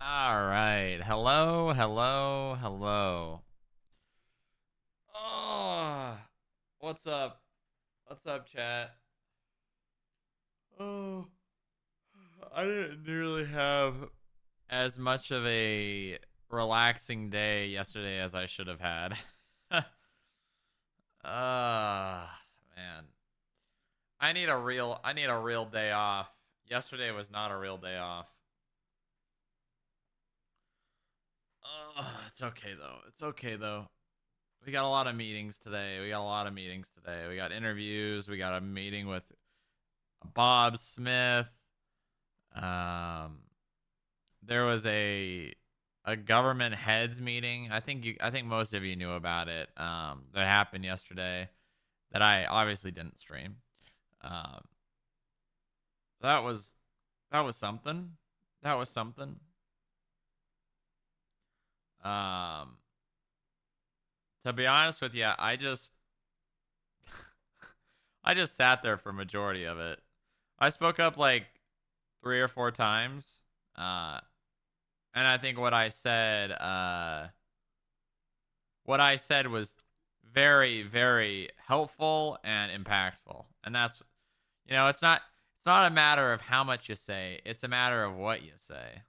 All right. Hello, hello, hello. Oh, what's up? What's up, chat? Oh, I didn't really have as much of a relaxing day yesterday as I should have had. Man. I need a real day off. Yesterday was not a real day off. It's okay though. It's okay though. We got a lot of meetings today. We got interviews. We got a meeting with Bob Smith. Um, there was a government heads meeting. I think most of you knew about it. That happened yesterday. That I obviously didn't stream. Um, that was that was something. That was something. Um, to be honest with you, I just sat there for majority of it. I spoke up like 3 or 4 times. Uh, and I think what I said was very, very helpful and impactful. And that's it's not a matter of how much you say, it's a matter of what you say,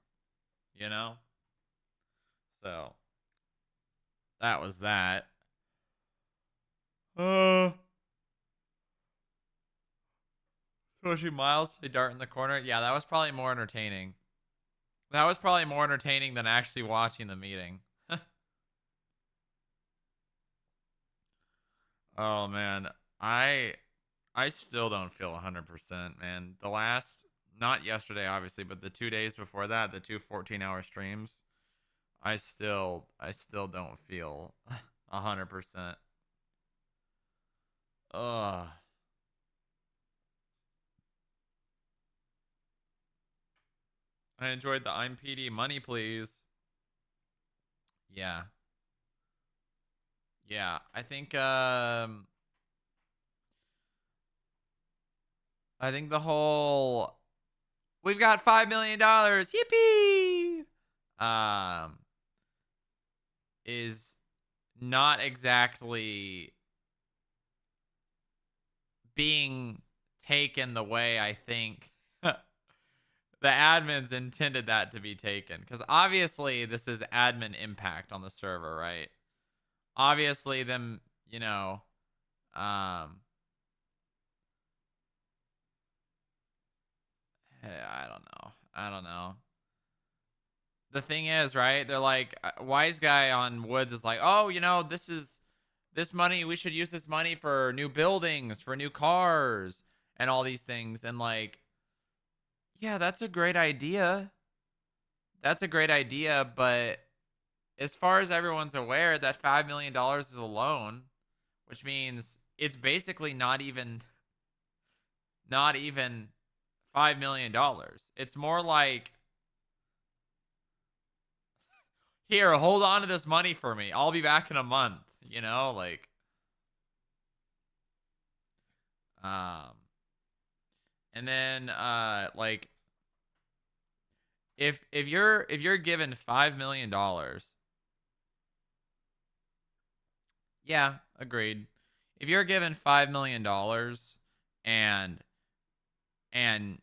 you know? So that was that. Uh Pushing Miles play dart in the corner. Yeah, that was probably more entertaining. That was probably more entertaining than actually watching the meeting. Oh man, I I still don't feel 100%, man. The last not yesterday obviously, but the 2 days before that, the two 14-hour streams, I still don't feel 100%. Ugh. I enjoyed the I'm PD money please. Yeah. Yeah, I think the whole we've got $5 million. Yippee! Um is not exactly being taken the way I think the admins intended that to be taken. Because obviously, this is admin impact on the server, right? Obviously, them, um, I don't know. I don't know. The thing is, right? They're like, wise guy on Woods is like, oh, this money, we should use this money for new buildings, for new cars, and all these things. And like, yeah, that's a great idea. That's a great idea, but as far as everyone's aware, that $5 million is a loan, which means it's basically not even $5 million. It's more like, here, hold on to this money for me. I'll be back in a month. Like, um, and then like if you're given $5 million, yeah, agreed. If you're given $5 million and and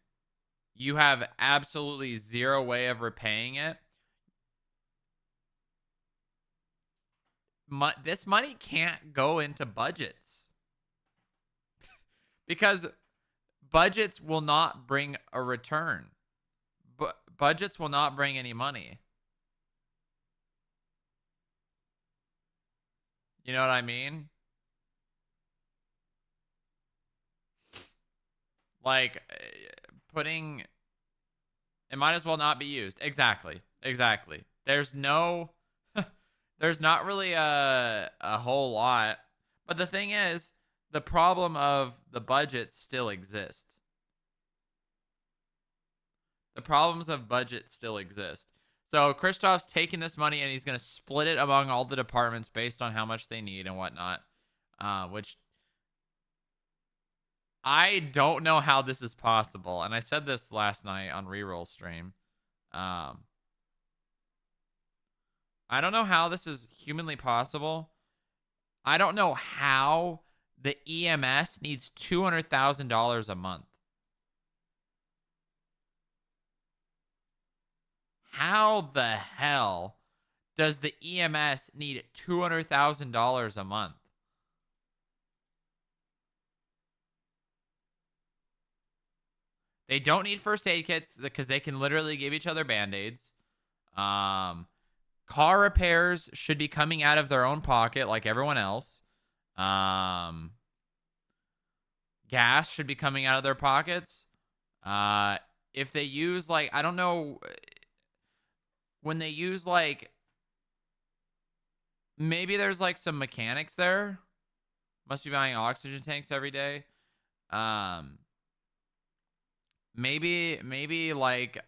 you have absolutely zero way of repaying it, this money can't go into budgets because budgets will not bring a return. Budgets will not bring any money. You know what I mean? Like putting it might as well not be used. Exactly. Exactly. There's not really a whole lot. But the thing is, the problem of the budget still exist. The problems of budget still exist. So Christoph's taking this money and he's going to split it among all the departments based on how much they need and whatnot. Which I don't know how this is possible. And I said this last night on Reroll stream. Um, I don't know how this is humanly possible. I don't know how the EMS needs $200,000 a month. How the hell does the EMS need $200,000 a month? They don't need first aid kits because they can literally give each other band-aids. Car repairs should be coming out of their own pocket like everyone else. Gas should be coming out of their pockets. If they use like, I don't know, when they use like, maybe there's like some mechanics there. Must be buying oxygen tanks every day. Maybe like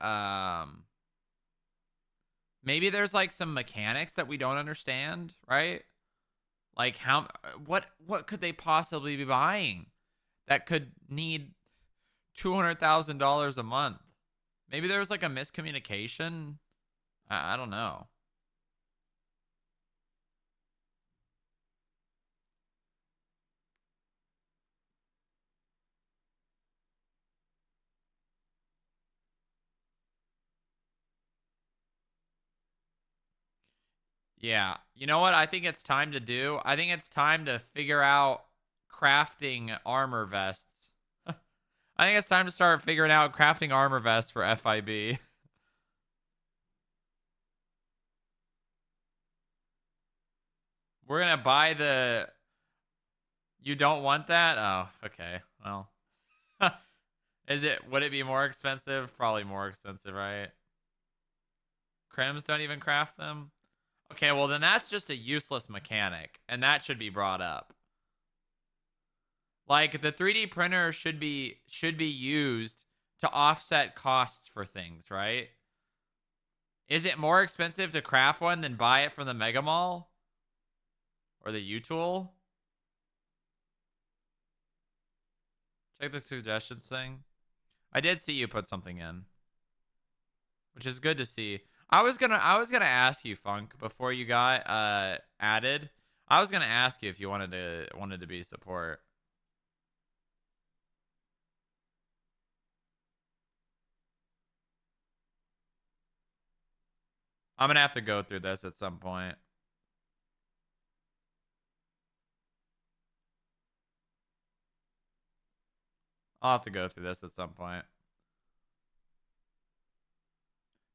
maybe there's like some mechanics that we don't understand, right? Like how what could they possibly be buying that could need $200,000 a month? Maybe there was like a miscommunication. I don't know. Yeah. You know what I think it's time to do? I think it's time to figure out crafting armor vests. I think it's time to start figuring out crafting armor vests for FIB. We're going to buy the... You don't want that? Oh, okay. Well. Would it be more expensive? Probably more expensive, right? Crims don't even craft them? Okay, well then that's just a useless mechanic, and that should be brought up. Like the 3D printer should be used to offset costs for things, right? Is it more expensive to craft one than buy it from the Mega Mall or the U-Tool? Check the suggestions thing. I did see you put something in, which is good to see. I was gonna ask you, Funk, before you got added. I was gonna ask you if you wanted to be support. I'm gonna have to go through this at some point. I'll have to go through this at some point.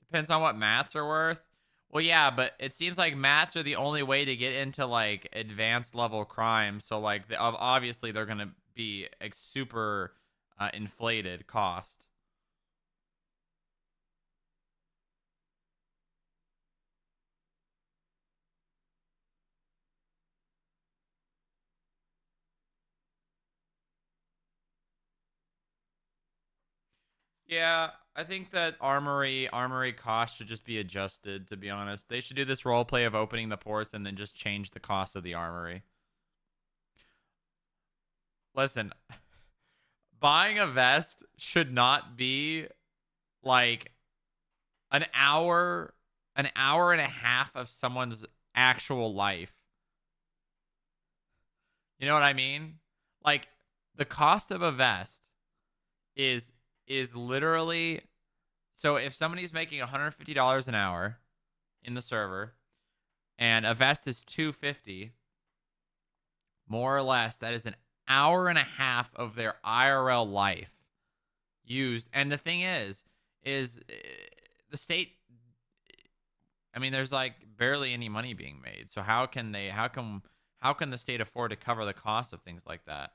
Depends on what mats are worth. Well, yeah, but it seems like mats are the only way to get into like advanced level crime. So like, obviously they're gonna be like super inflated cost. Yeah, I think that armory cost should just be adjusted. To be honest, they should do this role play of opening the ports and then just change the cost of the armory. Listen, buying a vest should not be like an hour and a half of someone's actual life. You know what I mean? Like the cost of a vest is literally, so if somebody's making $150 an hour in the server and a vest is 250, more or less, that is an hour and a half of their IRL life used. And the thing is the state, I mean, there's like barely any money being made. So how can the state afford to cover the cost of things like that?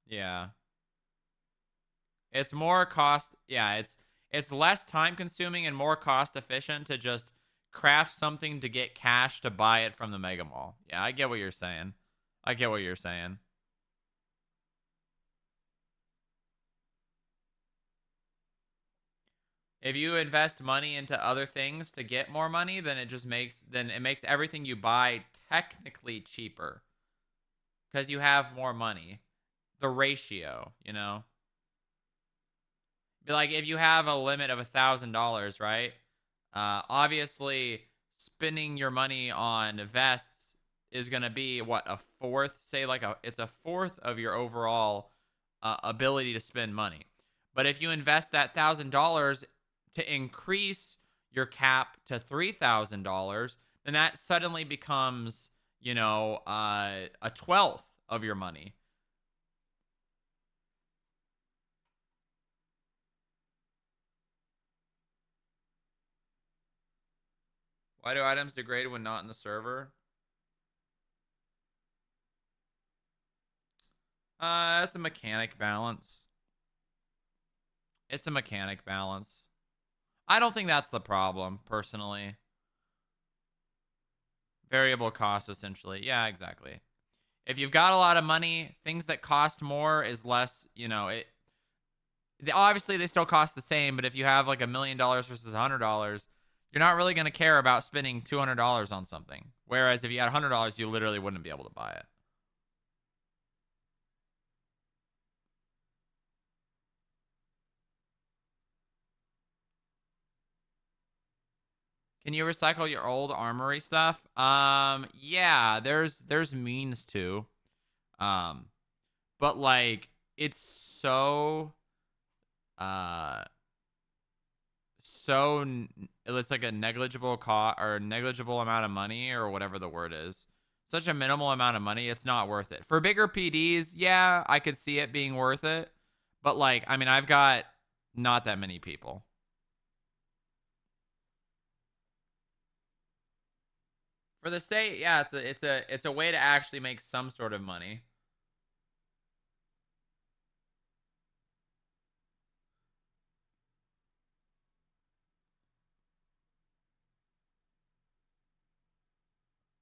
Yeah. It's more cost, yeah, it's less time consuming and more cost efficient to just craft something to get cash to buy it from the Mega Mall. Yeah, I get what you're saying. I get what you're saying. If you invest money into other things to get more money, then it makes everything you buy technically cheaper. because you have more money. The ratio, you know? Be like if you have a limit of $1,000, right? Obviously, spending your money on vests is going to be what, a fourth? Say like it's a fourth of your overall ability to spend money. But if you invest that $1,000 to increase your cap to $3,000, then that suddenly becomes, a twelfth of your money. Why do items degrade when not in the server? It's a mechanic balance. It's a mechanic balance. I don't think that's the problem, personally. Variable cost, essentially. Yeah, exactly. If you've got a lot of money, things that cost more is less, obviously they still cost the same, but if you have like $1 million versus $100, you're not really going to care about spending $200 on something. Whereas if you had $100, you literally wouldn't be able to buy it. Can you recycle your old armory stuff? Yeah, there's means to. Um, but like it's uh it's like a negligible cost or negligible amount of money or whatever the word is. Such a minimal amount of money, it's not worth it. For bigger PDs, yeah, I could see it being worth it. But like, I mean, I've got not that many people. For the state, yeah, it's a way to actually make some sort of money.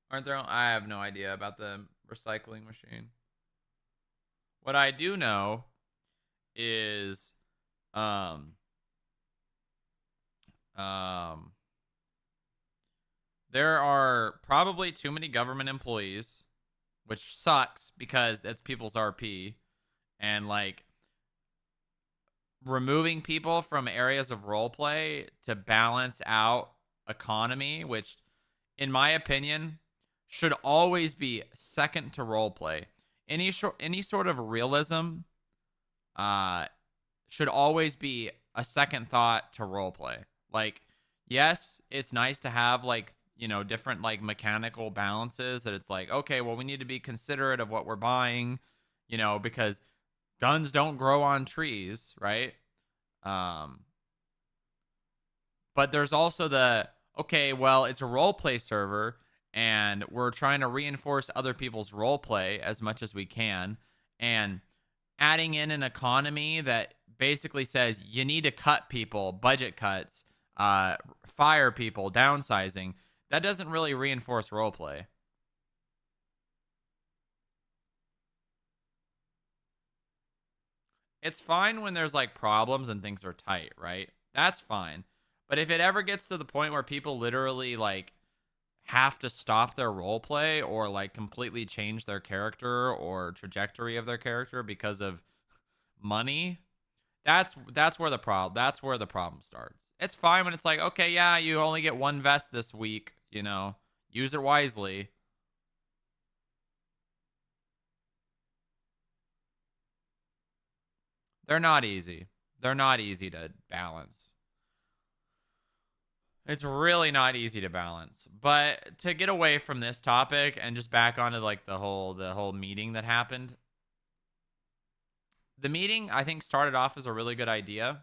Aren't there? I have no idea about the recycling machine. What I do know is, um, um, there are probably too many government employees, which sucks because that's people's RP, and like removing people from areas of role play to balance out economy, which, in my opinion, should always be second to role play. Any sort of realism uh should always be a second thought to role play. Like, yes, it's nice to have like, different like mechanical balances that it's like, okay, well, we need to be considerate of what we're buying, because guns don't grow on trees, right? Um, but there's also the, okay, well, it's a role play server and we're trying to reinforce other people's role play as much as we can. And adding in an economy that basically says you need to cut people, budget cuts, fire people, downsizing, that doesn't really reinforce role play. It's fine when there's like problems and things are tight, right? That's fine. But if it ever gets to the point where people literally like have to stop their role play or like completely change their character or trajectory of their character because of money, that's where the problem starts. It's fine when it's like, okay, yeah, you only get one vest this week, use it wisely. They're not easy. They're not easy to balance. It's really not easy to balance. But to get away from this topic and just back onto like the whole meeting that happened. The meeting I think started off as a really good idea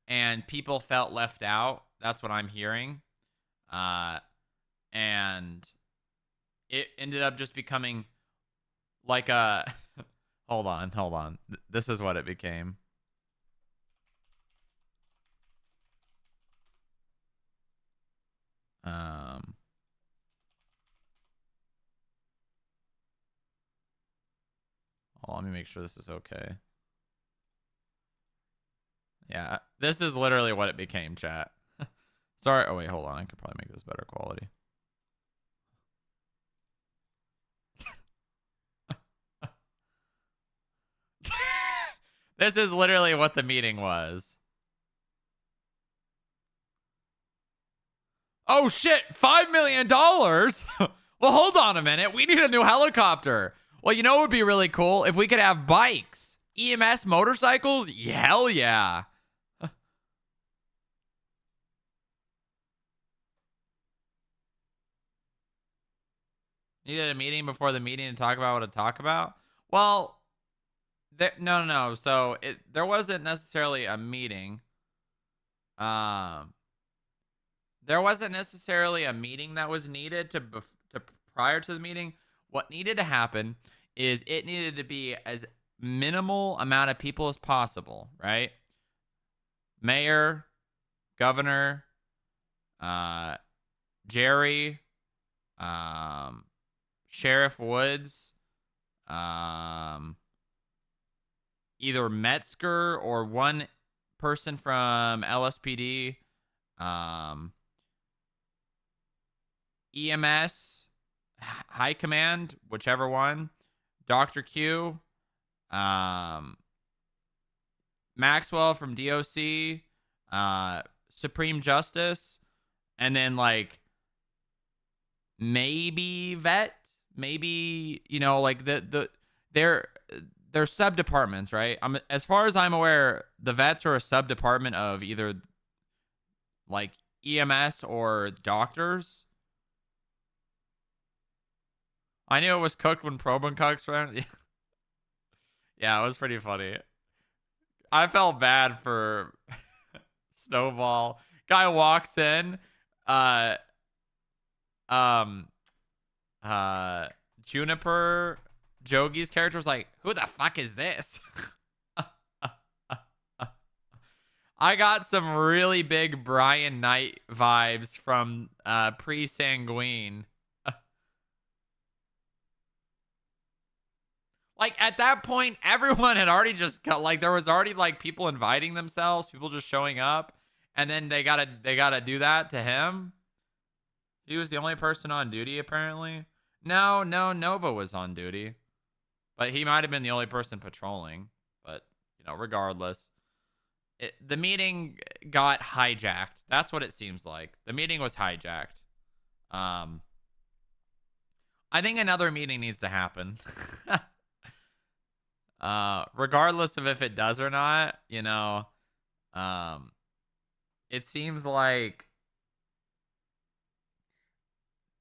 and people felt left out. That's what I'm hearing. Uh and it ended up just becoming like a hold on. This is what it became. Um let me make sure this is okay. Yeah, this is literally what it became, chat. Sorry. Oh, wait, hold on. I could probably make this better quality. This is literally what the meeting was. Oh shit, $5 million? Well, hold on a minute. We need a new helicopter. Well, you know what would be really cool? If we could have bikes. EMS motorcycles? Hell yeah. Needed a meeting before the meeting to talk about what to talk about? Well, no. So there wasn't necessarily a meeting. There wasn't necessarily a meeting that was needed to prior to the meeting. What needed to happen is it needed to be as minimal amount of people as possible, right? Mayor, governor, Jerry, Sheriff Woods, either Metzger or one person from LSPD, EMS, High Command, whichever one, Dr. Q, Maxwell from DOC, Supreme Justice, and then like maybe vet, maybe, you know, like they're sub departments, right? As far as I'm aware, the vets are a sub department of either like EMS or doctors. I knew it was cooked when Proben cooks, right? Yeah, it was pretty funny. I felt bad for Snowball. Guy walks in, uh, um, Juniper, Jogi's character was like, "Who the fuck is this?" I got some really big Brian Knight vibes from Pre-Sanguine. Like at that point, everyone had already just got like there was already like people inviting themselves, people just showing up, and then they gotta do that to him. He was the only person on duty apparently. No, Nova was on duty, but he might have been the only person patrolling. But you know, regardless, the meeting got hijacked. That's what it seems like. The meeting was hijacked. I think another meeting needs to happen. Regardless of if it does or not, you know, it seems like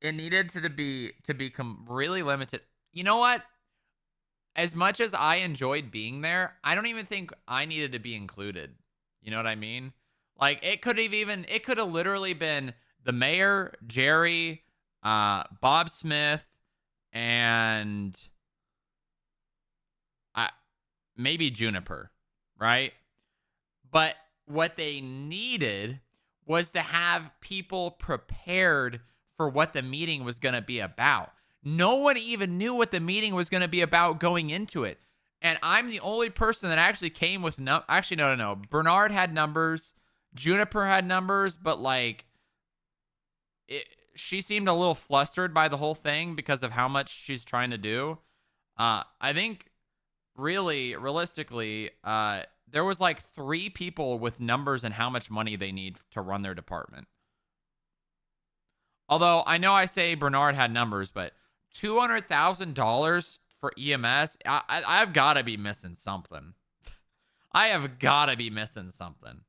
it needed to become really limited. You know what? As much as I enjoyed being there, I don't even think I needed to be included. You know what I mean? Like it could have literally been the mayor, Jerry, Bob Smith, and maybe Juniper, right? But what they needed was to have people prepared for what the meeting was going to be about. No one even knew what the meeting was going to be about going into it. And I'm the only person that actually came with actually no. Bernard had numbers, Juniper had numbers, but like she seemed a little flustered by the whole thing because of how much she's trying to do. I think really realistically, there was like 3 people with numbers and how much money they need to run their department. Although I know I say Bernard had numbers, but $200,000 for EMS, I've got to be missing something. I have got to be missing something.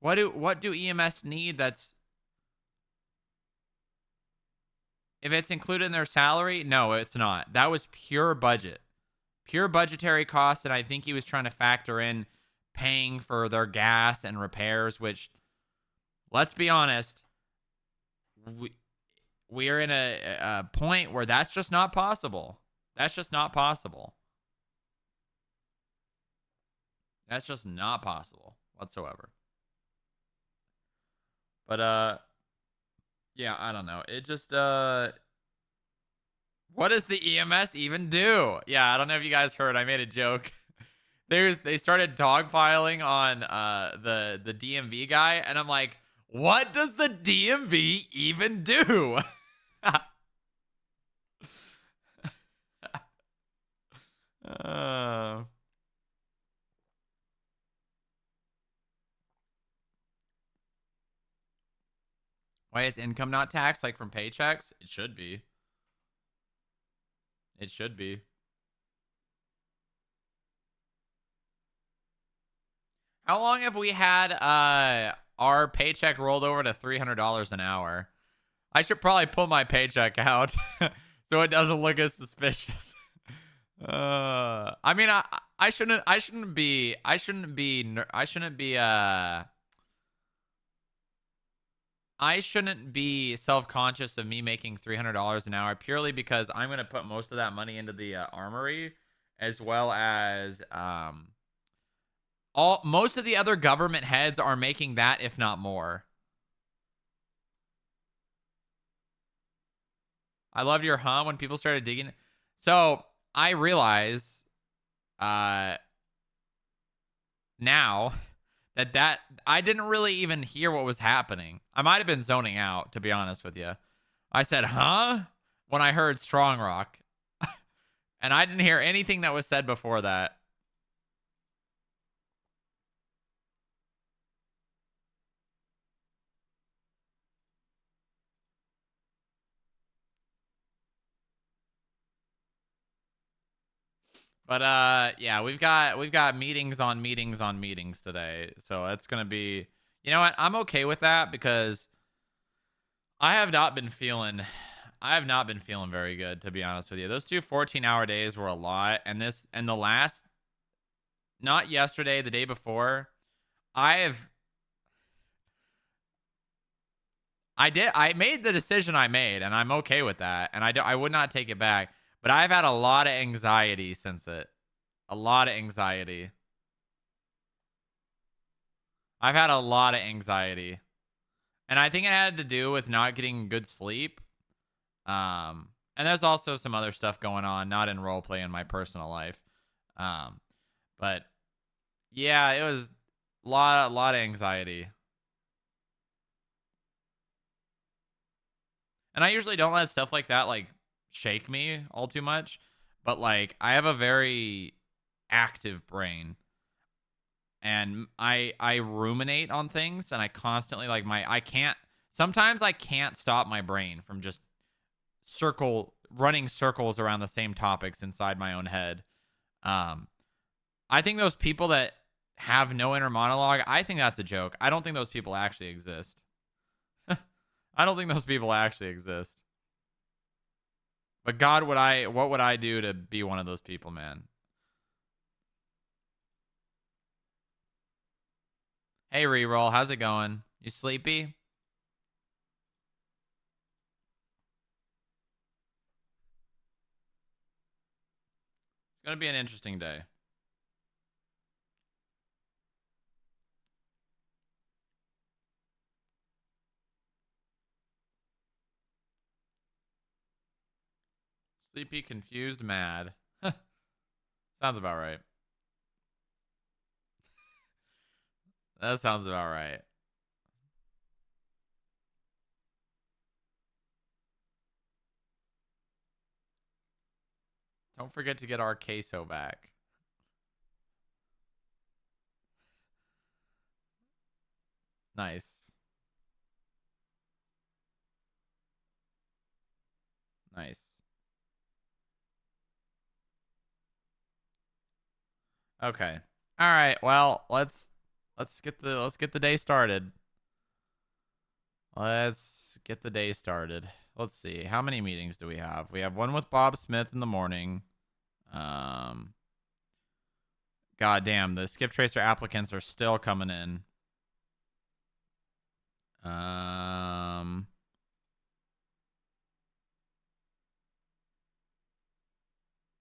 What do EMS need that's if it's included in their salary? No, it's not. That was pure budget. Pure budgetary cost, and I think he was trying to factor in paying for their gas and repairs, which let's be honest, we are in a point where that's just not possible. That's just not possible. That's just not possible whatsoever. But yeah, I don't know. It just what does the EMS even do? Yeah, I don't know if you guys heard. I made a joke. They started dogpiling on the DMV guy, and I'm like, what does the DMV even do? Why is income not taxed like from paychecks? It should be. It should be. How long have we had our paycheck rolled over to $300 an hour? I should probably pull my paycheck out so it doesn't look as suspicious. I mean, I shouldn't be self-conscious of me making $300 an hour purely because I'm gonna put most of that money into the armory, as well as most of the other government heads are making that, if not more. I loved your when people started digging. So I realize now that I didn't really even hear what was happening. I might have been zoning out, to be honest with you. I said, huh? When I heard Strongrock. And I didn't hear anything that was said before that. But yeah, we've got meetings on meetings on meetings today. So that's gonna be, you know what? I'm okay with that because I have not been feeling very good, to be honest with you. Those two 14-hour days were a lot, and the last, not yesterday, the day before, I made the decision I made, and I'm okay with that, and I would not take it back. But I've had a lot of anxiety since it. A lot of anxiety. I've had a lot of anxiety. And I think it had to do with not getting good sleep. And there's also some other stuff going on, not in roleplay in my personal life. But yeah, it was a lot of anxiety. And I usually don't let stuff like that like shake me all too much. But like I have a very active brain. And I ruminate on things, and I constantly like sometimes I can't stop my brain from just running circles around the same topics inside my own head. I think those people that have no inner monologue, I think that's a joke. I don't think those people actually exist. I don't think those people actually exist. But God, what would I do to be one of those people, man? Hey, Reroll, how's it going? You sleepy? It's gonna be an interesting day. Sleepy, confused, mad. Sounds about right. That sounds about right. Don't forget to get our queso back. Nice. Nice. Okay. All right. Well, let's get the day started. Let's get the day started. Let's see. How many meetings do we have? We have one with Bob Smith in the morning. God damn, the Skip Tracer applicants are still coming in.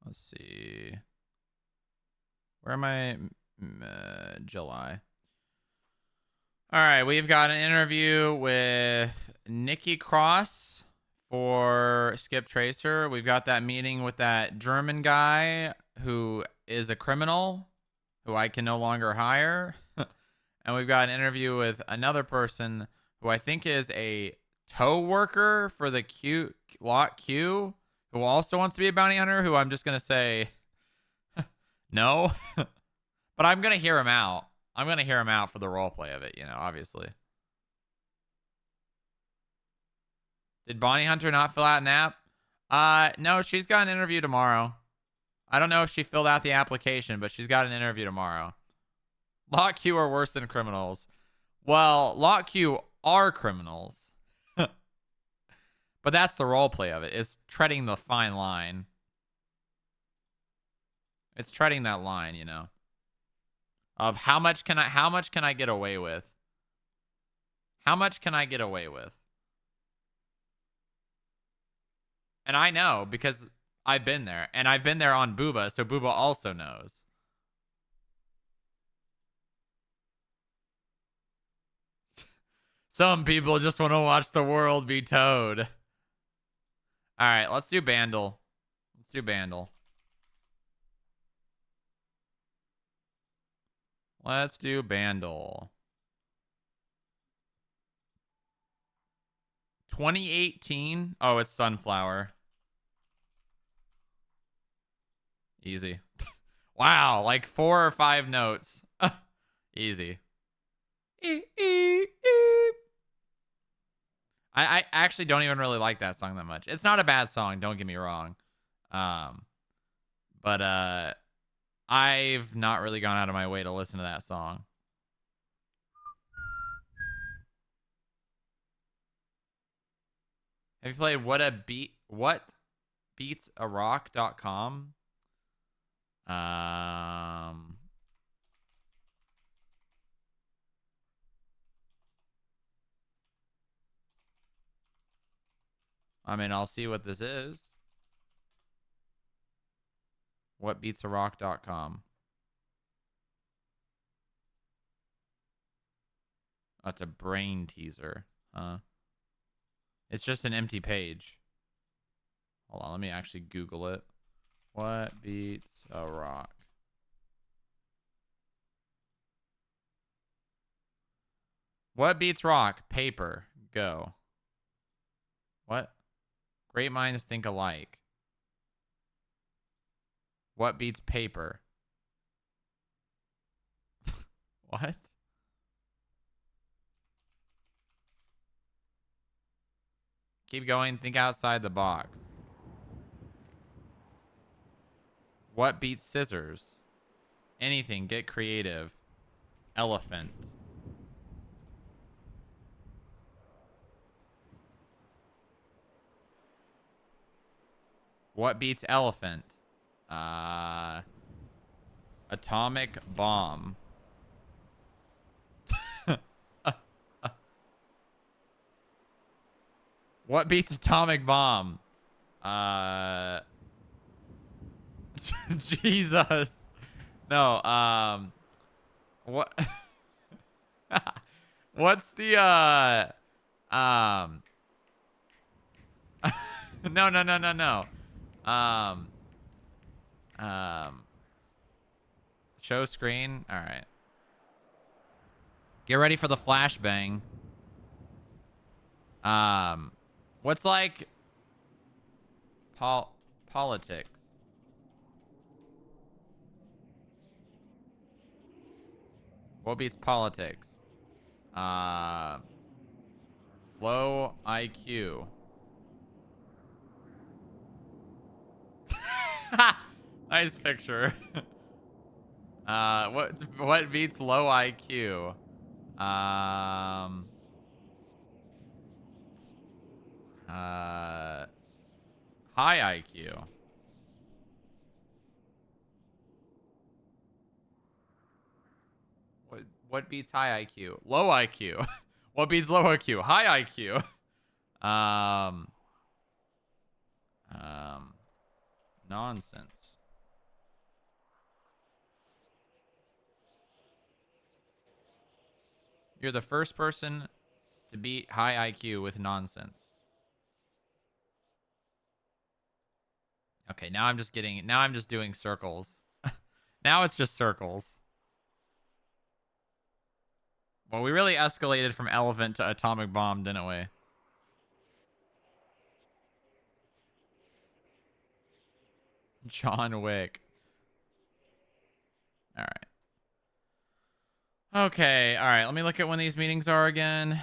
Let's see. Where am I? July. All right, we've got an interview with Nikki Cross for Skip Tracer. We've got that meeting with that German guy who is a criminal who I can no longer hire. And we've got an interview with another person who I think is a tow worker for the Lot Q, who also wants to be a bounty hunter, who I'm just going to say no. But I'm going to hear him out. I'm going to hear him out for the role play of it, obviously. Did Bonnie Hunter not fill out an app? No, she's got an interview tomorrow. I don't know if she filled out the application, but she's got an interview tomorrow. Lock Q are worse than criminals. Well, Lock Q are criminals. But that's the role play of it. It's treading the fine line. It's treading that line, you know. Of how much can I get away with? How much can I get away with? And I know because I've been there. And I've been there on Booba, so Booba also knows. Some people just want to watch the world be towed. All right, let's do Bandle. Let's do Bandle. Let's do Bandle. 2018. Oh, it's Sunflower. Easy. Wow, like 4 or 5 notes. Easy. I actually don't even really like that song that much. It's not a bad song, don't get me wrong. But I've not really gone out of my way to listen to that song. Have you played whatbeatsarock.com? I mean, I'll see what this is. Whatbeatsarock.com. Oh, it's a brain teaser. Huh? It's just an empty page. Hold on, let me actually Google it. What beats a rock? What beats rock? Paper. Go. What? Great minds think alike. What beats paper? What? Keep going. Think outside the box. What beats scissors? Anything. Get creative. Elephant. What beats elephant? Atomic bomb. What beats atomic bomb? Jesus. No, what what's the um no. Um show screen. All right. Get ready for the flashbang. What's like politics? What beats politics? Low IQ. Nice picture. What beats low IQ? High IQ. What beats high IQ? Low IQ. What beats low IQ? High IQ. Nonsense. You're the first person to beat high IQ with nonsense. Okay, now I'm just doing circles. Now it's just circles. Well, we really escalated from elephant to atomic bomb, didn't we? John Wick. All right. Okay, all right. Let me look at when these meetings are again.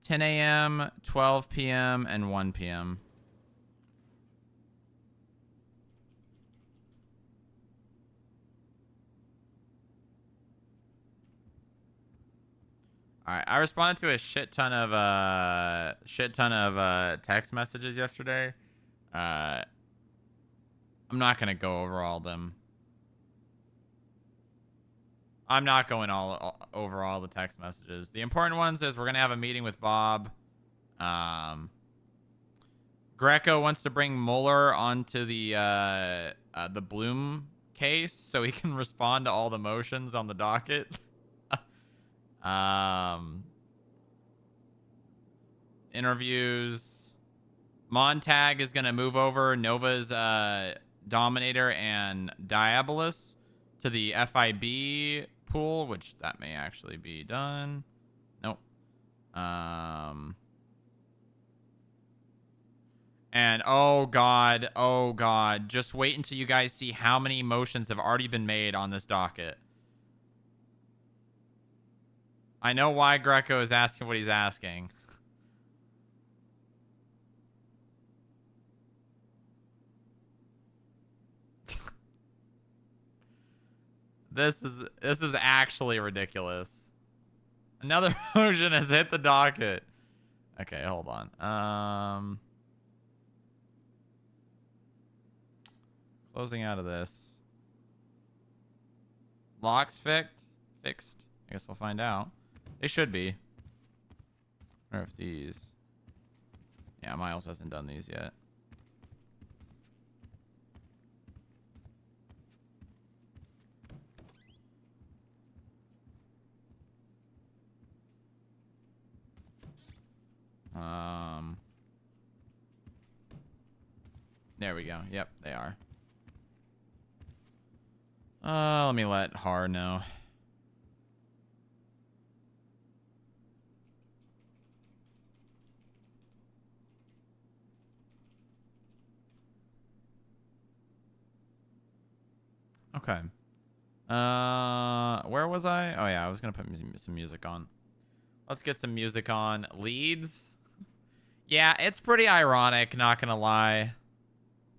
10 a.m., 12 p.m., and 1 p.m. All right, I responded to a shit ton of text messages yesterday. I'm not gonna go over all of them. I'm not going over all the text messages. The important ones is we're gonna have a meeting with Bob. Greco wants to bring Mueller onto the Bloom case so he can respond to all the motions on the docket. Interviews. Montag is going to move over Nova's Dominator and Diabolus to the FIB pool, which that may actually be done. Nope. And oh god, just wait until you guys see how many motions have already been made on this docket. I know why Greco is asking what he's asking. This is actually ridiculous. Another motion has hit the docket. Okay, hold on. Closing out of this. Locks fixed. I guess we'll find out. They should be. Or if these. Yeah, Miles hasn't done these yet. There we go. Yep, they are. Let me let Har know. Okay. Where was I? Oh yeah, I was gonna put some music on. Let's get some music on. Leads. Yeah, it's pretty ironic, not gonna lie.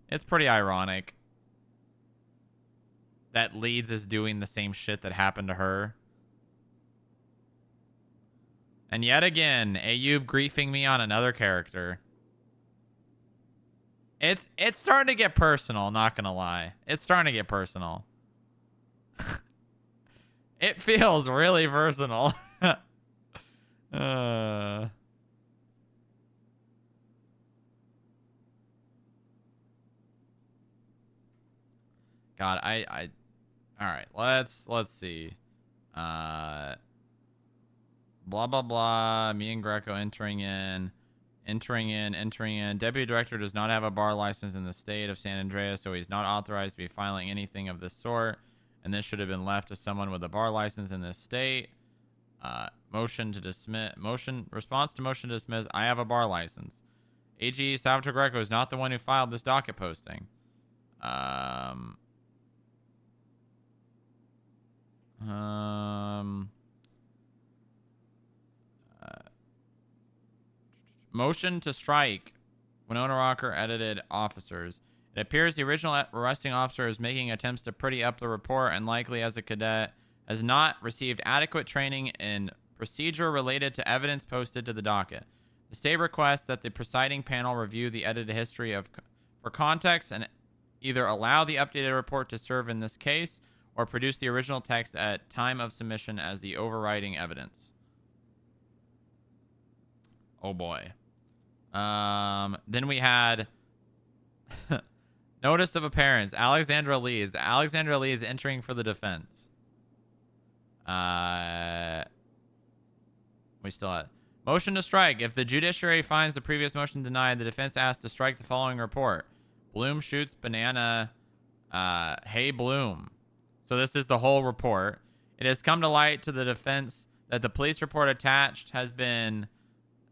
It's pretty ironic that Leeds is doing the same shit that happened to her. And yet again, Ayub griefing me on another character. It's starting to get personal, not gonna lie. It's starting to get personal. It feels really personal. God, I all right, let's see. Blah blah blah. Me and Greco entering in. Deputy director does not have a bar license in the state of San Andreas, so he's not authorized to be filing anything of this sort. And this should have been left to someone with a bar license in this state. Motion to dismiss. Response to motion to dismiss. I have a bar license. AG Salvatore Greco is not the one who filed this docket posting. Motion to strike. Winona Rocker edited officers. It appears the original arresting officer is making attempts to pretty up the report and likely as a cadet has not received adequate training in procedure related to evidence posted to the docket. The state requests that the presiding panel review the edited history for context and either allow the updated report to serve in this case or produce the original text at time of submission as the overriding evidence. Oh boy. Then we had notice of appearance. Alexandra Leeds. Alexandra Leeds entering for the defense. We still had motion to strike. If the judiciary finds the previous motion denied, the defense asks to strike the following report. Bloom shoots banana. Hey Bloom. So this is the whole report. It has come to light to the defense that the police report attached has been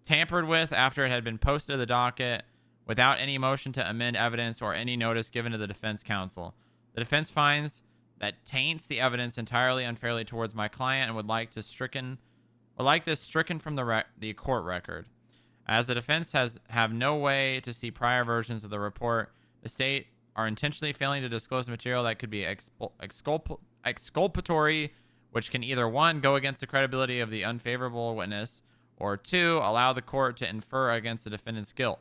tampered with after it had been posted to the docket without any motion to amend evidence or any notice given to the defense counsel. The defense finds that taints the evidence entirely unfairly towards my client and would like to stricken or like this stricken from the court record. As the defense have no way to see prior versions of the report, the state are intentionally failing to disclose material that could be exculpatory, which can either 1, go against the credibility of the unfavorable witness, or 2, allow the court to infer against the defendant's guilt.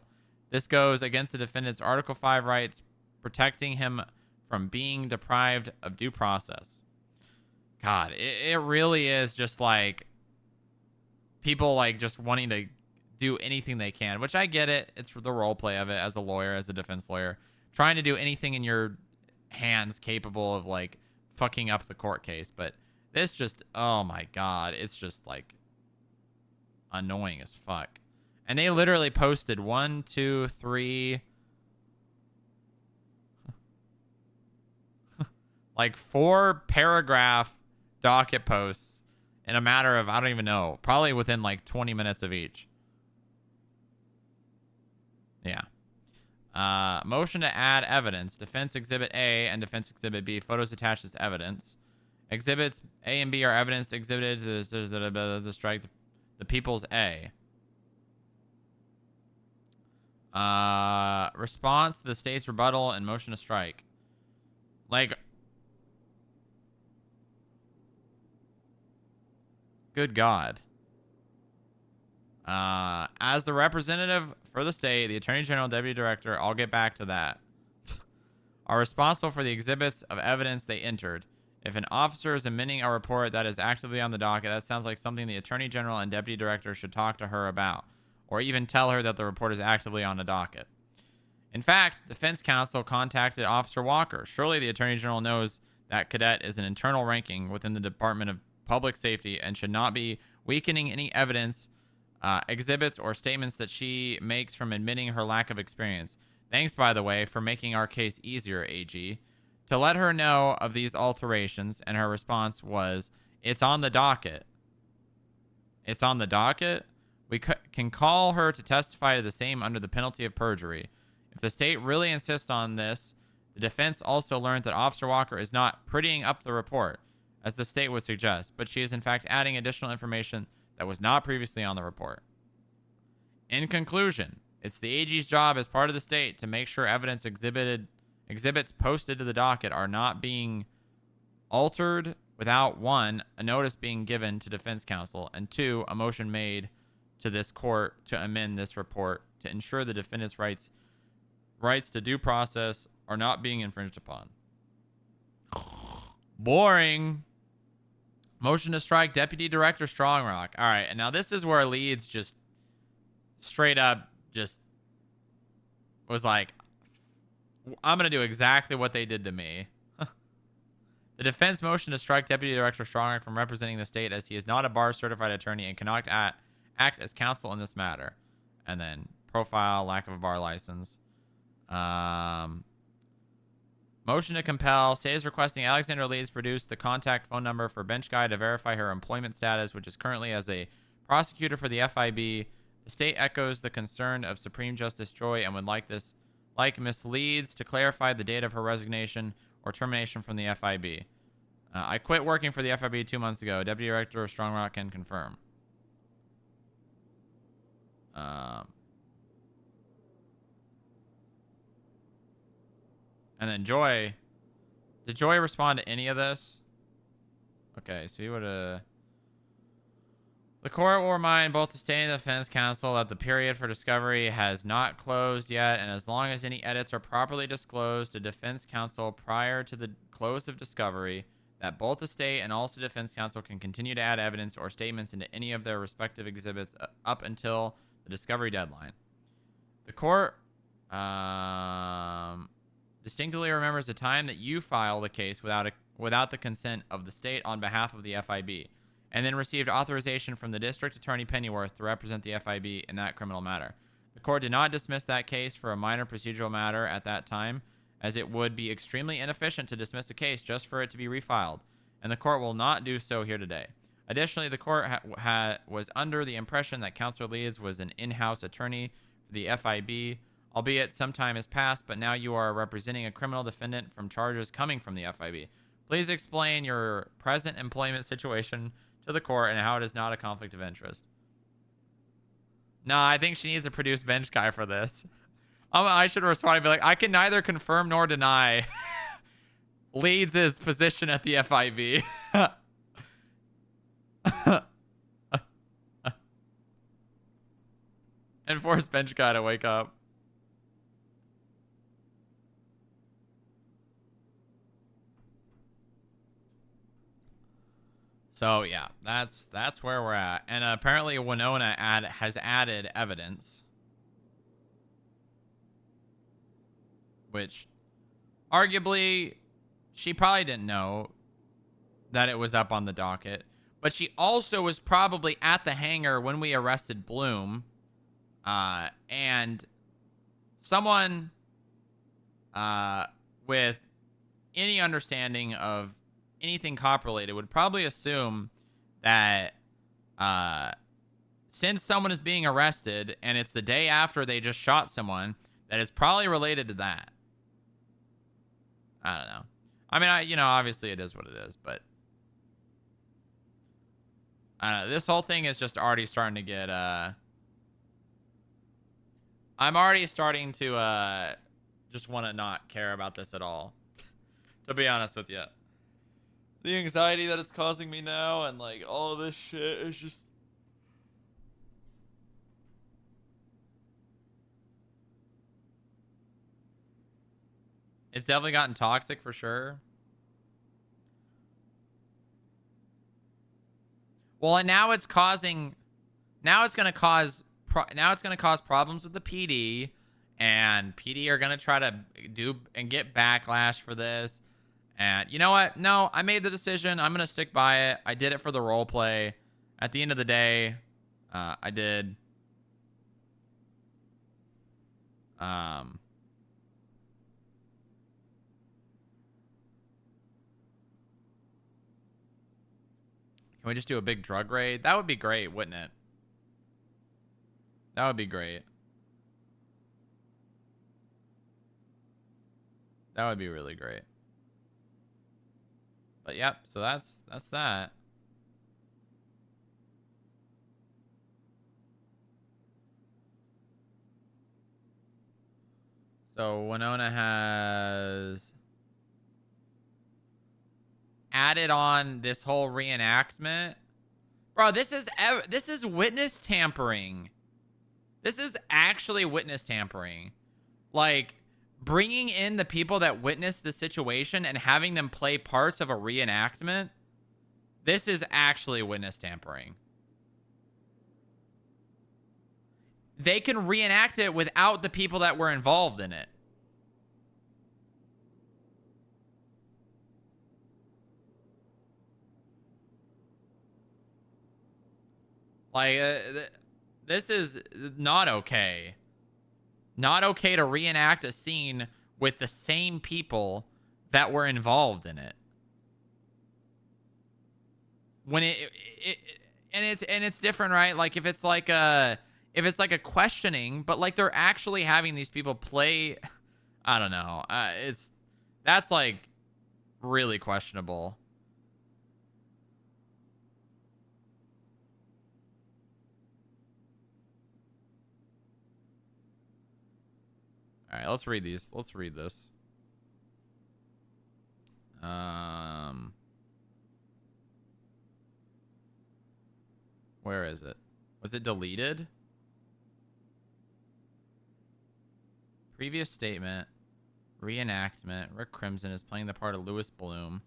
This goes against the defendant's Article 5 rights, protecting him from being deprived of due process. God, it really is just like people like just wanting to do anything they can, which I get it. It's for the role play of it as a lawyer, as a defense lawyer, trying to do anything in your hands capable of like fucking up the court case. But this just, oh my God, it's just like annoying as fuck. And they literally posted 1, 2, 3, like 4 paragraph docket posts in a matter of, I don't even know, probably within like 20 minutes of each. Yeah. Motion to add evidence. Defense Exhibit A and Defense Exhibit B. Photos attached as evidence. Exhibits A and B are evidence exhibited to strike the people's A. Response to the state's rebuttal and motion to strike. Like, good God. As the representative for the state, the Attorney General, Deputy Director, I'll get back to that, are responsible for the exhibits of evidence they entered. If an officer is amending a report that is actively on the docket, that sounds like something the Attorney General and Deputy Director should talk to her about, or even tell her that the report is actively on the docket. In fact, Defense Counsel contacted Officer Walker. Surely the Attorney General knows that cadet is an internal ranking within the Department of Public Safety and should not be weakening any evidence, exhibits, or statements that she makes from admitting her lack of experience. Thanks, by the way, for making our case easier, AG. To let her know of these alterations, and her response was, "It's on the docket." It's on the docket? We can call her to testify to the same under the penalty of perjury. If the state really insists on this, the defense also learned that Officer Walker is not prettying up the report, as the state would suggest, but she is in fact adding additional information that was not previously on the report. In conclusion, it's the AG's job as part of the state to make sure evidence exhibits posted to the docket are not being altered without 1, a notice being given to defense counsel, and 2, a motion made to this court to amend this report to ensure the defendant's rights to due process are not being infringed upon. Boring. Motion to strike Deputy Director Strongrock. All right, and now this is where Leeds just straight up just was like, I'm going to do exactly what they did to me. The defense motion to strike Deputy Director Strongrock from representing the state, as he is not a bar-certified attorney and cannot act as counsel in this matter. And then profile, lack of a bar license. Motion to compel. State is requesting Alexander Leeds produce the contact phone number for bench guy to verify her employment status, which is currently as a prosecutor for the FIB. The state echoes the concern of Supreme Justice Joy and would like Miss Leeds to clarify the date of her resignation or termination from the FIB. I quit working for the FIB 2 months ago. Deputy Director of Strongrock can confirm. And then Joy. Did Joy respond to any of this? Okay, so you would have... The court will remind both the state and the defense counsel that the period for discovery has not closed yet, and as long as any edits are properly disclosed to defense counsel prior to the close of discovery, that both the state and also defense counsel can continue to add evidence or statements into any of their respective exhibits up until the discovery deadline. The court distinctly remembers the time that you filed a case without the consent of the state on behalf of the FIB, and then received authorization from the District Attorney Pennyworth to represent the FIB in that criminal matter. The court did not dismiss that case for a minor procedural matter at that time, as it would be extremely inefficient to dismiss a case just for it to be refiled, and the court will not do so here today. Additionally, the court was under the impression that Counselor Leeds was an in-house attorney for the FIB, albeit some time has passed, but now you are representing a criminal defendant from charges coming from the FIB. Please explain your present employment situation to the court and how it is not a conflict of interest. No, I think she needs to produce bench guy for this. I should respond and be like, I can neither confirm nor deny Leeds' position at the FIB. And force bench guy to wake up. So yeah, that's where we're at. And apparently Winona has added evidence, which arguably she probably didn't know that it was up on the docket. But she also was probably at the hangar when we arrested Bloom. And someone with any understanding of anything cop related would probably assume that since someone is being arrested and it's the day after they just shot someone, that it's probably related to that. I don't know. I mean, obviously it is what it is, but I don't know. This whole thing is just already starting to get I'm already starting to just want to not care about this at all. To be honest with you. The anxiety that it's causing me now and like all of this shit is just... It's definitely gotten toxic for sure. Well, and now it's causing... Now it's going to cause problems with the PD, and PD are going to try to do and get backlash for this. And you know what? No, I made the decision. I'm going to stick by it. I did it for the role play. At the end of the day, I did. Can we just do a big drug raid? That would be great, wouldn't it? That would be great. That would be really great. But yep, so that's that. So Winona has added on this whole reenactment. Bro, this is witness tampering. This is actually witness tampering. Like, bringing in the people that witnessed the situation and having them play parts of a reenactment. This is actually witness tampering. They can reenact it without the people that were involved in it. Like, this is not okay. Not okay to reenact a scene with the same people that were involved in it. When it's different, right? Like if it's like a questioning, but like they're actually having these people play, I don't know. That's like really questionable. All right, let's read these. Let's read this. Where is it? Was it deleted? Previous statement. Reenactment. Rick Crimson is playing the part of Lewis Bloom.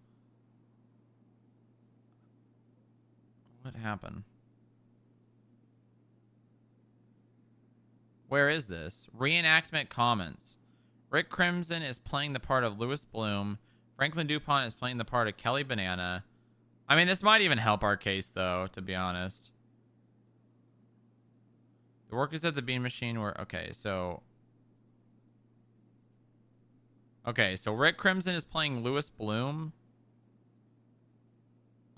What happened? Where is this? Reenactment comments. Rick Crimson is playing the part of Lewis Bloom. Franklin DuPont is playing the part of Kelly Banana. I mean, this might even help our case, though, to be honest. The workers at the bean machine were... Okay, so Rick Crimson is playing Lewis Bloom.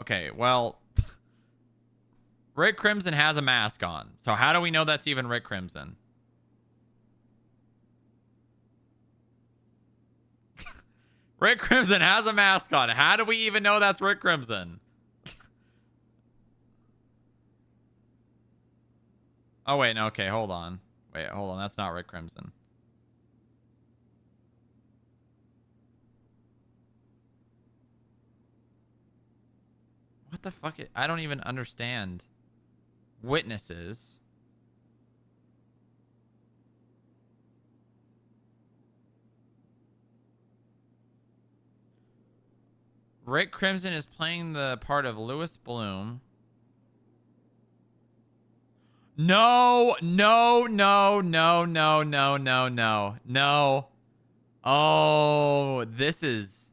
Okay, well... Rick Crimson has a mask on. So how do we know that's even Rick Crimson? Rick Crimson has a mask on. How do we even know that's Rick Crimson? Oh, wait. No, okay. Hold on. Wait, hold on. That's not Rick Crimson. What the fuck? I don't even understand. Witnesses. Rick Crimson is playing the part of Lewis Bloom. No, no, no, no, no, no, no, no, no. Oh, this is...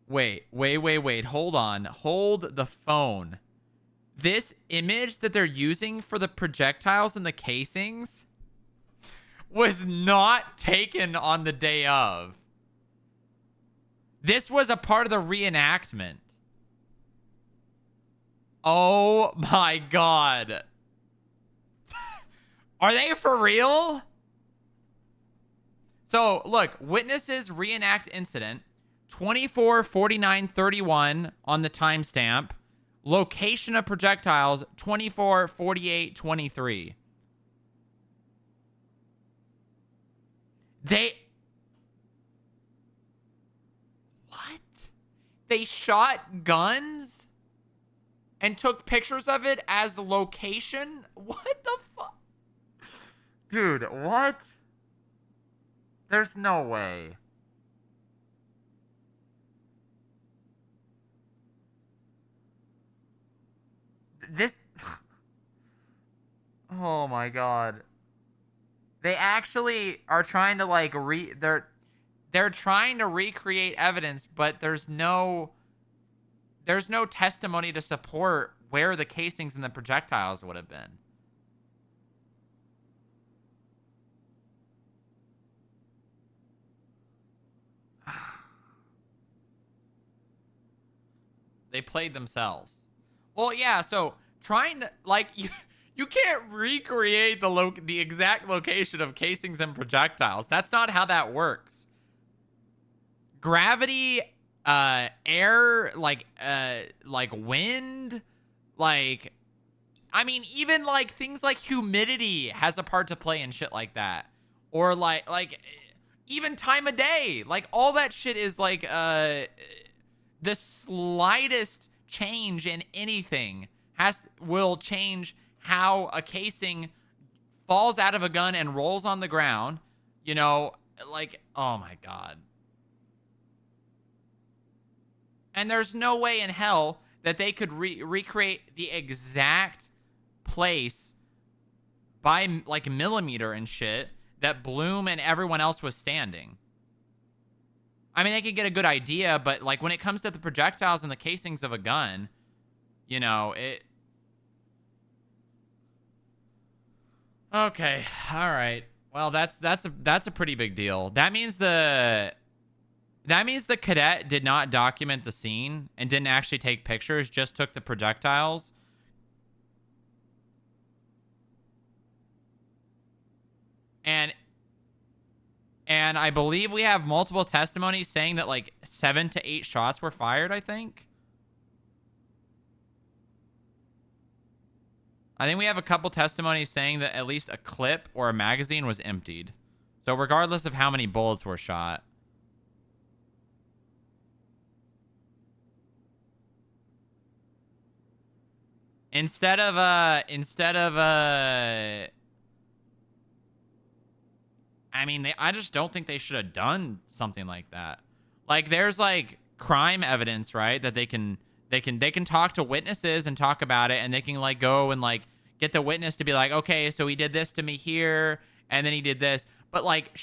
Wait, wait, wait, wait. Hold on. Hold the phone. This image that they're using for the projectiles and the casings was not taken on the day of. This was a part of the reenactment. Oh my god. Are they for real? So, look, witnesses reenact incident 24:49:31 on the timestamp. Location of projectiles 24:48:23. They... What? They shot guns and took pictures of it as the location? What the fuck? Dude, what? There's no way. This... Oh my god. They actually are trying to like they're trying to recreate evidence, but there's no testimony to support where the casings and the projectiles would have been. They played themselves. Well, yeah, so trying to like you can't recreate the exact location of casings and projectiles. That's not how that works. Gravity, air, like wind, like, I mean, even like things like humidity has a part to play in shit like that. Or like even time of day. Like all that shit is like the slightest change in anything will change how a casing falls out of a gun and rolls on the ground. You know, like, oh my god. And there's no way in hell that they could recreate the exact place by like millimeter and shit that Bloom and everyone else was standing. I mean, they could get a good idea, but like when it comes to the projectiles and the casings of a gun, you know, it... Okay, all right. Well, that's a pretty big deal. That means the cadet did not document the scene and didn't actually take pictures, just took the projectiles. And I believe we have multiple testimonies saying that like 7 to 8 shots were fired, I think. I think we have a couple testimonies saying that at least a clip or a magazine was emptied. So regardless of how many bullets were shot. Instead of I mean, I just don't think they should have done something like that. Like, there's like crime evidence, right? That they can talk to witnesses and talk about it, and they can like go and like get the witness to be like, okay, so he did this to me here, and then he did this. But like,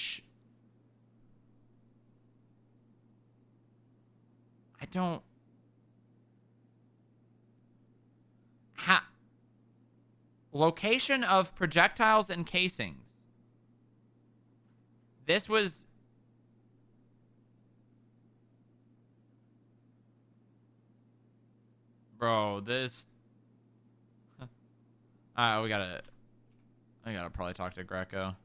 I don't. Location of projectiles and casings. This was... Bro, this... I gotta probably talk to Greco.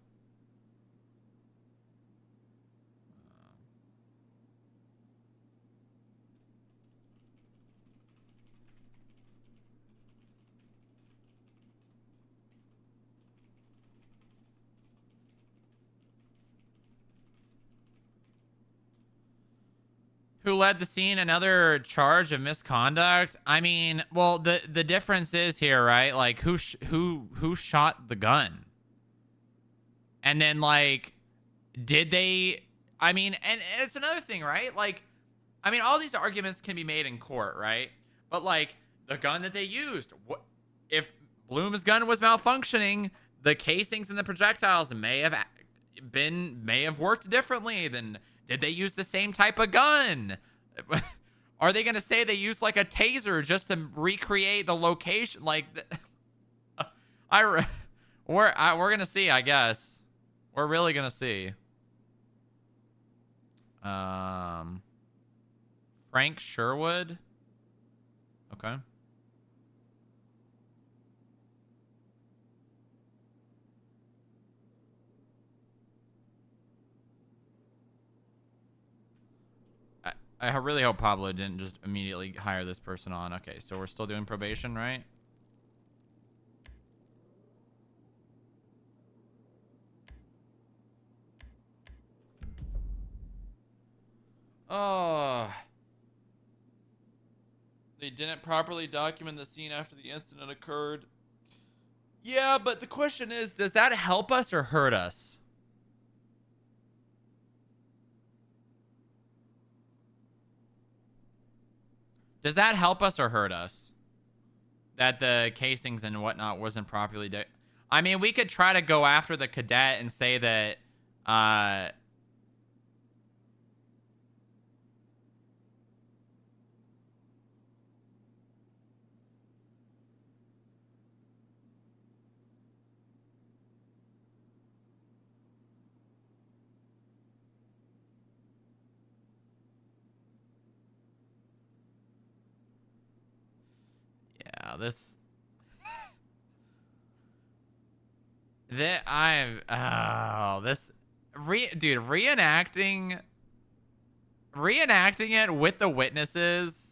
Who led the scene? Another charge of misconduct. I mean, well, the difference is here, right? Like, who shot the gun? And then, like, did they? I mean, and it's another thing, right? Like, I mean, all these arguments can be made in court, right? But like, the gun that they used, what if Bloom's gun was malfunctioning? The casings and the projectiles may have worked differently. Then did they use the same type of gun? Are they gonna say they used like a taser just to recreate the location? Like, we're gonna see, I guess. We're really gonna see. Frank Sherwood. Okay. I really hope Pablo didn't just immediately hire this person on. Okay, so we're still doing probation, right? Oh. They didn't properly document the scene after the incident occurred. Yeah, but the question is, does that help us or hurt us? Does that help us or hurt us? That the casings and whatnot wasn't properly I mean, we could try to go after the cadet and say that yeah, this that I'm this dude, reenacting it with the witnesses.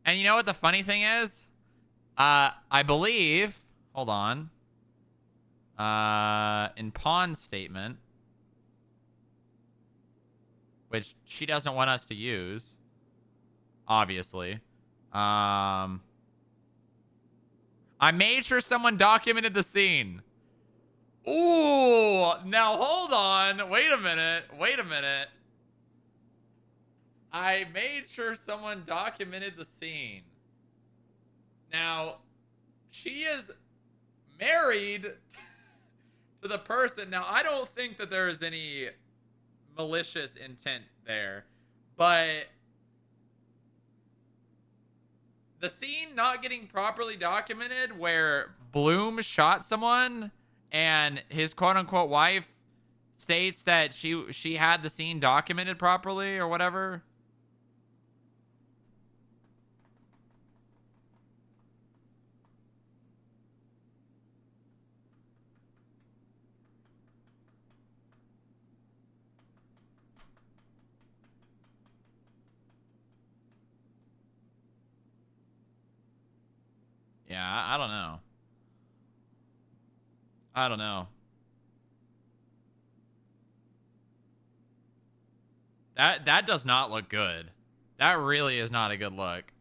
And you know what the funny thing is? I believe, hold on. In Pawn's statement, which she doesn't want us to use, obviously. I made sure someone documented the scene. Ooh, now hold on. Wait a minute. I made sure someone documented the scene. Now, she is married to the person. Now, I don't think that there is any malicious intent there, but the scene not getting properly documented where Bloom shot someone and his quote-unquote wife states that she had the scene documented properly or whatever. Yeah, I don't know. I don't know. That does not look good. That really is not a good look.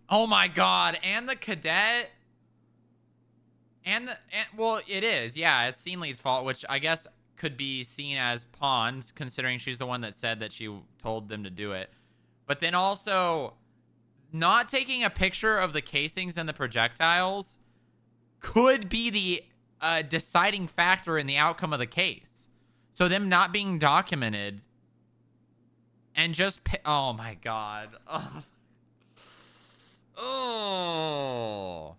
Oh my god, and the cadet and well, it is. Yeah, it's Seenley's fault, which I guess could be seen as pawns considering she's the one that said that she told them to do it. But then also not taking a picture of the casings and the projectiles could be the deciding factor in the outcome of the case. So them not being documented and just oh my god. Oh. Oh.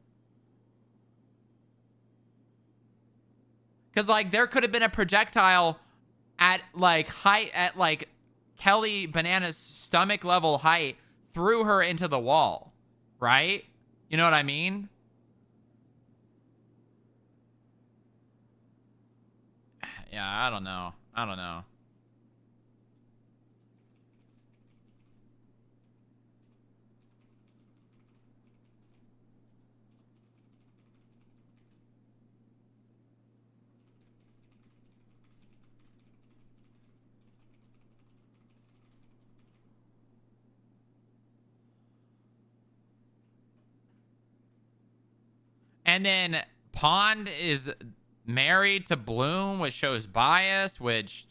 Because, like, there could have been a projectile at, like, height, at, like, Kelly Banana's stomach level height through her into the wall. right? You know what I mean? Yeah, I don't know. I don't know. And then Pond is married to Bloom, which shows bias, which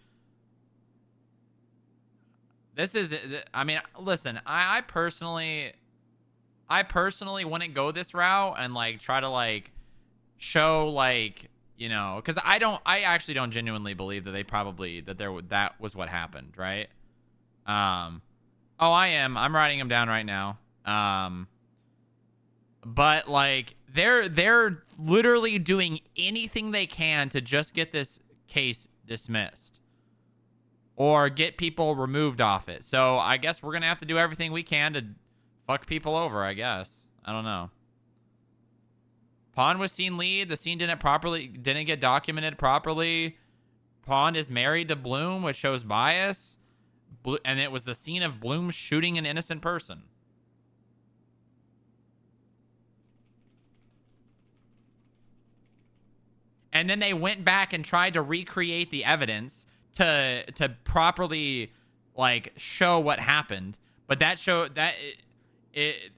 this is, I mean, listen, I personally wouldn't go this route and like try to like show like, you know, because I actually don't genuinely believe that they probably that was what happened, right? Um, oh, I'm writing them down right now. But like they're literally doing anything they can to just get this case dismissed or get people removed off it. So I guess we're gonna have to do everything we can to fuck people over, I guess. I don't know. Pond was seen lead. The scene didn't get documented properly. Pond is married to Bloom, which shows bias. And it was the scene of Bloom shooting an innocent person. And then they went back and tried to recreate the evidence to properly like show what happened. But that showed that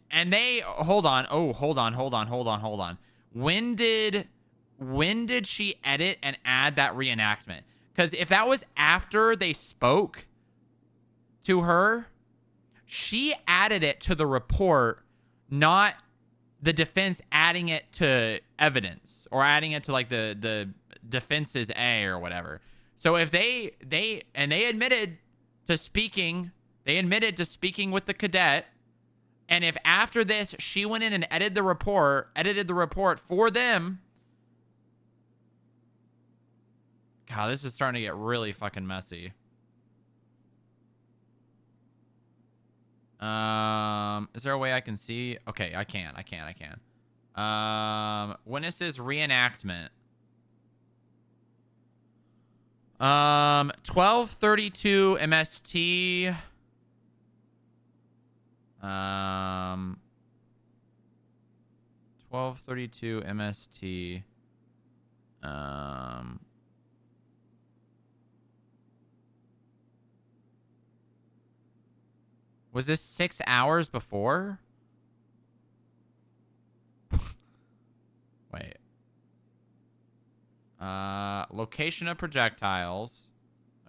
and they hold on. Oh, hold on. When did she edit and add that reenactment? Because if that was after they spoke to her, she added it to the report, not the defense adding it to evidence or adding it to like the defense's A or whatever. So if they admitted to speaking, with the cadet, and if after this she went in and edited the report for them, God, this is starting to get really fucking messy. Is there a way I can see? Okay, I can. Witnesses reenactment. 1232 MST. 1232 MST. Was this 6 hours before? Wait. Location of projectiles.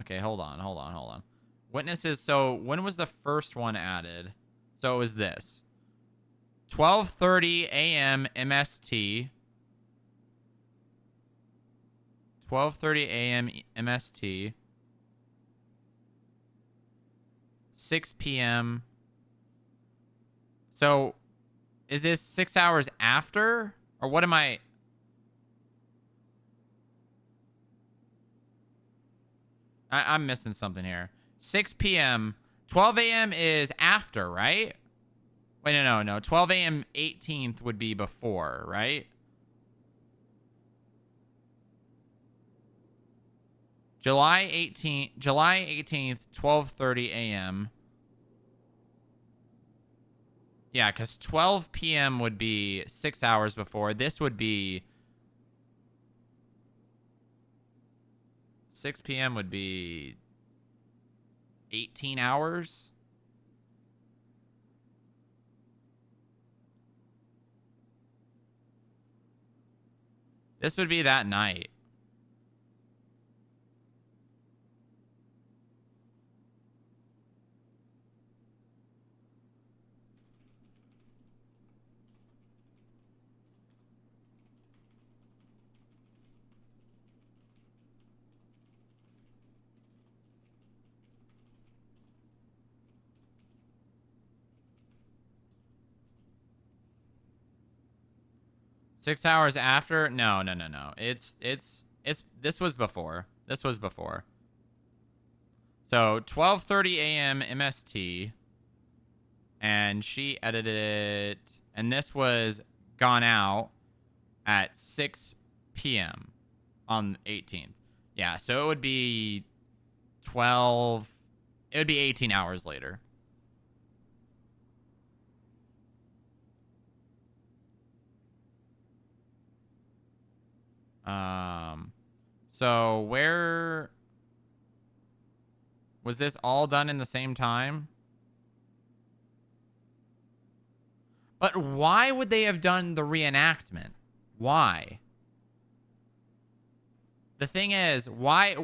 Okay, hold on. Witnesses. So when was the first one added? So it was this. 12:30 a.m. MST. 12:30 a.m. MST. 6 p.m. So is this 6 hours after? Or what am I... I'm missing something here. 6 p.m. 12 a.m. is after, right? Wait, no. 12 a.m. 18th would be before, right? July 18th, 12:30 a.m. Yeah, because 12 p.m. would be 6 hours before. This would be... 6 p.m. would be 18 hours. This would be that night. Six hours after? No. It's this was before. So 12:30 a.m. MST, and she edited it, and this was gone out at 6 p.m. on the 18th. Yeah, so it would be 12. It would be 18 hours later. So where was this all done in the same time? But why would they have done the reenactment? Why? The thing is, why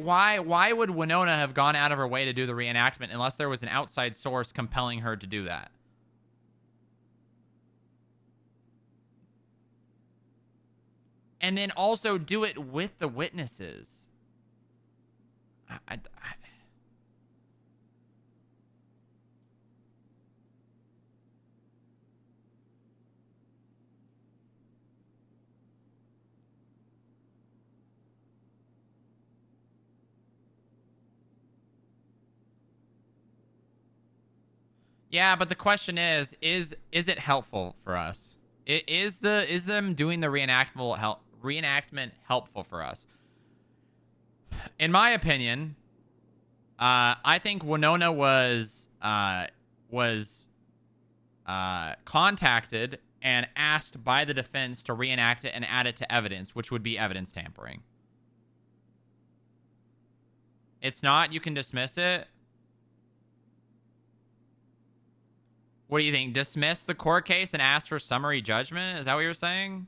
would Winona have gone out of her way to do the reenactment unless there was an outside source compelling her to do that? And then also do it with the witnesses. Yeah, but the question is it helpful for us? Is them doing the reenactment helpful for us? In my opinion, I think Winona was contacted and asked by the defense to reenact it and add it to evidence, which would be evidence tampering. It's not. You can dismiss it. What do you think? Dismiss the court case and ask for summary judgment? Is that what you're saying?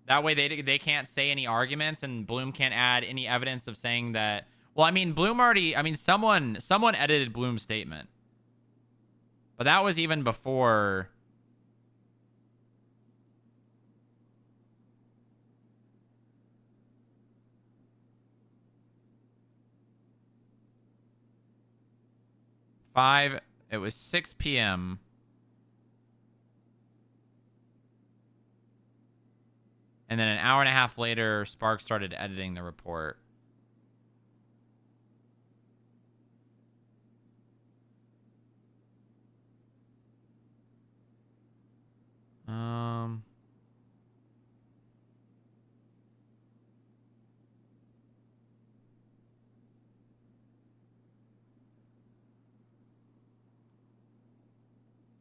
That way they can't say any arguments and Bloom can't add any evidence of saying that. Well, I mean, Bloom already, I mean, someone edited Bloom's statement. But that was even before. It was 6 p.m. And then an hour and a half later, Spark started editing the report.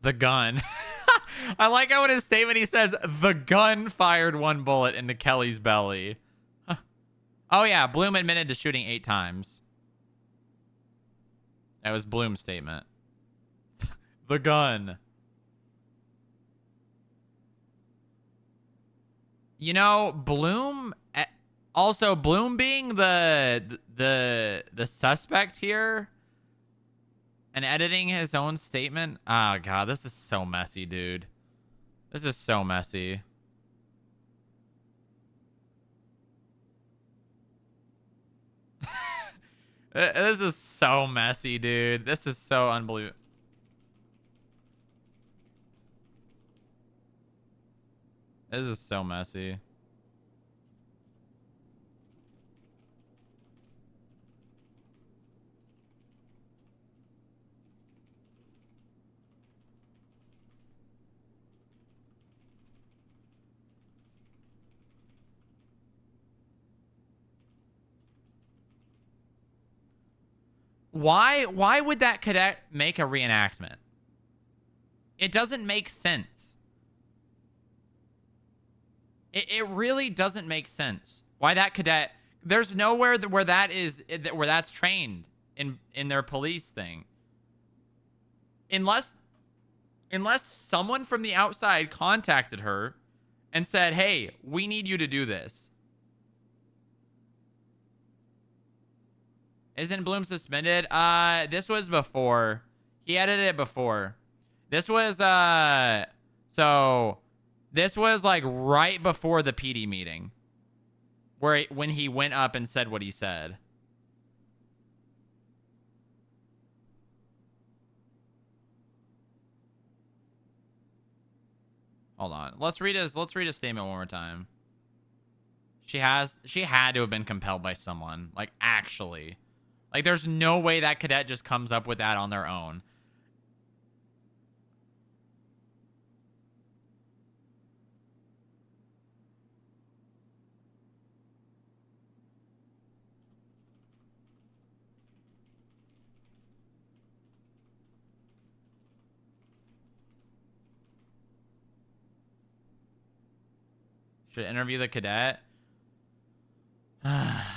The gun. I like how in his statement he says, the gun fired one bullet into Kelly's belly. Oh, yeah. Bloom admitted to shooting 8 times. That was Bloom's statement. The gun. You know, Bloom... Also, Bloom being the suspect here and editing his own statement. Oh, God. This is so messy, dude. This is so messy. This is so messy, dude. This is so unbelievable. This is so messy. Why would that cadet make a reenactment? It doesn't make sense. It really doesn't make sense. Why that cadet? There's nowhere where that's trained in their police thing. Unless someone from the outside contacted her and said, "Hey, we need you to do this." Isn't Bloom suspended? This was before. He edited it before. This was, so this was like right before the PD meeting. When he went up and said what he said. Hold on. Let's read his statement one more time. She had to have been compelled by someone. Like, actually. Like, there's no way that cadet just comes up with that on their own. Should interview the cadet.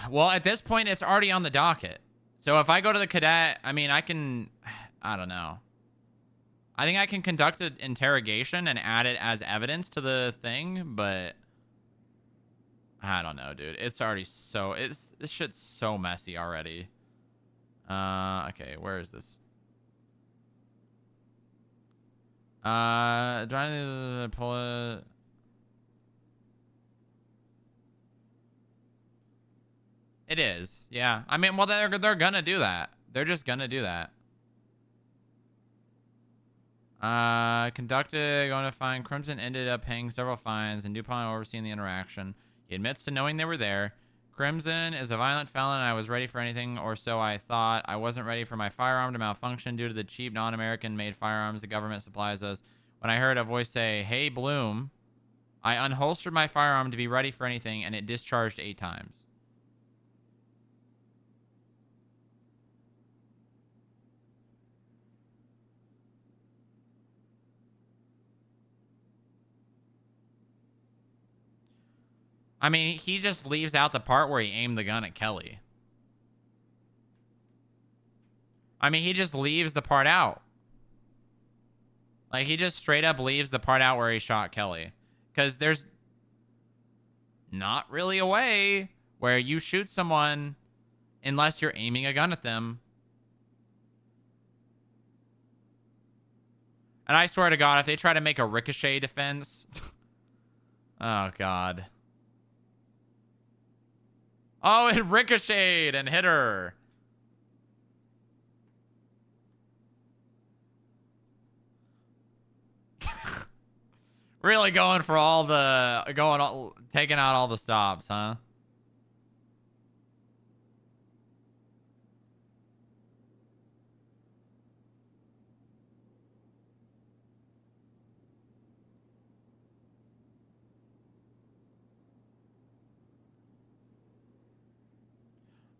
Well, at this point, it's already on the docket. So if I go to the cadet, I mean, I don't know. I think I can conduct an interrogation and add it as evidence to the thing, but I don't know, dude. It's already this shit's so messy already. Okay, where is this? Do I need to pull it? It is, yeah. I mean, well, they're gonna do that. They're just gonna do that. Conducted, going to find. Crimson ended up paying several fines, and DuPont overseeing the interaction. He admits to knowing they were there. Crimson is a violent felon, and I was ready for anything, or so I thought. I wasn't ready for my firearm to malfunction due to the cheap, non-American made firearms the government supplies us. When I heard a voice say, "Hey, Bloom," I unholstered my firearm to be ready for anything, and it discharged 8 times. I mean, he just leaves out the part where he aimed the gun at Kelly. I mean, he just leaves the part out. Like, he just straight up leaves the part out where he shot Kelly. Because there's not really a way where you shoot someone unless you're aiming a gun at them. And I swear to God, if they try to make a ricochet defense... Oh, God. Oh, it ricocheted and hit her. Really going for all the... taking out all the stops, huh?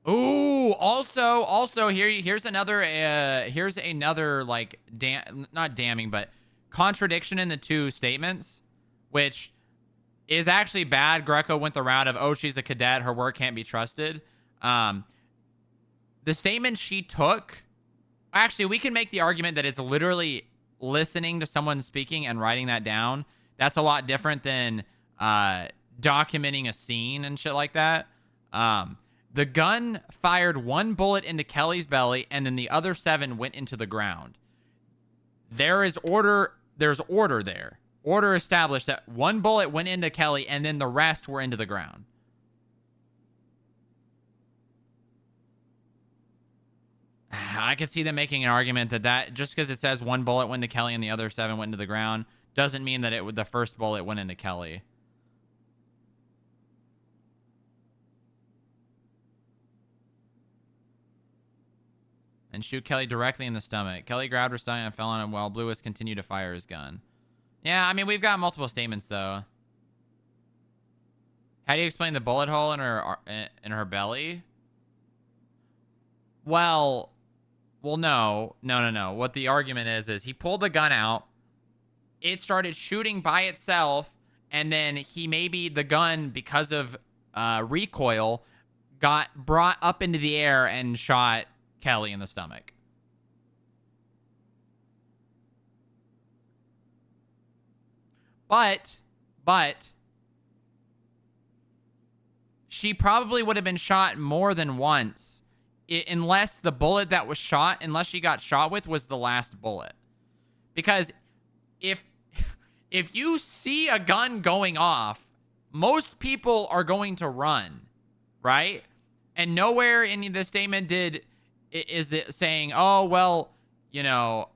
Ooh, also here's another like not damning, but contradiction in the two statements, which is actually bad. Greco went the route of, oh, she's a cadet, her word can't be trusted. The statement she took, actually, we can make the argument that it's literally listening to someone speaking and writing that down. That's a lot different than documenting a scene and shit like that. The gun fired 1 bullet into Kelly's belly, and then the other 7 went into the ground. There's order there. Order established that 1 bullet went into Kelly, and then the rest were into the ground. I could see them making an argument that just because it says 1 bullet went to Kelly and the other 7 went into the ground doesn't mean that the first bullet went into Kelly. And shoot Kelly directly in the stomach. Kelly grabbed her stomach and fell on him while Lewis continued to fire his gun. Yeah, I mean, we've got multiple statements, though. How do you explain the bullet hole in her belly? Well, no. What the argument is he pulled the gun out. It started shooting by itself, and then the gun, because of recoil, got brought up into the air and shot Kelly in the stomach. But she probably would have been shot more than once unless the bullet that was shot, unless she got shot with, was the last bullet. Because if you see a gun going off, most people are going to run, right? And nowhere in the statement is it saying, oh, well, you know,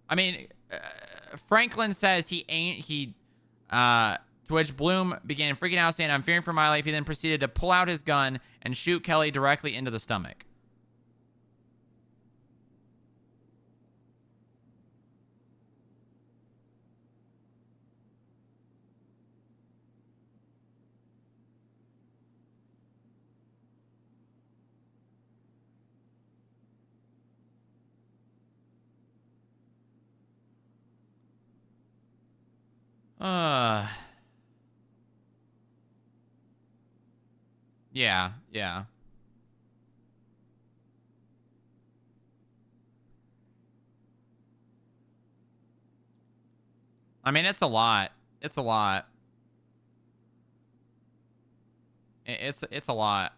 I mean, Franklin says to which Bloom began freaking out, saying, I'm fearing for my life. He then proceeded to pull out his gun and shoot Kelly directly into the stomach. Uh, yeah, yeah. I mean, it's a lot. It's a lot. It's a lot.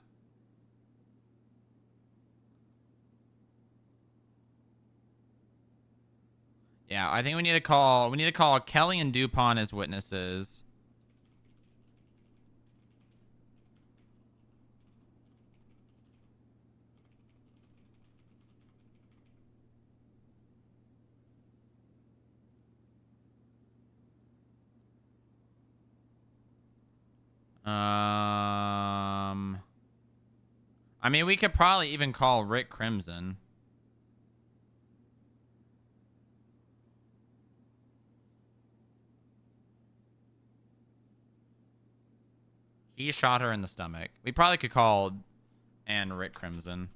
Yeah, I think we need to call Kelly and Dupont as witnesses. I mean, we could probably even call Rick Crimson. He shot her in the stomach. We probably could call and Rick Crimson.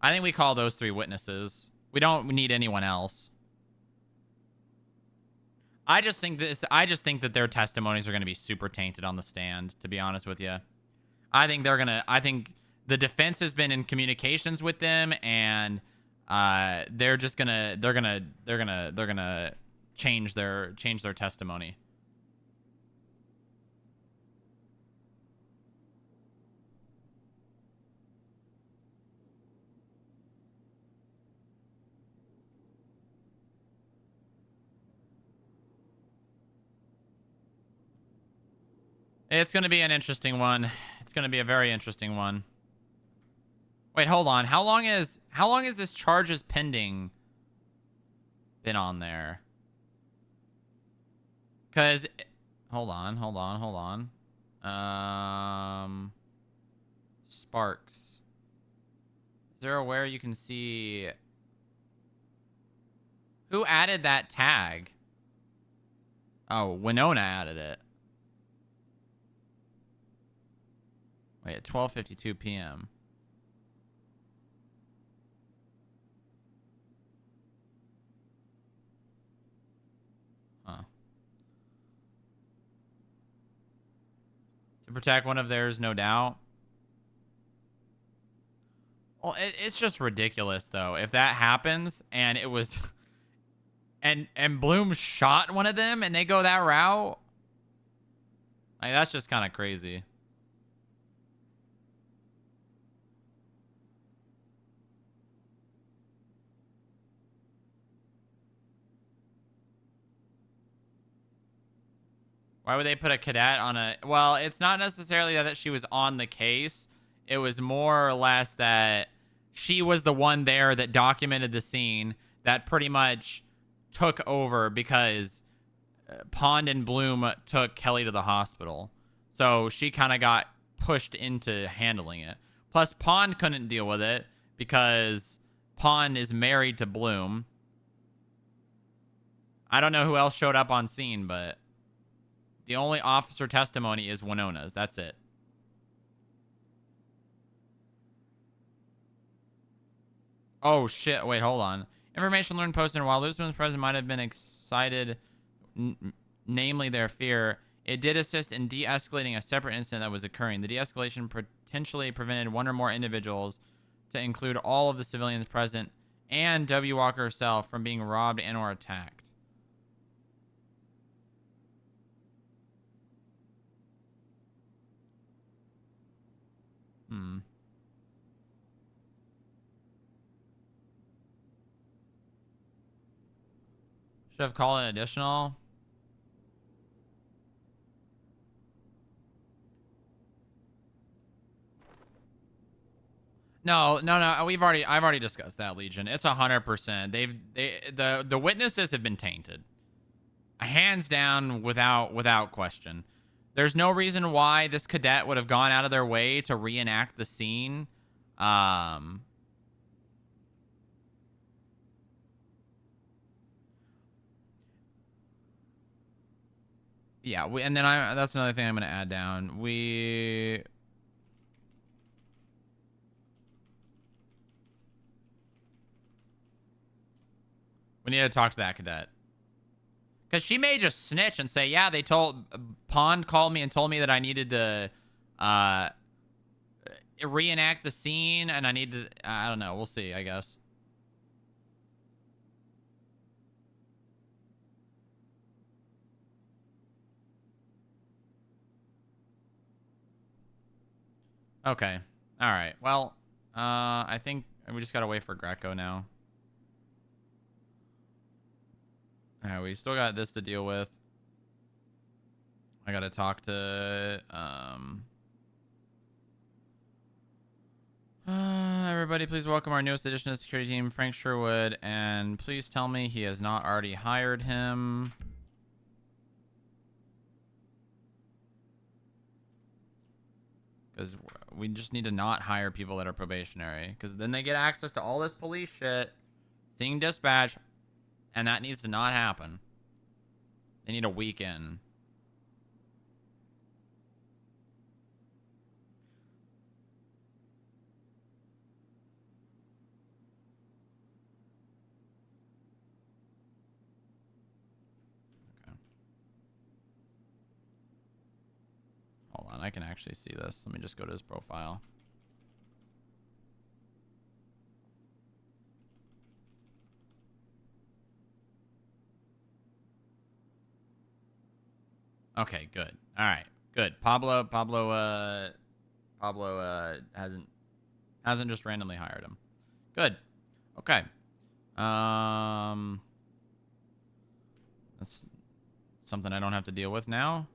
I think we call those three witnesses. We don't need anyone else. I just think that their testimonies are going to be super tainted on the stand, to be honest with you. I think the defense has been in communications with them, and they're gonna change their testimony. It's gonna be an interesting one. It's gonna be a very interesting one. Wait, hold on. How long is this charges pending been on there? Cause hold on. Sparks. Is there a where you can see who added that tag? Oh, Winona added it. Wait, at 12:52 p.m. Huh. To protect one of theirs, no doubt. Well, it's just ridiculous though. If that happens and it was and Bloom shot one of them and they go that route, like that's just kind of crazy. Why would they put a cadet on a... Well, it's not necessarily that she was on the case. It was more or less that she was the one there that documented the scene that pretty much took over because Pond and Bloom took Kelly to the hospital. So she kind of got pushed into handling it. Plus, Pond couldn't deal with it because Pond is married to Bloom. I don't know who else showed up on scene, but the only officer testimony is Winona's. That's it. Oh, shit. Wait, hold on. Information learned posted while Luzman's present might have been excited, namely their fear. It did assist in de-escalating a separate incident that was occurring. The de-escalation potentially prevented one or more individuals, to include all of the civilians present and W. Walker herself, from being robbed and or attacked. Hmm. Should have called an additional. No. I've already discussed that, Legion. It's 100%. The witnesses have been tainted, hands down, without question. There's no reason why this cadet would have gone out of their way to reenact the scene. Um, yeah, and then that's another thing I'm gonna add down. We need to talk to that cadet Because she may just snitch and say, yeah, they told... Pond called me and told me that I needed to reenact the scene, and I need to... I don't know. We'll see, I guess. Okay. All right. Well, I think we just gotta wait for Greco now. All right, we still got this to deal with. I gotta talk to everybody. Please welcome our newest addition to the security team, Frank Sherwood, and please tell me he has not already hired him. Because we just need to not hire people that are probationary. Because then they get access to all this police shit. Seeing dispatch. And that needs to not happen. They need a weekend. Okay. Hold on, I can actually see this. Let me just go to his profile. Okay, good. All right, good. Pablo hasn't just randomly hired him. Good. Okay. That's something I don't have to deal with now.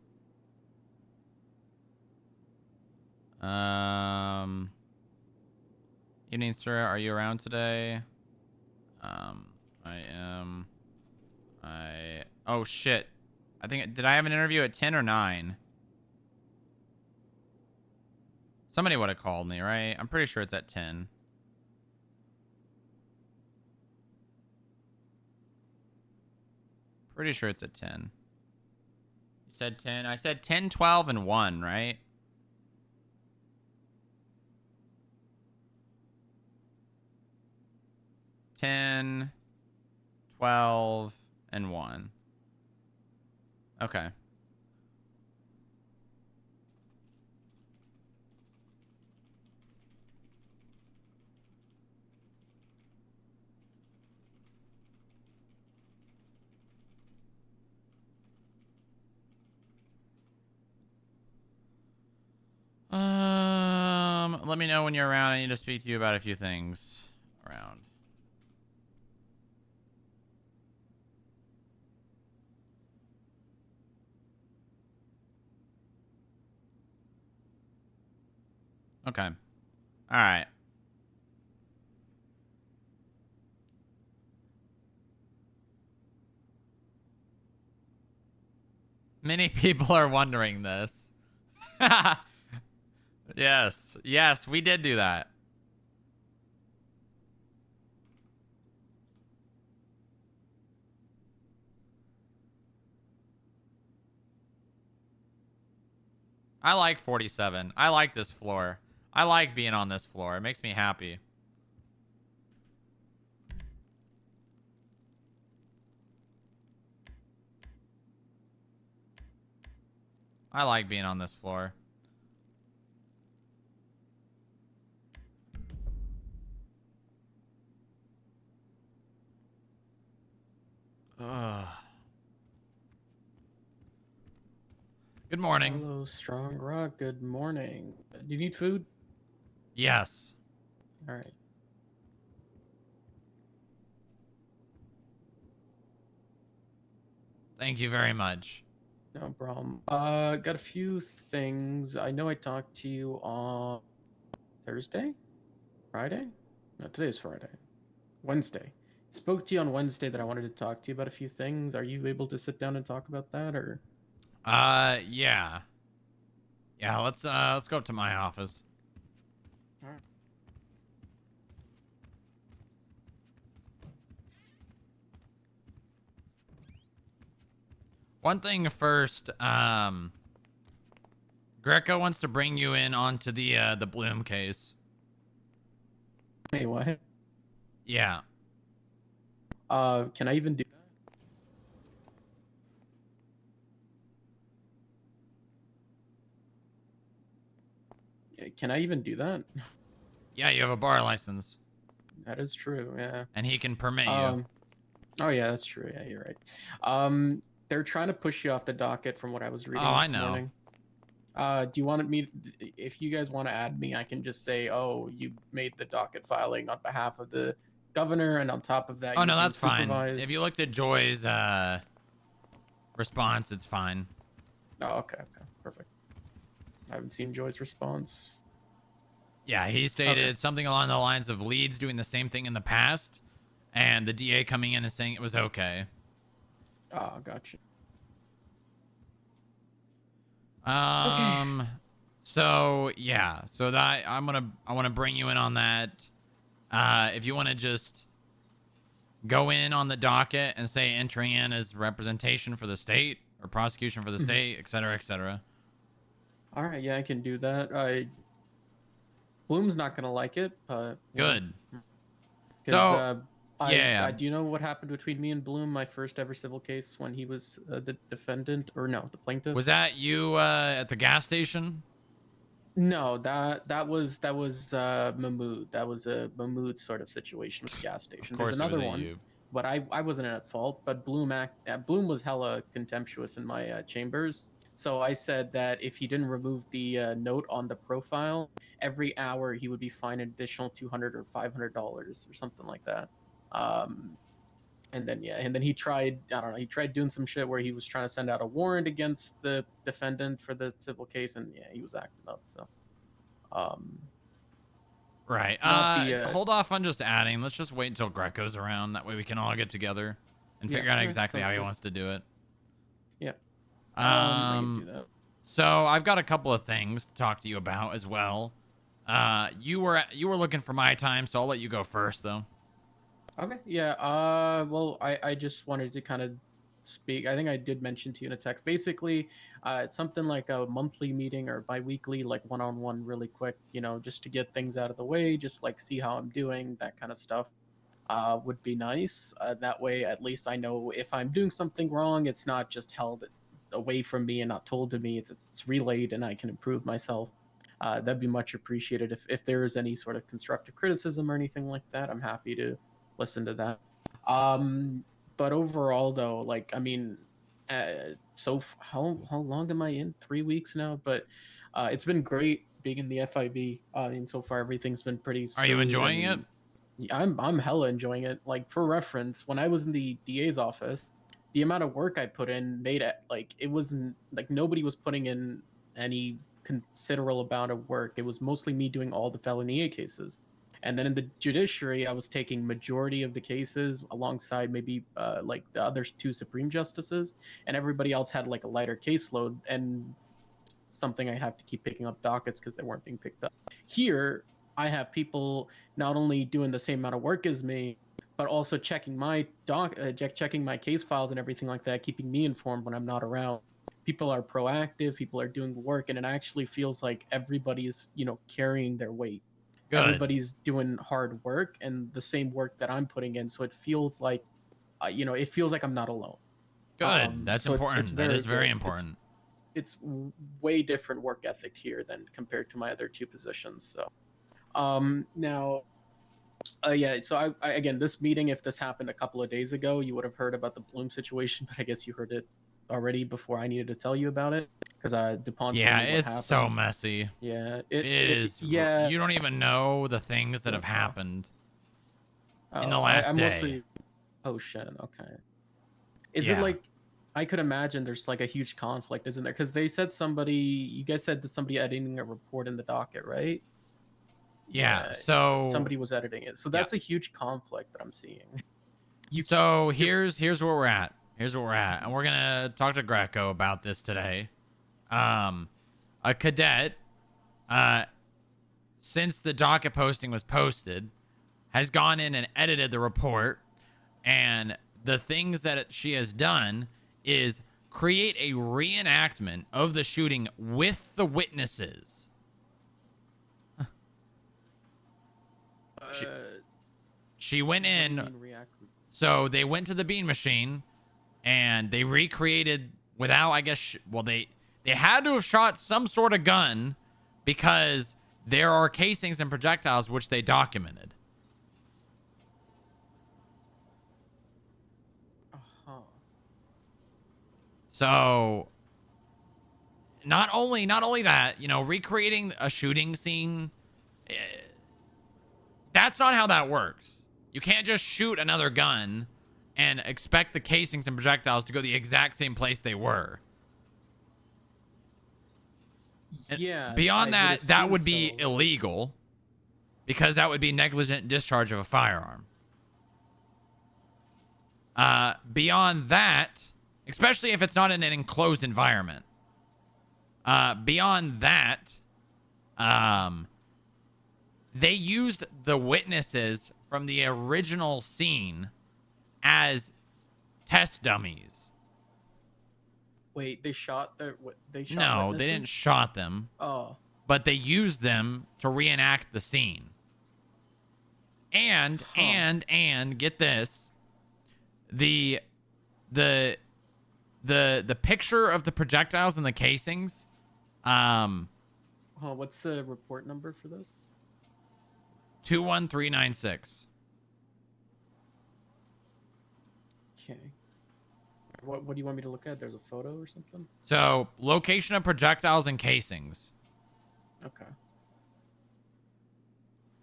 Evening, sir. Are you around today? I am. Oh shit. I think, did I have an interview at 10 or 9? Somebody would have called me, right? I'm pretty sure it's at 10. Pretty sure it's at 10. You said 10. I said 10, 12, and 1, right? $10, $12, and $1. Okay. Let me know when you're around. I need to speak to you about a few things around. Okay. All right. Many people are wondering this. Yes. Yes, we did do that. I like 47. I like this floor. I like being on this floor. It makes me happy. I like being on this floor. Ugh. Good morning. Hello, Strongrock. Good morning. Do you need food? Yes. All right. Thank you very much. No problem. Got a few things. I know I talked to you on Thursday? Friday? No, today's Friday. Wednesday. Spoke to you on Wednesday that I wanted to talk to you about a few things. Are you able to sit down and talk about that, or? Yeah. Yeah, let's go up to my office. All right. One thing first, Greco wants to bring you in onto the Bloom case. Hey, what? Yeah. Can I even do that? can I even do that? Yeah, you have a bar license, That is true. Yeah. and he can permit you. Um. Oh yeah, that's true. Yeah, you're right. They're trying to push you off the docket from what I was Oh, reading I this know. morning. Do you want me? If you guys want to add me, I can just say, oh, you made the docket filing on behalf of the governor, and on top of that, Oh you're no, being that's fine. If supervised. you looked at Joy's response, it's fine. Oh, okay, okay, perfect. I haven't seen Joy's response. Yeah, he Okay. stated something along the lines of Leeds doing the same thing in the past, and the DA coming in and saying it was okay. Oh, gotcha. Okay. So yeah, so that I want to bring you in on that. If you want to just go in on the docket and say entering in as representation for the state or prosecution for the state, et cetera, et cetera. All right, yeah, I can do that. Bloom's not gonna like it, but Good. because So I yeah, do you know what happened between me and Bloom, my first ever civil case when he was the defendant, or no, the plaintiff. was that you at the gas station? No, that was Mahmood. That was a Mahmood sort of situation with the gas Of station. There's course, it was another at one, you. but I wasn't at fault. But Bloom was hella contemptuous in my chambers. So I said that if he didn't remove the note on the profile, every hour he would be fined an additional $200 or $500 or something like that. Um, and then yeah, and then he tried, I don't know, he tried doing some shit where he was trying to send out a warrant against the defendant for the civil case, and yeah, he was acting up. So um, Right. not the Hold off on just adding. Let's just wait until Greco's around. That way we can all get together and yeah, figure out yeah, exactly sounds how he good. wants to do it. Yeah, I can do Um, that. so I've got a couple of things to talk to you about as well. You were looking for my time, so I'll let you go first, though. Okay, yeah. Well, I just wanted to kind of speak. I think I did mention to you in a text. Basically, it's something like a monthly meeting or biweekly, like one-on-one, really quick. You know, just to get things out of the way, just like see how I'm doing, that kind of stuff. Would be nice. That way, at least I know if I'm doing something wrong, it's not just held away from me and not told to me. It's relayed, and I can improve myself. That'd be much appreciated. If there is any sort of constructive criticism or anything like that, I'm happy to listen to that. Um, but overall, though, like I mean, how long am I in? 3 weeks now, but it's been great being in the FIB. I mean, so far everything's been pretty Are you smooth, enjoying it? and I'm hella enjoying it. Like for reference, when I was in the DA's office, the amount of work I put in made it like it wasn't like nobody was putting in any considerable amount of work. It was mostly me doing all the felony cases. And then in the judiciary, I was taking majority of the cases alongside maybe like the other two Supreme Justices, and everybody else had like a lighter caseload and something I have to keep picking up dockets because they weren't being picked up. Here, I have people not only doing the same amount of work as me, but also checking my checking my case files and everything like that, keeping me informed when I'm not around. People are proactive. People are doing the work, and it actually feels like everybody's carrying their weight. Good. Everybody's doing hard work and the same work that I'm putting in, so it feels like it feels like I'm not alone. Good. That's So it's important. That very is very good. important. It's way different work ethic here than compared to my other two positions. So now yeah, so I again, this meeting, if this happened a couple of days ago, you would have heard about the Bloom situation, but I guess you heard it already before I needed to tell you about it because DuPont told Yeah, me what it's so happened. messy. Yeah, It is. yeah. You don't even know the things that have uh, happened in the oh, I last day. mostly. Oh shit. Okay. Is it Yeah. like I could imagine there's like a huge conflict, isn't there? Because they said you guys said that somebody editing a report in the docket, right? Yeah. Yeah, So, somebody was editing it. So yeah. that's a huge conflict that I'm seeing. You, So you're, here's where we're at. Here's where we're at, and we're gonna talk to Greco about this today. Um, a cadet, uh, since the docket posting was posted, has gone in and edited the report, and the things that she has done is create a reenactment of the shooting with the witnesses. She, she went what do you in. mean react? So they went to the bean machine and they recreated without, I guess, well, they had to have shot some sort of gun because there are casings and projectiles which they documented. Uh-huh. So not only that, you know, recreating a shooting scene, that's not how that works. You can't just shoot another gun and expect the casings and projectiles to go the exact same place they were. And Yeah, I beyond would that, that assume would be so. illegal because that would be negligent discharge of a firearm. Beyond that, especially if it's not in an enclosed environment. Beyond that, they used the witnesses from the original scene as test dummies. Wait, they shot No, they didn't witnesses? shot them, Oh. but they used them to reenact the scene. And Huh. get this, the picture of the projectiles and the casings, What's the report number for those? 21396. Okay. What do you want me to look at? There's a photo or something? So, location of projectiles and casings. Okay.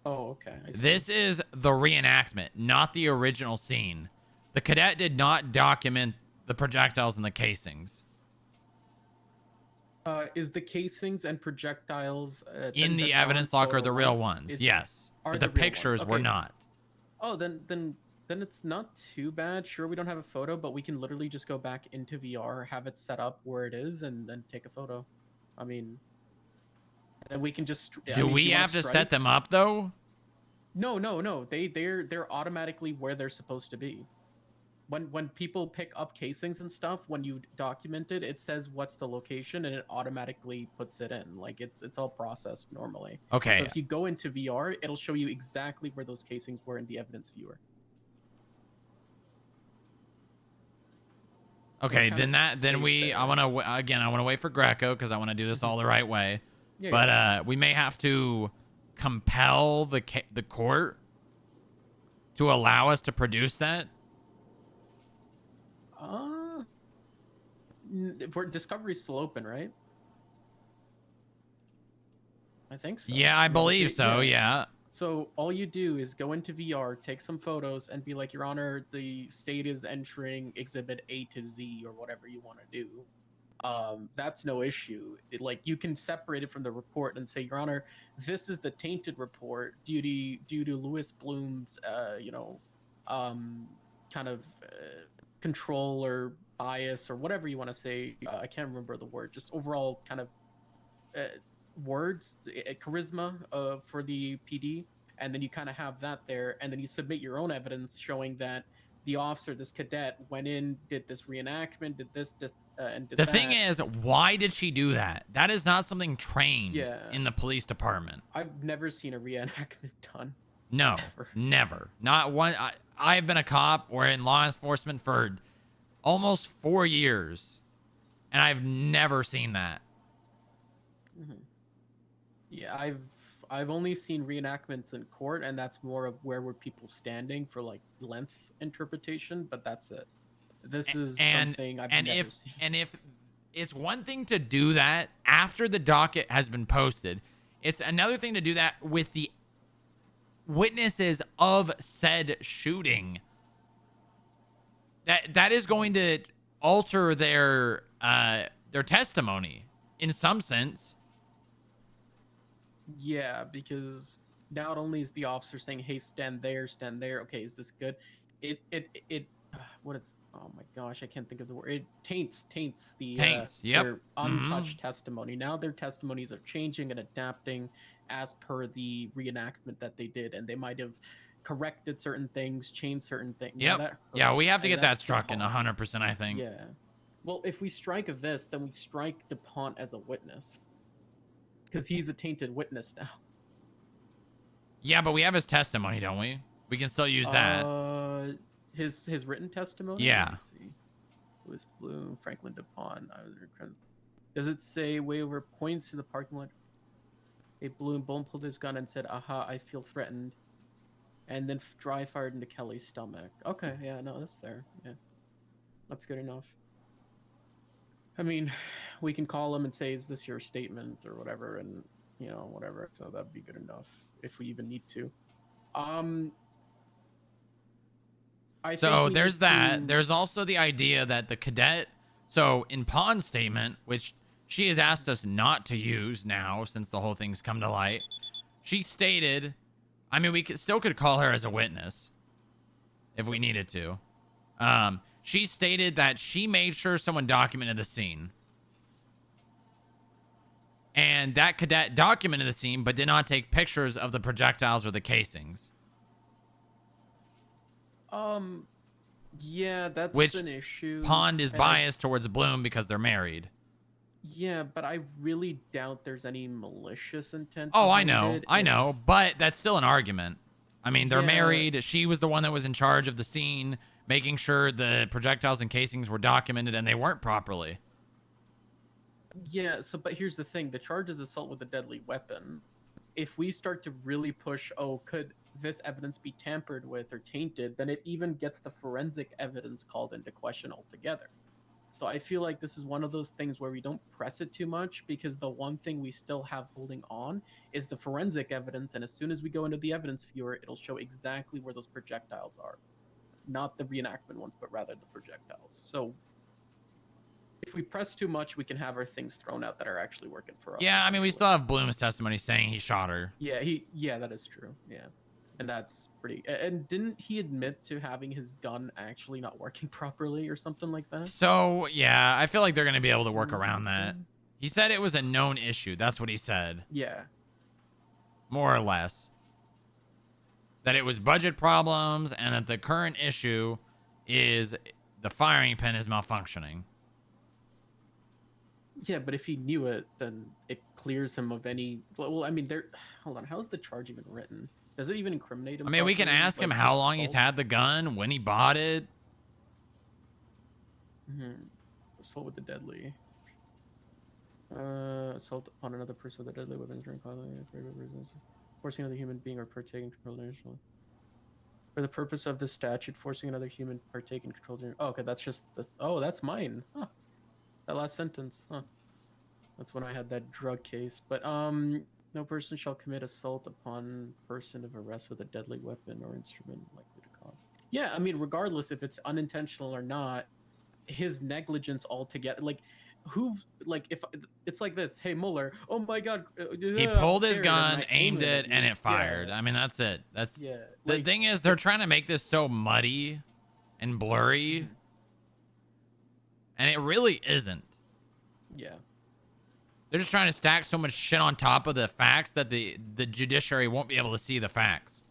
Oh, okay. I see. This is the reenactment, not the original scene. The cadet did not document the projectiles and the casings. Is the casings and projectiles In the evidence locker, the real ones, yes. But the pictures were not. Oh, then it's not too bad. Sure, we don't have a photo, but we can literally just go back into VR, have it set up where it is, and then take a photo. I mean, and we can just. Do we have to set them up though? No. They're automatically where they're supposed to be. When people pick up casings and stuff, when you document it, it says what's the location and it automatically puts it in. Like it's all processed normally. Okay. So if you go into VR, it'll show you exactly where those casings were in the evidence viewer. Okay, so I want to wait for Greco because I want to do this all the right way. Yeah, but we may have to compel the court to allow us to produce that. Discovery's still open, right? I think so. Yeah, I believe so. Yeah. So all you do is go into VR, take some photos, and be like, Your Honor, the state is entering Exhibit A to Z or whatever you want to do. That's no issue. You can separate it from the report and say, Your Honor, this is the tainted report due to Louis Bloom's, kind of control or bias or whatever you want to say. I can't remember the word. Just overall kind of words, charisma for the PD, and then you kind of have that there, and then you submit your own evidence showing that the officer, this cadet, went in, did this reenactment, did this, and did that. The thing is, why did she do that? That is not something trained in the police department. I've never seen a reenactment done. No, never. Not one. I've been a cop or in law enforcement for almost 4 years, and I've never seen that. Mm-hmm. Yeah, I've only seen reenactments in court, and that's more of where were people standing for like length interpretation, but that's it. This is something I've never seen. And if it's one thing to do that after the docket has been posted, it's another thing to do that with the witnesses of said shooting. That is going to alter their testimony in some sense. Yeah, because not only is the officer saying, "Hey, stand there." Okay, is this good? It what is? Oh my gosh, I can't think of the word. It taints their untouched testimony. Now their testimonies are changing and adapting as per the reenactment that they did, and they might have corrected certain things, changed certain things. Yep. Yeah, we have to get that struck in 100%, I think. Yeah. Well, if we strike this, then we strike DuPont as a witness. Because he's a tainted witness now. Yeah, but we have his testimony, don't we? We can still use that. His written testimony? Yeah. Let me see. Louis Bloom, Franklin DuPont. Does it say way over points to the parking lot? A Bloom pulled his gun and said, "Aha, I feel threatened," and then dry fired into Kelly's stomach. Okay, yeah, no, that's there. Yeah, that's good enough. I mean, we can call him and say, "Is this your statement?" or whatever, and whatever. So that'd be good enough if we even need to. Um, I think So we there's need that. to. There's also the idea that the cadet. So in Pawn's statement, which she has asked us not to use now since the whole thing's come to light, she stated, I mean, still could call her as a witness if we needed to. She stated that she made sure someone documented the scene. And that cadet documented the scene, but did not take pictures of the projectiles or the casings. Um, yeah, that's Which an issue, Pond is and biased towards Bloom because they're married. yeah, but I really doubt there's any malicious intent Oh, behind it. I know, It's but that's still an argument. I mean, they're yeah, married. She was the one that was in charge of the scene, making sure the projectiles and casings were documented, and they weren't properly. yeah. So, but here's the thing: the charge is assault with a deadly weapon. If we start to really push, oh, could this evidence be tampered with or tainted, then it even gets the forensic evidence called into question altogether. So I feel like this is one of those things where we don't press it too much because the one thing we still have holding on is the forensic evidence. And as soon as we go into the evidence viewer, it'll show exactly where those projectiles are. Not the reenactment ones, but rather the projectiles. So if we press too much, we can have our things thrown out that are actually working for us. Yeah, I mean, we still have Bloom's testimony saying he shot her. Yeah, that is true. Yeah. And that's pretty. And didn't he admit to having his gun actually not working properly or something like that? So, yeah, I feel like they're going to be able to work around that. He said it was a known issue. That's what he said. Yeah. More or less. That it was budget problems and that the current issue is the firing pin is malfunctioning. Yeah, but if he knew it, then it clears him of any. Well, I mean, there. Hold on, how is the charge even written? Does it even incriminate him? I mean, we can properly? ask him Like, how if it's long he's false? had the gun, when he bought it. Assault with the deadly. Assault upon another person with a deadly weapon during conflict for reasons, forcing another human being or partaking control initially. For the purpose of this statute, forcing another human partake in control. Oh, okay, that's just the. Oh, that's mine. Huh. That last sentence. Huh. That's when I had that drug case. But no person shall commit assault upon person of arrest with a deadly weapon or instrument likely to cause. Yeah, I mean, regardless if it's unintentional or not, his negligence altogether. Like, who? Like, if it's like this, hey Mueller, oh my God, He I'm pulled his scared, and then gun, I aim aimed it it, at and you. it fired. Yeah, I mean, that's it. That's yeah. the Like, thing is they're trying to make this so muddy and blurry, and it really isn't. Yeah. They're just trying to stack so much shit on top of the facts that the judiciary won't be able to see the facts.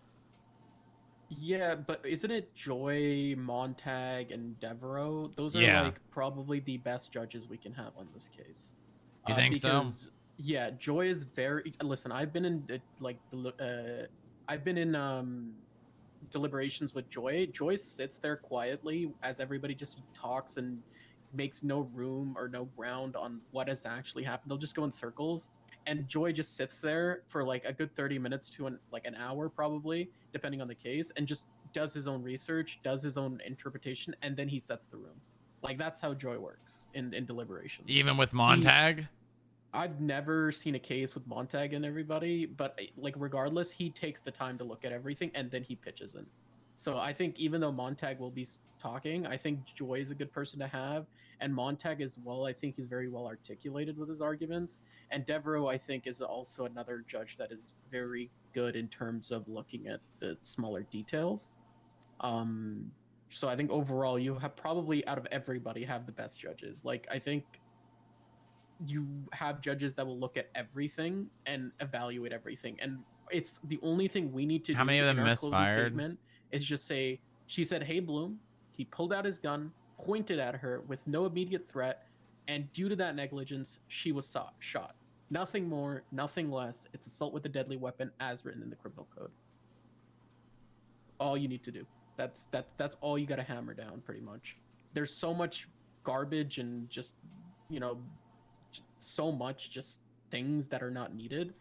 Yeah, but isn't it Joy, Montag, and Devereaux? Those are Yeah. like probably the best judges we can have on this case. You think so? Because yeah, Joy is very. Listen, I've been in I've been in deliberations with Joy. Joy sits there quietly as everybody just talks and makes no room or no ground on what has actually happened. They'll just go in circles, and Joy just sits there for like a good 30 minutes to an hour probably, depending on the case, and just does his own research, does his own interpretation, and then he sets the room. Like that's how Joy works in deliberations. Even with Montag? I've never seen a case with Montag and everybody, but like regardless, he takes the time to look at everything and then he pitches in. So I think even though Montag will be talking, I think Joy is a good person to have, and Montag as well. I think he's very well articulated with his arguments, and Devereaux I think is also another judge that is very good in terms of looking at the smaller details. So I think overall you have probably out of everybody have the best judges. Like I think you have judges that will look at everything and evaluate everything, and it's the only thing we need to How do many of them in our closing misfired? statement is just say she said, "Hey Bloom," he pulled out his gun, pointed at her with no immediate threat, and due to that negligence she was shot. Nothing more, nothing less. It's assault with a deadly weapon as written in the criminal code. All you need to do. That's all you got to hammer down pretty much. There's so much garbage and just you know so much just things that are not needed,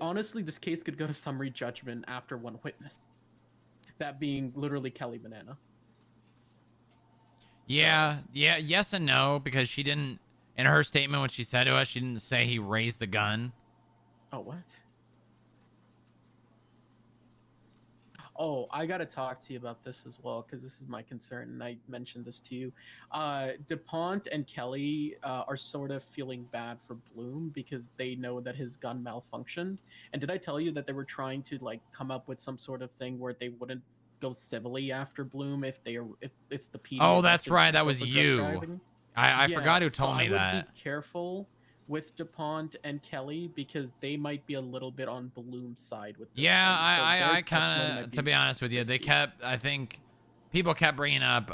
Honestly, this case could go to summary judgment after one witness. That being literally Kelly Banana. Yeah, yeah, yes and no, because she didn't, in her statement, when she said to us, she didn't say he raised the gun. Oh, what? Oh, I gotta talk to you about this as well because this is my concern, and I mentioned this to you. DuPont and Kelly are sort of feeling bad for Bloom because they know that his gun malfunctioned. And did I tell you that they were trying to like come up with some sort of thing where they wouldn't go civilly after Bloom if if the PD Oh, that's arrested right. That Rico was for drug you. driving? I Yeah, forgot who so told I me would be that. careful with DuPont and Kelly because they might be a little bit on Bloom's side with this Yeah, thing. So their I testimony kind might of, to be be honest with you, they risky. kept, I think, people kept bringing up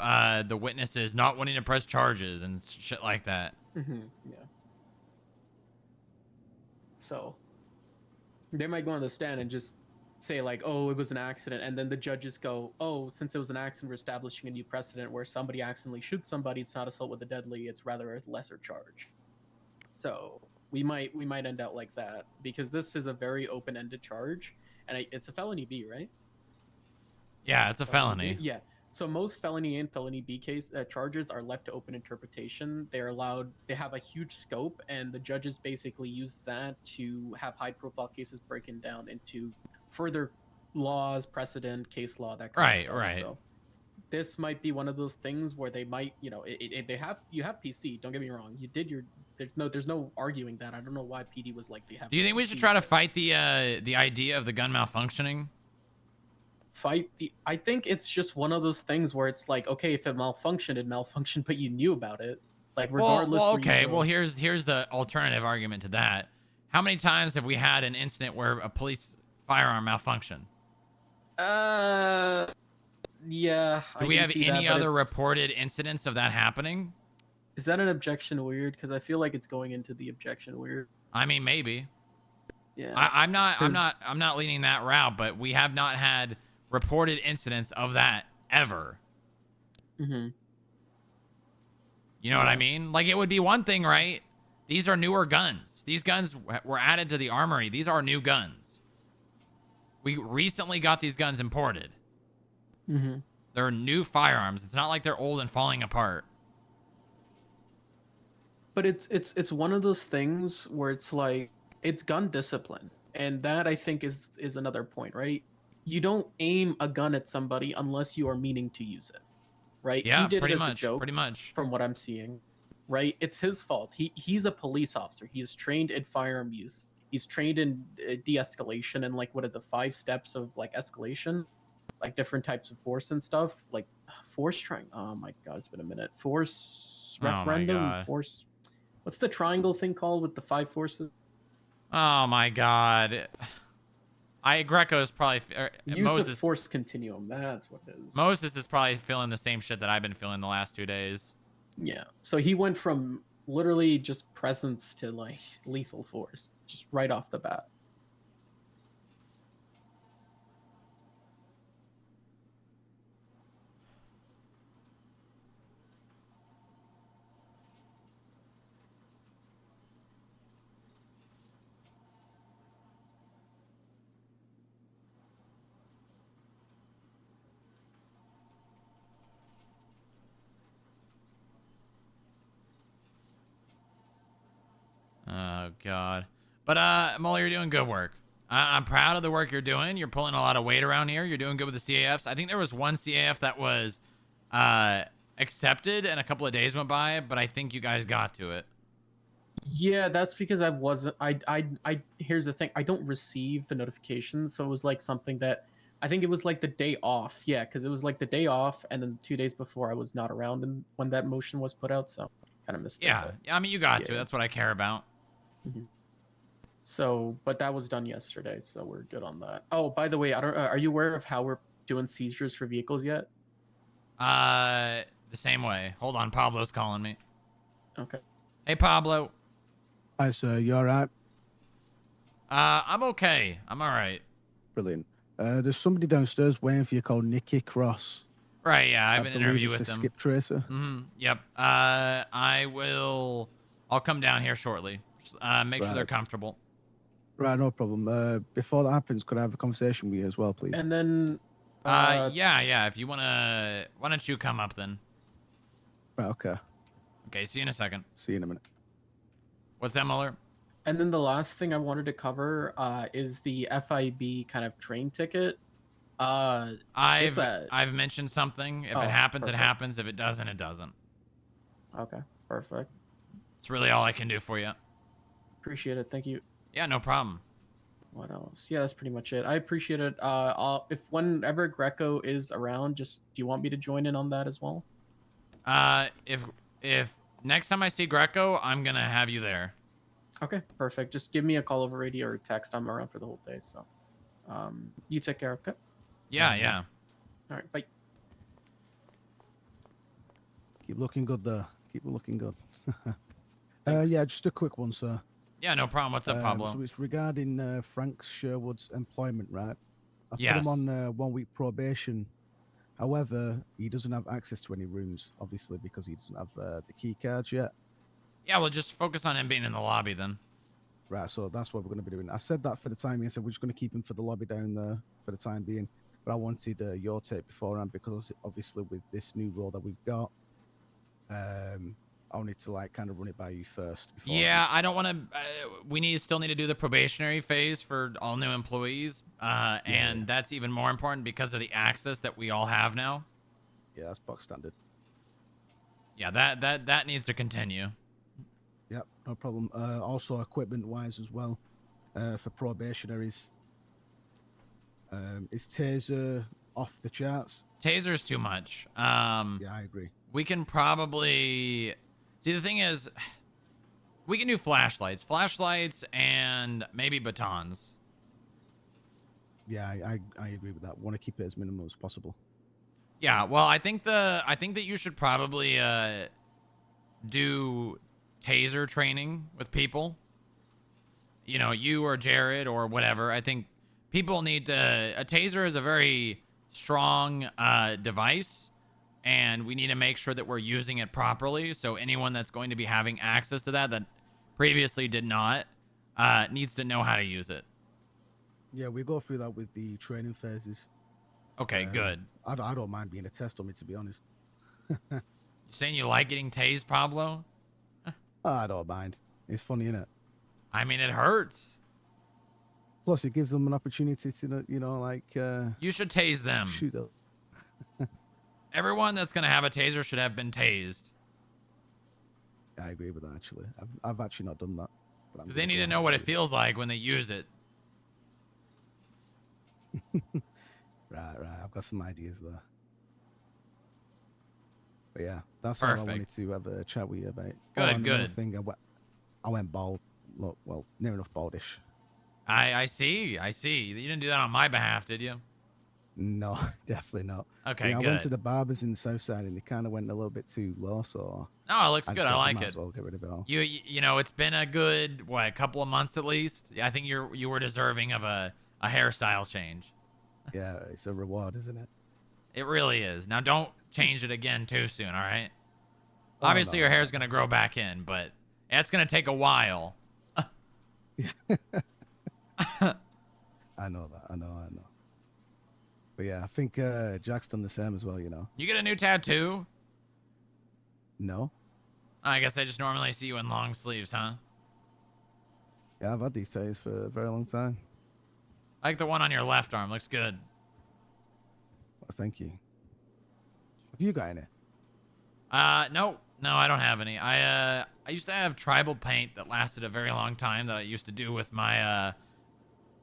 the witnesses not wanting to press charges and shit like that. Yeah. So they might go on the stand and just say like, "Oh, it was an accident," and then the judges go, "Oh, since it was an accident, we're establishing a new precedent where somebody accidentally shoots somebody. It's not assault with a deadly. It's rather a lesser charge." So we might end out like that because this is a very open-ended charge, and it's a felony B, right? Yeah, it's a Felony B, felony. yeah. So most felony and felony B case charges are left to open interpretation. They're allowed. They have a huge scope, and the judges basically use that to have high-profile cases broken down into further laws, precedent, case law, that kind of Right, stuff. right. So this might be one of those things where they might, they have you have PC. Don't get me wrong. You did your. There's no arguing that. I don't know why PD was like they have Do you no think we should PC, try to but fight the idea of the gun malfunctioning? fight the I think it's just one of those things where it's like, okay, if it malfunctioned, but you knew about it. Like Well, regardless where you okay. Well, go. here's the alternative argument to that. How many times have we had an incident where a police firearm malfunctioned? Uh yeah, Do I we can have see that, any but other it's reported incidents of that happening? is that an objection weird? Because I feel like it's going into the objection weird. I mean, maybe. Yeah. Because I'm not leaning that route, but we have not had reported incidents of that ever. hmm You know what I yeah. mean? Like, it would be one thing, right? These are newer guns. These guns were added to the armory. These are new guns. We recently got these guns imported. hmm They're new firearms. It's not like they're old and falling apart. But it's one of those things where it's like it's gun discipline. And that I think is another point, right? You don't aim a gun at somebody unless you are meaning to use it, right? He Yeah, did it pretty as a much. Pretty joke much. from what I'm seeing, right? It's his fault. He's a police officer. He's trained in firearm use. He's trained in de-escalation and like what are the 5 steps of like escalation, like different types of force and stuff, like force trying. Oh my god, it's been a minute. Force Oh my referendum, god. force. What's the triangle thing called with the 5 forces? Oh my god. I Greco is probably Use of Moses. force continuum. That's what it is. Moses is probably feeling the same shit that I've been feeling the last 2 days. Yeah. So he went from literally just presence to like lethal force, just right off the bat. Oh god. But Mully, you're doing good work. I'm proud of the work you're doing. You're pulling a lot of weight around here. You're doing good with the CAFs. I think there was one CAF that was uh accepted and a couple of days went by, but I think you guys got to it. Yeah, that's because I wasn't. I. Here's the thing. I don't receive the notifications, so it was like something that I think it was like the day off. Yeah, because it was like the day off, and then 2 days before I was not around, and when that motion was put out, so kind of missed it. Yeah. But I mean, you got to it. yeah. That's what I care about. Mhm. So, but that was done yesterday, so we're good on that. Oh, by the way, I don't. Are you aware of how we're doing seizures for vehicles yet? The same way. Hold on, Pablo's calling me. Okay. Hey, Pablo. Hi, sir. You all right? I'm okay. I'm all right. Brilliant. There's somebody downstairs waiting for you called Nikki Cross. Right, yeah, I have I an believe interview it's for with them. Skip Tracer. Yep. I'll come down here shortly. Make sure they're Right. comfortable. Right, no problem. Before that happens, could I have a conversation with you as well, please? And then, Yeah. If you wanna, why don't you come up then? Right, okay. Okay, see you in a second. See you in a minute. What's that, Muller? and then the last thing I wanted to cover is the FIB kind of train ticket. It's a I've mentioned something. If it Oh, happens, it perfect. happens. If it doesn't, it doesn't. Okay, perfect. It's really all I can do for you. Appreciate it. Thank you. Yeah, no problem. What else? Yeah, that's pretty much it. I appreciate it. If whenever Greco is around, just do you want me to join in on that as well? If next time I see Greco, I'm gonna have you there. Okay, perfect. Just give me a call over radio or text. I'm around for the whole day, so you take care. Okay. Yeah. All right. Bye. Keep looking good there. Keep looking good. Thanks. Yeah, just a quick one, sir. Yeah, no problem. What's up, Pablo? So it's regarding Frank Sherwood's employment, right? I've Yes. put him on 1 week probation. However, he doesn't have access to any rooms, obviously, because he doesn't have the key cards yet. Yeah, we'll just focus on him being in the lobby then. Right, so that's what we're going to be doing. I said that for the time being. I said we're just going to keep him for the lobby down there for the time being. But I wanted your take beforehand because obviously with this new role that we've got, I'll need to like kind of run it by you first. Yeah, I don't want to. We still need to do the probationary phase for all new employees, and that's even more important because of the access that we all have now. Yeah, that's box standard. Yeah, that needs to continue. Yep, no problem. Also, equipment-wise as well, for probationaries, is Taser off the charts? Taser's too much. Yeah, I agree. We can probably see. The thing is, we can do flashlights, and maybe batons. Yeah, I agree with that. Want to keep it as minimal as possible. Yeah, well, I think that you should probably do taser training with people. You know, you or Jared or whatever. I think people need to. A taser is a very strong device, and we need to make sure that we're using it properly. So anyone that's going to be having access to that previously did not needs to know how to use it. Yeah, we go through that with the training phases. Okay, good. I don't mind being a test on me, to be honest. You saying you like getting tased, Pablo? I don't mind. It's funny, innit? I mean, it hurts. Plus, it gives them an opportunity to, like... you should tase them. Shoot up. Everyone that's going to have a taser should have been tased. I agree with that, actually. I've actually not done that. Because they need to know what it feels like when they use it. Right. I've got some ideas there. But yeah, that's Perfect. all I wanted to have a chat with you about. Good. Thing, I went bald. Look, well, near enough baldish. I see. You didn't do that on my behalf, did you? No, definitely not. Okay, I good. went to the barbers in the south side and they kind of went a little bit too low, so... No, it looks good. I like it. As well get rid of it all. You know, it's been a good, a couple of months at least. I think you were deserving of a hairstyle change. Yeah, it's a reward, isn't it? It really is. Now, don't change it again too soon, all right? Oh, Obviously, no, your hair's going to grow back in, but it's going to take a while. I know that. I know. But yeah, I think Jack's done the same as well, you know. You get a new tattoo? No? I guess I just normally see you in long sleeves, huh? Yeah, I've had these tattoos for a very long time. I like the one on your left arm. Looks good. Well, thank you. Have you got any? No, I don't have any. I used to have tribal paint that lasted a very long time that I used to do with my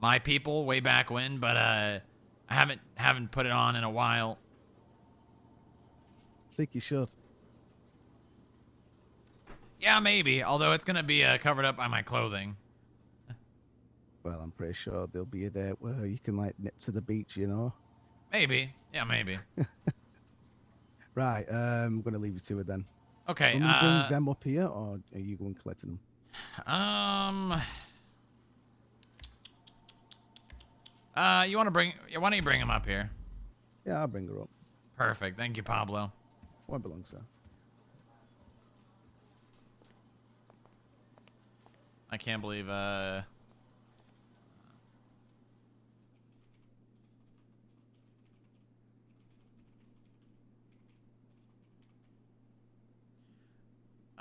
my people way back when, but I haven't put it on in a while. I think you should. Yeah, maybe. Although it's gonna be covered up by my clothing. Well, I'm pretty sure there'll be a day where you can like nip to the beach, you know. Maybe. Yeah, maybe. Right. I'm gonna leave you to it then. Okay. Will you bring them up here, or are you going collecting them? You want to bring? Why don't you bring him up here? Yeah, I'll bring her up. Perfect. Thank you, Pablo. Where belongs, sir? I can't believe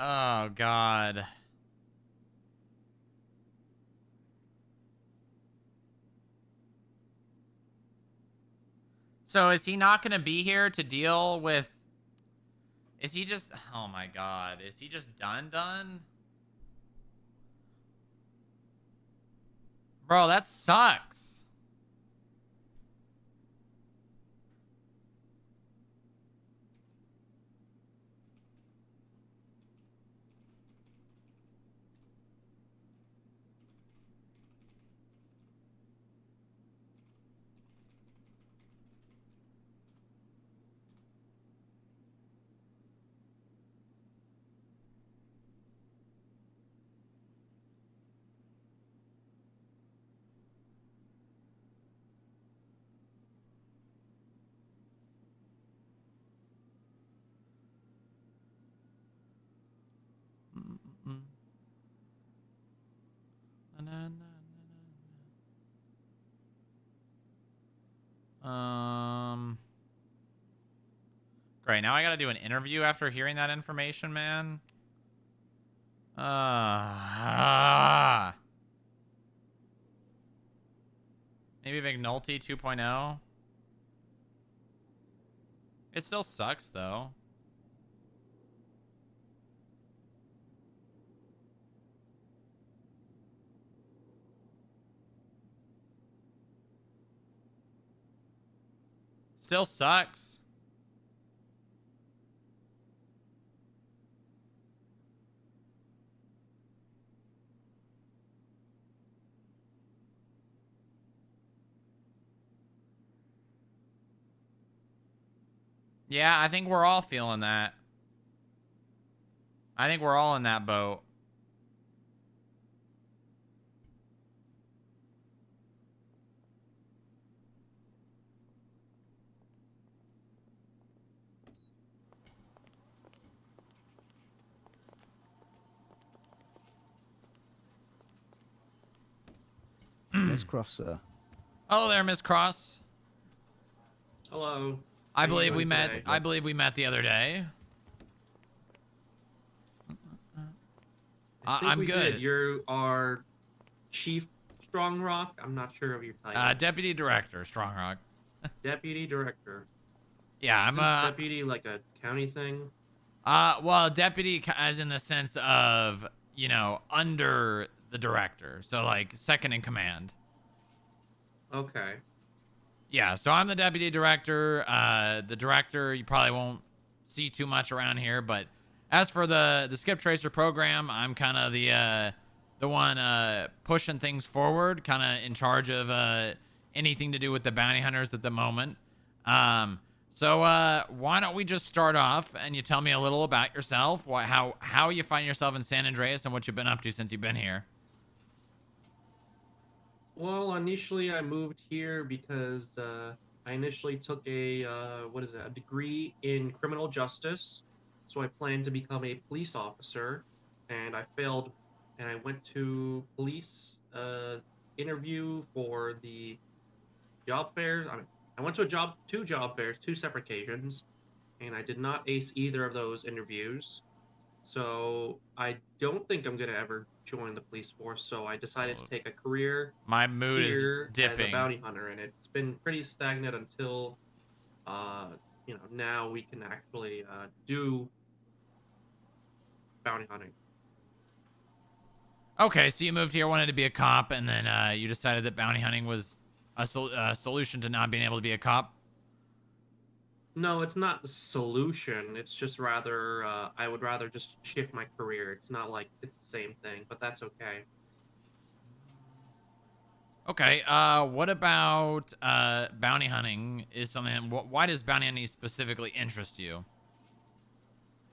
Oh, God. So is he not going to be here to deal with... Is he just... Oh, my God. Is he just done? Bro, that sucks. Mm-mm. Na, na, na, na, na. Great. Now I got to do an interview after hearing that information, man. Maybe McNulty 2.0. It still sucks, though. Still sucks. Yeah, I think we're all feeling that. I think we're all in that boat. Miss Cross, sir. Hello there, Miss Cross. Hello. I How you believe we doing met. today? I believe we met the other day. I think I'm we good. did. You are Chief Strongrock. I'm not sure of your title. Deputy Director, Strongrock. Deputy Director. Yeah, I'm Isn't deputy like a county thing? well, deputy as in the sense of, you know, under the director. So like second in command. Okay. Yeah, so I'm the deputy director. The director you probably won't see too much around here, but as for the Skip Tracer program, I'm kind of the one pushing things forward, kind of in charge of anything to do with the bounty hunters at the moment. So why don't we just start off and you tell me a little about yourself, how you find yourself in San Andreas and what you've been up to since you've been here. Well, initially I moved here because I initially took a a degree in criminal justice. So I planned to become a police officer, and I failed. And I went to police interview for the job fairs. I went to two job fairs, two separate occasions, and I did not ace either of those interviews. So I don't think I'm gonna ever join the police force. So I decided to Oh, take a career my mood is here as a dipping. bounty hunter, and it's been pretty stagnant until, uh, now we can actually do bounty hunting. Okay, so you moved here, wanted to be a cop, and then you decided that bounty hunting was a solution to not being able to be a cop. No, it's not the solution. It's just rather, I would rather just shift my career. It's not like it's the same thing, but that's okay. Okay, what about bounty hunting is something, why does bounty hunting specifically interest you?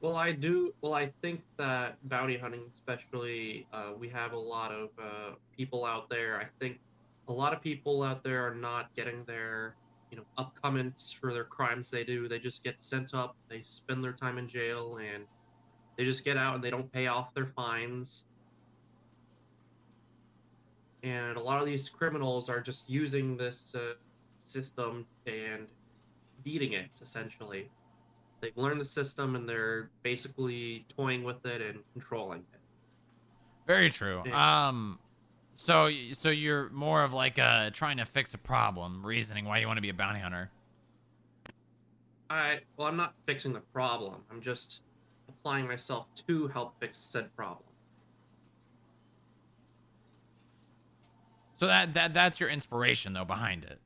Well, I do. Well, I think that bounty hunting, especially, we have a lot of people out there. I think a lot of people out there are not getting their, upcomings for their crimes they do. They just get sent up, they spend their time in jail, and they just get out and they don't pay off their fines. And a lot of these criminals are just using this system and beating it, essentially. They've learned the system and they're basically toying with it and controlling it. Very true. And So you're more of like trying to fix a problem, reasoning why you want to be a bounty hunter. I'm not fixing the problem. I'm just applying myself to help fix said problem. So that's your inspiration though behind it,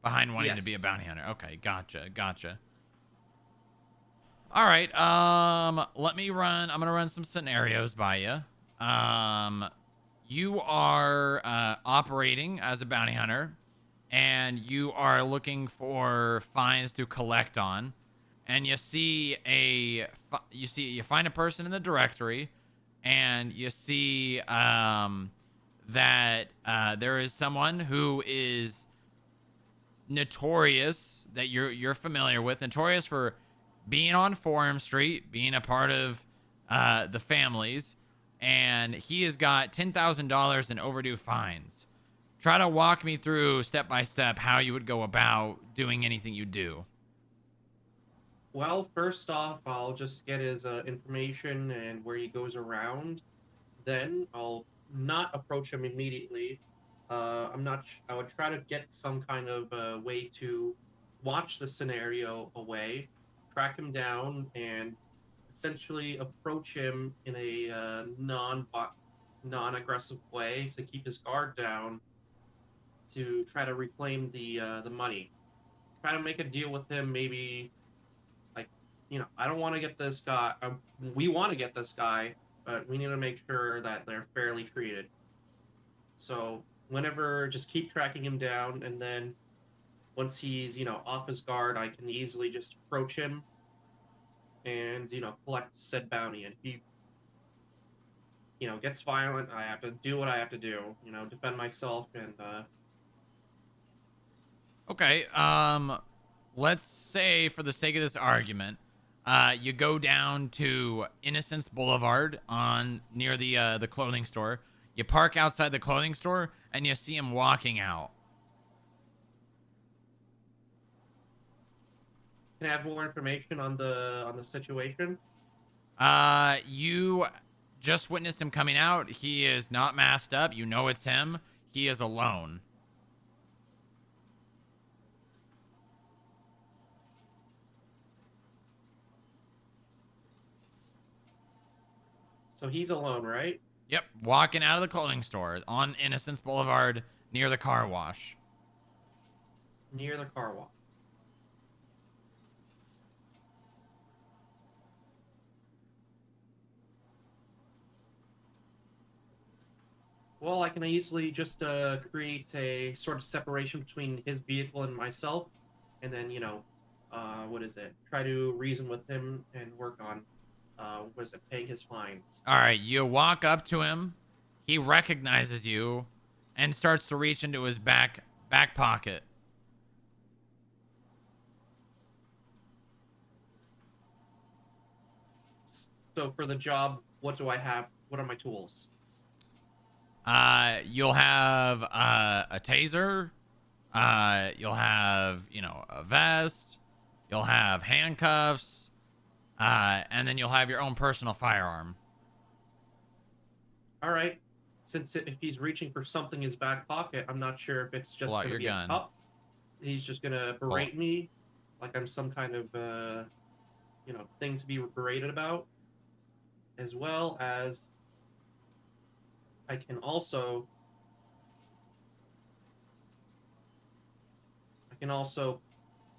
behind wanting to be a Yes. bounty hunter. Okay, gotcha. All right. Let me run. I'm gonna run some scenarios by you. You are operating as a bounty hunter, and you are looking for fines to collect on, and you you find a person in the directory, and you see that there is someone who is notorious that you're familiar with, notorious for being on Forum Street, being a part of the families, and he has got $10,000 in overdue fines. Try to walk me through step by step how you would go about doing anything you do. Well, first off, I'll just get his information and where he goes around. Then I'll not approach him immediately. I'm not. I would try to get some kind of way to watch the scenario away, track him down, and essentially approach him in a non-aggressive way to keep his guard down to try to reclaim the money. Try to make a deal with him, maybe like, I don't want to get this guy. We want to get this guy, but we need to make sure that they're fairly treated. So whenever, just keep tracking him down, and then once he's off his guard, I can easily just approach him and collect said bounty. And if he gets violent, I have to do what I have to do. Defend myself and Okay. Let's say for the sake of this argument, you go down to Innocence Boulevard on near the clothing store. You park outside the clothing store and you see him walking out. can I have more information on the situation. You just witnessed him coming out. He is not masked up. You know it's him. He is alone. So he's alone, right? Yep, walking out of the clothing store on Innocence Boulevard near the car wash. Near the car wash. Well, I can easily just create a sort of separation between his vehicle and myself, and then what is it? Try to reason with him and work on paying his fines. All right, you walk up to him. He recognizes you and starts to reach into his back pocket. So for the job, what do I have? What are my tools? You'll have a taser. You'll have, a vest. You'll have handcuffs. And then you'll have your own personal firearm. All right. Since if he's reaching for something in his back pocket, I'm not sure if it's just Pull out going to your be gun. a cup. He's just going to berate me like I'm some kind of, thing to be berated about. As well as I can also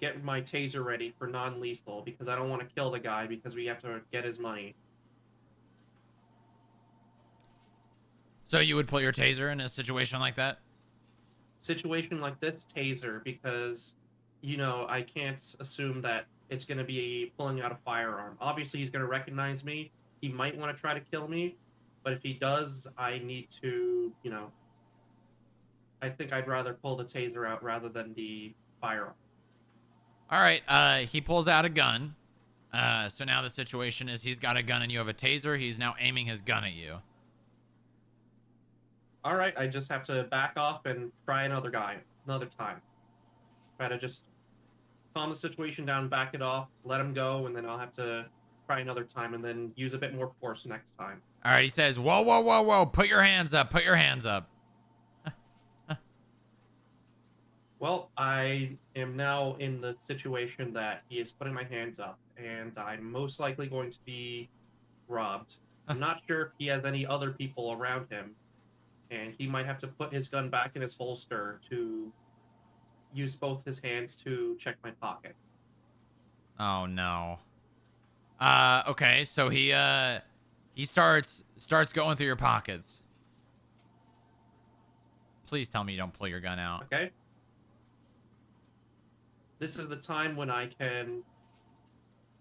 get my taser ready for non-lethal because I don't want to kill the guy because we have to get his money. So you would pull your taser in a situation like that? Situation like this, taser, because I can't assume that it's going to be pulling out a firearm. Obviously, he's going to recognize me. He might want to try to kill me, but if he does, I need to, I think I'd rather pull the taser out rather than the firearm. All right. He pulls out a gun. So now the situation is he's got a gun and you have a taser. He's now aiming his gun at you. All right, I just have to back off and try another time. Try to just calm the situation down, back it off, let him go, and then I'll have to try another time and then use a bit more force next time. All right, he says, whoa, whoa, whoa, whoa, put your hands up, put your hands up. Well, I am now in the situation that he is putting my hands up, and I'm most likely going to be robbed. I'm not sure if he has any other people around him, and he might have to put his gun back in his holster to use both his hands to check my pockets. Oh no. Okay, so he starts going through your pockets. Please tell me you don't pull your gun out. Okay? This is the time when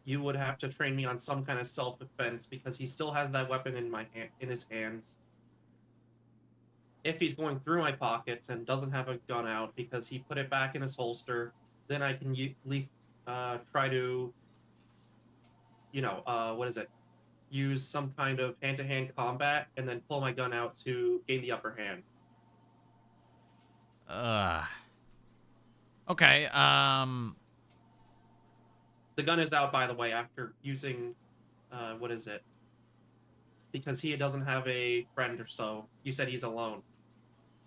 you would have to train me on some kind of self-defense because he still has that weapon in his hands. If he's going through my pockets and doesn't have a gun out because he put it back in his holster, then I can at least try to, use some kind of hand-to-hand combat and then pull my gun out to gain the upper hand. Okay, The gun is out, by the way, after using, because he doesn't have a friend or so. You said he's alone.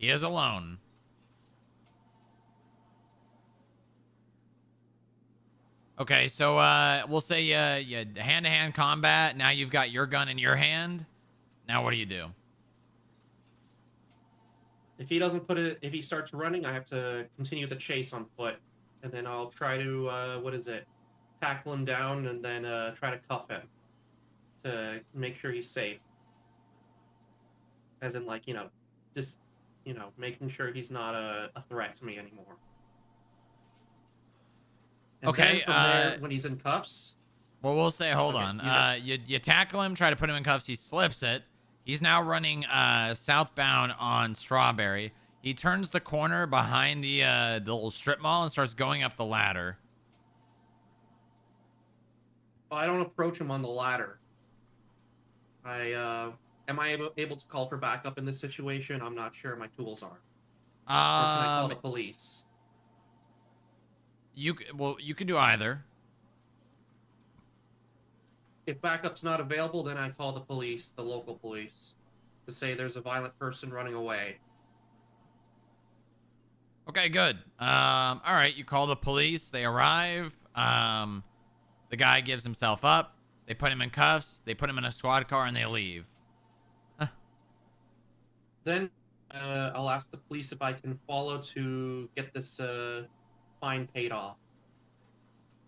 he is alone. Okay, so we'll say you hand-to-hand combat. Now you've got your gun in your hand. Now what do you do? If he doesn't if he starts running, I have to continue the chase on foot, and then I'll try to, tackle him down and then try to cuff him to make sure he's safe. As in, just, making sure he's not a threat to me anymore. And Okay, then from there, when he's in cuffs... Well, we'll say, hold Okay, on. You tackle him, try to put him in cuffs. He slips it. He's now running southbound on Strawberry. He turns the corner behind the little strip mall and starts going up the ladder. Well, I don't approach him on the ladder. Am I able to call for backup in this situation? I'm not sure my tools are. Or can I call the police? You can do either. If backup's not available, then I call the police, the local police, to say there's a violent person running away. Okay, good. All right, you call the police. They arrive. The guy gives himself up. They put him in cuffs. They put him in a squad car, and they leave. Then I'll ask the police if I can follow to get this fine paid off.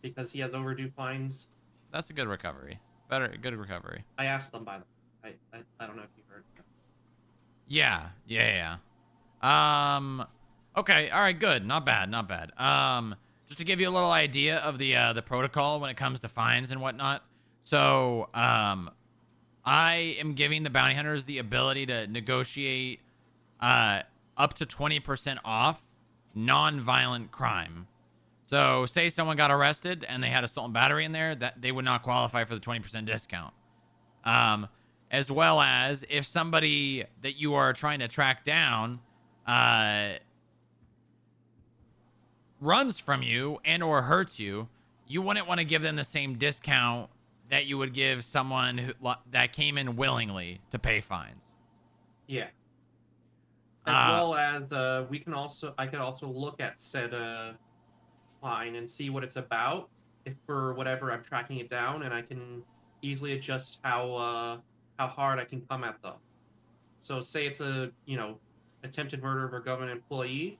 Because he has overdue fines. That's a good recovery. Good recovery. I asked them, by the way. I don't know if you heard. Yeah. Okay, all right, good. Not bad. Just to give you a little idea of the protocol when it comes to fines and whatnot. So, I am giving the bounty hunters the ability to negotiate up to 20% off non-violent crime. So, say someone got arrested and they had assault and battery in there, that they would not qualify for the 20% discount. As well as if somebody that you are trying to track down runs from you and or hurts you, you wouldn't want to give them the same discount that you would give someone that came in willingly to pay fines. Yeah. As well as I could also look at said fine and see what it's about, if for whatever I'm tracking it down, and I can easily adjust how hard I can come at them. So say it's attempted murder of a government employee,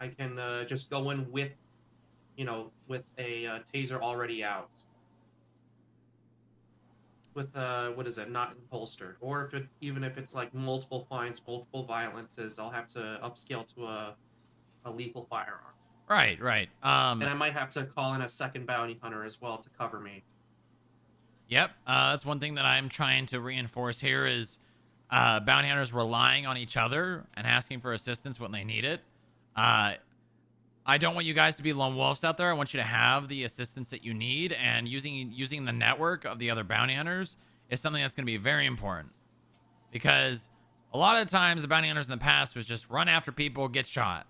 I can just go in with a taser already out. With not holstered, or even if it's like multiple fines, multiple violences, I'll have to upscale to a lethal firearm. Right. And I might have to call in a second bounty hunter as well to cover me. Yep, that's one thing that I'm trying to reinforce here is bounty hunters relying on each other and asking for assistance when they need it. I don't want you guys to be lone wolves out there. I want you to have the assistance that you need, and using the network of the other bounty hunters is something that's going to be very important. Because a lot of the times the bounty hunters in the past was just run after people, get shot.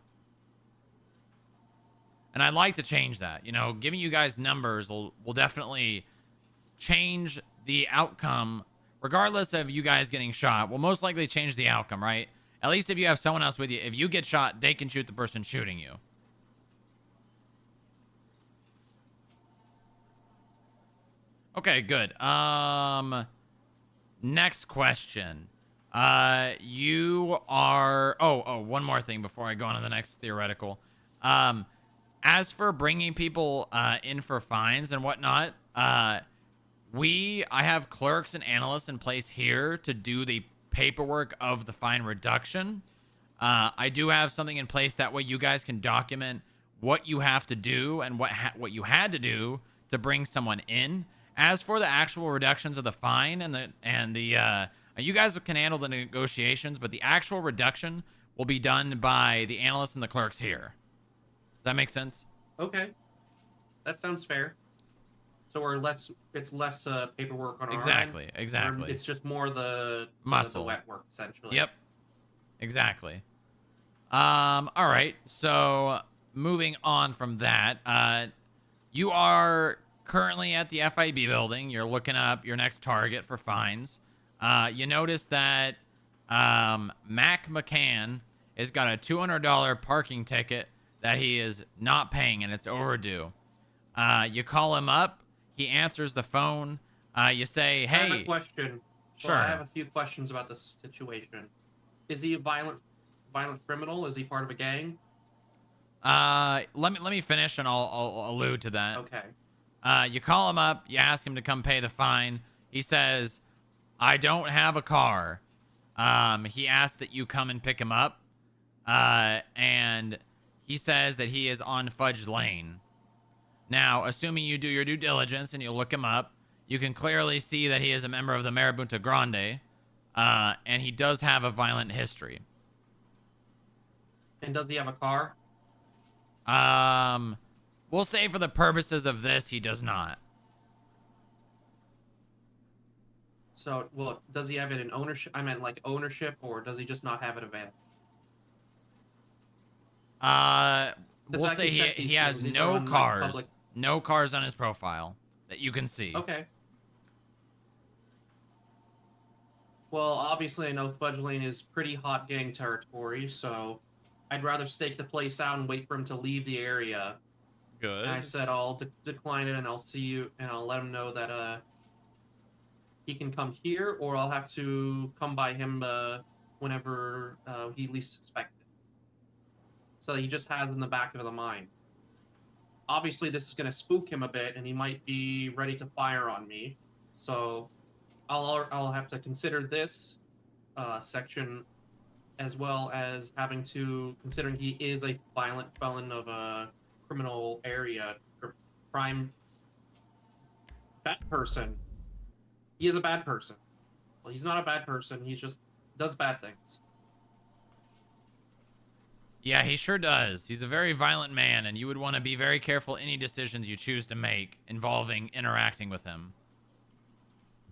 And I'd like to change that. You know, giving you guys numbers will definitely change the outcome, regardless of you guys getting shot. Will most likely change the outcome, right? At least if you have someone else with you. If you get shot, they can shoot the person shooting you. Okay, good. Next question. You are... Oh, one more thing before I go on to the next theoretical. As for bringing people in for fines and whatnot, I have clerks and analysts in place here to do the paperwork of the fine reduction. I do have something in place that way you guys can document what you have to do and what you had to do to bring someone in. As for the actual reductions of the fine and the you guys can handle the negotiations, but the actual reduction will be done by the analysts and the clerks here. Does that make sense? Okay, that sounds fair. So it's less paperwork on our end. Exactly. It's just more the muscle, the wet work, essentially. Yep. Exactly. All right. So moving on from that, you are currently at the FIB building. You're looking up your next target for fines. You notice that Mac McCann has got a $200 parking ticket that he is not paying, and it's overdue. You call him up. He answers the phone. You say, "Hey." I have a question. Sure. Well, I have a few questions about this situation. Is he a violent criminal? Is he part of a gang? Let me finish, and I'll allude to that. Okay. You call him up. You ask him to come pay the fine. He says, "I don't have a car." He asks that you come and pick him up. And he says that he is on Fudge Lane. Now, assuming you do your due diligence and you look him up, you can clearly see that he is a member of the Marabunta Grande, and he does have a violent history. And does he have a car? We'll say for the purposes of this, he does not. So, well, does he have it in ownership? I meant like ownership, or does he just not have it available? We'll say he has no cars. No cars on his profile that you can see. Okay. Well, obviously I know Fudge Lane is pretty hot gang territory, so I'd rather stake the place out and wait for him to leave the area. Good. And I said I'll decline it, and I'll see you, and I'll let him know that he can come here, or I'll have to come by him whenever he least expects it. So that he just has in the back of the mind. Obviously, this is going to spook him a bit, and he might be ready to fire on me. So I'll have to consider this section, as well as having to, considering he is a violent felon of a criminal area, or crime, bad person. He is a bad person. Well, he's not a bad person. He just does bad things. Yeah, he sure does. He's a very violent man, and you would want to be very careful any decisions you choose to make involving interacting with him.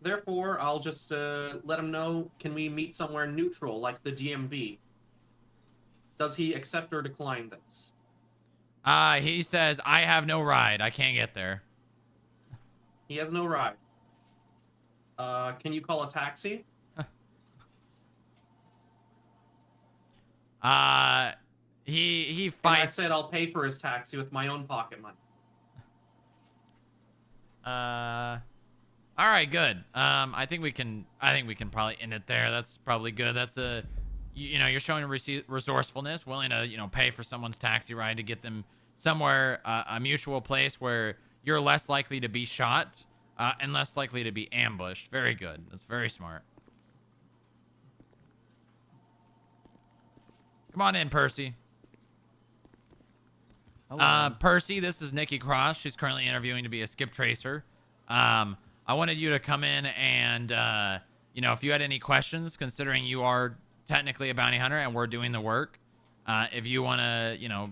Therefore, I'll just let him know, can we meet somewhere neutral, like the DMV? Does he accept or decline this? He says, "I have no ride. I can't get there." He has no ride. Can you call a taxi? He fights. And I said I'll pay for his taxi with my own pocket money. All right, good. I think we can probably end it there. That's probably good. That's you're showing resourcefulness, willing to, pay for someone's taxi ride to get them somewhere, a mutual place where you're less likely to be shot, and less likely to be ambushed. Very good. That's very smart. Come on in, Percy. Hello. Percy, this is Nikki Cross. She's currently interviewing to be a skip tracer. I wanted you to come in and, if you had any questions, considering you are technically a bounty hunter and we're doing the work, if you want to,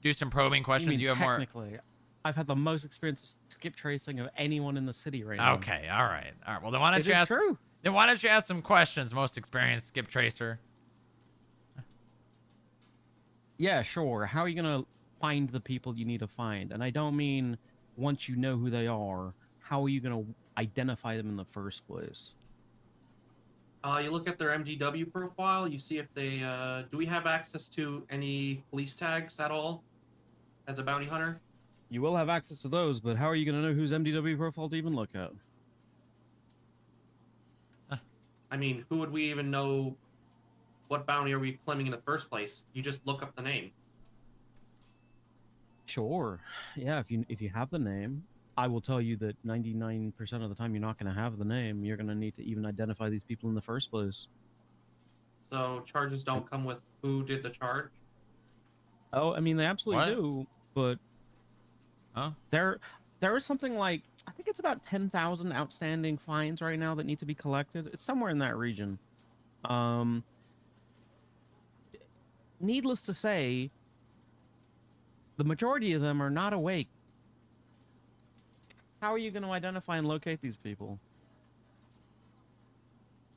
do some probing questions, you have more. Technically, I've had the most experience skip tracing of anyone in the city right now. Okay, all right. Well, then why don't It you is ask? true. Then why don't you ask some questions? Most experienced skip tracer. Yeah, sure. How are you gonna find the people you need to find. And I don't mean once you know who they are, how are you going to identify them in the first place? You look at their MDW profile. You see if they do we have access to any police tags at all as a bounty hunter? You will have access to those, but how are you going to know whose MDW profile to even look at? I mean, who would we even know? What bounty are we claiming in the first place? You just look up the name. Sure. Yeah, if you have the name, I will tell you that 99% of the time you're not going to have the name. You're going to need to even identify these people in the first place. So charges don't come with who did the charge. Oh, I mean they absolutely What? do, but Huh? there is something like I think it's about 10,000 outstanding fines right now that need to be collected. It's somewhere in that region. Um Needless to say, the majority of them are not awake. How are you going to identify and locate these people?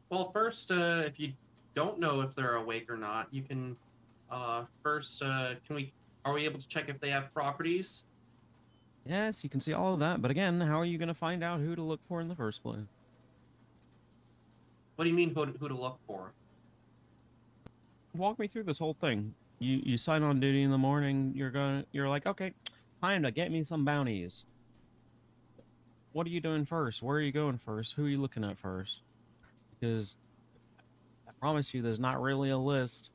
Well, first, if you don't know if they're awake or not, you can first are we able to check if they have properties? Yes, you can see all of that, but again, how are you going to find out who to look for in the first place? What do you mean who to look for? Walk me through this whole thing. You sign on duty in the morning, you're like, "Okay, time to get me some bounties." What are you doing first? Where are you going first? Who are you looking at first? Because I promise you there's not really a list.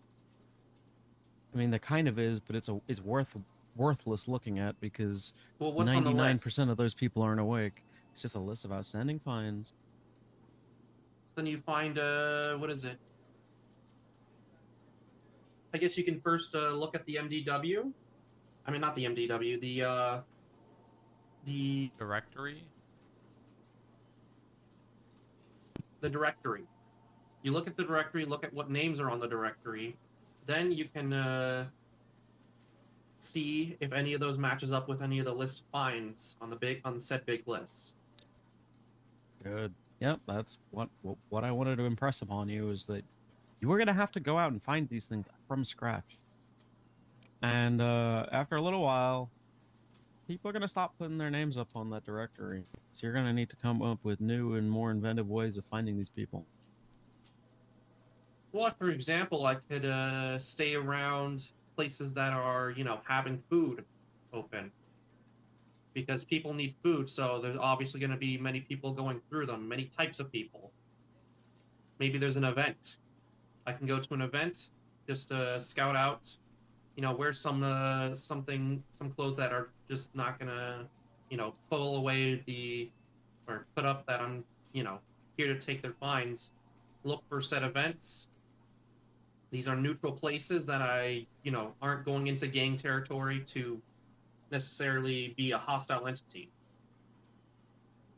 I mean, there kind of is, but it's worthless looking at because Well, what's on the 99% list? of those people aren't awake. It's just a list of outstanding fines. Then you find what is it? I guess you can first look at the MDW. I mean, not the MDW, the Directory? the directory. You look at the directory, look at what names are on the directory. Then you can see if any of those matches up with any of the list finds on the said big list. Good. Yep, that's what I wanted to impress upon you is that you were gonna have to go out and find these things from scratch. And after a little while, people are gonna stop putting their names up on that directory. So you're gonna need to come up with new and more inventive ways of finding these people. Well, for example, I could stay around places that are, having food open because people need food, so there's obviously going to be many people going through them, many types of people. Maybe there's an event. I can go to an event, just scout out, wear some clothes that are just not gonna, pull away or put up that I'm, here to take their fines. Look for said events. These are neutral places that aren't going into gang territory to necessarily be a hostile entity.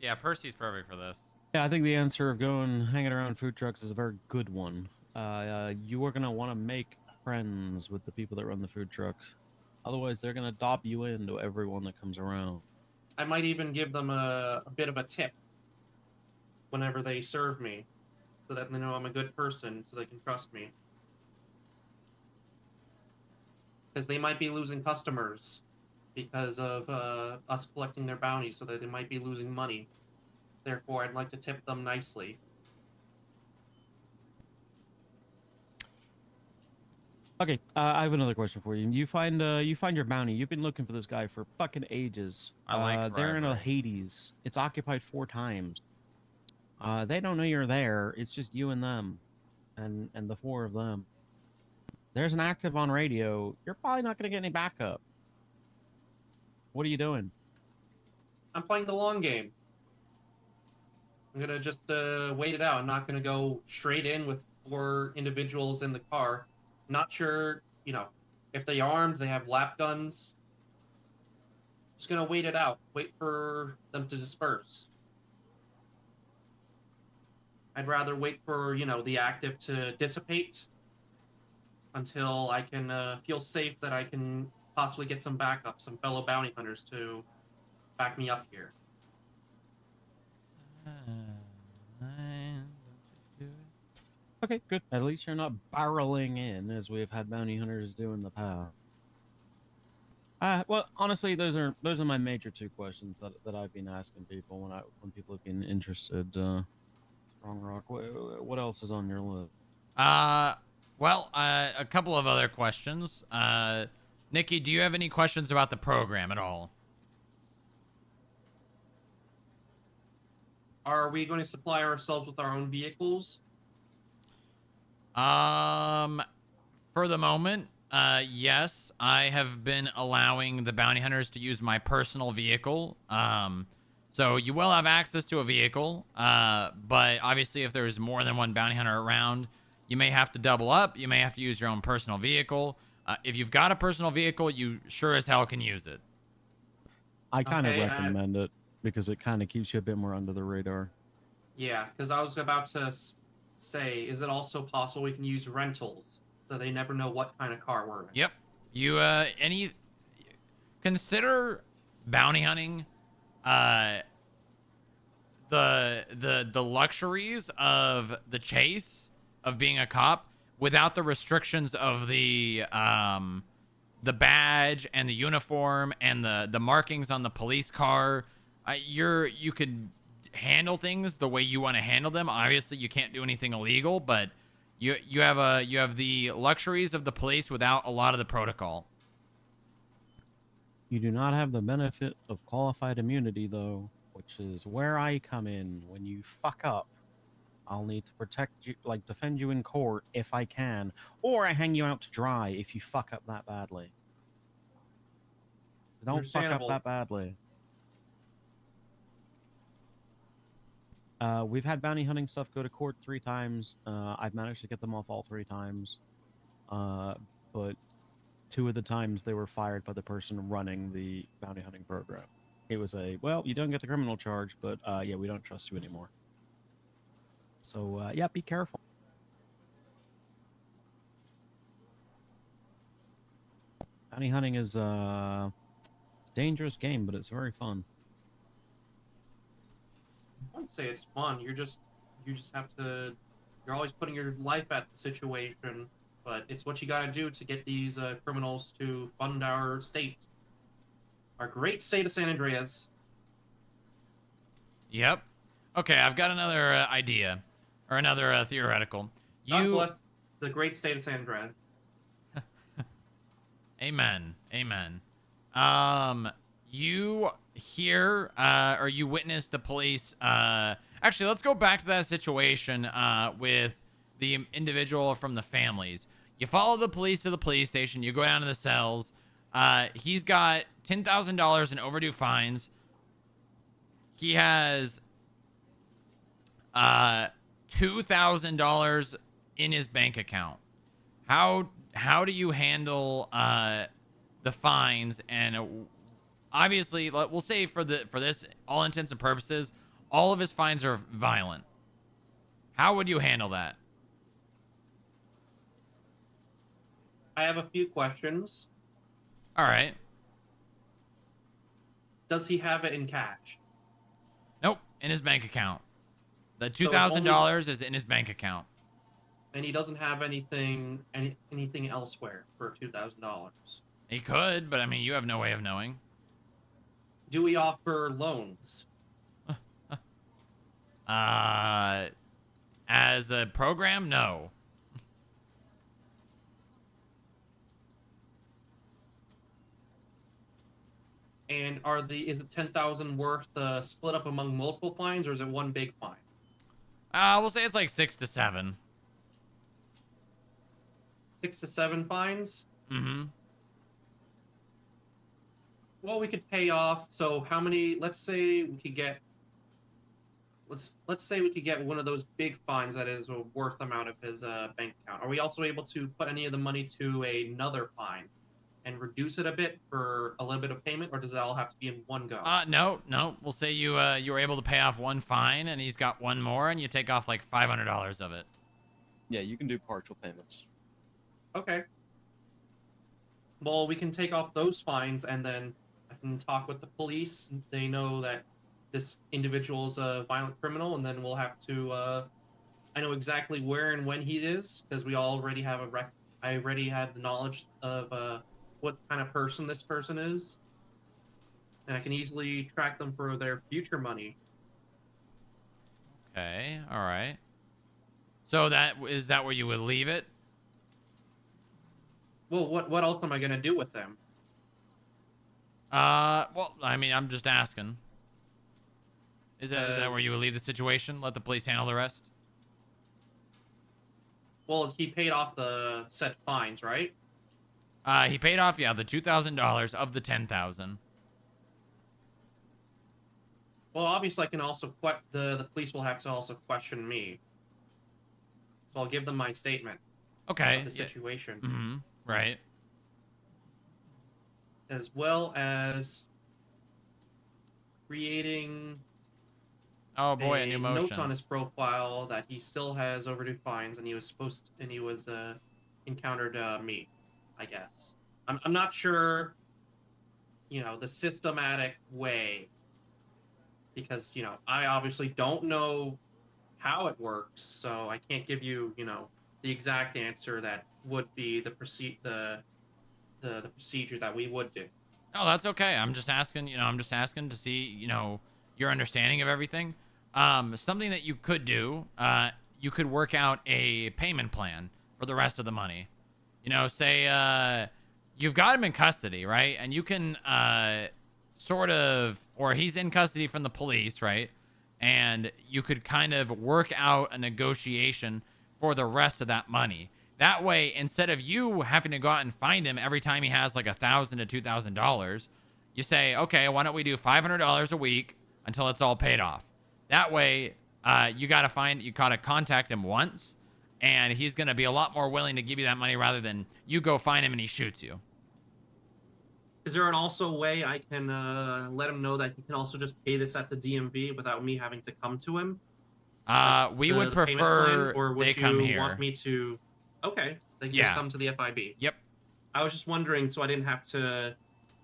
Yeah, Percy's perfect for this. Yeah, I think the answer of going hanging around food trucks is a very good one. You are gonna want to make friends with the people that run the food trucks. Otherwise, they're gonna adopt you into everyone that comes around. I might even give them a bit of a tip whenever they serve me, so that they know I'm a good person, so they can trust me. Because they might be losing customers because of us collecting their bounties, so that they might be losing money. Therefore, I'd like to tip them nicely. Okay, I have another question for you. You find your bounty. You've been looking for this guy for fucking ages. I like They're in a bribery. Hades. It's occupied 4 times. They don't know you're there. It's just you and them, and the 4 of them. There's an active on radio. You're probably not gonna get any backup. What are you doing? I'm playing the long game. I'm gonna just wait it out. I'm not gonna go straight in with 4 individuals in the car. Not sure, if they armed, they have lap guns. Just gonna wait it out. Wait for them to disperse. I'd rather wait for, the active to dissipate until I can feel safe that I can possibly get some backup, some fellow bounty hunters to back me up here. Okay, good. At least you're not barreling in as we have had bounty hunters do in the past. Well, honestly, those are my major two questions that I've been asking people when people have been interested. Strongrock, what else is on your list? Well, a couple of other questions. Nikki, do you have any questions about the program at all? Are we going to supply ourselves with our own vehicles? For the moment, yes, I have been allowing the bounty hunters to use my personal vehicle. So you will have access to a vehicle, but obviously if there's more than one bounty hunter around, you may have to double up. You may have to use your own personal vehicle. If you've got a personal vehicle, you sure as hell can use it. I kind of Okay, recommend it because it kind of keeps you a bit more under the radar. Yeah, because I was about to say, is it also possible we can use rentals so they never know what kind of car we're in? Yep. You consider bounty hunting the luxuries of the chase of being a cop without the restrictions of the badge and the uniform and the markings on the police car. You could handle things the way you want to handle them. Obviously, you can't do anything illegal, but you have the luxuries of the police without a lot of the protocol. You do not have the benefit of qualified immunity, though, which is where I come in. When you fuck up, I'll need to protect you, like defend you in court if I can, or I hang you out to dry if you fuck up that badly. So don't fuck up Understandable. that badly. We've had bounty hunting stuff go to court 3 times. I've managed to get them off all 3 times. But 2 of the times they were fired by the person running the bounty hunting program. It was well, you don't get the criminal charge, but yeah, we don't trust you anymore. So yeah, be careful. Bounty hunting is a dangerous game, but it's very fun. I wouldn't say it's fun. You just have to. You're always putting your life at the situation, but it's what you got to do to get these criminals to fund our state, our great state of San Andreas. Yep. Okay, I've got another idea, or another theoretical. God bless the great state of San Andreas. Amen. Amen. You hear or you witness the police. Actually, let's go back to that situation with the individual from the families. You follow the police to the police station. You go down to the cells. He's got $10,000 in overdue fines. He has $2,000 in his bank account. How do you handle the fines? And obviously, we'll say for this all intents and purposes, all of his fines are violent. How would you handle that? I have a few questions. All right. Does he have it in cash? Nope, in his bank account. The So it's $2,000 is in his bank account. And he doesn't have anything elsewhere for $2,000. He could, but I mean, you have no way of knowing. Do we offer loans? As a program, no. And is it 10,000 worth split up among multiple fines, or is it one big fine? We'll say it's like 6 to 7. 6 to 7 fines? Mm-hmm. Well, we could pay off. So how many? Let's say we could get. Let's say we could get one of those big fines that is a worth amount of his bank account. Are we also able to put any of the money to another fine and reduce it a bit for a little bit of payment, or does it all have to be in one go? No. We'll say you were able to pay off one fine, and he's got one more, and you take off like $500 of it. Yeah, you can do partial payments. Okay. Well, we can take off those fines, and then I can talk with the police. They know that this individual is a violent criminal, and then we'll have to. I know exactly where and when he is because we already have I already have the knowledge of what kind of person this person is, and I can easily track them for their future money. Okay, all right. So that is that where you would leave it? Well, what else am I gonna do with them? Well, I mean, I'm just asking. Is that where As you would leave the situation? Let the police handle the rest? well, he paid off the said fines, right? He paid off, yeah, the $2,000 of the 10,000. Well, obviously, I can also the police will have to also question me, so I'll give them my statement of Okay. the situation, Mm-hmm. Right. as well as creating Oh boy, a new a note on motion. his profile that he still has overdue fines, and he was encountered me, I guess. I'm not sure, the systematic way, because I obviously don't know how it works, so I can't give you the exact answer that would be the procedure that we would do. Oh, that's okay. I'm just asking, I'm just asking to see, your understanding of everything. Something that you could do, you could work out a payment plan for the rest of the money. Say you've got him in custody, right? And you can sort of, or he's in custody from the police, right? And you could kind of work out a negotiation for the rest of that money. That way, instead of you having to go out and find him every time he has like $1,000 to $2,000, you say, okay, why don't we do $500 a week until it's all paid off? That way, you gotta contact him once, and he's gonna be a lot more willing to give you that money rather than you go find him and he shoots you. Is there an also way I can let him know that he can also just pay this at the DMV without me having to come to him? We would The payment plan, prefer or they would come you want here. me to? Okay, they can just Yeah. come to the FIB. Yep. I was just wondering, so I didn't have to,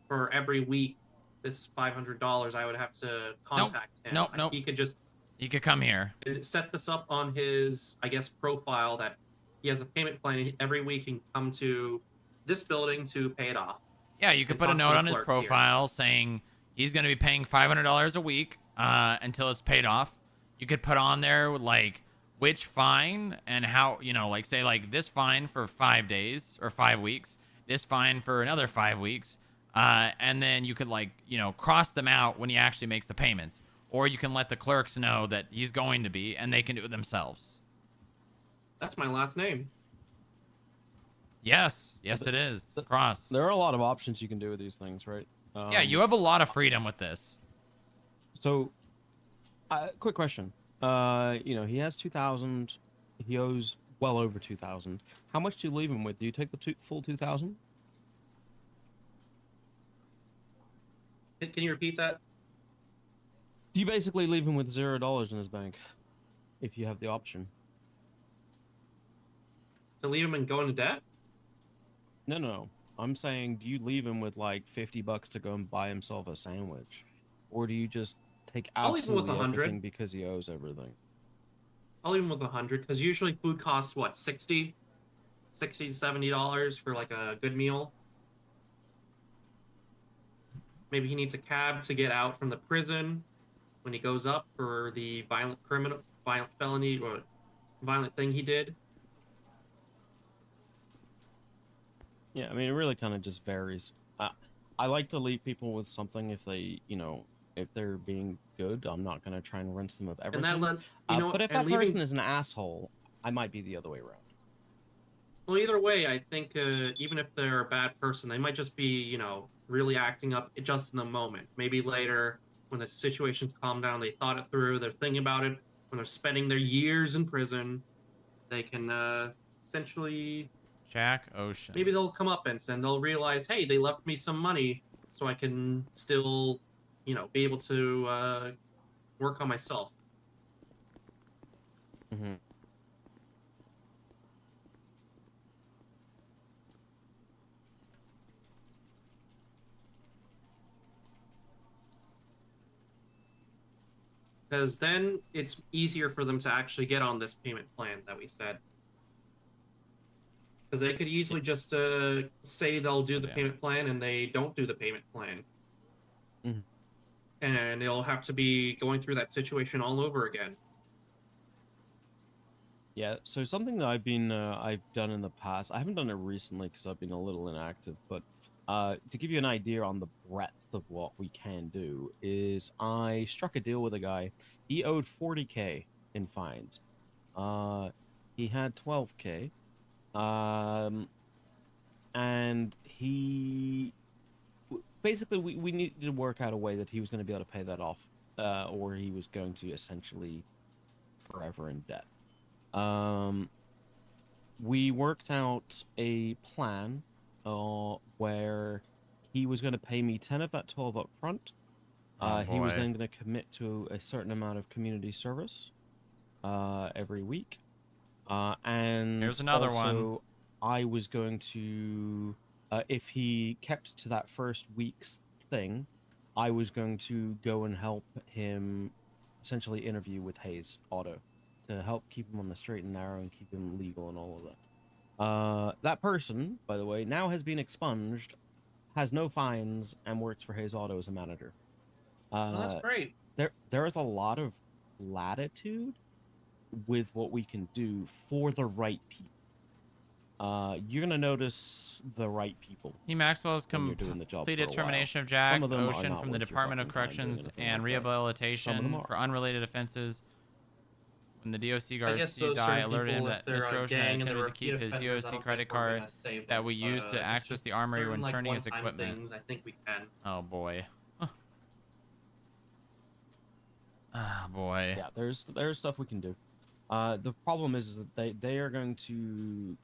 for every week, this $500, I would have to contact him. Nope. He could just He could come here. set this up on his, I guess, profile that he has a payment plan. Every week he can come to this building to pay it off. Yeah, you could And put a talk to note the on his clerks here. profile saying he's going to be paying $500 a week until it's paid off. You could put on there like which fine and how, like say like this fine for 5 days or 5 weeks, this fine for another 5 weeks, and then you could like cross them out when he actually makes the payments, or you can let the clerks know that he's going to be, and they can do it themselves. That's my last name. Yes, it is. Cross. There are a lot of options you can do with these things, right? Yeah, you have a lot of freedom with this. So, quick question. He has 2,000. He owes well over 2,000. How much do you leave him with? Do you take the full 2,000? Can you repeat that? You basically leave him with $0 in his bank, if you have the option. To leave him and go into debt? No. I'm saying, do you leave him with like $50 to go and buy himself a sandwich, or do you just take I'll leave him with absolutely 100 everything because he owes everything? I'll leave him with 100 because usually food costs what, $60 to $70 for like a good meal. Maybe he needs a cab to get out from the prison when he goes up for the violent felony or violent thing he did. Yeah, I mean, it really kind of just varies. I like to leave people with something if they, if they're being good. I'm not going to try and rinse them of everything. And that but if that person is an asshole, I might be the other way around. Well, either way, I think even if they're a bad person, they might just be, really acting up just in the moment. Maybe later, when the situation's calmed down, they thought it through, they're thinking about it, when they're spending their years in prison, they can essentially... Jack Ocean. Maybe they'll come up and they'll realize, hey, they left me some money, so I can still, be able to work on myself. Mm-hmm. Because then it's easier for them to actually get on this payment plan that we said. Because they could easily just say they'll do the Yeah. payment plan and they don't do the payment plan. Mhm. And they'll have to be going through that situation all over again. Yeah, so something that I've done in the past. I haven't done it recently because I've been a little inactive, but to give you an idea on the breadth of what we can do is I struck a deal with a guy. He owed 40K in fines. He had 12K. And basically we needed to work out a way that he was going to be able to pay that off, or he was going to essentially forever in debt. We worked out a plan where he was going to pay me 10 of that 12 up front. Oh, He was boy. then going to commit to a certain amount of community service every week. And Here's another one. also, I was going to, if he kept to that first week's thing, I was going to go and help him essentially interview with Hayes Auto to help keep him on the straight and narrow and keep him legal and all of that. That person, by the way, now has been expunged, has no fines, and works for Hayes Auto as a manager. Well, that's great. There is a lot of latitude with what we can do for the right people. You're gonna notice the right people E. Maxwell's when you're doing the job for a completed while. termination of Some Jax of them are Ocean not from the worth your Department of fucking time doing Corrections anything and like that. Some of Rehabilitation them are. for unrelated offenses. When the DOC I guards guess see you those die, certain alerted him people, if that they're Mr. a Ocean had gang and they're attempted to keep repeat his offenders, I DOC don't credit think we're card gonna save that them, we used to but access just the armory certain, when like, turning his one-time equipment. things, I think we can. Oh boy. Ah, boy. Yeah, there's stuff we can do. The problem is that they are going to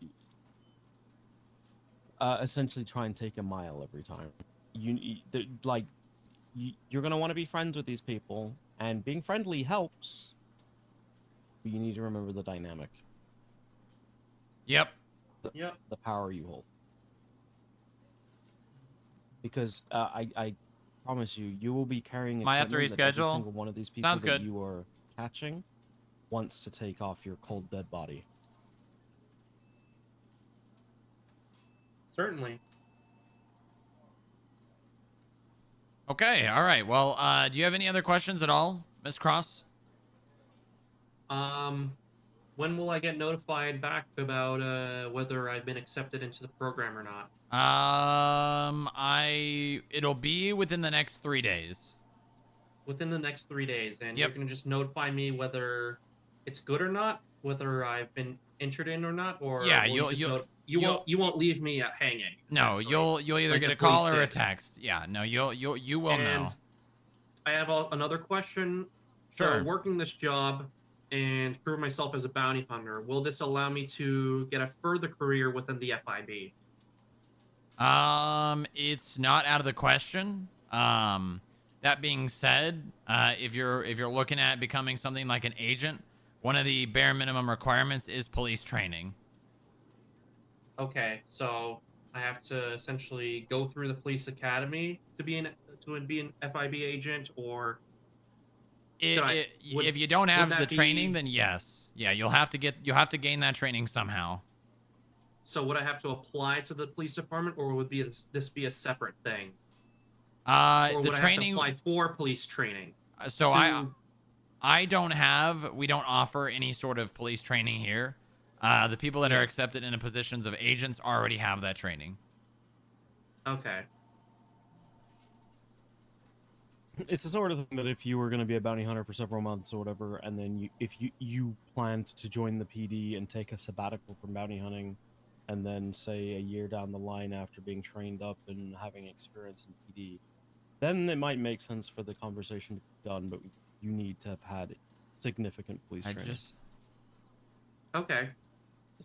essentially try and take a mile every time. You're gonna want to be friends with these people, and being friendly helps. But you need to remember the dynamic. Yep. Yep. The power you hold. Because I promise you, you will be carrying Might have to equipment that every reschedule. single one of these people Sounds that good. you are catching wants to take off your cold dead body. Certainly. Okay, all right. Well, do you have any other questions at all, Miss Cross? When will I get notified back about whether I've been accepted into the program or not? It'll be within the next 3 days. Within the next 3 days, and Yep. you're gonna just notify me whether it's good or not, whether I've been entered in or not, or Yeah, will you won't leave me hanging. No, essentially, you'll either like get the a call police or a did. text. Yeah, no, you will know. And I have another question. Sure. So, working this job and prove myself as a bounty hunter, will this allow me to get a further career within the FIB? It's not out of the question. That being said, if you're looking at becoming something like an agent, one of the bare minimum requirements is police training. Okay, so I have to essentially go through the police academy to be an FIB agent, or If you don't would have the that training, be then yes, yeah, you'll have to gain that training somehow. so? Would I have to apply to the police department, or would this be a separate thing? Or The would I have to training. apply for police training? So to... we don't offer any sort of police training here. The people that are accepted into positions of agents already have that training. Okay. It's the sort of thing that if you were going to be a bounty hunter for several months or whatever, and then if you planned to join the PD and take a sabbatical from bounty hunting, and then say a year down the line after being trained up and having experience in PD, then it might make sense for the conversation to be done. But you need to have had significant police training. Okay.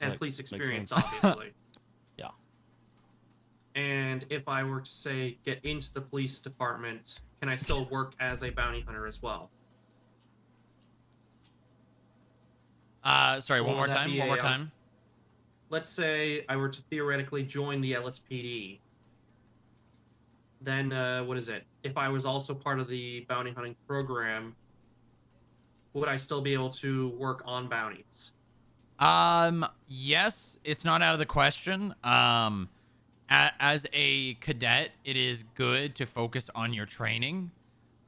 And Like, police makes experience, sense. obviously. Yeah. And if I were to say get into the police department, can I still work as a bounty hunter as well? Sorry, Or one would more that time. be One more time. Let's say I were to theoretically join the LSPD. Then, what is it? If I was also part of the bounty hunting program, would I still be able to work on bounties? Yes, it's not out of the question. As a cadet, it is good to focus on your training.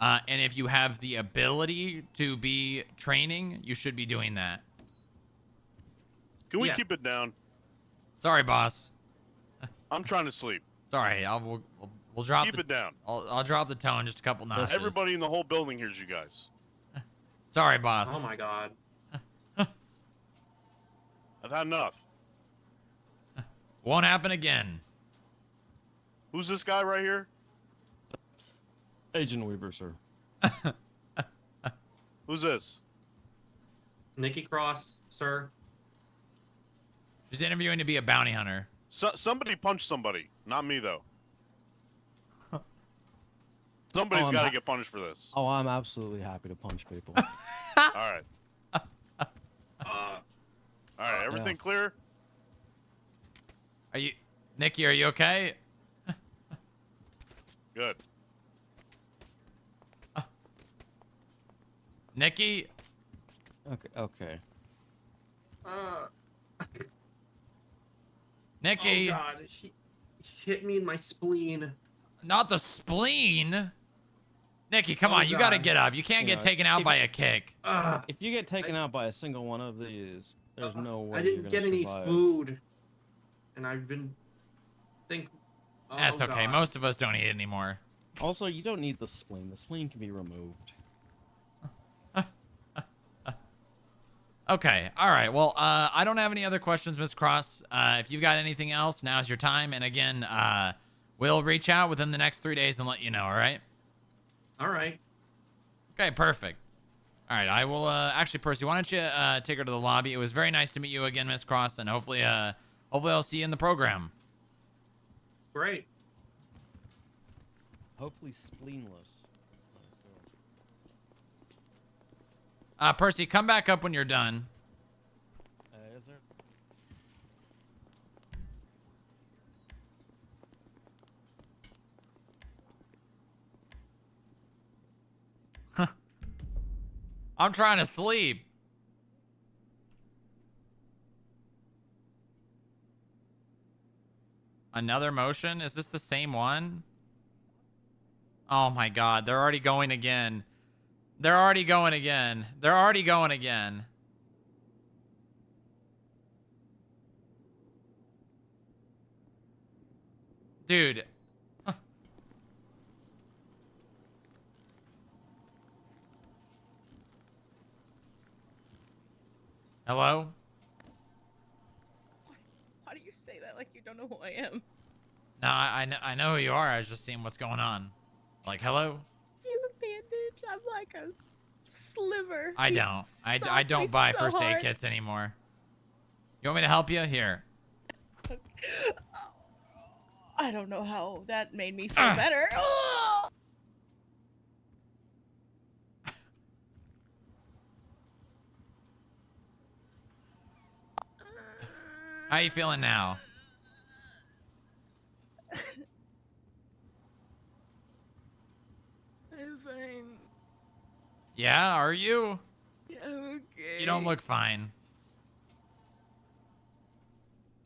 And if you have the ability to be training, you should be doing that. Can we Yeah. keep it down? Sorry, boss. I'm trying to sleep. Sorry, we'll drop Keep it down. I'll drop the tone just a couple notches. Everybody in the whole building hears you guys. Sorry, boss. Oh my god. I've had enough. Won't happen again. Who's this guy right here? Agent Weaver, sir. Who's this? Nikki Cross, sir. She's interviewing to be a bounty hunter. Somebody punched somebody. Not me, though. Somebody's I'm got to ha- get punished for this. Oh, I'm absolutely happy to punch people. All right. Uh, All right. Everything Yeah. clear? Are you, Nikki? Are you okay? Good. Nikki? Okay. Nikki? Oh god, he hit me in my spleen. Not the spleen. Nikki, come Oh, on. You got to God. get up. You can't get Yeah, taken out if- by a kick. If you get taken out by a single one of these, there's no way I you're didn't gonna get any survive. food, and I've been oh, That's okay. God. Most of us don't eat anymore. Also, you don't need the spleen. The spleen can be removed. Okay. All right. Well, I don't have any other questions, Miss Cross. If you've got anything else, now's your time. And again, we'll reach out within the next 3 days and let you know. All right. All right. Okay. Perfect. All right. I will. Actually, Percy, why don't you take her to the lobby? It was very nice to meet you again, Miss Cross, and hopefully I'll see you in the program. Great. Hopefully, spleenless. Percy, come back up when you're done. Is there? I'm trying to sleep. Another motion? Is this the same one? Oh my god, they're already going again. They're already going again. They're already going again. Dude. Hello? Why do you say that like you don't know who I am? No, I know who you are. I was just seeing what's going on. Like, hello? Do you have a bandage? I'm like a sliver. I You don't. I socked me don't buy so first aid hard. kits anymore. You want me to help you? Here. I don't know how that made me feel better. How you feeling now? I'm fine. Yeah, are you? Yeah, I'm okay. You don't look fine.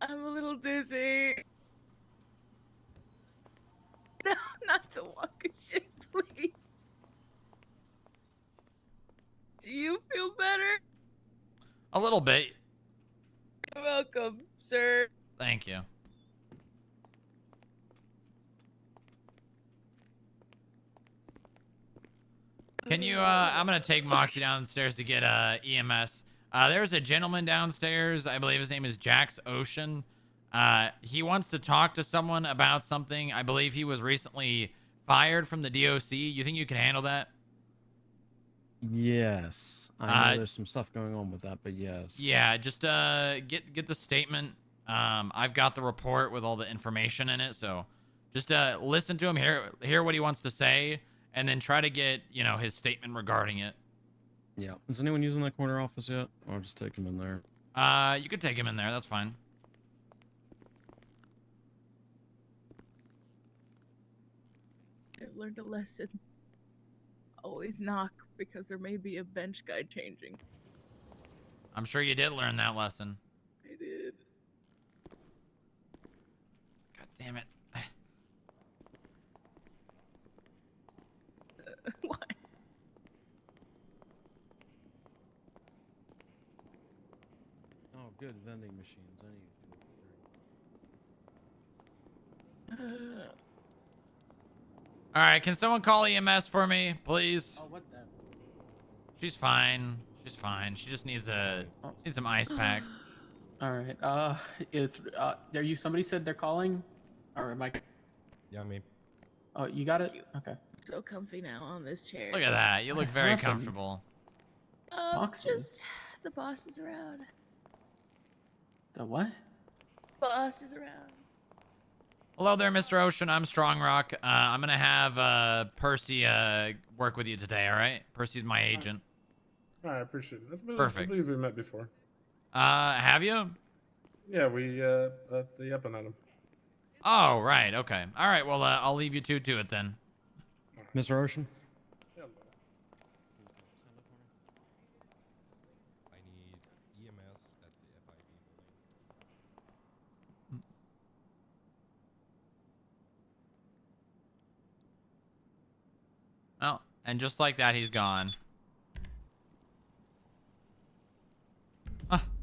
I'm a little dizzy. No, not the walking shit, please. Do you feel better? A little bit. You're welcome, sir. Thank you. Can you, I'm gonna take Moxie downstairs to get, EMS. There's a gentleman downstairs. I believe his name is Jax Ocean. He wants to talk to someone about something. I believe he was recently fired from the DOC. You think you can handle that? Yes, I know there's some stuff going on with that, but yes. Yeah, just get the statement. I've got the report with all the information in it, so just listen to him, hear what he wants to say, and then try to get, you know, his statement regarding it. Yeah. Is anyone using that corner office yet? Or I'll just take him in there. You could take him in there. That's fine. I've learned a lesson. Always knock because there may be a bench guy changing. I'm sure you did learn that lesson. I did. God damn it. What? Oh, good vending machines. I need food. All right, can someone call EMS for me, please? Oh, what the? She's fine. She's fine. She just needs needs some ice packs. All right. If are you? Somebody said they're calling, or am I? Yeah, me. Oh, you got it. Okay. So comfy now on this chair. Look at that. You What look very happened? comfortable. Moxie. Just the boss is around. The what? Boss is around. Hello there, Mr. Ocean. I'm Strongrock. I'm gonna have Percy work with you today. All right? Percy's my agent. I appreciate it. I Perfect. believe we met before. Have you? Yeah, we at the up and at 'em. Oh, right. Okay. All right. Well, I'll leave you two to it then. Mr. Ocean. Yeah, I need EMS at the FIB building. Oh, and just like that, he's gone.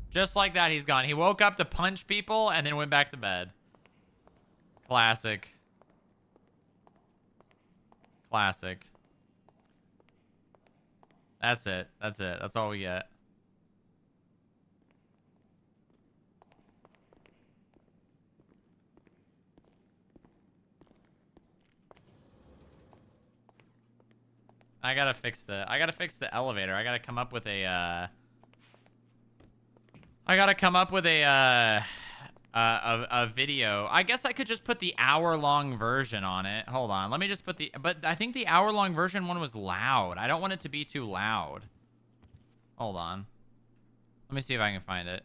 Just like that, he's gone. He woke up to punch people and then went back to bed. Classic. Classic. That's it. That's it. That's all we get. I gotta fix the elevator. I gotta come up with a a video. I guess I could just put the hour-long version on it. Hold on. Let me just put but I think the hour-long version one was loud. I don't want it to be too loud. Hold on. Let me see if I can find it.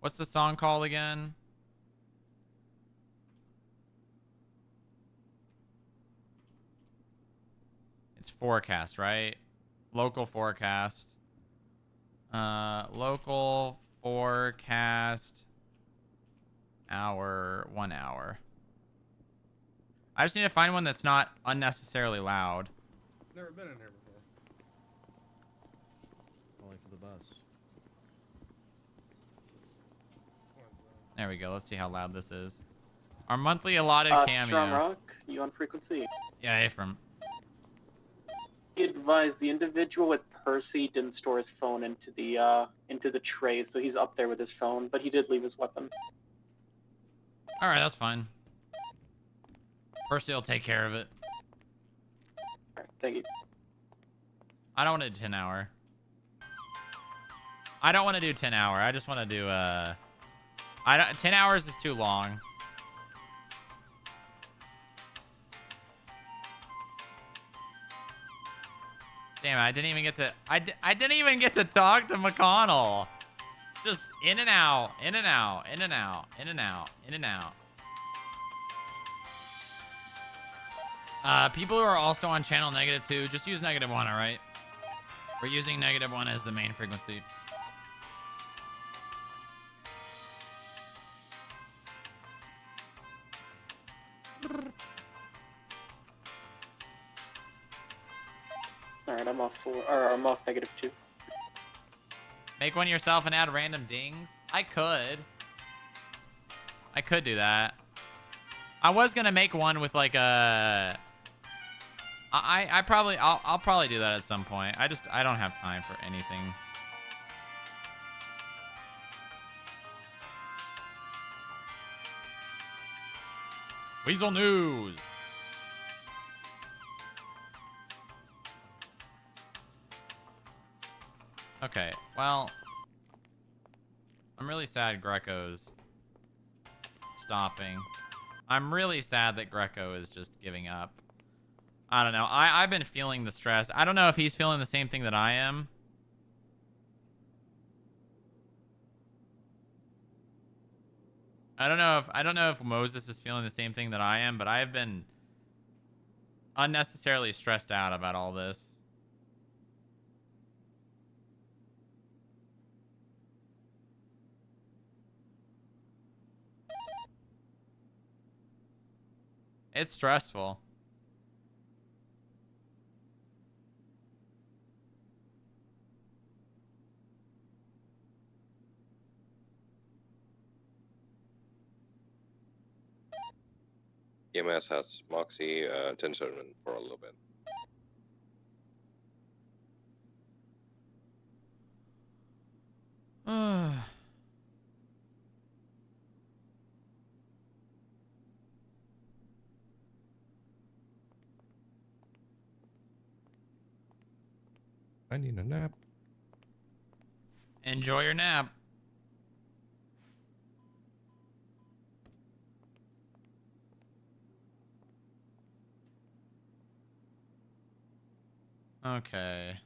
What's the song called again? It's forecast, right? Local forecast. Local forecast hour, 1 hour. I just need to find one that's not unnecessarily loud. never been in here before. Calling for the bus. There we go. Let's see how loud this is. Our monthly allotted cameo. Strongrock, you on frequency? Yeah, Ephraim. He advised the individual with Percy didn't store his phone into the tray, so he's up there with his phone, but he did leave his weapon. All right, that's fine. Percy will take care of it. Alright, thank you. I don't want to do 10 hour. I don't want to do 10 hour. I just want to do 10 hours is too long. Damn, I didn't even get to I didn't even get to talk to McConnell. Just in and out, in and out, in and out, in and out, in and out. People who are also on channel -2, just use -1, all right? We're using -1 as the main frequency. Alright, I'm off -2. Make one yourself and add random dings? I could do that. I was gonna make one with like a... I'll probably do that at some point. I don't have time for anything. Weasel News. Okay, well, I'm really sad Greco's stopping. I'm really sad that Greco is just giving up. I don't know. I've been feeling the stress. I don't know if he's feeling the same thing that I am. I don't know if Moses is feeling the same thing that I am, but I have been unnecessarily stressed out about all this. It's stressful. EMS has Moxie, 10-7 for a little bit. I need a nap. Enjoy your nap. Okay.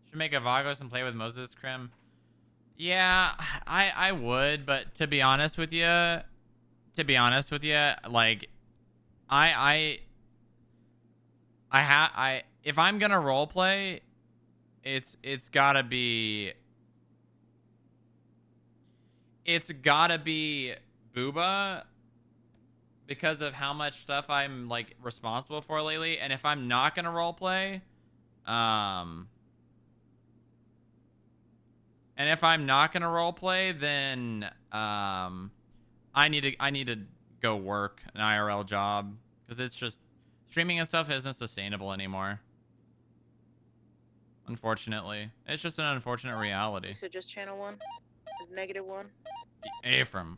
Should make a Vagos and play with Moses Crim. Yeah, I would, but to be honest with you, like I if I'm gonna role play, it's gotta be Booba because of how much stuff I'm like responsible for lately. And if I'm not gonna role play, then I need to go work an IRL job because it's just streaming and stuff isn't sustainable anymore. Unfortunately, it's just an unfortunate reality. So just channel 1, -1. Ephraim.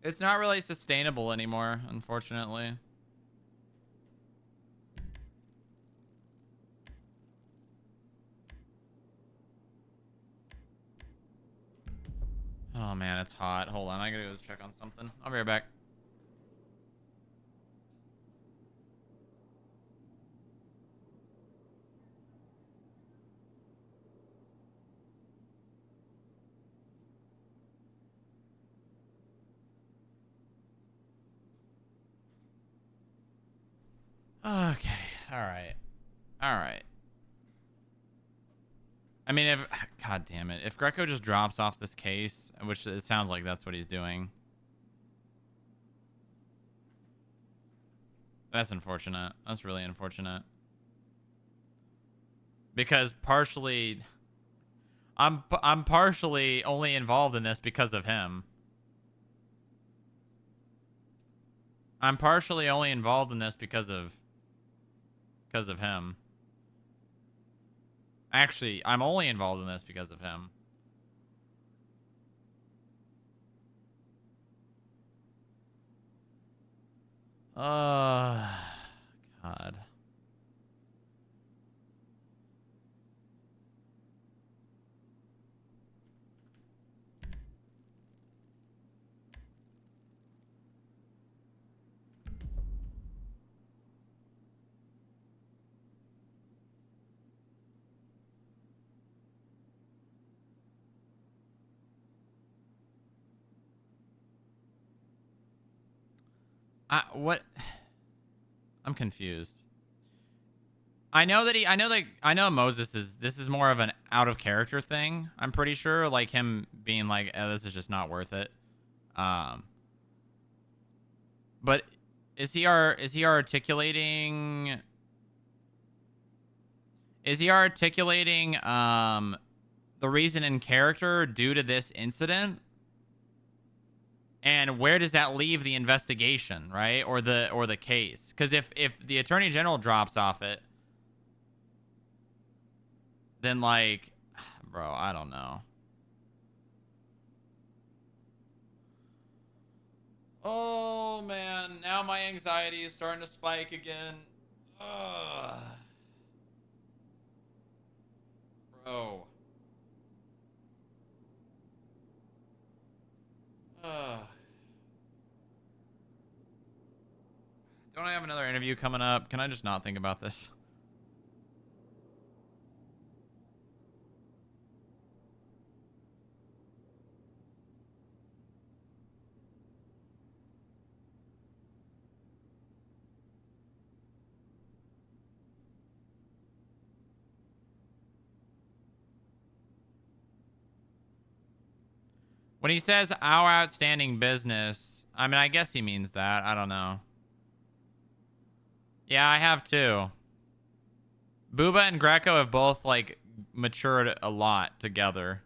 It's not really sustainable anymore, unfortunately. Oh man, it's hot. Hold on, I gotta go check on something. I'll be right back. Okay. All right. All right. I mean, if God damn it, if Greco just drops off this case, which it sounds like that's what he's doing, that's unfortunate. That's really unfortunate. Because partially, I'm partially only involved in this because of him. I'm partially only involved in this because of him. Actually, I'm only involved in this because of him. God. What? I'm confused. I know Moses is, this is more of an out of character thing. I'm pretty sure, like him being like, oh, this is just not worth it. But is he articulating the reason in character due to this incident? And where does that leave the investigation, right? Or the case? Because if the Attorney General drops off it, then like, bro, I don't know. Oh man, now my anxiety is starting to spike again. Ugh. Bro. Ugh. Don't I have another interview coming up? Can I just not think about this? When he says our outstanding business, I mean, I guess he means that. I don't know. Yeah, I have too. Booba and Greco have both, like, matured a lot together.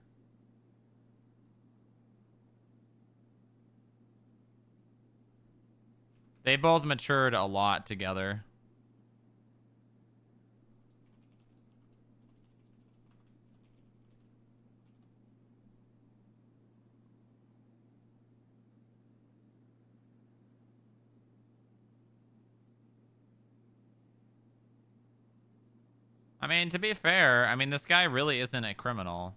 They both matured a lot together. I mean, to be fair, I mean, this guy really isn't a criminal.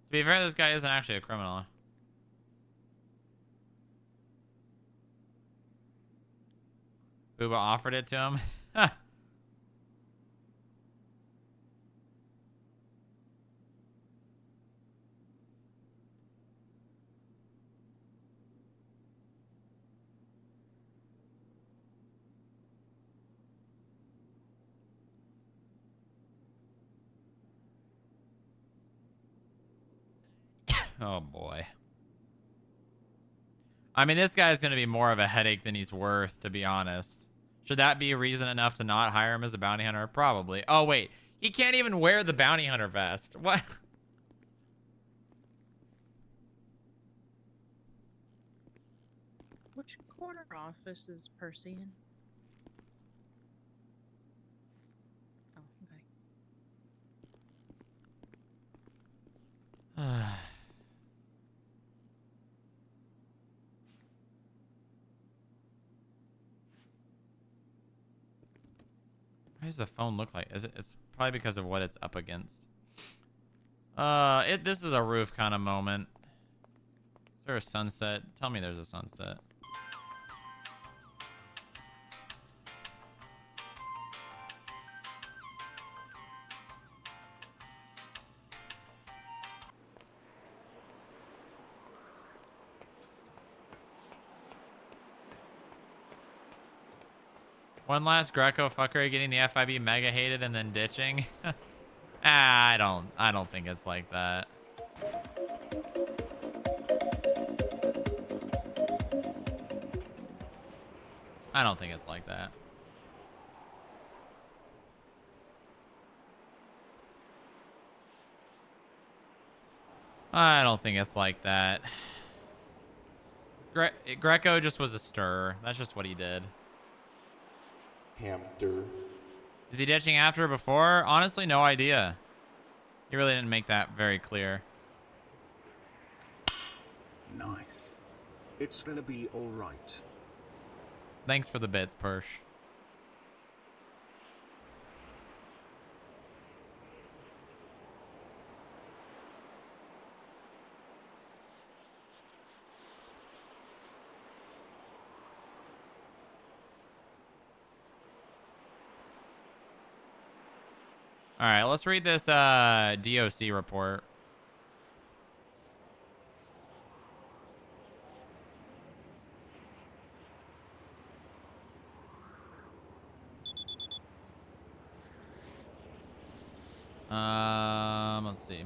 To be fair, this guy isn't actually a criminal. Booba offered it to him. Oh, boy. I mean, this guy's going to be more of a headache than he's worth, to be honest. Should that be reason enough to not hire him as a bounty hunter? Probably. Oh, wait. He can't even wear the bounty hunter vest. What? Which corner office is Percy in? Oh, okay. Why does the phone look like? Is it? It's probably because of what it's up against. This is a roof kind of moment. Is there a sunset? Tell me there's a sunset. One last Greco fucker getting the FIB mega hated and then ditching. I don't think it's like that. I don't think it's like that. I don't think it's like that. Greco just was a stir. That's just what he did. Hamster. Is he ditching after or before? Honestly, no idea. He really didn't make that very clear. Nice. It's gonna be all right. Thanks for the bits, Persh. All right, let's read this DOC report. Let's see.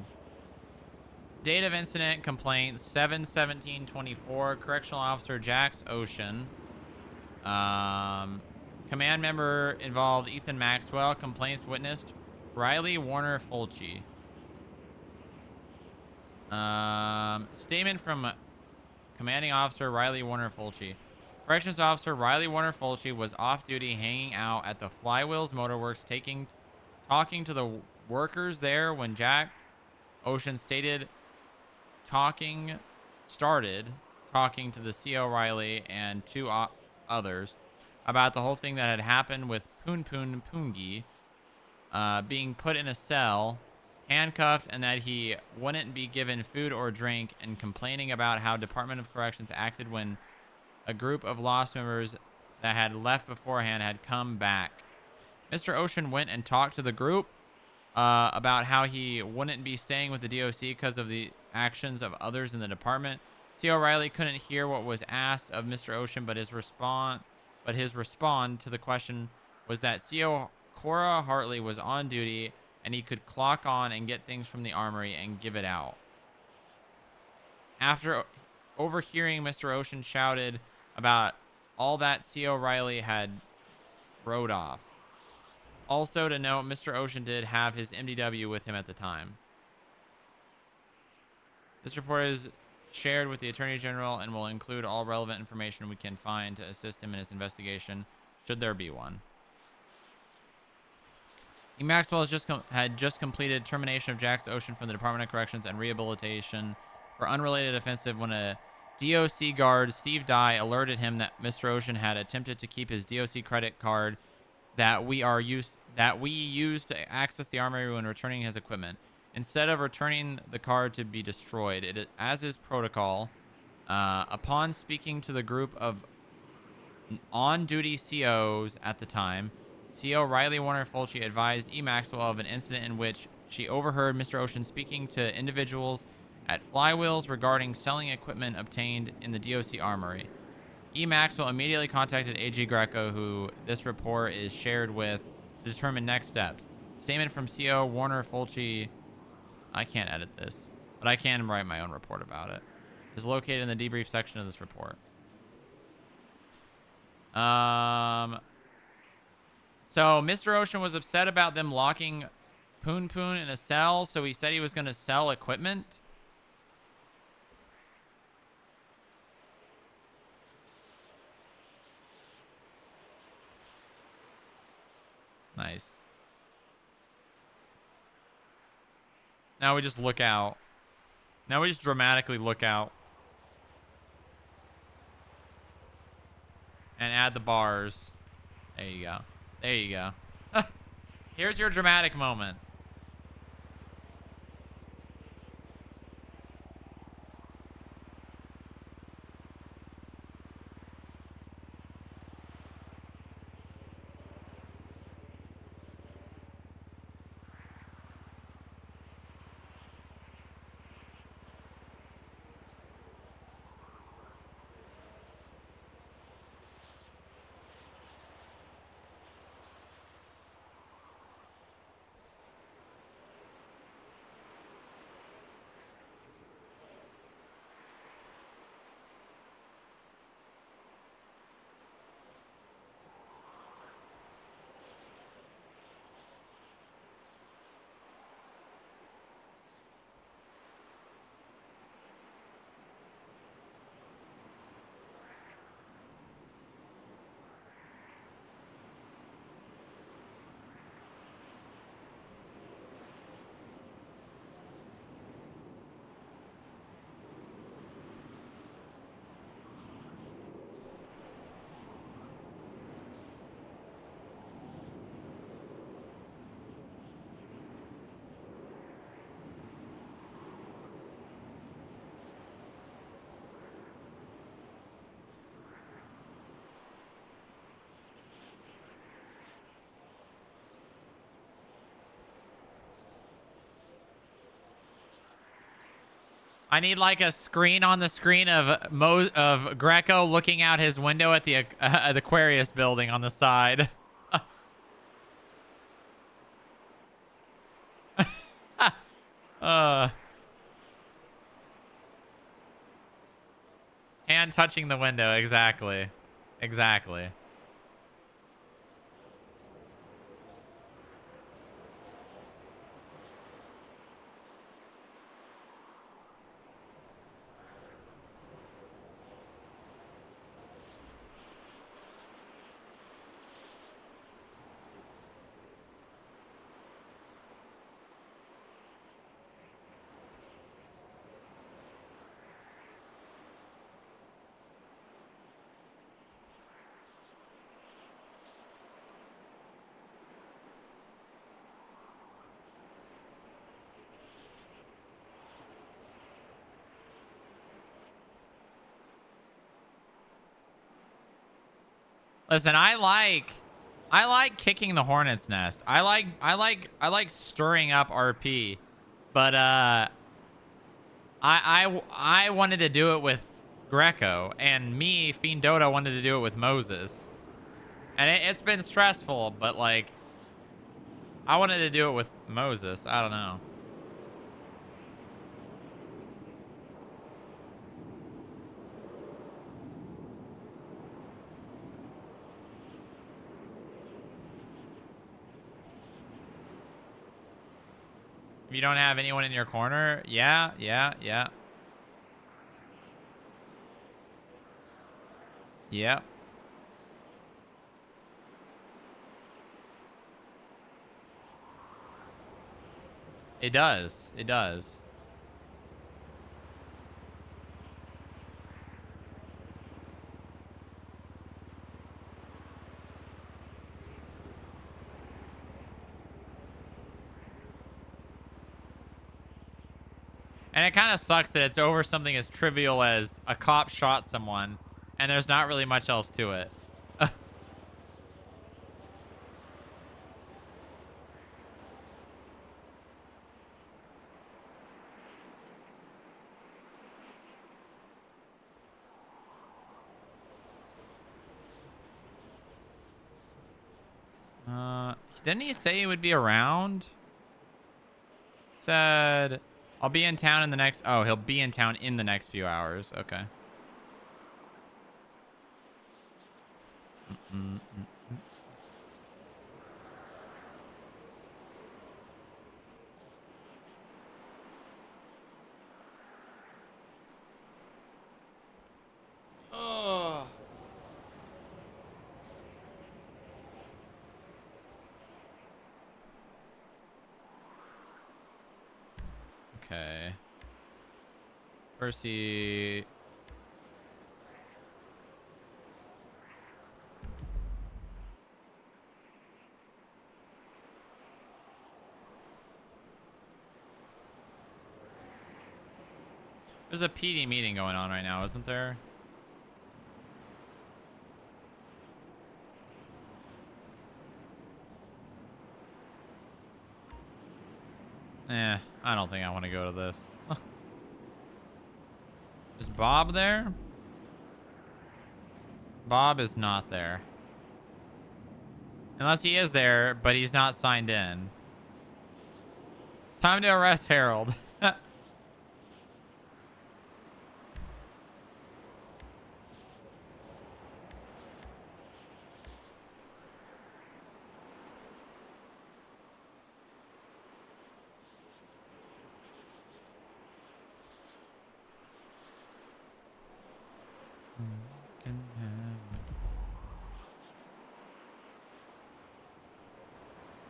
Date of incident complaint 7/17/24. Correctional officer Jax Ocean. Command member involved Ethan Maxwell. Complaints witnessed Riley Warner Fulci. Statement from commanding officer Riley Warner Fulci. Corrections officer Riley Warner Fulci was off duty hanging out at the Flywheels Motorworks talking to the workers there when Jack Ocean started talking to the CO Riley and two others about the whole thing that had happened with Poon Poon Poongi being put in a cell, handcuffed, and that he wouldn't be given food or drink, and complaining about how Department of Corrections acted when a group of Lost members that had left beforehand had come back. Mr. Ocean went and talked to the group about how he wouldn't be staying with the DOC because of actions of others in the department. C.O. Riley couldn't hear what was asked of Mr. Ocean, but his response to the question was that C.O. Cora Hartley was on duty and he could clock on and get things from the armory and give it out. After overhearing Mr. Ocean shouted about all that, C.O. Riley had rode off. Also to note, Mr. Ocean did have his MDW with him at the time. This report is shared with the Attorney General and will include all relevant information we can find to assist him in his investigation, should there be one. E. Maxwell had just completed termination of Jax Ocean from the Department of Corrections and Rehabilitation for unrelated offensive when a DOC guard, Steve Dye, alerted him that Mr. Ocean had attempted to keep his DOC credit card that we used to access the armory when returning his equipment. Instead of returning the card to be destroyed, as is protocol, upon speaking to the group of on-duty COs at the time, CO Riley Warner Fulci advised E. Maxwell of an incident in which she overheard Mr. Ocean speaking to individuals at Flywheels regarding selling equipment obtained in the DOC armory. E. Maxwell immediately contacted AG Greco, who this report is shared with, to determine next steps. Statement from CO Warner Fulci, I can't edit this, but I can write my own report about it, is located in the debrief section of this report. So Mr. Ocean was upset about them locking Poon Poon in a cell, so he said he was going to sell equipment. Nice. Now we just look out. Now we just dramatically look out. And add the bars. There you go. There you go. Here's your dramatic moment. I need like a screen on the screen of Greco looking out his window at the Aquarius building on the side. Hand touching the window, exactly. Exactly. Listen, I like kicking the hornet's nest. I like stirring up RP, but I wanted to do it with Greco, and me, Fiend Dota, wanted to do it with Moses. And it's been stressful, but like, I wanted to do it with Moses. I don't know. If you don't have anyone in your corner, yeah. Yep. It does. It does. And it kind of sucks that it's over something as trivial as a cop shot someone, and there's not really much else to it. Didn't he say he would be around? Said, I'll be in town in the next... Oh, he'll be in town in the next few hours. Okay. Oh. Okay. Percy. There's a PD meeting going on right now, isn't there? I don't think I want to go to this. Is Bob there? Bob is not there. Unless he is there, but he's not signed in. Time to arrest Harold.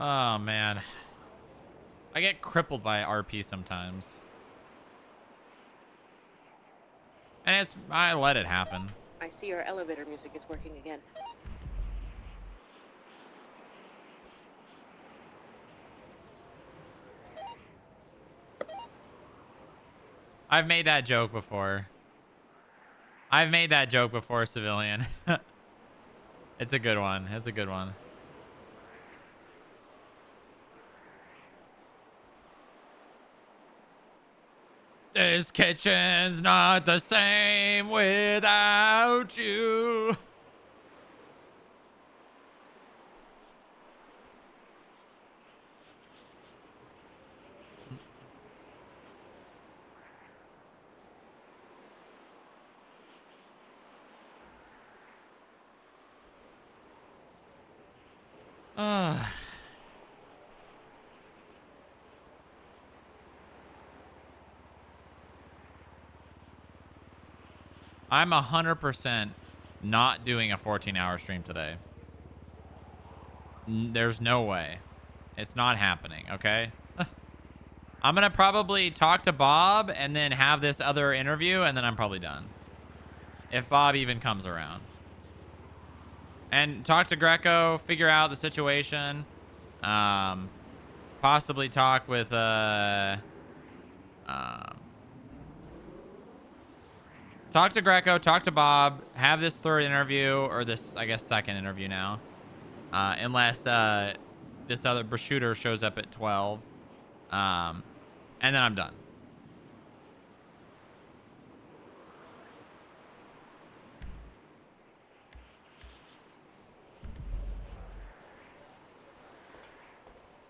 Oh, man. I get crippled by RP sometimes. And I let it happen. I see our elevator music is working again. I've made that joke before. Civilian. It's a good one. It's a good one. This kitchen's not the same without you. I'm 100% not doing a 14-hour stream today. There's no way. It's not happening, okay? I'm going to probably talk to Bob and then have this other interview, and then I'm probably done. If Bob even comes around. And talk to Greco, figure out the situation. Possibly talk with... Talk to Greco, talk to Bob, have this third interview, or this, I guess, second interview now. Unless this other shooter shows up at 12. And then I'm done.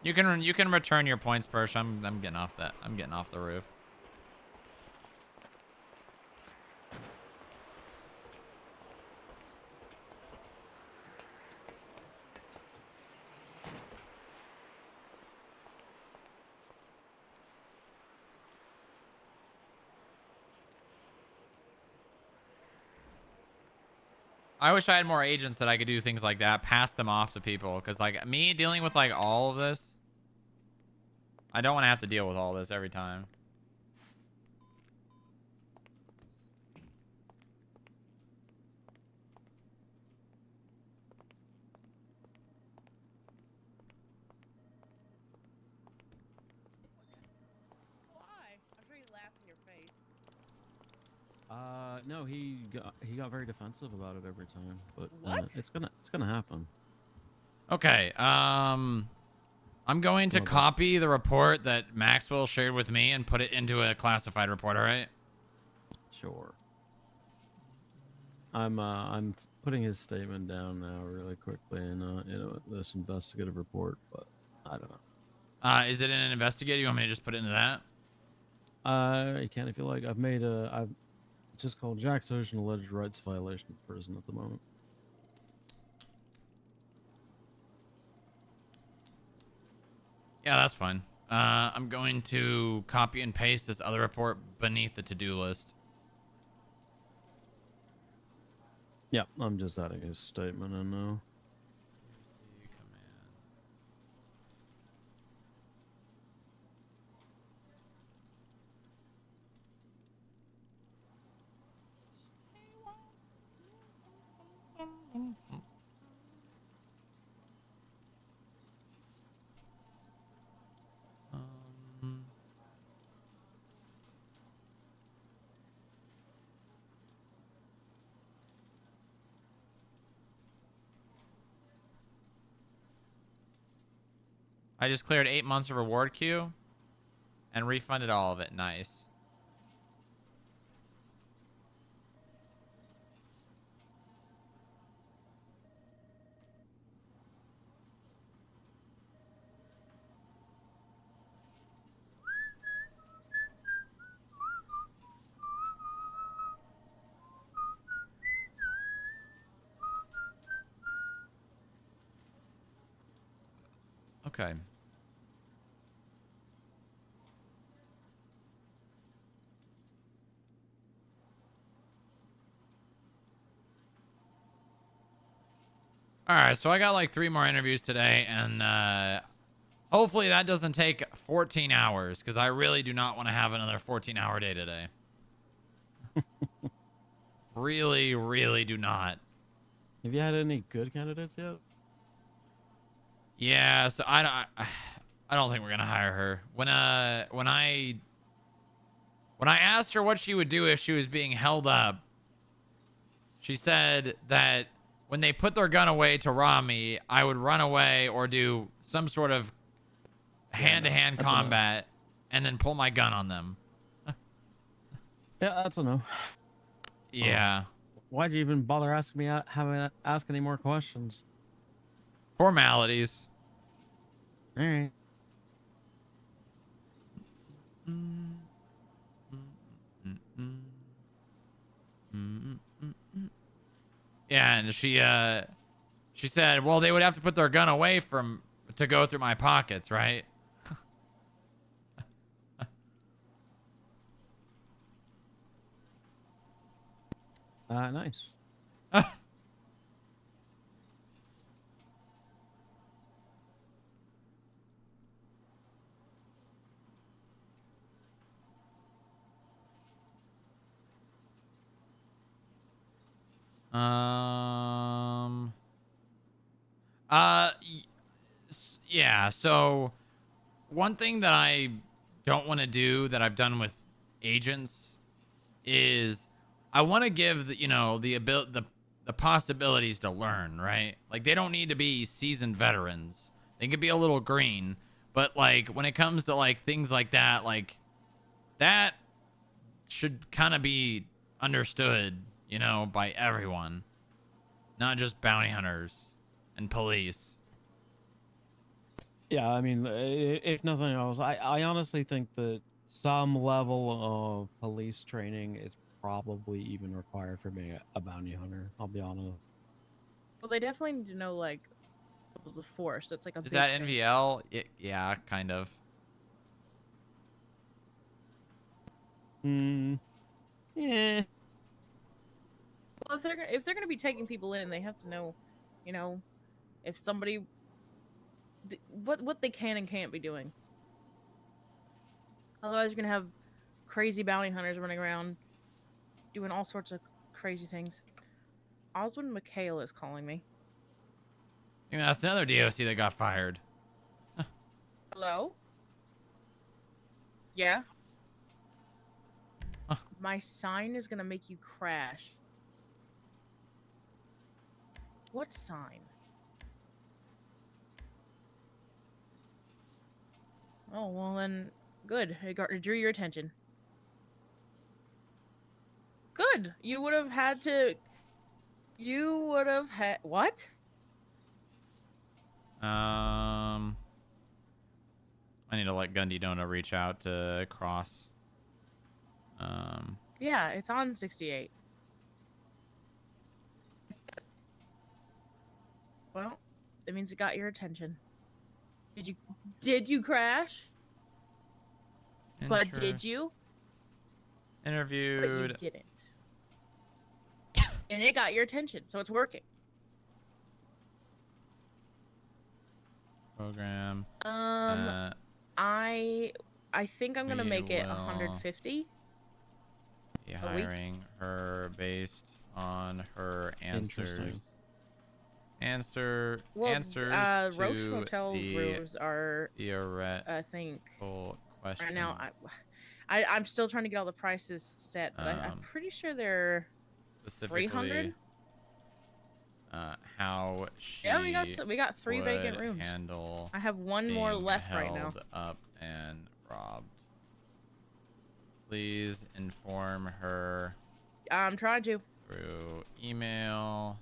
You can return your points, Persh. I'm getting off that. I'm getting off the roof. I wish I had more agents that I could do things like that, pass them off to people. Because, like, me dealing with, like, all of this, I don't want to have to deal with all this every time. Why? I'm sure he laughed in your face. No, he got very defensive about it every time, but What? it's gonna happen. Okay, I'm going to Well, copy the report that Maxwell shared with me and put it into a classified report, all right? Sure. I'm putting his statement down now really quickly in this investigative report, but I don't know. Is it in an investigator? You want me to just put it into that? You can if you like. It's just called Jack's Ocean alleged rights violation of prison at the moment. Yeah, that's fine. I'm going to copy and paste this other report beneath the to-do list. Yeah, I'm just adding his statement in now. I just cleared 8 months of reward queue and refunded all of it. Nice. Okay. All right, so I got like 3 more interviews today, and hopefully that doesn't take 14 hours, because I really do not want to have another 14-hour day today. Really, really do not. Have you had any good candidates yet? Yeah, so I don't think we're gonna hire her. When I asked her what she would do if she was being held up, she said that when they put their gun away to rob me, I would run away or do some sort of hand-to-hand combat and then pull my gun on them. Yeah, that's a no. Yeah. Why'd you even bother asking me ask any more questions? Formalities. All right. Yeah, and she said, well, they would have to put their gun away to go through my pockets, right? Nice. Yeah, so one thing that I don't want to do that I've done with agents is I want to give the possibilities to learn, right? Like, they don't need to be seasoned veterans. They can be a little green, but like when it comes to like things like that, like that should kind of be understood, by everyone, not just bounty hunters and police. Yeah, I mean, if nothing else, I honestly think that some level of police training is probably even required for being a bounty hunter. I'll be honest. Well, they definitely need to know like levels of force. That's like a Is big that thing. NVL? Yeah, kind of. Yeah. Well, if they're gonna be taking people in, they have to know, you know, if somebody what they can and can't be doing. Otherwise, you're gonna have crazy bounty hunters running around doing all sorts of crazy things. Oswald McHale is calling me. You know, that's another DOC that got fired. Hello? Yeah? Huh. My sign is gonna make you crash. What sign? Oh, well then, good. It drew your attention. Good. You would have had to... You would have had... What? I need to let Gundy Dona reach out to Cross. Yeah, it's on 68. Well, that means it got your attention. Did you crash? But did you? But you Interviewed. didn't. And it got your attention, so it's working. Program. I think I'm gonna we make it will 150. Be a week. hiring her based on her Interesting. answers Roach to Motel the rooms are, theoretical I think, questions. right now. I'm still trying to get all the prices set, but I'm pretty sure they're specifically 300. how she Yeah, we got 3 vacant would rooms. handle I have one more being left right now. held up and robbed. Please inform her I'm trying to. through email,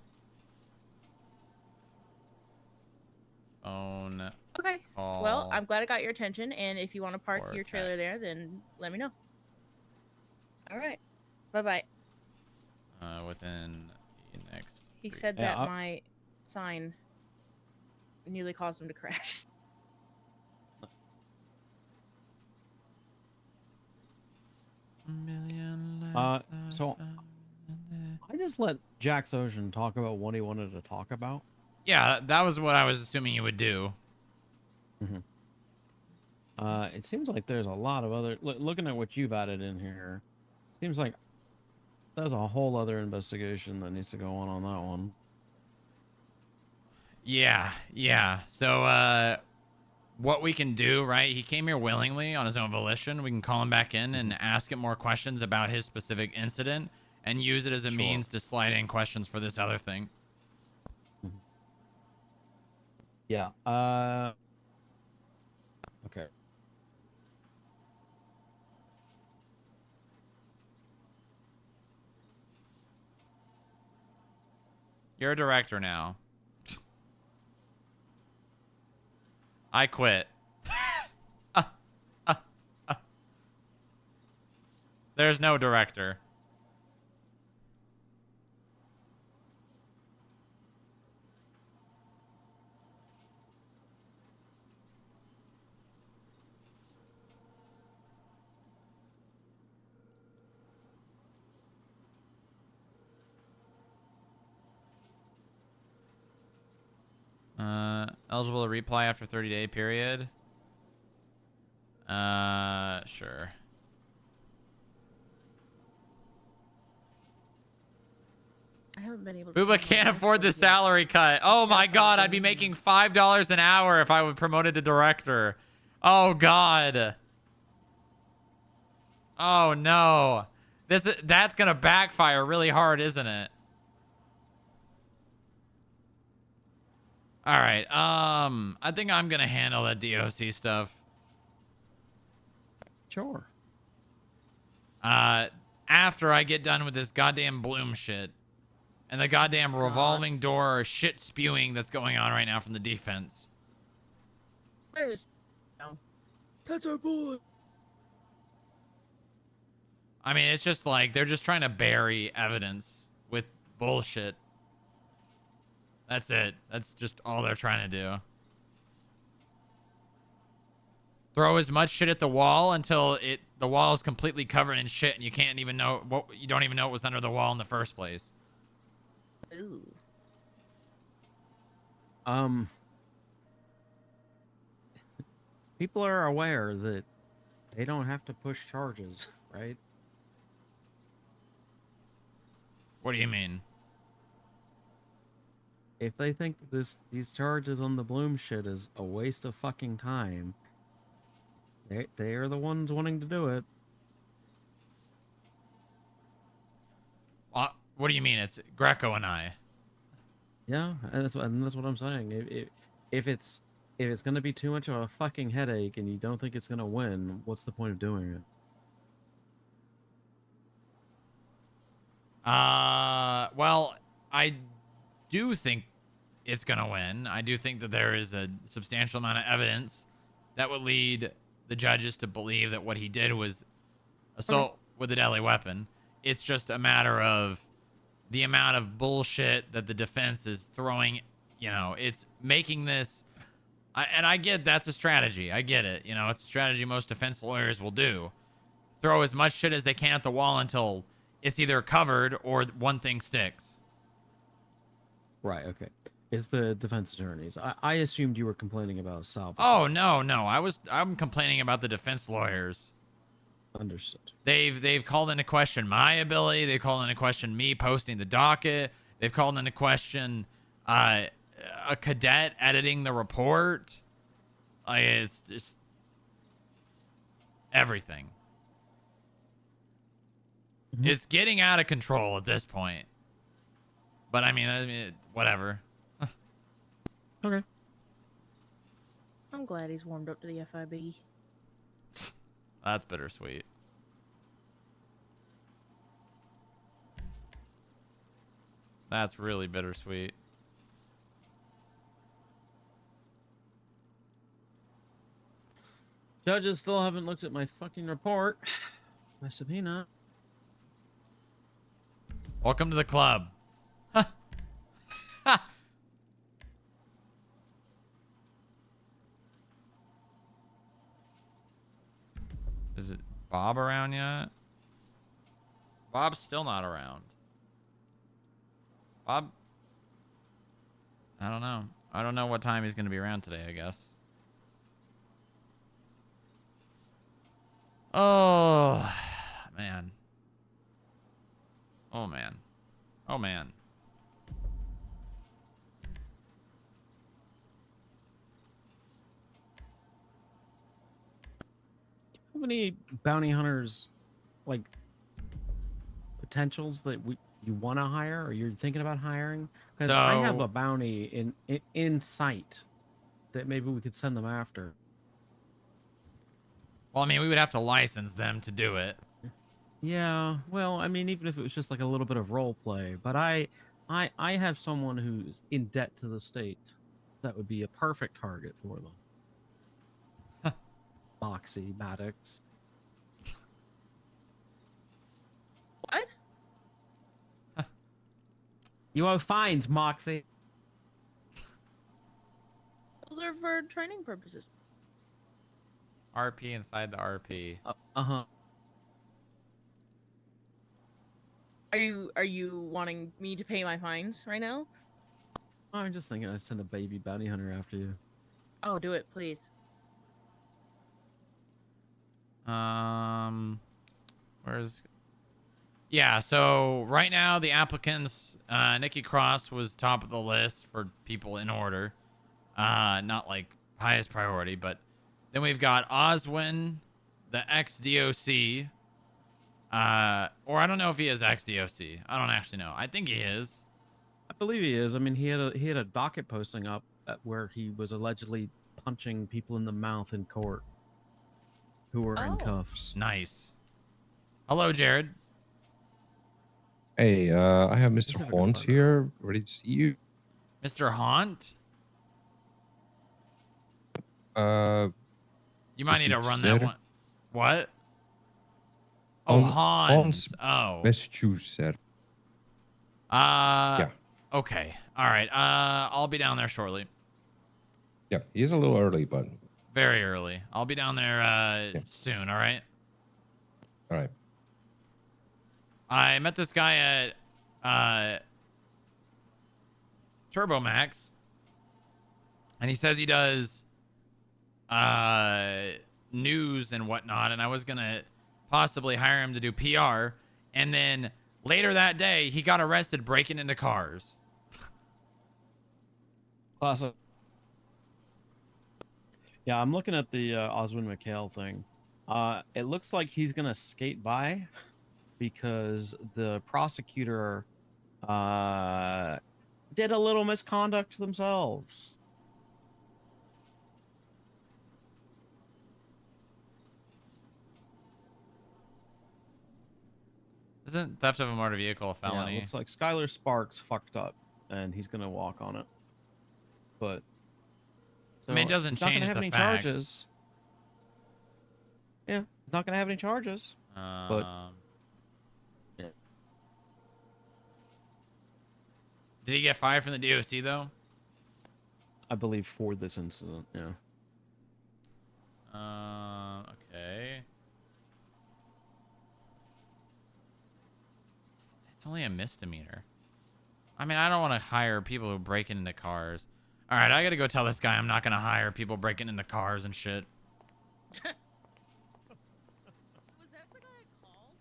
phone, Okay. call. Well, I'm glad I got your attention, and if you want to park or your trailer text. there, then let me know. All right. Bye-bye. Within the next. He 3 said Yeah, that my sign nearly caused him to crash. So I just let Jax Ocean talk about what he wanted to talk about. Yeah, that was what I was assuming you would do. It seems like there's a lot of other. Looking at what you've added in here, seems like there's a whole other investigation that needs to go on that one. Yeah. So, what we can do, right? He came here willingly on his own volition. We can call him back in and ask him more questions about his specific incident and use it as a means to slide in questions for this other thing. Yeah. Okay. You're a director now. I quit. There's no director. Eligible to reply after 30-day period. Sure. I haven't been able to. Booba can't afford the salary cut. Oh my god, I'd be making $5 an hour if I was promoted to director. Oh god. Oh no. That's gonna backfire really hard, isn't it? All right. I think I'm gonna handle that DOC stuff. Sure. After I get done with this goddamn Bloom shit and the goddamn revolving door shit spewing that's going on right now from the defense. There's, no. That's our boy. I mean, it's just like they're just trying to bury evidence with bullshit. That's it. That's just all they're trying to do. Throw as much shit at the wall until the wall is completely covered in shit and you can't even know you don't even know what was under the wall in the first place. Ooh. People are aware that they don't have to push charges, right? What do you mean? If they think that these charges on the Bloom shit is a waste of fucking time, they are the ones wanting to do it. What do you mean? It's Greco and I. Yeah, and that's what I'm saying. If it's gonna be too much of a fucking headache and you don't think it's gonna win, what's the point of doing it? Well, I do think it's gonna win. I do think that there is a substantial amount of evidence that would lead the judges to believe that what he did was assault with a deadly weapon. It's just a matter of the amount of bullshit that the defense is throwing. You know, it's making this. And I get that's a strategy. I get it. You know, it's a strategy most defense lawyers will do. Throw as much shit as they can at the wall until it's either covered or one thing sticks. Right, okay. It's the defense attorneys. I assumed you were complaining about Salvatore. Oh, no. I'm complaining about the defense lawyers. Understood. They've called into question my ability. They've called into question me posting the docket. They've called into question a cadet editing the report. It's just everything. Mm-hmm. It's getting out of control at this point. But I mean, whatever. Okay. I'm glad he's warmed up to the FIB. That's bittersweet. That's really bittersweet. Judges still haven't looked at my fucking report. My subpoena. Welcome to the club. Is it Bob around yet? Bob's still not around. Bob? I don't know. I don't know what time he's going to be around today, I guess. Oh, man. Oh, man. Oh, man. How many bounty hunters, like, potentials that you want to hire or you're thinking about hiring? Because I have a bounty in sight that maybe we could send them after. Well, I mean, we would have to license them to do it. Yeah, well, I mean, even if it was just like a little bit of role play, but I have someone who's in debt to the state that would be a perfect target for them. Moxie, Maddox. What? You owe fines, Moxie. Those are for training purposes. RP inside the RP. Uh-huh. Are you wanting me to pay my fines right now? I'm just thinking I'd send a baby bounty hunter after you. Oh, do it, please. Where's... Yeah, so right now the applicants, Nikki Cross was top of the list for people in order. Not like highest priority, but then we've got Oswin, the ex-DOC. Or I don't know if he is ex-DOC. I don't actually know. I think he is. I believe he is. I mean, he had a docket posting up where he was allegedly punching people in the mouth in court who were in cuffs. Nice. Hello, Jared. Hey, I have Mr. Haunt here, ready to see you. Mr. Haunt? You might need to Message, run that sir. one. What? Oh, Hans. Hans Oh. message you, sir. Yeah. Okay. All right. I'll be down there shortly. Yeah, he's a little early, but Very early. I'll be down there soon. All right. all right. I met this guy at Turbo Max, and he says he does news and whatnot, and I was gonna possibly hire him to do PR, and then later that day he got arrested breaking into cars. Classic. Yeah, I'm looking at the Oswin McHale thing. It looks like he's gonna skate by because the prosecutor did a little misconduct themselves. Isn't theft of a motor vehicle a Yeah, felony? it looks like Skylar Sparks fucked up, and he's gonna walk on it. But I mean, it so doesn't he's not change gonna have the any fact. charges. Yeah, he's not gonna have any charges. But yeah. Did he get fired from the DOC though? I believe for this incident, yeah. Okay. It's only a misdemeanor. I mean, I don't want to hire people who break into cars. All right, I got to go tell this guy I'm not going to hire people breaking into cars and shit. Was that the guy I called?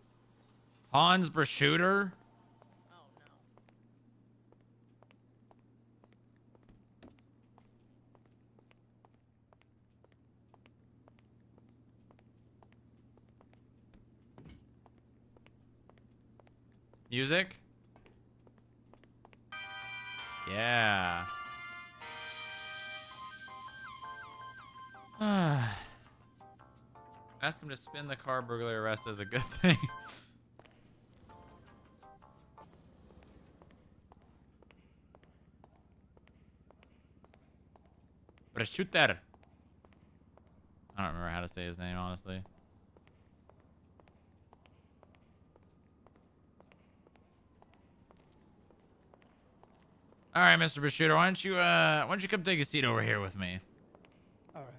Hans Brashuter? Oh no. Music? Yeah. Ask him to spin the car burglary arrest as a good thing. Brashuter. I don't remember how to say his name, honestly. All right, Mr. Brashuter, why don't you come take a seat over here with me? All right.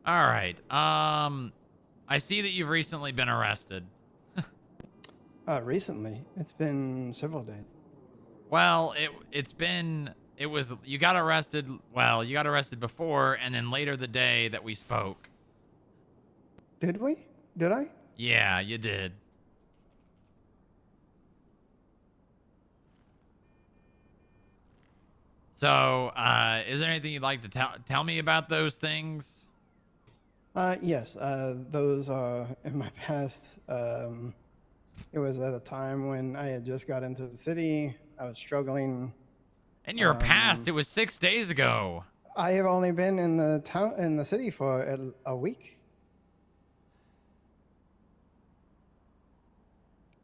All right. I see that you've recently been arrested. Recently, it's been several days. Well, you got arrested. Well, you got arrested before, and then later the day that we spoke. Did we? Did I? Yeah, you did. So, is there anything you'd like to tell me about those things? Yes. Those are in my past. It was at a time when I had just got into the city. I was struggling. In your past, it was 6 days ago. I have only been in the city for a week.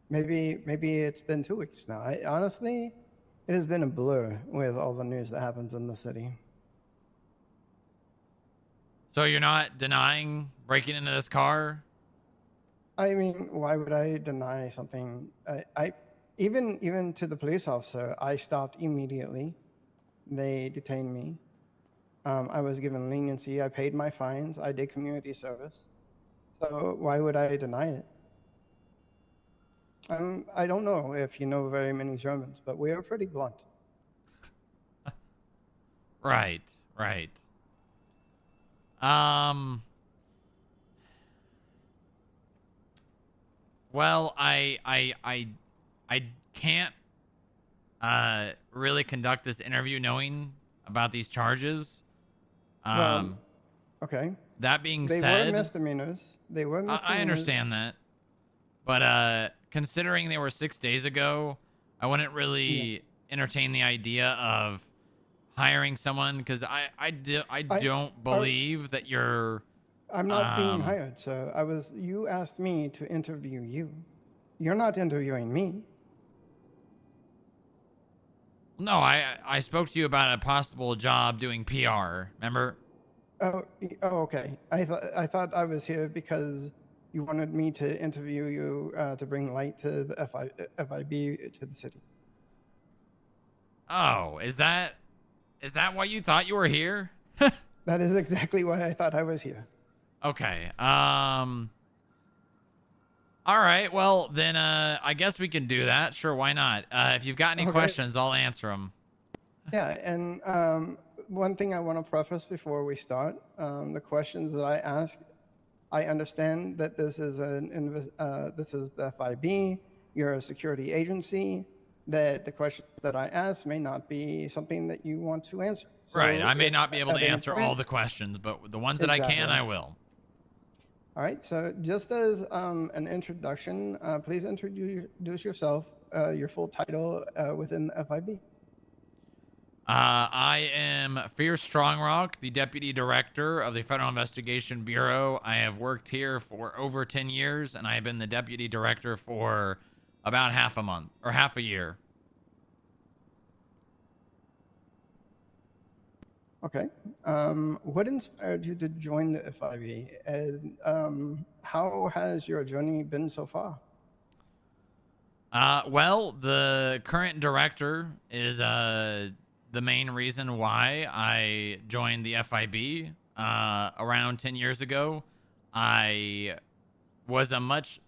Maybe it's been 2 weeks now. Honestly, it has been a blur with all the news that happens in the city. So you're not denying breaking into this car? I mean, why would I deny something? I even to the police officer, I stopped immediately. They detained me. I was given leniency. I paid my fines. I did community service. So why would I deny it? I don't know if you know very many Germans, but we are pretty blunt. Right. Well, I can't really conduct this interview knowing about these charges. Okay. That being said, said, they were misdemeanors. I understand that, but considering they were 6 days ago, I wouldn't really entertain the idea of hiring someone because I don't believe that you're. I'm not being hired, sir. You asked me to interview you. You're not interviewing me. No, I spoke to you about a possible job doing PR. Remember? Oh, okay. I thought I was here because you wanted me to interview you to bring light to the FIB to the city. Oh, is that why you thought you were here? That is exactly why I thought I was here. Okay. All right. Well, then I guess we can do that. Sure, why not? If you've got any Okay. questions, I'll answer them. Yeah, and one thing I want to preface before we start, the questions that I ask, I understand that this is this is the FIB, you're a security agency, that the questions that I ask may not be something that you want to answer. So Right. I may if not be able at to any answer point- all the questions, but the ones that I can, Exactly. I will. All right, so just as an introduction, please introduce yourself, your full title within the FIB. I am FIB Strongrock, the Deputy Director of the Federal Investigation Bureau. I have worked here for over 10 years, and I have been the Deputy Director for about half a year. Okay. What inspired you to join the FIB, and how has your journey been so far? Well, the current director is the main reason why I joined the FIB around 10 years ago. I was a much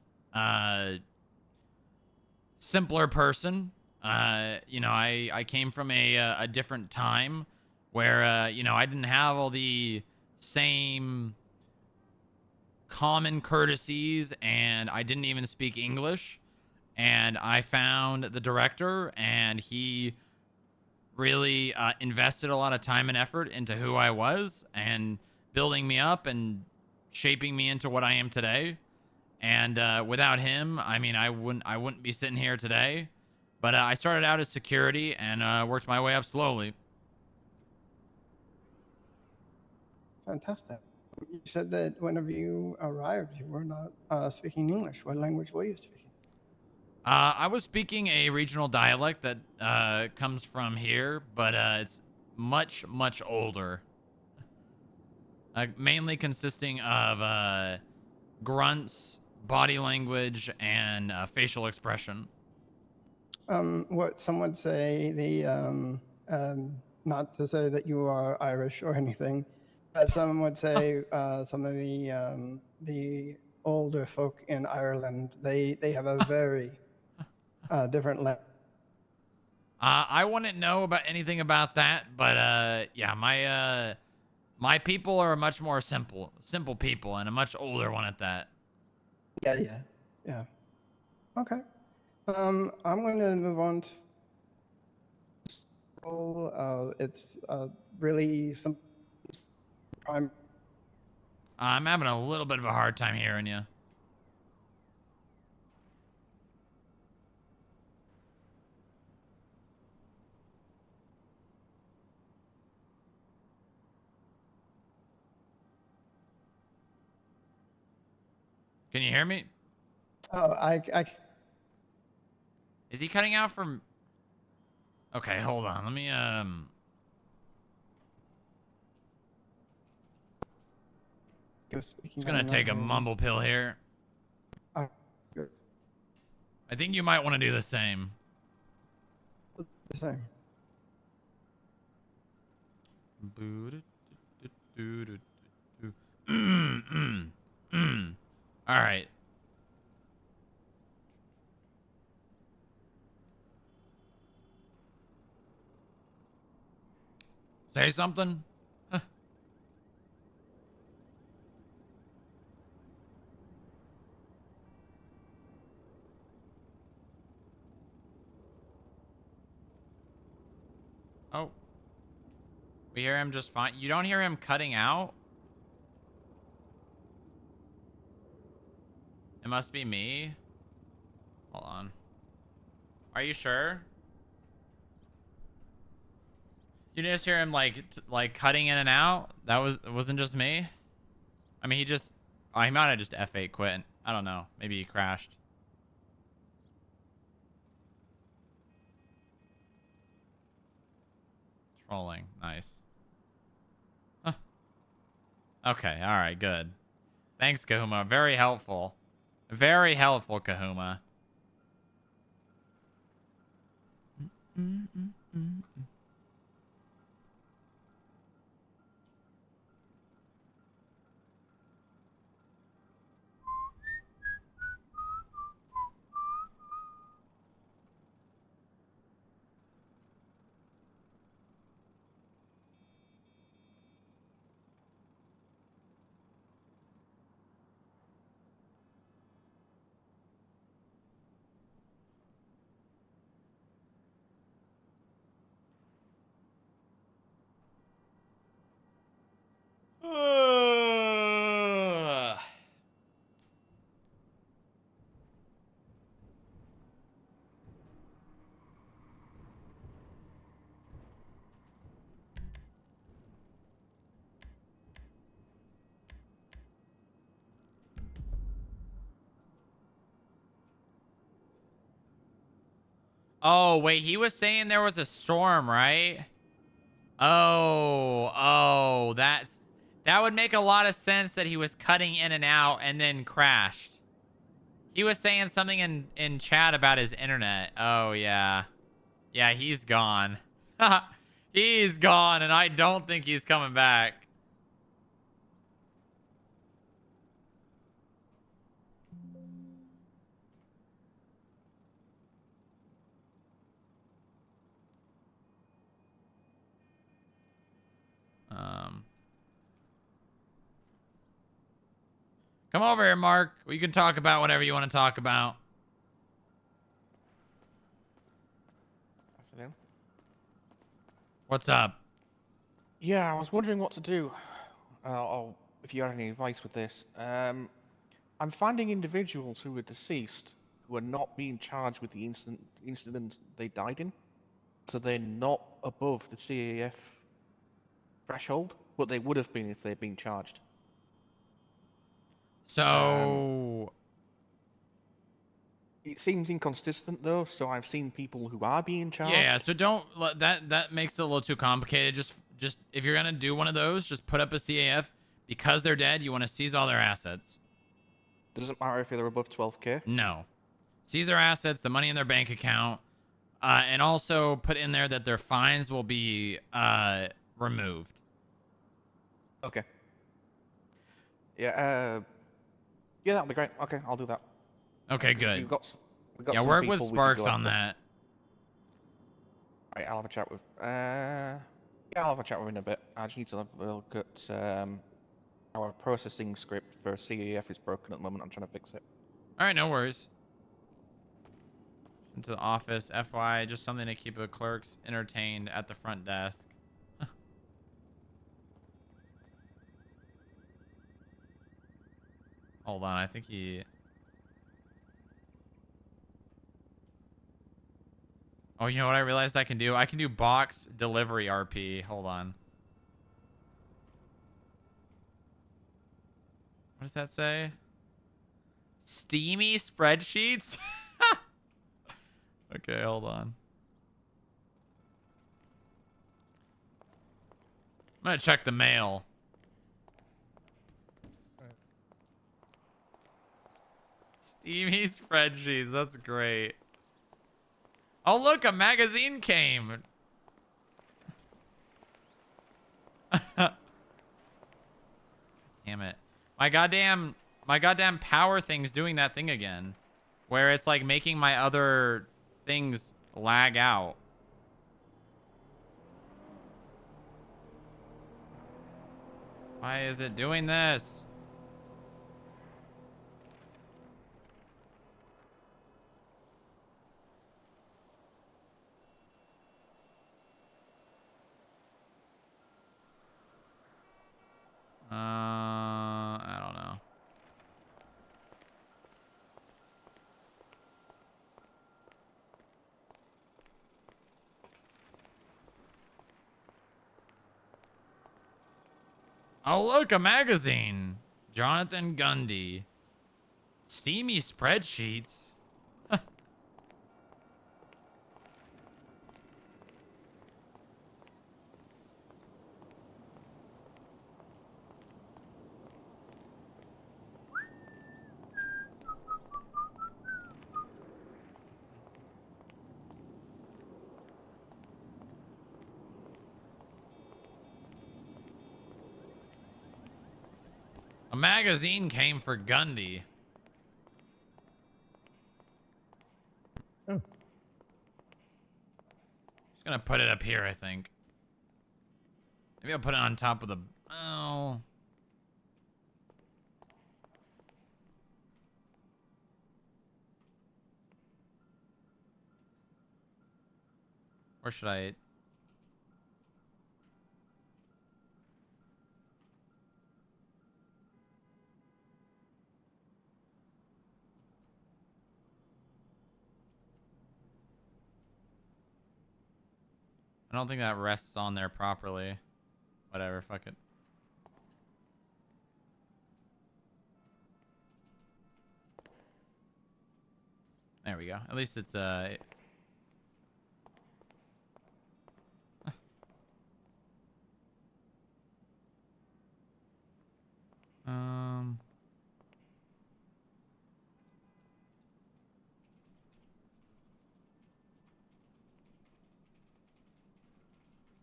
simpler person. You know, I came from a different time where, you know, I didn't have all the same common courtesies, and I didn't even speak English. And I found the director, and he really invested a lot of time and effort into who I was and building me up and shaping me into what I am today. And without him, I mean, I wouldn't be sitting here today. But I started out as security and worked my way up slowly. Fantastic. You said that whenever you arrived, you were not speaking English. What language were you speaking? I was speaking a regional dialect that comes from here, but it's much, much older. Mainly consisting of grunts, body language, and facial expression. What some would say, not to say that you are Irish or anything, but some would say some of the older folk in Ireland, they have a very different language. I wouldn't know about anything about that, but yeah, my people are much more simple people, and a much older one at that. Yeah. Okay. I'm going to move on to it's really some prime. I'm having a little bit of a hard time hearing you. Can you hear me? Oh, I Is he cutting out from? Okay, hold on. Let me Just gonna take a mumble pill here. I think you might want to do the same. The same. All right. Say something. Oh. We hear him just fine. You don't hear him cutting out? It must be me. Hold on. Are you sure? You just hear him like cutting in and out? That wasn't just me? I mean, he might have just F8 quit. I don't know. Maybe he crashed. Trolling. Nice. Huh. Okay. All right. Good. Thanks, Kahuma. Very helpful. Very helpful, Kahuma. Oh, wait, he was saying there was a storm, right? Oh, that would make a lot of sense that he was cutting in and out and then crashed. He was saying something in chat about his internet. Oh, yeah. Yeah, he's gone. He's gone, and I don't think he's coming back. Come over here, Mark. We can talk about whatever you want to talk about. Afternoon. What's up? Yeah, I was wondering what to do, or if you had any advice with this. I'm finding individuals who are deceased who are not being charged with the incident they died in, so they're not above the CAF threshold, but they would have been if they'd been charged. So it seems inconsistent though. So I've seen people who are being charged. yeah, so don't that makes it a little too complicated. Just if you're gonna do one of those, just put up a CAF. Because they're dead, you want to seize all their assets. Doesn't matter if they're above 12K? No. Seize their assets, the money in their bank account, and also put in there that their fines will be removed. Okay. Yeah, yeah, that'll be great. Okay, I'll do that. Okay, good. We've got yeah, some work with people we could Sparks go on after. that. Alright, I'll have a chat with... yeah, I'll have a chat with him in a bit. I just need to have a look at... our processing script for CAF is broken at the moment. I'm trying to fix it. Alright, no worries. Into the office, FY, just something to keep the clerks entertained at the front desk. Hold on, I think he... Oh, you know what I realized I can do? I can do box delivery RP. Hold on. What does that say? Steamy spreadsheets? Okay, hold on. I'm gonna check the mail. Steamy spreadsheets. That's great. Oh, look, a magazine came. Damn it. My goddamn power thing's doing that thing again. Where it's like making my other things lag out. Why is it doing this? I don't know. Oh, look, a magazine. Jonathan Gundy. Steamy spreadsheets. magazine came for Gundy. Oh. Just gonna put it up here, I think. Maybe I'll put it on top of the... Oh. Where should I... I don't think that rests on there properly. Whatever, fuck it. There we go. At least it's um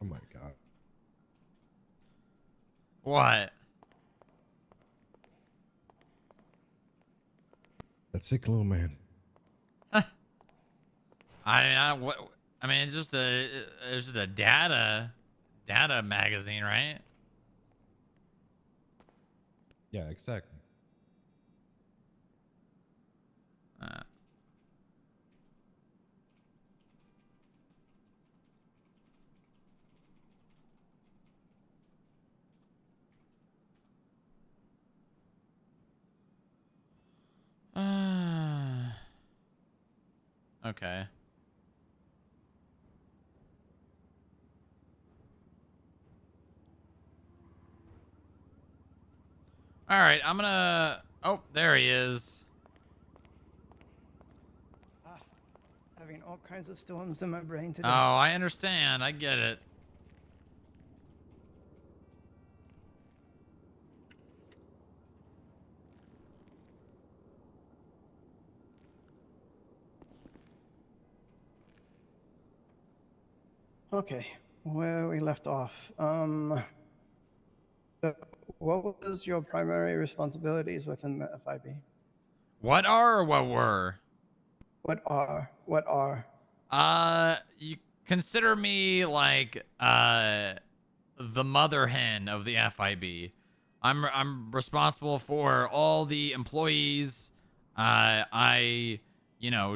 Oh my god. what? That sick little man. I mean, it's just a data magazine, right? Yeah, exactly. Okay. All right, I'm gonna... Oh, there he is. Having all kinds of storms in my brain today. Oh, I understand. I get it. Okay, where we left off. So what was your primary responsibilities within the FIB? What are or what were? What are? You consider me like the mother hen of the FIB. I'm responsible for all the employees. I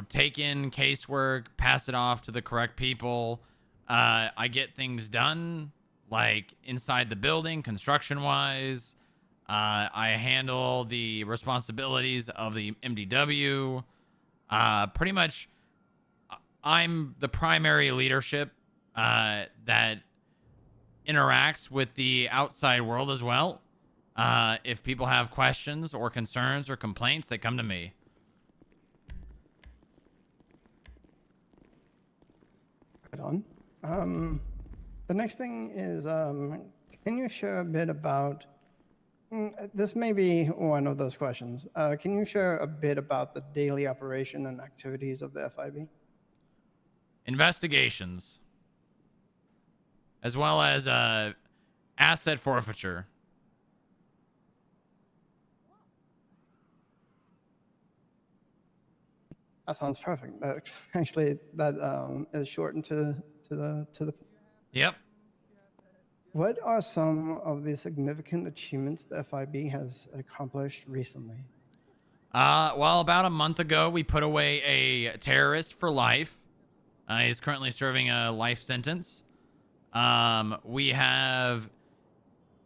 take in casework, pass it off to the correct people. I get things done like inside the building, construction wise. I handle the responsibilities of the MDW. Pretty much, I'm the primary leadership that interacts with the outside world as well. If people have questions or concerns or complaints, they come to me. Right on. The next thing is, can you share a bit about... this may be one of those questions. Can you share a bit about the daily operation and activities of the FIB? Investigations, as well as asset forfeiture. That sounds perfect. That actually is shortened to the. Yep. What are some of the significant achievements the FIB has accomplished recently? Well, about a month ago, we put away a terrorist for life. He's currently serving a life sentence. We have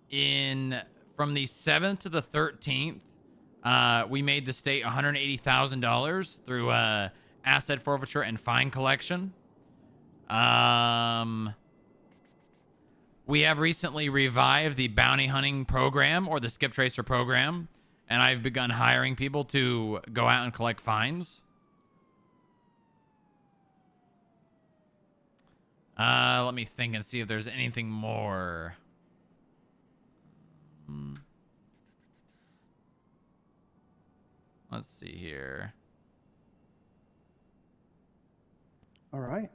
from the 7th to the 13th, we made the state $180,000 through asset forfeiture and fine collection. We have recently revived the bounty hunting program, or the skip tracer program, and I've begun hiring people to go out and collect fines. Let me think and see if there's anything more. Let's see here. All right.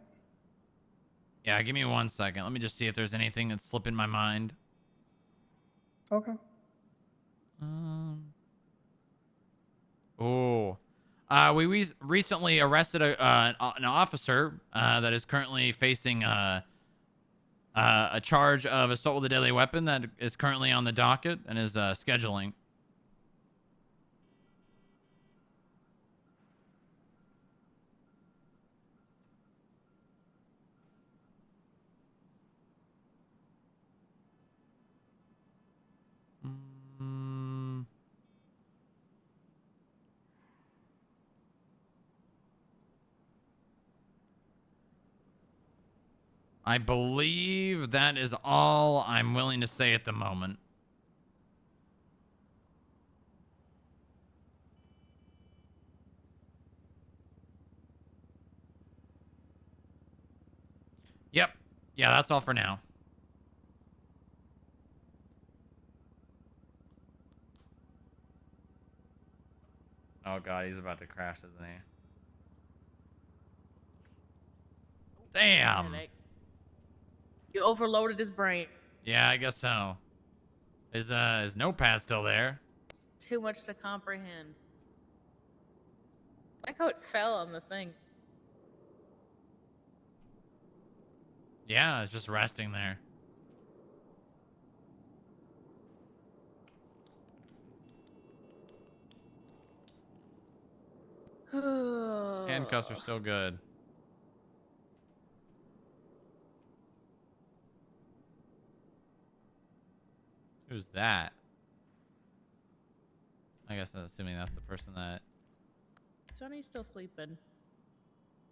Yeah, give me 1 second. Let me just see if there's anything that's slipping my mind. Okay. Oh. We recently arrested an officer that is currently facing a charge of assault with a deadly weapon that is currently on the docket and is scheduling. I believe that is all I'm willing to say at the moment. Yep. Yeah, that's all for now. Oh god, he's about to crash, isn't he? Damn. You overloaded his brain. Yeah, I guess so. His notepad still there. It's too much to comprehend. Like how it fell on the thing. Yeah, it's just resting there. Handcuffs are still good. Who's that? I guess I'm assuming that's the person that... Sonny's still sleeping.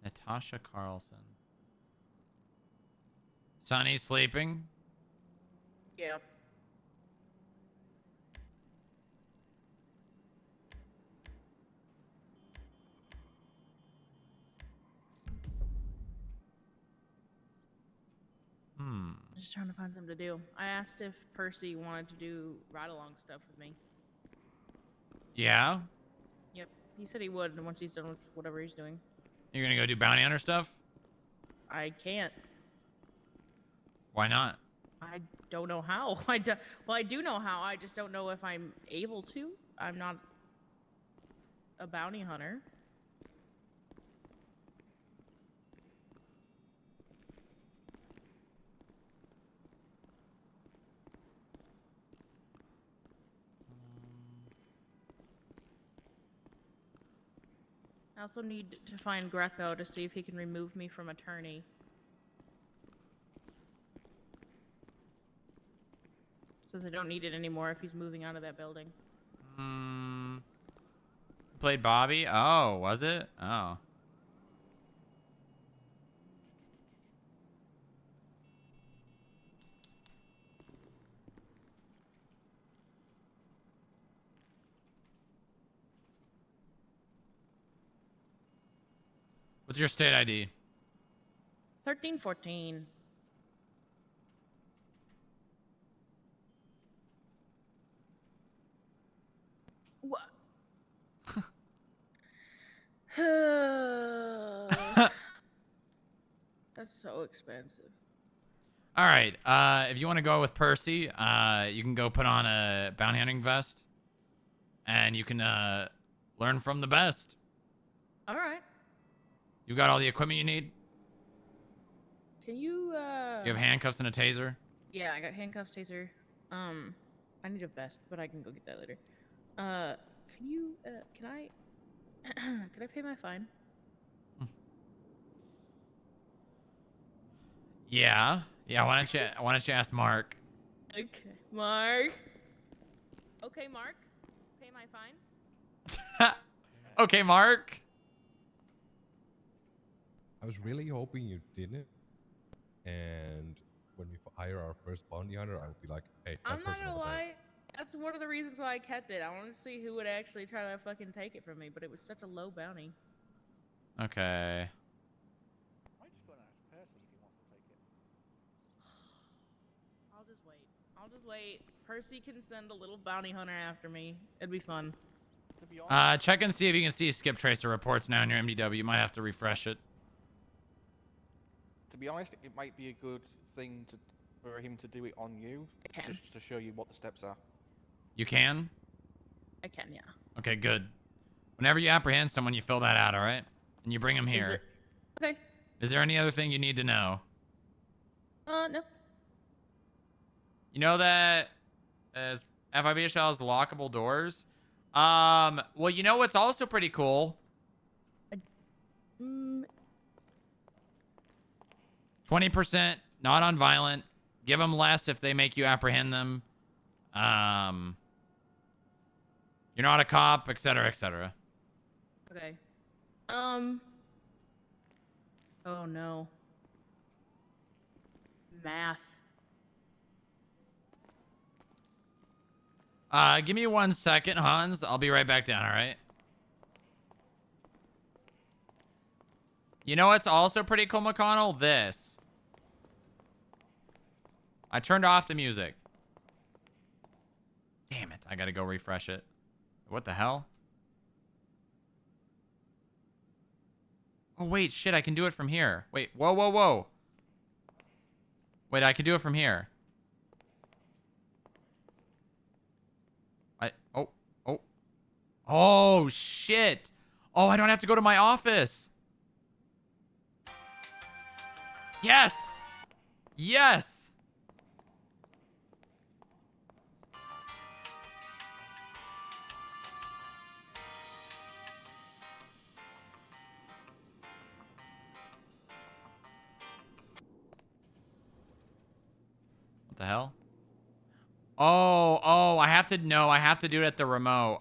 Natasha Carlson. Sonny's sleeping? Yeah. I'm just trying to find something to do. I asked if Percy wanted to do ride-along stuff with me. Yeah? Yep. He said he would once he's done with whatever he's doing. You're gonna go do bounty hunter stuff? I can't. Why not? I don't know how. Well, I do know how. I just don't know if I'm able to. I'm not a bounty hunter. I also need to find Greco to see if he can remove me from attorney. Says I don't need it anymore if he's moving out of that building. Played Bobby? Oh, was it? Oh. What's your state ID? 1314. What? That's so expensive. All right. If you want to go with Percy, you can go put on a bounty hunting vest, and you can learn from the best. All right. You got all the equipment you need? Can you You have handcuffs and a taser? Yeah, I got handcuffs, taser. I need a vest, but I can go get that later. Can you can I can I pay my fine? Yeah. Yeah, why don't you ask Mark? Okay, Mark. Okay, Mark. Pay my fine. Okay, Mark. I was really hoping you didn't. And when we hire our first bounty hunter, I would be like, hey, I'm not gonna lie. That's one of the reasons why I kept it. I wanted to see who would actually try to fucking take it from me, but it was such a low bounty. Okay. I just go and ask Percy if he wants to take it. I'll just wait. I'll just wait. Percy can send a little bounty hunter after me. It'd be fun. To be honest, Check and see if you can see skip tracer reports now in your MDW. You might have to refresh it. to be honest, it might be a good thing for him to do it on you, just to show you what the steps are. You can? I can, yeah. Okay, good. Whenever you apprehend someone, you fill that out, all right? And you bring them here. Okay. Is there any other thing you need to know? No. You know that FIB has lockable doors? Well, you know what's also pretty cool? 20% not on violent. Give them less if they make you apprehend them. You're not a cop, etc., etc. Okay. Oh no. Math. Give me 1 second, Hans. I'll be right back down, all right? You know what's also pretty cool, McConnell? This. I turned off the music. Damn it. I gotta go refresh it. What the hell? Oh, wait. Shit, I can do it from here. Wait. Whoa, whoa, whoa. Wait, I can do it from here. Oh, shit. Oh, I don't have to go to my office. Yes. Yes. What the hell? Oh, I have to do it at the remote.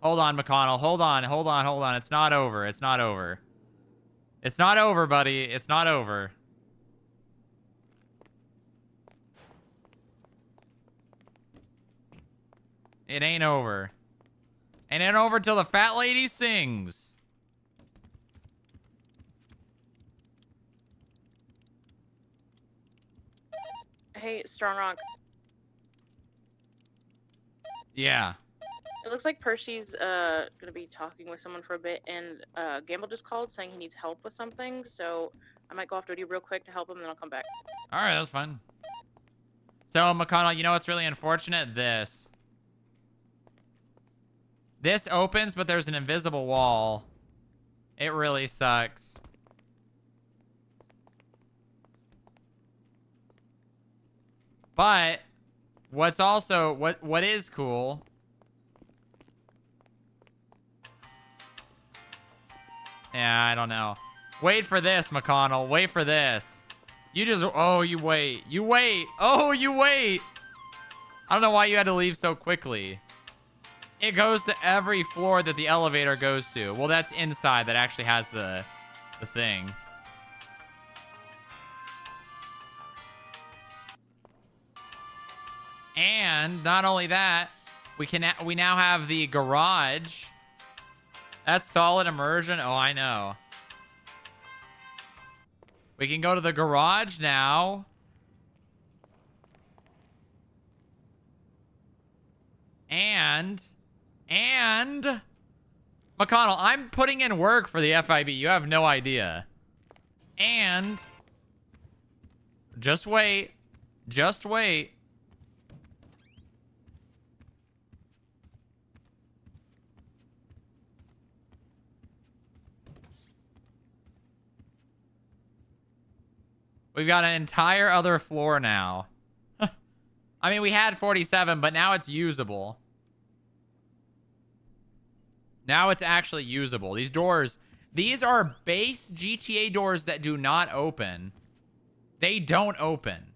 Hold on, McConnell. Hold on. It's not over. It's not over. It's not over, buddy. It's not over. It ain't over. It ain't over till the fat lady sings. Hey, Strongrock. Yeah. It looks like Percy's gonna be talking with someone for a bit, and Gamble just called saying he needs help with something, so I might go off duty real quick to help him, and then I'll come back. All right, that's fine. So, McConnell, you know what's really unfortunate? This opens, but there's an invisible wall. It really sucks. But what's also what is cool? Yeah, I don't know. Wait for this, McConnell. Wait for this. You just you wait. You wait. Oh, you wait. I don't know why you had to leave so quickly. It goes to every floor that the elevator goes to. Well, that's inside. That actually has the thing. And not only that, we now have the garage. That's solid immersion. Oh, I know. We can go to the garage now. And McConnell, I'm putting in work for the FIB. You have no idea. And just wait. Just wait. We've got an entire other floor now. I mean, we had 47, but now it's usable. Now it's actually usable. These doors, these are base GTA doors that do not open. They don't open.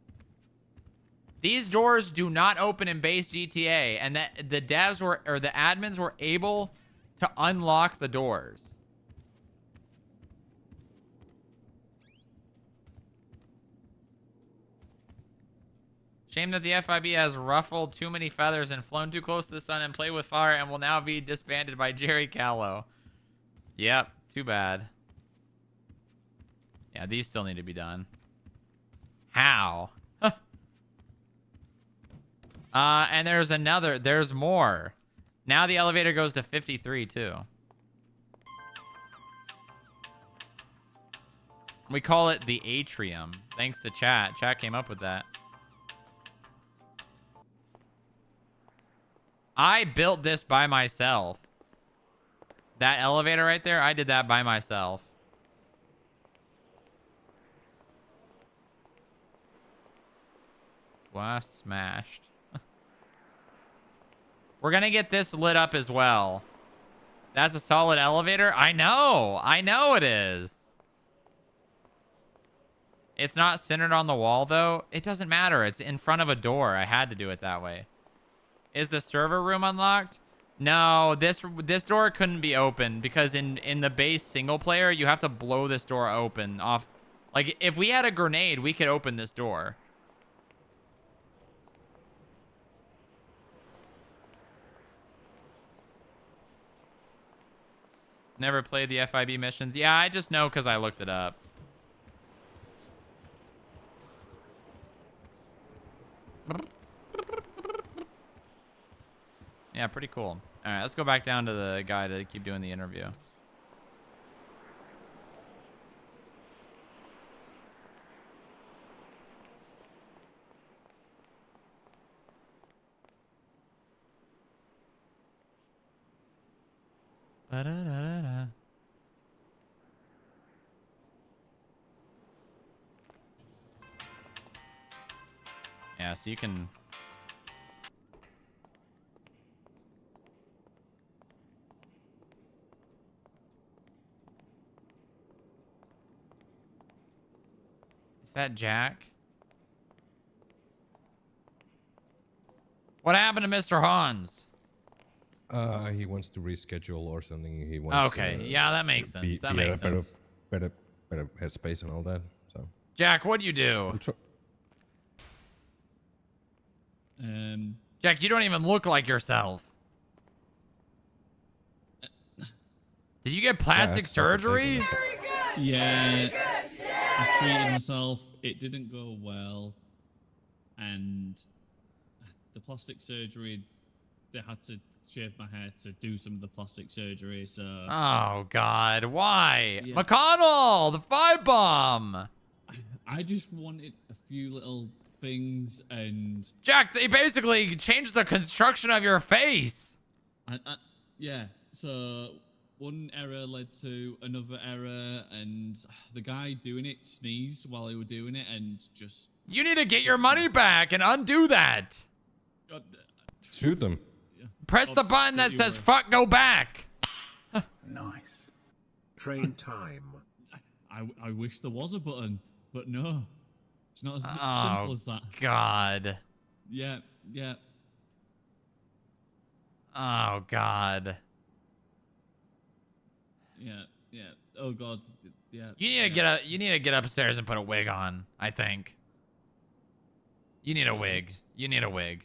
These doors do not open in base GTA, and that the devs were, or the admins were able to unlock the doors. Shame that the FIB has ruffled too many feathers and flown too close to the sun and played with fire and will now be disbanded by Jerry Callow. Yep, too bad. Yeah, these still need to be done. How? And there's more. Now the elevator goes to 53 too. We call it the atrium. Thanks to chat. Chat came up with that. I built this by myself. That elevator right there, I did that by myself. Glass smashed. We're gonna get this lit up as well. That's a solid elevator. I know it is. It's not centered on the wall though. It doesn't matter. It's in front of a door. I had to do it that way. Is the server room unlocked? No, this door couldn't be opened because in the base single player, you have to blow this door open off. Like if we had a grenade, we could open this door. Never played the FIB missions. Yeah, I just know because I looked it up. Yeah, pretty cool. All right, let's go back down to the guy to keep doing the interview. Ba-da-da-da-da. Yeah, so you can... Is that Jack? What happened to Mr. Hans? He wants to reschedule or something. He wants. Okay, yeah, that makes sense. That makes sense. Better headspace and all that. So. Jack, what do you do? Jack, you don't even look like yourself. Did you get plastic surgery? Yeah, I treated myself. It didn't go well, and the plastic surgery, they had to shave my hair to do some of the plastic surgery. So. Oh God, why? Yeah. McConnell, the FIB bomb. I just wanted a few little things, and Jack, they basically changed the construction of your face. Yeah. So one error led to another error, and the guy doing it sneezed while they were doing it, and just. You need to get your money back and undo that. Shoot them. Press the button that says "fuck, go back." Nice. Train time. I wish there was a button, but no, it's not as simple as that. God. Yeah. Oh God. Yeah. Oh God. Yeah. You need to get upstairs and put a wig on. I think. You need a wig. You need a wig.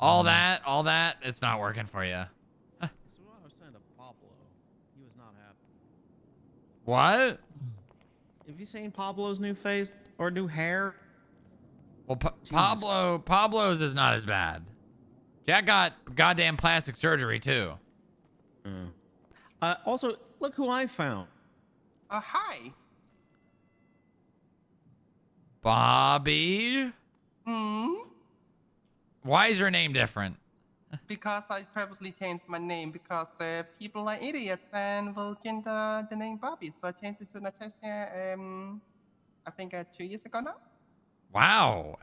All that, it's not working for you. That's what I was saying to Pablo. He was not happy. What? Have you seen Pablo's new face or new hair? Well, Pablo's is not as bad. Jack got goddamn plastic surgery too. Also, look who I found. Hi. Bobby? Hmm? Why is your name different? Because I purposely changed my name because people are idiots and will change the name Bobby. So I changed it to Natasha, I think 2 years ago now. Wow.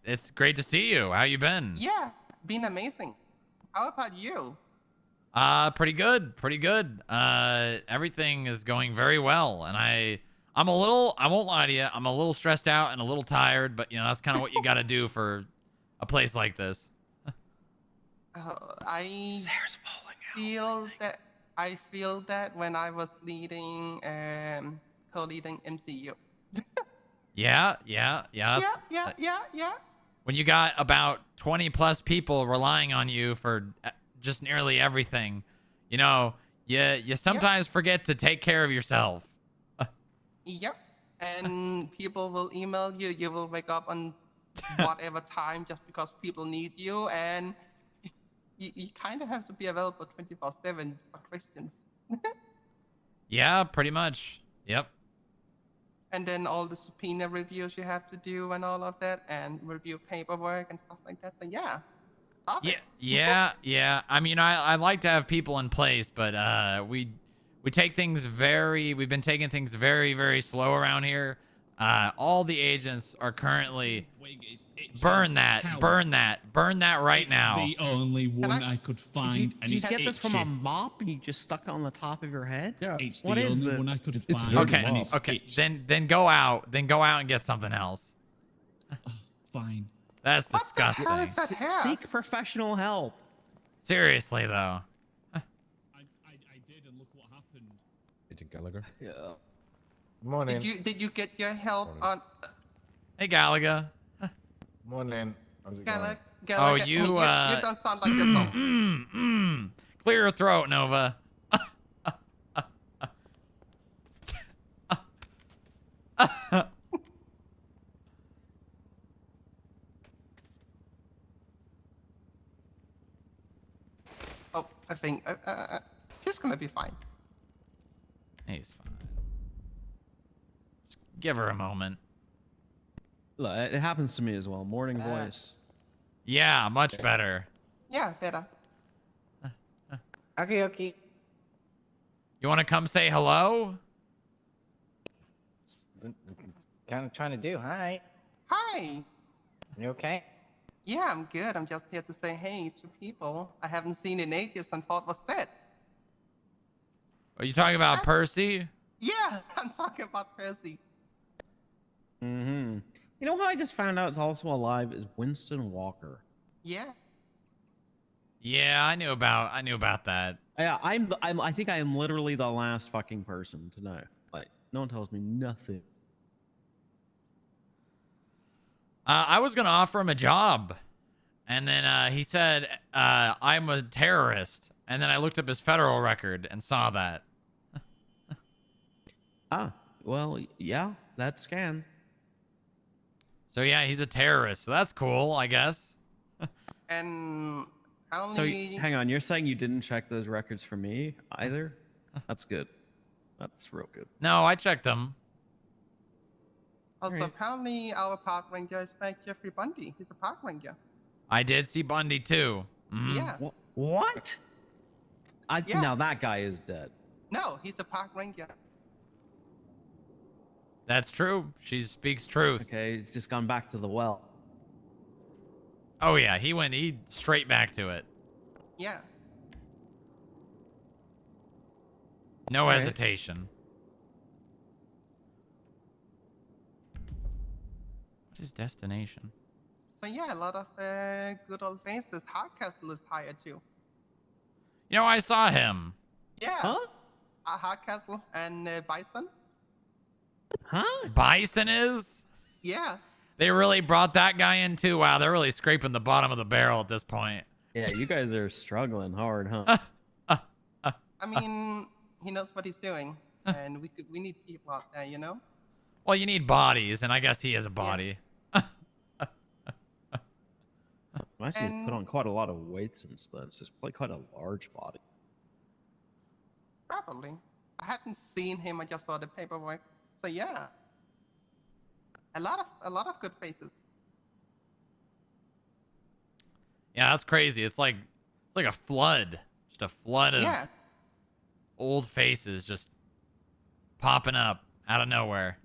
It's great to see you. How you been? Yeah, been amazing. How about you? Pretty good. Pretty good. Everything is going very well. And I won't lie to you, I'm a little stressed out and a little tired, but you know, that's kind of what you got to do for a place like this. I feel that when I was leading, co-leading MCU. Yeah. Yeah. When you got about 20 plus people relying on you for just nearly everything, you know, you sometimes forget to take care of yourself. Yep. And people will email you. You will wake up on whatever time just because people need you, and you kind of have to be available 24/7 for questions. Yeah, pretty much. Yep. And then all the subpoena reviews you have to do and all of that, and review paperwork and stuff like that. So yeah. Yeah. I mean, I like to have people in place, but we take things we've been taking things very, very slow around here. All the agents are currently burn that right now. The only one I could find, Did and you it's get this from a itchy. mop and you just stuck it on the top of your head? Yeah. It's What the is only the- one I could It's find. very and mop. it's Okay. itched. Then go out and get something else. Fine. That's What the disgusting. hell is that hair? Seek professional help. Seriously though. I did, and look what happened. Agent Gallagher. Yeah. Morning. Did you get your help Morning. on Hey Galaga. Morning. How's it Gallagher? going? Oh, you you don't sound like yourself. Clear your throat, Nova. Oh, I think she's gonna be fine. He's fine. Just give her a moment. Look, it happens to me as well. Morning voice. Yeah, much better. Yeah, better. Okay. You want to come say hello? Kind of trying to do. Hi. Hi. You okay? Yeah, I'm good. I'm just here to say hey to people I haven't seen in ages and thought was dead. Are you talking about Percy? Yeah, I'm talking about Percy. Mm-hmm. You know who I just found out is also alive is Winston Walker. Yeah. Yeah, I knew about that. Yeah, I think I am literally the last fucking person to know. Like, no one tells me nothing. I was gonna offer him a job, and then he said I'm a terrorist, and then I looked up his federal record and saw that. Well, yeah, that scans. So yeah, he's a terrorist. So that's cool, I guess. And how So, many... hang on, you're saying you didn't check those records for me either? That's good. That's real good. No, I checked them. Also, Alright. apparently our park ranger is back Jeffrey Bundy. He's a park ranger. I did see Bundy too. Mhm. Yeah. What? Yeah. Now that guy is dead. No, he's a park ranger. That's true. She speaks truth. Okay, he's just gone back to the well. Oh yeah, he straight back to it. Yeah. No Alright. hesitation. What is destination? So yeah, a lot of good old faces. Hardcastle is hired too. You know, I saw him. Yeah. Huh? Hardcastle and Bison. Huh? Bison is? Yeah. They really brought that guy in too. Wow, they're really scraping the bottom of the barrel at this point. Yeah, you guys are struggling hard, huh? I mean, he knows what he's doing, and we need people out there, you know. Well, you need bodies, and I guess he is a body. Actually, he's put on quite a lot of weight since then. So it's quite a large body. Probably. I hadn't seen him. I just saw the paperwork. So yeah. A lot of good faces. Yeah, that's crazy. It's like a flood. Just a flood of Yeah. old faces just popping up out of nowhere.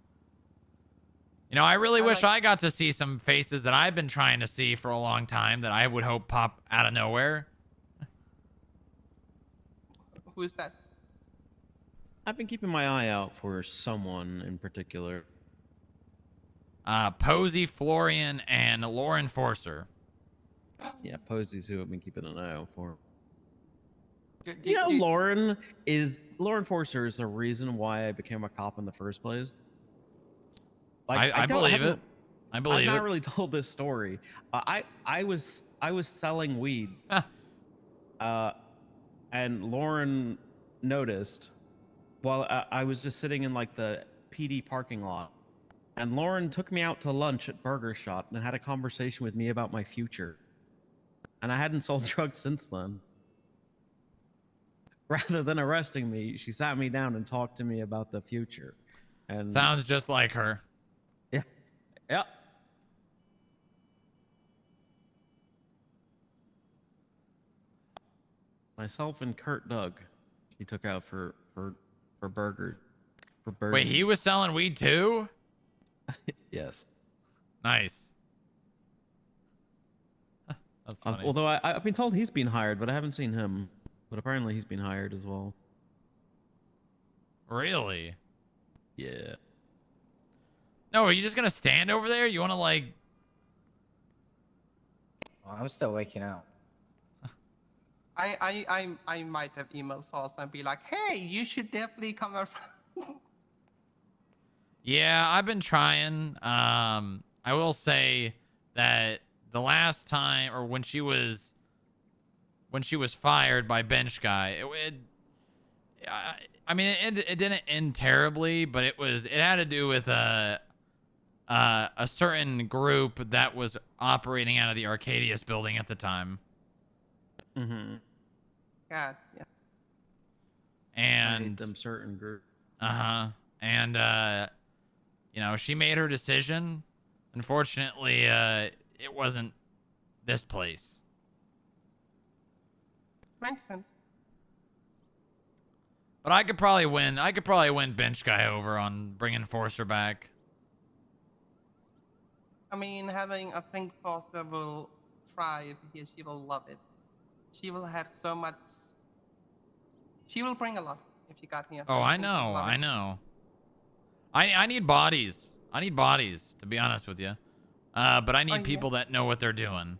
You know, I really wish I got to see some faces that I've been trying to see for a long time that I would hope pop out of nowhere. Who is that? I've been keeping my eye out for someone in particular. Posey, Florian, and Lauren Forcer. Yeah, Posey's who I've been keeping an eye out for. Do- You know, do- Lauren Forcer is the reason why I became a cop in the first place. I believe it. I believe I've it. not really told this story. I was selling weed, and Lauren noticed while I was just sitting in like the PD parking lot, and Lauren took me out to lunch at Burger Shot and had a conversation with me about my future. And I hadn't sold drugs since then. Rather than arresting me, she sat me down and talked to me about the future. And Sounds just like her. yeah. Myself and Kurt Doug, he took out for burger. For burger. Wait, he was selling weed too? Yes. Nice. That's funny. Although I've been told he's been hired, but I haven't seen him. But apparently he's been hired as well. Really? Yeah. No, are you just gonna stand over there? You wanna like... Oh, I'm still waking up. I might have emailed False and be like, hey, you should definitely come around. Yeah, I've been trying. I will say that the last time, or when she was fired by Bench Guy, I mean, it didn't end terribly, but it had to do with a certain group that was operating out of the Arcadius building at the time. Mm-hmm. God, yeah. And them certain group. And you know, she made her decision. Unfortunately, it wasn't this place. Makes sense. But I could probably win Bench Guy over on bringing Forcer back. I mean, having a pink Forcer will thrive here. She will love it. She will have so much. She will bring a lot if you got here. Oh, I think she'll know, love I it. know. I need bodies. I need bodies, to be honest with you. But I need people that know what they're doing.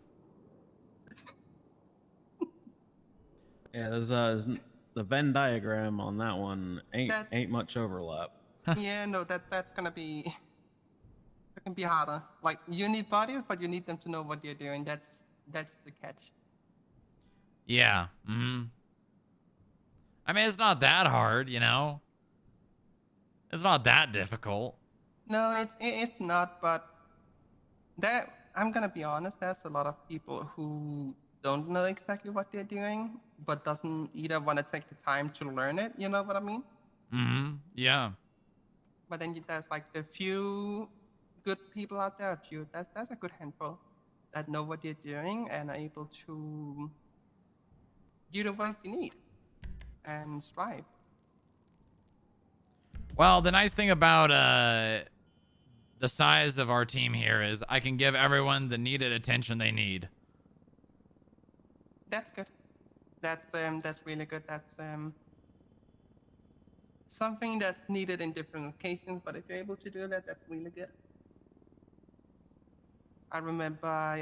Yeah, there's the Venn diagram on that one ain't much overlap. Yeah, no, that's gonna be. It can be harder. Like you need bodies, but you need them to know what you're doing. That's the catch. Yeah. Mm-hmm. I mean, it's not that hard, you know. It's not that difficult. No, it's not. But that I'm gonna be honest. There's a lot of people who don't know exactly what they're doing, but doesn't either want to take the time to learn it. You know what I mean? Mm-hmm. Yeah. But then there's like the few good people out there. That's a good handful that know what they're doing and are able to do the work you need and strive. Well, the nice thing about the size of our team here is I can give everyone the needed attention they need. That's good. That's really good. That's something that's needed in different occasions. But if you're able to do that, that's really good. I remember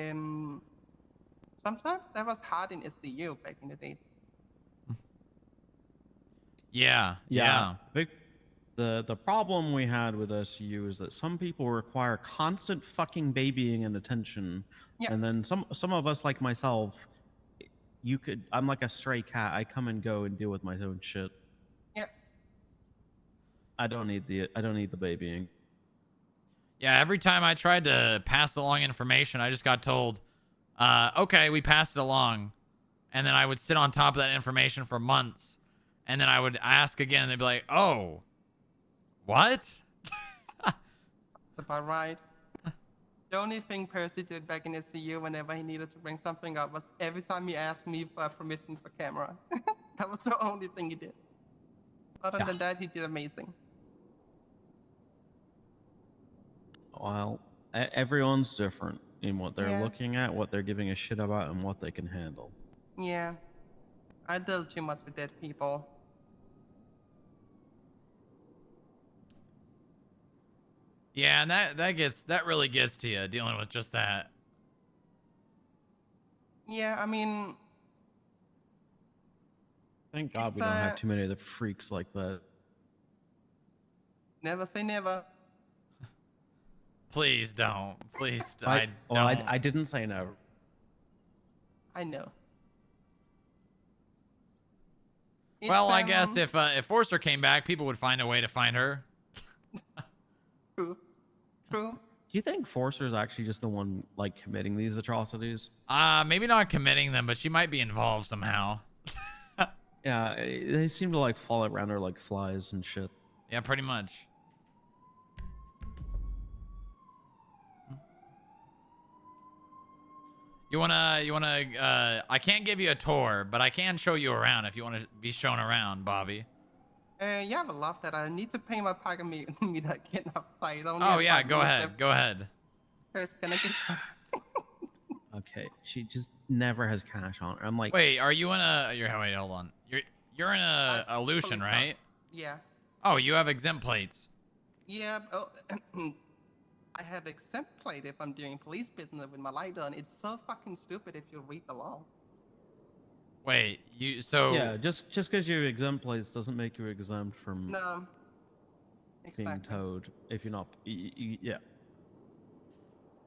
sometimes that was hard in SCU back in the days. Yeah. Yeah. The problem we had with SCU is that some people require constant fucking babying and attention, and then some of us, like myself, I'm like a stray cat. I come and go and deal with my own shit. Yeah. I don't need the babying. Yeah, every time I tried to pass along information, I just got told, okay, we passed it along. And then I would sit on top of that information for months. And then I would ask again, and they'd be like, oh, what? That's about right. The only thing Percy did back in SCU whenever he needed to bring something up was every time he asked me for permission for camera. That was the only thing he did. Other than that, he did amazing. Well, everyone's different in what they're looking at, what they're giving a shit about, and what they can handle. Yeah. I deal too much with dead people. Yeah, and that really gets to you, dealing with just that. Yeah, I mean... Thank God we don't have too many of the freaks like that. Never say never. Please don't. Please, I didn't say no. I know. Well, I guess if Forcer came back, people would find a way to find her. True. True. Do you think Forcer's actually just the one like committing these atrocities? Maybe not committing them, but she might be involved somehow. Yeah, they seem to like fall around her like flies and shit. Yeah, pretty much. You wanna, I can't give you a tour, but I can show you around if you want to be shown around, Bobby. Yeah, I would love that. I need to pay my parking meter again outside. I only Oh have yeah, 5 go minutes ahead, left. go ahead. First, can I get... Okay, she just never has cash on her. I'm like, Wait, are you in a? Wait, hold on. You're in a Aleutian, police car. right? Yeah. Oh, you have exempt plates. Yeah, oh, I have exempt plate if I'm doing police business with my light on. It's so fucking stupid if you read the law. Wait, so yeah, just because you're exempt plates doesn't make you exempt from No. being Exactly. towed if you're not. Yeah.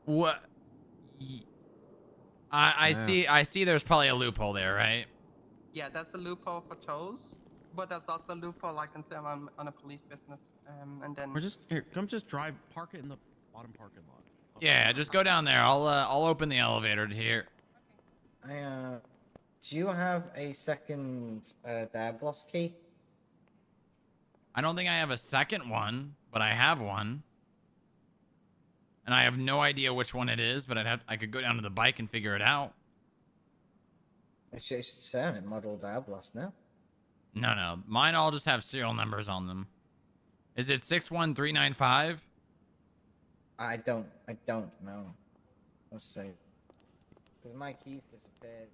what? I Yeah. I see. There's probably a loophole there, right? Yeah, that's a loophole for tolls, but that's also a loophole I can say I'm on a police business, and then... Or just here, come just drive, park it in the bottom parking lot. Yeah, just go down there. I'll open the elevator to here. Do you have a second Diablos key? I don't think I have a second one, but I have one. And I have no idea which one it is, but I could go down to the bike and figure it out. It should say on it, Model Diablos, no? No. Mine all just have serial numbers on them. Is it 61395? I don't know. Let's see. Because my keys disappeared.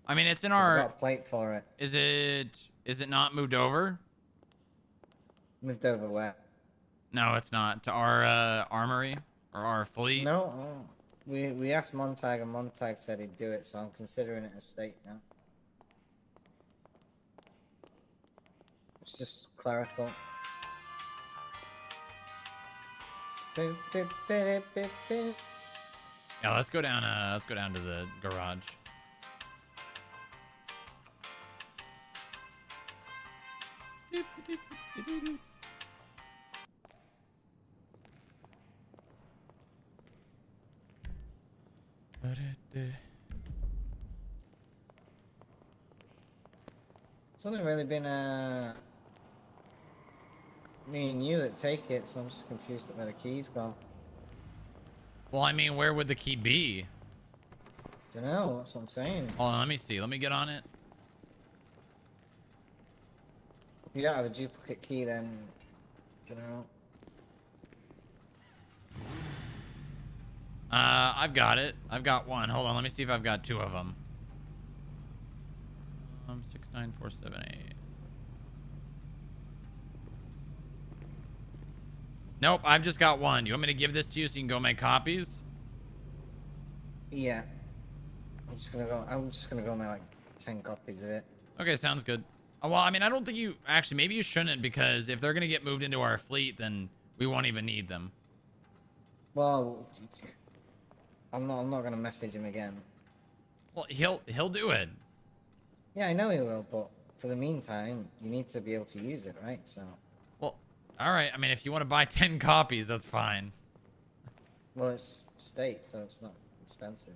I mean, it's in I've our... got a plate for it. Is it not moved over? Moved over where? No, it's not. To our armory or our fleet? No, we asked Montag and Montag said he'd do it, so I'm considering it a state now. It's just clerical. Yeah, let's go down to the garage. It's only really been me and you that take it, so I'm just confused at where the key's gone. Well, I mean, where would the key be? Dunno, that's what I'm saying. Hold on, let me see. Let me get on it. If you don't have a duplicate key, then dunno. I've got it. I've got one. Hold on, let me see if I've got two of them. 69478. Nope, I've just got one. You want me to give this to you so you can go make copies? Yeah. I'm just gonna go make like 10 copies of it. Okay, sounds good. Well, I mean, I don't think you... Actually, maybe you shouldn't, because if they're going to get moved into our fleet, then we won't even need them. Well, I'm not gonna message him again. Well, he'll do it. Yeah, I know he will, but for the meantime, you need to be able to use it, right? So. Well, all right. I mean, if you want to buy 10 copies, that's fine. Well, it's state, so it's not expensive.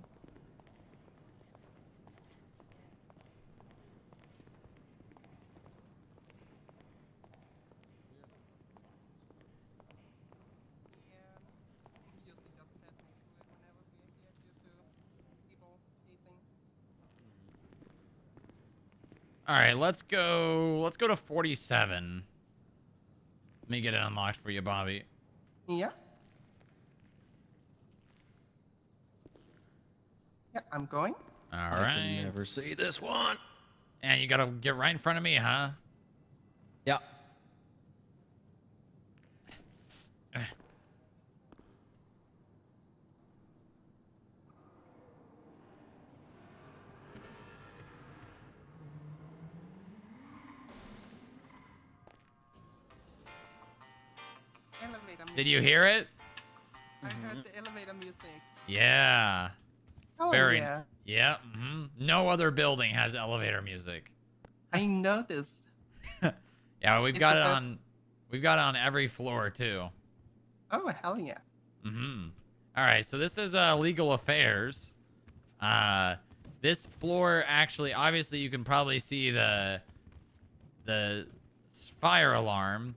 All right, let's go to 47. Let me get it unlocked for you, Bobby. Yeah. Yeah, I'm going. All I right. can never see this one. And you gotta get right in front of me, huh? Yeah. Elevator Did you music. hear it? I heard the elevator music. Yeah. Oh, Very. yeah. Yeah. No other building has elevator music. I noticed. Yeah, we've It's got the it best. on. We've got it on every floor too. Oh, hell yeah. All right, so this is legal affairs. This floor actually, obviously, you can probably see the fire alarm.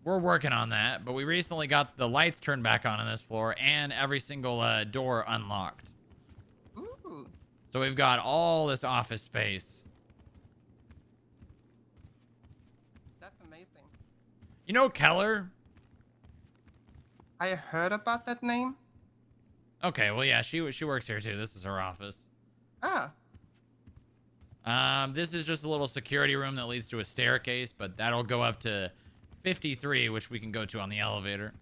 we're working on that, but we recently got the lights turned back on this floor and every single door unlocked. Ooh. So we've got all this office space. That's amazing. You know Keller? I heard about that name. Okay, well, yeah, she works here too. This is her office. Ah. This is just a little security room that leads to a staircase, but that'll go up to 53, which we can go to on the elevator.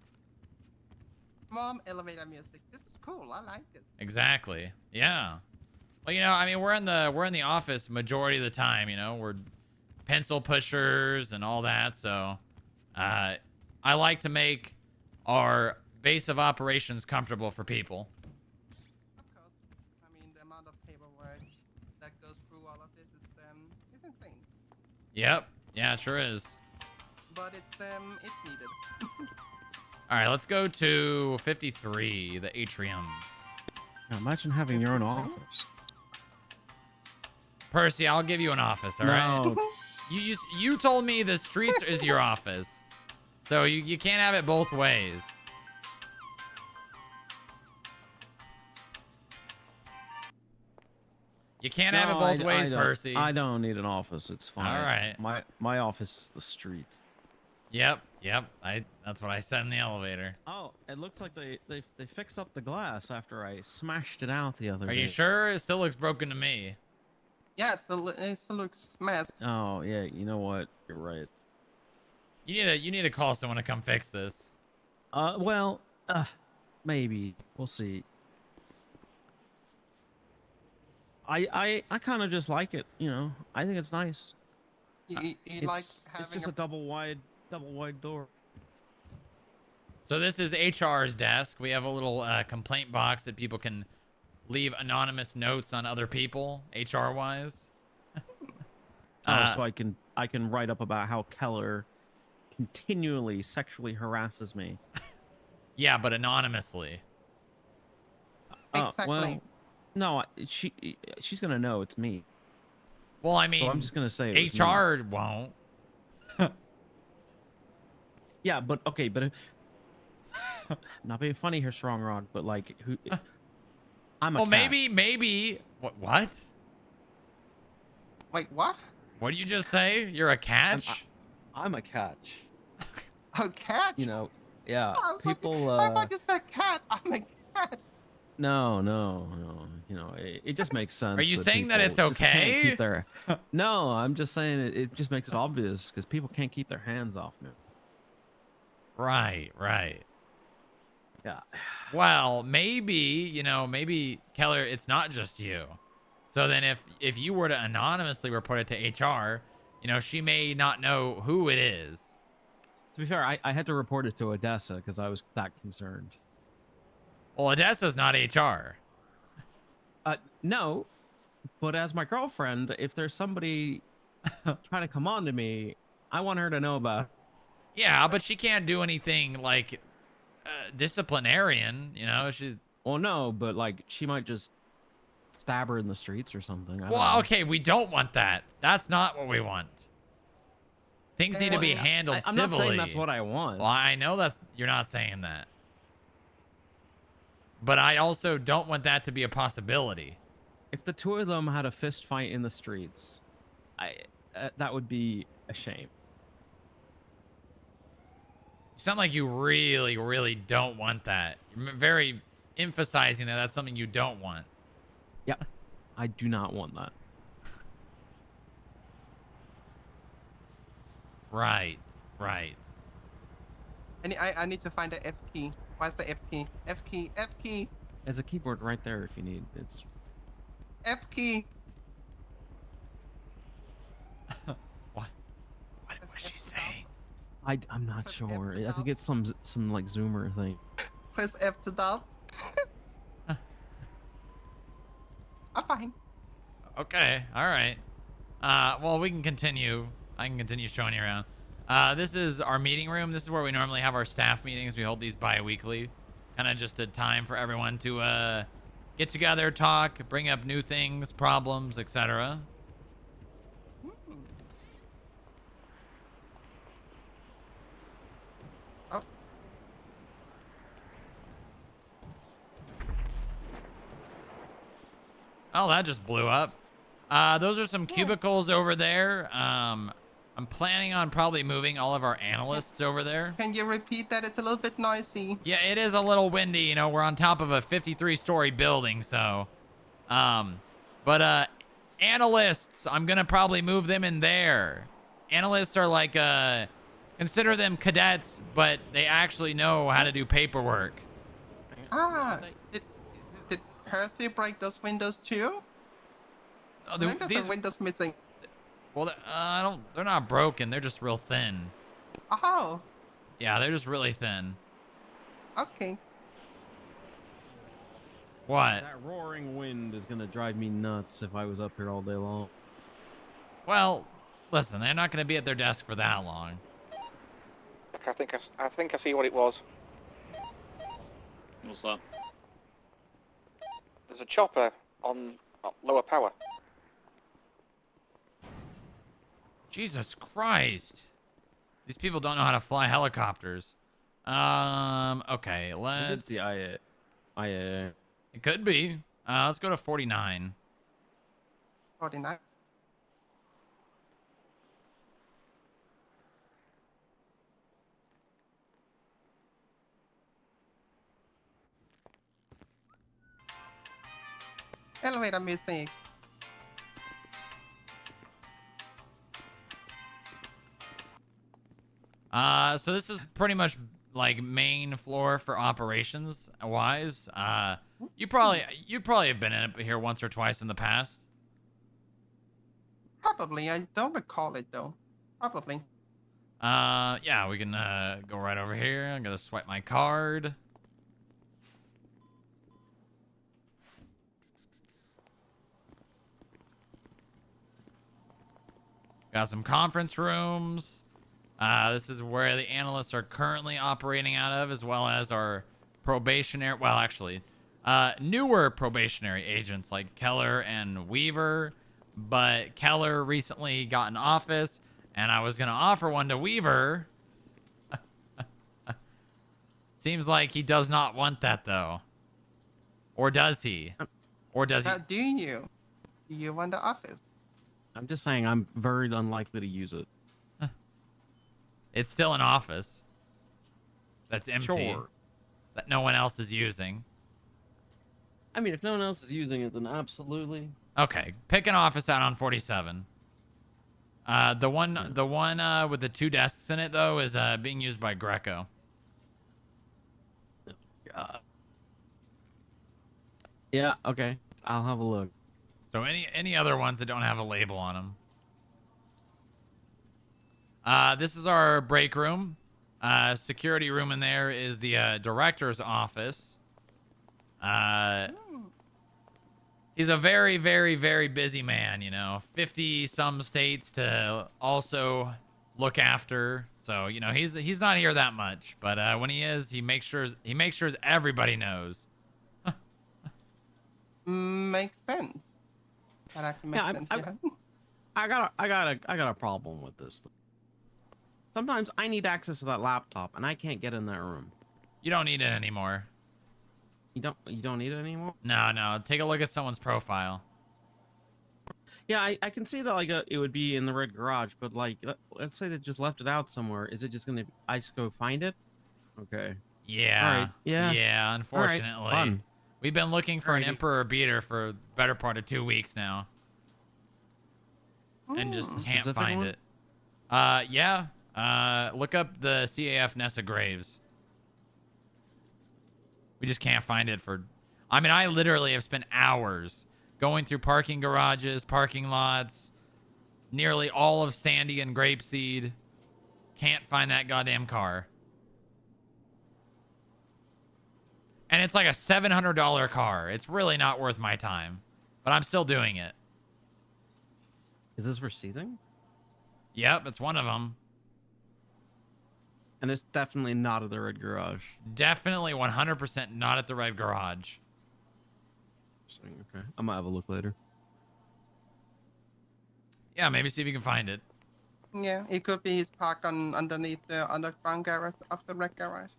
Mom, elevator music. This is cool. I like this. Exactly. Yeah. Well, you know, I mean, we're in the office majority of the time. You know, we're pencil pushers and all that. So, I like to make our base of operations comfortable for people. Of course. I mean, the amount of paperwork that goes through all of this is insane. Yep. Yeah, it sure is. But it's needed. All right, let's go to 53, the atrium. Now imagine having your own office. Percy, I'll give you an office, all right? No. You told me the streets is your office. So you can't have it both ways. You can't have it both ways, Percy. I don't need an office. It's fine. All right. My office is the street. Yep. That's what I said in the elevator. Oh, it looks like they fixed up the glass after I smashed it out the other day. Are you sure? It still looks broken to me. Yeah, it still looks messed. Oh yeah, you know what? You're right. You need to call someone to come fix this. Well, maybe we'll see. I kind of just like it, you know. I think it's nice. You like having it's just a double wide door. So this is HR's desk. We have a little complaint box that people can leave anonymous notes on other people, HR wise. So I can write up about how Keller continually sexually harasses me. Yeah, but anonymously. Exactly. Well, no, she's gonna know it's me. Well, I mean, so I'm just gonna say it was HR me. won't. Yeah, but okay, but if, not being funny here, Strongrock, but like, who? I'm a well, cat. maybe. What? Wait, what? What did you just say? You're a catch? I'm a catch. A catch? You know, yeah. People. I thought you said cat. I'm a cat. No. You know, it just makes sense. Are you saying that it's people just can't okay? keep their... No, I'm just saying it just makes it obvious because people can't keep their hands off me. Right. Yeah. Well, maybe Keller, it's not just you. So then if you were to anonymously report it to HR, she may not know who it is. To be fair, I had to report it to Odessa because I was that concerned. Well, Odessa's not HR. No, but as my girlfriend, if there's somebody trying to come on to me, I want her to know about. Yeah, but she can't do anything like disciplinarian, she's... Well, no, but like she might just stab her in the streets or something. Well, okay, we don't want that. That's not what we want. Things need to be handled civilly. I'm not saying that's what I want. Well, I know you're not saying that. But I also don't want that to be a possibility. If the two of them had a fist fight in the streets, that would be a shame. You sound like you really, really don't want that. You're very emphasizing that that's something you don't want. Yeah, I do not want that. Right. I need to find the F key. Where's the F key? F key. There's a keyboard right there if you need. It's F key. What was she saying? I'm not sure. I think it's some like Zoomer thing. Press F to down. I'm fine. Okay, all right. Well, we can continue. I can continue showing you around. This is our meeting room. This is where we normally have our staff meetings. We hold these bi-weekly. Kind of just a time for everyone to get together, talk, bring up new things, problems, etc. Oh, that just blew up. Those are some cubicles over there. I'm planning on probably moving all of our analysts over there. Can you repeat that? It's a little bit noisy. Yeah, it is a little windy. You know, we're on top of a 53-story building, so. But analysts, I'm gonna probably move them in there. Analysts are like, consider them cadets, but they actually know how to do paperwork. Ah, did Percy break those windows too? Oh, I think there's a windows missing. Well, they're not broken. They're just real thin. Oh. Yeah, they're just really thin. Okay. What? That roaring wind is gonna drive me nuts if I was up here all day long. Well, listen, they're not going to be at their desk for that long. I think I see what it was. What's that? There's a chopper on lower power. Jesus Christ. These people don't know how to fly helicopters. Okay, let's... the IA. It could be. Let's go to 49. 49. Elevator missing. So this is pretty much like main floor for operations wise. You probably have been in here once or twice in the past. Probably. I don't recall it though. Probably. Yeah, we can go right over here. I'm gonna swipe my card. Got some conference rooms. This is where the analysts are currently operating out of, as well as our probationary, well, actually, newer probationary agents like Keller and Weaver. But Keller recently got an office, and I was going to offer one to Weaver. Seems like he does not want that, though. Or does he? Or does he? Do you? Do you want the office? I'm just saying I'm very unlikely to use it. It's still an office that's empty. Sure. That no one else is using. I mean, if no one else is using it, then absolutely. Okay, pick an office out on 47. The one with the 2 desks in it though is being used by Greco. Yeah. Okay. I'll have a look. So any other ones that don't have a label on them. This is our break room. Security room in there is the director's office. He's a very, very, very busy man, you know, 50 some states to also look after. So, you know, he's not here that much, but when he is, he makes sure everybody knows. Makes sense. That actually makes sense. I got a problem with this. Sometimes I need access to that laptop, and I can't get in that room. You don't need it anymore. You don't need it anymore? No. Take a look at someone's profile. Yeah, I can see that like it would be in the red garage, but like let's say they just left it out somewhere. Is it just gonna? I just go find it? Okay. Yeah. All right. Yeah. Yeah. Unfortunately, All right. Fun. We've been looking for an Emperor beater for the better part of 2 weeks now, and just can't find it. Yeah. Look up the CAF Nessa Graves. We just can't find it for... I mean, I literally have spent hours going through parking garages, parking lots, nearly all of Sandy and Grapeseed. Can't find that goddamn car. And it's like a $700 car. It's really not worth my time. But I'm still doing it. Is this for seizing? Yep, it's one of them. And it's definitely not at the red garage. Definitely 100% not at the red garage. Okay. I might have a look later. Yeah, maybe see if you can find it. Yeah, it could be he's parked underneath the underground garage of the red garage.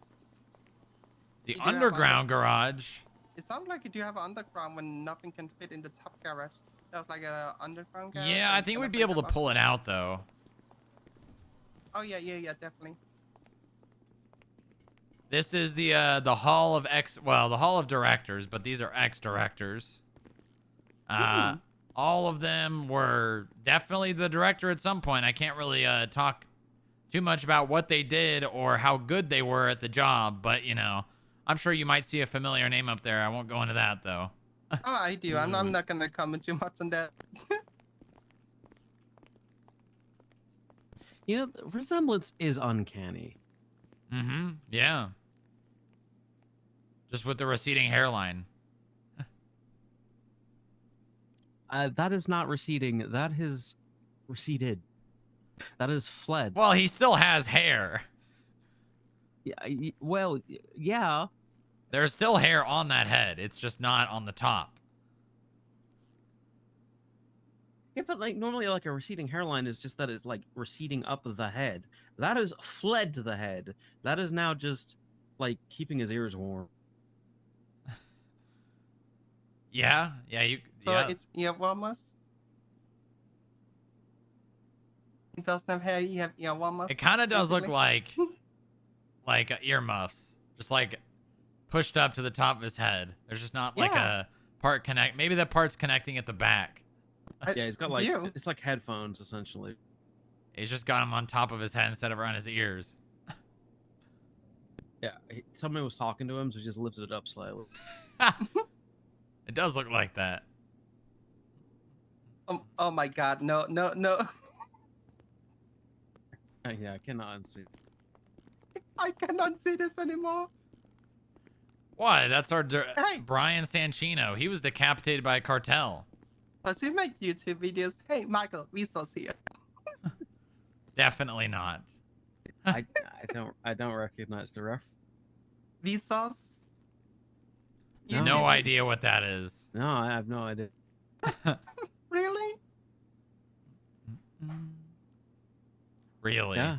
The underground garage? It sounds like you do have an underground when nothing can fit in the top garage. There's like a underground garage. Yeah, and I it's think gonna we'd be bring able to up pull it upstairs. out though. Oh yeah, definitely. This is the hall of the hall of directors, but these are ex-directors. All of them were definitely the director at some point. I can't really talk too much about what they did or how good they were at the job, but you know, I'm sure you might see a familiar name up there. I won't go into that though. Oh, I do. I'm not gonna comment too much on that. You know, the resemblance is uncanny. Mm-hmm. Yeah. Just with the receding hairline. That is not receding. That is receded. That is fled. Well, he still has hair. Yeah. Well, yeah. There's still hair on that head. It's just not on the top. Yeah, but like normally, like a receding hairline is just that it's like receding up the head. That is fled to the head. That is now just like keeping his ears warm. Yeah. So it's earwarmers. It doesn't have hair. You have earwarmers. It kind of does look basically. like earmuffs, just like pushed up to the top of his head. There's just not like a part connect. Maybe that part's connecting at the back. Yeah, he's got like it's like headphones essentially. He's just got them on top of his head instead of around his ears. Yeah, somebody was talking to him, so he just lifted it up slightly. It does look like that. Oh my God! No. Yeah, I cannot unsee. I cannot see this anymore. Why? That's our Hey. Brian Sanchino. He was decapitated by a cartel. Does he make YouTube videos? Hey, Michael, Vsauce here. Definitely not. I don't recognize the reference. Vsauce? No idea what that is. No, I have no idea. Really? Really? Yeah.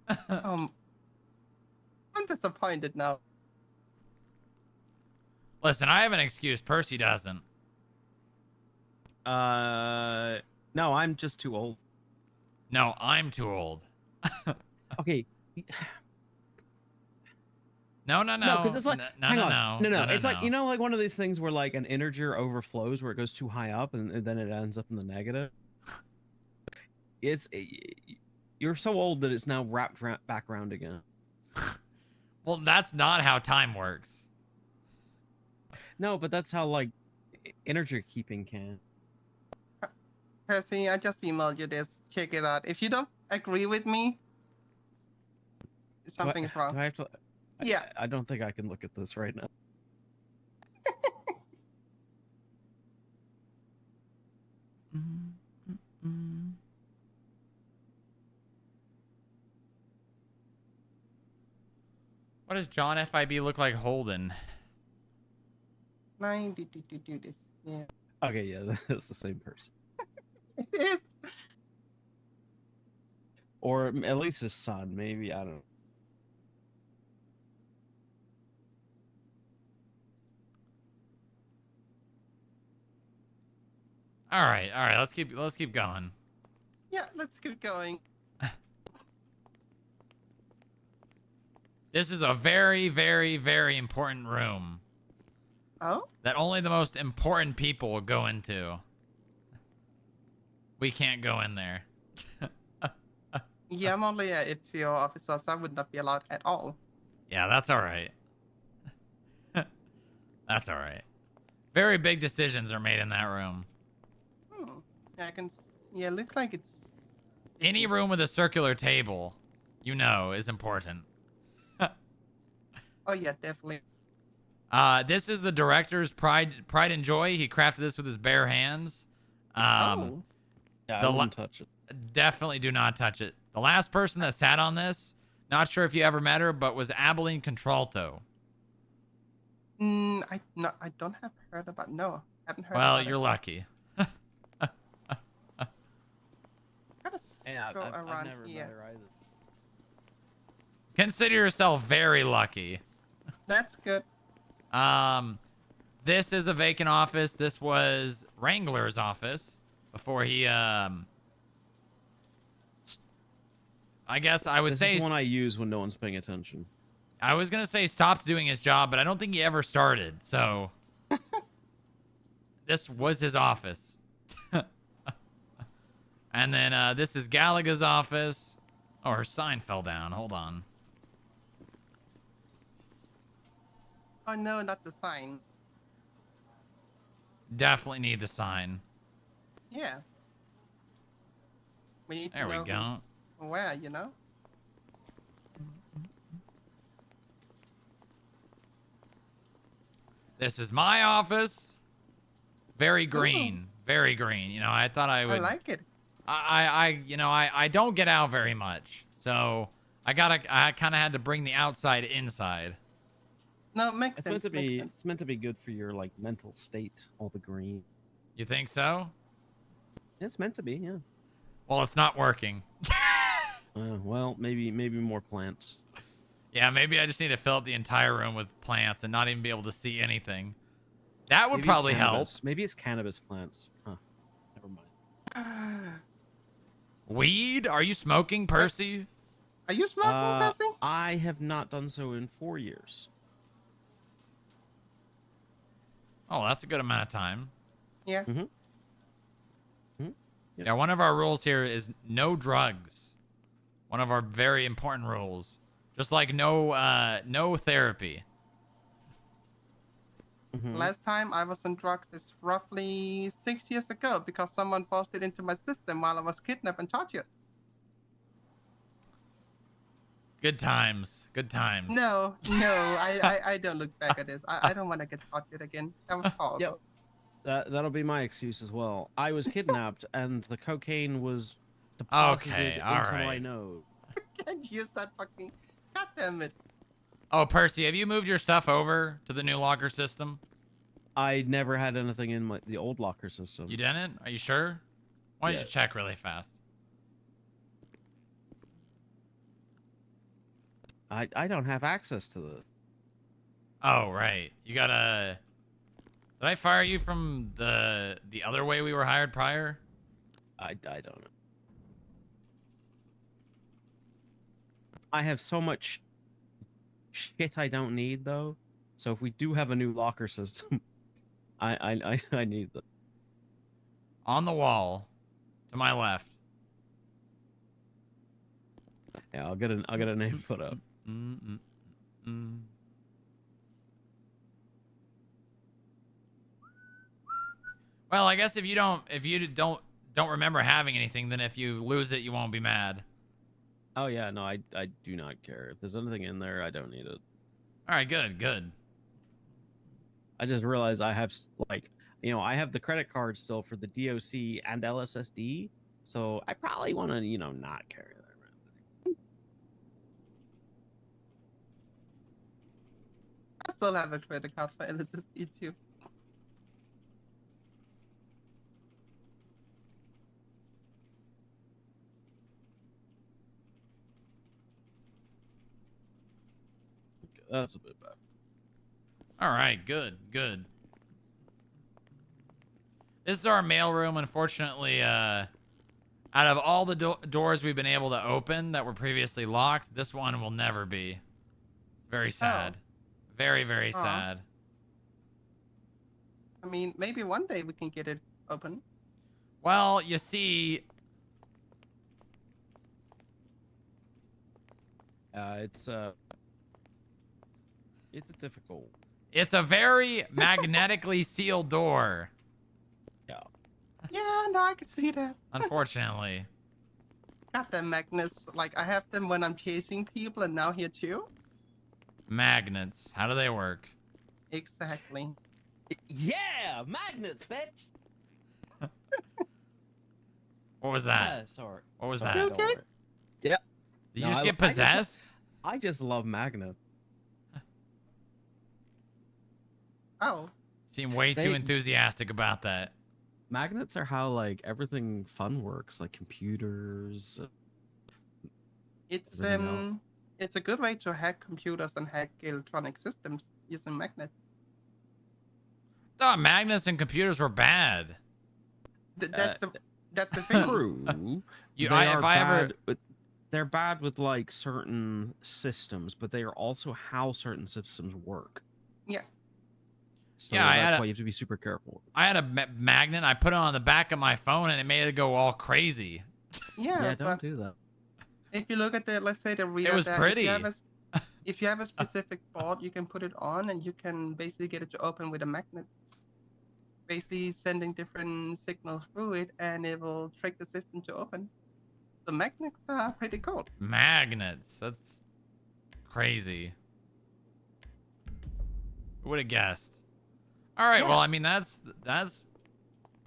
I'm disappointed now. Listen, I have an excuse. Percy doesn't. No, I'm just too old. No, I'm too old. Okay. No. Because it's like, hang on. No. It's like, no. you know, like one of these things where like an integer overflows where it goes too high up and then it ends up in the negative. You're so old that it's now wrapped back around again. Well, that's not how time works. No, but that's how like integer keeping can. Percy, I just emailed you this. Check it out. If you don't agree with me, something's wrong. Do I have to? Yeah. I don't think I can look at this right now. What does John FIB look like Holden? Do this. Yeah. Okay, yeah, that's the same person. It is. Or at least his son, maybe. I don't know. All right. Let's keep going. Yeah, let's keep going. This is a very, very, very important room. Oh? That only the most important people will go into. We can't go in there. Yeah, I'm only a FTO officer, so I would not be allowed at all. Yeah, that's all right. That's all right. Very big decisions are made in that room. Yeah, yeah, looks like it's... Any room with a circular table, you know, is important. Oh, yeah, definitely. This is the director's pride and joy. He crafted this with his bare hands. Yeah, I wouldn't touch it. Definitely do not touch it. The last person that sat on this, not sure if you ever met her, but was Abilene Contralto. I don't have heard about. No, haven't heard. Well, about you're lucky. Gotta go I've around never here. met her either. Consider yourself very lucky. That's good. This is a vacant office. This was Wrangler's office before he, I guess I would This say... is the one I use when no one's paying attention. I was going to say stopped doing his job, but I don't think he ever started, so... This was his office. And then this is Galaga's office. Oh, her sign fell down. Hold on. Oh no, not the sign. Definitely need the sign. Yeah. We need to There we know go. who's where, you know? This is my office. Very green. Very green. You know, I thought I would... I like it. I don't get out very much. So I kind of had to bring the outside inside. No, it makes It's sense. meant to be. It's meant to be good for your like mental state. All the green. You think so? It's meant to be. Yeah. Well, it's not working. Well, maybe more plants. Yeah, maybe I just need to fill up the entire room with plants and not even be able to see anything. That would Maybe probably help. cannabis. Maybe it's cannabis plants. Huh. Never mind. Weed? Are you smoking, Percy? Are you smoking, Percy? I have not done so in 4 years. Oh, that's a good amount of time. Yeah. Yeah, one of our rules here is no drugs. One of our very important rules. Just like no therapy. Last time I was on drugs is roughly 6 years ago because someone forced it into my system while I was kidnapped and tortured. Good times. Good times. No, I don't look back at this. I don't want to get tortured again. That was horrible. Yep. That'll be my excuse as well. I was kidnapped and the cocaine was deposited Okay, into all my right. nose. Can't use that fucking... God damn it. Oh, Percy, have you moved your stuff over to the new locker system? I never had anything in the old locker system. You didn't? Are you sure? Why don't you check really fast? I don't have access to this. Oh, right. You gotta... Did I fire you from the other way we were hired prior? I don't know. I have so much shit I don't need though. So if we do have a new locker system, I need them. On the wall, to my left. Yeah, I'll get a name put up. Well, I guess if you don't remember having anything, then if you lose it, you won't be mad. Oh yeah, no, I do not care. If there's anything in there, I don't need it. All right, good. I just realized I have I have the credit card still for the DOC and LSSD, so I probably want to not carry that around. I still have a credit card for LSSD too. That's a bit bad. All right, good. This is our mailroom. Unfortunately, out of all the doors we've been able to open that were previously locked, this one will never be. It's very sad. Very, very sad. I mean, maybe one day we can get it open. Well, you see... It's a difficult. It's a very magnetically sealed door. Yeah. Yeah, no, I can see that. Unfortunately. Got them magnets. Like, I have them when I'm chasing people and now here too. Magnets. How do they work? Exactly. Yeah, magnets, bitch. What was that? Yeah, sorry. What was Sorry, that? don't worry. Yep. Did you just get possessed? I just love magnets. Oh. Seem way too enthusiastic about that. Magnets are how like everything fun works, like computers. It's everything else. it's a good way to hack computers and hack electronic systems using magnets. thought magnets and computers were bad. That's the thing. True. You, They are if I ever, bad, but they're bad with like certain systems, but they are also how certain systems work. Yeah. So Yeah, that's why you have to be super careful. I had a magnet. I put it on the back of my phone, and it made it go all crazy. Yeah, don't do that. If you look at the, let's say the reader, was there, pretty. If you have a specific board, you can put it on, and you can basically get it to open with a magnet. Basically, sending different signals through it, and it will trick the system to open. The magnets are pretty cool. Magnets. That's crazy. Who would have guessed? All right. Yeah. Well, I mean, that's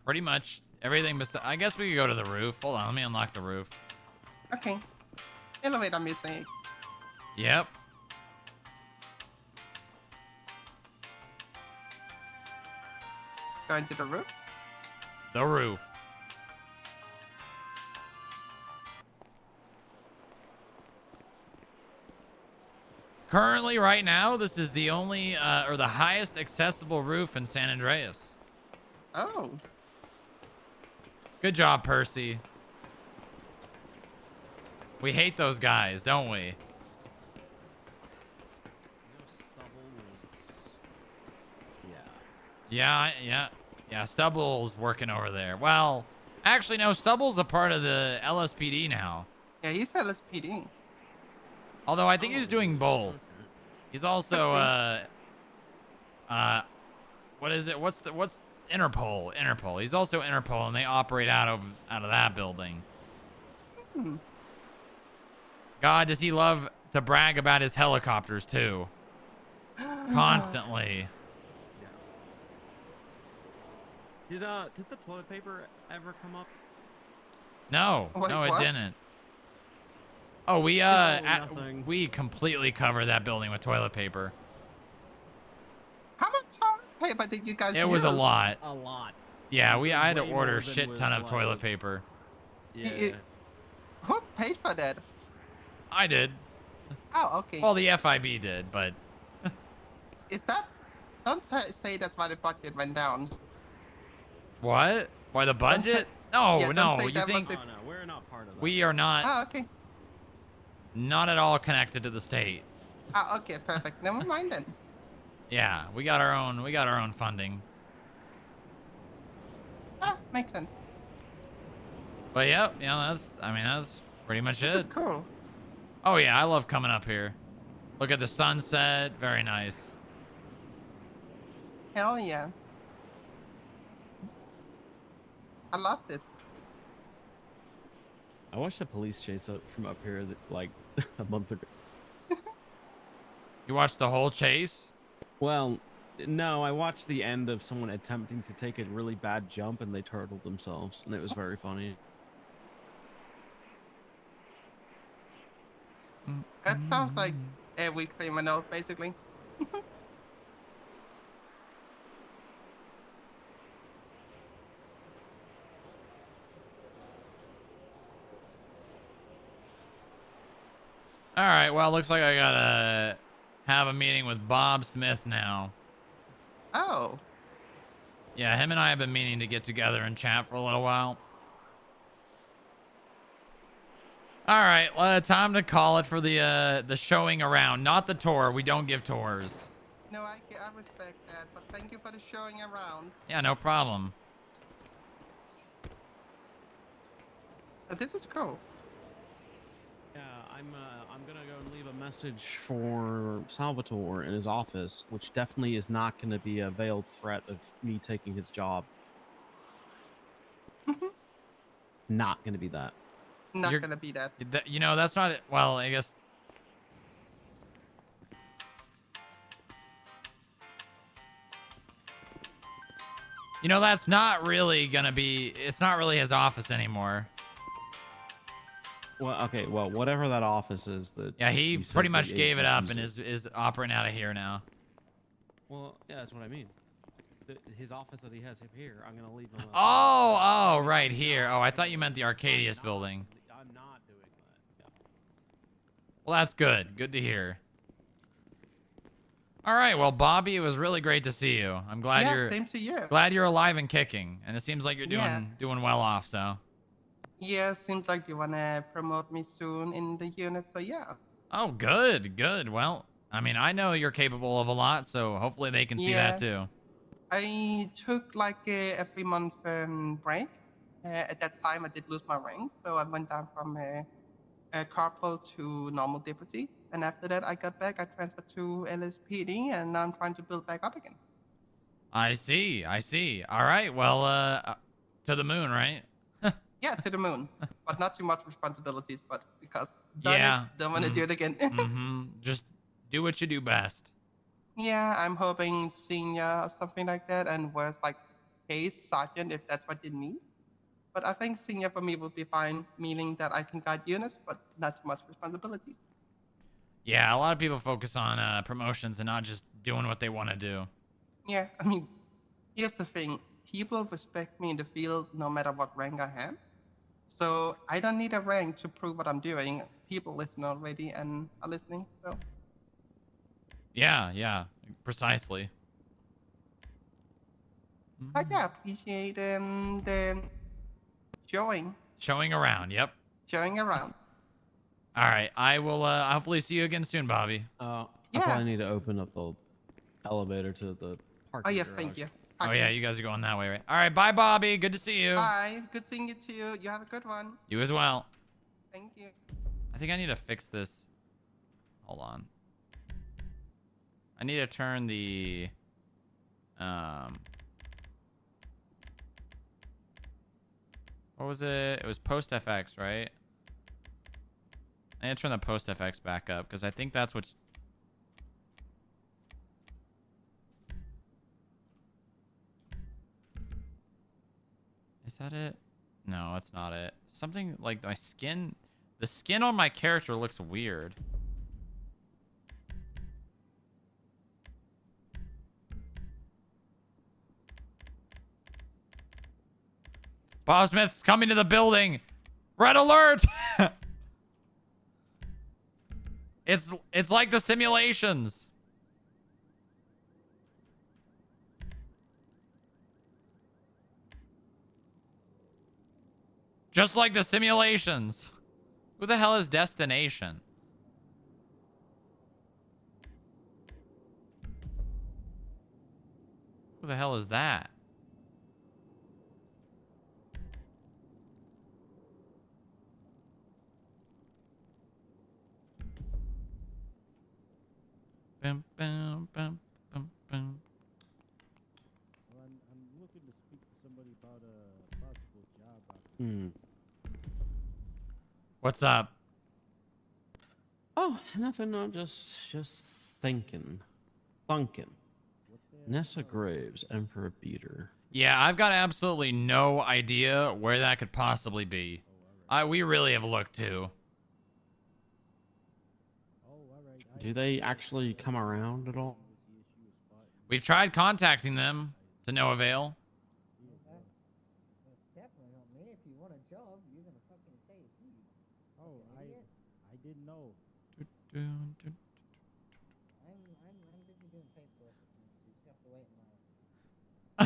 pretty much everything. I guess we could go to the roof. Hold on. Let me unlock the roof. Okay. Elevator missing. Yep. Going to the roof. The roof. Currently, right now, this is the only or the highest accessible roof in San Andreas. Oh. Good job, Percy. We hate those guys, don't we? Yeah. Stubble's working over there. Well, actually, no. Stubble's a part of the LSPD now. Yeah, he's LSPD. Although I think he's doing both. He's also what is it? What's Interpol? Interpol. He's also Interpol, and they operate out of that building. God, does he love to brag about his helicopters too? Constantly. Did the toilet paper ever come up? No, Wait, no, it what? didn't. Oh, we completely covered that building with toilet paper. How much toilet paper did you guys use? It was a lot. A lot. Yeah, I had to Way order more a than shit was ton of like- toilet paper. Yeah. Who paid for that? I did. Oh, okay. Well, the FIB did, but Is that? Don't say that's why the budget went down. what? Why the budget? No, Yeah, don't no. say You that was think the- Oh, no, we're not part of that. we are not Oh, okay. not at all connected to the state? Oh, okay, perfect. Never mind then. Yeah, we got our own funding. Ah, makes sense. But yep, yeah, that's pretty much This is it. cool. Oh yeah, I love coming up here. Look at the sunset. Very nice. Hell yeah. I love this. I watched a police chase up from up here like a month ago. You watched the whole chase? Well, no, I watched the end of someone attempting to take a really bad jump and they turtled themselves, and it was very funny. That sounds like every criminal, basically. All right. Well, looks like I gotta have a meeting with Bob Smith now. Oh. Yeah, him and I have been meaning to get together and chat for a little while. All right, well, time to call it for the showing around, not the tour. We don't give tours. No, I respect that, but thank you for the showing around. Yeah, no problem. But this is cool. Yeah, I'm gonna go and leave a message for Salvatore in his office, which definitely is not gonna be a veiled threat of me taking his job. Not gonna be that. Not gonna be that. You know, that's not. Well, I guess. You know, that's not really gonna be. It's not really his office anymore. Well, okay, well, whatever that office is, that Yeah, he said pretty the much gave it agents up and use is operating out of here now. Well, yeah, that's what I mean. His office that he has up here, I'm gonna leave him. Oh, right here. Oh, I thought you meant the Arcadius building. I'm not doing that. Well, that's good. Good to hear. All right, well, Bobby, it was really great to see you. I'm glad Yeah, you're same to you. glad you're alive and kicking, and it seems like you're Yeah. doing well off. So. Yeah, seems like you wanna promote me soon in the unit, so yeah. Oh, good, good. Well, I mean, I know you're capable of a lot, so hopefully they can see that too. I took like a 3-month break. At that time, I did lose my rank, so I went down from a corporal to normal deputy. And after that, I got back. I transferred to LSPD, and now I'm trying to build back up again. I see, I see. All right, well, to the moon, right? Yeah, to the moon, but not too much responsibilities. But because Yeah. don't want to do it again. Just do what you do best. Yeah, I'm hoping senior or something like that, and worse like case sergeant if that's what you need. But I think senior for me will be fine, meaning that I can guide units, but not too much responsibilities. Yeah, a lot of people focus on promotions and not just doing what they want to do. Yeah, I mean, here's the thing. People respect me in the field no matter what rank I have. So I don't need a rank to prove what I'm doing. People listen already and are listening, so. Yeah, yeah, precisely. But yeah, appreciate the showing. Showing around, yep. Showing around. All right, I will hopefully see you again soon, Bobby. I probably need to open up the elevator to the parking Oh yeah, garage. thank you. Oh yeah, you guys are going that way, right? All right, bye, Bobby. Good to see you. Bye. Good seeing you too. You have a good one. You as well. Thank you. I think I need to fix this. Hold on. I need to turn the what was it? It was post FX, right? I need to turn the post FX back up because I think that's what's. Is that it? No, that's not it. Something like my skin. The skin on my character looks weird. Bob Smith's coming to the building. Red alert! It's like the simulations. Just like the simulations. Who the hell is Destination? Who the hell is that? Bum, bum, bum, bum, bum. I'm looking to speak to somebody about a possible job. What's up? Oh, nothing. I'm just thinking. Nessa Graves, Emperor Beater. Yeah, I've got absolutely no idea where that could possibly be. We really have looked too. Do they actually come around at all? We've tried contacting them to no avail. That's definitely not me. If you want a job, you're gonna fucking say it's you. Oh, I didn't know. I'm busy doing paperwork. You just have to wait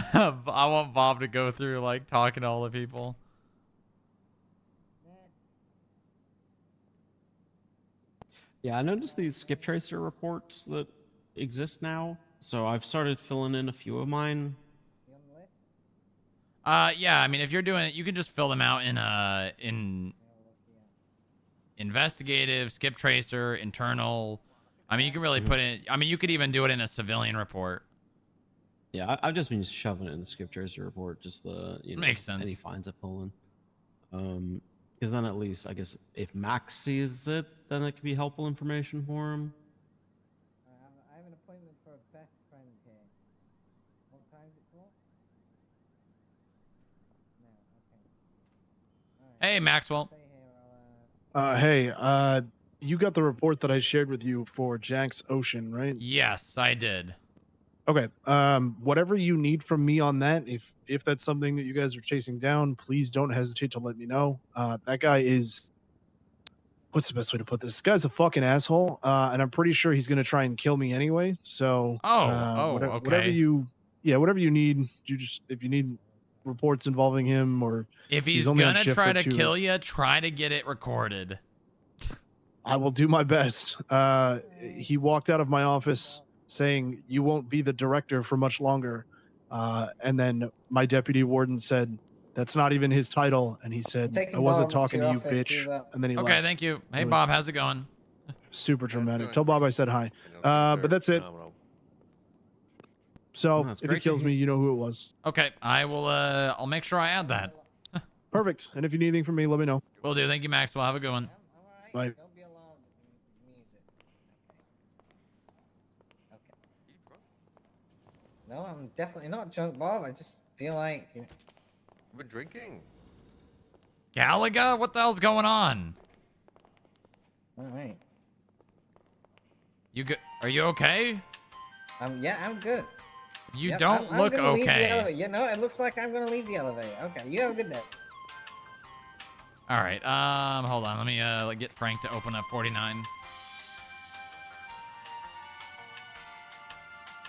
in line. I want Bob to go through like talking to all the people. Yeah, I noticed these skip tracer reports that exist now, so I've started filling in a few of mine. Yeah, I mean, if you're doing it, you can just fill them out in investigative, skip tracer, internal. I mean, you can really put it. I mean, you could even do it in a civilian report. Yeah, I've just been shoving it in the skip tracer report, just the Makes sense. any finds I pull in. Because then at least I guess if Max sees it, then it could be helpful information for him. I have an appointment for a best friend here. What time is it for? No, okay. Hey, Maxwell. Hey, you got the report that I shared with you for Jack's Ocean, right? Yes, I did. Okay. Whatever you need from me on that, if that's something that you guys are chasing down, please don't hesitate to let me know. That guy is what's the best way to put this? This guy's a fucking asshole, and I'm pretty sure he's gonna try and kill me anyway. So, whatever okay. whatever you need, if you need reports involving him, or If he's only on gonna shift try for to 2 kill you, try to get it recorded. I will do my best. He walked out of my office saying, "You won't be the director for much longer." And then my deputy warden said, "That's not even his title." And he said, Taking "I wasn't Bob to talking to your you, office bitch." to, And then he Okay, left. thank you. Hey, It was Bob, how's it going? super dramatic. Tell Bob I said hi. But that's it. So That's if he great to kills hear. me, you know who it was. Okay, I will. I'll make sure I add that. Perfect. And if you need anything from me, let me know. Will do. Thank you, Maxwell. Have a good one. Bye. Don't be alarmed at the music. Okay. No, I'm definitely not drunk, Bob. I just feel like. We're drinking. Galaga, what the hell's going on? All right. You good? Are you okay? Yeah, I'm good. You Yep, don't I'm look gonna leave the okay. elevator. You know, it looks like I'm gonna leave the elevator. Okay, you have a good day. All right. Hold on. Let me get Frank to open up 49.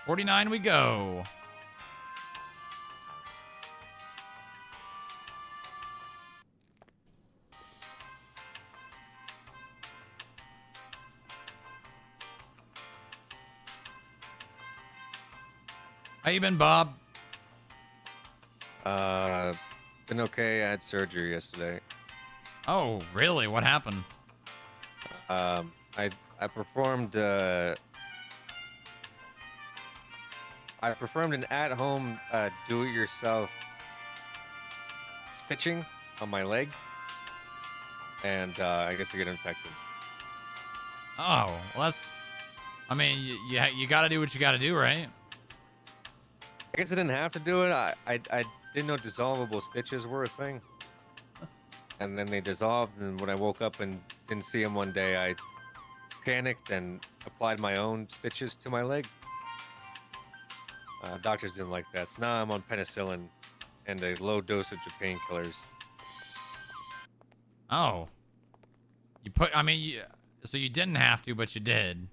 49 we go. How you been, Bob? Been okay. I had surgery yesterday. Oh, really? What happened? I performed an at-home do-it-yourself stitching on my leg, and I guess I get infected. Oh, well, that's. I mean, you got to do what you got to do, right? I guess I didn't have to do it. I didn't know dissolvable stitches were a thing. And then they dissolved, and when I woke up and didn't see them one day, I panicked and applied my own stitches to my leg. Doctors didn't like that, so now I'm on penicillin and a low dosage of painkillers. Oh. So you didn't have to, but you did.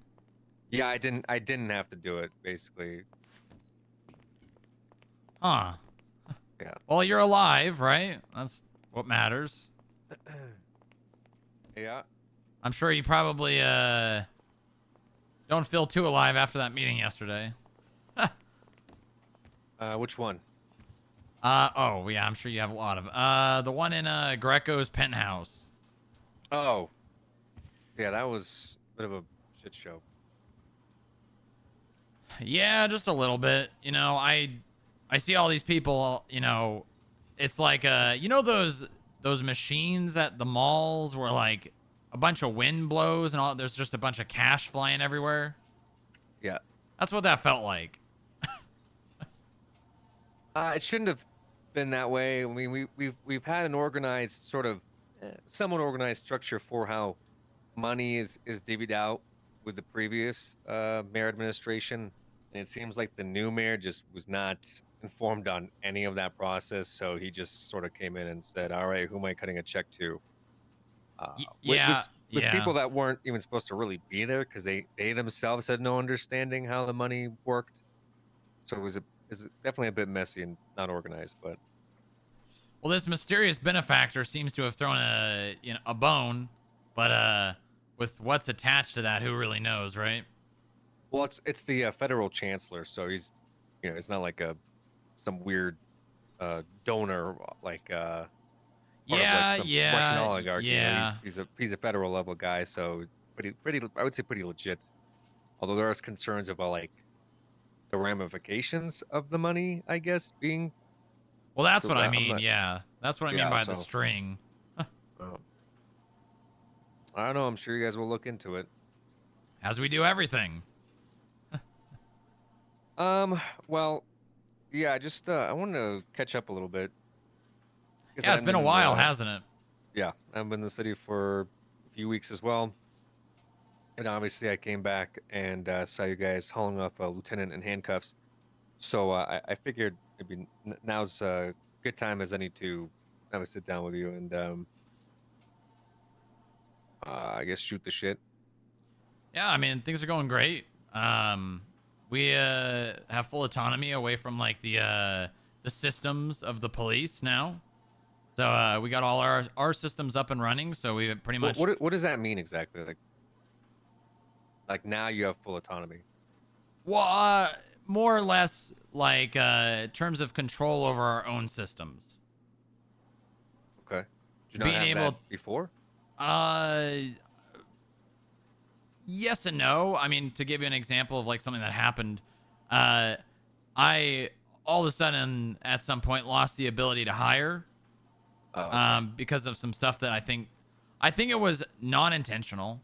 Yeah, I didn't have to do it, basically. Huh. Yeah. Well, you're alive, right? That's what matters. Yeah. I'm sure you probably don't feel too alive after that meeting yesterday. Which one? Oh yeah, I'm sure you have a lot of. The one in Greco's penthouse. Oh. Yeah, that was a bit of a shit show. Yeah, just a little bit. You know, I see all these people, you know, it's like you know those machines at the malls where like a bunch of wind blows and all there's just a bunch of cash flying everywhere? Yeah. That's what that felt like. It shouldn't have been that way. I mean, we've had an organized sort of somewhat organized structure for how money is divvied out with the previous mayor administration, and it seems like the new mayor just was not informed on any of that process, so he just sort of came in and said, all right, who am I cutting a check to? With people that weren't even supposed to really be there because they themselves had no understanding how the money worked. So it was definitely a bit messy and not organized. But Well, this mysterious benefactor seems to have thrown a bone, but with what's attached to that, who really knows, right? well, it's the federal chancellor, so he's, you know, it's not like some weird donor like part of like some Russian oligarchy. You know, he's a federal level guy, so pretty I would say pretty legit. Although there is concerns about like the ramifications of the money, I guess, being. Well, that's So what I I'm mean. not- Yeah, that's what I mean Yeah, by the so- string. I don't know. I'm sure you guys will look into it. As we do everything. Well, yeah. Just I wanted to catch up a little bit. 'Cause Yeah, it's I'm been a in, while, hasn't it? Yeah, I've been in the city for a few weeks as well. And obviously, I came back and saw you guys hauling off a lieutenant in handcuffs. So I figured maybe now's a good time as any to have a sit down with you and I guess shoot the shit. Yeah, I mean things are going great. We have full autonomy away from like the systems of the police now. So we got all our systems up and running. So we pretty much. What does that mean exactly? Like now you have full autonomy. Well, more or less like terms of control over our own systems. Okay. Did you not have that before? Yes and no. I mean, to give you an example of like something that happened, I all of a sudden at some point lost the ability to hire, because of some stuff that I think it was non-intentional,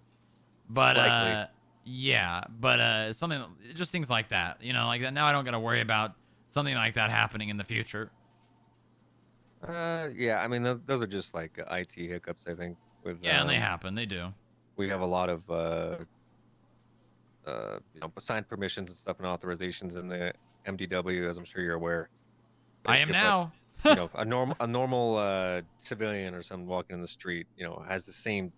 but yeah, but something, just things like that, you know, like that. Now I don't got to worry about something like that happening in the future. Yeah, I mean those are just like IT hiccups, I think. With Yeah, and they happen. They do. We have a lot of assigned permissions and stuff and authorizations in the MDW, as I'm sure you're aware. I am now. A normal civilian or someone walking in the street, has the same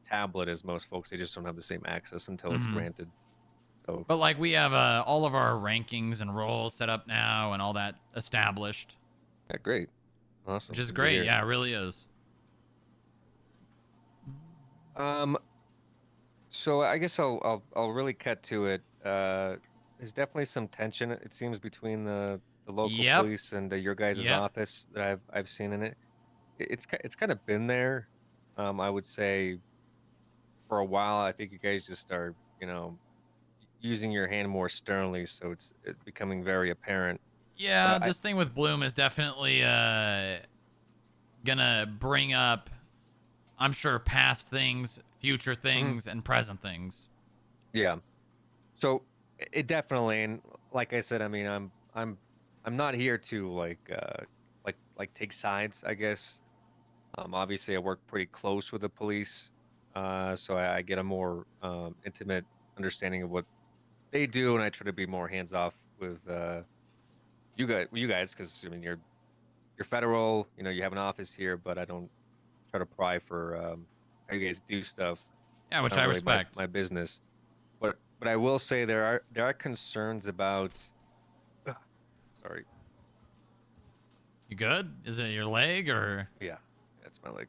tablet as most folks. They just don't have the same access until it's granted. So, but like we have all of our rankings and roles set up now and all that established. Yeah, great. Awesome. Which is Good to great. hear. Yeah, it really is. So I guess I'll really cut to it. There's definitely some tension, it seems, between the local police and your guys' office that I've seen in it. It's kind of been there. I would say for a while. I think you guys just are, using your hand more sternly, so it's becoming very apparent. Yeah, this thing with Bloom is definitely gonna bring up, I'm sure, past things, future things, and present things. Yeah. So it definitely, and like I said, I mean, I'm not here to like take sides, I guess. Obviously I work pretty close with the police, so I get a more intimate understanding of what they do, and I try to be more hands off with you guys, because I mean you're federal, you have an office here, but I don't try to pry for how you guys do stuff. Yeah, which Not I really respect. my business. But I will say there are concerns about. Sorry. You good? Is it your leg or? Yeah, that's my leg.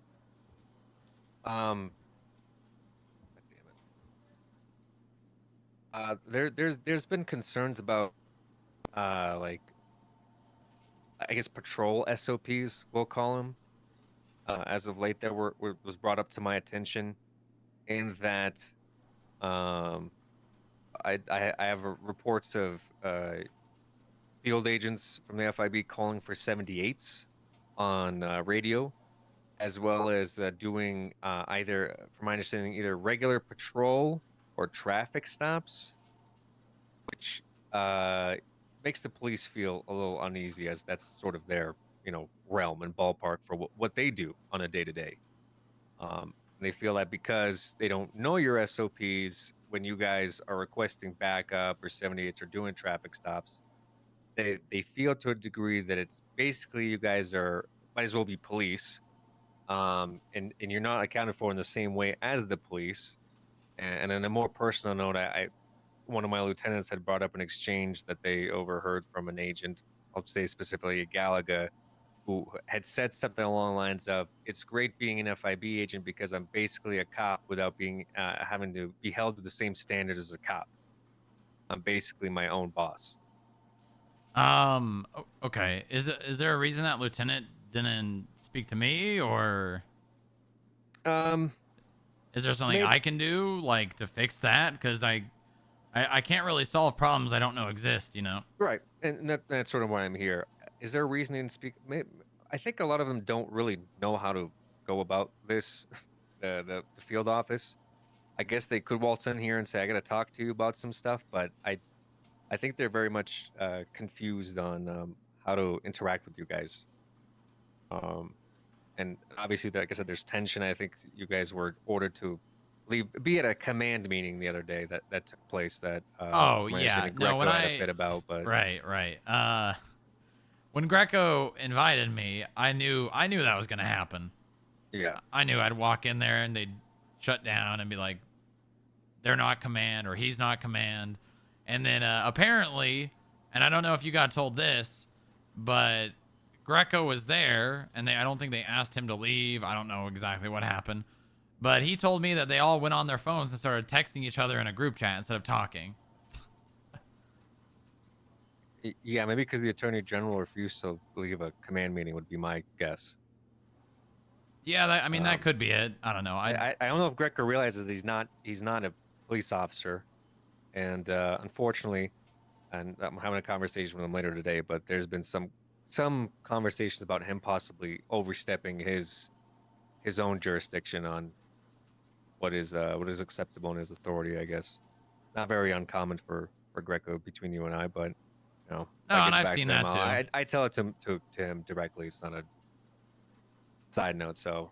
There's been concerns about like, I guess, patrol SOPs, we'll call them, as of late that was brought up to my attention, in that I have reports of field agents from the FIB calling for 78s on radio, as well as doing either, from my understanding, either regular patrol or traffic stops, which makes the police feel a little uneasy, as that's sort of their realm and ballpark for what they do on a day-to-day. They feel that because they don't know your SOPs, when you guys are requesting backup or 78s or doing traffic stops, they feel to a degree that it's basically you guys might as well be police, and you're not accounted for in the same way as the police. And on a more personal note, one of my lieutenants had brought up an exchange that they overheard from an agent, I'll say specifically a Galaga, who had said something along the lines of, "It's great being an FIB agent because I'm basically a cop without being having to be held to the same standard as a cop. I'm basically my own boss." Okay. Is there a reason that lieutenant didn't speak to me, or is there something I can do like to fix that? Because I can't really solve problems I don't know exist, Right, and that's sort of why I'm here. Is there a reason they didn't speak? I think a lot of them don't really know how to go about this. The field office. I guess they could waltz in here and say, "I got to talk to you about some stuff," but I think they're very much confused on how to interact with you guys. And obviously, like I said, there's tension. I think you guys were ordered to be at a command meeting the other day that took place. That oh my yeah, understanding no, when Greco had a fit about, but right. When Greco invited me, I knew that was gonna happen. Yeah, I knew I'd walk in there and they'd shut down and be like, they're not command or he's not command. And then apparently, and I don't know if you got told this, but Greco was there, and I don't think they asked him to leave. I don't know exactly what happened. But he told me that they all went on their phones and started texting each other in a group chat instead of talking. Yeah, maybe because the Attorney General refused to leave a command meeting would be my guess. Yeah, I mean, that could be it. I don't know. I don't know if Greco realizes he's not a police officer, and unfortunately, and I'm having a conversation with him later today, but there's been some conversations about him possibly overstepping his own jurisdiction on what is acceptable in his authority, I guess. Not very uncommon for Greco between you and I, but you know, No, that and gets I've back seen to him. that too. I tell it to him directly. It's not a side note. So,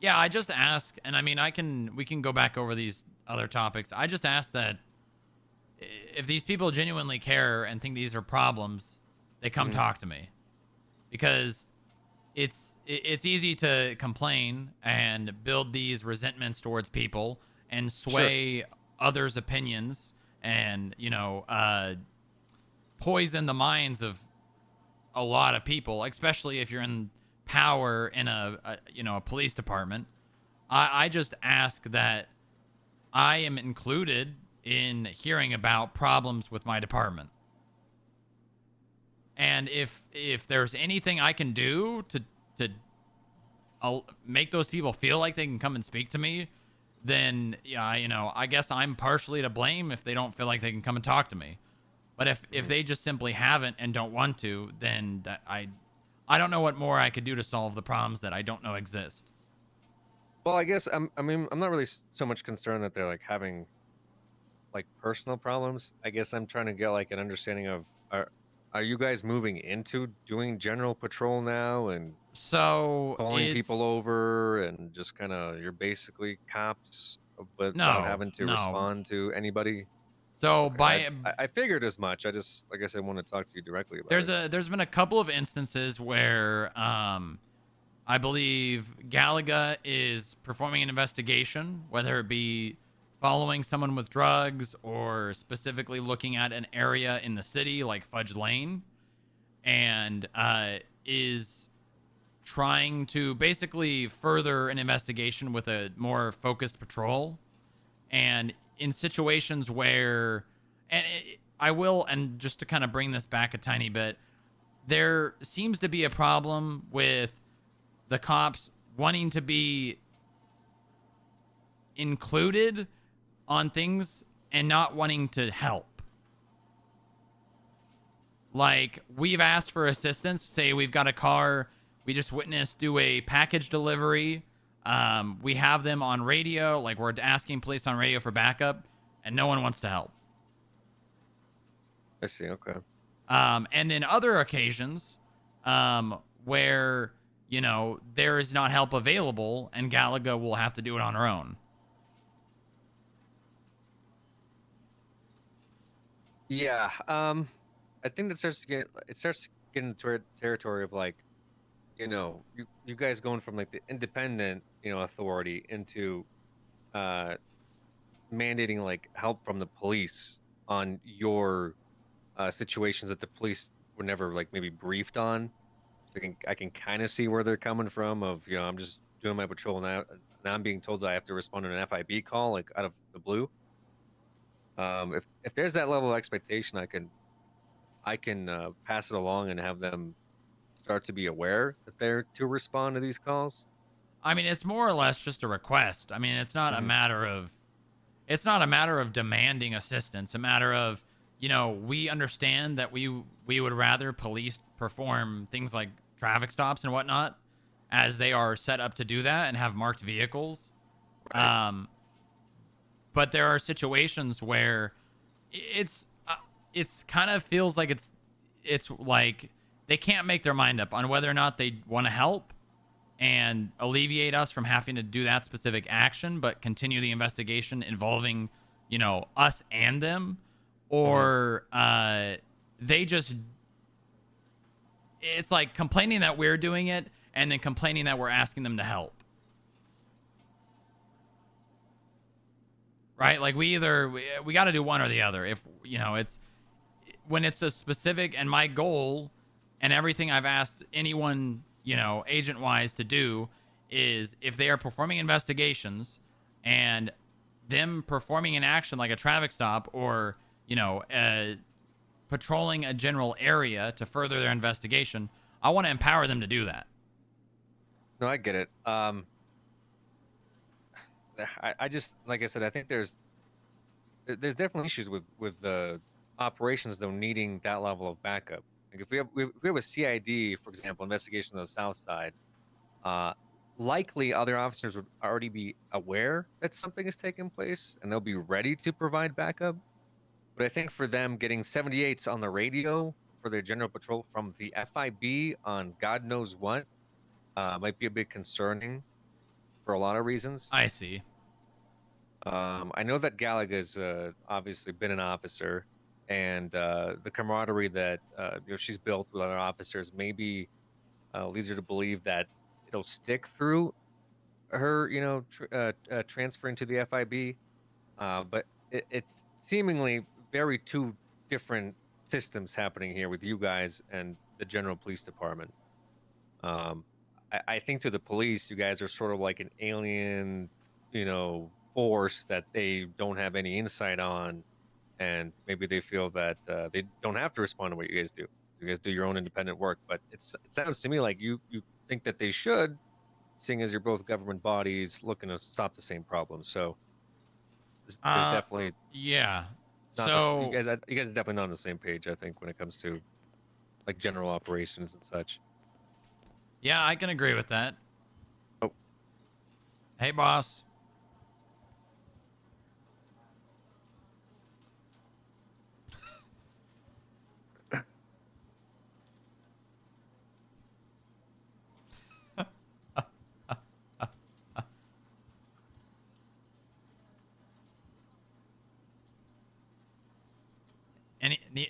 yeah, I just ask, and I mean, we can go back over these other topics. I just ask that if these people genuinely care and think these are problems, they come talk to me, because it's easy to complain and build these resentments towards people and sway others' opinions and, you know, poison the minds of a lot of people, especially if you're in power in a police department. I just ask that I am included in hearing about problems with my department. And if there's anything I can do to make those people feel like they can come and speak to me, then yeah, you know, I guess I'm partially to blame if they don't feel like they can come and talk to me. But if they just simply haven't and don't want to, then I don't know what more I could do to solve the problems that I don't know exist. well, I guess I'm not really so much concerned that they're like having like personal problems. I guess I'm trying to get like an understanding of are you guys moving into doing general patrol now and so calling people over and just kind of you're basically cops without having to respond to anybody? So okay, I figured as much. I just, like I said, want to talk to you directly about it. there's been a couple of instances where I believe Galaga is performing an investigation, whether it be following someone with drugs or specifically looking at an area in the city like Fudge Lane, and is trying to basically further an investigation with a more focused patrol. And in situations where, and just to kind of bring this back a tiny bit, there seems to be a problem with the cops wanting to be included on things and not wanting to help. Like, we've asked for assistance. Say we've got a car we just witnessed do a package delivery. We have them on radio, like we're asking police on radio for backup, and no one wants to help. I see. Okay. And then other occasions where, you know, there is not help available and Galaga will have to do it on her own. Yeah. I think that starts to get into a territory of like, you know, you guys going from like the independent, you know, authority into mandating like help from the police on your situations that the police were never like maybe briefed on. I can kind of see where they're coming from. Of, you know, I'm just doing my patrol now I'm being told that I have to respond to an FIB call like out of the blue. If there's that level of expectation, I can pass it along and have them start to be aware that they're to respond to these calls. I mean, it's more or less just a request. I mean, it's not a matter of demanding assistance. A matter of, you know, we understand that we would rather police perform things like traffic stops and whatnot, as they are set up to do that and have marked vehicles. Right. But there are situations where it's kind of feels like it's like they can't make their mind up on whether or not they want to help and alleviate us from having to do that specific action, but continue the investigation involving, you know, us and them, or they just, it's like complaining that we're doing it and then complaining that we're asking them to help. right? Like we got to do one or the other. If it's when it's a specific, and my goal and everything I've asked anyone, agent wise to do is if they are performing investigations and them performing an action like a traffic stop or, patrolling a general area to further their investigation, I want to empower them to do that. No, I get it. I just, like I said, I think there's definitely issues with the operations though needing that level of backup. Like if we have a CID, for example, investigation on the south side, likely other officers would already be aware that something is taking place and they'll be ready to provide backup. But I think for them getting 78s on the radio for their general patrol from the FIB on God knows what might be a bit concerning for a lot of reasons. I see. I know that Galaga's obviously been an officer, and the camaraderie that she's built with other officers maybe leads her to believe that it'll stick through her, transferring to the FIB. But it's seemingly very two different systems happening here with you guys and the general police department. I think to the police, you guys are sort of like an alien, force that they don't have any insight on, and maybe they feel that they don't have to respond to what you guys do. You guys do your own independent work, but it sounds to me like you think that they should, seeing as you're both government bodies looking to stop the same problem. So there's definitely yeah. you guys are definitely not on the same page. I think when it comes to like general operations and such. Yeah, I can agree with that. Oh. Hey, boss.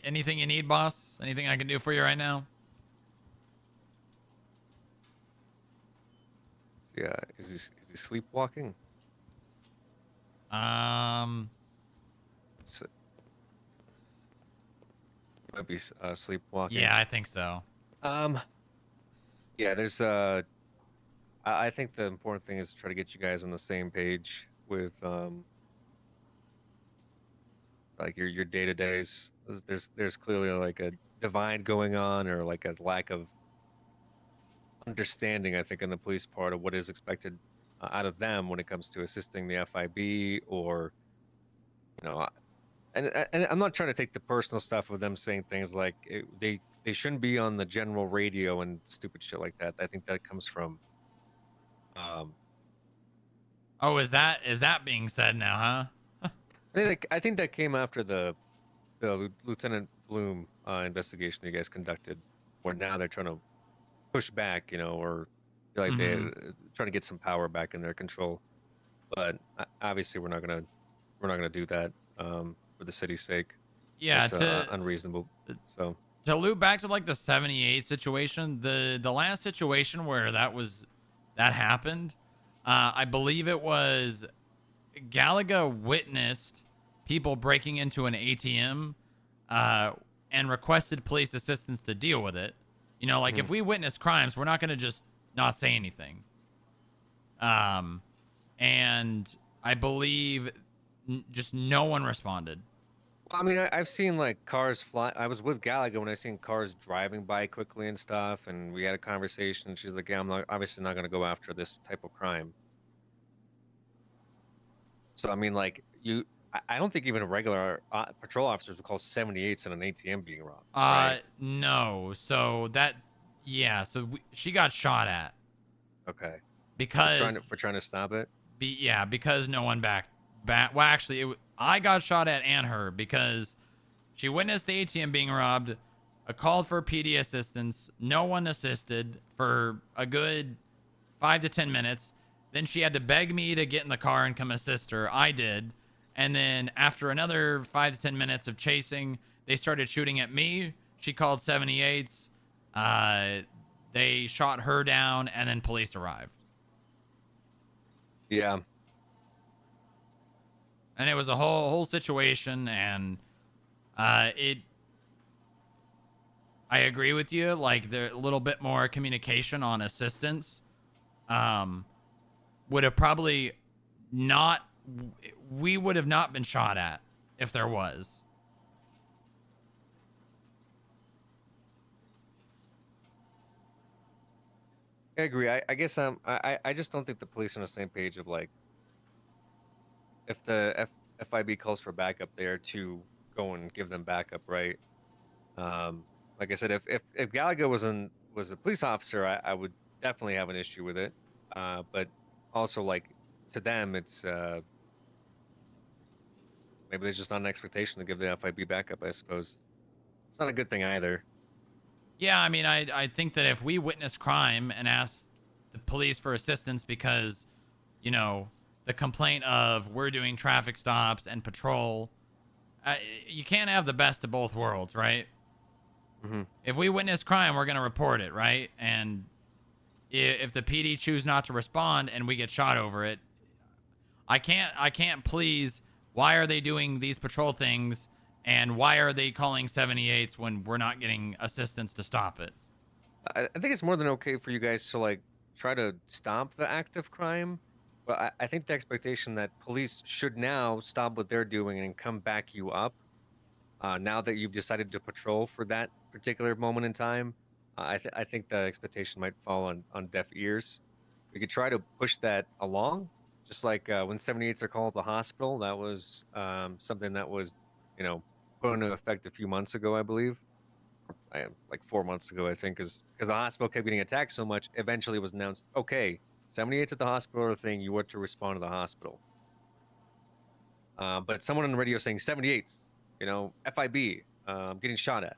Anything you need, boss? Anything I can do for you right now? Yeah, is he sleepwalking? Might be sleepwalking. Yeah, I think so. Yeah, there's I think the important thing is to try to get you guys on the same page with like your day-to-days. There's clearly like a divide going on, or like a lack of understanding, I think, on the police part of what is expected out of them when it comes to assisting the FIB, or and I'm not trying to take the personal stuff of them saying things like they shouldn't be on the general radio and stupid shit like that. I think that comes from Oh, is that being said now, huh? I think that came after the Lieutenant Bloom investigation you guys conducted, where now they're trying to push back, or like they're trying to get some power back in their control. But obviously, we're not gonna do that for the city's sake. Yeah, it's unreasonable. So to loop back to like the 78 situation, the last situation where that happened, I believe it was Galaga witnessed people breaking into an ATM and requested police assistance to deal with it. If we witness crimes, we're not going to just not say anything. And I believe just no one responded. I mean, I've seen like cars fly. I was with Galaga when I seen cars driving by quickly and stuff, and we had a conversation. She's like, "Yeah, I'm obviously not going to go after this type of crime." So I mean, like I don't think even regular patrol officers would call 78s in an ATM being robbed. Right? No. So she got shot at. Okay. Because for trying to stop it. Because no one back. Well, actually, I got shot at and her because she witnessed the ATM being robbed. I called for PD assistance. No one assisted for a good 5 to 10 minutes. Then she had to beg me to get in the car and come assist her. I did. And then after another 5 to 10 minutes of chasing, they started shooting at me. She called 78s. They shot her down, and then police arrived. Yeah. And it was a whole situation, and I agree with you. Like, there a little bit more communication on assistance would have probably not. We would have not been shot at if there was. I agree. I guess I just don't think the police are on the same page of like if the FIB calls for backup there to go and give them backup, right? Like I said, if Gallagher was a police officer, I would definitely have an issue with it. But also like to them, it's maybe there's just not an expectation to give the FIB backup. I suppose it's not a good thing either. Yeah, I mean, I think that if we witness crime and ask the police for assistance because, you know, the complaint of we're doing traffic stops and patrol, you can't have the best of both worlds, right? Mm-hmm. If we witness crime, we're gonna report it, right? And if the PD choose not to respond and we get shot over it, I can't please. Why are they doing these patrol things? And why are they calling 78s when we're not getting assistance to stop it? I think it's more than okay for you guys to like try to stop the act of crime, but I think the expectation that police should now stop what they're doing and come back you up. Now that you've decided to patrol for that particular moment in time, I think the expectation might fall on deaf ears. We could try to push that along, just like when 78s are called to the hospital. That was something that was, you know, put into effect a few months ago, I believe. Like 4 months ago, I think, because the hospital kept getting attacked so much. Eventually, it was announced, okay, 78's at the hospital or thing. You were to respond to the hospital. But someone on the radio saying 78's, you know, FIB, getting shot at.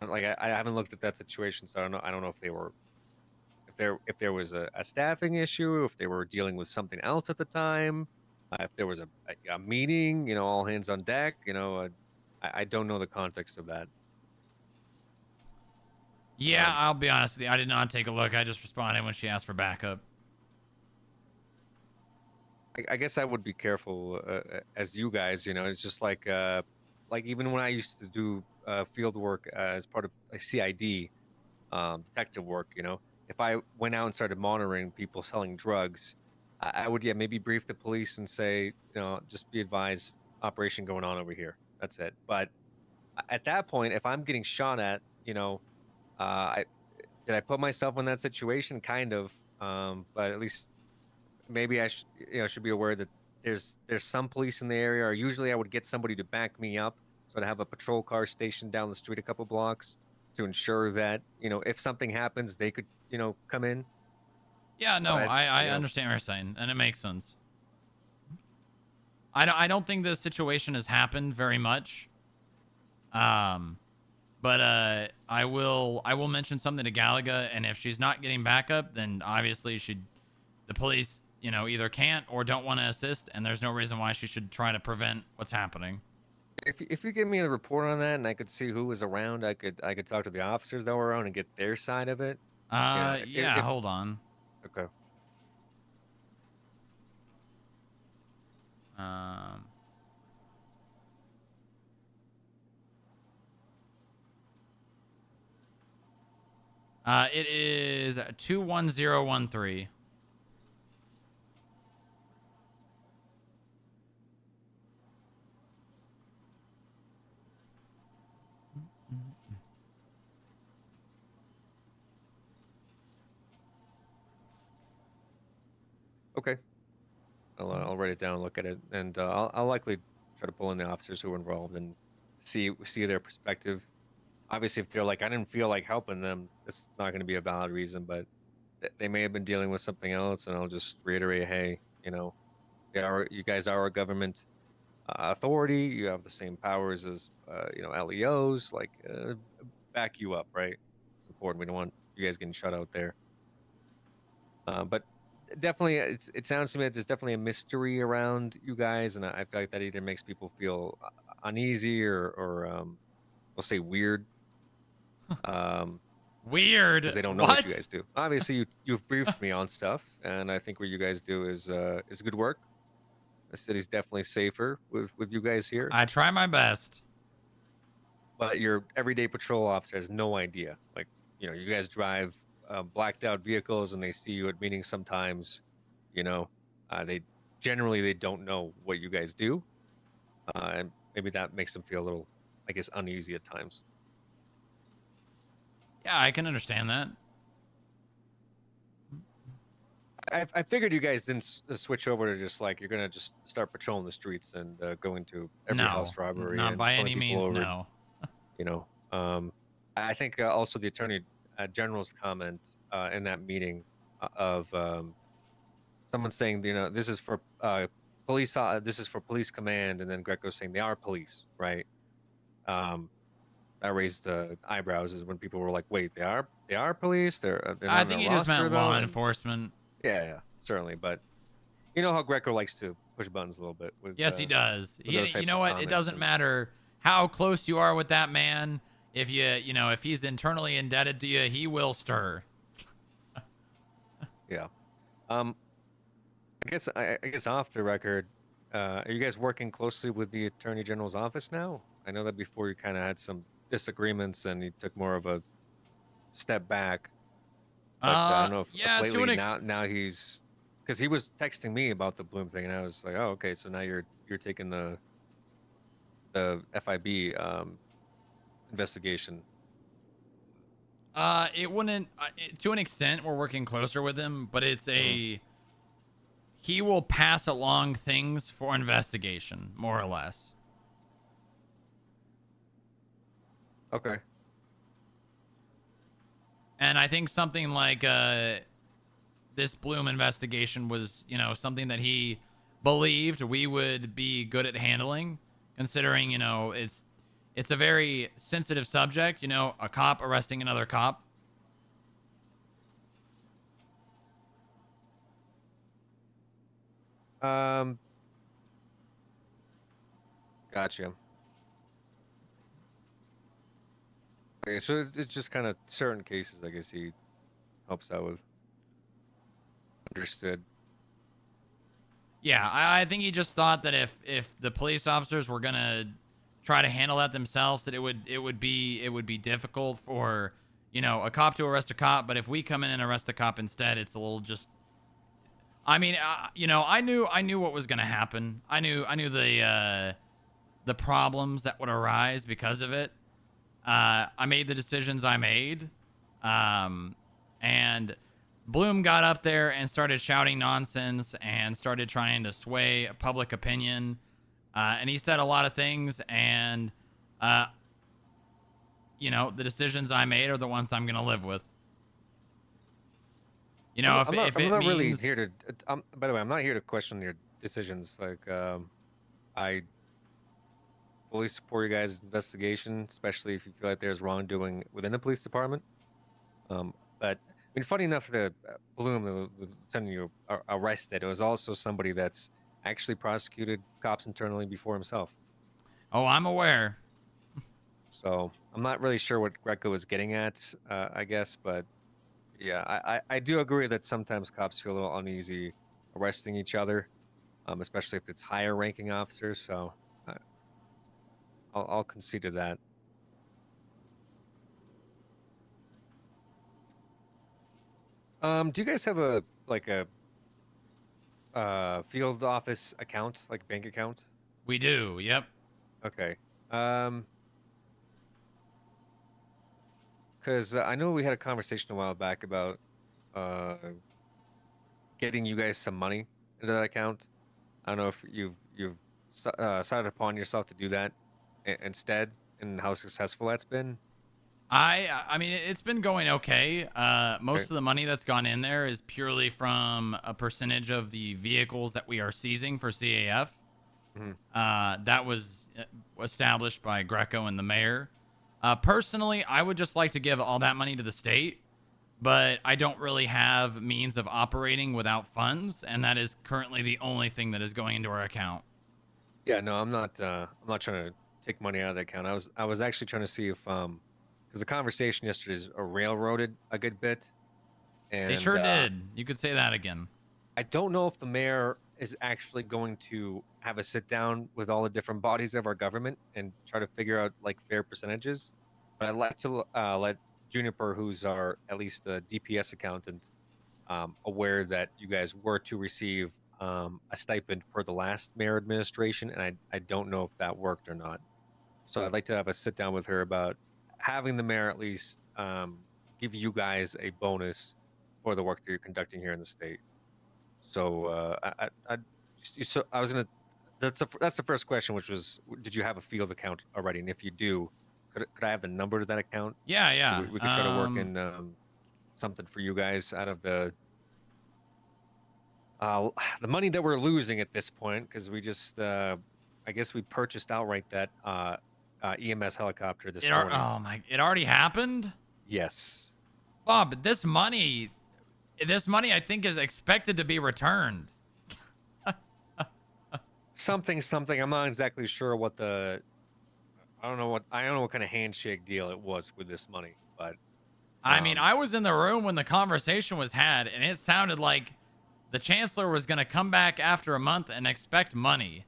Like I haven't looked at that situation, so I don't know if they were, if there was a staffing issue, if they were dealing with something else at the time, if there was a meeting, you know, all hands on deck. You know, I don't know the context of that. Yeah, I'll be honest with you. I did not take a look. I just responded when she asked for backup. I guess I would be careful as you guys. You know, it's just like even when I used to do field work as part of like CID, detective work. You know, if I went out and started monitoring people selling drugs, I would maybe brief the police and say, you know, just be advised, operation going on over here. That's it. But at that point, if I'm getting shot at, you know, I did I put myself in that situation? Kind of. But at least maybe I should be aware that there's some police in the area, or usually I would get somebody to back me up, so I'd have a patrol car stationed down the street a couple blocks to ensure that, you know, if something happens, they could, you know, come in. Yeah, no, But, I you know, understand what you're saying, and it makes sense. I don't think this situation has happened very much. But I will mention something to Galaga, and if she's not getting backup, then obviously the police, you know, either can't or don't want to assist, and there's no reason why she should try to prevent what's happening. if you give me a report on that and I could see who was around, I could talk to the officers that were around and get their side of it. You know, yeah, hold on. Okay. It is 21013. Okay. I'll write it down, look at it, and I'll likely try to pull in the officers who were involved and see their perspective. Obviously, if they're like, I didn't feel like helping them, it's not going to be a valid reason, but they may have been dealing with something else, and I'll just reiterate, hey, you know, you guys are a government authority. You have the same powers as you know, LEOs. Like, back you up, right? It's important. We don't want you guys getting shut out there. But definitely, it sounds to me that there's definitely a mystery around you guys, and I feel like that either makes people feel uneasy or we'll say weird. Weird. Because they don't know what you guys do. Obviously, you've briefed me on stuff, and I think what you guys do is good work. The city's definitely safer with you guys here. I try my best. But your everyday patrol officer has no idea. Like, you guys drive blacked out vehicles, and they see you at meetings sometimes. They generally don't know what you guys do, and maybe that makes them feel a little, I guess, uneasy at times. Yeah, I can understand that. I figured you guys didn't switch over to just like you're gonna just start patrolling the streets and go into every No, house robbery not and by pulling any people means, over. no. I think also the attorney general's comment in that meeting of someone saying, this is for police, this is for police command, and then Greco saying they are police, right? That raised eyebrows is when people were like, wait, they are police? They're not I on think a he just roster meant though? law And enforcement. yeah, certainly, but you know how Greco likes to push buttons a little bit with Yes, he does. with those You types know of what? It comments doesn't and- matter how close you are with that man. If if he's internally indebted to you, he will stir. Yeah. I guess off the record, are you guys working closely with the Attorney General's office now? I know that before you kind of had some disagreements and you took more of a step back. But I don't know if yeah, to lately an now he's because he was texting me about the Bloom thing, and I was like, oh, okay, so now you're taking the FIB investigation. It wouldn't. To an extent, we're working closer with him, but it's a. He will pass along things for investigation, more or less. Okay. And I think something like this Bloom investigation was, something that he believed we would be good at handling, considering, it's a very sensitive subject, a cop arresting another cop. Gotcha. Okay, so it's just kind of certain cases, I guess he helps out with. Understood. Yeah, I think he just thought that if the police officers were gonna try to handle that themselves, that it would be difficult for a cop to arrest a cop. But if we come in and arrest the cop instead, it's a little just. I mean, I knew what was gonna happen. I knew the problems that would arise because of it. I made the decisions I made, and Bloom got up there and started shouting nonsense and started trying to sway public opinion. And he said a lot of things, and the decisions I made are the ones I'm gonna live with. I'm not means really here to. By the way, I'm not here to question your decisions. Like, I fully support your guys' investigation, especially if you feel like there's wrongdoing within the police department. But I mean, funny enough, the Bloom, the lieutenant you arrested, it was also somebody that's actually prosecuted cops internally before himself. Oh, I'm aware. So I'm not really sure what Greco was getting at, I guess, but yeah, I do agree that sometimes cops feel a little uneasy arresting each other, especially if it's higher ranking officers. So I'll concede to that. Do you guys have a field office account, like bank account? We do. Yep. Okay. Because I know we had a conversation a while back about getting you guys some money into that account. I don't know if you've decided upon yourself to do that instead, and how successful that's been. I mean, it's been going okay. Most of the money that's gone in there is purely from a percentage of the vehicles that we are seizing for CAF. That was established by Greco and the mayor. Personally, I would just like to give all that money to the state, but I don't really have means of operating without funds, and that is currently the only thing that is going into our account. Yeah, no, I'm not trying to take money out of the account. I was actually trying to see if because the conversation yesterday railroaded a good bit. And They sure did. You could say that again. I don't know if the mayor is actually going to have a sit down with all the different bodies of our government and try to figure out like fair percentages. But I'd like to let Juniper, who's our at least DPS accountant, aware that you guys were to receive a stipend per the last mayor administration, and I don't know if that worked or not. So I'd like to have a sit down with her about having the mayor at least give you guys a bonus for the work that you're conducting here in the state. So so I was gonna. That's the first question, which was, did you have a field account already? And if you do, could I have the number to that account? Yeah, So yeah. we could try to work in something for you guys out of the money that we're losing at this point, because we just I guess we purchased outright that EMS helicopter this morning. Oh my! It already happened. Yes. Bob, this money, I think is expected to be returned. Something. I'm not exactly sure what the. I don't know what kind of handshake deal it was with this money, but. I mean, I was in the room when the conversation was had, and it sounded like the chancellor was going to come back after a month and expect money.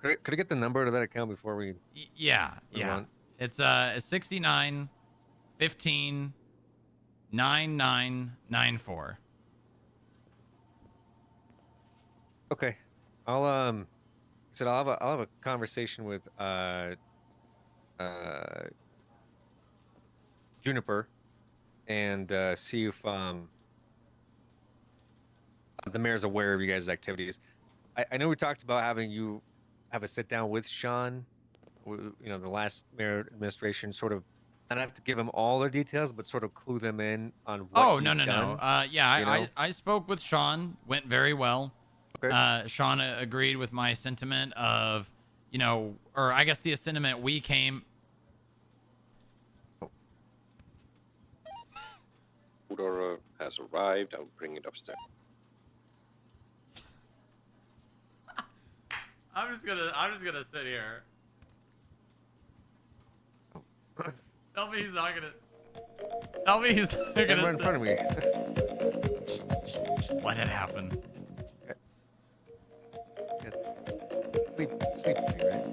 Could I get the number to that account before we? Yeah. On? It's 69 15 9994. Okay, I'll have a conversation with Juniper and see if the mayor's aware of you guys' activities. I know we talked about having you have a sit down with Sean, you know, the last mayor administration, sort of. I don't have to give them all the details, but sort of clue them in on what. Oh, no. Yeah, I spoke with Sean. Went very well. Okay. Sean agreed with my sentiment of, you know, or I guess the sentiment we came. Food order has arrived. I'll bring it upstairs. I'm just gonna sit here. Tell me he's not gonna. Tell me he's not gonna. Right in front of me. Just let it happen. Sleep with me, right?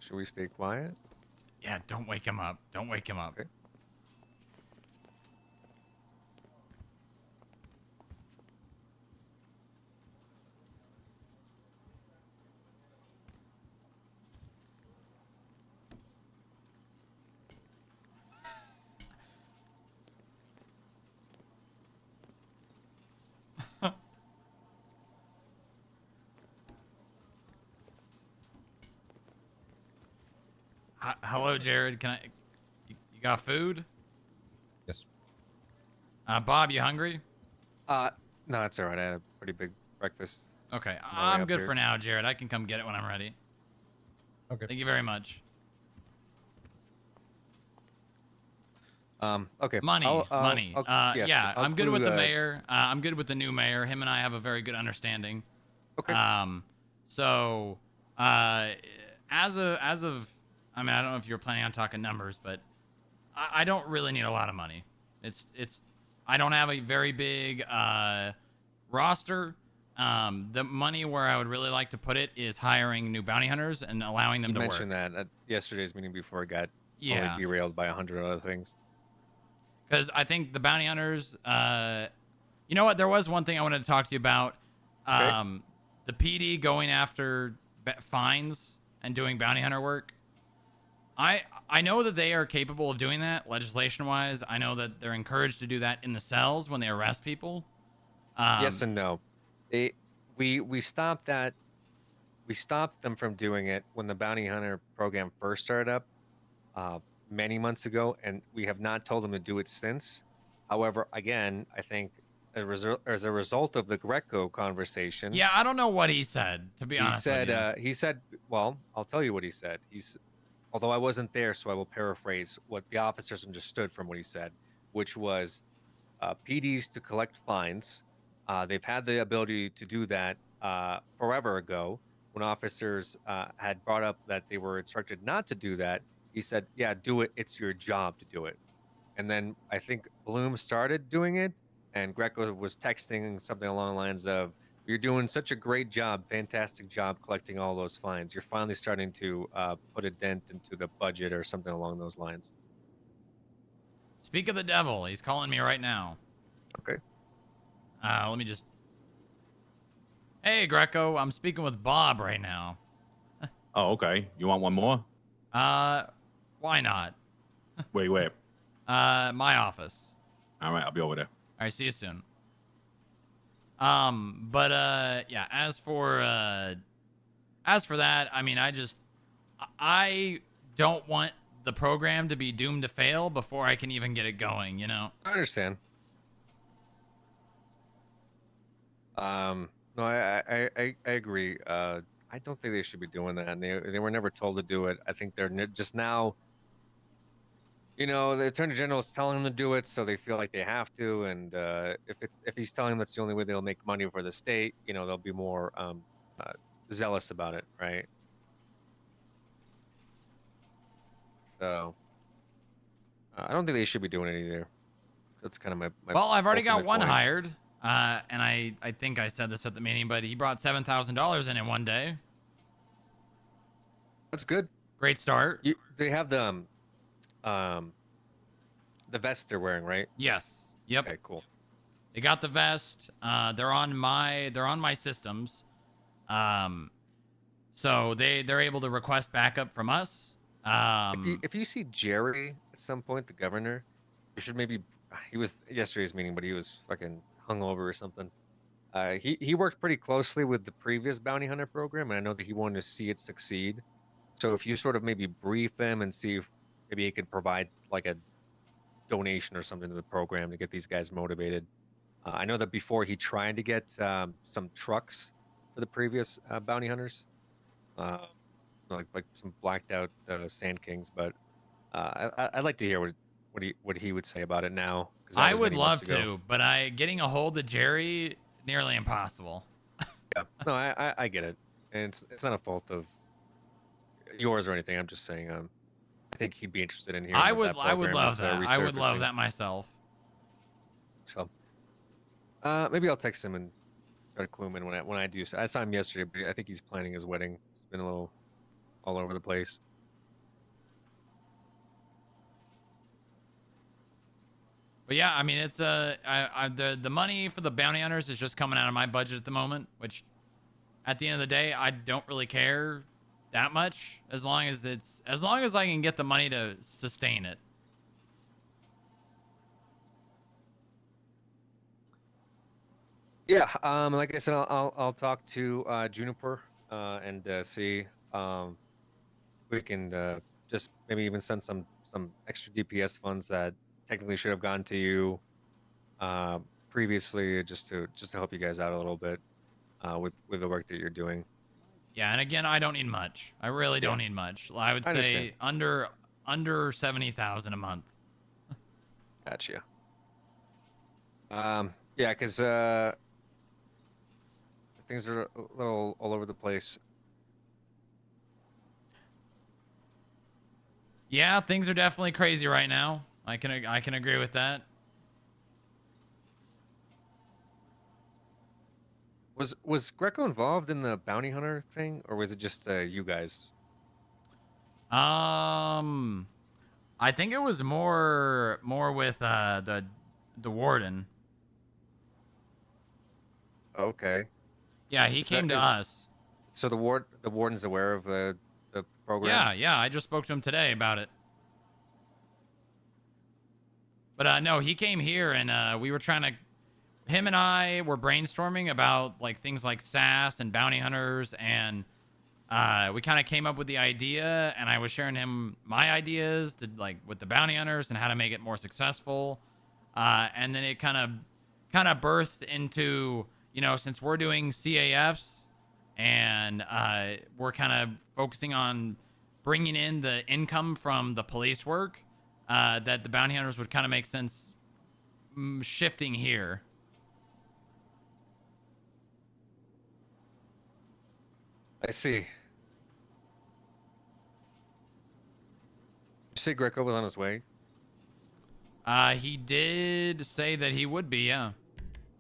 Should we stay quiet? Yeah, don't wake him up. Don't wake him up. Okay. Hello, Jared. Can I? You got food? Yes. Bob, you hungry? No, it's all right. I had a pretty big breakfast. Okay, on my way I'm up good here. for now, Jared. I can come get it when I'm ready. Okay. Thank you very much. Okay. Money. Yes, Yeah, I'll I'm good with clue, the mayor. I'm good with the new mayor. Him and I have a very good understanding. Okay. So, as of, I mean, I don't know if you're planning on talking numbers, but I don't really need a lot of money. I don't have a very big roster. The money where I would really like to put it is hiring new bounty hunters and allowing them You to work. mentioned that at yesterday's meeting before it got Yeah. totally derailed by 100 other things. Because I think the bounty hunters, you know what? There was one thing I wanted to talk to you about. Okay. The PD going after fines and doing bounty hunter work. I know that they are capable of doing that legislation-wise. I know that they're encouraged to do that in the cells when they arrest people. Yes and no. We stopped that. We stopped them from doing it when the bounty hunter program first started up many months ago, and we have not told them to do it since. However, again, I think as a result of the Greco conversation. Yeah, I don't know what he said, to be honest with you. He said, well, I'll tell you what he said. Although I wasn't there, so I will paraphrase what the officers understood from what he said. which was PDs to collect fines. They've had the ability to do that forever ago. When officers had brought up that they were instructed not to do that, he said, "Yeah, do it. It's your job to do it." And then I think Bloom started doing it, and Greco was texting something along the lines of, "You're doing such a great job, fantastic job collecting all those fines. You're finally starting to put a dent into the budget," or something along those lines. Speak of the devil. He's calling me right now. Okay. Let me just... Hey, Greco. I'm speaking with Bob right now. Oh, okay. You want one more? Why not? Wait. My office. All right, I'll be over there. All right, see you soon. Yeah, as for that, I mean, I don't want the program to be doomed to fail before I can even get it going, you know? I understand. No, I agree. I don't think they should be doing that, and they were never told to do it. I think they're just now. You know, the attorney general is telling them to do it, so they feel like they have to. And if he's telling them that's the only way they'll make money for the state, you know, they'll be more zealous about it, right? So I don't think they should be doing it either. That's kind of my Well, I've already got ultimate one point. hired, and I think I said this at the meeting, but he brought $7,000 in one day. That's good. Great start. They have the vest they're wearing, right? Yes. Yep. Okay, cool. They got the vest. They're on my systems. So they're able to request backup from us. If you see Jerry at some point, the governor, you should maybe. He was yesterday's meeting, but he was fucking hungover or something. He worked pretty closely with the previous bounty hunter program, and I know that he wanted to see it succeed. So if you sort of maybe brief him and see if maybe he could provide like a donation or something to the program to get these guys motivated. I know that before he tried to get some trucks for the previous bounty hunters, like some blacked out Sand Kings, but I'd like to hear what he would say about it now. 'Cause that I was would many months love ago. to, but getting a hold of Jerry, nearly impossible. Yeah, no, I get it, and it's not a fault of yours or anything. I'm just saying, I think he'd be interested in hearing. I that would program love is, that. I would love resurfacing. that myself. So, maybe I'll text him and try to clue him in when I do. So I saw him yesterday, but I think he's planning his wedding. It's been a little all over the place. But yeah, I mean, it's the money for the bounty hunters is just coming out of my budget at the moment, which at the end of the day, I don't really care that much as long as I can get the money to sustain it. Yeah, like I said, I'll talk to Juniper and see we can just maybe even send some extra DPS funds that technically should have gone to you previously, just to help you guys out a little bit with the work that you're doing. Yeah, and again, I don't need much. I really don't need much. I would say under 70,000 a month. Gotcha. Yeah, because things are a little all over the place. Yeah, things are definitely crazy right now. I can agree with that. Was Greco involved in the bounty hunter thing, or was it just you guys? I think it was more with the warden. Okay. Yeah, he came to us. So the warden's aware of the program. Yeah, I just spoke to him today about it. But no, he came here and we were trying to. Him and I were brainstorming about like things like SAS and bounty hunters, and we kind of came up with the idea, and I was sharing him my ideas to like with the bounty hunters and how to make it more successful. And then it kind of birthed into, you know, since we're doing CAFs and we're kind of focusing on bringing in the income from the police work, that the bounty hunters would kind of make sense shifting here. I see. You say Greco was on his way? He did say that he would be, yeah.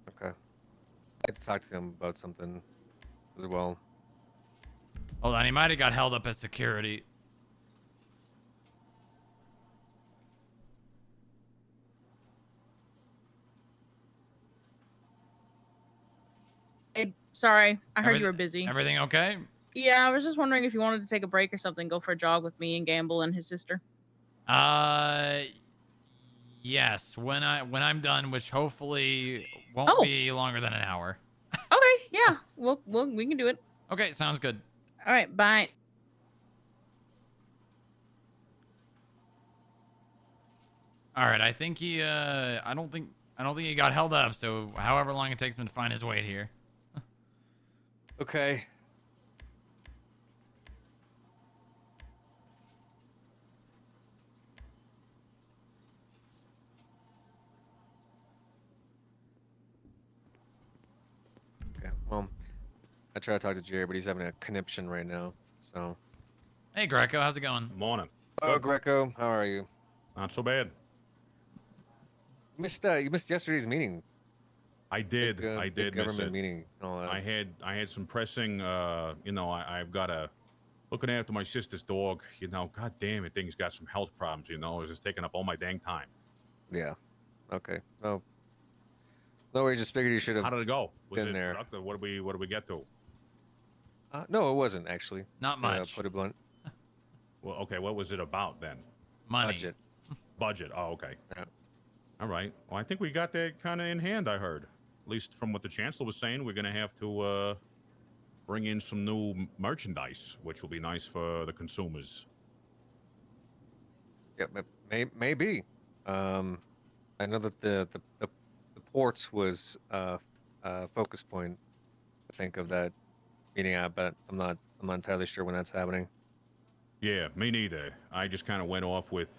Okay. I had to talk to him about something as well. Hold on, he might have got held up as security. Hey, sorry, I heard you were Everyth- busy. Everything okay? Yeah, I was just wondering if you wanted to take a break or something, go for a jog with me and Gamble and his sister. Yes. When I'm done, which hopefully won't Oh. be longer than an hour. Okay, yeah, we can do it. Okay, sounds good. All right, bye. All right, I think he. I don't think he got held up. So however long it takes him to find his way here. Okay. Okay. Well, I try to talk to Jerry, but he's having a conniption right now. So. Hey, Greco, how's it going? Morning. Oh, Greco, how are you? Not so bad. You missed yesterday's meeting. I did. Big, I big did miss government it. meeting. And all that. I had some pressing. I've got a looking after my sister's dog. God damn it, thing's got some health problems. It's just taking up all my dang time. Yeah. Okay. No. No, we just figured you should have. How did it go? Was been it there. productive? What did we get to? No, it wasn't actually. Not much. Put it blunt. Well, okay. What was it about then? Money. Budget. Budget. Oh, okay. Yeah. All right. Well, I think we got that kind of in hand. I heard, at least from what the chancellor was saying, we're gonna have to bring in some new merchandise, which will be nice for the consumers. Yeah, maybe. I know that the ports was focus point. I think of that meeting out, but I'm not entirely sure when that's happening. Yeah, me neither. I just kind of went off with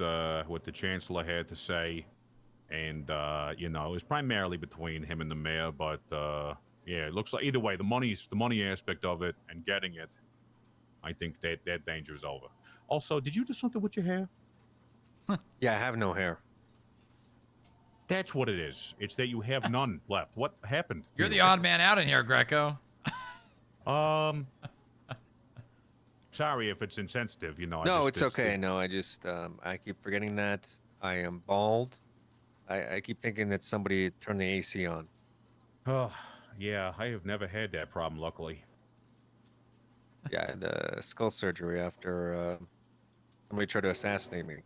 what the chancellor had to say, and it was primarily between him and the mayor. But yeah, it looks like either way, the money aspect of it and getting it, I think that danger is over. Also, did you do something with your hair? Yeah, I have no hair. That's what it is. It's that you have none left. What happened? to You're you? the odd man out in here, Greco. Sorry if it's insensitive. No, it's okay. No, I just I keep forgetting that I am bald. I keep thinking that somebody turned the AC on. Oh, yeah. I have never had that problem. Luckily. Yeah, I had skull surgery after somebody tried to assassinate me.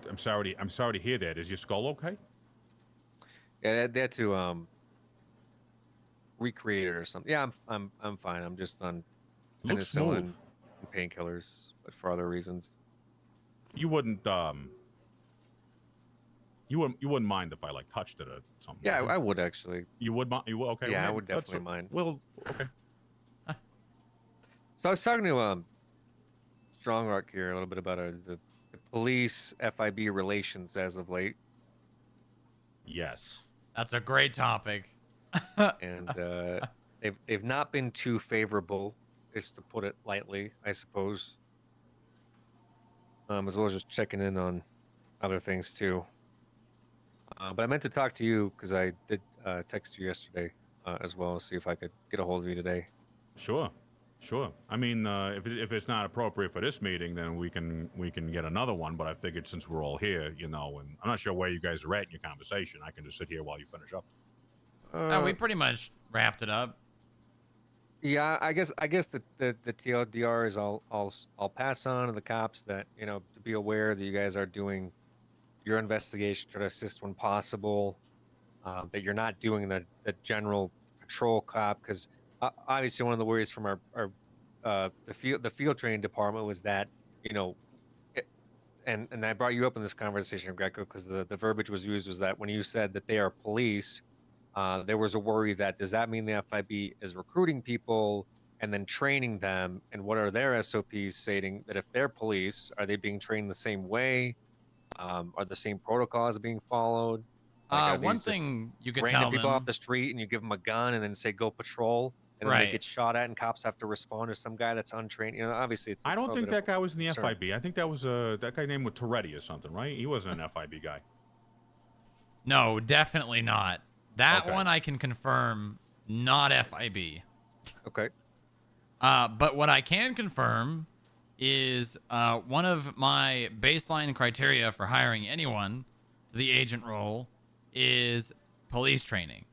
I'm sorry to hear that. Is your skull okay? Yeah, they had to recreate it or something. Yeah, I'm fine. I'm just on Looks penicillin smooth. and painkillers, but for other reasons. You wouldn't you wouldn't mind if I touched it or something. Yeah, would you? I would actually. You would mind? You would? Okay. Yeah, well, I would that's definitely mind. Well, okay. So I was talking to Strongrock here a little bit about the police FIB relations as of late. Yes. That's a great topic. And they've not been too favorable, is to put it lightly, I suppose. As well as just checking in on other things too. But I meant to talk to you because I did text you yesterday as well, see if I could get a hold of you today. Sure. I mean, if it's not appropriate for this meeting, then we can get another one. But I figured since we're all here, and I'm not sure where you guys are at in your conversation, I can just sit here while you finish up. We pretty much wrapped it up. Yeah, I guess the TLDR is I'll pass on to the cops that to be aware that you guys are doing your investigation, try to assist when possible. That you're not doing the general patrol cop, because obviously one of the worries from our the field training department was that and I brought you up in this conversation, Greco, because the verbiage was used was that when you said that they are police, there was a worry that does that mean the FIB is recruiting people and then training them, and what are their SOPs stating that if they're police, are they being trained the same way? Are the same protocols being followed? Like, are One these just thing you could random tell people off them, the street and you give them a gun and then say go patrol, and then they Right. get shot at and cops have to respond, or some guy that's untrained? You know, obviously it's. I don't think that guy was in the concern. FIB. I think that was that guy named Toretti or something, right? He wasn't an FIB guy. no, definitely not. That Okay. one I can confirm, not FIB. Okay. But what I can confirm is one of my baseline criteria for hiring anyone to the agent role is police training.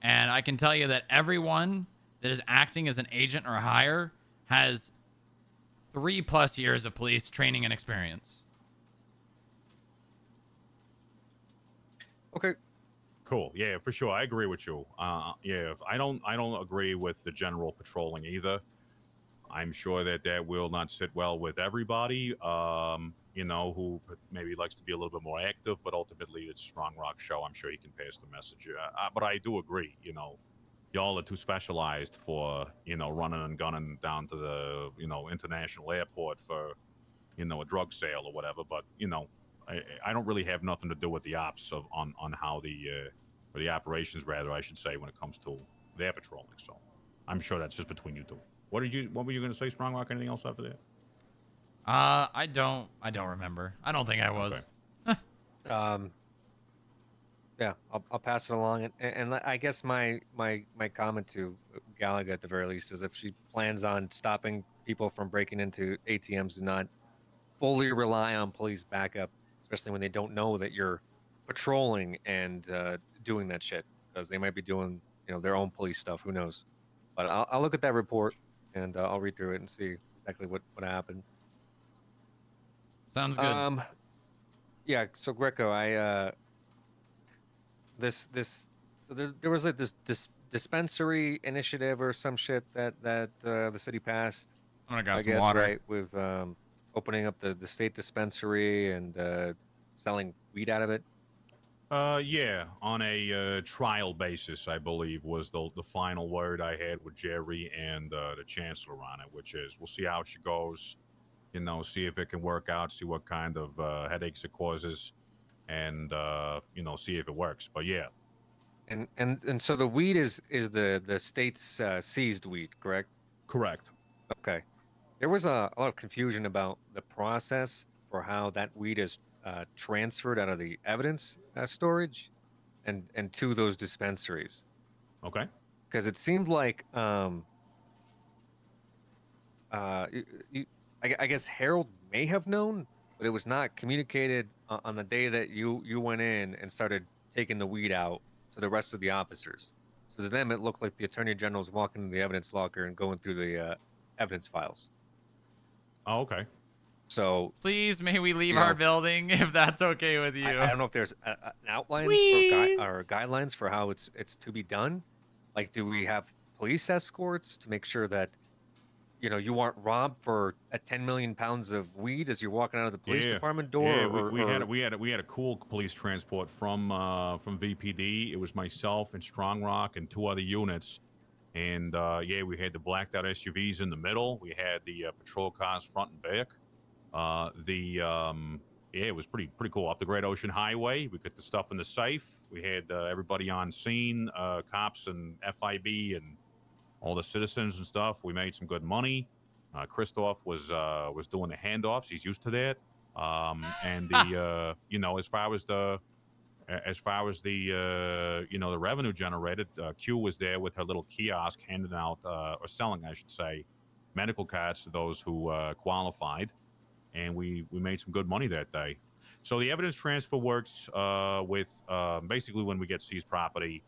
And I can tell you that everyone that is acting as an agent or hire has 3+ years of police training and experience. Okay. Cool. Yeah, for sure. I agree with you. Yeah, I don't agree with the general patrolling either. I'm sure that that will not sit well with everybody. You know, who maybe likes to be a little bit more active, but ultimately it's Strongrock show. I'm sure you can pass the message. But I do agree. You know, y'all are too specialized for running and gunning down to the international airport for a drug sale or whatever. But I don't really have nothing to do with the ops on how or the operations, rather, I should say, when it comes to their patrolling. So I'm sure that's just between you two. What were you going to say, Strongrock? Anything else after that? I don't remember. I don't think I was. Okay. Yeah, I'll pass it along, and I guess my comment to Galaga at the very least is if she plans on stopping people from breaking into ATMs, do not fully rely on police backup, especially when they don't know that you're patrolling and doing that shit, because they might be doing their own police stuff. Who knows? But I'll look at that report and I'll read through it and see exactly what happened. Sounds good. Yeah. So Greco, so there was like this dispensary initiative or some shit that the city passed. I'm gonna grab I some guess water. right with opening up the state dispensary and selling weed out of it. Yeah, on a trial basis, I believe was the final word I had with Jerry and the chancellor on it, which is we'll see how she goes, see if it can work out, see what kind of headaches it causes, and see if it works. But yeah. And so the weed is the state's seized weed, correct? Correct. Okay. There was a lot of confusion about the process for how that weed is transferred out of the evidence storage and to those dispensaries. Okay. Because it seemed like I guess Harold may have known, but it was not communicated on the day that you went in and started taking the weed out to the rest of the officers. So to them, it looked like the attorney general was walking into the evidence locker and going through the evidence files. Oh, okay. So please, may we leave our building if that's okay with you. I don't know if there's an outline or guidelines for how it's to be done. Like, do we have police escorts to make sure that you aren't robbed for 10 million pounds of weed as you're walking out of the police department door? Yeah, we had a cool police transport from VPD. It was myself and Strongrock and 2 other units, and we had the blacked out SUVs in the middle. We had the patrol cars front and back. It was pretty cool. Up the Great Ocean Highway, we put the stuff in the safe. We had everybody on scene, cops and FIB and all the citizens and stuff. We made some good money. Christoph was doing the handoffs. He's used to that. And the as far as the the revenue generated, Q was there with her little kiosk handing out or selling, I should say, medical cards to those who qualified, and we made some good money that day. So the evidence transfer works with basically when we get seized property.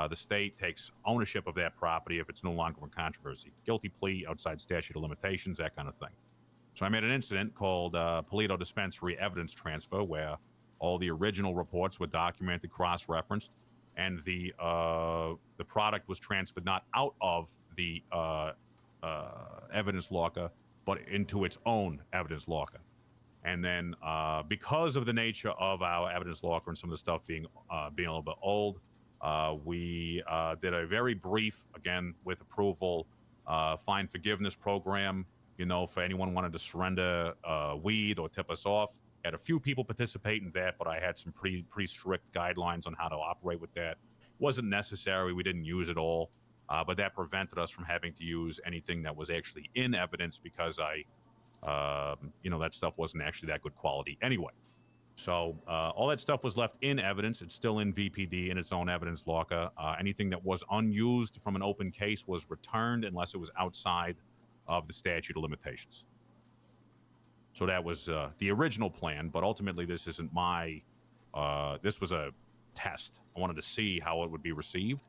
The state takes ownership of that property if it's no longer in controversy. Guilty plea, outside statute of limitations, that kind of thing. So I made an incident called Polito Dispensary Evidence Transfer, where all the original reports were documented, cross-referenced, and the product was transferred not out of the evidence locker, but into its own evidence locker. And then because of the nature of our evidence locker and some of the stuff being a little bit old, we did a very brief, again, with approval, fine forgiveness program, for anyone wanted to surrender weed or tip us off. Had a few people participate in that, but I had some pretty strict guidelines on how to operate with that. Wasn't necessary. We didn't use it all, but that prevented us from having to use anything that was actually in evidence because that stuff wasn't actually that good quality anyway. So all that stuff was left in evidence. It's still in VPD in its own evidence locker. Anything that was unused from an open case was returned unless it was outside of the statute of limitations. So that was the original plan, but ultimately this isn't my. This was a test. I wanted to see how it would be received.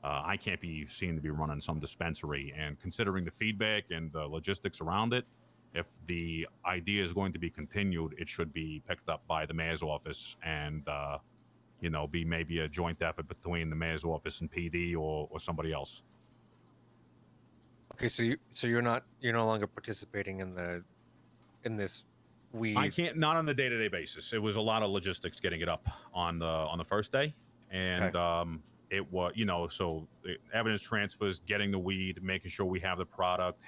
I can't be seen to be running some dispensary, and considering the feedback and the logistics around it, if the idea is going to be continued, it should be picked up by the mayor's office and, be maybe a joint effort between the mayor's office and PD or somebody else. Okay, so you're no longer participating in this weed. I can't, not on the day-to-day basis. It was a lot of logistics getting it up on the first day, and it was so evidence transfers, getting the weed, making sure we have the product.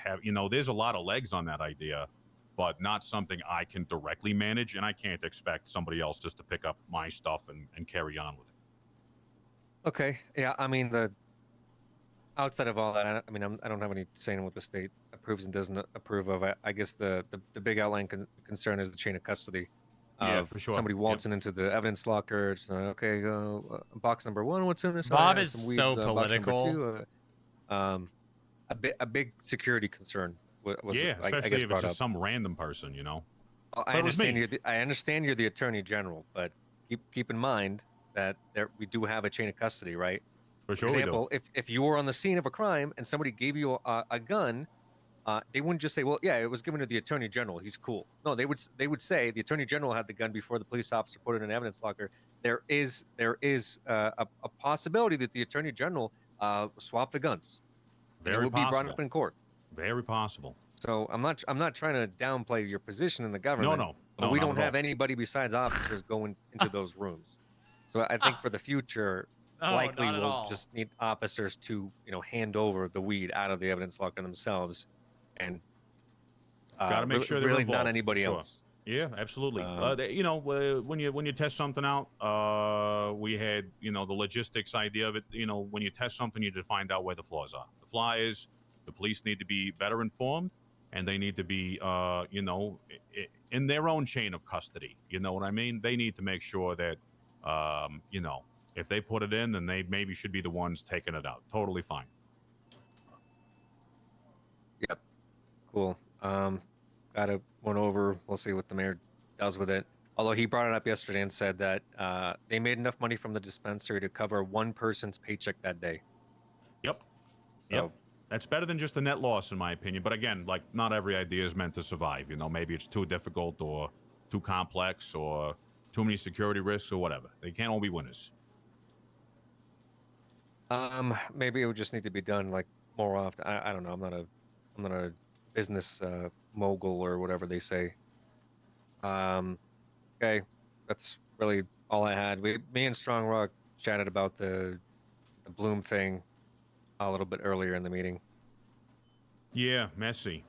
There's a lot of legs on that idea, but not something I can directly manage, and I can't expect somebody else just to pick up my stuff and carry on with it. Okay, yeah, I mean outside of all that, I don't have any saying in what the state approves and doesn't approve of. I guess the big outline concern is the chain of custody. Yeah, for sure. Somebody waltzing into the evidence locker. It's, box number 1. What's in this? Bob Oh, is some weed, so box number political. 2, a big security concern. Was especially I guess if it's brought just up. some random person, Well, But I it was understand me. I understand you're the attorney general, but keep in mind that we do have a chain of custody, right? For sure For we do. example, if you were on the scene of a crime and somebody gave you a gun, they wouldn't just say, "Well, yeah, it was given to the attorney general. He's cool." No, they would say the attorney general had the gun before the police officer put it in an evidence locker. There is a possibility that the attorney general swapped the guns. And it Very would be brought possible. up in court. Very possible. So I'm not trying to downplay your position in the government. No. But No, we not don't at have all. anybody besides officers going into those rooms. So I think for the future, No, likely not at we'll all. just need officers to hand over the weed out of the evidence locker themselves, and Got to make sure they're really involved. not anybody for sure. else. Yeah, absolutely. Um, When you test something out, we had the logistics idea of it. When you test something, you need to find out where the flaws are. The flaw is the police need to be better informed, and they need to be in their own chain of custody. You know what I mean? They need to make sure that if they put it in, then they maybe should be the ones taking it out. Totally fine. Yep. Cool. Got it. Went over. We'll see what the mayor does with it. Although he brought it up yesterday and said that they made enough money from the dispensary to cover one person's paycheck that day. Yep. So, Yep. That's better than just a net loss, in my opinion. But again, like, not every idea is meant to survive. Maybe it's too difficult or too complex or too many security risks or whatever. They can't all be winners. maybe it would just need to be done like more often. I don't know. I'm not a business mogul or whatever they say. Okay, that's really all I had. Me and Strongrock chatted about the Bloom thing a little bit earlier in the meeting. Yeah, messy.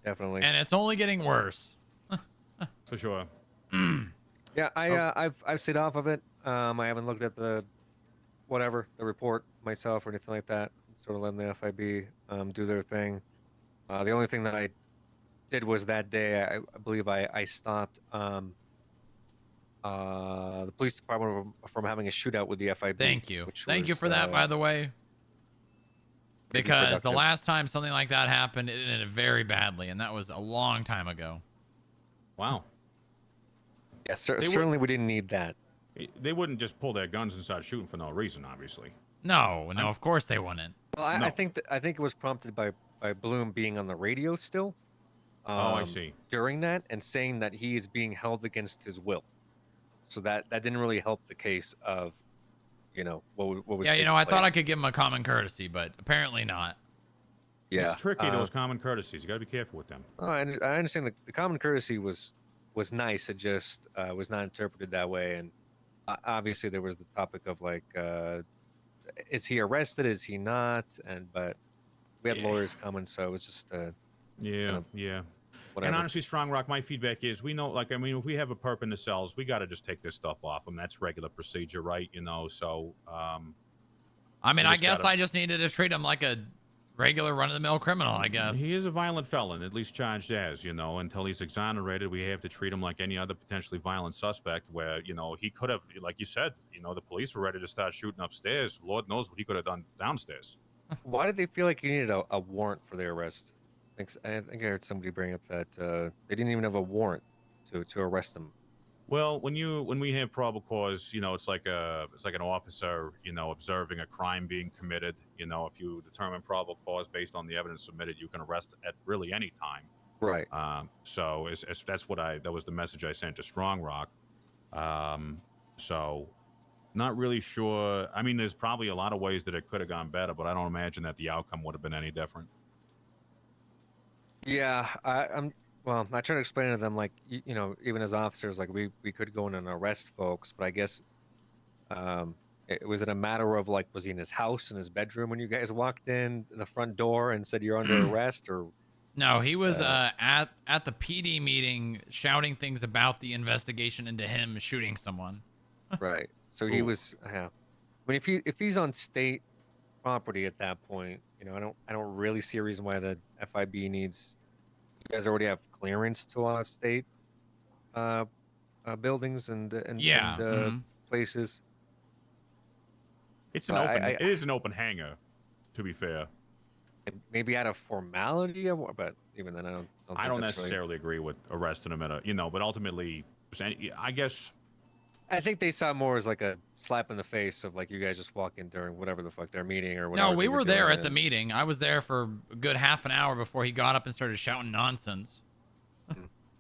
Definitely. And it's only getting worse. For sure. Yeah, I've stayed off of it. I haven't looked at the report myself or anything like that. Sort of letting the FIB do their thing. The only thing that I did was that day I believe I stopped the police department from having a shootout with the FIB. Thank you. Thank you was, for that, by the way. pretty Because the productive. last time something like that happened, it ended very badly, and that was a long time ago. Wow. Yeah, certainly we didn't need that. They wouldn't just pull their guns and start shooting for no reason, obviously. No, of course they wouldn't. Well, I think it was prompted by Bloom being on the radio still. I see. During that, and saying that he is being held against his will. So that didn't really help the case of, what was. Yeah, I thought I could give him a common courtesy, but apparently not. Yeah, It's tricky, those common courtesies. You got to be careful with them. Oh, I understand the common courtesy was nice. It just was not interpreted that way, and obviously there was the topic of like, is he arrested? Is he not? But we had lawyers coming, so it was just yeah. whatever. And honestly, Strongrock, my feedback is we know, like, I mean, if we have a perp in the cells, we got to just take this stuff off them. That's regular procedure, right? You know, so. I mean, we I just guess gotta- I just needed to treat him like a regular run-of-the-mill criminal, I guess. He is a violent felon, at least charged as, you know, until he's exonerated. We have to treat him like any other potentially violent suspect where, you know, he could have, like you said, you know, the police were ready to start shooting upstairs. Lord knows what he could have done downstairs. Why did they feel like you needed a warrant for their arrest? I think I heard somebody bring up that they didn't even have a warrant to arrest them. Well, when we have probable cause, you know, it's like an officer, you know, observing a crime being committed. You know, if you determine probable cause based on the evidence submitted, you can arrest at really any time. Right. So that was the message I sent to Strongrock. So not really sure. I mean, there's probably a lot of ways that it could have gone better, but I don't imagine that the outcome would have been any different. Yeah, well, I try to explain to them, like, you know, even as officers, like, we could go in and arrest folks, but I guess, was it a matter of, like, was he in his house, in his bedroom when you guys walked in the front door and said you're under arrest, or? No, he was at the PD meeting shouting things about the investigation into him shooting someone. Right. So he was. Yeah. I mean, if he's on state property at that point, you know, I don't really see a reason why the FIB needs. You guys already have clearance to a lot of state buildings and places. It's an open. It is an open hangar, to be fair. Maybe out of formality, but even then, I don't necessarily agree with arresting him at a, you know, but ultimately, I guess. I think they saw more as like a slap in the face of, like, you guys just walk in during whatever the fuck their meeting or whatever. No, we were there at the meeting. I was there for a good half an hour before he got up and started shouting nonsense.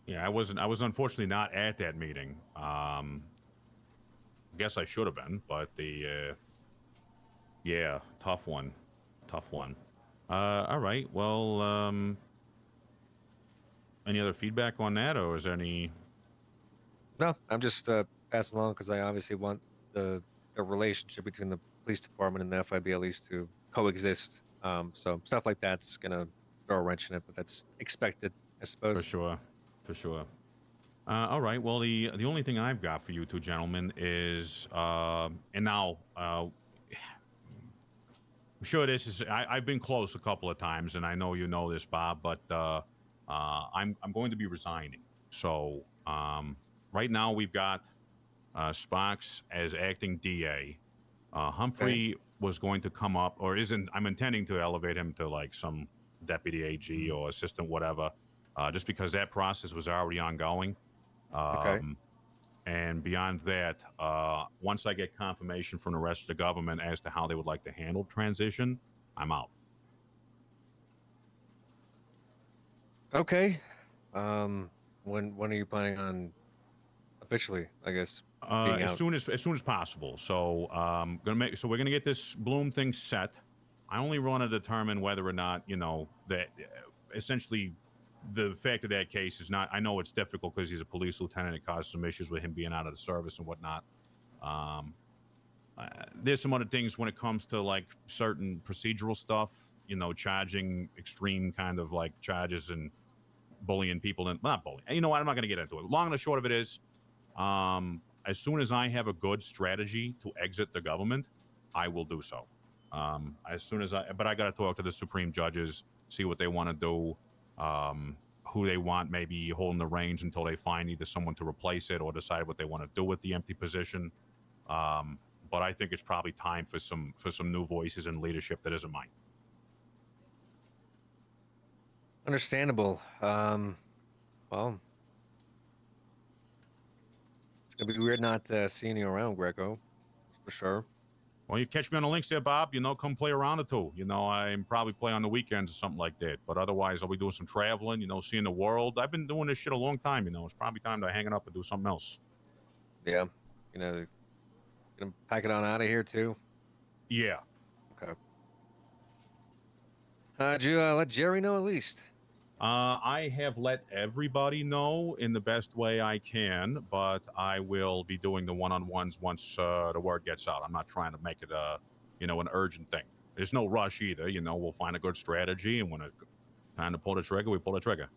Yeah, I was unfortunately not at that meeting. I guess I should have been, but yeah, tough one. All right, well, any other feedback on that, or is there any? No, I'm just passing along because I obviously want the relationship between the police department and the FIB at least to coexist. So stuff like that's gonna throw a wrench in it, but that's expected, I suppose. For sure. All right. Well, the only thing I've got for you two gentlemen is, and now, I'm sure this is. I've been close a couple of times, and I know you know this, Bob, but I'm going to be resigning. So right now we've got Sparks as acting DA. Humphrey was going to come up, or isn't. I'm intending to elevate him to like some deputy AG or assistant, whatever, just because that process was already ongoing. And beyond that, once I get confirmation from the rest of the government as to how they would like to handle transition, I'm out. Okay. When are you planning on officially, I guess, being as out? soon as possible. So we're gonna get this Bloom thing set. I only want to determine whether or not, you know, that essentially the fact of that case is not. I know it's difficult because he's a police lieutenant. It caused some issues with him being out of the service and whatnot. There's some other things when it comes to like certain procedural stuff. You know, charging extreme kind of like charges and bullying people, and not bullying. You know what? I'm not going to get into it. Long and the short of it is, as soon as I have a good strategy to exit the government, I will do so. As soon as but I got to talk to the Supreme Judges, see what they want to do, who they want maybe holding the reins until they find either someone to replace it or decide what they want to do with the empty position. But I think it's probably time for some new voices and leadership that isn't mine. Understandable. Well, it's gonna be weird not seeing you around, Greco, for sure. Well, you catch me on the links there, Bob. You know, come play around or two. You know, I'm probably play on the weekends or something like that. But otherwise, I'll be doing some traveling. You know, seeing the world. I've been doing this shit a long time. You know, it's probably time to hang it up and do something else. Yeah, you know, gonna pack it on out of here too. Yeah. Okay. Did you let Jerry know at least? I have let everybody know in the best way I can, but I will be doing the one-on-ones once the word gets out. I'm not trying to make it an urgent thing. There's no rush either. You know, we'll find a good strategy, and when it's time to pull the trigger, we pull the trigger.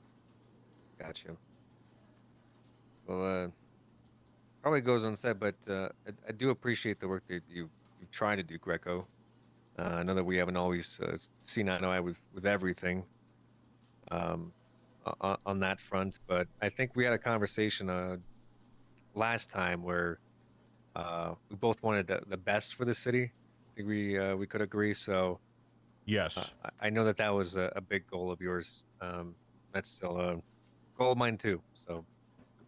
Got you. Well, probably goes unsaid, but I do appreciate the work that you try to do, Greco. I know that we haven't always seen eye to eye with everything um, on that front, but I think we had a conversation last time where we both wanted the best for the city. I think we could agree. So Yes. I know that that was a big goal of yours. That's still a goal of mine too. So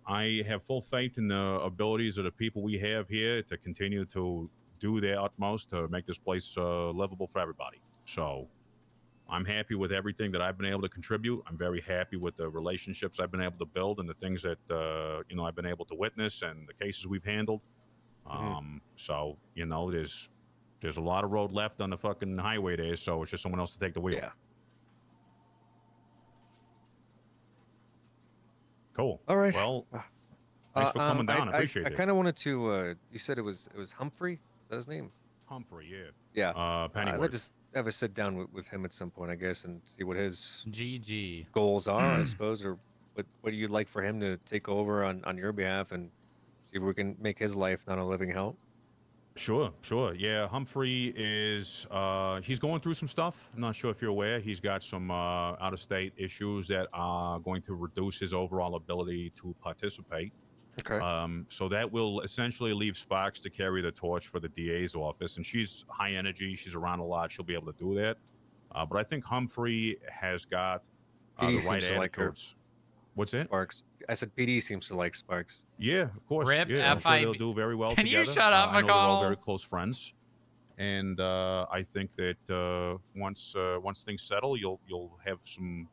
I have full faith in the abilities of the people we have here to continue to do their utmost to make this place livable for everybody. So I'm happy with everything that I've been able to contribute. I'm very happy with the relationships I've been able to build and the things that I've been able to witness and the cases we've handled. So there's a lot of road left on the fucking highway there, so it's just someone else to take the wheel. Yeah. Cool. All right. Well, thanks for coming down. I appreciate I it. kind of wanted to. You said it was Humphrey. Is that his name? Humphrey, yeah. Yeah. I'd Pennyworth. like to have a sit down with him at some point, I guess, and see what his GG goals are, I suppose, or what you'd like for him to take over on your behalf, and see if we can make his life not a living hell. Sure. Yeah, Humphrey is he's going through some stuff. I'm not sure if you're aware. He's got some out-of-state issues that are going to reduce his overall ability to participate. Okay. So that will essentially leave Sparks to carry the torch for the DA's office, and she's high energy. She's around a lot. She'll be able to do that. But I think Humphrey has got the PD right seems to like her. attitudes. What's it? Sparks. I said PD seems to like Sparks. Yeah, of course. Rip Yeah, I'm sure they'll FIB. do very well Can together. you shut up, I know they're all McConnell? very close friends, and I think that once things settle, you'll have some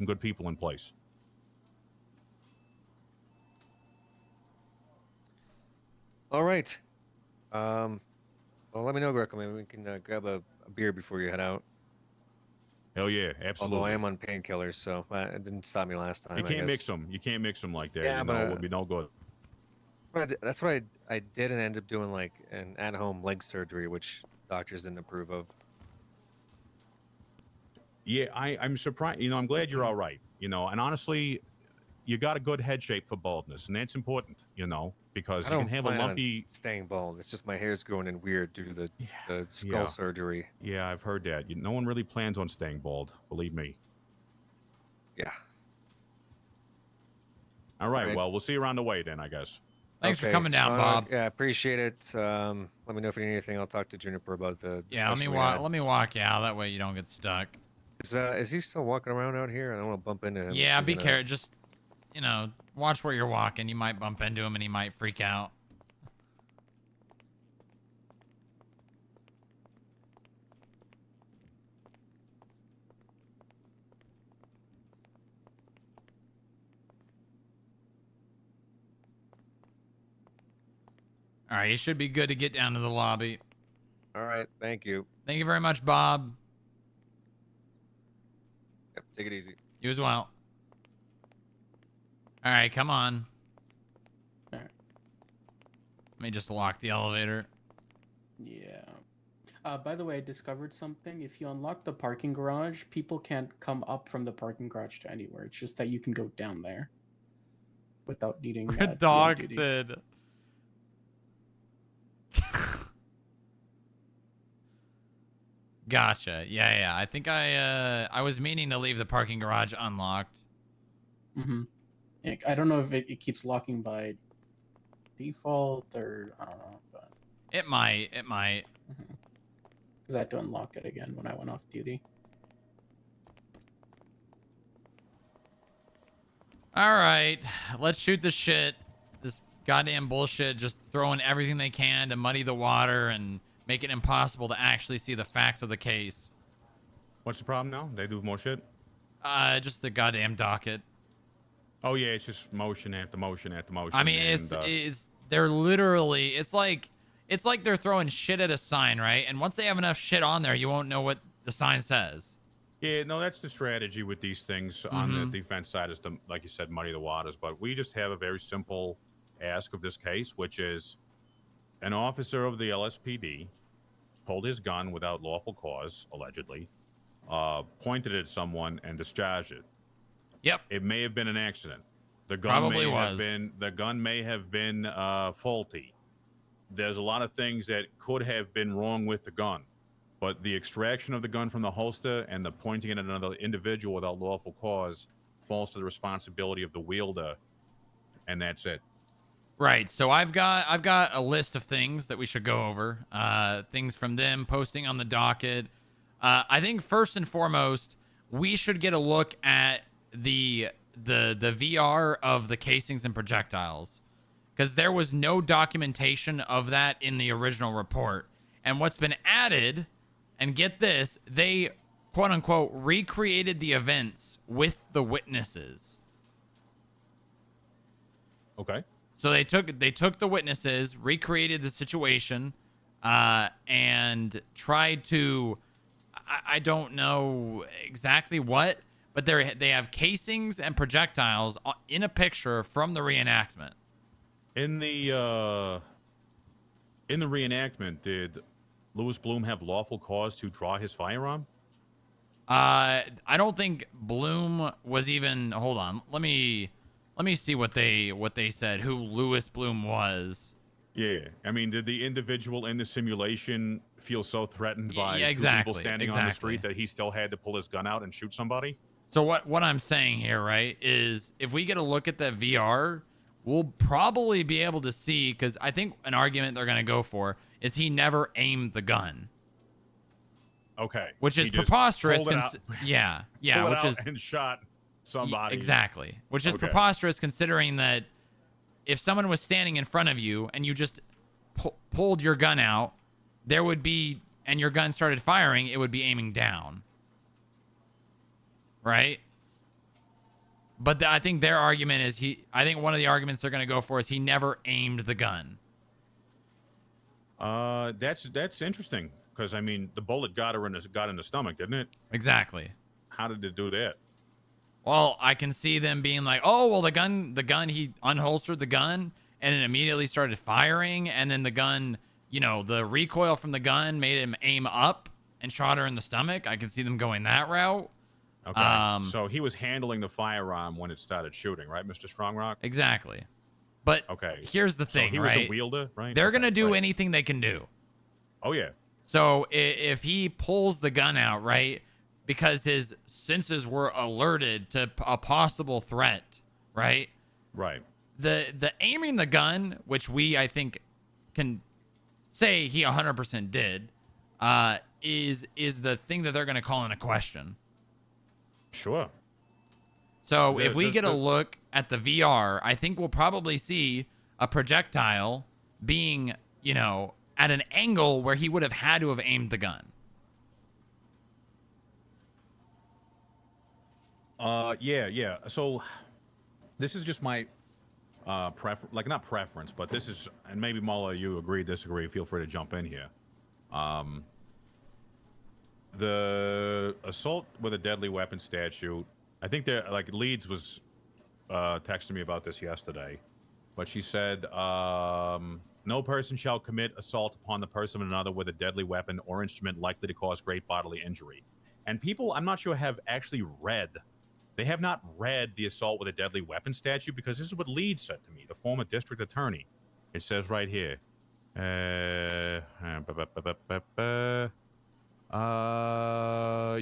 good people in place. All right. Well, let me know, Greco. Maybe we can grab a beer before you head out. Hell yeah, absolutely. Although I am on painkillers, so it didn't stop me last time. You I can't guess. mix them. You can't mix them like that. Yeah, you but, know, it would be no good. That's what I did and ended up doing, like an at-home leg surgery, which doctors didn't approve of. Yeah, I'm surprised. I'm glad you're all right. And honestly, you got a good head shape for baldness, and that's important. Because I you don't can have a plan on lumpy. staying bald. It's just my hair's growing in weird due to the skull Yeah. surgery. Yeah, I've heard that. No one really plans on staying bald. Believe me. Yeah. All right. Right. Well, we'll see you around the way then, I guess. Thanks for coming down, Bob. Yeah, appreciate it. Let me know if you need anything. I'll talk to Juniper about the. Yeah, let me walk you out. That way you don't get stuck. Is he still walking around out here? I don't want to bump into him. Yeah, be careful. Just watch where you're walking. You might bump into him and he might freak out. All right, you should be good to get down to the lobby. All right, thank you. Thank you very much, Bob. Yep, take it easy. You as well. All right, come on. All right. Let me just lock the elevator. Yeah. By the way, I discovered something. If you unlock the parking garage, people can't come up from the parking garage to anywhere. It's just that you can go down there without needing DA duty. Redacted. Gotcha. Yeah. I think I was meaning to leave the parking garage unlocked. Mm-hmm. I don't know if it keeps locking by default or I don't know, but It might. because I had to unlock it again when I went off duty. All right, let's shoot the shit. This goddamn bullshit, just throwing everything they can to muddy the water and make it impossible to actually see the facts of the case. What's the problem now? They do more shit? Just the goddamn docket. Oh yeah, it's just motion after motion after motion. I mean, they're literally, it's like they're throwing shit at a sign, right? And once they have enough shit on there, you won't know what the sign says. Yeah, no, that's the strategy with these things on the defense side is to, like you said, muddy the waters. But we just have a very simple ask of this case, which is an officer of the LSPD pulled his gun without lawful cause, allegedly, pointed at someone and discharged it. Yep. It may have been an accident. The gun Probably may have was. been faulty. There's a lot of things that could have been wrong with the gun, but the extraction of the gun from the holster and the pointing it at another individual without lawful cause falls to the responsibility of the wielder, and that's it. Right. So I've got a list of things that we should go over. Things from them posting on the docket. I think first and foremost, we should get a look at the VR of the casings and projectiles, because there was no documentation of that in the original report. And what's been added, and get this, they quote unquote recreated the events with the witnesses. Okay. So they took the witnesses, recreated the situation, and tried to, I don't know exactly what, but they have casings and projectiles in a picture from the reenactment. In the reenactment, did Louis Bloom have lawful cause to draw his firearm? I don't think Bloom was even. Hold on, let me see what they said. Who Louis Bloom was? Yeah, I mean, did the individual in the simulation feel so threatened by Yeah, two people standing on the exactly. street that he still had to pull his gun out and shoot somebody? So what I'm saying here, right, is if we get a look at that VR, we'll probably be able to see, because I think an argument they're going to go for is he never aimed the gun. Okay. Which is He just preposterous. pulled it out- Yeah, pulled it which out is and shot somebody. Exactly. Which is Okay. preposterous, considering that if someone was standing in front of you and you just pulled your gun out, there would be, and your gun started firing, it would be aiming down. Right? But I think their argument is I think one of the arguments they're going to go for is he never aimed the gun. That's interesting, because I mean, the bullet got in the stomach, didn't it? Exactly. How did it do that? Well, I can see them being like, oh, well, the gun, he unholstered the gun and it immediately started firing. And then the gun, the recoil from the gun made him aim up and shot her in the stomach. I can see them going that route. Okay. So he was handling the firearm when it started shooting, right, Mr. Strongrock? Exactly. But okay. Here's the thing, so he was right? the wielder, right? They're going to do anything they can do. Oh, yeah. So if he pulls the gun out, right, because his senses were alerted to a possible threat, right? Right. The aiming the gun, which I think can say he 100% did, is the thing that they're going to call into question. Sure. So if we get a look at the VR, I think we'll probably see a projectile being, at an angle where he would have had to have aimed the gun. Yeah. So this is just my preference, like not preference, but this is, and maybe Mala, you agree, disagree, feel free to jump in here. The assault with a deadly weapon statute, I think Leeds was texting me about this yesterday, but she said, no person shall commit assault upon the person of another with a deadly weapon or instrument likely to cause great bodily injury. And people, I'm not sure, have actually read. They have not read the assault with a deadly weapon statute, because this is what Leeds said to me, the former district attorney. It says right here.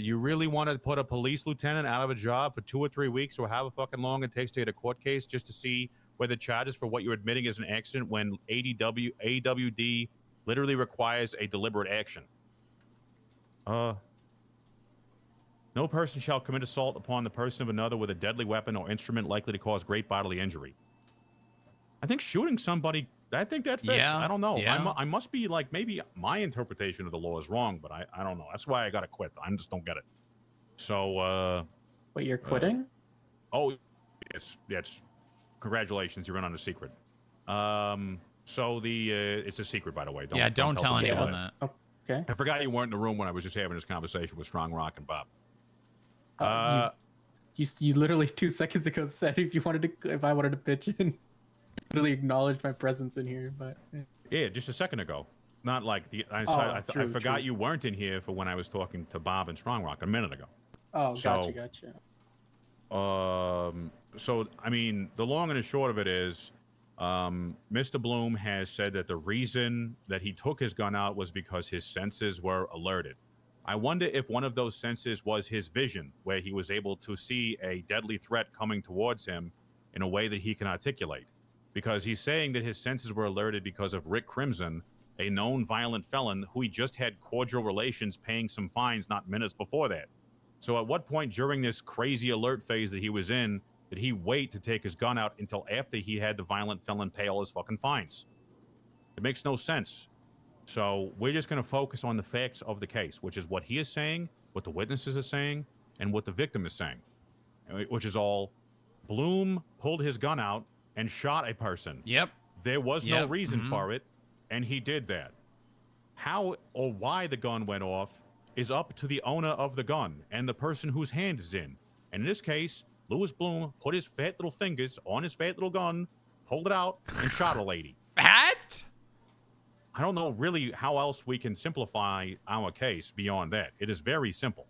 You really want to put a police lieutenant out of a job for 2 or 3 weeks, or however fucking long it takes to get a court case, just to see whether charges for what you're admitting is an accident, when AWD literally requires a deliberate action. No person shall commit assault upon the person of another with a deadly weapon or instrument likely to cause great bodily injury. I think shooting somebody, I think that fits. Yeah, I don't know. yeah. I must be like, maybe my interpretation of the law is wrong, but I don't know. That's why I got to quit. I just don't get it. So, Wait, you're quitting? Oh, yes. Congratulations, you're in on a secret. So it's a secret, by the way. Don't tell anyone that. Oh, okay. I forgot you weren't in the room when I was just having this conversation with Strongrock and Bob. You literally 2 seconds ago said if I wanted to pitch in, literally acknowledged my presence in here, but yeah, just a second ago. Not like I forgot true. you weren't in here for when I was talking to Bob and Strongrock a minute ago. Oh, So, gotcha. So I mean, the long and the short of it is, Mr. Bloom has said that the reason that he took his gun out was because his senses were alerted. I wonder if one of those senses was his vision, where he was able to see a deadly threat coming towards him in a way that he can articulate. Because he's saying that his senses were alerted because of Rick Crimson, a known violent felon who he just had cordial relations paying some fines not minutes before that. So at what point during this crazy alert phase that he was in did he wait to take his gun out until after he had the violent felon pay all his fucking fines? It makes no sense. So we're just going to focus on the facts of the case, which is what he is saying, what the witnesses are saying, and what the victim is saying, which is all Bloom pulled his gun out and shot a person. Yep. There was no Yep. reason for it, and he did that. How or why the gun went off is up to the owner of the gun and the person whose hand is in. And in this case, Louis Bloom put his fat little fingers on his fat little gun, pulled it out, and shot a lady. Fat? I don't know really how else we can simplify our case beyond that. It is very simple.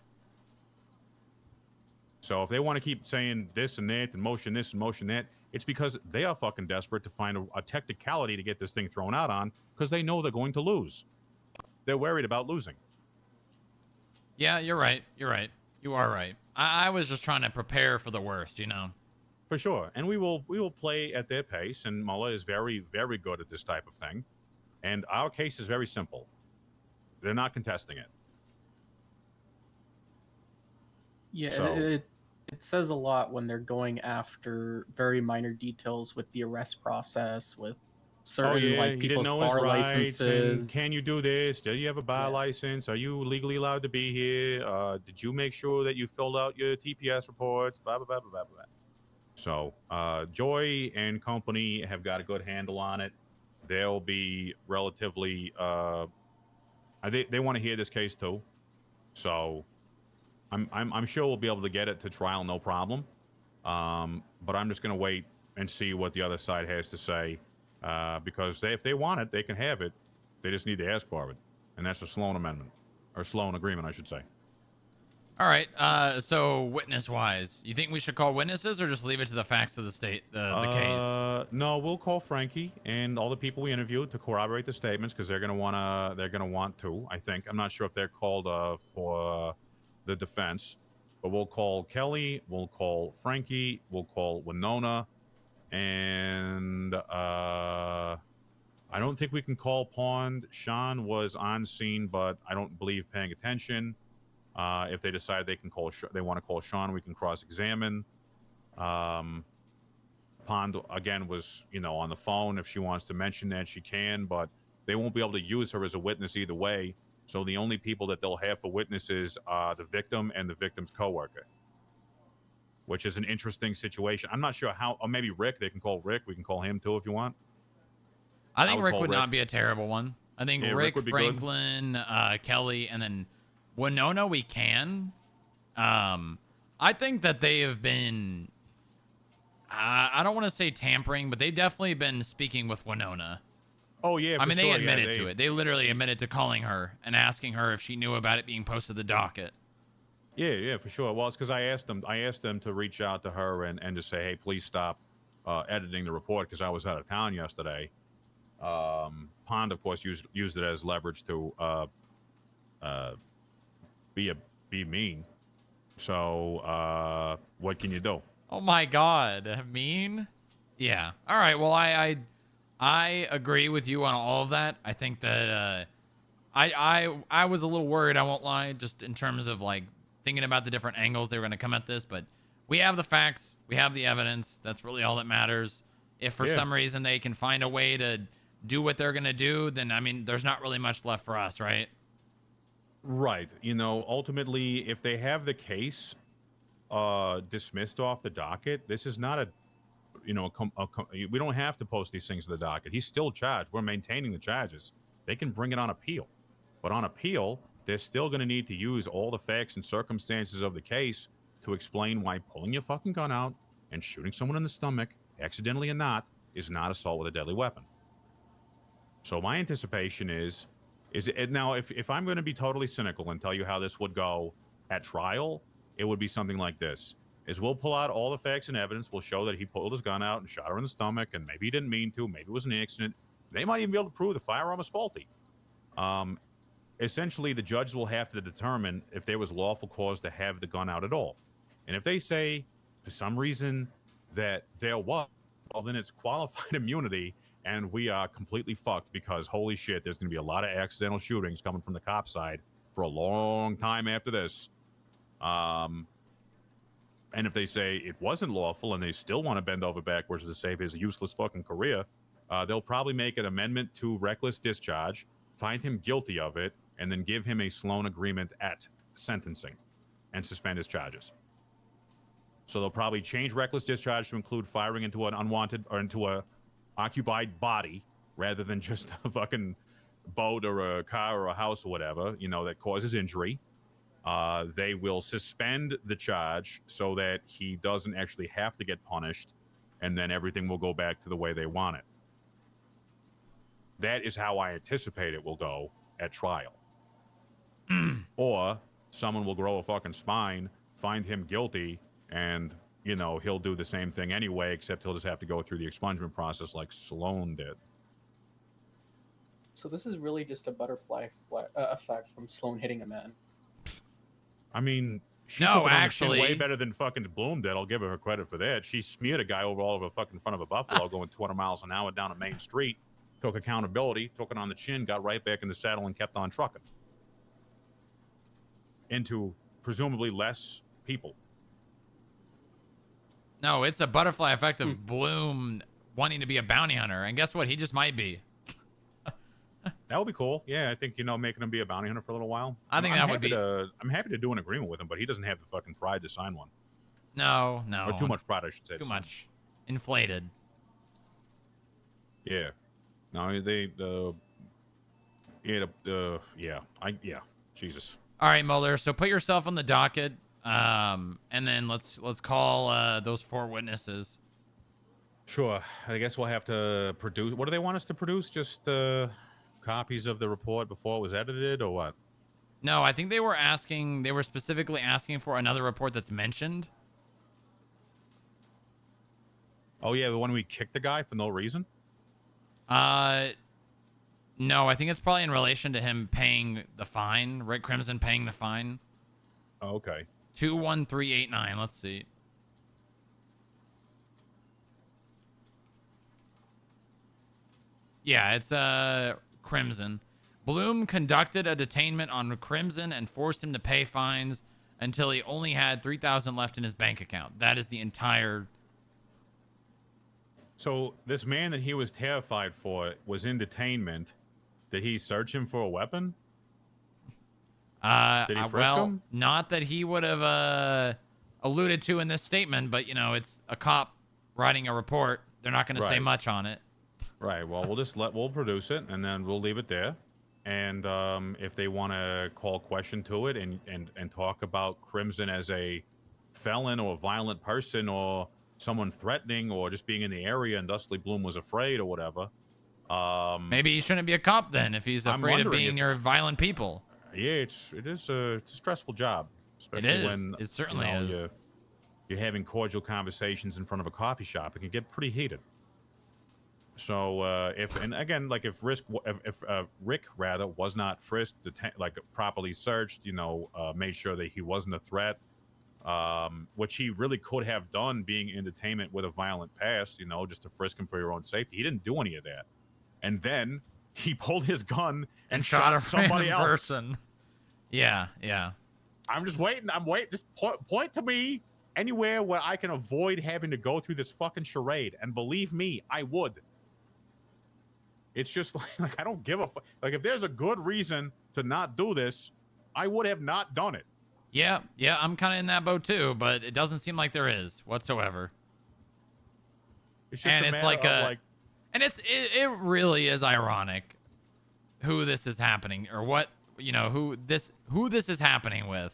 So if they want to keep saying this and that and motion this and motion that, it's because they are fucking desperate to find a technicality to get this thing thrown out on because they know they're going to lose. They're worried about losing. Yeah, you're right. You're right. You are right. I was just trying to prepare for the worst, you know. For sure. And we will play at their pace, and Mullah is very, very good at this type of thing. And our case is very simple. They're not contesting it. Yeah, So- it says a lot when they're going after very minor details with the arrest process, with certain like he didn't people's know his bar rights, licenses. and can you do this? Do you have a bar license? Are you legally allowed to be here? Did you make sure that you filled out your TPS reports? Blah, blah, blah, blah, blah, blah. So Joy and company have got a good handle on it. They'll be relatively they want to hear this case too. So I'm sure we'll be able to get it to trial no problem. But I'm just gonna wait and see what the other side has to say. Because if they want it, they can have it. They just need to ask for it. And that's a Sloan amendment. Or Sloan agreement, I should say. All right. So witness-wise, you think we should call witnesses or just leave it to the facts of the state, the case? No, we'll call Frankie and all the people we interviewed to corroborate the statements because they're gonna want to. I think I'm not sure if they're called for the defense, but we'll call Kelly, we'll call Frankie, we'll call Winona, and I don't think we can call Pond. Sean was on scene, but I don't believe paying attention. If they decide they can call, they want to call Sean, we can cross-examine. Pond again was, on the phone. If she wants to mention that, she can, but they won't be able to use her as a witness either way. So the only people that they'll have for witnesses are the victim and the victim's coworker, which is an interesting situation. I'm not sure how. Or maybe Rick. They can call Rick. We can call him too if you want. I think Rick would not be a terrible one. I think Yeah, Rick would be Franklin, Kelly, and then Winona we can. I think that they have been, I don't want to say tampering, but they've definitely been speaking with Winona. Oh, yeah, I mean, for they sure. admitted to it. They literally admitted to calling her and asking her if she knew about it being posted to the docket. Yeah, for sure. Well, it's because I asked them to reach out to her and to say, hey, please stop editing the report because I was out of town yesterday. Pond, of course, used it as leverage to be mean. So what can you do? Oh my God, mean? Yeah. All right. Well, I agree with you on all of that. I think that I was a little worried. I won't lie, just in terms of like thinking about the different angles they were going to come at this. But we have the facts. We have the evidence. That's really all that matters. If for some reason they can find a way to do what they're going to do, then I mean, there's not really much left for us, right? Right. Ultimately, if they have the case dismissed off the docket, this is not we don't have to post these things to the docket. He's still charged. We're maintaining the charges. They can bring it on appeal. But on appeal, they're still going to need to use all the facts and circumstances of the case to explain why pulling your fucking gun out and shooting someone in the stomach, accidentally or not, is not assault with a deadly weapon. So my anticipation is it now, if I'm going to be totally cynical and tell you how this would go at trial, it would be something like this. is we'll pull out all the facts and evidence. We'll show that he pulled his gun out and shot her in the stomach, and maybe he didn't mean to. Maybe it was an accident. They might even be able to prove the firearm was faulty. Essentially, the judges will have to determine if there was lawful cause to have the gun out at all. And if they say, for some reason, that there was, well, then it's qualified immunity, and we are completely fucked because, holy shit, there's going to be a lot of accidental shootings coming from the cop side for a long time after this. And if they say it wasn't lawful and they still want to bend over backwards to save his useless fucking career, they'll probably make an amendment to reckless discharge, find him guilty of it, and then give him a Sloan agreement at sentencing and suspend his charges. So they'll probably change reckless discharge to include firing into an unwanted or into a occupied body rather than just a fucking boat or a car or a house or whatever, you know, that causes injury. They will suspend the charge so that he doesn't actually have to get punished, and then everything will go back to the way they want it. That is how I anticipate it will go at trial. Or someone will grow a fucking spine, find him guilty, and, you know, he'll do the same thing anyway, except he'll just have to go through the expungement process like Sloan did. So this is really just a butterfly effect from Sloan hitting a man. I mean, she No, took it on the chin actually- way better than fucking Bloom did. I'll give her credit for that. She smeared a guy over all over fucking front of a Buffalo going 200 miles an hour down a main street, took accountability, took it on the chin, got right back in the saddle, and kept on trucking. Into presumably less people. No, it's a butterfly effect of Bloom wanting to be a bounty hunter. And guess what? He just might be. That would be cool. Yeah, I think, you know, making him be a bounty hunter for a little while. I think I'm that would happy be- I'm happy to do an agreement with him, but he doesn't have the fucking pride to sign one. No. Or too much pride, I should say. Too much. Inflated. Yeah. No, yeah. Jesus. All right, Mulder. So put yourself on the docket, and then let's call those 4 witnesses. Sure. I guess we'll have to produce. What do they want us to produce? Just copies of the report before it was edited, or what? No, I think they were specifically asking for another report that's mentioned. Oh yeah, the one we kicked the guy for no reason. No, I think it's probably in relation to him paying the fine. Rick Crimson paying the fine. Oh, okay. 21389. Let's see. Yeah, it's Crimson. Bloom conducted a detainment on Crimson and forced him to pay fines until he only had $3,000 left in his bank account. That is the entire. So this man that he was terrified for was in detainment. Did he search him for a weapon? Did he frisk Well, him? not that he would have alluded to in this statement, but you know, it's a cop writing a report. They're not going to say Right. much on it. Right. Well, we'll produce it, and then we'll leave it there. And if they want to call question to it and talk about Crimson as a felon or a violent person or someone threatening or just being in the area and thusly Bloom was afraid or whatever. Maybe he shouldn't be a cop then if he's I'm afraid of wondering being if- near violent people. Yeah, it's a stressful job, especially is. when It certainly you know, is. You're having cordial conversations in front of a coffee shop. It can get pretty heated. So if Rick rather was not frisked, properly searched, you know, made sure that he wasn't a threat, which he really could have done being in detainment with a violent past, you know, just to frisk him for your own safety. He didn't do any of that. And then he pulled his gun and shot a somebody random else. person. Yeah. I'm just waiting. I'm waiting. Just point to me anywhere where I can avoid having to go through this fucking charade. And believe me, I would. It's just like I don't give a fuck. Like, if there's a good reason to not do this, I would have not done it. Yeah, I'm kind of in that boat too, but it doesn't seem like there is whatsoever. It's just And a it's matter like of, a, like, and it really is ironic who this is happening or what, you know, who this is happening with.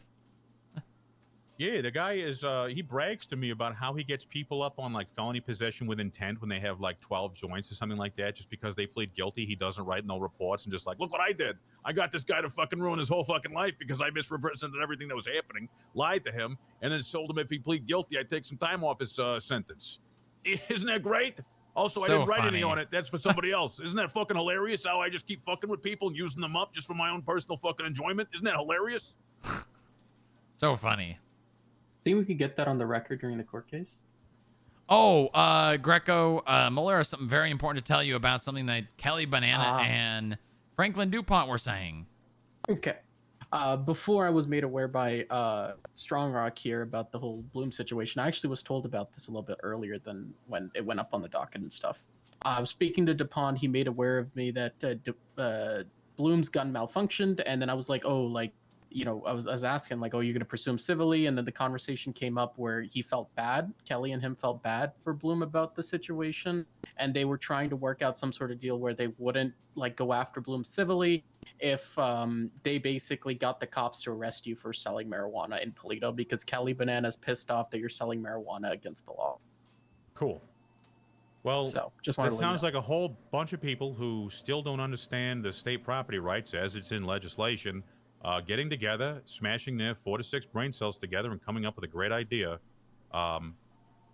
Yeah, the guy is he brags to me about how he gets people up on like felony possession with intent when they have like 12 joints or something like that just because they plead guilty. He doesn't write no reports and just like, look what I did. I got this guy to fucking ruin his whole fucking life because I misrepresented everything that was happening, lied to him, and then told him if he plead guilty, I'd take some time off his sentence. Isn't that great? Also, I So didn't write anything funny. on it. That's for somebody else. Isn't that fucking hilarious how I just keep fucking with people and using them up just for my own personal fucking enjoyment? Isn't that hilarious? So funny. Think we could get that on the record during the court case? Oh, Greco, Muller has something very important to tell you about something that Kelly Banana and Franklin DuPont were saying. Okay. Before I was made aware by Strongrock here about the whole Bloom situation, I actually was told about this a little bit earlier than when it went up on the docket and stuff. Speaking to DuPont, he made aware of me that Bloom's gun malfunctioned, and then I was like, oh, like, you know, I was asking, like, oh, you're going to pursue him civilly? And then the conversation came up where he felt bad. Kelly and him felt bad for Bloom about the situation, and they were trying to work out some sort of deal where they wouldn't, like, go after Bloom civilly if they basically got the cops to arrest you for selling marijuana in Polito, because Kelly Banana's pissed off that you're selling marijuana against the law. Cool. Well, So, just wanted that to let you sounds know. like a whole bunch of people who still don't understand the state property rights as it's in legislation, getting together, smashing their 4 to 6 brain cells together, and coming up with a great idea.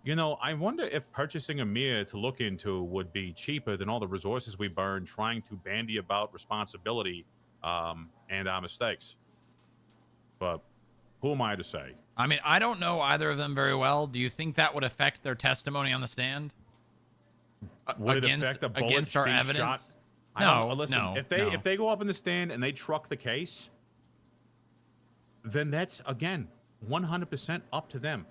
You know, I wonder if purchasing a mirror to look into would be cheaper than all the resources we burn trying to bandy about responsibility and our mistakes. But who am I to say? I mean, I don't know either of them very well. Do you think that would affect their testimony on the stand? Would it affect a bullet against our being evidence? shot? I No, don't, listen, no, if they go up in the stand and they truck the case, then that's again 100% up to them.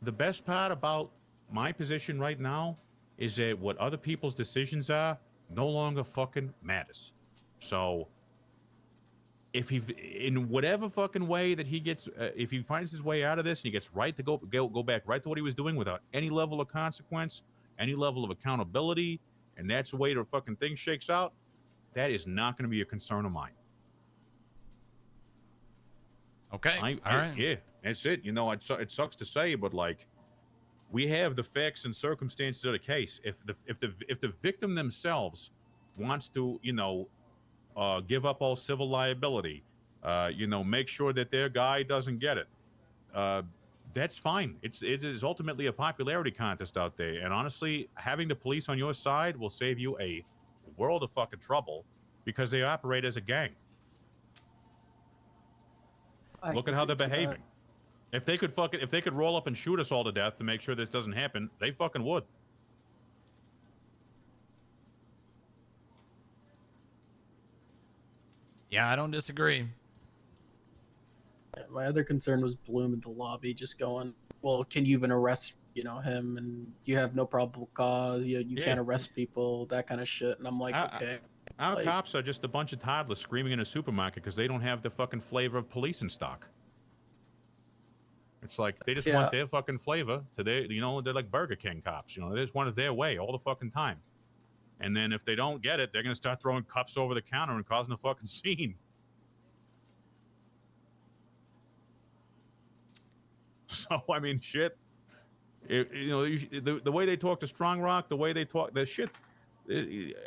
The best part about my position right now is that what other people's decisions are no longer fucking matters. So if he, in whatever fucking way that he gets, if he finds his way out of this and he gets right to go back right to what he was doing without any level of consequence, any level of accountability, and that's the way the fucking thing shakes out, that is not going to be a concern of mine. Okay. All right. Yeah, that's it. You know, it sucks to say, but like, we have the facts and circumstances of the case. If the victim themselves wants to, you know, give up all civil liability, you know, make sure that their guy doesn't get it, that's fine. It is ultimately a popularity contest out there, and honestly, having the police on your side will save you a world of fucking trouble because they operate as a gang. Look at how they're behaving. If they could roll up and shoot us all to death to make sure this doesn't happen, they fucking would. Yeah, I don't disagree. My other concern was Bloom in the lobby just going, well, can you even arrest, you know, him? And you have no probable cause. You can't arrest people, that kind of shit. And I'm like, okay. Our cops are just a bunch of toddlers screaming in a supermarket because they don't have the fucking flavor of police in stock. It's like they just want their fucking flavor to their, you know, they're like Burger King cops, you know, they just want it their way all the fucking time. And then if they don't get it, they're going to start throwing cups over the counter and causing a fucking scene. So, I mean, shit. You know, the way they talk to Strongrock, the way they talk, the shit.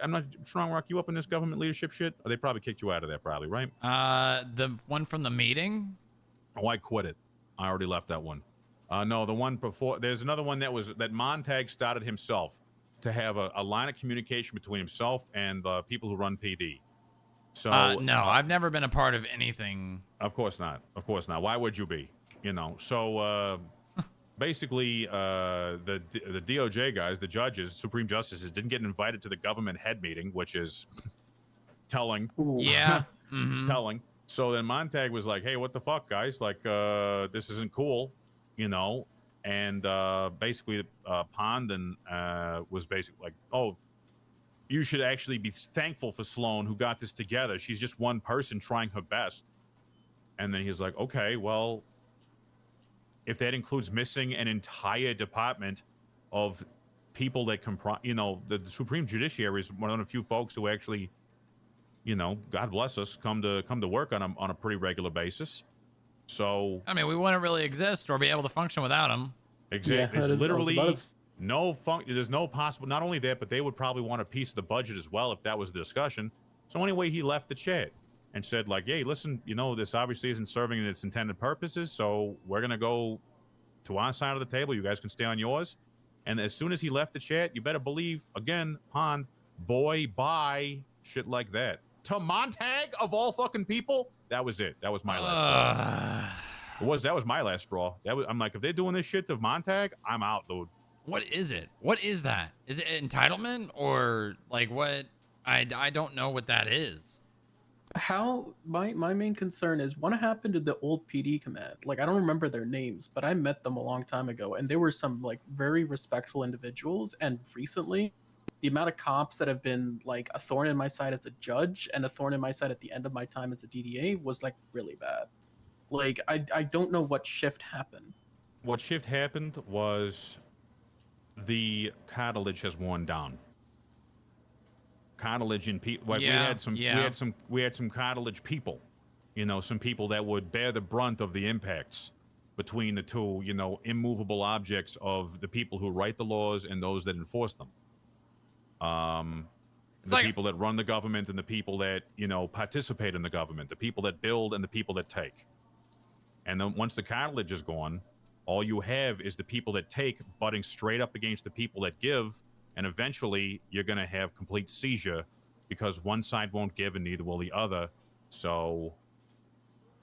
I'm not Strongrock. You up in this government leadership shit? Or they probably kicked you out of there, probably, right? The one from the meeting. Oh, I quit it. I already left that one. No, the one before. There's another one that Montag started himself to have a line of communication between himself and the people who run PD. So no, I've never been a part of anything. Of course not. Of course not. Why would you be? You know. So basically, the DOJ guys, the judges, Supreme Justices, didn't get invited to the government head meeting, which is telling. Yeah. Telling. So then Montag was like, hey, what the fuck, guys? Like, this isn't cool, you know? And basically, Pond was basically like, oh, you should actually be thankful for Sloan who got this together. She's just one person trying her best. And then he's like, okay, well, if that includes missing an entire department of people that comprise, you know, the Supreme Judiciary is one of the few folks who actually, you know, God bless us, come to work on a pretty regular basis. So I mean, we wouldn't really exist or be able to function without him. exactly, there's literally there's no possible. Not only that, but they would probably want a piece of the budget as well if that was the discussion. So anyway, he left the chat and said like, "Hey, listen, this obviously isn't serving in its intended purposes, so we're gonna go to our side of the table. You guys can stay on yours." And as soon as he left the chat, you better believe, again, Pond, boy, bye, shit like that. To Montag, of all fucking people, that was it. That was my last straw. That was my last straw. I'm like, if they're doing this shit to Montag, I'm out, dude. What is it? What is that? Is it entitlement or like what? I don't know what that is. How my main concern is what happened to the old PD command. Like I don't remember their names, but I met them a long time ago, and they were some like very respectful individuals. And recently, the amount of cops that have been like a thorn in my side as a judge and a thorn in my side at the end of my time as a DDA was like really bad. Like I don't know what shift happened. What shift happened was the cartilage has worn down. Cartilage in people. Like Yeah, we had some cartilage people. Some people that would bear the brunt of the impacts between the two, immovable objects of the people who write the laws and those that enforce them. The people that run the government and the people that, participate in the government, the people that build and the people that take. And then once the cartilage is gone, all you have is the people that take butting straight up against the people that give, and eventually you're going to have complete seizure because one side won't give and neither will the other. So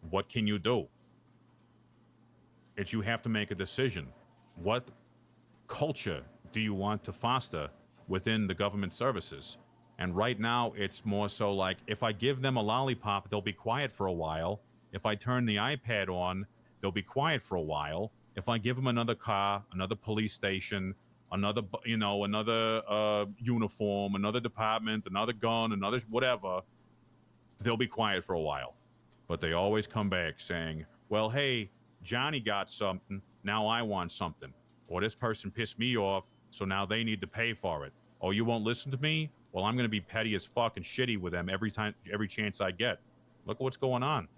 what can you do? You have to make a decision. What culture do you want to foster within the government services? And right now, it's more so like, if I give them a lollipop, they'll be quiet for a while. If I turn the iPad on, they'll be quiet for a while. If I give them another car, another police station, another uniform, another department, another gun, another whatever, they'll be quiet for a while. But they always come back saying, well, hey, Johnny got something, now I want something. Or this person pissed me off, so now they need to pay for it. Oh, you won't listen to me? Well, I'm going to be petty as fuck and shitty with them every chance I get. Look at what's going on,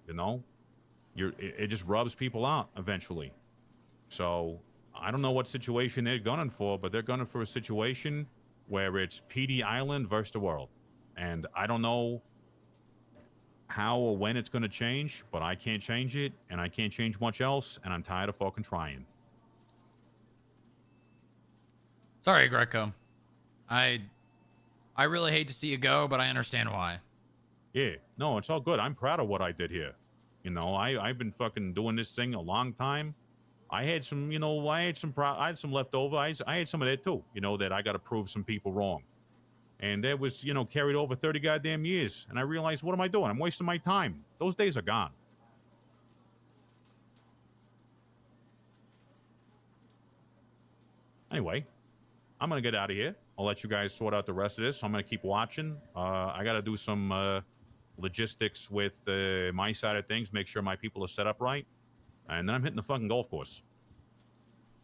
it just rubs people out eventually. So I don't know what situation they're gunning for, but they're gunning for a situation where it's PD Island versus the world. And I don't know how or when it's going to change, but I can't change it, and I can't change much else, and I'm tired of fucking trying. Sorry, Greco. I really hate to see you go, but I understand why. Yeah, no, it's all good. I'm proud of what I did here. I've been fucking doing this thing a long time. I had some, I had some leftover. I had some of that too, that I got to prove some people wrong. And that was, carried over 30 goddamn years. And I realized, what am I doing? I'm wasting my time. Those days are gone. Anyway, I'm going to get out of here. I'll let you guys sort out the rest of this. I'm going to keep watching. I got to do some logistics with my side of things, make sure my people are set up right. And then I'm hitting the fucking golf course.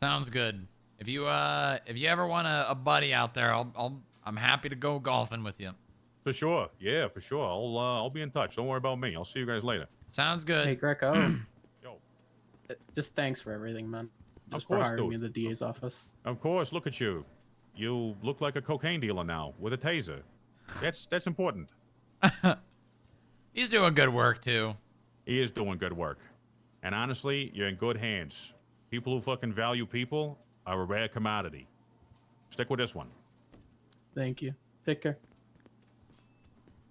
Sounds good. If you ever want a buddy out there, I'm happy to go golfing with you. For sure. Yeah, for sure. I'll be in touch. Don't worry about me. I'll see you guys later. Sounds good. Hey, Greco. Yo. Just thanks for everything, man. Just Of course, for hiring me dude. in the DA's office. Of course. Look at you. You look like a cocaine dealer now with a taser. That's important. He's doing good work too. He is doing good work. And honestly, you're in good hands. People who fucking value people are a rare commodity. Stick with this one. Thank you. Take care.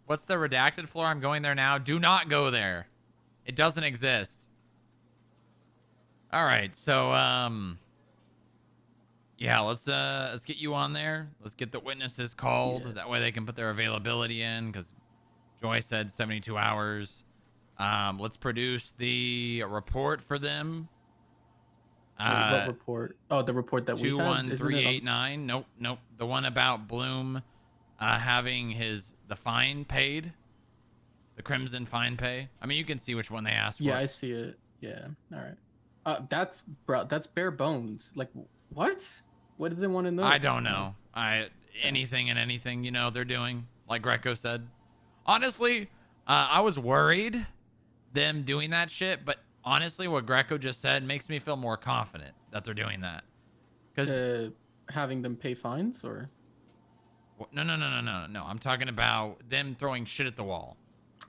What's the redacted floor? I'm going there now. Do not go there. It doesn't exist. All right, so yeah, let's get you on there. Let's get the witnesses called. Yeah. That way they can put their availability in, because Joy said 72 hours. Let's produce the report for them. What report? Oh, the report that we have. 21389. Nope. The one about Bloom having the fine paid. The crimson fine pay. I mean, you can see which one they asked for. Yeah, I see it. Yeah. All right. That's bare bones. Like, what? What do they want in those? I don't know. Anything and anything, they're doing, like Greco said. Honestly, I was worried them doing that shit, but honestly, what Greco just said makes me feel more confident that they're doing that. Because having them pay fines or no. I'm talking about them throwing shit at the wall.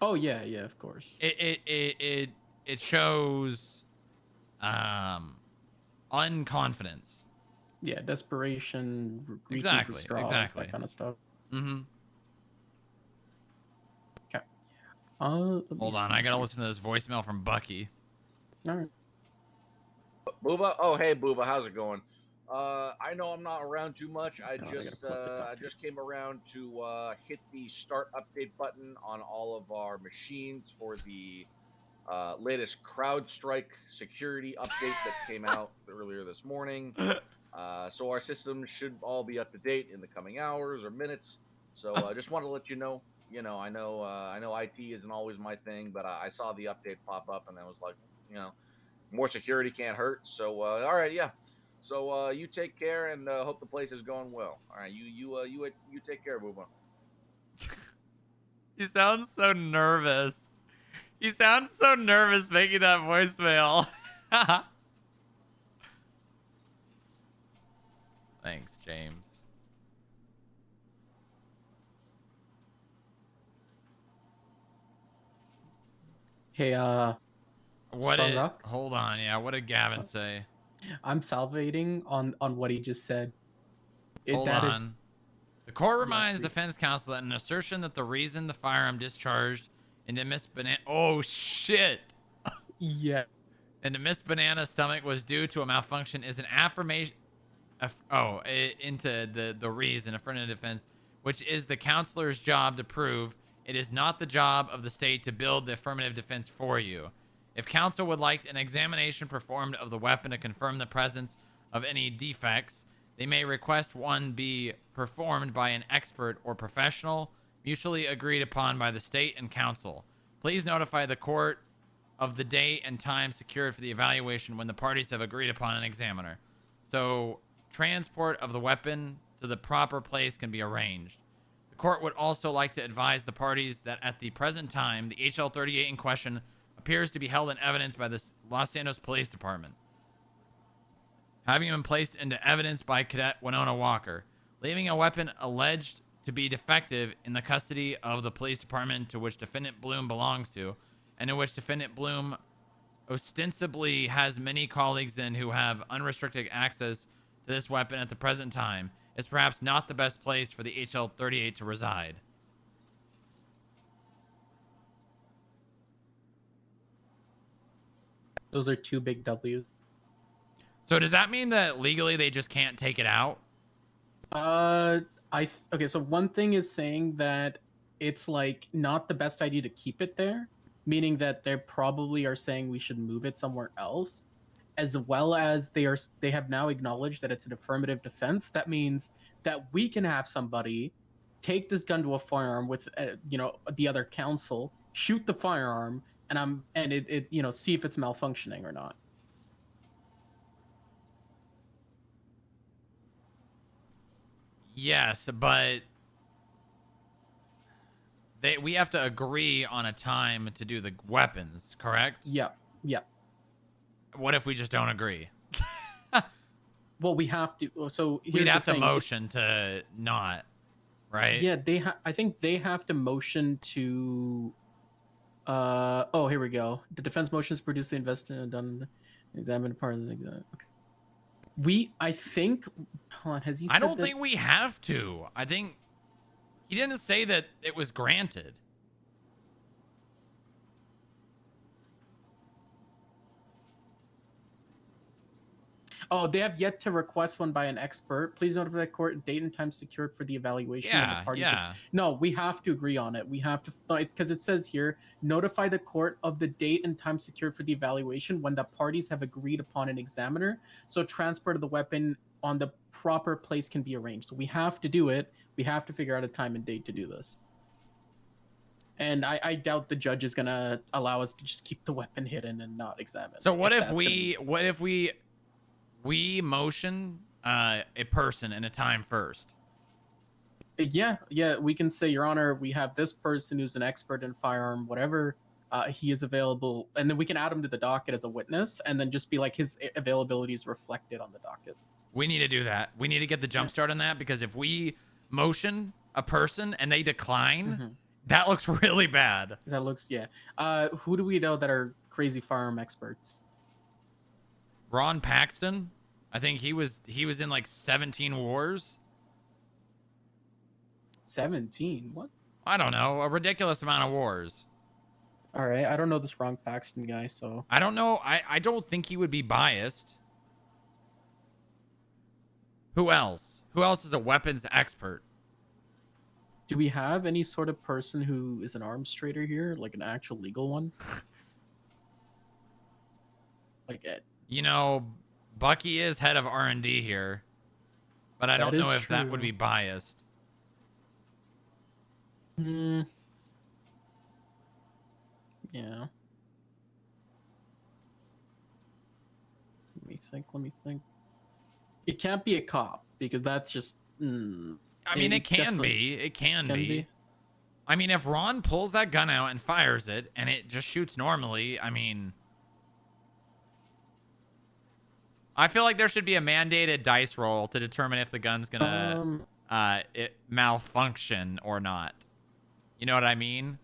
Oh yeah, of course. It shows unconfidence. Yeah, desperation, reaching for straws, that kind of stuff. Mm-hmm. Okay. Hold on, I gotta listen to this voicemail from Bucky. All right. Booba? Oh, hey, Booba. How's it going? I know I'm not around too much. I just came around to hit the start update button on all of our machines for the latest CrowdStrike security update that came out earlier this morning. So our systems should all be up to date in the coming hours or minutes. So I just wanted to let you know. I know IT isn't always my thing, but I saw the update pop up and I was like, more security can't hurt. So all right, yeah. So you take care and hope the place is going well. All right, you take care, Booba. He sounds so nervous. He sounds so nervous making that voicemail. Thanks, James. Hey, Strongrock? Hold on, yeah. What did Gavin say? I'm salivating on what he just said. Hold on. The court reminds defense counsel that an assertion that the reason the firearm discharged into Miss Banana... Oh, shit. Yeah. Into Miss Banana's stomach was due to a malfunction is an affirmation... into the reason, affirmative defense, which is the counselor's job to prove. It is not the job of the state to build the affirmative defense for you. If counsel would like an examination performed of the weapon to confirm the presence of any defects, they may request one be performed by an expert or professional, mutually agreed upon by the state and counsel. Please notify the court of the date and time secured for the evaluation when the parties have agreed upon an examiner. So, transport of the weapon to the proper place can be arranged. The court would also like to advise the parties that at the present time, the HL-38 in question appears to be held in evidence by the Los Santos Police Department, having been placed into evidence by Cadet Winona Walker, leaving a weapon alleged to be defective in the custody of the police department to which Defendant Bloom belongs to, and in which Defendant Bloom ostensibly has many colleagues in who have unrestricted access to this weapon at the present time, is perhaps not the best place for the HL-38 to reside. Those are two big W's. So does that mean that legally they just can't take it out? Okay, so one thing is saying that it's like not the best idea to keep it there, meaning that they probably are saying we should move it somewhere else, as well as they have now acknowledged that it's an affirmative defense. That means that we can have somebody take this gun to a firearm with the other counsel, shoot the firearm, and see if it's malfunctioning or not. Yes, but we have to agree on a time to do the weapons, correct? Yep. What if we just don't agree? Well, we have to. So we'd have to motion to not, right? Yeah, I think they have to motion to. Oh, here we go. The defense motion is produced, invested, done, examined part of the. Okay. I think. Hold on, has he? I don't think we have to. I think he didn't say that it was granted. Oh, they have yet to request one by an expert. Please notify the court date and time secured for the evaluation. Yeah. No, we have to agree on it. We have to, because it says here, notify the court of the date and time secured for the evaluation when the parties have agreed upon an examiner. So transport of the weapon on the proper place can be arranged. So we have to do it. We have to figure out a time and date to do this. And I doubt the judge is gonna allow us to just keep the weapon hidden and not examine. So what if we motion a person and a time first? Yeah, we can say, Your Honor, we have this person who's an expert in firearm, whatever. he is available, and then we can add him to the docket as a witness, and then just be like his availability is reflected on the docket. We need to do that. We need to get the jump start on that, because if we motion a person and they decline, that looks really bad. That looks, yeah. Who do we know that are crazy firearm experts? Ron Paxton, I think he was in like 17 wars. 17? What? I don't know, a ridiculous amount of wars. All right, I don't know this Ron Paxton guy, so I don't know. I don't think he would be biased. Who else? Who else is a weapons expert? do we have any sort of person who is an arms trader here, like an actual legal one? Like it. You know, Bucky is head of R&D here, but I That don't know is if that would true. be biased. Hmm. Yeah. Let me think. It can't be a cop because that's just. I mean, it can definitely be. It can be. I mean, if Ron pulls that gun out and fires it, and it just shoots normally, I mean, I feel like there should be a mandated dice roll to determine if the gun's gonna it malfunction or not. You know what I mean?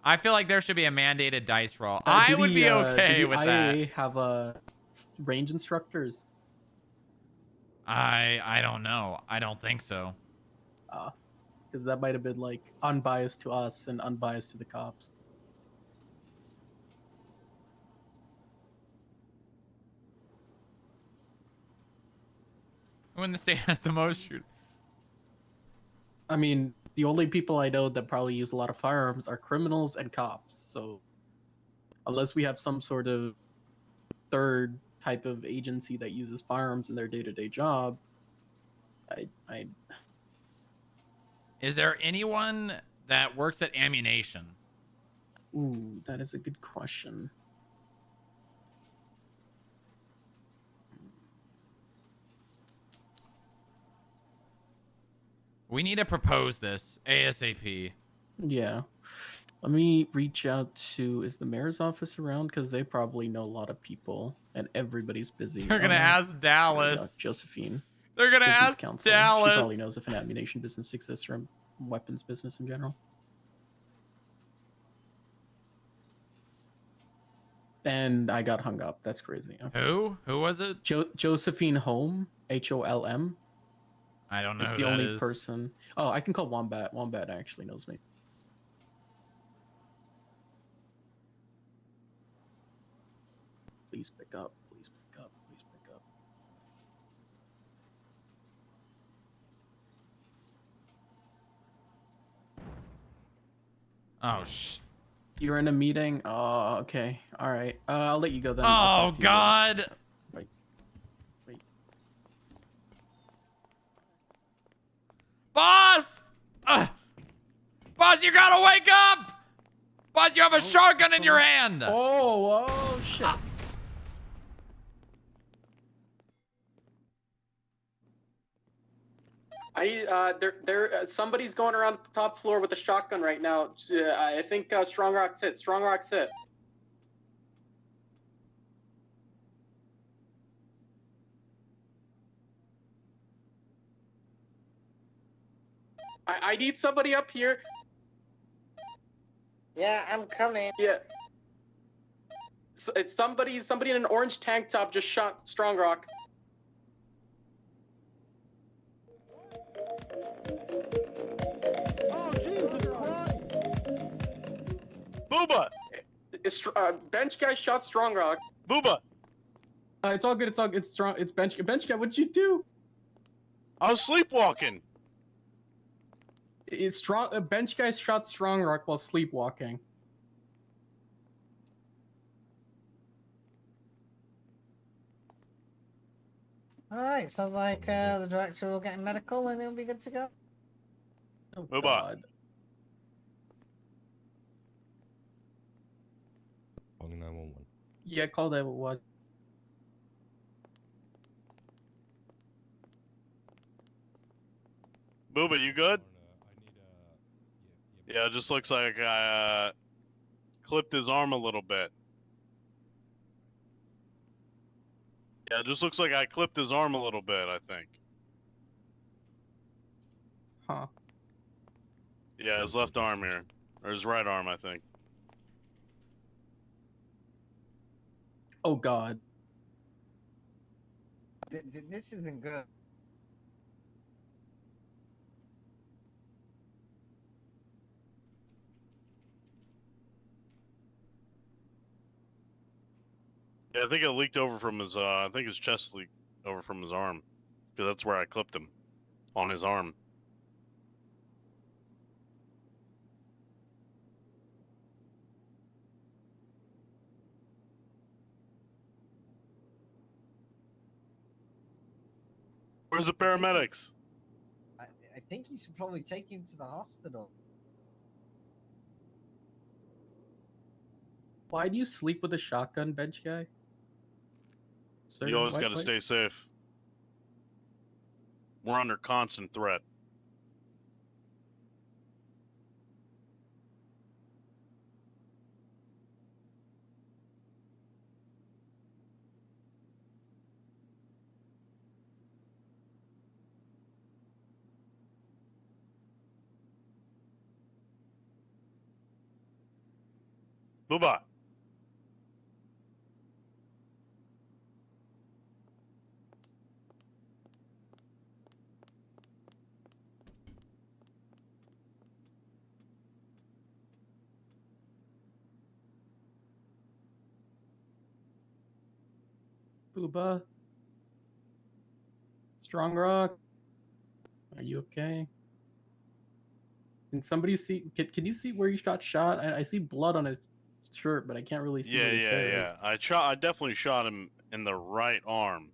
I feel like there should be a mandated dice roll. I would be okay with that. IAA have range instructors? I don't know. I don't think so. Because that might have been like unbiased to us and unbiased to the cops. Who in the state has the most shoot? I mean, the only people I know that probably use a lot of firearms are criminals and cops. So, unless we have some sort of third type of agency that uses firearms in their day-to-day job, I Is there anyone that works at ammunition? Ooh, that is a good question. We need to propose this ASAP. Yeah. Let me reach out to, is the mayor's office around? Because they probably know a lot of people and everybody's busy. They're gonna ask Dallas. Josephine. They're gonna Business ask counsel. Dallas. She probably knows if an ammunition business exists or a weapons business in general. And I got hung up. That's crazy. Okay. Who? Who was it? Josephine Holm, Holm. I don't know It's who the that only is. person. Oh, I can call Wombat. Wombat actually knows me. Please pick up. Please pick up. Please pick up. Oh, shh. You're in a meeting? Oh, okay. All right. I'll let you go then. I'll Oh, talk to you later. God. Wait. Wait. Boss! Boss, you gotta wake up! Boss, you have a shotgun in your hand! Oh, shit. Somebody's going around the top floor with a shotgun right now. I think Strongrock's hit. Strongrock's hit. I need somebody up here. Yeah, I'm coming. Yeah. So it's somebody in an orange tank top just shot Strongrock. Booba! Bench guy shot Strongrock. Booba! It's all good. It's strong. It's bench guy. What did you do? I was sleepwalking. It's strong. A bench guy shot Strongrock while sleepwalking. Alright, sounds like the director will get medical and he'll be good to go. Oh, Booba. God. Calling 911. Yeah, call that what? Booba, you good? Yeah, it just looks like clipped his arm a little bit. Yeah, it just looks like I clipped his arm a little bit, I think. Huh. Yeah, his left arm here. Or his right arm, I think. Oh God. This isn't good. Yeah, I think it leaked over from his, I think his chest leaked over from his arm. Because that's where I clipped him. On his arm. Where's the paramedics? I think you should probably take him to the hospital. Why do you sleep with a shotgun, bench guy? Sir, You always why- gotta why- stay safe. We're under constant threat. Booba. Booba. Strongrock. Are you okay? Can somebody see? Can you see where you got shot? I see blood on his shirt, but I can't really see. Yeah, what he carried. yeah. I definitely shot him in the right arm.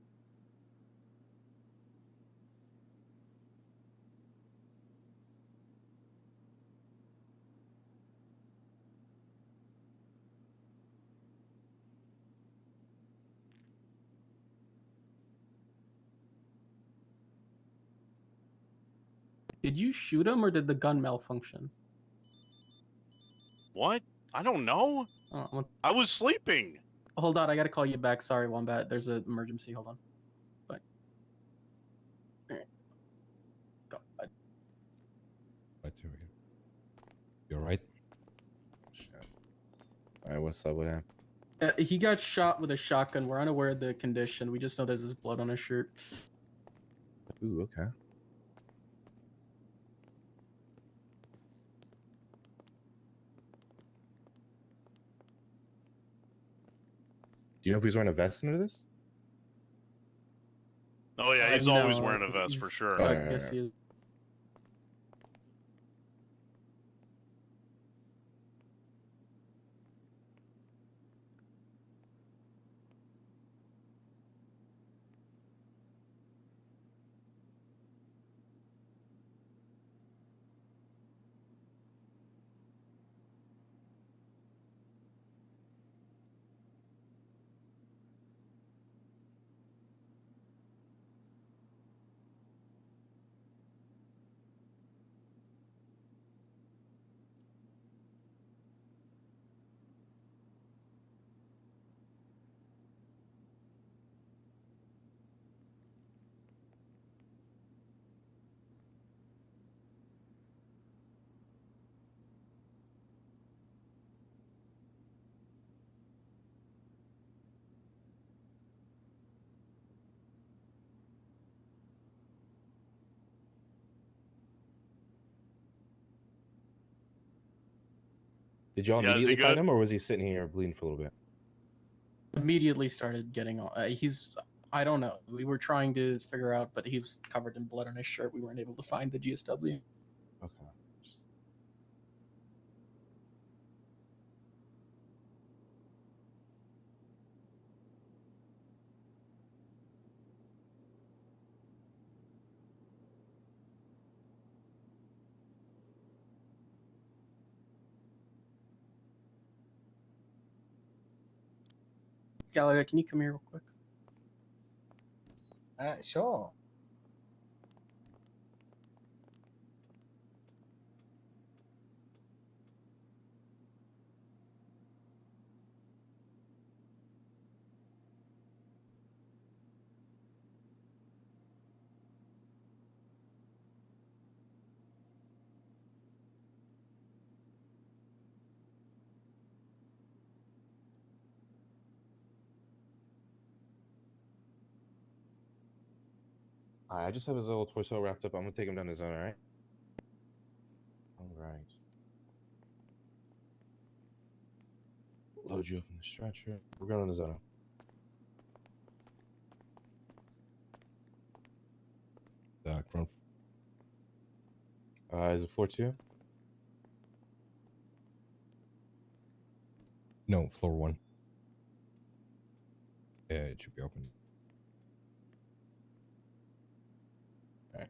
Did you shoot him or did the gun malfunction? What? I don't know. I was sleeping. Hold on, I gotta call you back. Sorry, Wombat. There's an emergency. Hold on. Bye. Alright. God. Right to you. You're right. Alright, what's up with him? He got shot with a shotgun. We're unaware of the condition. We just know there's this blood on his shirt. Ooh, okay. Do you know if he's wearing a vest under this? Oh yeah, he's always No, wearing a vest for he's- sure. I guess he is. Did y'all Yeah, is he immediately find good? him, or was he sitting here bleeding for a little bit? Immediately started getting on. He's. I don't know. We were trying to figure out, but he was covered in blood on his shirt. We weren't able to find the GSW. Okay. Gallagher, can you come here real quick? Sure. I just have his little torso wrapped up. I'm gonna take him down the zone, alright? Alright. Load you up in the stretcher. We're going to the zone. Ground. Is it floor 2? No, floor 1. Yeah, it should be open. Alright.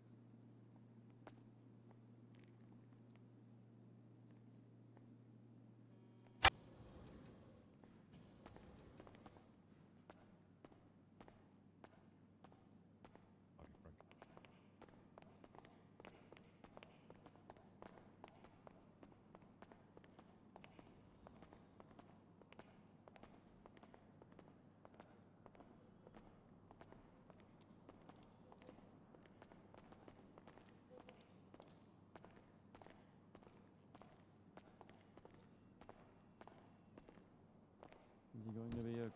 You're going to be okay.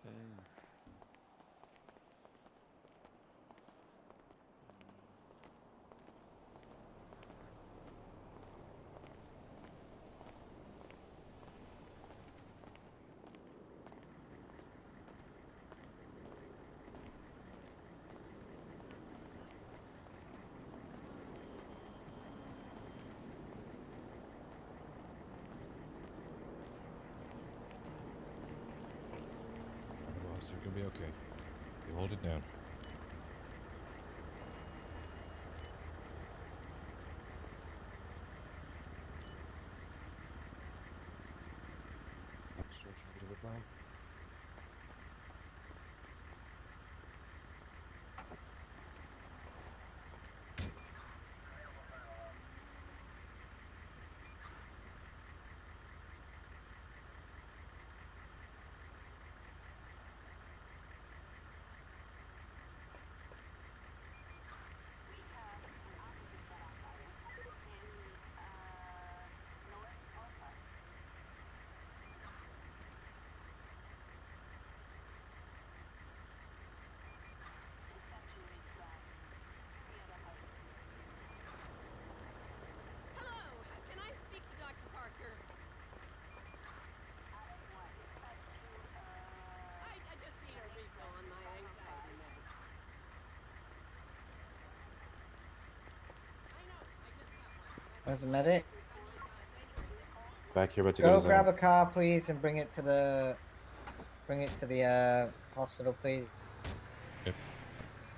Boss, you're gonna be okay. You hold it down. Stretcher a little bit down. Can I speak to Dr. Parker? I just need a refill on my anxiety meds. I know, I just got one. Where's the medic? Back here, about to go Go to zone. grab a car, please, and bring it to the hospital, please. Yep.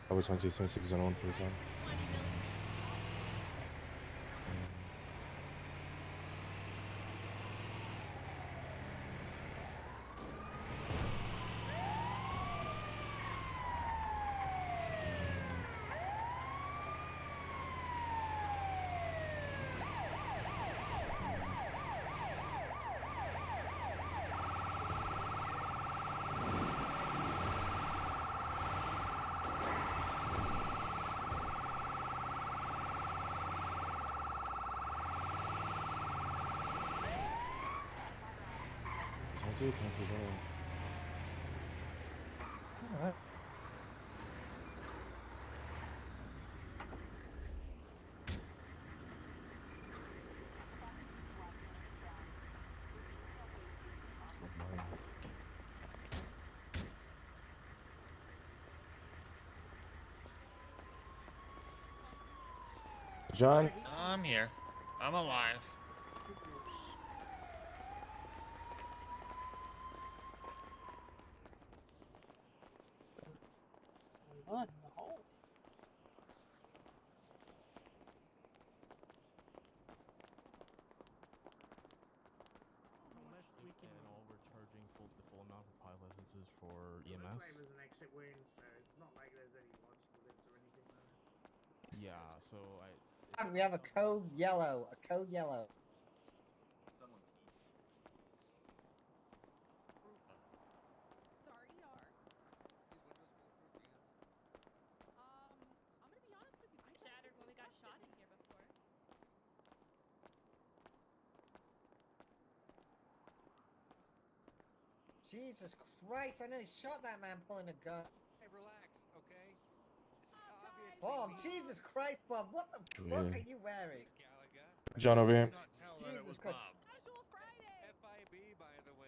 I was 2276 zone 1 for the zone. Zone 2, come to zone 1. Alright. John? I'm here. I'm alive. What in the hole? And all we're charging the full amount for pilot licenses for EMS. Same as an exit wound, so it's not like there's any logical limbs or anything there. Yeah, so We have a code yellow. A code yellow. Sorry, Yar. I'm gonna be honest with you. I shattered when we got shot in here before. Jesus Christ! I nearly shot that man pulling a gun. Hey, relax, okay? It's obvious Oh, Jesus Christ, Bob! What the Yeah. fuck are you wearing? John over here. Jesus Christ. FIB, by the way.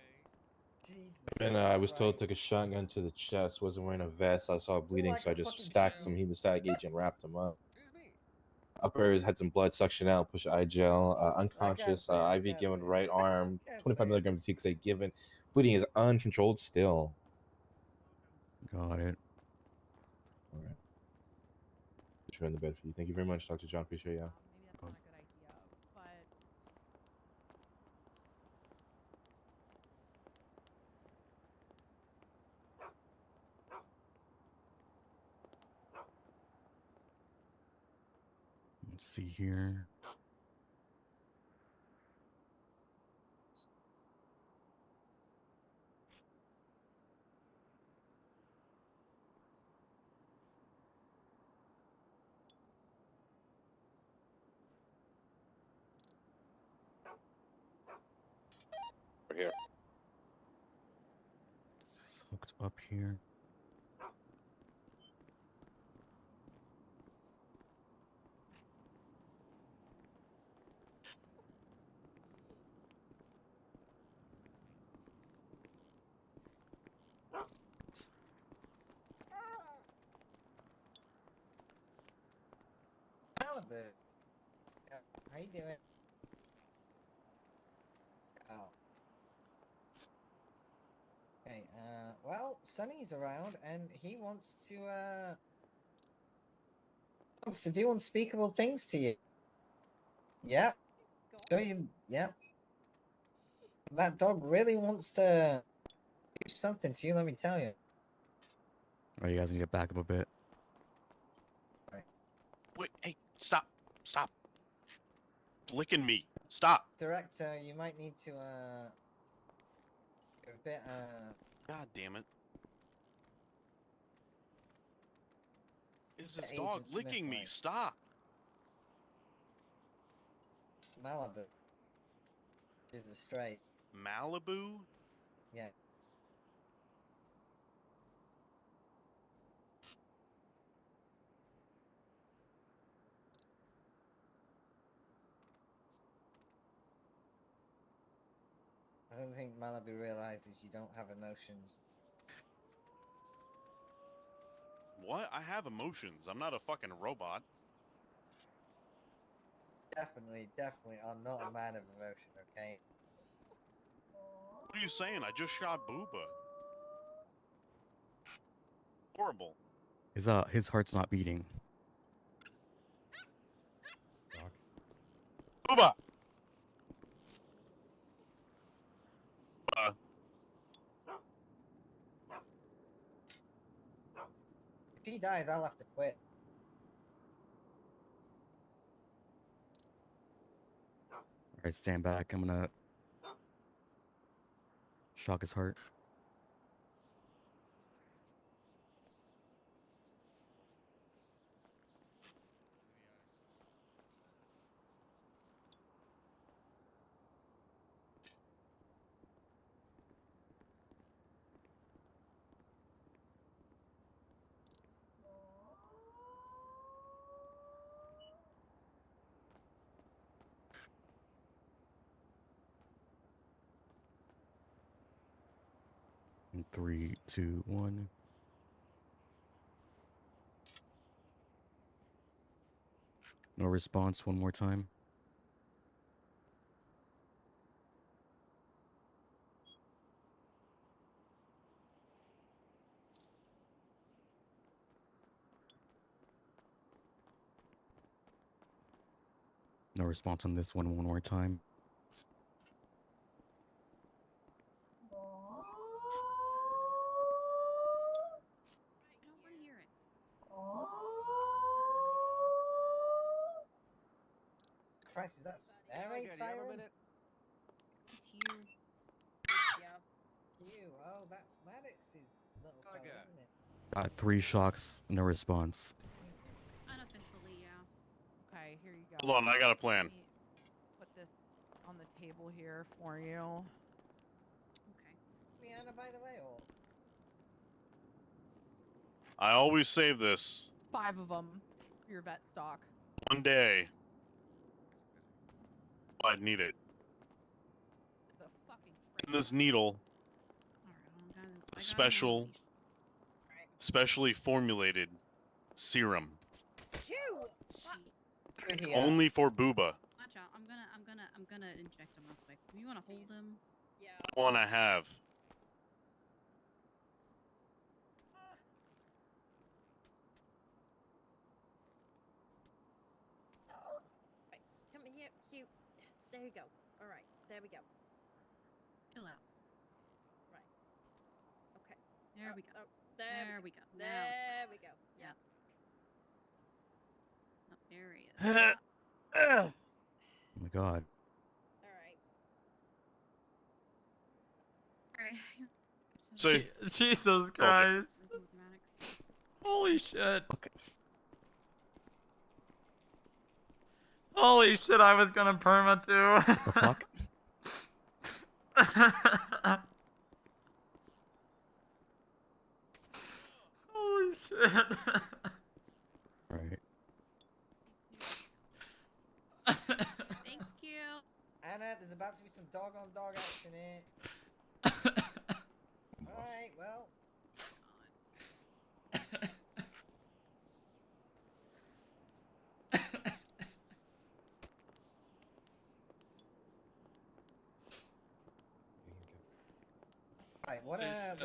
Jesus. And I was told took a shotgun to the chest. Wasn't wearing a vest. I saw bleeding, like so a I just fucking stacked child. some hemostatic agent, wrapped him up. Excuse me. Upper had some blood suction out, push eye gel, I unconscious, can't say, I IV can't given say. right arm, Can't 25 say. milligrams of TXA given. Bleeding is uncontrolled still. Got it. All right. Put you in the bed for you. Thank you very much, Dr. John. Appreciate you. Maybe that's not a good idea, but Let's see here. We're here. It's hooked up here. Malibu. Yeah, how you doing? Oh. Okay, well, Sonny's around and he wants to do unspeakable things to you. Yep. Show you, yep. That dog really wants to do something to you, let me tell you. Oh, you guys need to back up a bit. Wait, hey, stop. Stop. Licking me. Stop. Director, you might need to, a bit, God damn it. Is this Agent dog Smith, licking me? like- Stop. Malibu. Is a stray. Malibu? Yeah. I don't think Malibu realizes you don't have emotions. What? I have emotions. I'm not a fucking robot. Definitely are not a man of emotion, okay? What are you saying? I just shot Booba. Horrible. His heart's not beating. Booba! If he dies, I'll have to quit. Alright, stand back. I'm gonna shock his heart. In 3, 2, 1. No response. One more time. No response on this one. One more time. I don't want to hear it. Christ, is that air raid siren? It's Hugh. Yeah. You, oh, that's Maddox's little fella, isn't it? Got 3 shocks. No response. Unofficially, yeah. Okay, here you go. Hold on, I got a plan. Let me put this on the table here for you. Okay. Brianna, by the way, or I always save this. 5 of them. your vet stock. One day. I'd need it. It's a fucking. And this needle, special, specially formulated serum, only for Booba. Watch out! I'm gonna inject him real quick. You want to hold him? Yeah. One I have. Right. Come here, cute. There you go. All right. There we go. Chill out. Right. Okay. There we go. There we go. There we go. Yeah. Oh, there he is. Oh my god. All right. So, Jesus Christ. Holy shit. Okay. Holy shit, I was gonna perma too. The fuck? Holy shit. Right. Thank you. Anna, there's about to be some dog-on-dog action here. Alright, well. Alright, what, have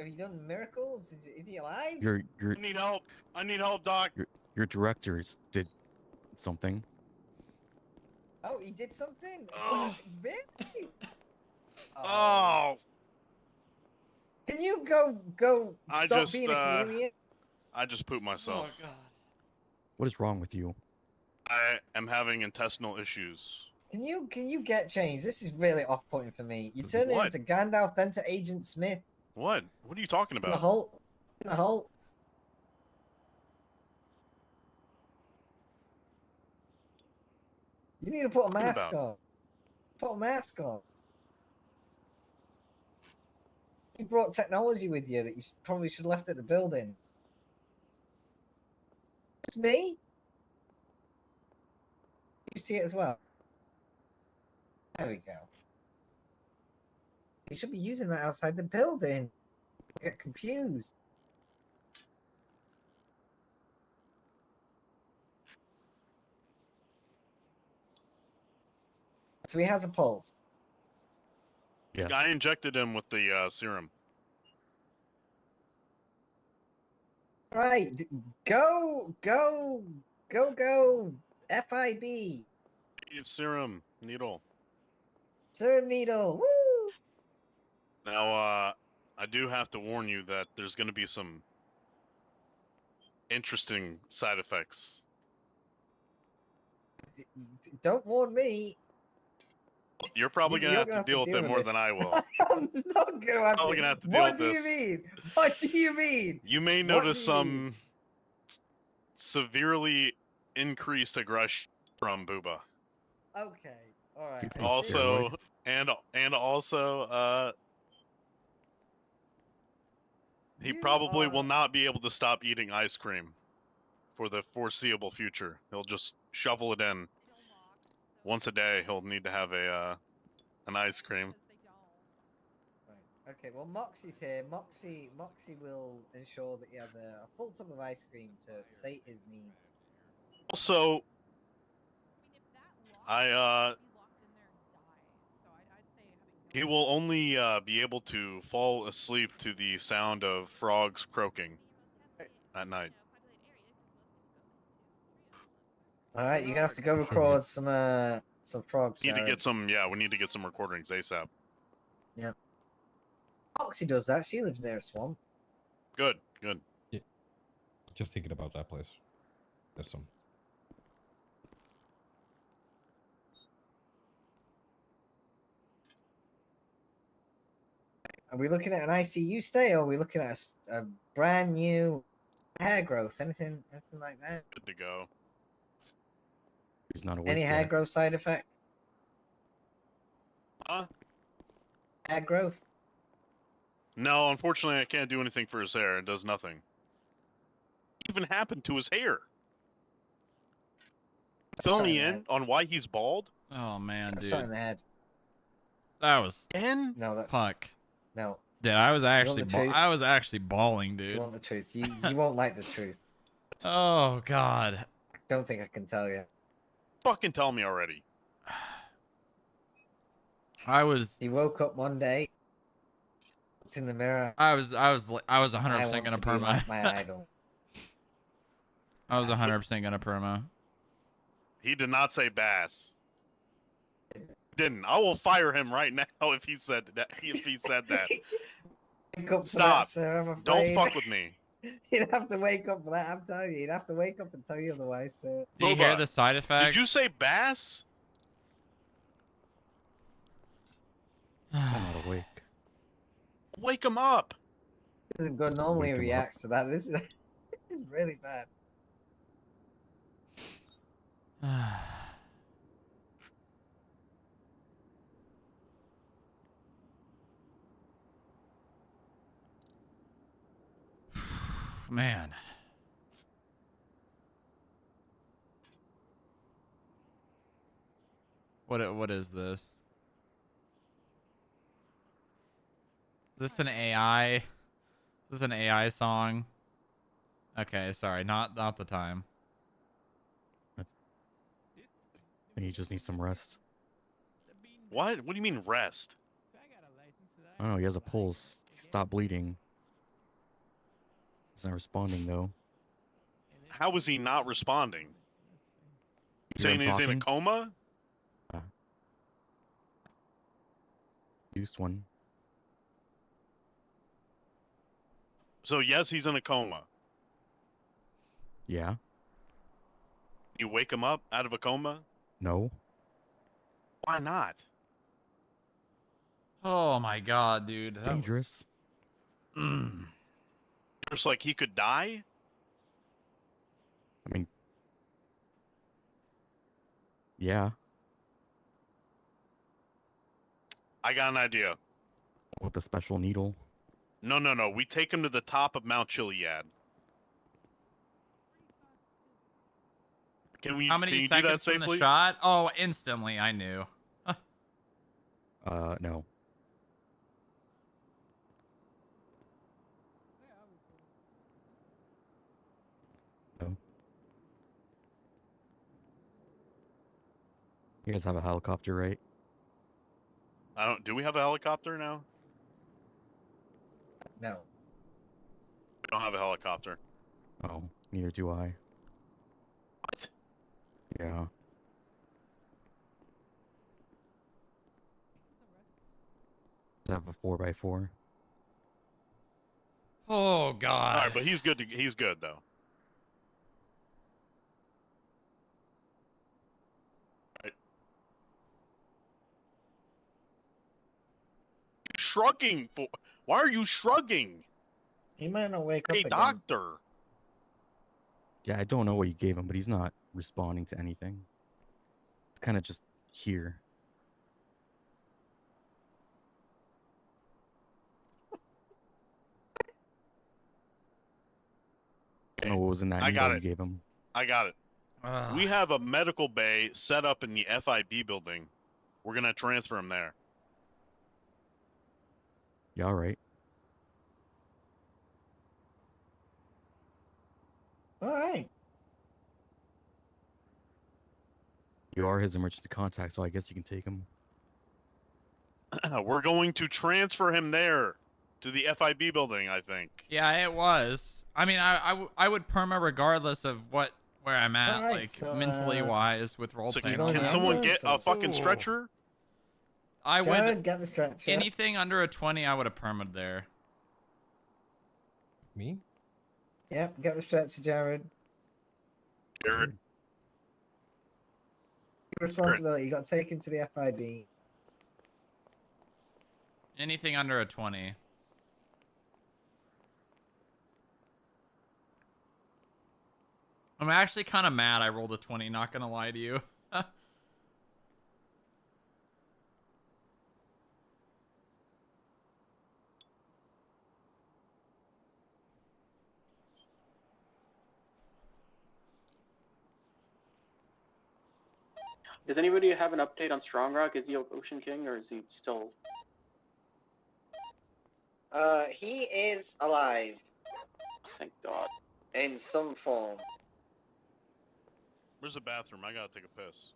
you done miracles? Is he alive? Your I need help. I need help, Doc. your directors did something. Oh, he did something? Oh. What? Really? Oh. Can you stop being a chameleon? I just pooped myself. Oh god. What is wrong with you? I am having intestinal issues. Can you get changed? This is really off-putting for me. You turn What? into Gandalf, then to Agent Smith. What? What are you talking In the about? Hulk. In the Hulk. You need to put a Talking mask about? on. Put a mask on. You brought technology with you that you probably should have left at the building. It's me? You see it as well? There we go. You should be using that outside the building. I get confused. So he has a pulse. This guy injected him with the serum. Right, go, FIB. Serum needle. Serum needle, woo! Now, I do have to warn you that there's going to be some interesting side effects. Don't warn me. You're probably going to have to deal with it more than I will. I'm not going to have Probably to. gonna have to deal What with do you this. mean? What do you mean? You may What notice do you some severely increased aggression from Booba. Okay, all right. Also, and also, he probably will not be able to stop eating ice cream for the foreseeable future. He'll just shovel it in. Once a day, he'll need to have an ice cream. Right. Okay, well, Moxie's here. Moxie will ensure that he has a full tub of ice cream to sate his needs. Also, he will only be able to fall asleep to the sound of frogs croaking at night. All right, you're gonna have to go record some frogs. Need to Jared. get some. Yeah, we need to get some recordings ASAP. Yeah. Moxie does that. She lives near a swamp. Good, good. Yeah. Just thinking about that place. There's some. Are we looking at an ICU stay, or are we looking at a brand new hair growth? Anything like that? Good to go. He's not awake Any hair yet. growth side effect? Huh? Hair growth? No, unfortunately, I can't do anything for his hair. It does nothing. even happened to his hair? Shot Fill me in the in head. on why he's bald? Oh man, Got dude. shot in the head. That was And No, that's fuck. no. Dude, I was You want actually the truth? I was actually bawling, You dude. want the truth? You won't like the truth. Oh god. I don't think I can tell you. fucking tell me already. I was He woke up one day, looked in the mirror. I was 100% I want gonna to be perma. like my idol. I was 100% gonna perma. He did not say bass. Didn't. I will fire him right now if he said that. If he said that. Wake up for that, Stop. sir, I'm Don't afraid. fuck with me. You'd have to wake up for that. I'm telling you, you'd have to wake up and tell you otherwise, sir. Do you hear Boba, the side effects? Did you say bass? Still not awake. Wake him up. He doesn't go normally Wake him up. reacts to that. This is really bad. Man. What is this? Is this an AI? Is this an AI song? Okay, sorry, not the time. I think he just needs some rest. What? What do you mean rest? I don't know, he has a pulse. He stopped bleeding. He's not responding though. How is he not responding? You hear him Saying he's in a talking? coma? Used one. So yes, he's in a coma. Yeah. You wake him up out of a coma? No. Why not? Oh my god, dude. That was- Dangerous. Just like he could die? I mean, yeah. I got an idea. With the special needle. No. We take him to the top of Mount Chiliad. Can we? How many can you do seconds that from the safely? shot? Oh, instantly, I knew. No. No. You guys have a helicopter, right? I don't. Do we have a helicopter now? No. We don't have a helicopter. Oh, neither do I. What? Yeah. I have a 4x4. Oh god. All right, but he's good. He's good though. Right. Shrugging for? Why are you shrugging? He might not wake Hey, up again. doctor. Yeah, I don't know what you gave him, but he's not responding to anything. It's kind of just here. I don't know what was in that I needle got you it. gave him. I got it. Ugh. We have a medical bay set up in the FIB building. We're gonna transfer him there. Yeah, all right. All right. You are his emergency contact, so I guess you can take him. We're going to transfer him there to the FIB building. I think. Yeah, it was. I mean, I would perma regardless of where I'm at, Alright, like so, mentally wise with role So playing. can Yeah. someone get a So- fucking Ooh. stretcher? I Jared, would get the stretcher. anything under a 20, I would have permed there. Me? Yep, get the stretcher, Jared. Jared, Your responsibility. You got taken to the FIB. Anything under a 20. I'm actually kind of mad I rolled a 20, not gonna lie to you. Does anybody have an update on Strongrock? Is he Ocean King or is he still? He is alive. Thank God. In some form. Where's the bathroom? I gotta take a piss.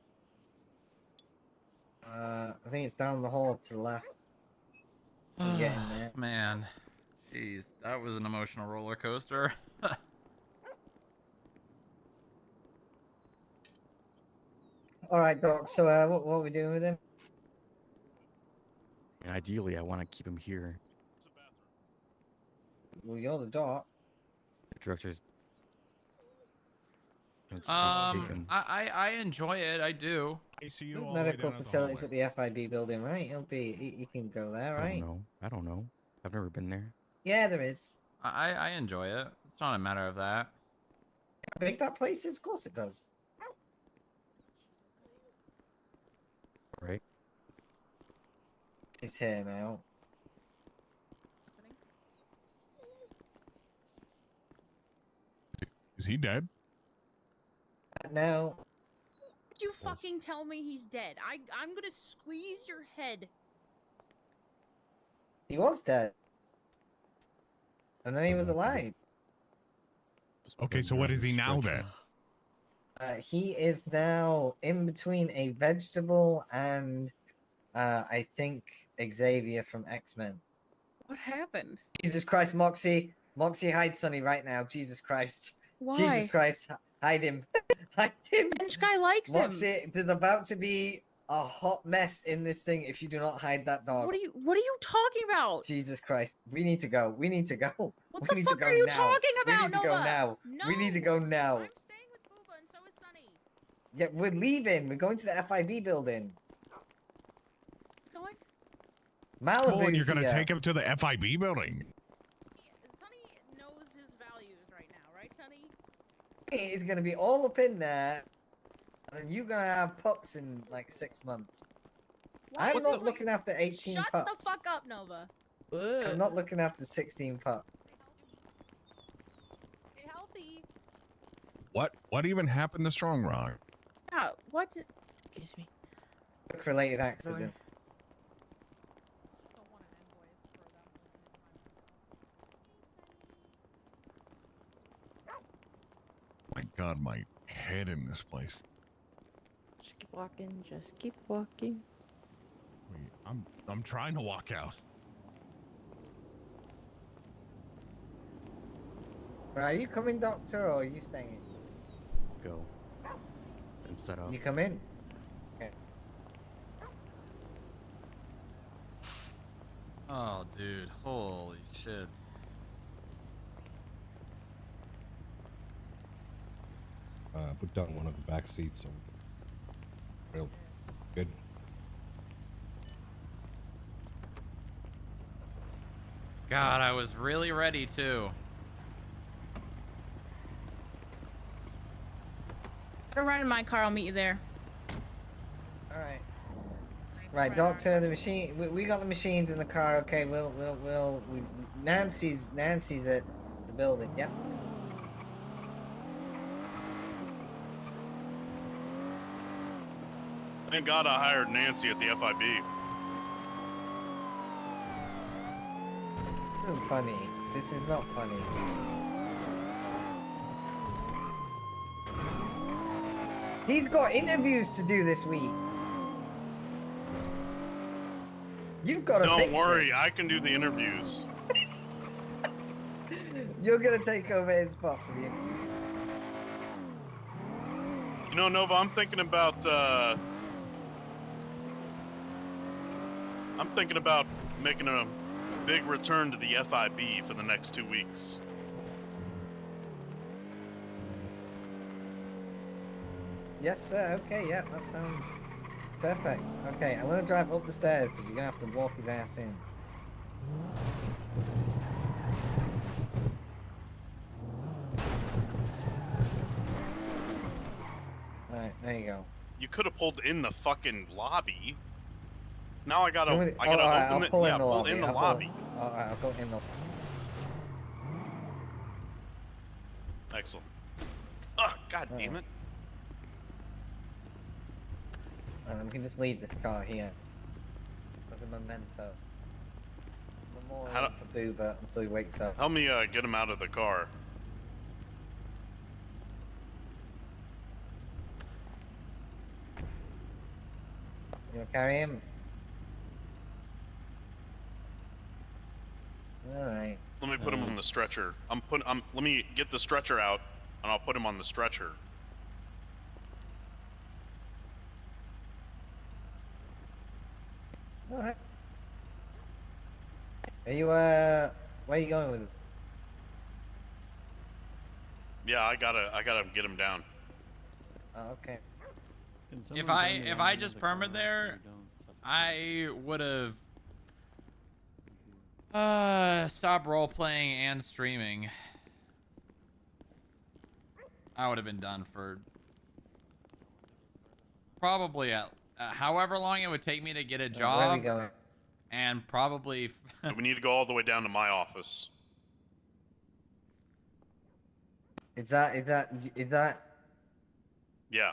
I think it's down the hall to the left. I'm getting there. Man, jeez, that was an emotional roller coaster. All right, Doc. So, what are we doing with him? And ideally, I want to keep him here. Well, you're the Doc. The director's. Let's take him. I enjoy it. I do. I see you There's all the way medical down at the facilities hallway. at the FIB building, right? It'll be. You can go there, I right? don't know. I don't know. I've never been there. Yeah, there is. I enjoy it. It's not a matter of that. How big that place is? Of course it does. Right. He's here now. Is he dead? No. Did you fucking tell me he's dead? I'm gonna squeeze your head. He was dead. And then he was alive. Okay, so what is he now then? He is now in between a vegetable and I think Xavier from X-Men. What happened? Jesus Christ, Moxie. Moxie, hide Sonny right now. Jesus Christ. Why? Jesus Christ. Hide him. Hide him. French guy likes him. Moxie, there's about to be a hot mess in this thing if you do not hide that dog. What are you talking about? Jesus Christ. We need to go. We need to go. What we the need fuck to go are you now. talking about, We need to go Nova? now. We need to go now. I'm staying with Booba and so is Sunny. Yeah, we're leaving. We're going to the FIB building. What's going? Malibu's Oh, and you're gonna here. take him to the FIB building. Sunny knows his values right now, right, Sunny? He's gonna be all up in there, and then you're gonna have pups in like 6 months. Why I'm is not this looking after 18 Shut pups. the fuck up, Nova. I'm not looking after 16 pups. Stay healthy. What even happened to Strongrock? Yeah, what? Excuse me. Work-related accident. My God, my head in this place. Just keep walking. Just keep walking. Wait, I'm trying to walk out. Are you coming, Doctor, or are you staying? Go. And set up. You come in. Okay. Oh, dude. Holy shit. Put down one of the back seats. So real good. God, I was really ready to. Go ride in my car. I'll meet you there. All right. Right, Doctor. The machine. We got the machines in the car. Okay. Nancy's at the building. Yep. Thank God I hired Nancy at the FIB. This isn't funny. This is not funny. He's got interviews to do this week. You've got to Don't fix worry, this. I can do the interviews. You're gonna take over his spot for the interviews. You know, Nova, I'm thinking about making a big return to the FIB for the next 2 weeks. Yes, sir. Okay, yeah, that sounds perfect. Okay, I'm gonna drive up the stairs because you're gonna have to walk his ass in. Alright, there you go. You could have pulled in the fucking lobby. Now I gotta, Alright, open I'll it. pull Yeah, in the pull lobby. in the I'll pull- lobby. Alright, I'll pull in the. Excellent. Ugh, God damn it. And we can just leave this car here as a memento. Memorial for Booba until he wakes up. Help me get him out of the car. You wanna carry him? Alright. Let me put him on the stretcher. Let me get the stretcher out, and I'll put him on the stretcher. Alright. Are you, where are you going with it? Yeah, I gotta get him down. Oh, okay. If I just permed there, I would have stopped role playing and streaming. I would have been done for probably however long it would take me to get a job. Where are we going? And probably We need to go all the way down to my office. Is that? Yeah.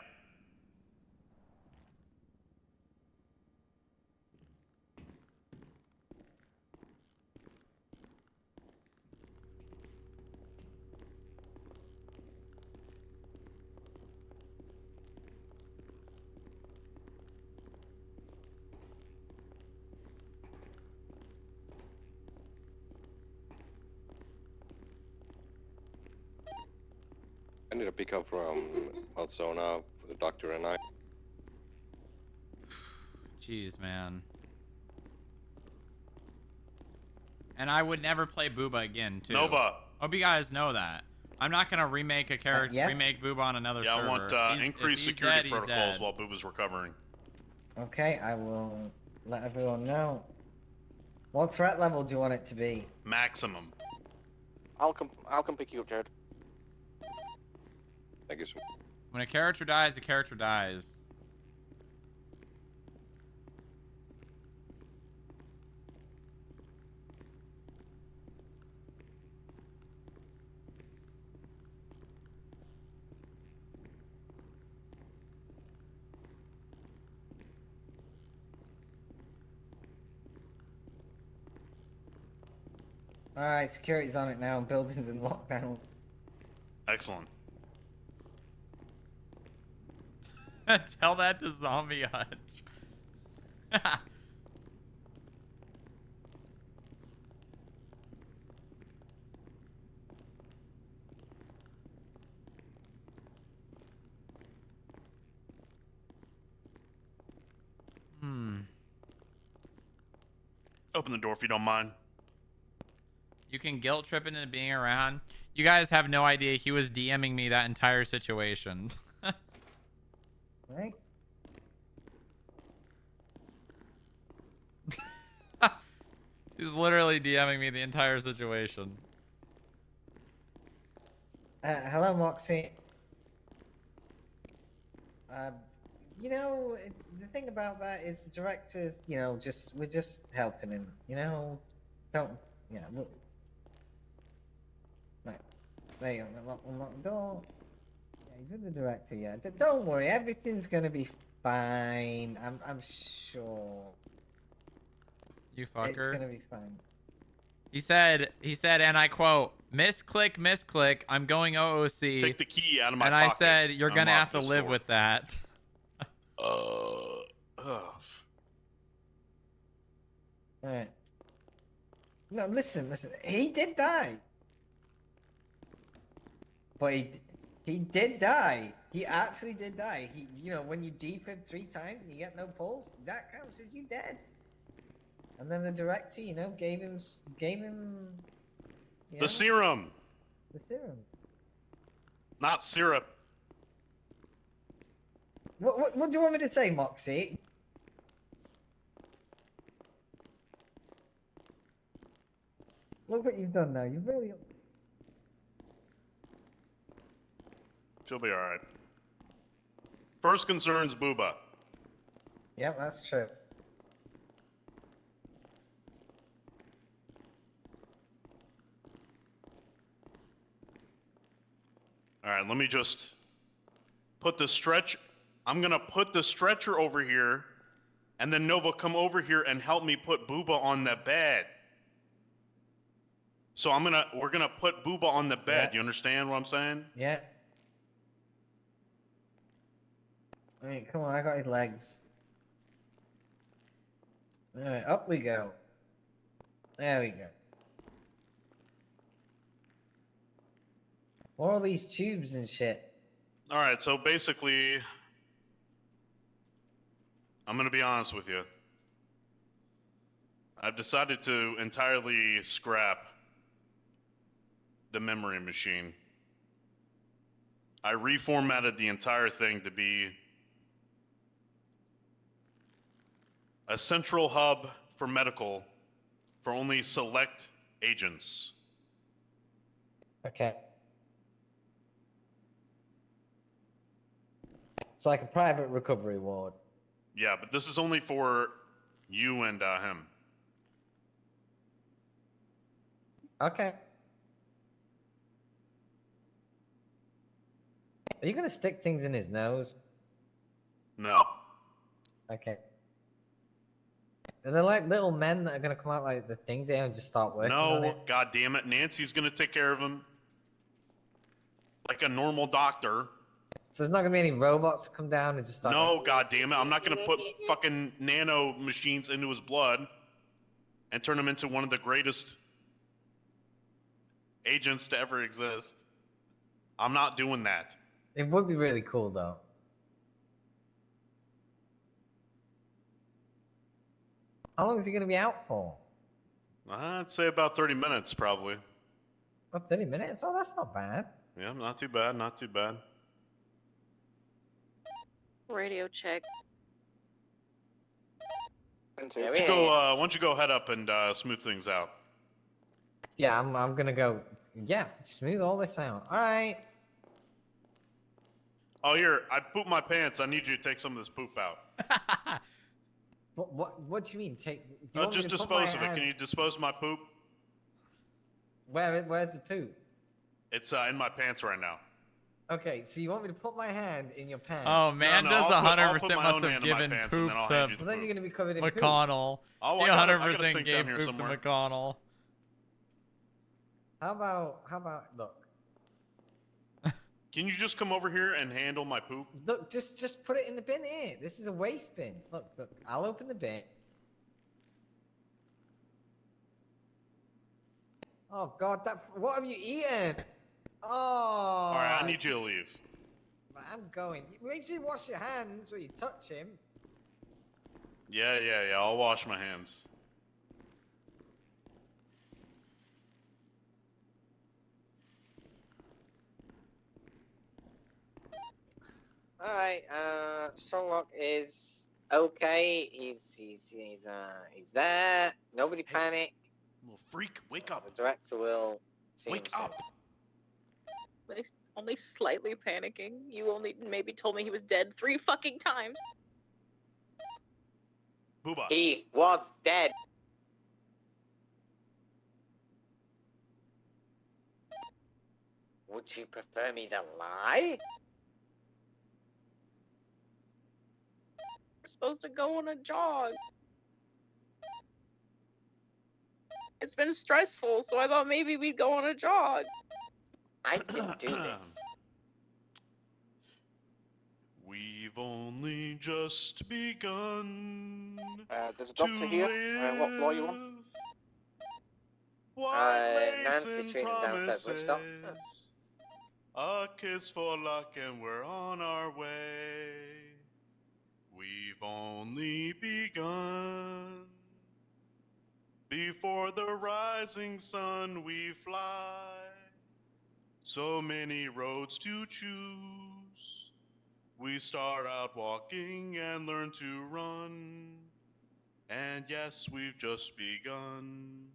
I need a pickup from Malzona for the doctor and I. Jeez, man. And I would never play Booba again, too. Nova. Hope you guys know that. I'm not gonna remake a character, yeah. remake Booba on another Yeah, server. I want If increased he's security dead, he's protocols dead. while Booba's recovering. Okay, I will let everyone know. What threat level do you want it to be? Maximum. I'll come pick you up, Jared. Thank you so much. When a character dies, the character dies. Alright, security's on it now. Building's in lockdown. Excellent. Tell that to Zombie Hutch. Open the door if you don't mind. You can guilt trip into being around. You guys have no idea. He was DMing me that entire situation. Right? He's literally DMing me the entire situation. Hello, Moxie. You know, the thing about that is the directors, you know, we're just helping him. You know, don't, yeah. Right, there you go. Unlock the door. Yeah, he's with the director. Yeah, don't worry, everything's gonna be fine. I'm sure. You fucker. It's gonna be fine. He said, and I quote, misclick, I'm going OOC. Take the key out of my and pocket. I said, you're gonna Unlock have to this live door. with that. Alright. No, listen. He did die. But he did die. He actually did die. You know, when you defib 3 times and you get no pulse, that counts as you dead. And then the director, you know, gave him you know, The serum, the serum. not syrup. What do you want me to say, Moxie? Look what you've done now. You've really. She'll be all right. First concern's Booba. Yep, that's true. All right, let me just put the stretch. I'm gonna put the stretcher over here, and then Nova come over here and help me put Booba on the bed. So we're gonna put Booba on the bed. Yeah. You understand what I'm saying? Yeah. Alright, come on, I got his legs. Alright, up we go. There we go. What are all these tubes and shit? All right. So basically, I'm gonna be honest with you. I've decided to entirely scrap the memory machine. I reformatted the entire thing to be a central hub for medical for only select agents. Okay. It's like a private recovery ward. Yeah, but this is only for you and him. Okay. Are you gonna stick things in his nose? No. Okay. Are they like little men that are gonna come out like the things there and just start working on No, it? God damn it. Nancy's gonna take care of him. Like a normal doctor. So there's not gonna be any robots that come down and just start No, going, God damn it. I'm not gonna put fucking nano machines into his blood and turn him into one of the greatest agents to ever exist. I'm not doing that. It would be really cool though. How long is he gonna be out for? I'd say about 30 minutes, probably. Oh, 30 minutes? Oh, that's not bad. Yeah, not too bad, not too bad. Radio check. Why don't you go head up and smooth things out? Yeah, I'm gonna go. Yeah, smooth all this out. All right. Oh, here, I pooped my pants. I need you to take some of this poop out. What do you mean? Do you want me Just to put my dispose of it. Can hands- you dispose of my poop? Where's the poop? It's in my pants right now. Okay, so you want me to put my hand in your pants? Oh man, no, just I'll put 100% my must own have hand in my given pants and poop then I'll to hand you the Well, then you're gonna be covered in poop. McConnell. Oh, He I gotta 100% sink gave down here poop to somewhere. McConnell. How about look? Can you just come over here and handle my poop? Look, just put it in the bin here. This is a waste bin. Look, I'll open the bin. Oh God, what have you eaten? Oh. All right, I need you to leave. I'm going. Make sure you wash your hands when you touch him. Yeah. I'll wash my hands. Alright, Strongrock is okay. He's there. Nobody panic. Little freak, wake up. The director will see Wake him up. Only slightly panicking. You only maybe told me he was dead 3 fucking times. Booba. He was dead. Would you prefer me to lie? We're supposed to go on a jog. It's been stressful, so I thought maybe we'd go on a jog. I can do this. We've only just begun. There's a doctor here. What floor you on? Nancy Street and downstairs. Which doctor? A kiss for luck and we're on our way. We've only begun. Before the rising sun we fly. So many roads to choose. We start out walking and learn to run. And yes, we've just begun.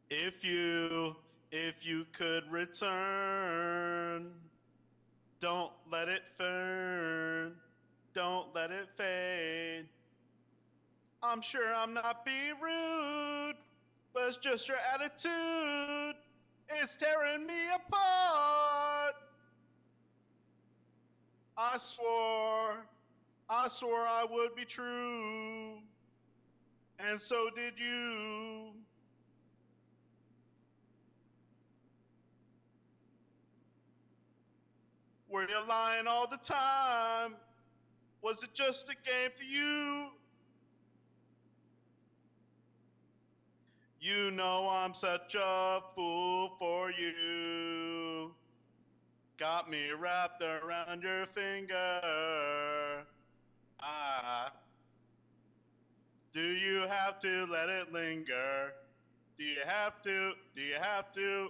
If you could return, don't let it burn, don't let it fade. I'm sure I'm not being rude, but it's just your attitude. It's tearing me apart. I swore I would be true, and so did you. Were you lying all the time? Was it just a game to you? You know I'm such a fool for you. Got me wrapped around your finger. Do you have to let it linger? Do you have to? Do you have to?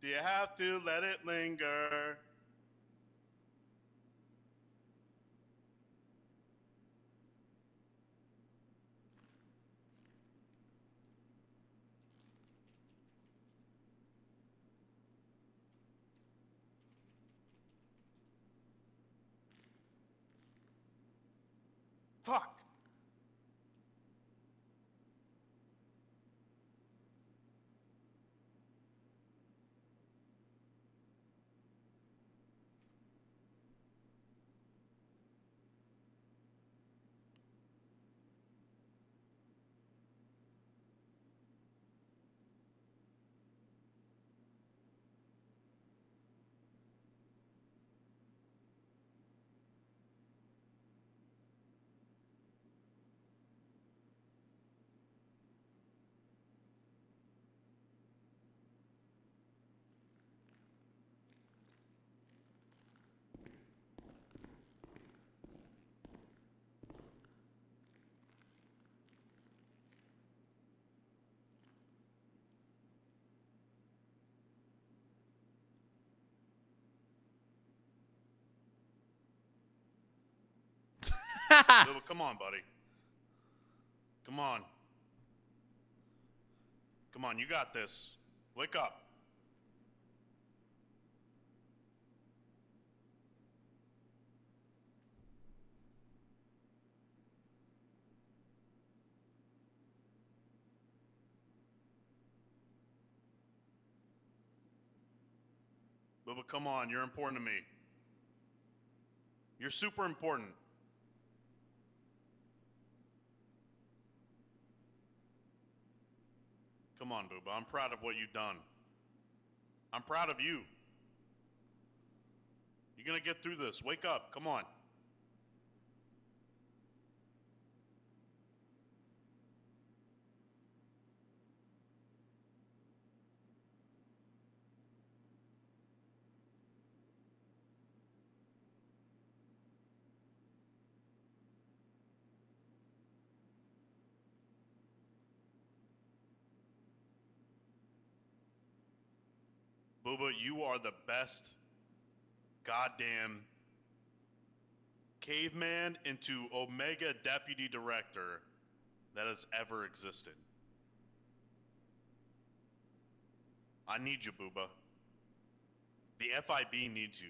Do you have to let it linger? Fuck. Bubba, come on, buddy. Come on. Come on, you got this. Wake up. Bubba, come on, you're important to me. You're super important. Come on, Booba. I'm proud of what you've done. I'm proud of you. You're gonna get through this. Wake up. Come on. Booba, you are the best goddamn caveman into Omega Deputy Director that has ever existed. I need you, Booba. The FIB needs you.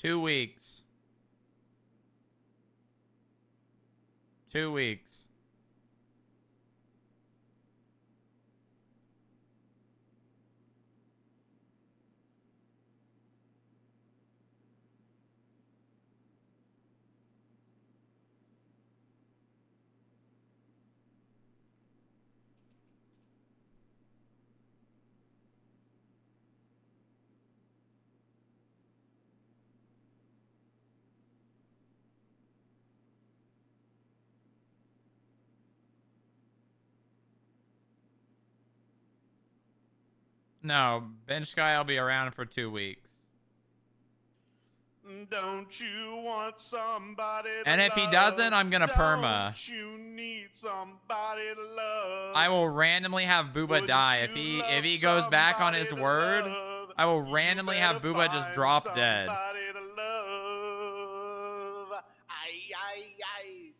Two weeks. 2 weeks. No, bench guy, I'll be around for 2 weeks. Don't you want somebody to And if he love? doesn't, I'm gonna perma. Don't you need somebody to love? I will randomly have Booba die. If he goes back on his word, I will randomly have Booba just drop dead. Somebody to love. Aye, aye, aye.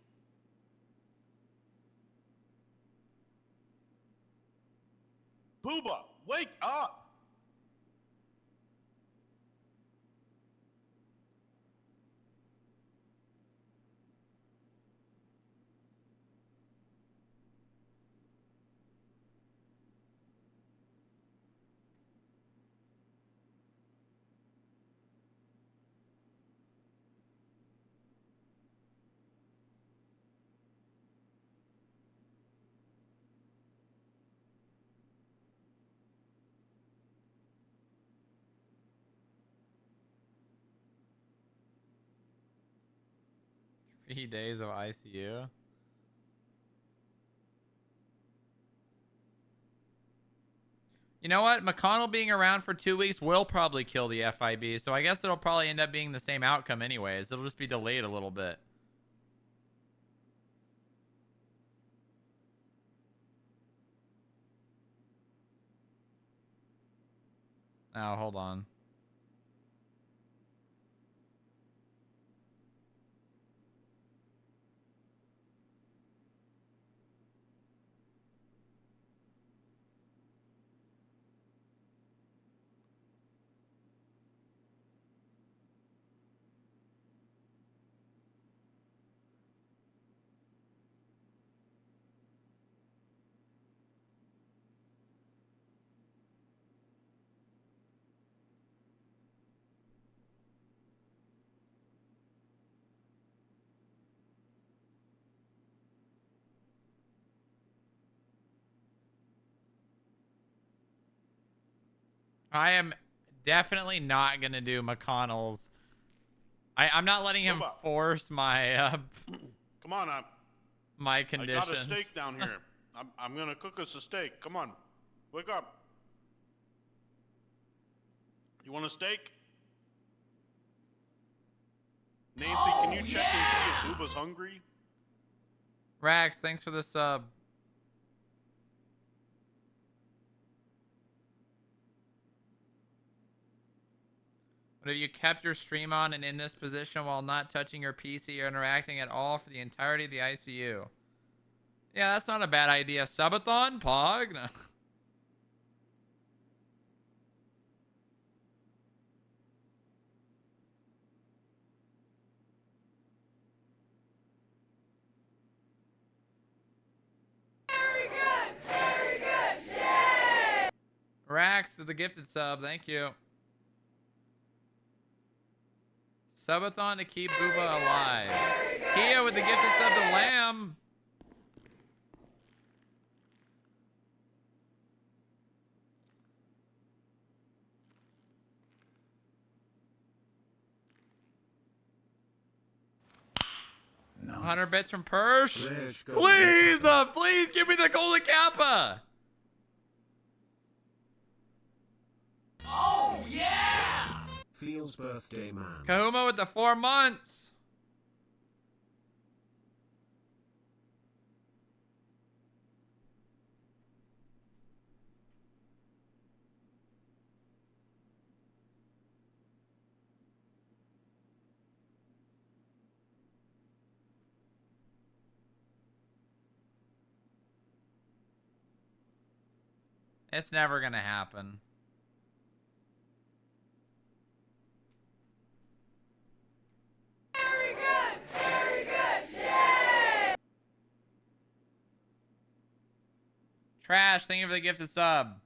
Booba, wake up! Three days of ICU. You know what? McConnell being around for 2 weeks will probably kill the FIB, so I guess it'll probably end up being the same outcome anyways. It'll just be delayed a little bit. Now, hold on. I am definitely not going to do McConnell's. I'm not letting him force my Come on up. my conditions. I got a steak down here. I'm gonna cook us a steak. Come on, wake up. You want a steak? Nancy, can you check and see if Booba's hungry? Rax, thanks for the sub. But if you kept your stream on and in this position while not touching your PC or interacting at all for the entirety of the ICU? Yeah, that's not a bad idea. Subathon? Pog? No. Rax to the gifted sub. Thank you. Subathon to keep Booba alive. Kia with the gifted sub to Lamb. Nice. 100 bits from Persh. Please, please give me the golden kappa. Oh, yeah! Feels birthday man. Kahuma with the 4 months. It's never gonna happen. Very good! Very good! Yay! Trash, thank you for the gifted sub.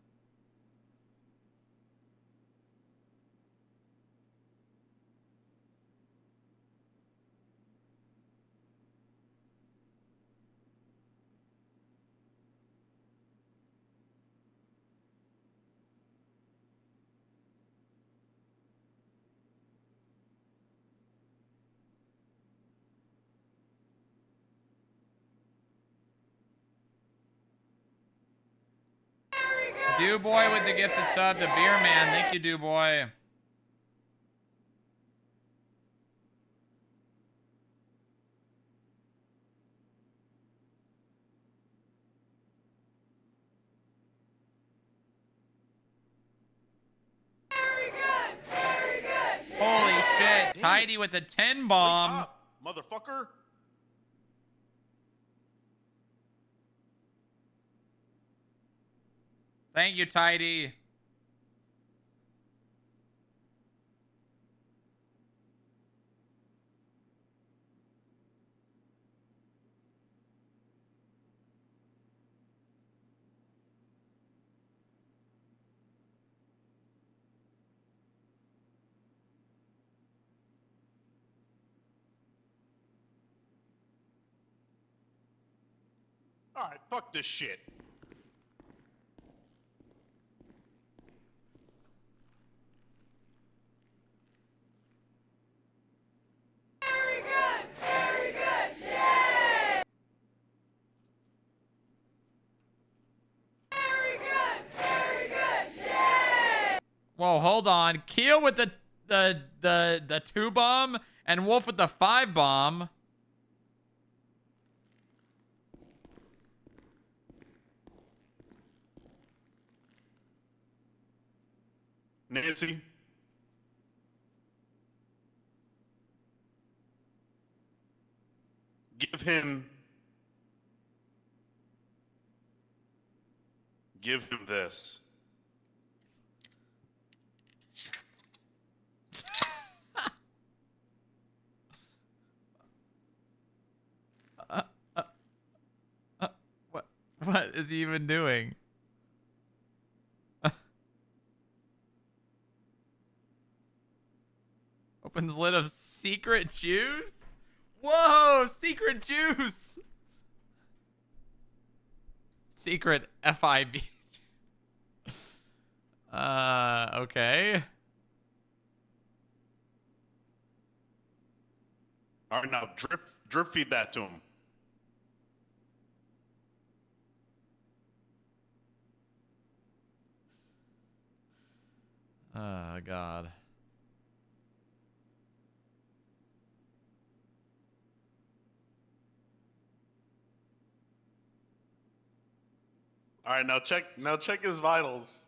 Very good! Do boy with the gifted sub to Beer Man. Thank you, Do boy. Holy shit. Tidy with the 10 bomb. Wake up, motherfucker. Thank you, Tidy. All right, fuck this shit. Whoa, hold on. Keel with the 2 bomb and Wolf with the 5 bomb. Nancy. Give him this. What is he even doing? Opens lid of secret juice? Whoa, secret juice. Secret FIB. Okay. All right, now drip feed that to him. Oh, God. All right, now check his vitals.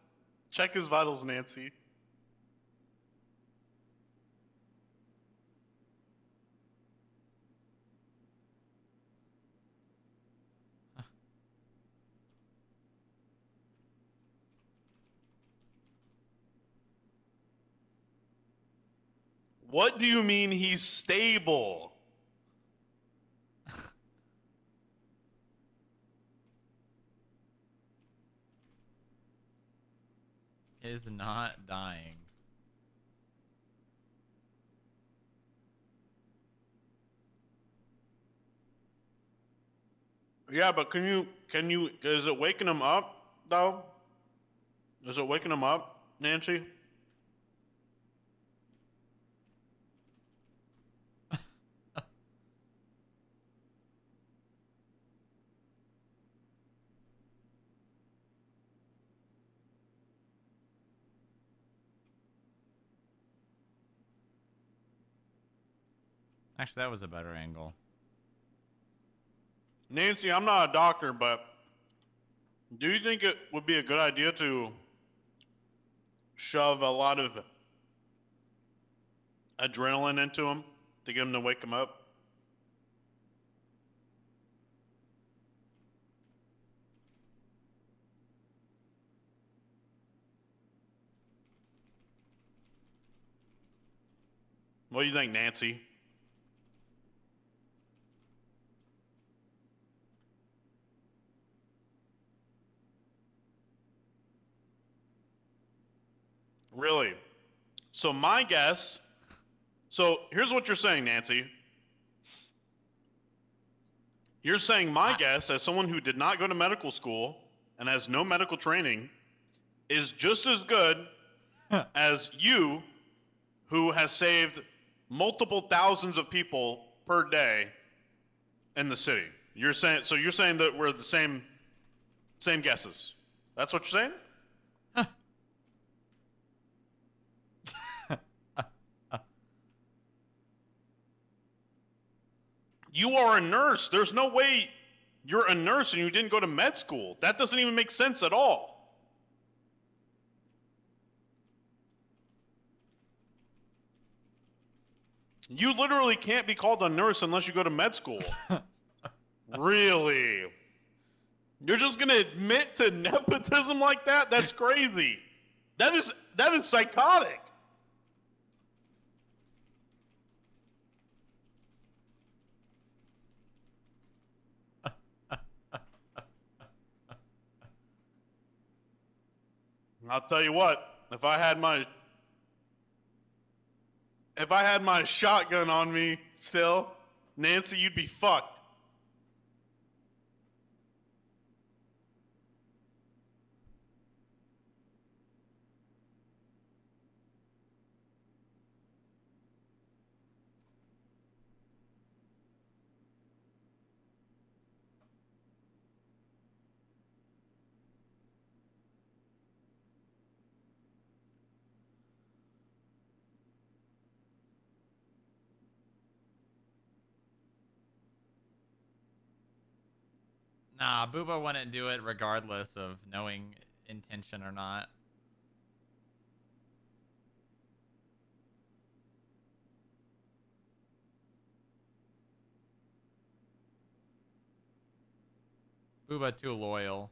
Check his vitals, Nancy. What do you mean he's stable? Is not dying. Yeah, but can you is it waking him up though? Is it waking him up, Nancy? Actually, that was a better angle. Nancy, I'm not a doctor, but do you think it would be a good idea to shove a lot of adrenaline into him to get him to wake him up? What do you think, Nancy? Really? So my guess. So here's what you're saying, Nancy. You're saying my guess, as someone who did not go to medical school and has no medical training, is just as good as you, who has saved multiple thousands of people per day in the city. You're saying that we're the same guesses. That's what you're saying? You are a nurse. There's no way you're a nurse and you didn't go to med school. That doesn't even make sense at all. You literally can't be called a nurse unless you go to med school. Really? You're just gonna admit to nepotism like that? That's crazy. That is psychotic. I'll tell you what, if I had my shotgun on me still, Nancy, you'd be fucked. Nah, Booba wouldn't do it regardless of knowing intention or not. Booba too loyal.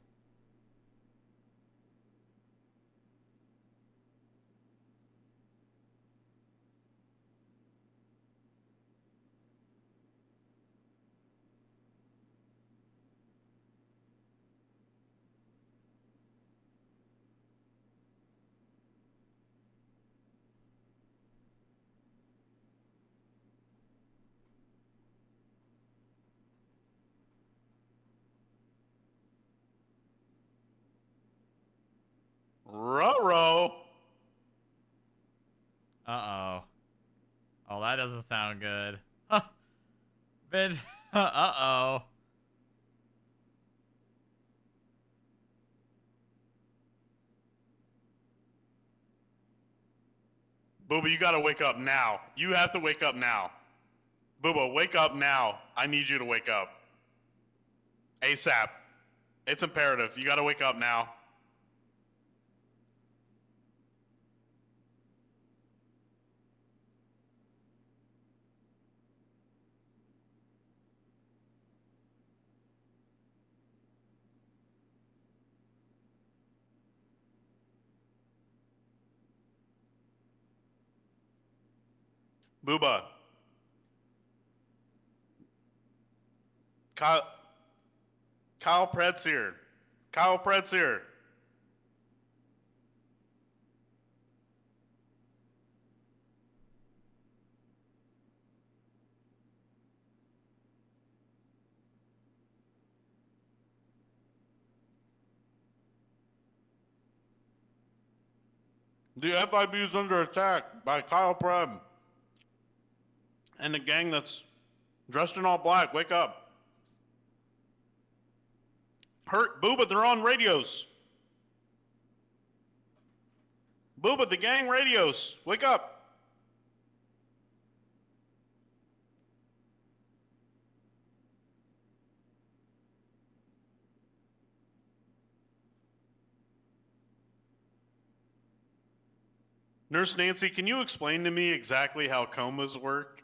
Ruh-roh. Uh-oh. Oh, that doesn't sound good. Bitch. Uh-oh. Booba, you gotta wake up now. You have to wake up now. Booba, wake up now. I need you to wake up. ASAP. It's imperative. You gotta wake up now. Booba. Kyle Pretz here. Kyle Pretz here. The FIB is under attack by Kyle Preb and the gang that's dressed in all black. Wake up. Hurt Booba, they're on radios. Booba, the gang radios. Wake up. Nurse Nancy, can you explain to me exactly how comas work?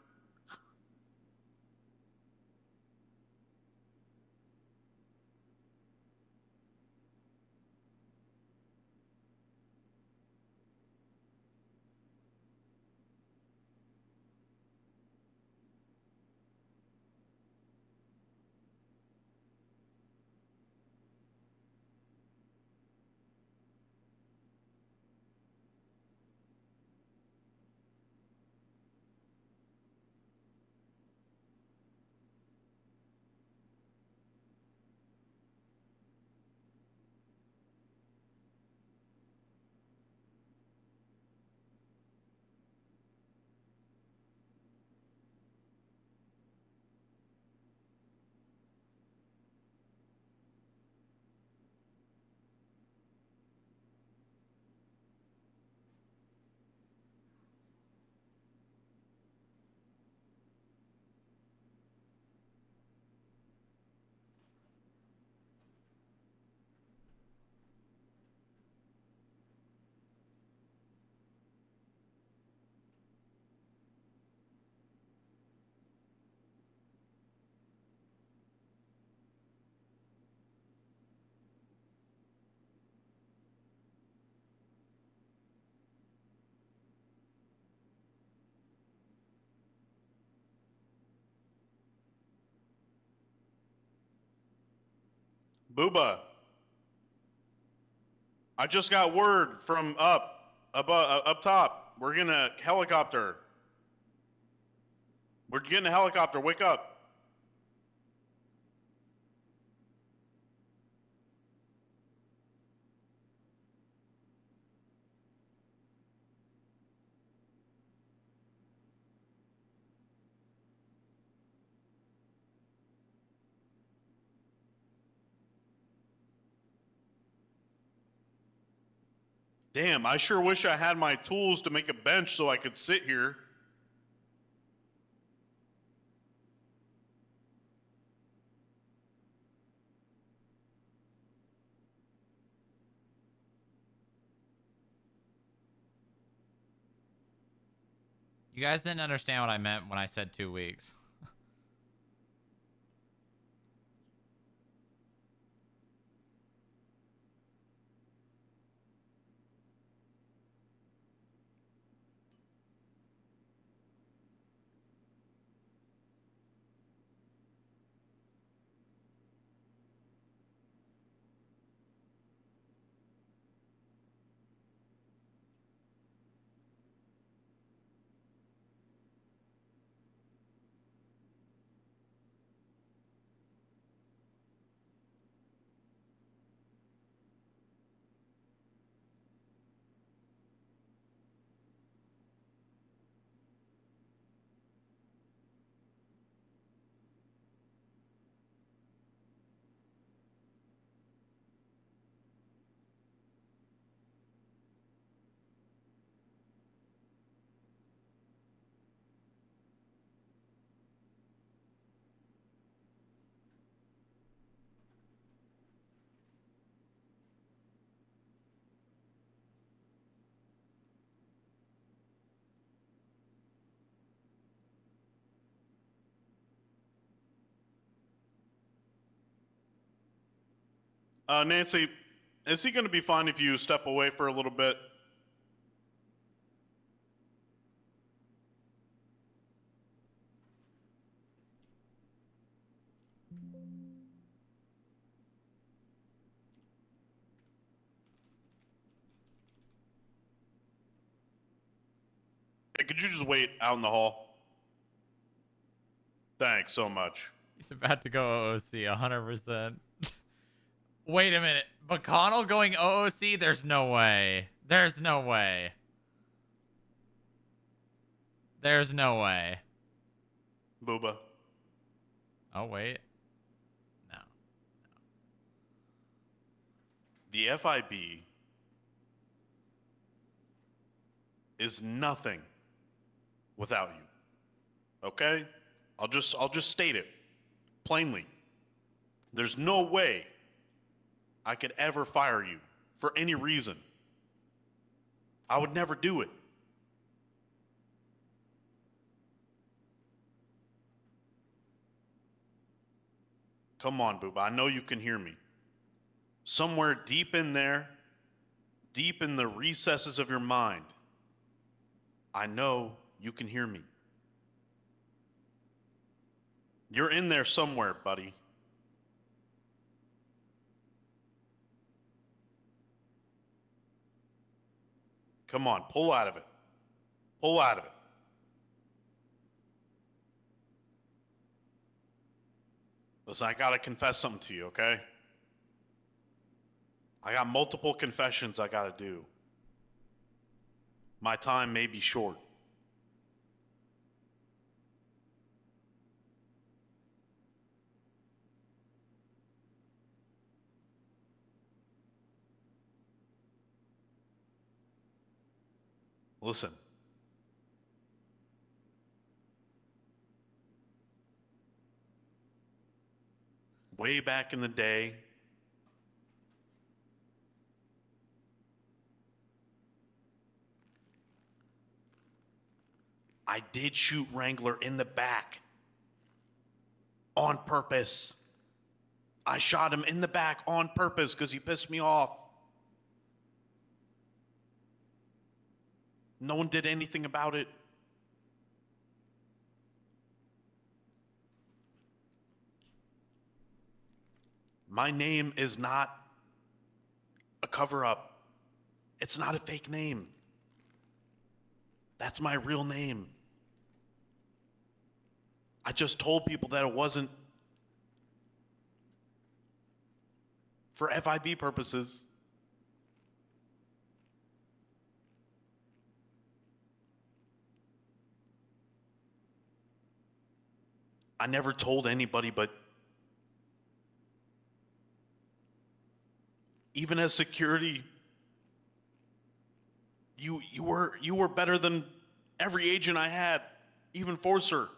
Booba. I just got word from up top. We're getting a helicopter. We're getting a helicopter. Wake up. Damn, I sure wish I had my tools to make a bench so I could sit here. You guys didn't understand what I meant when I said 2 weeks. Nancy, is he going to be fine if you step away for a little bit? Hey, could you just wait out in the hall? Thanks so much. He's about to go OOC 100%. Wait a minute. McConnell going OOC? There's no way. There's no way. There's no way. Booba. Oh, wait. No. The FIB is nothing without you. Okay? I'll just state it plainly. There's no way I could ever fire you for any reason. I would never do it. Come on, Booba. I know you can hear me. Somewhere deep in there, deep in the recesses of your mind, I know you can hear me. You're in there somewhere, buddy. Come on, pull out of it. Pull out of it. Listen, I gotta confess something to you, okay? I got multiple confessions I gotta do. My time may be short. Listen. Way back in the day, I did shoot Wrangler in the back on purpose. I shot him in the back on purpose because he pissed me off. No one did anything about it. My name is not a cover-up. It's not a fake name. That's my real name. I just told people that it wasn't for FIB purposes. I never told anybody, but even as security, you were better than every agent I had, even Forcer.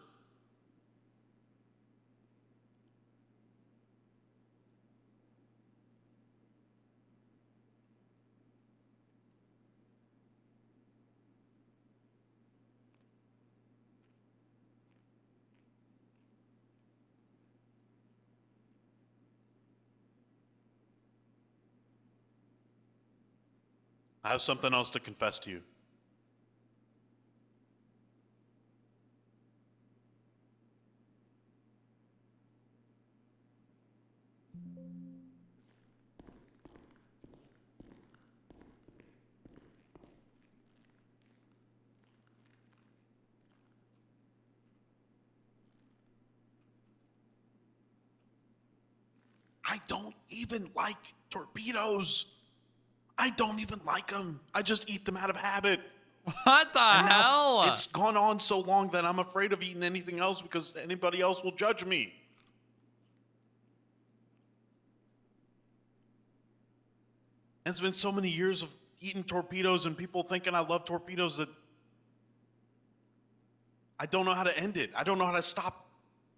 I have something else to confess to you. I don't even like torpedoes. I don't even like them. I just eat them out of habit. What the hell? It's gone on so long that I'm afraid of eating anything else because anybody else will judge me. And it's been so many years of eating torpedoes and people thinking I love torpedoes that I don't know how to end it. I don't know how to stop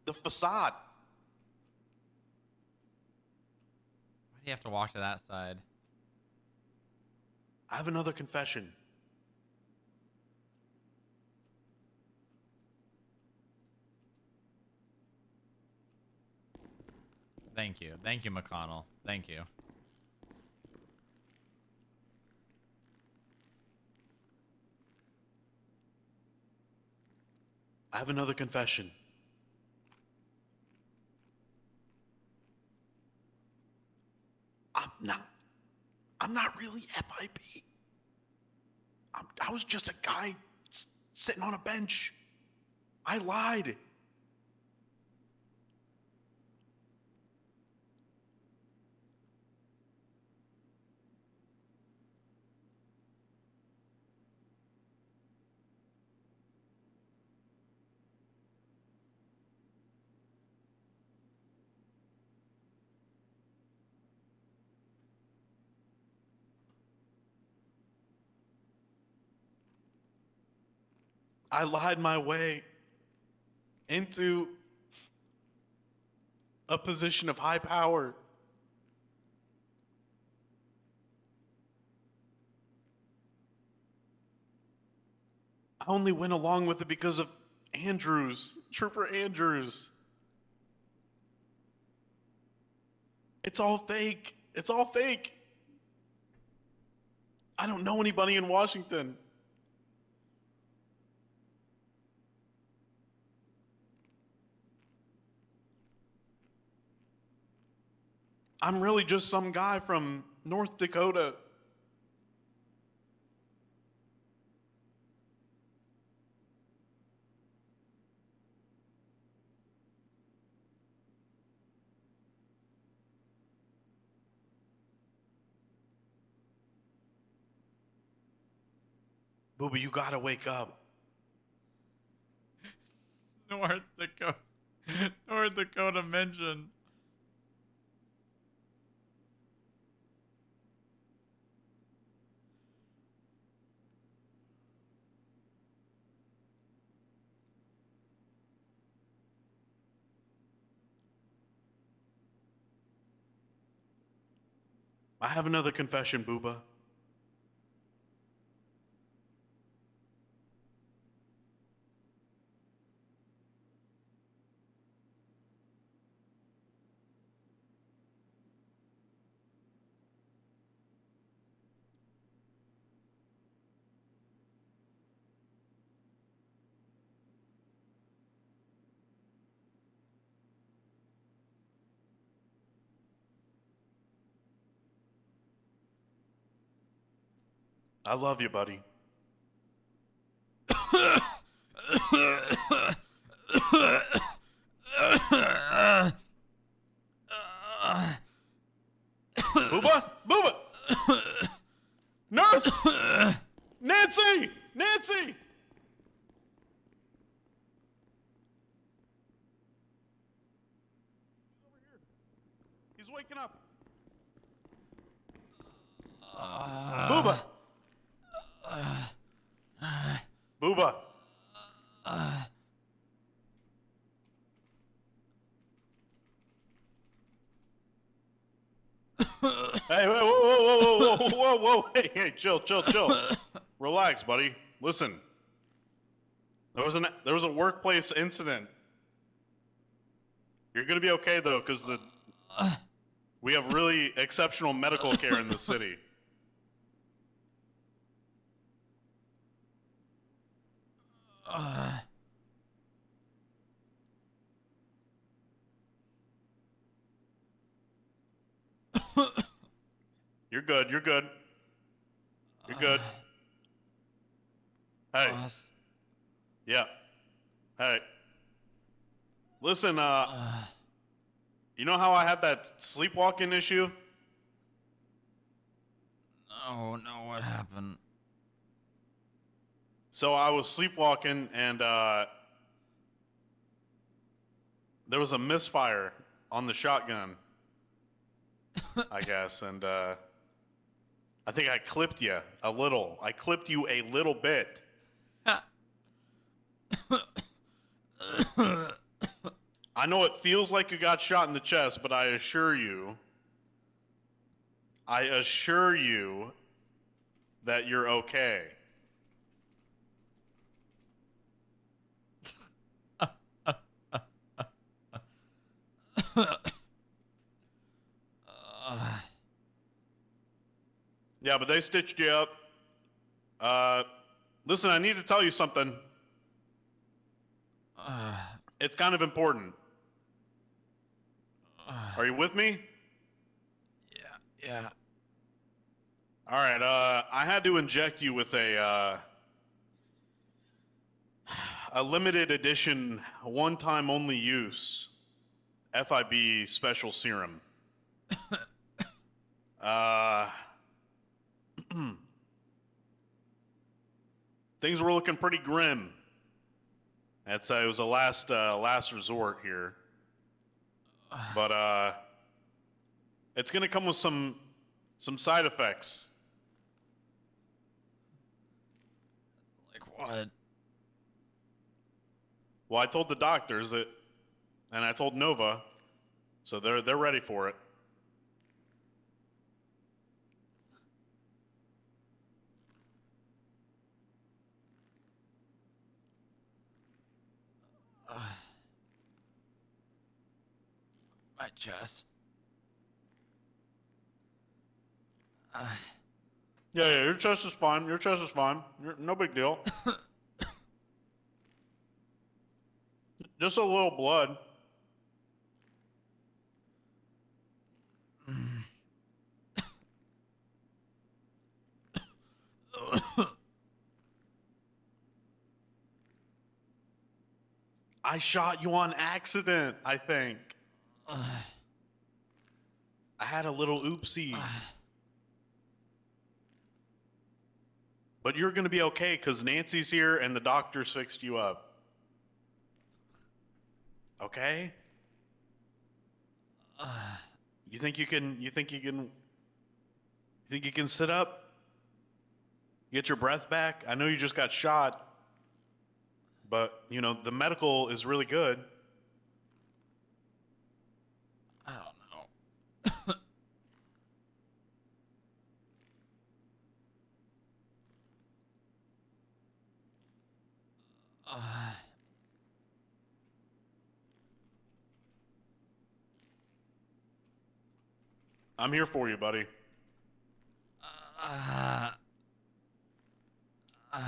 the facade. Why do you have to walk to that side? I have another confession. Thank you. Thank you, McConnell. Thank you. I have another confession. I'm not really FIB. I was just a guy sitting on a bench. I lied. I lied my way into a position of high power. I only went along with it because of Andrews, Trooper Andrews. It's all fake. It's all fake. I don't know anybody in Washington. I'm really just some guy from North Dakota. Booba, you gotta wake up. North Dakota. North Dakota mentioned. I have another confession, Booba. I love you, buddy. Booba! Booba! Nurse! Nancy! Nancy! He's waking up. Booba! Booba! Hey, whoa, whoa, whoa, whoa, whoa, whoa, whoa, hey, hey, chill, chill, chill. Relax, buddy. Listen. There was a workplace incident. You're gonna be okay though, because we have really exceptional medical care in the city. You're good. You're good. You're good. Hey. Yeah. Hey. Listen, you know how I had that sleepwalking issue? Oh, no, what happened? So I was sleepwalking and there was a misfire on the shotgun, I guess, and I think I clipped you a little. I clipped you a little bit. I know it feels like you got shot in the chest, but I assure you that you're okay. Yeah, but they stitched you up. Listen, I need to tell you something. It's kind of important. Are you with me? Yeah. All right, I had to inject you with a limited edition, one-time only use FIB special serum. Things were looking pretty grim. It was a last resort here. But it's gonna come with some side effects. Like what? Well, I told the doctors that, and I told Nova, so they're ready for it. My chest. Yeah, your chest is fine. Your chest is fine. No big deal. Just a little blood. I shot you on accident, I think. I had a little oopsie. But you're gonna be okay because Nancy's here and the doctors fixed you up. Okay? You think you can sit up? Get your breath back? I know you just got shot. But, you know, the medical is really good. I don't know. I'm here for you, buddy.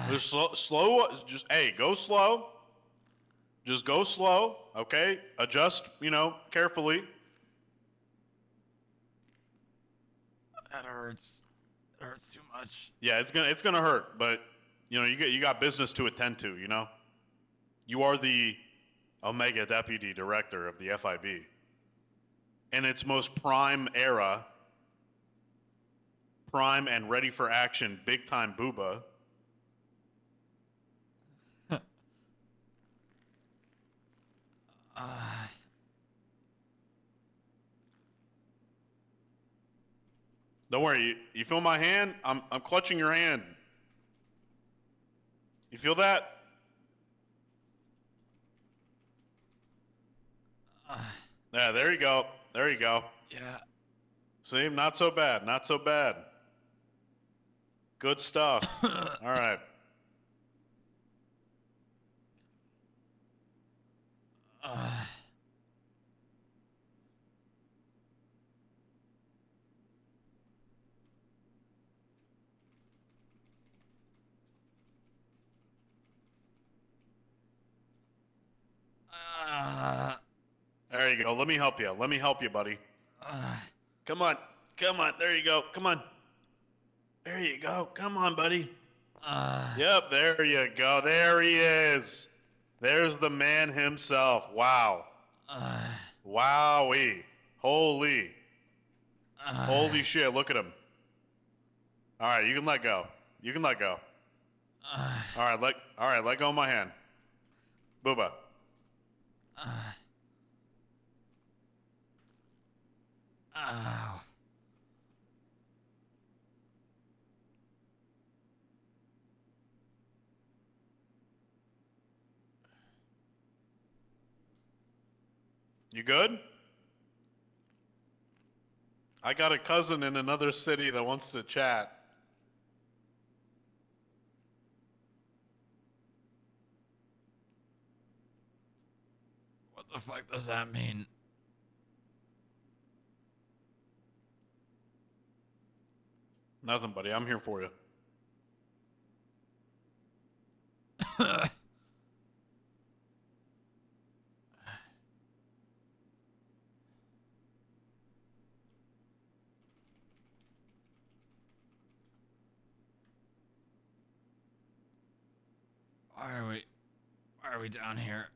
Just slow. Just hey, go slow. Just go slow, okay? Adjust, carefully. That hurts. It hurts too much. Yeah, it's gonna hurt, but you know you got business to attend to. You know, you are the Omega Deputy Director of the FIB. In its most prime era, prime and ready for action, big time booba. Don't worry, you feel my hand? I'm clutching your hand. You feel that? Yeah, there you go. There you go. Yeah. See, not so bad. Not so bad. Good stuff. All right. There you go. Let me help you. Let me help you, buddy. Come on. Come on. There you go. Come on. There you go. Come on, buddy. Yep, there you go. There he is. There's the man himself. Wow. Wowee. Holy. Holy shit, look at him. All right, you can let go. You can let go. All right, let go of my hand. Booba. Ow. You good? I got a cousin in another city that wants to chat. What the fuck does that mean? Nothing, buddy. I'm here for you. Why are we down here?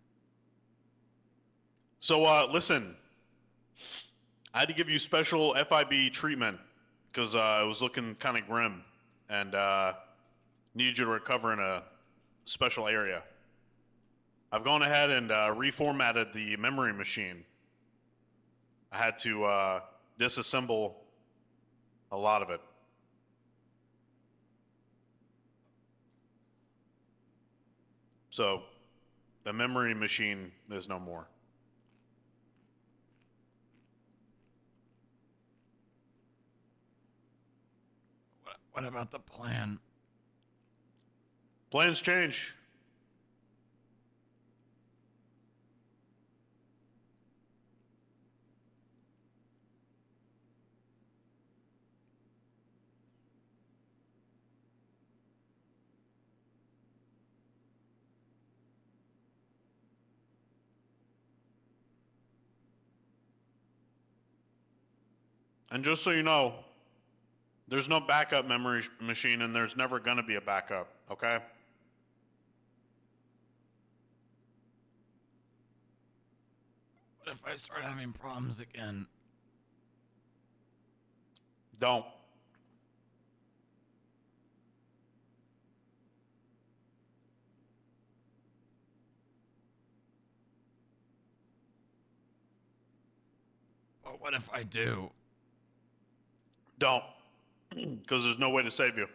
So, listen. I had to give you special FIB treatment because it was looking kind of grim, and needed you to recover in a special area. I've gone ahead and reformatted the memory machine. I had to disassemble a lot of it. So, the memory machine is no more. What about the plan? Plans change. And just so you know, there's no backup memory machine, and there's never going to be a backup, okay? What if I start having problems again? Don't. But what if I do? Don't. Because there's no way to save you.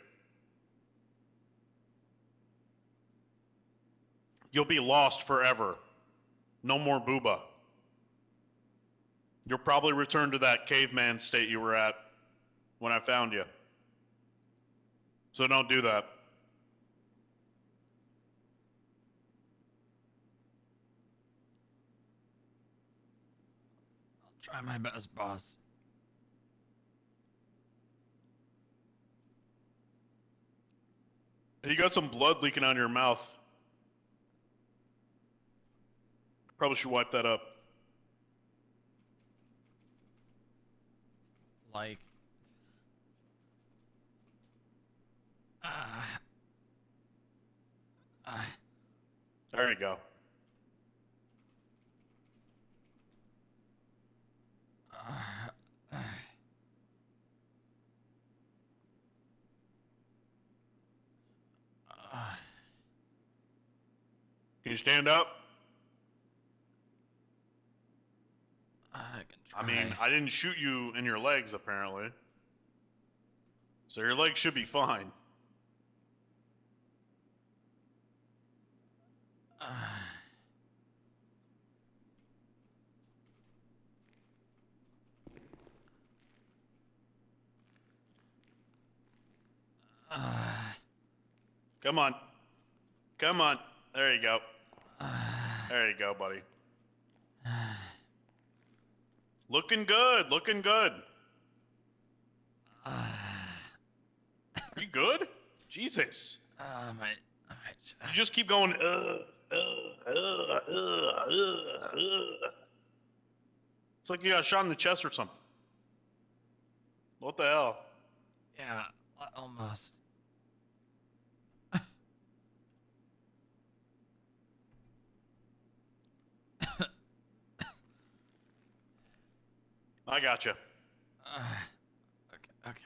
You'll be lost forever. No more booba. You'll probably return to that caveman state you were at when I found you. So don't do that. I'll try my best, boss. You got some blood leaking out of your mouth. Probably should wipe that up. Like, There you go. Can you stand up? I mean, I didn't shoot you in your legs, apparently. So your legs should be fine. Come on. Come on. There you go. There you go, buddy. Looking good. Looking good. Are you good? Jesus. You just keep going. It's like you got shot in the chest or something. What the hell? Yeah, almost. I gotcha. Okay.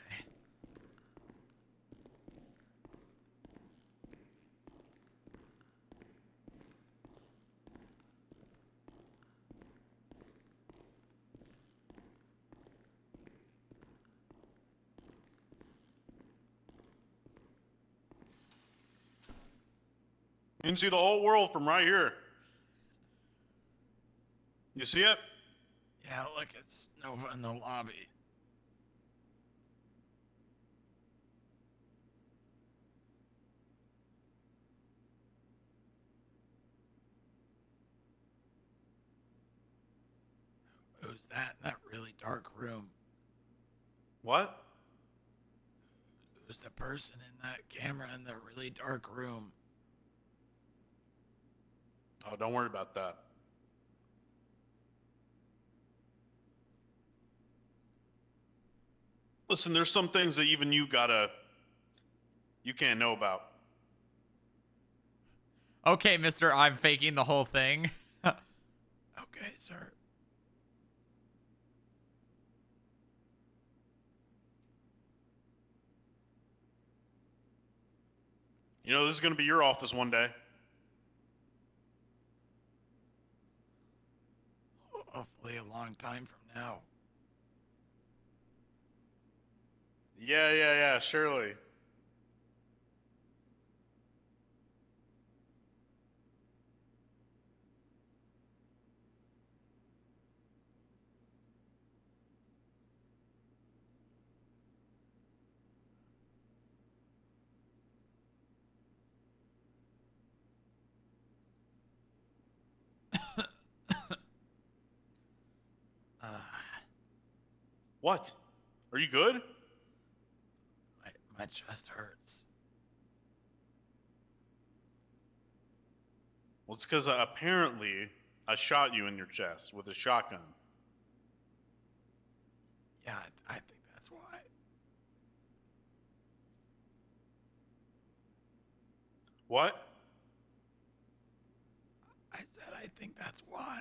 You can see the whole world from right here. You see it? Yeah, look, it's Nova in the lobby. Who's that in that really dark room? What? Who's the person in that camera in the really dark room? Oh, don't worry about that. Listen, there's some things that even you can't know about. Okay, mister, I'm faking the whole thing. Okay, sir. You know, this is going to be your office one day. Hopefully a long time from now. Yeah, surely. What? Are you good? My chest hurts. Well, it's because apparently I shot you in your chest with a shotgun. Yeah, I think that's why. What? I said I think that's why.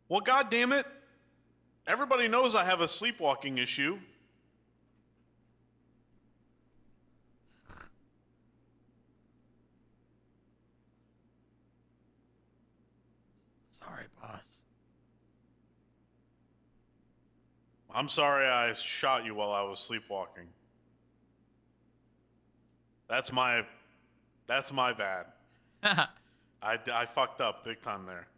Well, goddamn it! Everybody knows I have a sleepwalking issue. Sorry, boss. I'm sorry I shot you while I was sleepwalking. That's my bad. I fucked up big time there.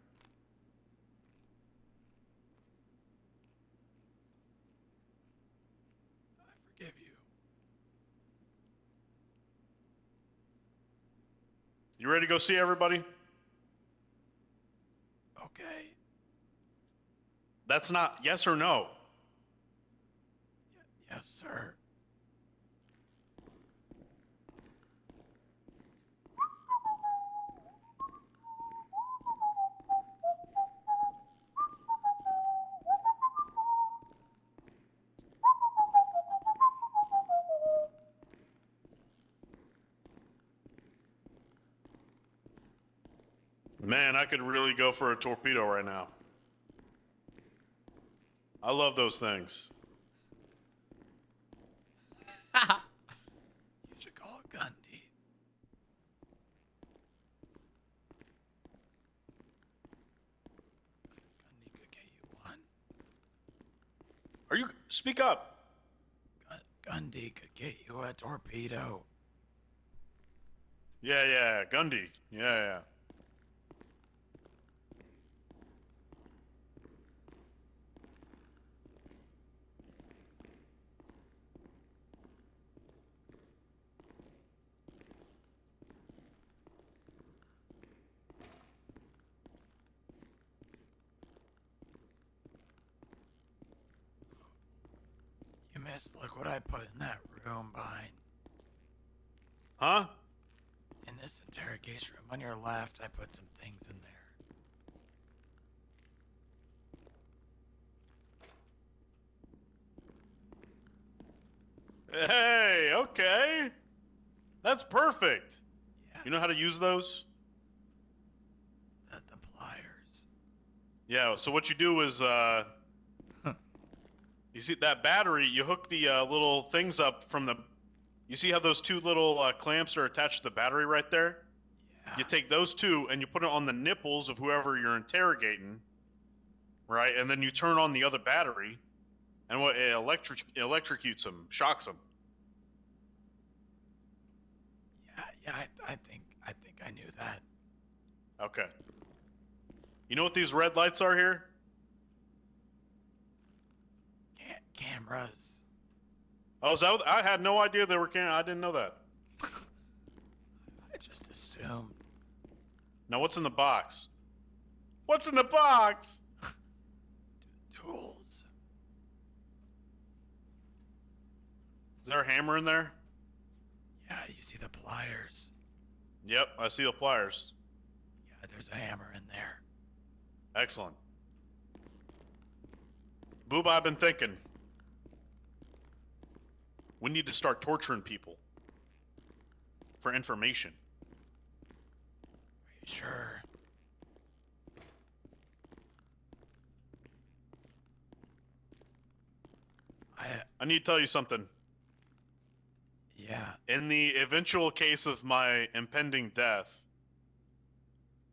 Forgive you. You ready to go see everybody? Okay. That's not yes or no. Yes, sir. Man, I could really go for a torpedo right now. I love those things. You should call it Gundy. Gundy could get you one. Are you... Speak up. Gundy could get you a torpedo. Yeah, Gundy. Yeah. You missed. Look what I put in that room behind. Huh? In this interrogation room on your left, I put some things in there. Hey, okay. That's perfect. Yeah. You know how to use those? The pliers. Yeah, so what you do is, you see that battery, you hook the little things up from the... You see how those two little clamps are attached to the battery right there? Yeah. You take those two and you put it on the nipples of whoever you're interrogating, right? And then you turn on the other battery, and what it electrocutes them, shocks them. Yeah, I think I knew that. Okay. You know what these red lights are here? Cameras. Oh, so I had no idea they were I didn't know that. I just assumed. Now, what's in the box? What's in the box? Tools. Is there a hammer in there? Yeah, you see the pliers. Yep, I see the pliers. Yeah, there's a hammer in there. Excellent. Booba, I've been thinking. We need to start torturing people for information. Are you sure? I need to tell you something. Yeah. In the eventual case of my impending death,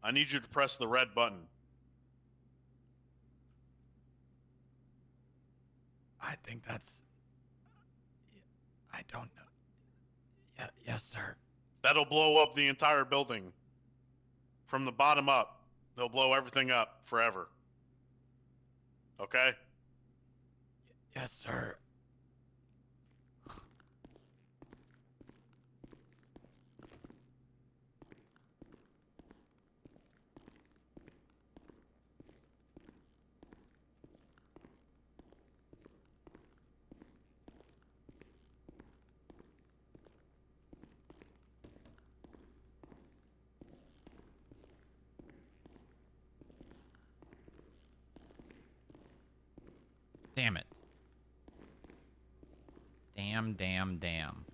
I need you to press the red button. I think that's... I don't know. Yeah, yes, sir. That'll blow up the entire building. From the bottom up. They'll blow everything up forever. Okay? Yes, sir. Damn it. Damn.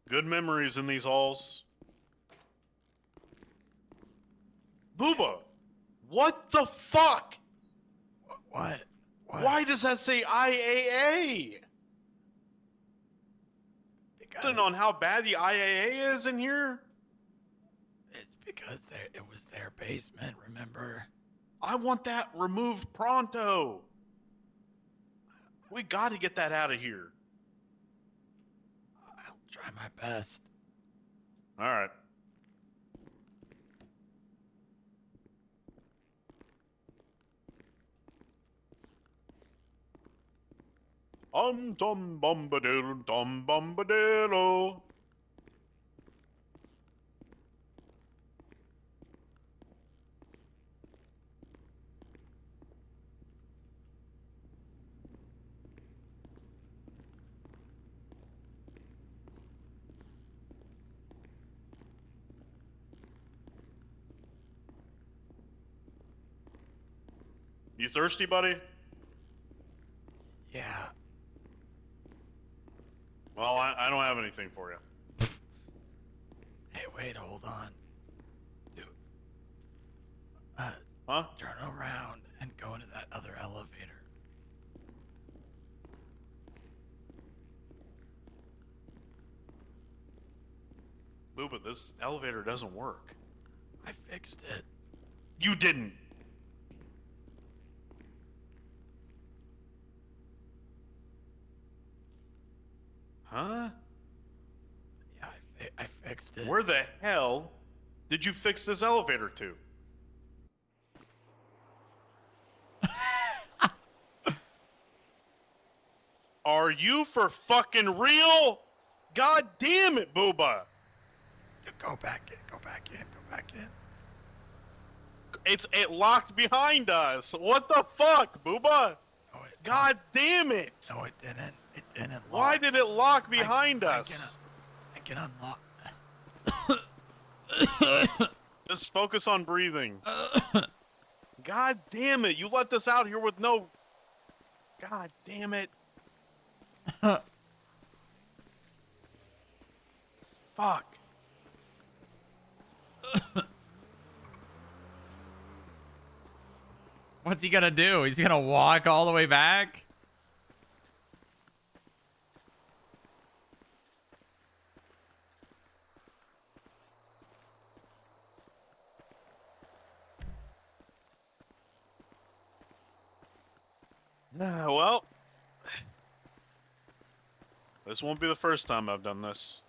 Good memories in these halls. Booba! What the fuck? What? Why does that say IAA? Because on how bad the IAA is in here? It's because it was their basement, remember? I want that removed pronto. We got to get that out of here. I'll try my best. All right. Tom bombadillo. You thirsty, buddy? Yeah. Well, I don't have anything for you. Hey, wait, hold on. Dude. Huh? Turn around and go into that other elevator. Booba, this elevator doesn't work. I fixed it. You didn't. Huh? Yeah, I fixed it. Where the hell did you fix this elevator to? Are you for fucking real? God damn it, Booba. Go back in, go back in, go back in. It locked behind us. What the fuck, Booba? God damn it. No, it didn't. It didn't lock. Why did it lock behind us? I can unlock. Just focus on breathing. God damn it. You left us out here with no... God damn it. Fuck. What's he gonna do? He's gonna walk all the way back? Well, this won't be the first time I've done this.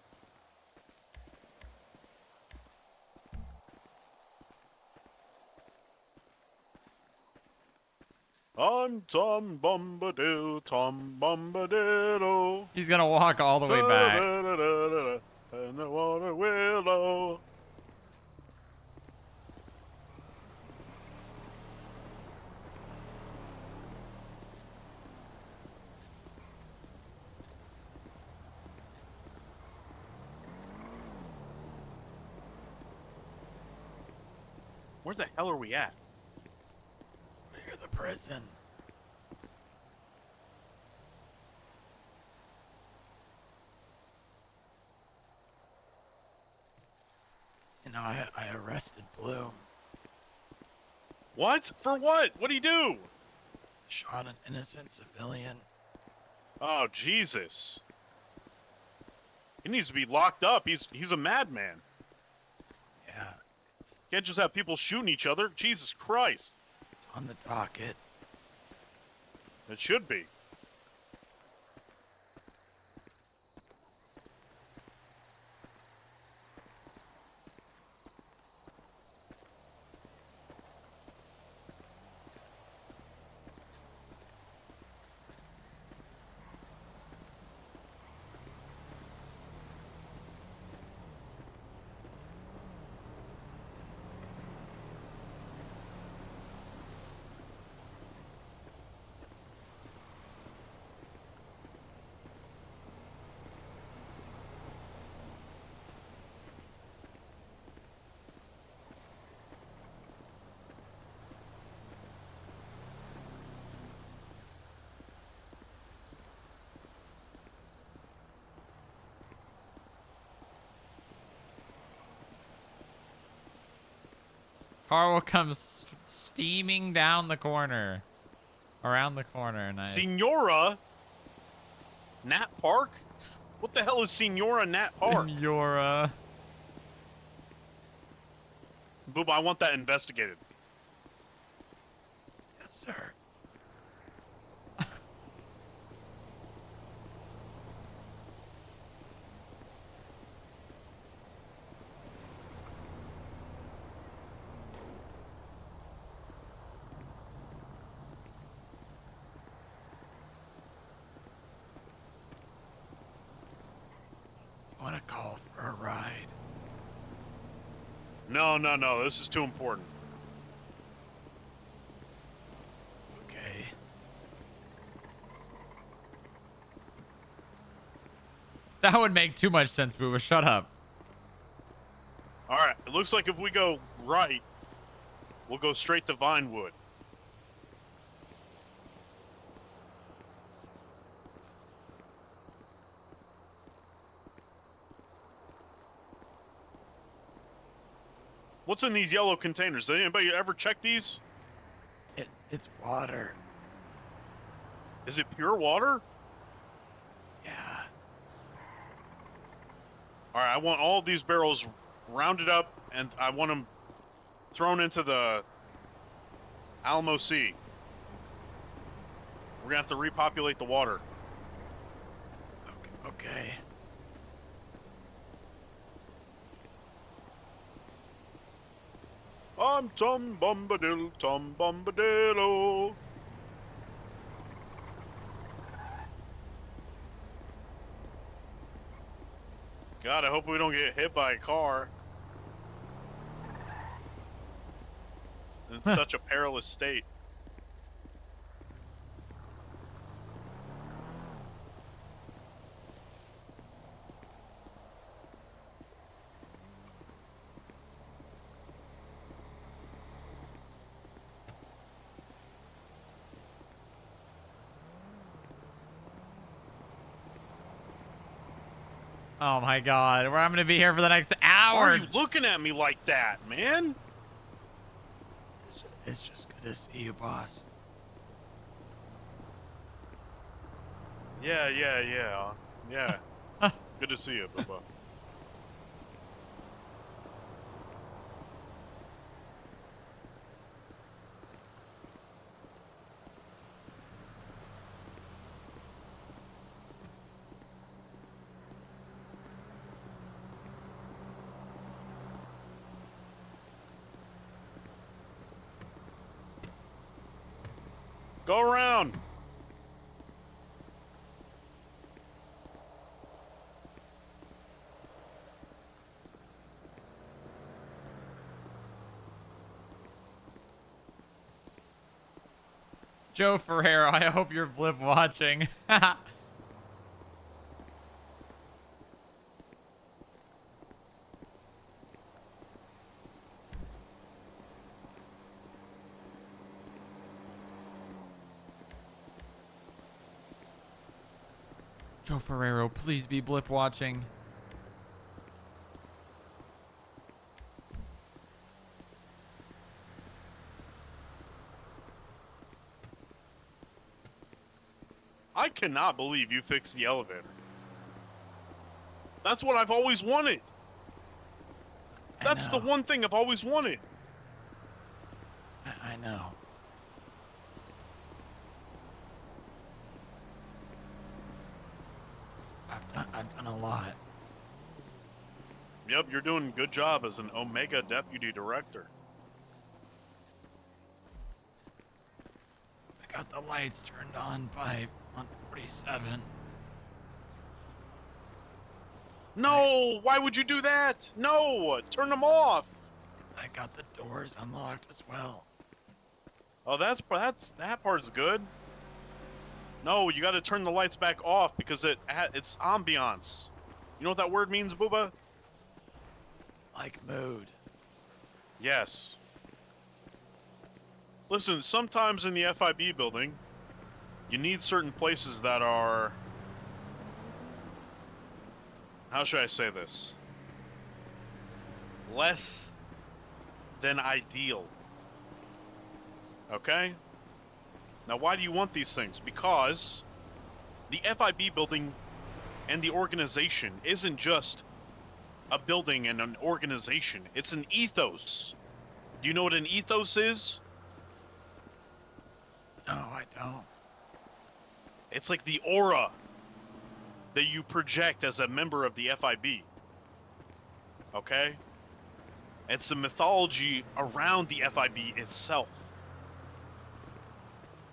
I'm Tom Bombadil, Tom Bombadillo. He's gonna walk all the way back. And the water willow. Where the hell are we at? Near the prison. You know, I arrested Bloom. What? For what? What do you do? Shot an innocent civilian. Oh, Jesus. He needs to be locked up. He's a madman. Yeah. Can't just have people shooting each other. Jesus Christ. It's on the docket. It should be. Car will come steaming down the corner. Around the corner. Nice. Senora? Nat Park? What the hell is Senora Nat Park? Senora. Booba, I want that investigated. Yes, sir. Want to call for a ride? No, no, no. This is too important. Okay. That would make too much sense, Booba. Shut up. All right. It looks like if we go right, we'll go straight to Vinewood. What's in these yellow containers? Did anybody ever check these? It's water. Is it pure water? Yeah. All right, I want all of these barrels rounded up, and I want them thrown into the Alamo Sea. We're gonna have to repopulate the water. Okay. I'm Tom Bombadillo. God, I hope we don't get hit by a car. In such a perilous state. Oh my God, I'm gonna be here for the next Why hour. are you looking at me like that, man? It's just good to see you, boss. Yeah. Good to see you, Bubba. Go around. Joe Ferrero, I hope you're blip watching. Joe Ferrero, please be blip watching. I cannot believe you fixed the elevator. That's what I've always wanted. That's the one thing I've always wanted. I know. I've done a lot. Yep, you're doing a good job as an Omega Deputy Director. I got the lights turned on by 147. No, why would you do that? No, turn them off. I got the doors unlocked as well. Oh, that part's good. No, you got to turn the lights back off because it's ambiance. You know what that word means, Booba? Like mood. Yes. Listen, sometimes in the FIB building, you need certain places that are... How should I say this? Less than ideal. Okay? Now, why do you want these things? Because the FIB building and the organization isn't just a building and an organization. It's an ethos. Do you know what an ethos is? No, I don't. It's like the aura that you project as a member of the FIB. Okay? It's the mythology around the FIB itself.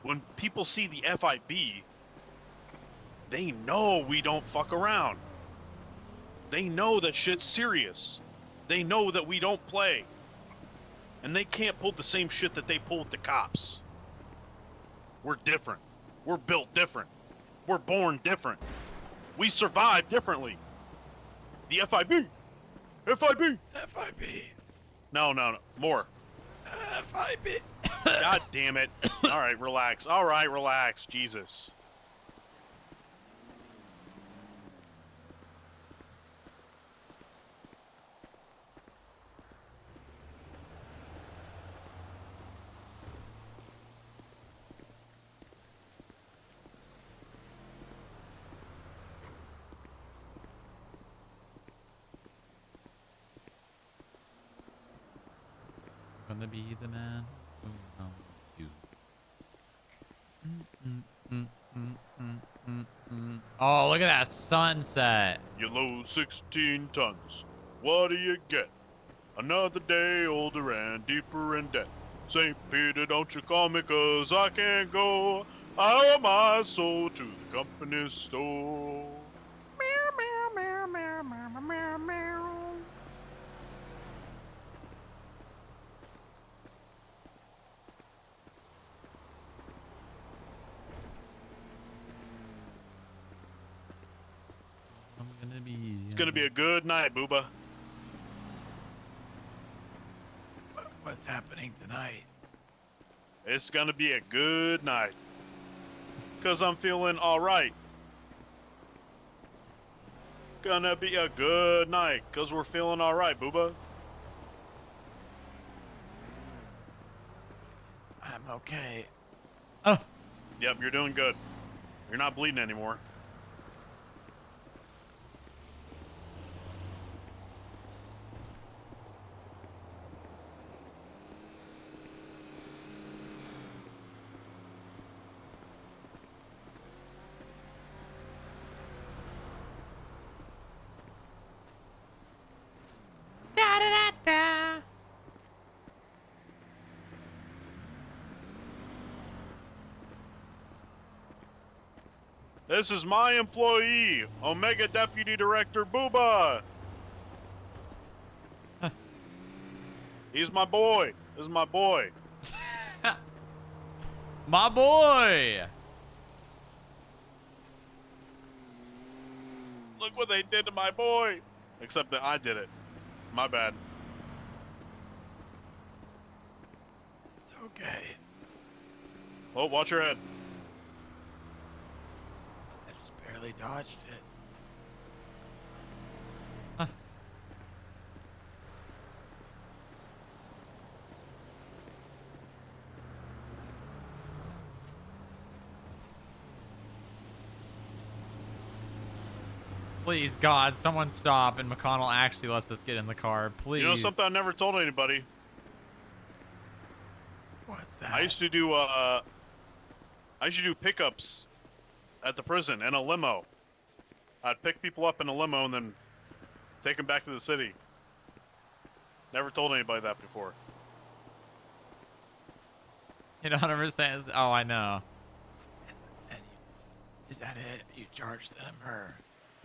When people see the FIB, they know we don't fuck around. They know that shit's serious. They know that we don't play. And they can't pull the same shit that they pull with the cops. We're different. We're built different. We're born different. We survive differently. The FIB. FIB. FIB. No. More. FIB. God damn it. All right, relax. All right, relax. Jesus. gonna be the man who knows you. Oh, look at that sunset. You load 16 tons. What do you get? Another day older and deeper in debt. St. Peter, don't you call me, 'cause I can't go. I owe my soul to the company store. I'm gonna be. It's gonna be a good night, Booba. What's happening tonight? It's gonna be a good night. 'Cause I'm feeling alright. Gonna be a good night, 'cause we're feeling alright, Booba. I'm okay. Oh. Yep, you're doing good. You're not bleeding anymore. Da da da da. This is my employee, Omega Deputy Director Booba. He's my boy. This is my boy. My boy. Look what they did to my boy. Except that I did it. My bad. It's okay. Oh, watch your head. I just barely dodged it. Please, God, someone stop and McConnell actually lets us get in the car. Please. You know something I never told anybody? What's that? I used to do pickups at the prison in a limo. I'd pick people up in a limo and then take them back to the city. Never told anybody that before. You don't understand? Oh, I know. Is that it? You charge them or?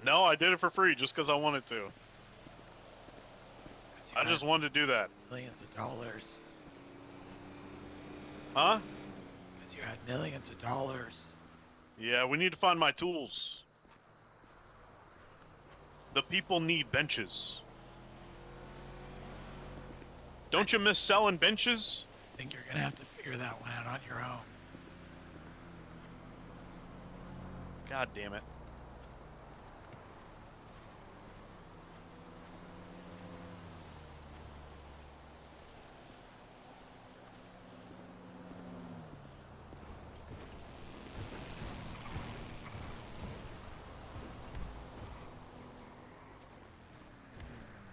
No, I did it for free just because I wanted to. I just wanted to do that. Millions of dollars. Huh? Because you had millions of dollars. Yeah, we need to find my tools. The people need benches. Don't you miss selling benches? I think you're gonna have to figure that one out on your own. God damn it.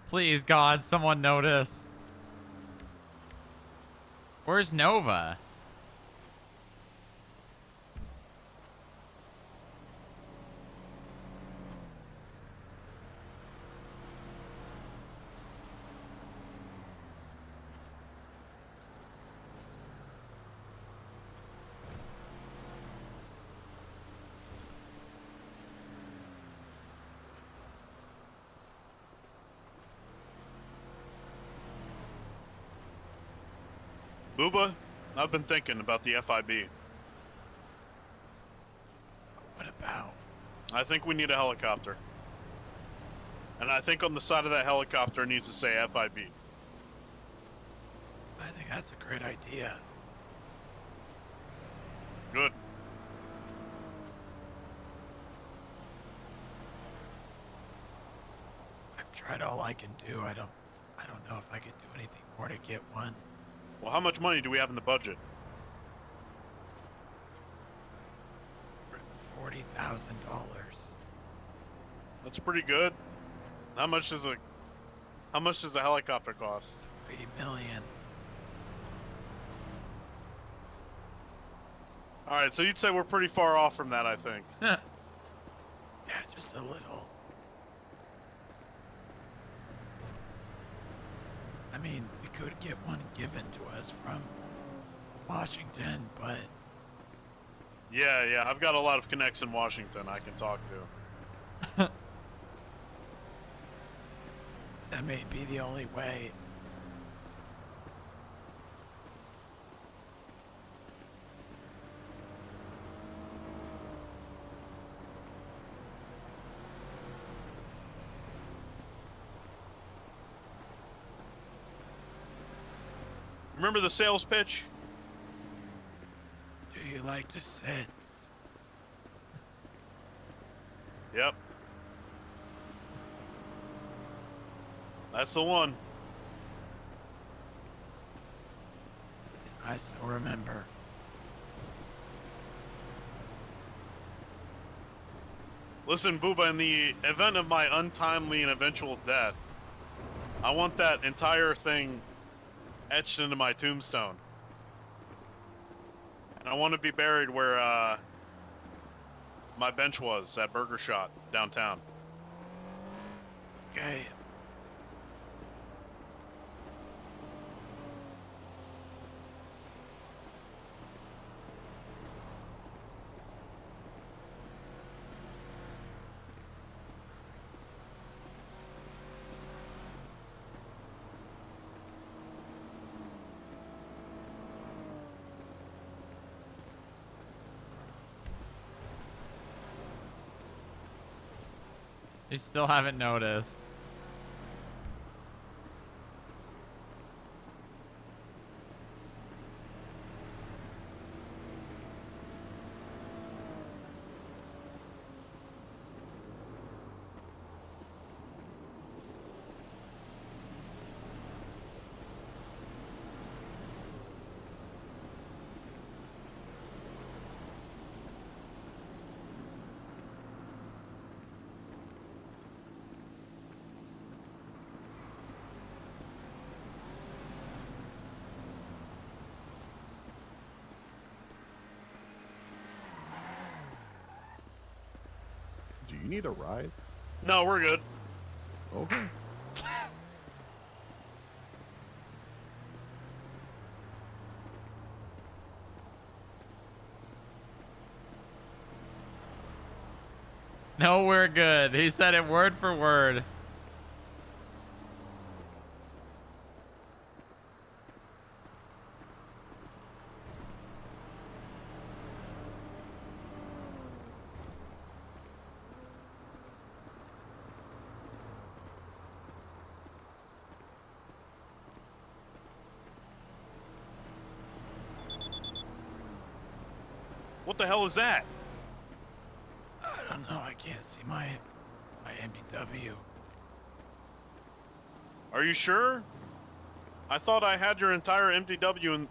Please, God, someone notice. Where's Nova? Booba, I've been thinking about the FIB. What about? I think we need a helicopter. And I think on the side of that helicopter it needs to say FIB. I think that's a great idea. Good. I've tried all I can do. I don't know if I could do anything more to get one. Well, how much money do we have in the budget? $40,000. That's pretty good. How much does a helicopter cost? $3 million. All right, so you'd say we're pretty far off from that, I think. Yeah, just a little. I mean, we could get one given to us from Washington, but Yeah, I've got a lot of connects in Washington I can talk to. that may be the only way. Remember the sales pitch? Do you like to sit? Yep. That's the one. I still remember. Listen, Booba, in the event of my untimely and eventual death, I want that entire thing etched into my tombstone. And I want to be buried where my bench was at Burger Shot downtown. Okay. You still haven't noticed. Do you need a ride? No, we're good. Okay. No, we're good. He said it word for word. What the hell is that? I don't know. I can't see my MDW. Are you sure? I thought I had your entire MDW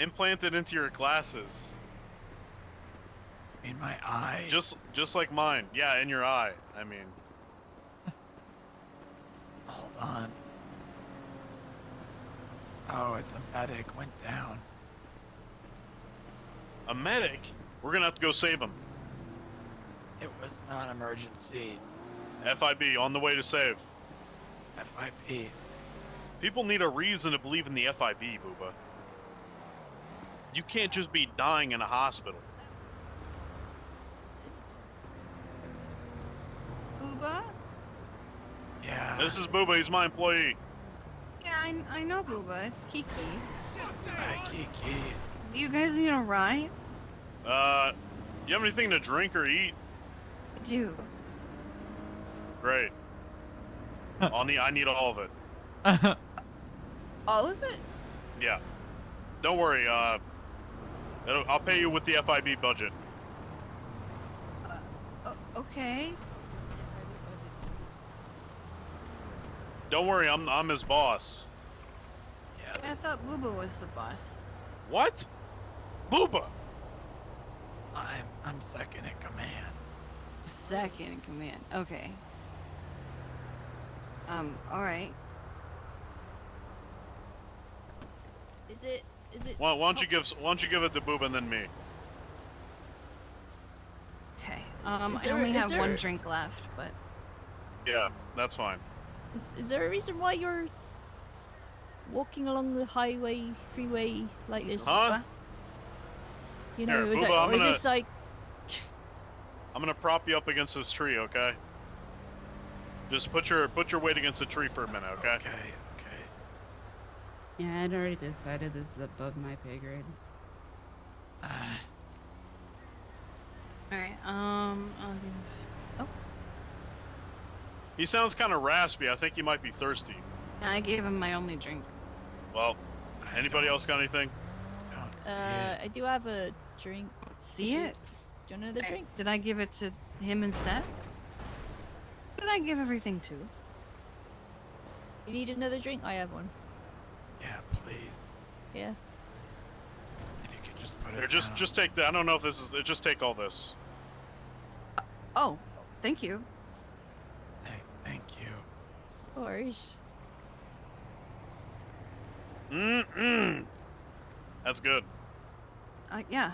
implanted into your glasses. In my eye. Just like mine. Yeah, in your eye. I mean. Hold on. Oh, it's a medic. Went down. A medic? We're gonna have to go save him. It was not an emergency. FIB, on the way to save. FIB. People need a reason to believe in the FIB, Booba. You can't just be dying in a hospital. Booba? Yeah. This is Booba, he's my employee. Yeah, I know Booba. It's Kiki. Hi, Kiki. Do you guys need a ride? You have anything to drink or eat? I do. Great. I need all of it. All of it? Yeah. Don't worry, I'll pay you with the FIB budget. Okay. Don't worry, I'm his boss. I thought Booba was the boss. What? Booba! I'm second in command. Second in command. Okay. All right. Is it Is it? Why don't you give it to Booba and then me? Okay. Is I only there- have one drink left, but Yeah, that's fine. Is there a reason why you're walking along the freeway like this? Huh? You know, Here, is, Booba, that, I'm or is gonna- this like? I'm gonna prop you up against this tree, okay? Just put your weight against the tree for a minute, okay? Okay. yeah, I'd already decided this is above my pay grade. Alright, I'll give... Oh, He sounds kind of raspy. I think he might be thirsty. I gave him my only drink. Well, anybody else got anything? I do have a drink. See it? Do you want another drink? Did I give it to him instead? Who did I give everything to? You need another drink? I have one. Yeah, please. Yeah. If you could just put Here, it just take that. I don't know if this is. Just take all this. Oh, thank you. Thank you. Of course. That's good. Yeah.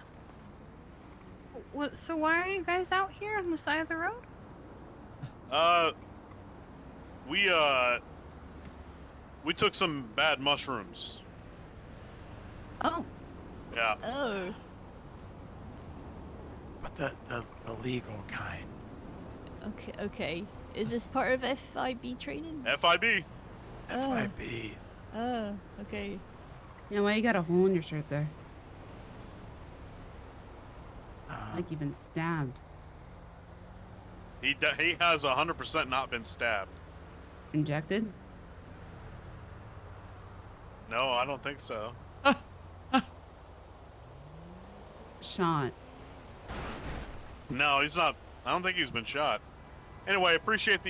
So why are you guys out here on the side of the road? We took some bad mushrooms. Oh. Yeah. Oh. But the legal kind. Okay. Is this part of FIB training? FIB. FIB. Oh, okay. Yeah, why you got a hole in your shirt there? Like you've been stabbed. He has 100% not been stabbed. Injected? No, I don't think so. Shot. No, he's not. I don't think he's been shot. Anyway, appreciate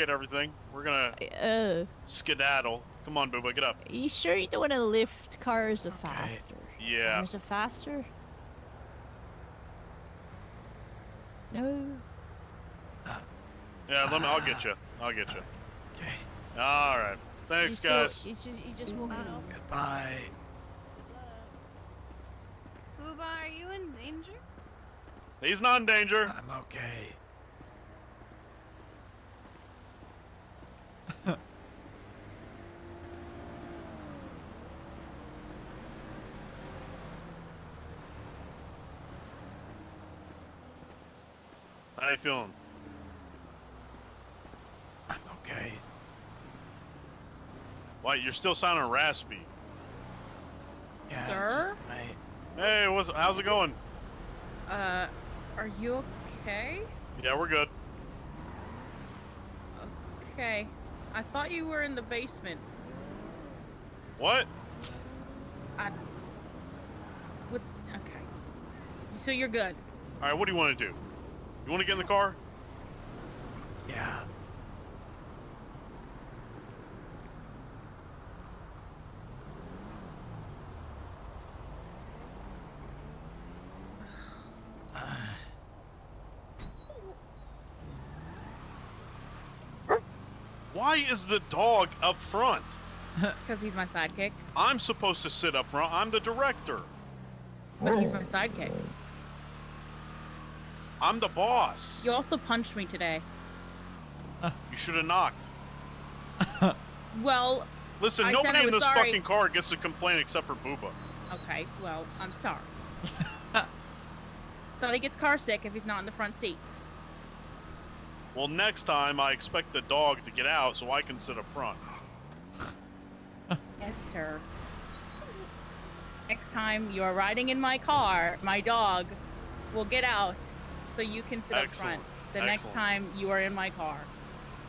everything. We're gonna skedaddle. Come on, Booba, get up. Are you sure you don't want to lift cars faster? Yeah. Cars faster? No. Yeah, I'll get you. Okay. All right. Thanks, guys. He's just walking off. Goodbye. Booba, are you in danger? He's not in danger. I'm okay. How you feeling? I'm okay. Why, you're still sounding raspy. Yeah, Sir? Hey, how's it going? Are you okay? Yeah, we're good. Okay. I thought you were in the basement. What? Okay. So you're good. All right, what do you want to do? You want to get in the car? Yeah. Why is the dog up front? Because he's my sidekick. I'm supposed to sit up front. I'm the director. But he's my sidekick. I'm the boss. You also punched me today. You should have knocked. Well, Listen, I said nobody I in was this sorry. fucking car gets a complaint except for Booba. Okay, well, I'm sorry. Thought he gets car sick if he's not in the front seat. Well, next time I expect the dog to get out so I can sit up front. Yes, sir. Next time you are riding in my car, my dog will get out so you can sit up front. The next time you are in my car.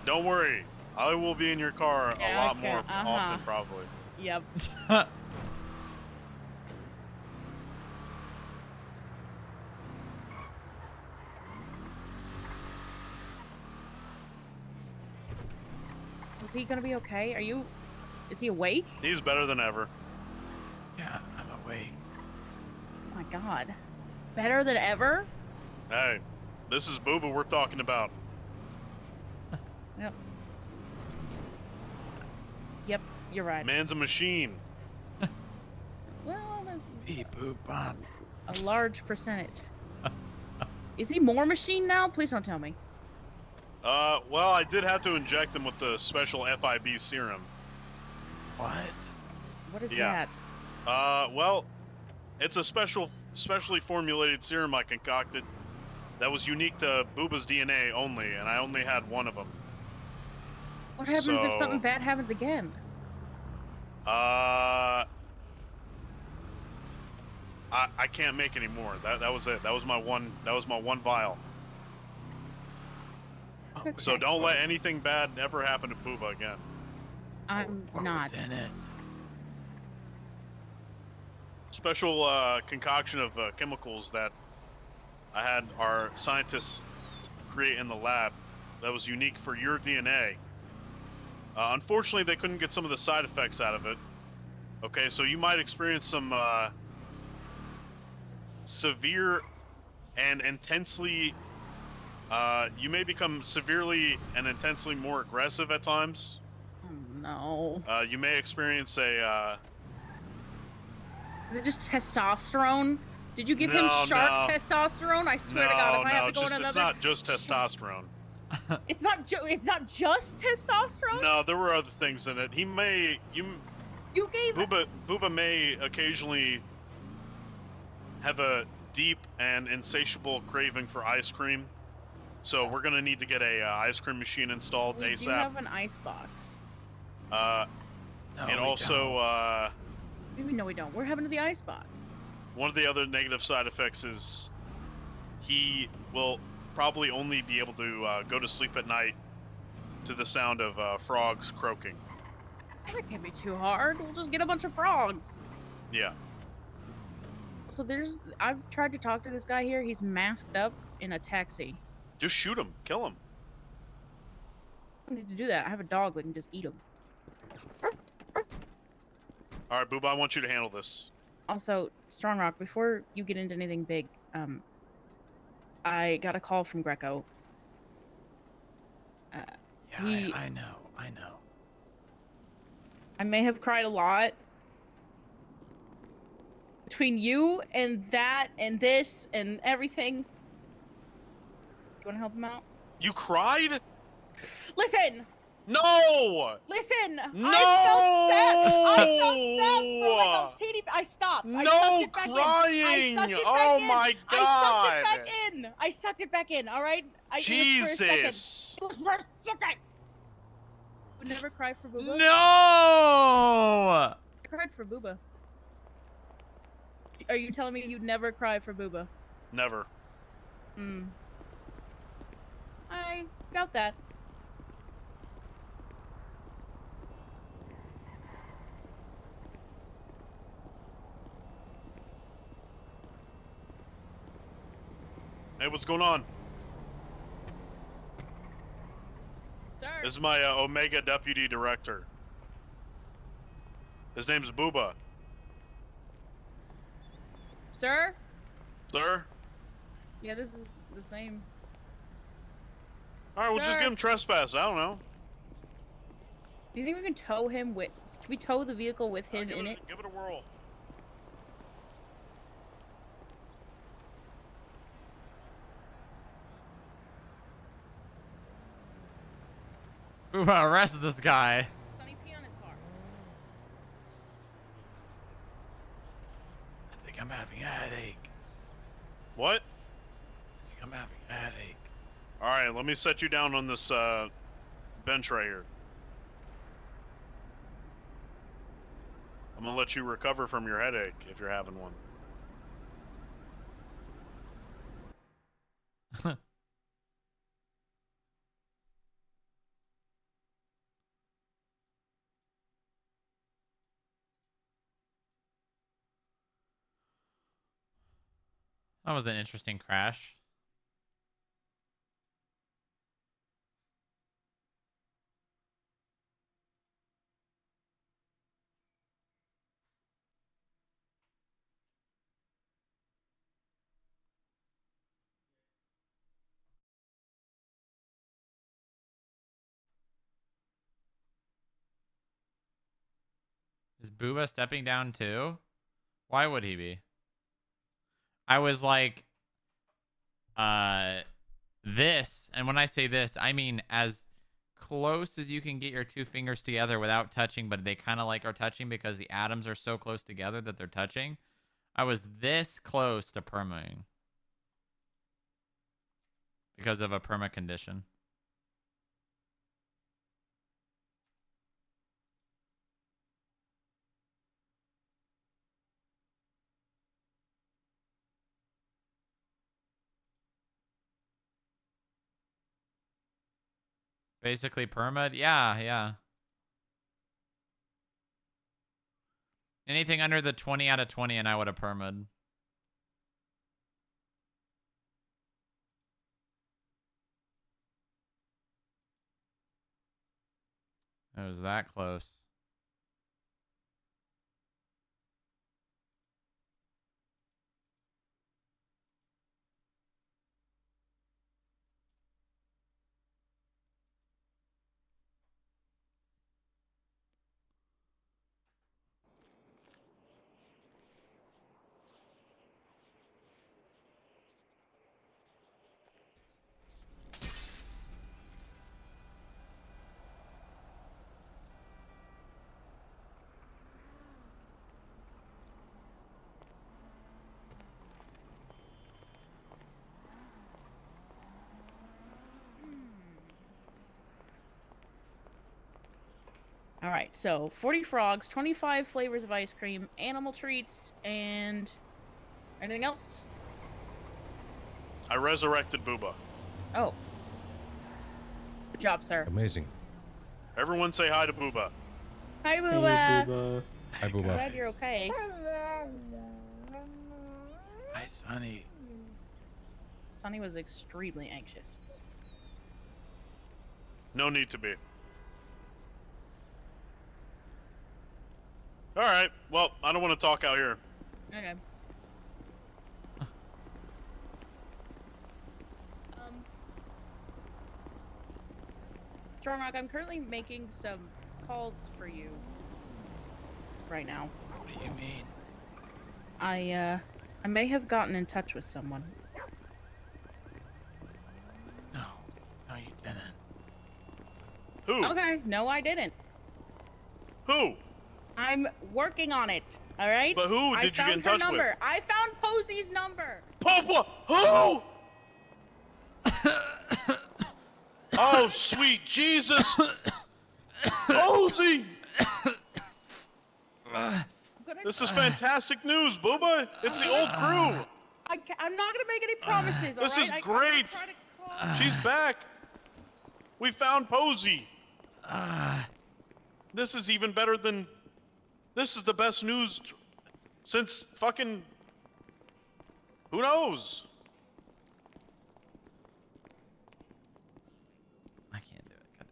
Don't worry. I will be in your car a Yeah, lot okay, more often, probably. Yep. Is he gonna be okay? Is he awake? He's better than ever. Yeah, I'm awake. Oh my god. Better than ever? Hey, this is Booba we're talking about. Yep. Yep, you're right. Man's a machine. Well, That's Beep boop bop. a large percentage. Is he more machine now? Please don't tell me. Well, I did have to inject him with the special FIB serum. What? What is Yeah. that? Well, it's a specially formulated serum I concocted that was unique to Booba's DNA only, and I only had one of them. What happens if So, something bad happens again? I can't make any more. That was it. That was my one vial. So don't let anything bad ever happen to Booba again. I'm What not. was in it? Special concoction of chemicals that I had our scientists create in the lab that was unique for your DNA. Unfortunately, they couldn't get some of the side effects out of it. Okay, so you might experience some severe and intensely... you may become severely and intensely more aggressive at times. Oh, no. You may experience a... Is it just testosterone? Did you give him shark testosterone? I swear to God, if I have to go on another... it's not just testosterone. It's not just testosterone? No, there were other things in it. He may... You gave... Booba may occasionally have a deep and insatiable craving for ice cream. So we're gonna need to get a ice cream machine installed We ASAP. do have an ice box. And also, Maybe no, we don't. We're having the ice box. one of the other negative side effects is he will probably only be able to go to sleep at night to the sound of frogs croaking. That can't be too hard. We'll just get a bunch of frogs. Yeah. So I've tried to talk to this guy here. He's masked up in a taxi. Just shoot him. Kill him. I don't need to do that. I have a dog that can just eat him. All right, Booba, I want you to handle this. Also, Strongrock, before you get into anything big, I got a call from Greco. Yeah, I know. I may have cried a lot. Between you and that and this and everything. You want to help him out? You cried? Listen! No! Listen! No! I felt sad for like a teeny... I stopped. I No sucked it back crying! in. I sucked it back Oh in. my I God! sucked it back in. I sucked it back in, alright? Jesus! It was for a second. Would never cry for Booba? No! I cried for Booba. Are you telling me you'd never cry for Booba? Never. I doubt that. Hey, what's going on? Sir. This is my Omega Deputy Director. His name's Booba. Sir? Sir? Yeah, this is the same. Alright, we'll just Sir? give him trespass. I don't know. Do you think we can tow him with... Can we tow the vehicle with him in it? Give it a whirl. Ooh, arrest this guy. Sonny, pee on his car. I think I'm having a headache. What? I think I'm having a headache. Alright, let me set you down on this bench right here. I'm gonna let you recover from your headache if you're having one. That was an interesting crash. Is Booba stepping down too? Why would he be? I was like, this, and when I say this, I mean as close as you can get your two fingers together without touching, but they kind of like are touching because the atoms are so close together that they're touching. I was this close to permaing because of a perma condition. Basically permad? Yeah, yeah. Anything under the 20 out of 20 and I would have permad. It was that close. All right, so 40 frogs, 25 flavors of ice cream, animal treats, and anything else? I resurrected Booba. Oh. Good job, sir. Amazing. Everyone say hi to Booba. Hi, Booba. Hi, Booba. Glad you're okay. Hi, Sonny. Sonny was extremely anxious. No need to be. All right. Well, I don't want to talk out here. Okay. Strongrock, I'm currently making some calls for you right now. What do you mean? I may have gotten in touch with someone. No, you didn't. Who? Okay, no, I didn't. Who? I'm working on it. All right. But who I did you found get in her touch number. with? I found Posey's number. Papa! Who? Oh, sweet Jesus! Posey! This is fantastic news, Booba. It's the old crew. I'm not gonna make any promises. This all is right? great. She's back. We found Posey. This is even better than. This is the best news since fucking. Who knows? I can't do it. God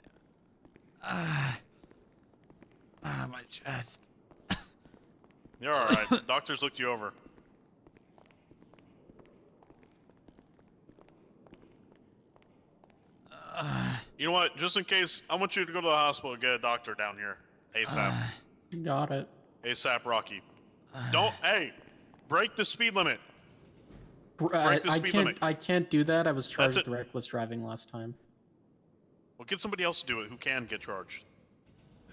damn it. My chest. You're all right. Doctors looked you over. You know what? Just in case, I want you to go to the hospital and get a doctor down here. ASAP. Got it. ASAP, Rocky. Don't, hey, break the speed limit. I, Break the speed can't. limit. I can't do that. I was charged it. with reckless driving last time. Well, get somebody else to do it who can get charged.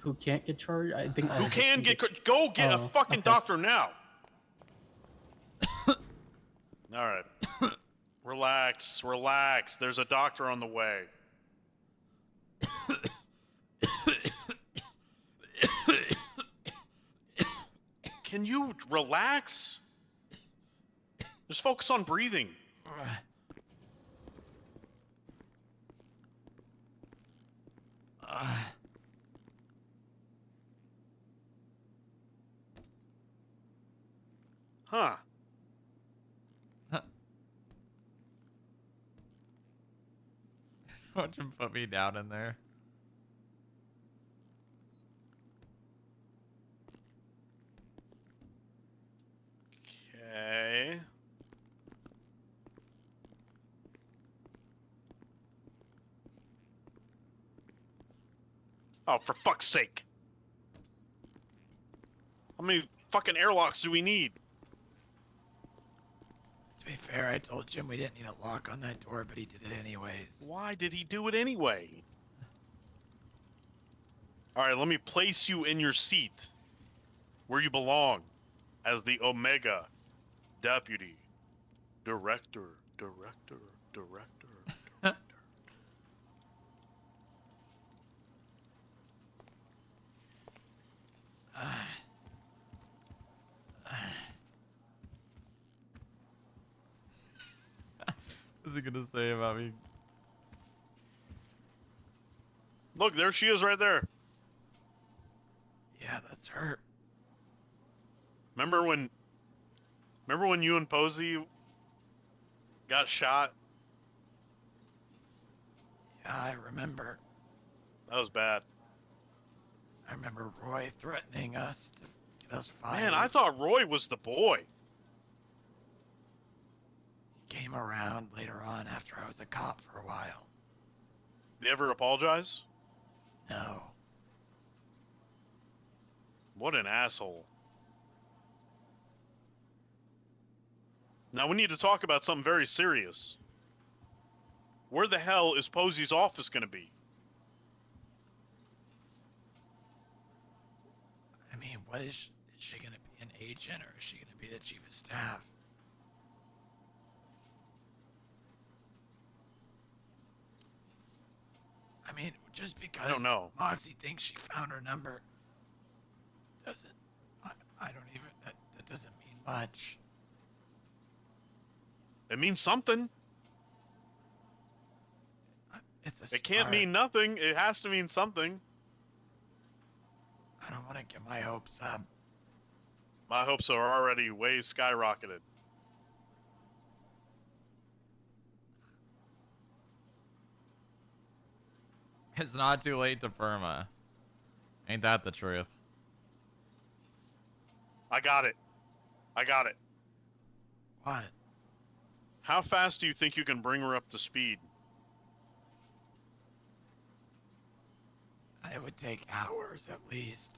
Who can't get charged? I think. Who can get go get a Oh, fucking okay. doctor now. All right. Relax, relax. There's a doctor on the way. Can you relax? Just focus on breathing. Huh. Watch him put me down in there. Okay. Oh, for fuck's sake. How many fucking airlocks do we need? fair, I told Jim we didn't need a lock on that door, but he did it anyways. Why did he do it anyway? All right, let me place you in your seat where you belong as the Omega Deputy Director. What's he gonna say about me? Look, there she is right there. Yeah, that's her. Remember when you and Posey got shot? Yeah, I remember. That was bad. I remember Roy threatening us to get us fired. Man, I thought Roy was the boy. He came around later on after I was a cop for a while. Did you ever apologize? No. What an asshole. Now we need to talk about something very serious. Where the hell is Posey's office going to be? I mean, what is she gonna be, an agent, or is she gonna be the chief of staff? I mean, just because I don't know. Moxie thinks she found her number doesn't. I don't even. That doesn't mean much. It means something. It's a It can't start. mean nothing. It has to mean something. I don't want to get my hopes up. My hopes are already way skyrocketed. It's not too late to perma. Ain't that the truth? I got it. What? How fast do you think you can bring her up to speed? It would take hours at least.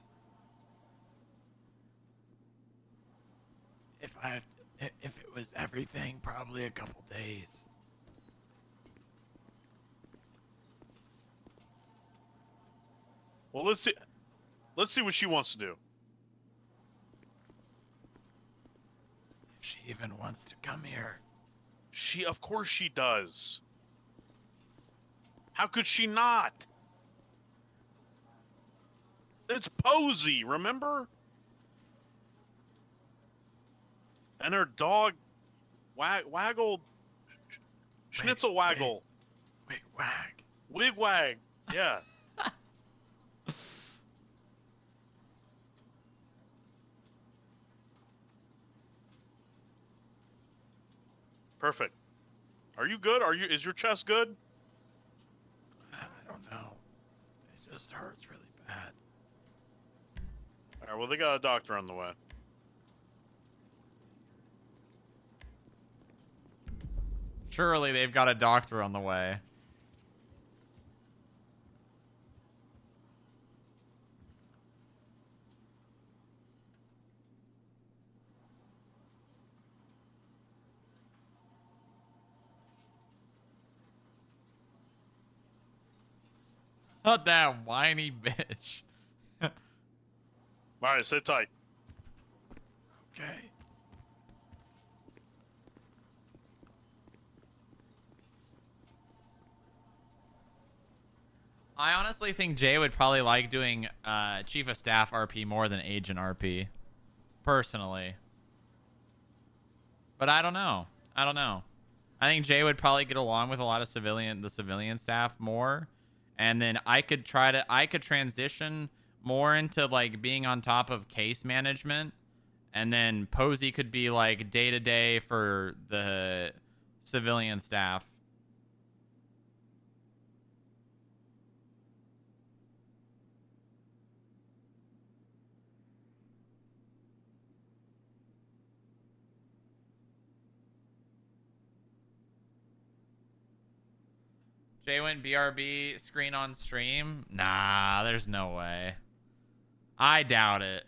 If it was everything, probably a couple days. Well, let's see what she wants to do. If she even wants to come here. Of course she does. How could she not? It's Posey, remember? And her dog, Waggle, Schnitzel Waggle. Wait, Wag. Wigwag, yeah. Perfect. Are you good? Is your chest good? I don't know. It just hurts really bad. All right, well, they got a doctor on the way. Surely they've got a doctor on the way. Not that whiny bitch. All right, sit tight. Okay. I honestly think Jay would probably like doing Chief of Staff RP more than Agent RP. Personally. But I don't know. I think Jay would probably get along with a lot of the civilian staff more. And then I could transition more into like being on top of case management. And then Posey could be like day-to-day for the civilian staff. Jay went BRB screen on stream? Nah, there's no way. I doubt it.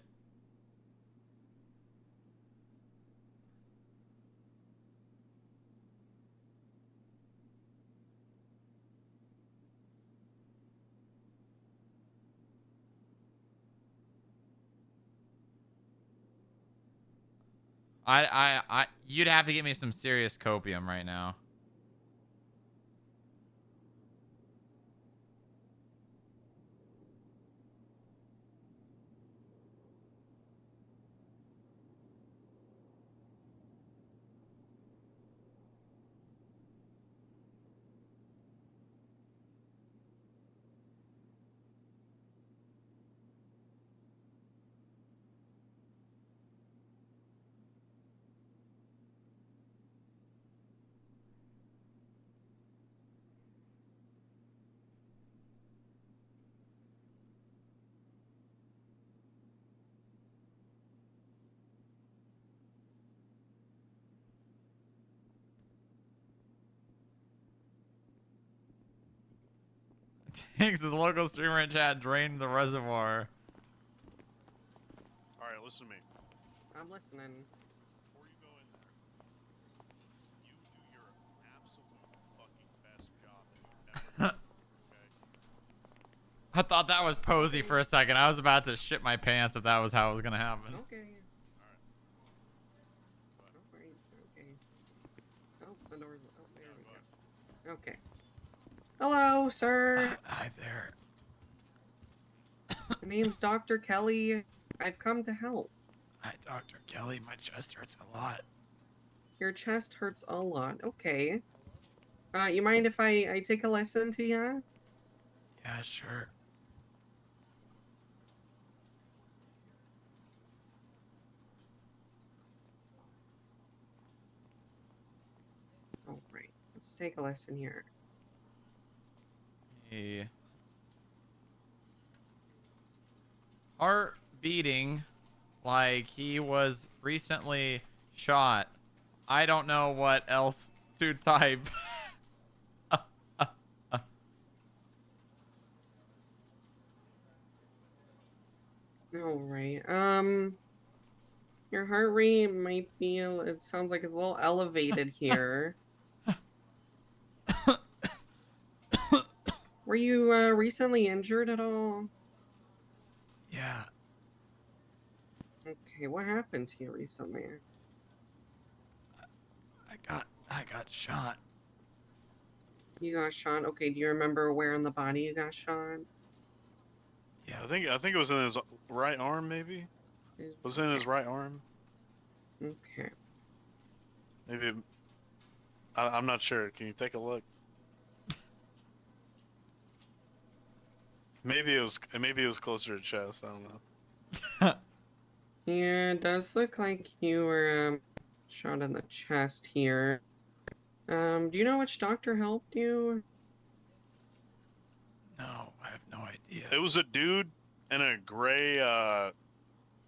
You'd have to get me some serious copium right now. Thanks, his local streamer in chat drained the reservoir. All right, listen to me. I'm listening. Before you go in there, you do your absolute fucking best job that you've never done. I thought that was posy for a second. I was about to shit my pants if that was how it was gonna happen. Okay. Okay. Oh, the door's. Oh, there we go. Okay. Hello, sir. Hi there. My name's Dr. Kelly. I've come to help. Hi, Dr. Kelly. My chest hurts a lot. Your chest hurts a lot. Okay. You mind if I take a listen to ya? Yeah, sure. All right. Let's take a listen here. Hey. Heart beating like he was recently shot. I don't know what else to type. All right. Your heart rate might be. It sounds like it's a little elevated here. Were you recently injured at all? Yeah. Okay. What happened to you recently? I got shot. You got shot. Okay. Do you remember where in the body you got shot? Yeah. I think it was in his right arm, maybe. Was it in his right arm? Okay. Maybe. I'm not sure. Can you take a look? Maybe it was closer to chest. I don't know. Yeah, it does look like you were shot in the chest here. Do you know which doctor helped you? No, I have no idea. It was a dude in a gray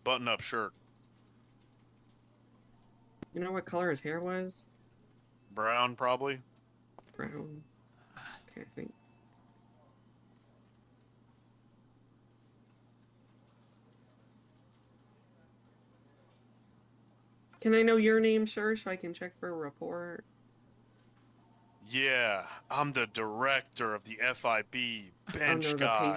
button-up shirt. You know what color his hair was? Brown, probably. Brown. Okay, I think. Can I know your name, sir, so I can check for a report? Yeah, I'm the director of the FIB bench oh, no, guy.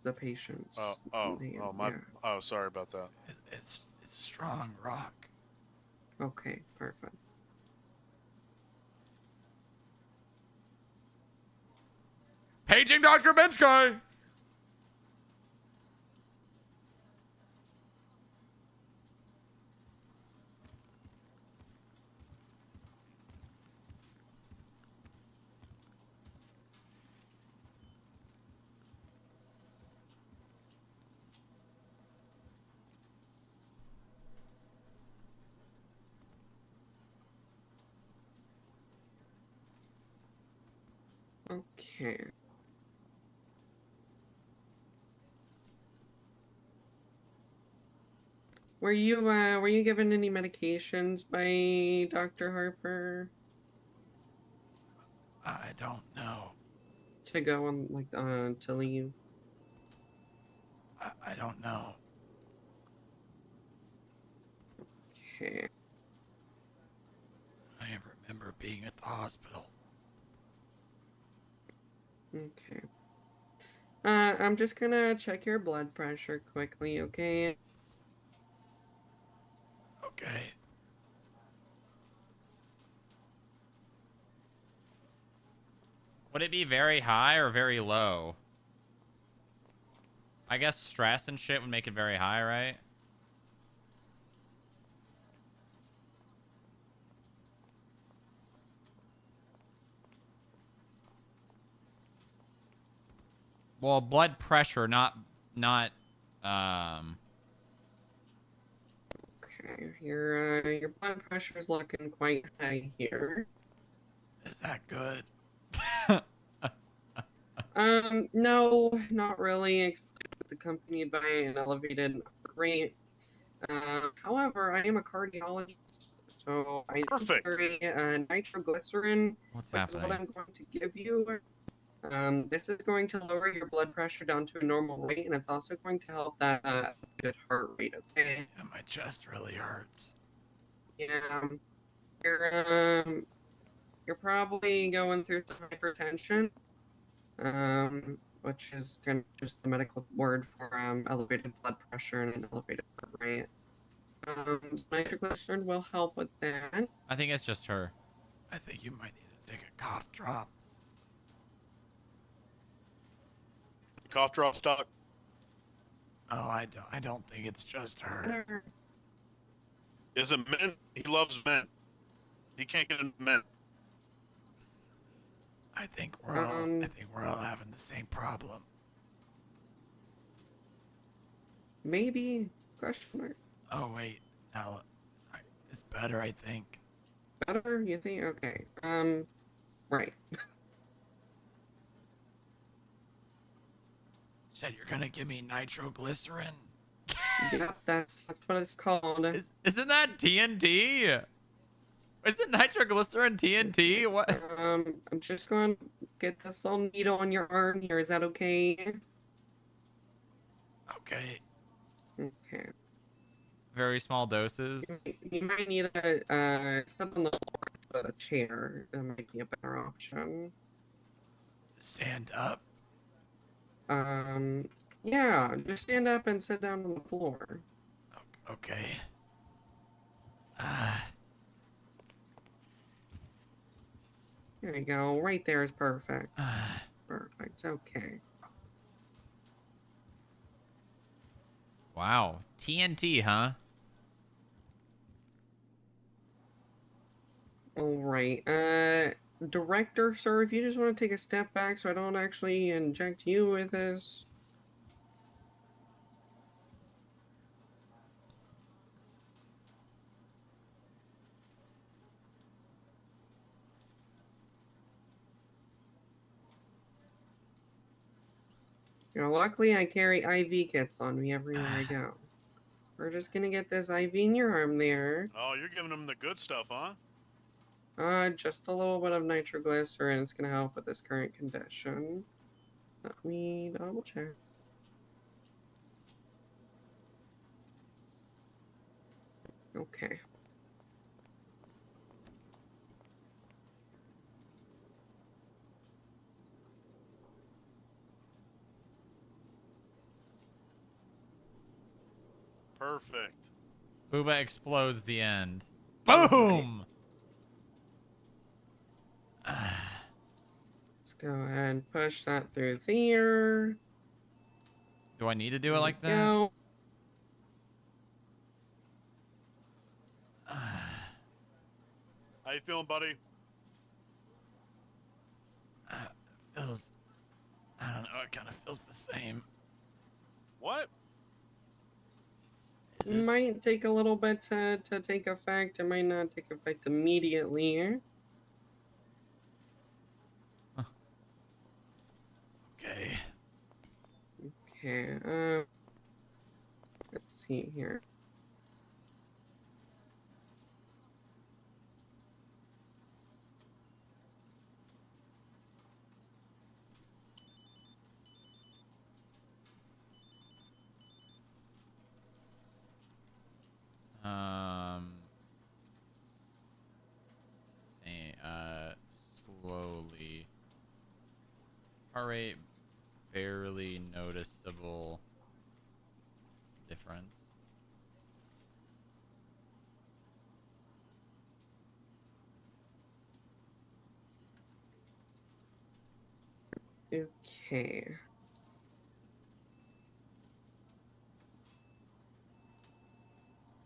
The patients. Oh, sorry about that. It's strong rock. Okay, perfect. Paging Dr. Bench Guy. Okay. Were you given any medications by Dr. Harper? I don't know. To go on, to leave? I don't know. Okay. I remember being at the hospital. Okay. I'm just gonna check your blood pressure quickly, okay? Okay. Would it be very high or very low? I guess stress and shit would make it very high, right? Well, blood pressure, not Okay, your blood pressure is looking quite high here. Is that good? No, not really. It's accompanied by an elevated heart rate. However, I am a cardiologist, so I do carry nitroglycerin, What's which is what happening? I'm going to give you. This is going to lower your blood pressure down to a normal rate, and it's also going to help that elevated heart rate. Okay. Yeah, my chest really hurts. Yeah. You're probably going through some hypertension, which is kind of just the medical word for elevated blood pressure and an elevated heart rate. Nitroglycerin will help with that. I think it's just her. I think you might need to take a cough drop. Cough drop stock. Oh, I don't think it's just her. Is it mint? He loves mint. He can't get into mint. I think we're all having the same problem. Maybe? Question mark. Oh wait, now it's better, I think. Better? You think? Okay. Right. Said you're gonna give me nitroglycerin. Yep, that's what it's called. Isn't that TNT? Isn't nitroglycerin TNT? What? I'm just going to get this little needle on your arm here. Is that okay? Okay. Okay. Very small doses. You might need to sit on the floor with a chair. That might be a better option. Stand up. Yeah, just stand up and sit down on the floor. Okay. There you go. Right there is perfect. Perfect. Okay. Wow. TNT, huh? All right. Director, sir, if you just want to take a step back so I don't actually inject you with this. You know, luckily I carry IV kits on me everywhere I go. We're just gonna get this IV in your arm there. Oh, you're giving him the good stuff, huh? Just a little bit of nitroglycerin is gonna help with this current condition. Let me double check. Okay. Perfect. Booba explodes the end. Boom! Let's go ahead and push that through there. Do I need to do it like that? Go. How you feeling, buddy? Feels... I don't know, it kind of feels the same. What? It might take a little bit to take effect. It might not take effect immediately. Okay. Okay, let's see here. Slowly. Heart rate, barely noticeable difference. Okay.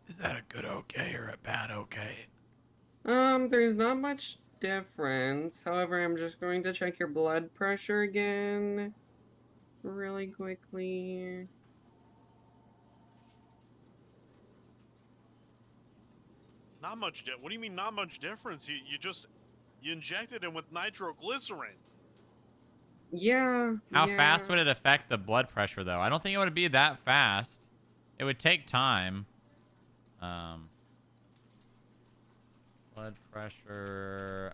Is that a good okay or a bad okay? There's not much difference. However, I'm just going to check your blood pressure again really quickly. Not much. What do you mean, not much difference? You injected him with nitroglycerin. Yeah. How fast would it affect the blood pressure, though? I don't think it would be that fast. It would take time. Blood pressure,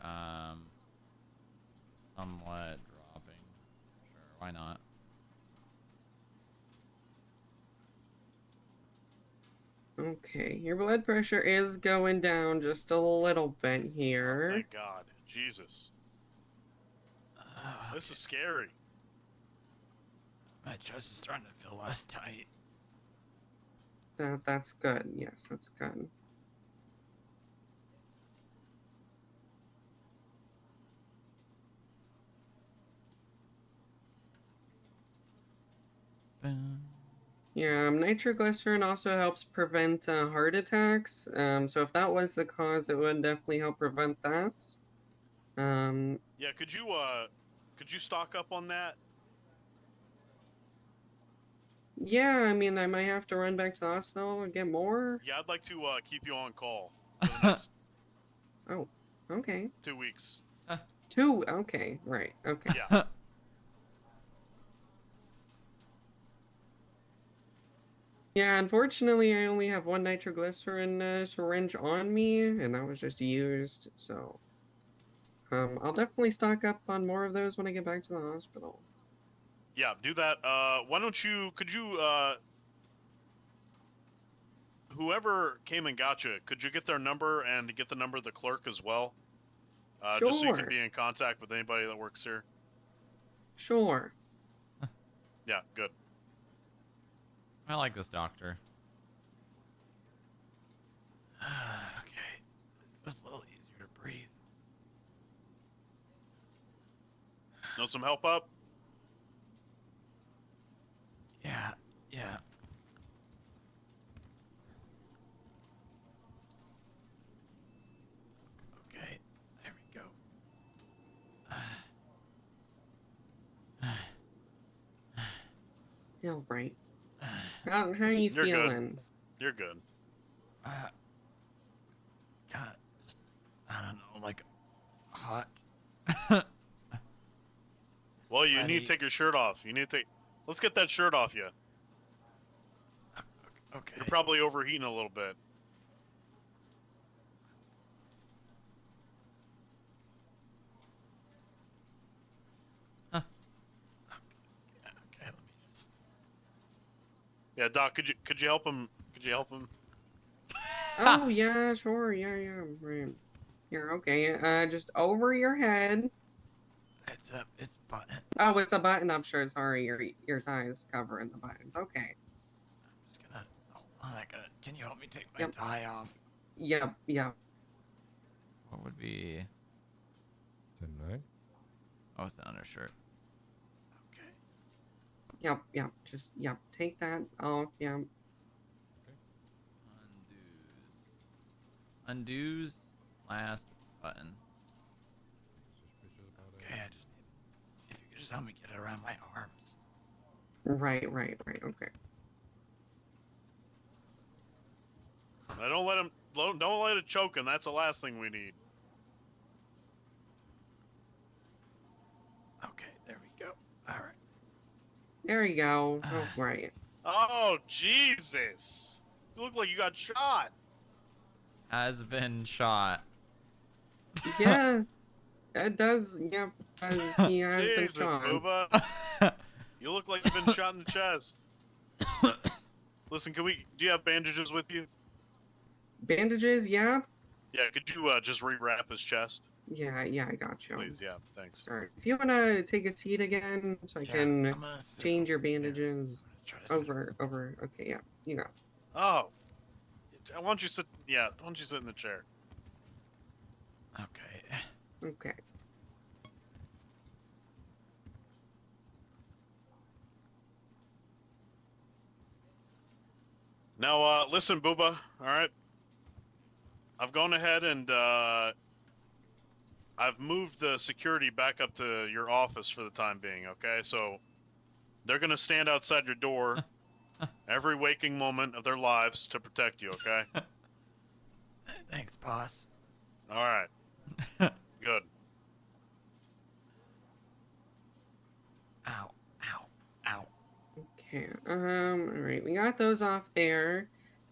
somewhat dropping. Sure, why not? Okay, your blood pressure is going down just a little bit here. Thank God. Jesus. This is scary. My chest is starting to feel less tight. That's good. Yes, that's good. Yeah, nitroglycerin also helps prevent heart attacks. So if that was the cause, it would definitely help prevent that. Yeah, could you stock up on that? Yeah, I mean, I might have to run back to the hospital and get more. Yeah, I'd like to keep you on call for the next Oh, okay. 2 weeks. Okay, right, okay. Yeah. Yeah, unfortunately, I only have one nitroglycerin syringe on me, and that was just used, so... I'll definitely stock up on more of those when I get back to the hospital. Yeah, do that. Why don't you, whoever came and got you, could you get their number and get the number of the clerk as well? Just so you can Sure. be in contact with anybody that works here. Sure. Yeah, good. I like this doctor. Okay. It's a little easier to breathe. Know some help up? Yeah. Okay, there we go. All right. How are you You're feeling? good. You're good. Kind of, I don't know, like hot. Well, you Sweaty. need to take your shirt off. Let's get that shirt off you. Okay. You're probably overheating a little bit. Okay, let me just. Yeah, Doc, could you help him? Could you help him? Oh, yeah, sure, yeah, right. Here, okay, just over your head. It's button. Oh, it's a button up shirt, sorry, your tie is covering the buttons, okay. I'm just gonna, hold on, can you help me take my tie off? Yep. What would be? 10-9. Oh, it's the undershirt. Yep, just, take that off, Undoes last button. Okay, I just need, if you could just help me get it around my arms. Right, okay. Now, don't let it choke him. That's the last thing we need. Okay, there we go. All right. There you go, oh, right. Oh, Jesus. You look like you got shot. Has been shot. Yeah, it does, yep, he has been Jesus, shot. Booba. You look like you've been shot in the chest. Listen, do you have bandages with you? Bandages, yeah? Yeah, could you just rewrap his chest? Yeah, I got you. Please, yeah, thanks. Alright, if you wanna take a seat again, so I can change your bandages over, okay, yeah, you know. Oh. Why don't you sit in the chair? Okay. Okay. Now, listen, Booba. All right. I've gone ahead and I've moved the security back up to your office for the time being. Okay, so they're gonna stand outside your door every waking moment of their lives to protect you. Okay. Thanks, boss. All right. Good. Ow, ow, ow. Okay. All right. We got those off there.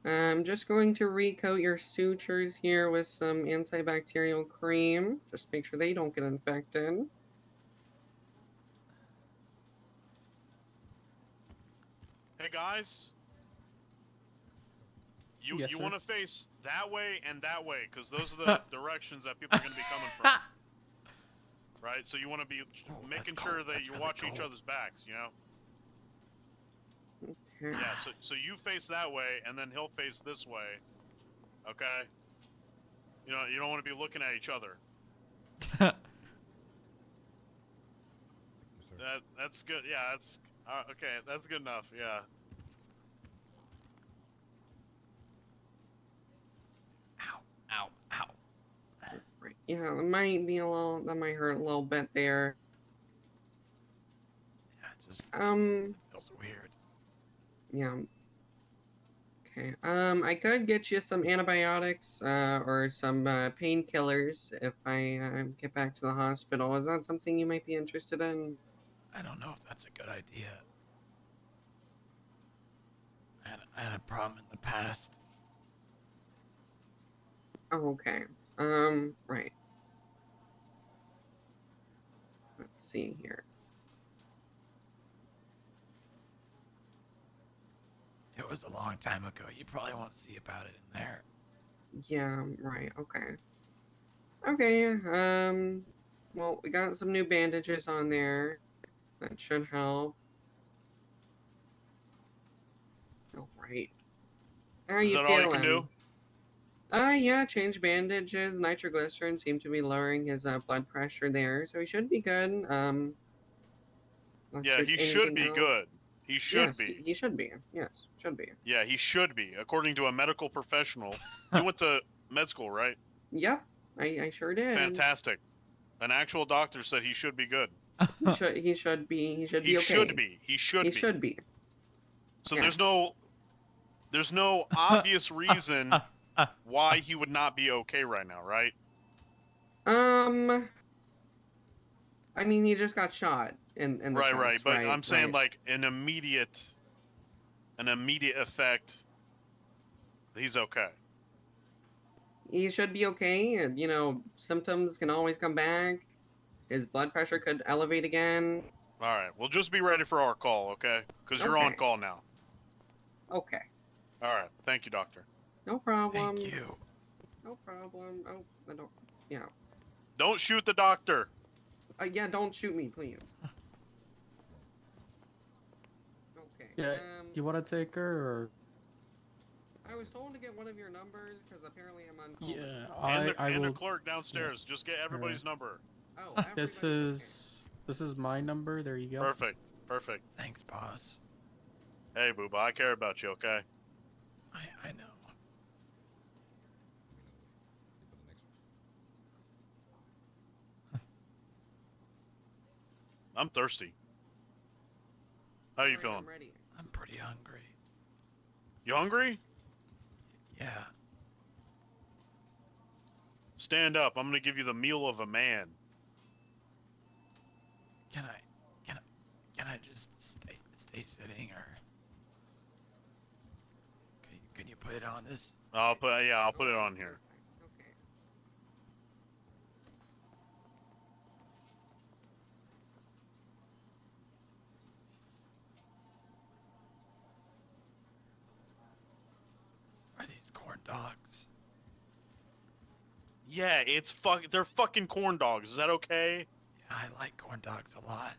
I'm just going to recoat your sutures here with some antibacterial cream. Just make sure they don't get infected. Hey guys. You Yes, you sir. want to face that way and that way because those are the directions that people are going to be coming from. Right? So you want to be making sure that you watch each other's backs, you know? Yeah, so you face that way and then he'll face this way. Okay? You know, you don't want to be looking at each other. That's good. Yeah, that's okay. That's good enough. Yeah. Ow, ow. Right. Yeah, it might be a little. That might hurt a little bit there. Yeah, it just feels weird. Yeah. Okay. I could get you some antibiotics, or some painkillers if I get back to the hospital. Is that something you might be interested in? I don't know if that's a good idea. I had a problem in the past. Oh, okay. Right. Let's see here. It was a long time ago. You probably won't see about it in there. Yeah, right. Okay. Okay. Well, we got some new bandages on there. That should help. All right. How Is you that feeling? all you can do? Yeah, change bandages. Nitroglycerin seemed to be lowering his blood pressure there, so he should be good. Unless Yeah, there's he should anything be else. good. He should Yes, be. he should be. Yes, should be. Yeah, he should be. According to a medical professional. You went to med school, right? Yep, I sure did. Fantastic. An actual doctor said he should be good. He should be. He should be. He okay. should be. He should He be. should be. So Yes. there's no obvious reason why he would not be okay right now, right? I mean, he just got shot in the Right, chest, right. But I'm saying right. like an immediate effect. He's okay. He should be okay. And, symptoms can always come back. His blood pressure could elevate again. All right. Well, just be ready for our call, okay? Because you're on Okay. call now. Okay. All right. Thank you, doctor. No problem. Thank you. No problem. Oh, I don't. Yeah. Don't shoot the doctor. Yeah, don't shoot me, please. Okay. Yeah, you want to take her or? I was told to get one of your numbers because apparently I'm on call. Yeah, And I the will. clerk downstairs. Just get everybody's number. Oh, This is my number. There you go. Perfect. Perfect. Thanks, boss. Hey, Booba, I care about you, okay? I know. I'm thirsty. How you Alright, feeling? I'm ready. I'm pretty hungry. You hungry? Yeah. Stand up. I'm gonna give you the meal of a man. Can I just stay sitting, or can you put it on this? I'll put it on here. Okay. Are these corn dogs? Yeah, they're fucking corn dogs. Is that okay? Yeah, I like corn dogs a lot.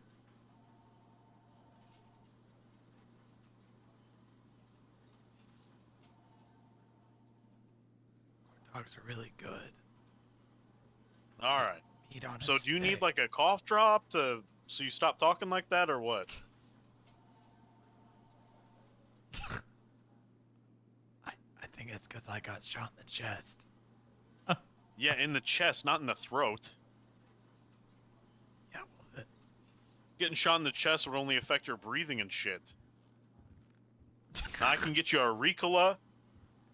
Corn dogs are really good. All right. Meat on a So do you need stick. like a cough drop so you stop talking like that, or what? it's because I got shot in the chest. Yeah, in the chest, not in the throat. Yeah, well, Getting shot in the chest would only affect your breathing and shit. Now, I can get you a Ricola.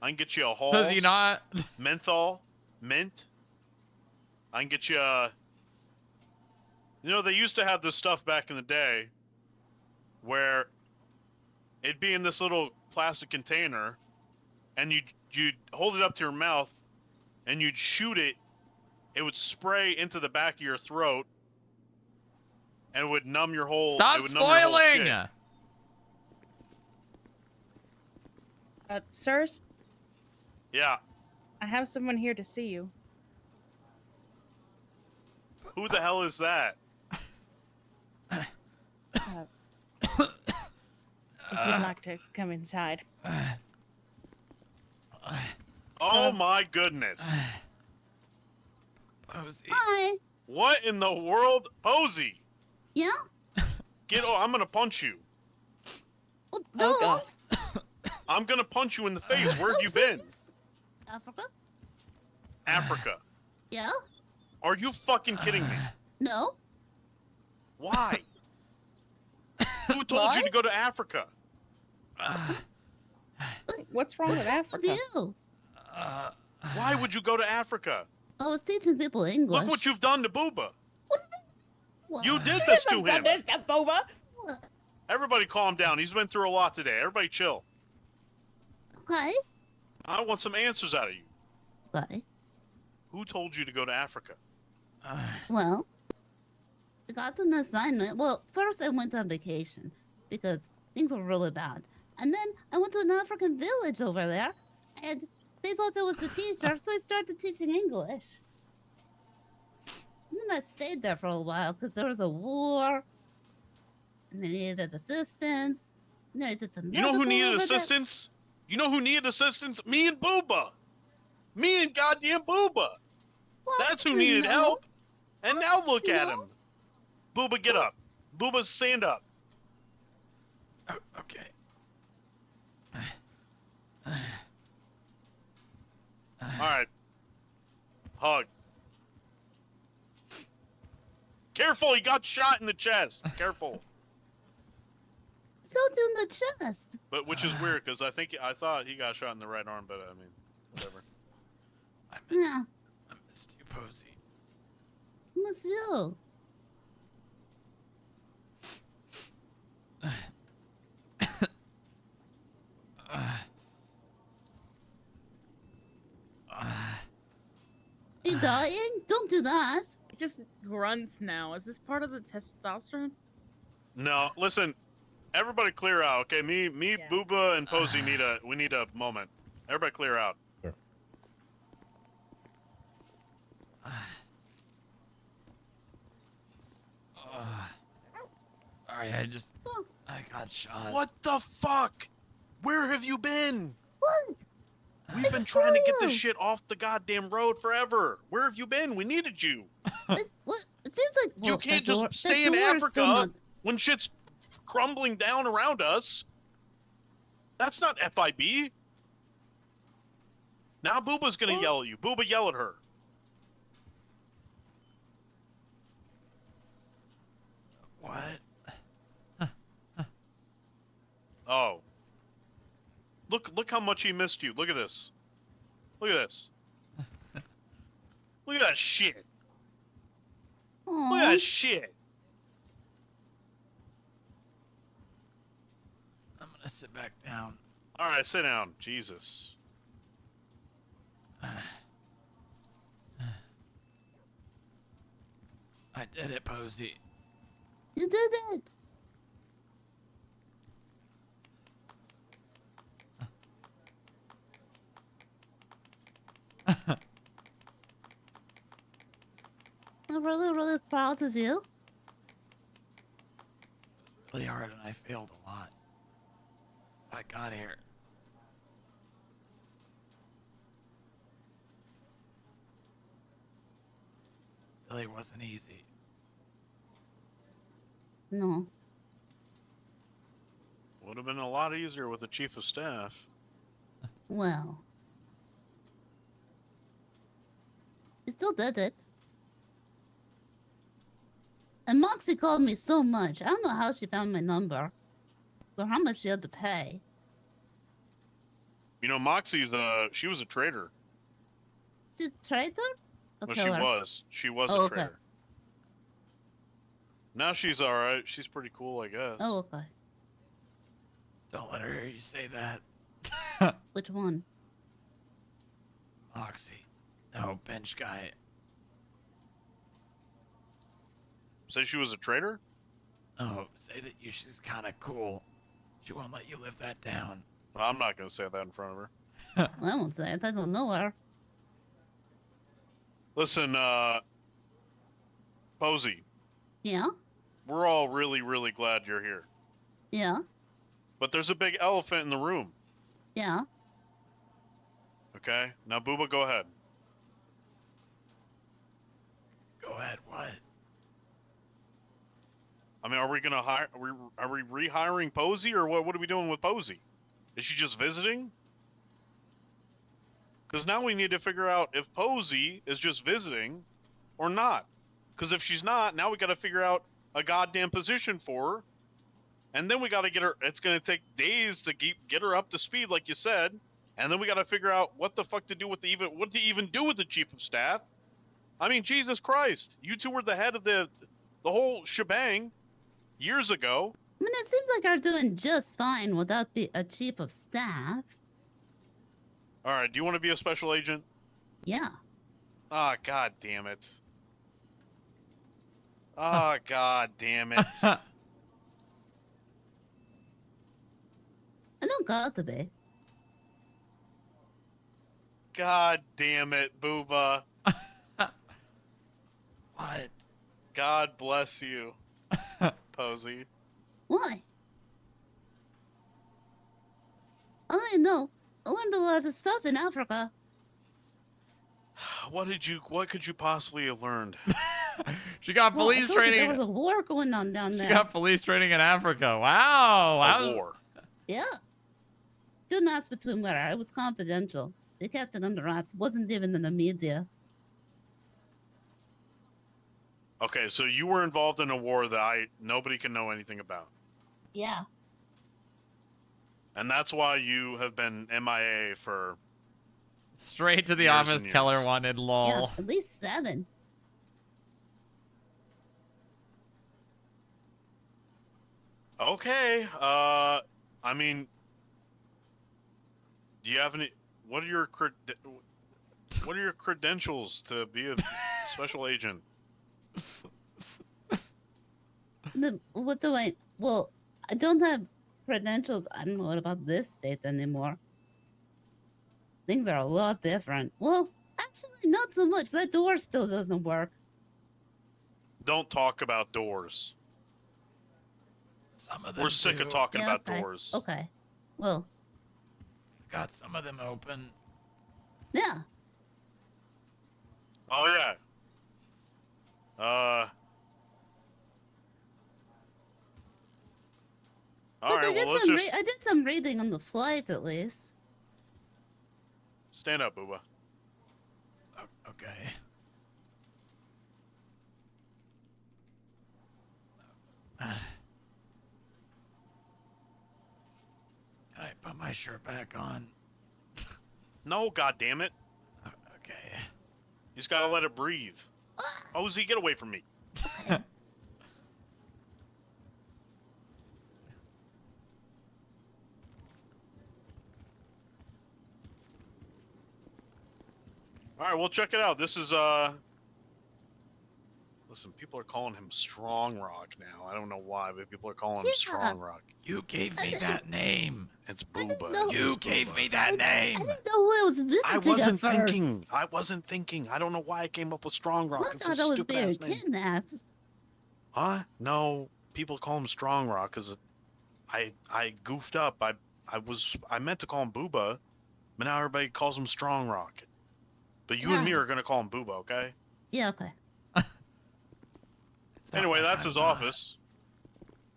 I can get you a Halls. Does he not? Menthol. Mint. I can get you a... You know, they used to have this stuff back in the day where it'd be in this little plastic container and you'd hold it up to your mouth and you'd shoot it. It would spray into the back of your throat and it would numb your whole... Stop it would numb your whole spoiling! shit. Sirs, Yeah. I have someone here to see you. Who the hell is that? If you'd like to come inside. Oh my goodness. Posey. Hi. What in the world? Posey! Yeah? Get oh, I'm gonna punch you. Oh, God. I'm gonna punch you in the face. Where have you been? Africa? Africa. Yeah? Are you fucking kidding me? No? Why? Who told you to go to Africa? What's wrong with Africa? With you? Why would you go to Africa? I was teaching people English. Look what you've done to Booba. What? You did this to him. This to Booba. Everybody calm down. He's been through a lot today. Everybody chill. Okay. I want some answers out of you. Okay. Who told you to go to Africa? Well, I got an assignment. Well, first I went on vacation because things were really bad. And then I went to an African village over there, and they thought I was a teacher, so I started teaching English. And then I stayed there for a while because there was a war, and they needed assistance. And then I did some You know who medical needed over there. assistance? You know who needed assistance? Me and Booba. Me and goddamn Booba. That's who needed help. And now look at him. Booba, get up. Booba, stand up. Okay. All right. Hug. Careful, he got shot in the chest. Careful. Still doing the chest. But which is weird because I thought he got shot in the right arm, but I mean, whatever. Yeah. I missed you, Posey. Miss you. You dying? Don't do that. It just grunts now. Is this part of the testosterone? No, listen. Everybody clear out, okay? Me, Booba, and Posey need a moment. Everybody clear out. Sure. Sorry, I got shot. What the fuck? Where have you been? What? We've been trying to get this shit off the goddamn road forever. Where have you been? We needed you. What? It seems like You can't just stay in Africa when shit's crumbling down around us. That's not FIB. Now Booba's gonna yell at you. Booba, yell at her. What? Oh. Look how much he missed you. Look at this. Look at this. Look at that shit. Look at that shit. I'm gonna sit back down. All right, sit down. Jesus. I did it, Posey. You did it. I'm really, really proud of you. Really hard, and I failed a lot. I got here. Really wasn't easy. No. Would have been a lot easier with the chief of staff. Well, She still did it. And Moxie called me so much. I don't know how she found my number. Or how much she had to pay. You know, Moxie's she was a traitor. She's a traitor? Well, she was. She was a traitor. Now she's all right. She's pretty cool, I guess. Oh, okay. Don't let her hear you say that. Which one? Moxie. No, bench guy. Say she was a traitor? Oh, say that she's kind of cool. She won't let you live that down. Well, I'm not going to say that in front of her. I won't say it. I don't know her. Listen, Posey. Yeah? We're all really, really glad you're here. Yeah? But there's a big elephant in the room. Yeah? Okay? Now, Booba, go ahead. Go ahead, what? I mean, are we gonna hire? Are we rehiring Posey, or what? What are we doing with Posey? Is she just visiting? Because now we need to figure out if Posey is just visiting, or not. Because if she's not, now we got to figure out a goddamn position for her, and then we got to get her. It's gonna take days to get her up to speed, like you said, and then we got to figure out what the fuck to do with what to even do with the chief of staff. I mean, Jesus Christ, you two were the head of the whole shebang. Years ago. I mean, it seems like I'm doing just fine without a chief of staff. All right, do you want to be a special agent? Yeah. Ah, god damn it. Ah, god damn it. I don't got to be. God damn it, Booba. What? God bless you. Posey. Why? I know. I learned a lot of stuff in Africa. What could you possibly have learned? She got police training. There was a war going on down there. She got police training in Africa. Wow. A war. Yeah. Didn't ask between where. It was confidential. They kept it under wraps. Wasn't even in the media. Okay, so you were involved in a war that nobody can know anything about. Yeah. And that's why you have been MIA for straight to the years office. and years. Keller wanted lol. Yeah, at least 7. Okay. I mean, do you have any? What are your credentials to be a special agent? What do I? Well, I don't have credentials. I don't know about this state anymore. Things are a lot different. Well, actually, not so much. That door still doesn't work. Don't talk about doors. Some of them We're sick of talking about doors. Okay. Well, got some of them open. Yeah. Oh yeah. All look, right. Well, let's just I did some reading on the flight, at least. stand up, Booba. Okay. Can I put my shirt back on? No, goddammit. Okay. You just gotta let it breathe. Ozzy, get away from me. All right, we'll check it out. This is listen, people are calling him Strongrock now. I don't know why, but people are calling him Strongrock. You gave me that name. It's Booba. You gave me that name. I didn't know who I was visiting I wasn't at first. thinking. I wasn't thinking. I don't know why I came up with Strongrock. I It's thought a I was stupid being ass name. kidnapped. Huh? No, people call him Strongrock because I goofed up. I meant to call him Booba, but now everybody calls him Strongrock. But you and me are gonna call him Booba, okay? Yeah, okay. Anyway, that's his office.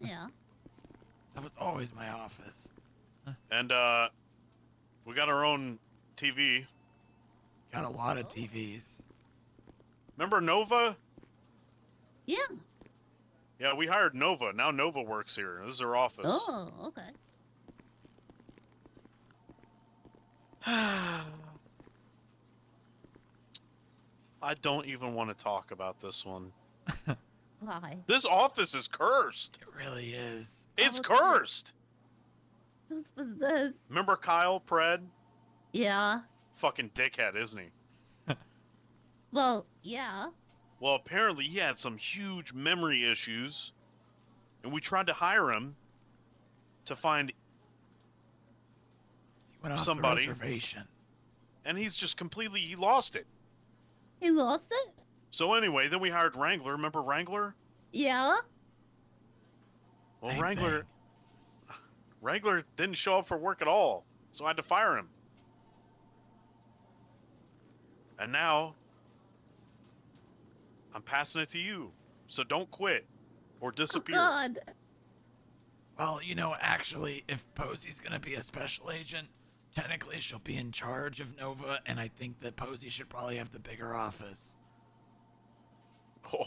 Yeah. That was always my office. And we got our own TV. Got a lot of TVs. Remember Nova? Yeah. Yeah, we hired Nova. Now Nova works here. This is her office. Oh, okay. I don't even want to talk about this one. Why? This office is cursed. It really is. It's Oh, shit. cursed. Whose was this? Remember Kyle Pred? Yeah. Fucking dickhead, isn't he? Well, yeah. Well, apparently he had some huge memory issues, and we tried to hire him to find Went off somebody, the reservation. and he's just completely, he lost it. He lost it? So anyway, then we hired Wrangler. Remember Wrangler? Yeah. Well, Same Wrangler didn't show up for work at all, so I had to fire him. And now, I'm passing it to you. So don't quit or disappear. Oh, God. Well, you know, actually, if Posey's gonna be a special agent, technically she'll be in charge of Nova, and I think that Posey should probably have the bigger office. Oh,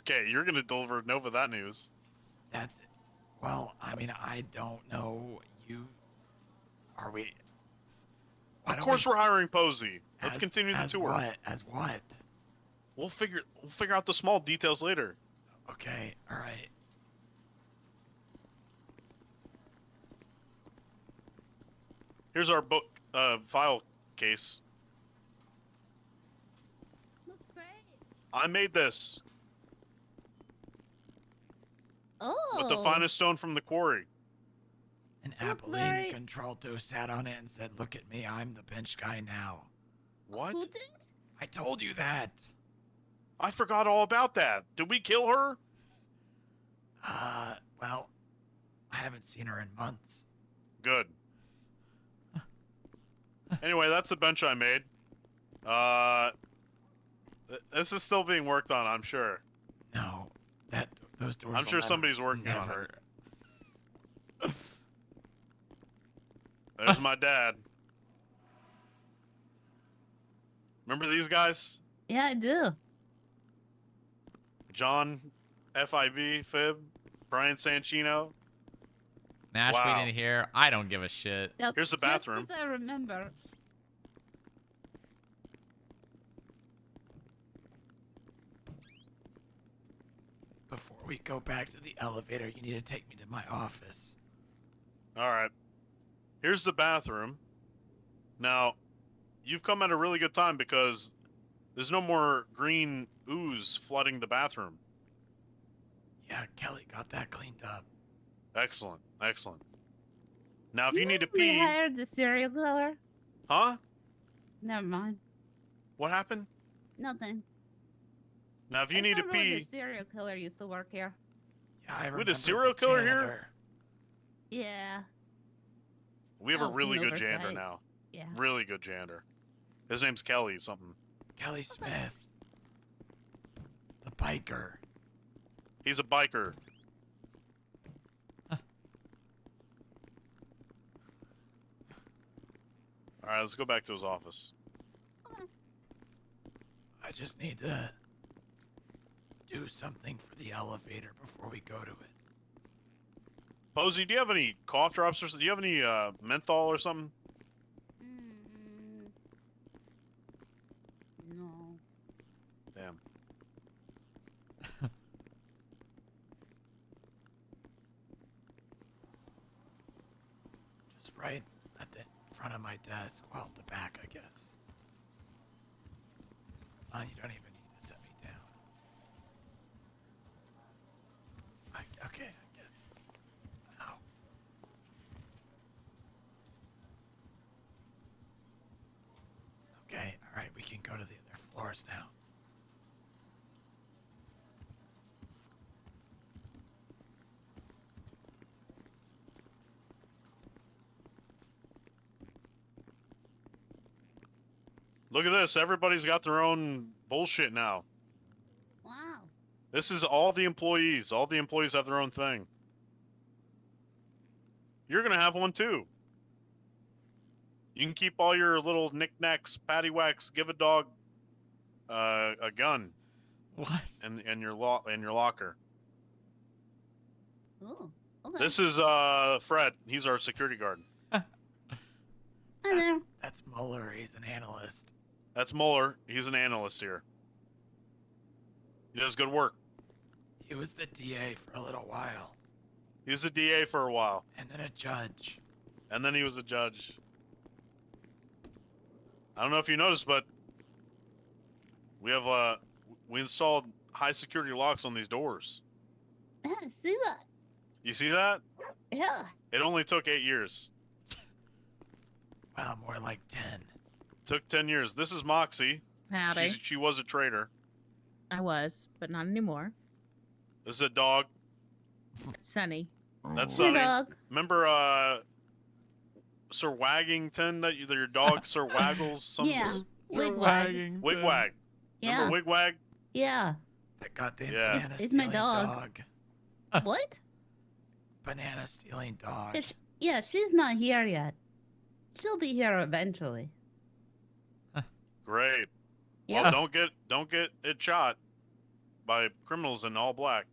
okay, you're gonna deliver Nova that news. That's it. Well, I mean, I don't know. Are we? Of course, we're hiring Posey. Let's continue the as tour. What? As what? We'll figure out the small details later. Okay. All right. Here's our book file case. Looks great. I made this Oh. with the finest stone from the quarry. And That's Apolline very- Contralto sat on it and said, "Look at me, I'm the bench guy now." What? Who did? I told you that. I forgot all about that. Did we kill her? Well, I haven't seen her in months. Good. Anyway, that's the bench I made. This is still being worked on, I'm sure. No, those doors. I'm will sure never- somebody's working on never. it. There's my dad. Remember these guys? Yeah, I do. John, FIB, FIB, Brian Sanchino. Nash, Wow. we didn't hear. I don't give a shit. Yep, Here's the just bathroom. as I remember. Before we go back to the elevator, you need to take me to my office. All right. Here's the bathroom. Now, you've come at a really good time because there's no more green ooze flooding the bathroom. Yeah, Kelly got that cleaned up. Excellent. Excellent. Now, if Do you need to We pee... hired the serial killer. Huh? Never mind. What happened? Nothing. Now, if you I need to remember when pee... The serial killer used to work here. Yeah, I We had remember a serial killer here? janitor. Yeah. We have a Oh, really an good janitor oversight. now. Yeah. Really good janitor. His name's Kelly something. Kelly Smith. The biker. He's a biker. All right, let's go back to his office. I just need to do something for the elevator before we go to it. Posey, do you have any cough drops or do you have any menthol or something? No. Damn. Just right at the front of my desk. Well, the back, I guess. You don't even need to set me down. Okay, I guess. Ow. Okay, alright, we can go to the other floors now. Look at this. Everybody's got their own bullshit now. Wow. This is all the employees. All the employees have their own thing. You're going to have one too. You can keep all your little knickknacks, paddywhacks, give a dog a gun. What? In your locker. Oh, okay. This is Fred. He's our security guard. Hi there. That's Mueller. He's an analyst. That's Mueller. He's an analyst here. He does good work. He was the DA for a little while. He was a DA for a while. And then a judge. And then he was a judge. I don't know if you noticed, but we have we installed high security locks on these doors. Yeah, I see that. You see that? Yeah. It only took 8 years. Wow, more like 10. Took 10 years. This is Moxie. Howdy. She was a traitor. I was, but not anymore. This is a dog. Sunny. That's Hey, Sunny. dog. Remember Sir Waggington, that your dog Sir Waggles? Some Yeah. Wigwag. Wigwag. Yeah. Remember Wigwag? Yeah. That goddamn Yeah. banana It's my stealing dog. What? Banana stealing dog. Yeah, she's not here yet. She'll be here eventually. Great. Yeah. Well, don't get it shot by criminals in all black.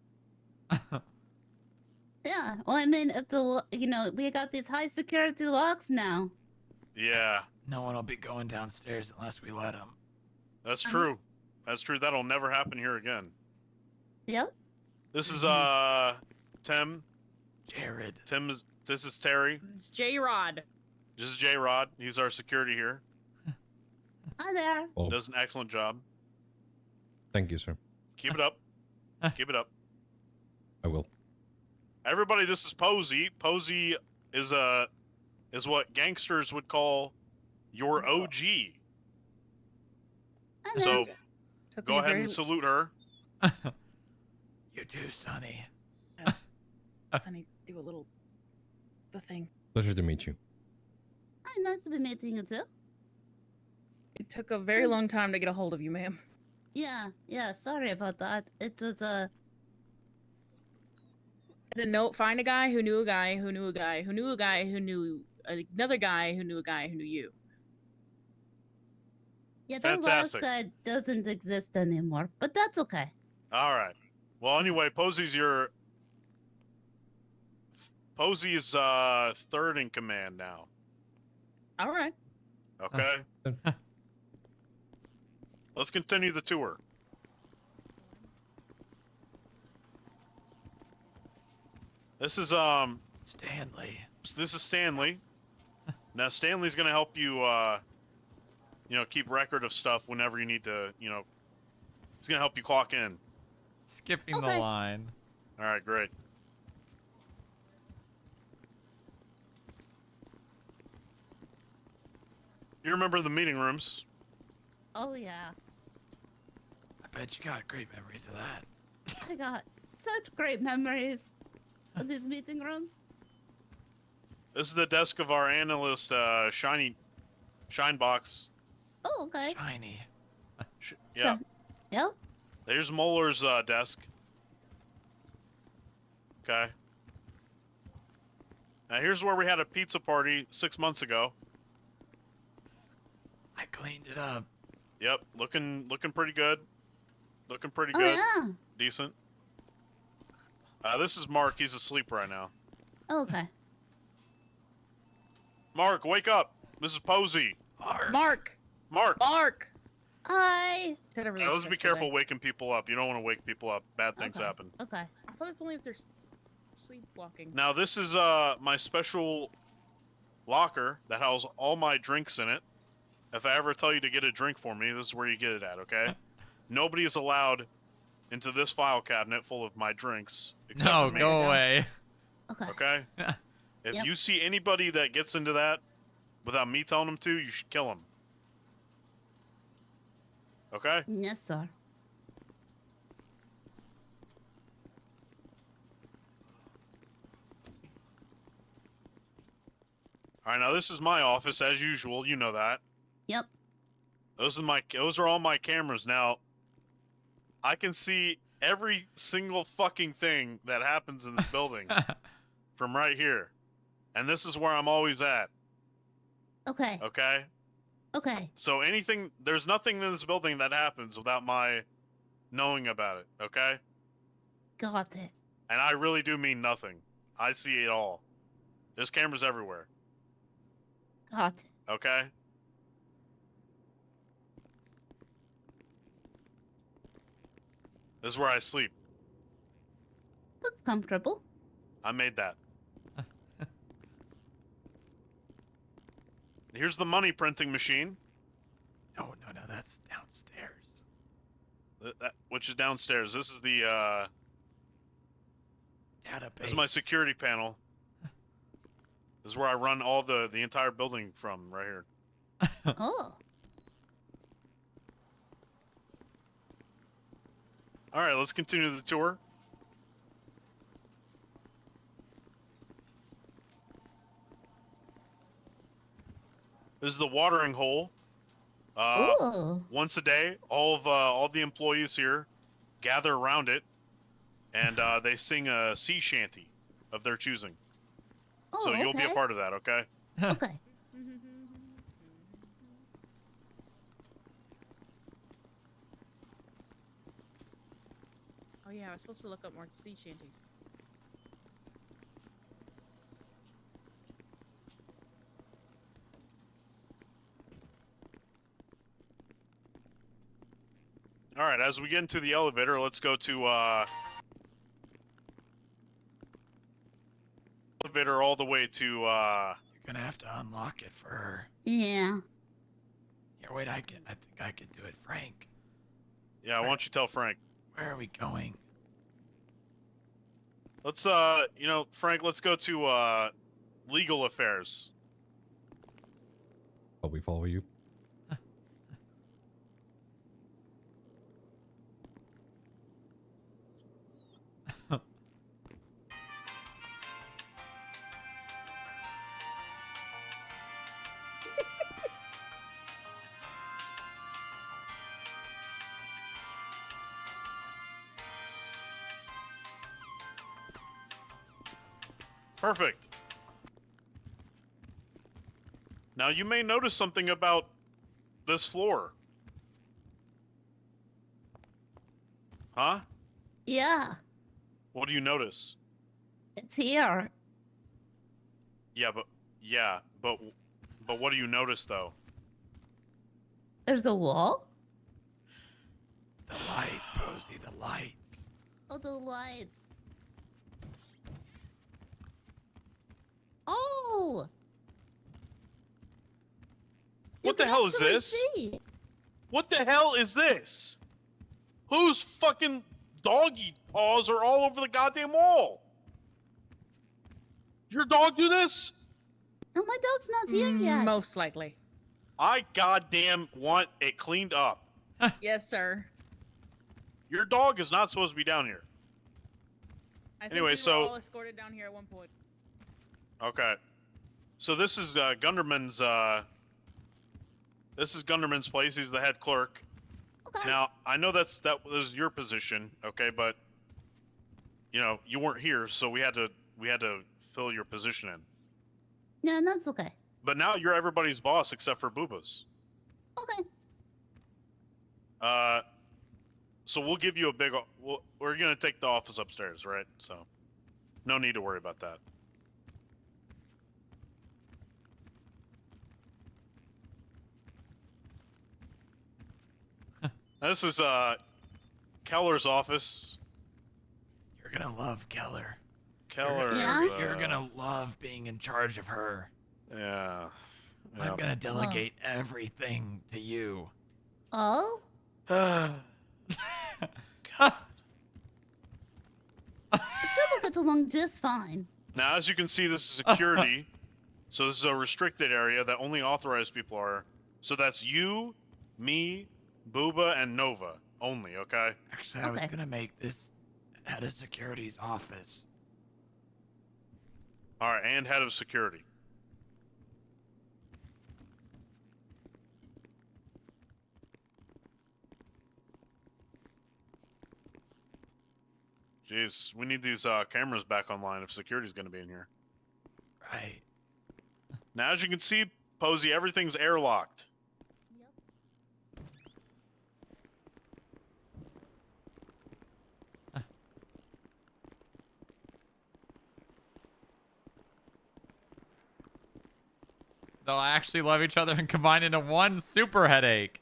Yeah. Well, I mean, if we got these high security locks now. Yeah, No one will be going downstairs unless we let him. that's true. That's true. That'll never happen here again. Yep. This is Tim. Jared. This is Terry. It's J-Rod. This is J Rod. He's our security here. Hi there. Oh, Does an excellent job. thank you, sir. Keep it up. Keep it up. I will. Everybody, this is Posey. Posey is what gangsters would call your OG. Hi So there. Took go me ahead very- and salute her. You too, Sonny. Sunny, do a little the thing. Pleasure to meet you. Hi, nice to be meeting you too. It took a very long time to get a hold of you, ma'am. Yeah. Sorry about that. It was The note: find a guy who knew a guy who knew a guy who knew a guy who knew another guy who knew a guy who knew you. Yeah, that last Fantastic. guy doesn't exist anymore, but that's okay. All right. Well, anyway, Posey's third in command now. All right. Okay. Let's continue the tour. This is Stanley. This is Stanley. Now Stanley's gonna help you keep record of stuff whenever you need to, he's gonna help you clock in. Skipping Okay. the line. All right, great. You remember the meeting rooms? Oh yeah, I bet you got great memories of that. I got such great memories of these meeting rooms. This is the desk of our analyst, Shinebox. Oh, okay. Shiny. Yeah. Yep. There's Moeller's desk. Okay. Now here's where we had a pizza party 6 months ago. I cleaned it up. Yep, looking pretty good. Looking pretty Oh good. yeah. Decent. This is Mark. He's asleep right now. Okay. Mark, wake up. This is Posey. Mark. Mark. Hi. Let's be careful waking people up. You don't want to wake people up. Bad things Okay. happen. Okay. I thought it's only if they're sleepwalking. Now this is my special locker that houses all my drinks in it. If I ever tell you to get a drink for me, this is where you get it at, okay? Nobody is allowed into this file cabinet full of my drinks. Except No, for me. go away. Okay. Okay? If Yep. you see anybody that gets into that without me telling them to, you should kill them. Okay? Yes, sir. All right, now this is my office as usual. You know that. Yep. Those are all my cameras. Now, I can see every single fucking thing that happens in this building from right here. And this is where I'm always at. Okay. Okay? Okay. So there's nothing in this building that happens without my knowing about it, okay? Got it. And I really do mean nothing. I see it all. There's cameras everywhere, Got it. okay? This is where I sleep. Looks comfortable. I made that. Here's the money printing machine. No, that's downstairs. Which is downstairs. This is the Database. This is my security panel. This is where I run all the entire building from, right here. Oh. All right, let's continue the tour. This is the watering hole. Ooh. Once a day, all the employees here gather around it, and they sing a sea shanty of their choosing. Oh, So you'll be a okay. part of that, okay? Okay. Oh yeah, I was supposed to look up more sea shanties. All right, as we get into the elevator, let's go to elevator all the way to You're gonna have to unlock it for her. Yeah. Here, wait, I think I can do it, Frank. Yeah, why don't you tell Frank? Where are we going? Let's Frank, let's go to legal affairs. I'll we follow you. Perfect. Now you may notice something about this floor. Huh? Yeah. What do you notice? It's here. Yeah, but what do you notice though? There's a wall? The lights, Posey, the lights. Oh, the lights. Oh! What the hell is this? See. What the hell is this? Whose fucking doggy paws are all over the goddamn wall? Did your dog do this? No, my dog's not here yet. Most likely. I goddamn want it cleaned up. Yes, sir. Your dog is not supposed to be down here. I think Anyway, we so- were all escorted down here at one point. Okay. So this is Gunderman's place. He's the head clerk. Okay. Now, I know that was your position, okay, but you know, you weren't here, so we had to fill your position in. Yeah, that's okay. But now you're everybody's boss except for Booba's. Okay. So we'll give you a big we're going to take the office upstairs, right? So no need to worry about that. This is Keller's office. You're gonna love Keller. Keller. Yeah? You're gonna love being in charge of her. Yeah. I'm gonna delegate everything to you. Oh? God. I'm sure we'll get along just fine. Now, as you can see, this is security. So this is a restricted area that only authorized people are. So that's you, me, Booba, and Nova only, okay? Actually, I was gonna make this head of security's office. All right, and head of security. Jeez, we need these cameras back online if security's going to be in here. Right. Now, as you can see, Posey, everything's airlocked. they'll actually love each other and combine into one super headache.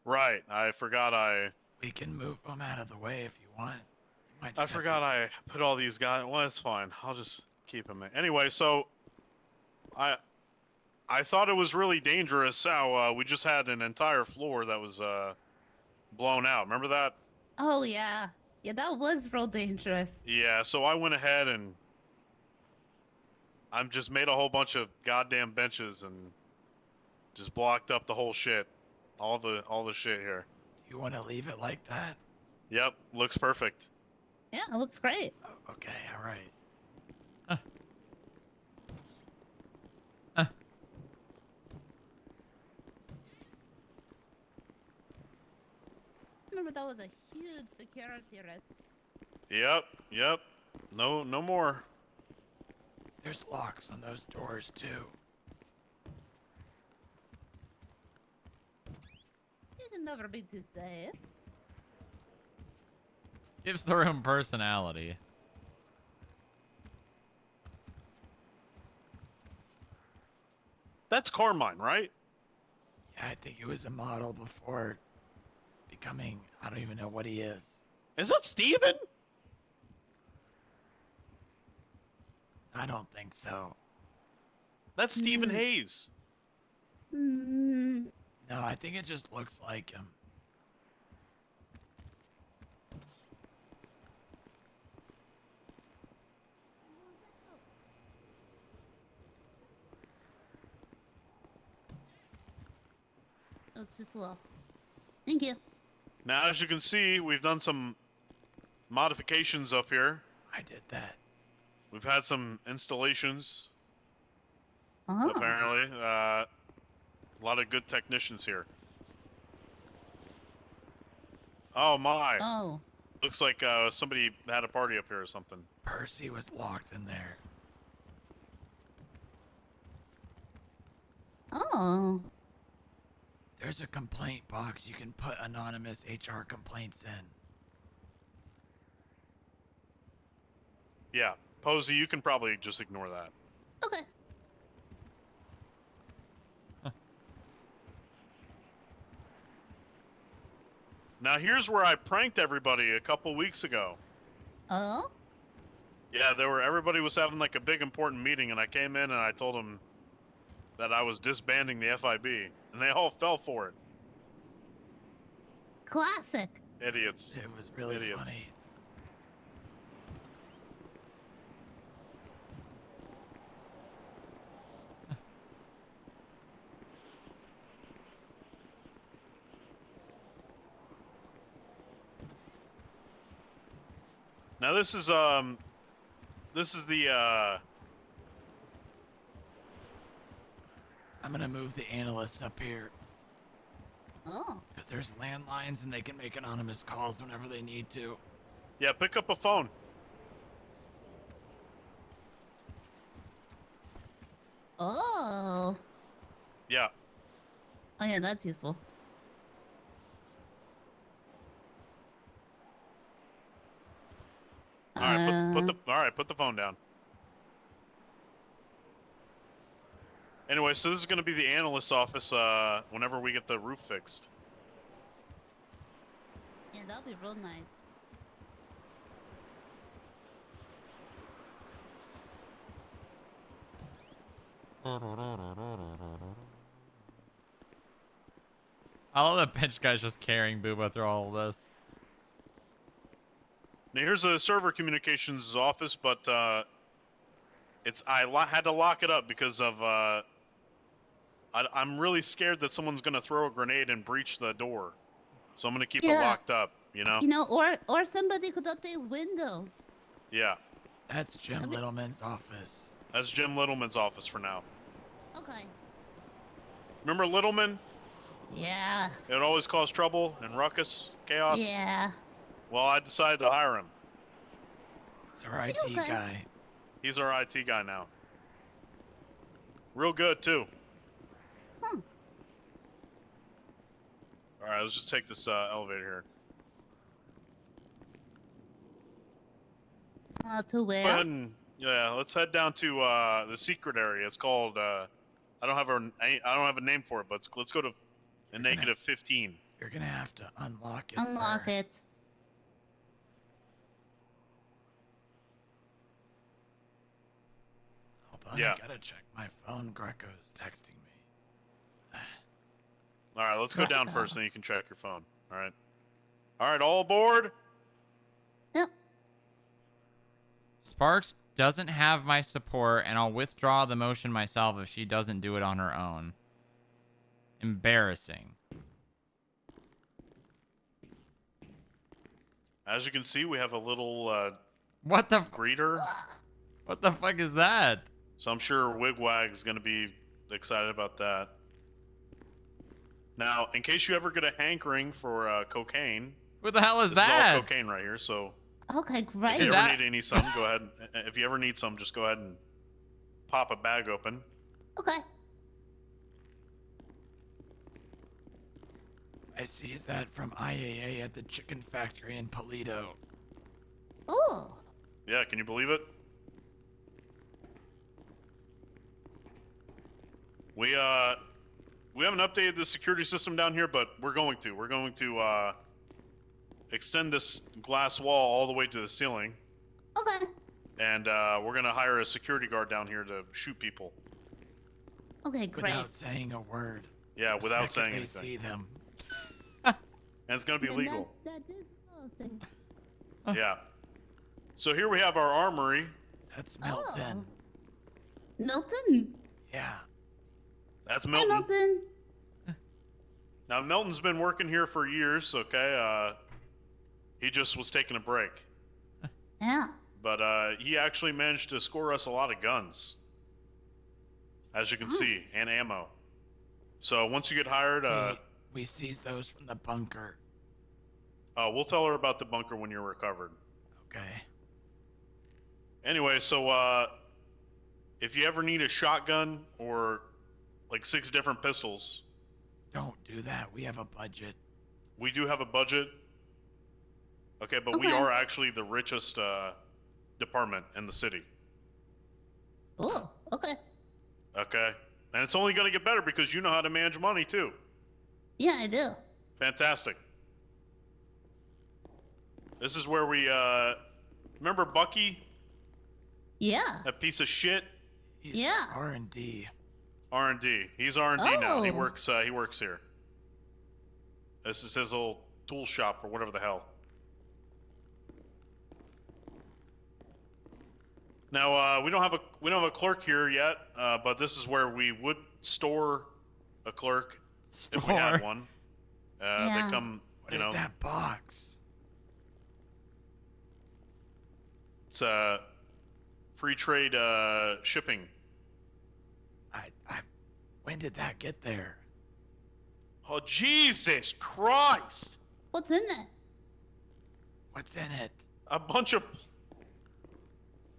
Right. I forgot We can move them out of the way if you want. You might I just have forgot to I put all these guys. Well, it's fine. I'll just keep them. Anyway, so I thought it was really dangerous how we just had an entire floor that was blown out. Remember that? Oh yeah. Yeah, that was real dangerous. Yeah. So I went ahead and I'm just made a whole bunch of goddamn benches and just blocked up the whole shit, all the shit here. Do you want to leave it like that? Yep. Looks perfect. Yeah, it looks great. Oh, okay, all right. Remember that was a huge security risk. Yep. No more. There's locks on those doors too. You can never be too safe. Gives the room personality. That's Carmine, right? Yeah, I think it was a model before becoming, I don't even know what he is. Is that Steven? I don't think so. That's Stephen Hayes. Mm. No, I think it just looks like him. That was too slow. Thank you. Now, as you can see, we've done some modifications up here. I did that. We've had some installations. Oh. Apparently, a lot of good technicians here. Oh my! Oh. Looks like somebody had a party up here or something. Percy was locked in there. Oh. There's a complaint box you can put anonymous HR complaints in. Yeah, Posey, you can probably just ignore that. Okay. Now here's where I pranked everybody a couple weeks ago. Oh? Yeah, everybody was having like a big important meeting, and I came in and I told them that I was disbanding the FIB, and they all fell for it. Classic. Idiots. It was really Idiots. funny. Now this is the I'm gonna move the analysts up here. Oh. Because there's landlines and they can make anonymous calls whenever they need to. Yeah, pick up a phone. Oh. Yeah. Oh yeah, that's useful. All right, put the phone down. Anyway, so this is going to be the analyst's office whenever we get the roof fixed. Yeah, that'll be real nice. I love that bench guy's just carrying Booba through all of this. Now here's a server communications office, but I had to lock it up because of I'm really scared that someone's gonna throw a grenade and breach the door, so I'm gonna keep it locked up. You know. You know, or somebody could update Windows. Yeah. That's Jim Littleman's office. That's Jim Littleman's office for now. Okay. Remember Littleman? Yeah. It would always cause trouble and ruckus, chaos. Yeah. Well, I decided to hire him. It's our IT Okay. guy. He's our IT guy now. Real good, too. Huh. All right, let's just take this elevator here. To where? Go ahead and, yeah, let's head down to the secret area. It's called I don't have a name for it, but let's go to a negative 15. You're gonna have to unlock it. Unlock it. Hold on, Yeah. I gotta check my phone. Greco's texting me. All right, let's go down Greco. first, then you can check your phone. All right. All right, all aboard. Yep. Sparks doesn't have my support, and I'll withdraw the motion myself if she doesn't do it on her own. Embarrassing. As you can see, we have a little What the greeter. What the fuck is that? So I'm sure Wigwag is going to be excited about that. Now, in case you ever get a hankering for cocaine, What the hell is this that? is all cocaine right here. So Okay, great. if you ever need some, go ahead. If you ever need some, just go ahead and pop a bag open. Okay. I seized that from IAA at the chicken factory in Polito. Ooh. Yeah, can you believe it? We haven't updated the security system down here, but we're going to. We're going to extend this glass wall all the way to the ceiling. Okay. And we're gonna hire a security guard down here to shoot people. Okay, great. Without saying a word. Yeah, without The second saying they anything. see them. And it's gonna be And legal. That is awesome. Yeah. So here we have our armory. That's Milton. Milton? Yeah. That's Hi, Milton. Milton. Now Milton's been working here for years. Okay. He just was taking a break. Yeah. But he actually managed to score us a lot of guns, as you can see, and ammo. So once you get hired, we seized those from the bunker. we'll tell her about the bunker when you're recovered. Okay. Anyway, so if you ever need a shotgun or like 6 different pistols, Don't do that. We have a budget. we do have a budget. Okay, but we Okay. are actually the richest department in the city. Oh, okay. Okay, and it's only going to get better because you know how to manage money too. Yeah, I do. Fantastic. This is where we remember Bucky, Yeah. that piece of shit. Yeah. R&D. R&D. He's R&D now. He Oh. works here. This is his little tool shop or whatever the hell. Now we don't have a clerk here yet, but this is where we would store a clerk if we had Store? one. Yeah. They come, What you is know. that box? It's free trade shipping. When did that get there? Oh Jesus Christ! What's in it? What's in it? A bunch of.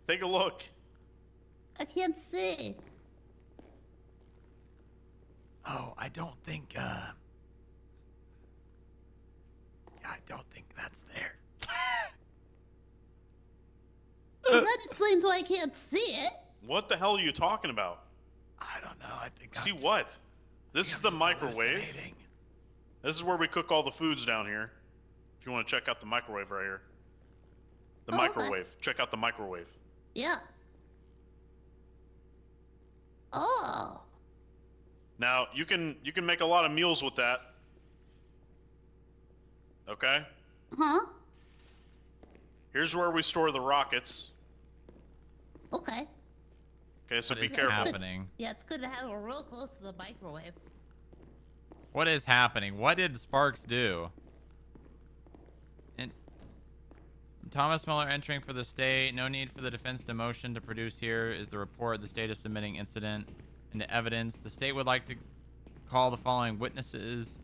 Take a look. I can't see. Oh, I don't think, yeah, I don't think that's there. Well, that explains why I can't see it. What the hell are you talking about? I don't know. I think See I'm what? This is the just microwave. hallucinating. This is where we cook all the foods down here. If you want to check out the microwave right here. The Oh, okay. microwave. Check out the microwave. Yeah. Oh. Now you can make a lot of meals with that. Okay? Huh? Here's where we store the rockets. Okay. Okay, so What be is careful. happening? Yeah, it's good to have it real close to the microwave. What is happening? What did Sparks do? And Thomas Mueller entering for the state. No need for the defense to motion to produce here is the report. The state is submitting incident into evidence. The state would like to call the following witnesses.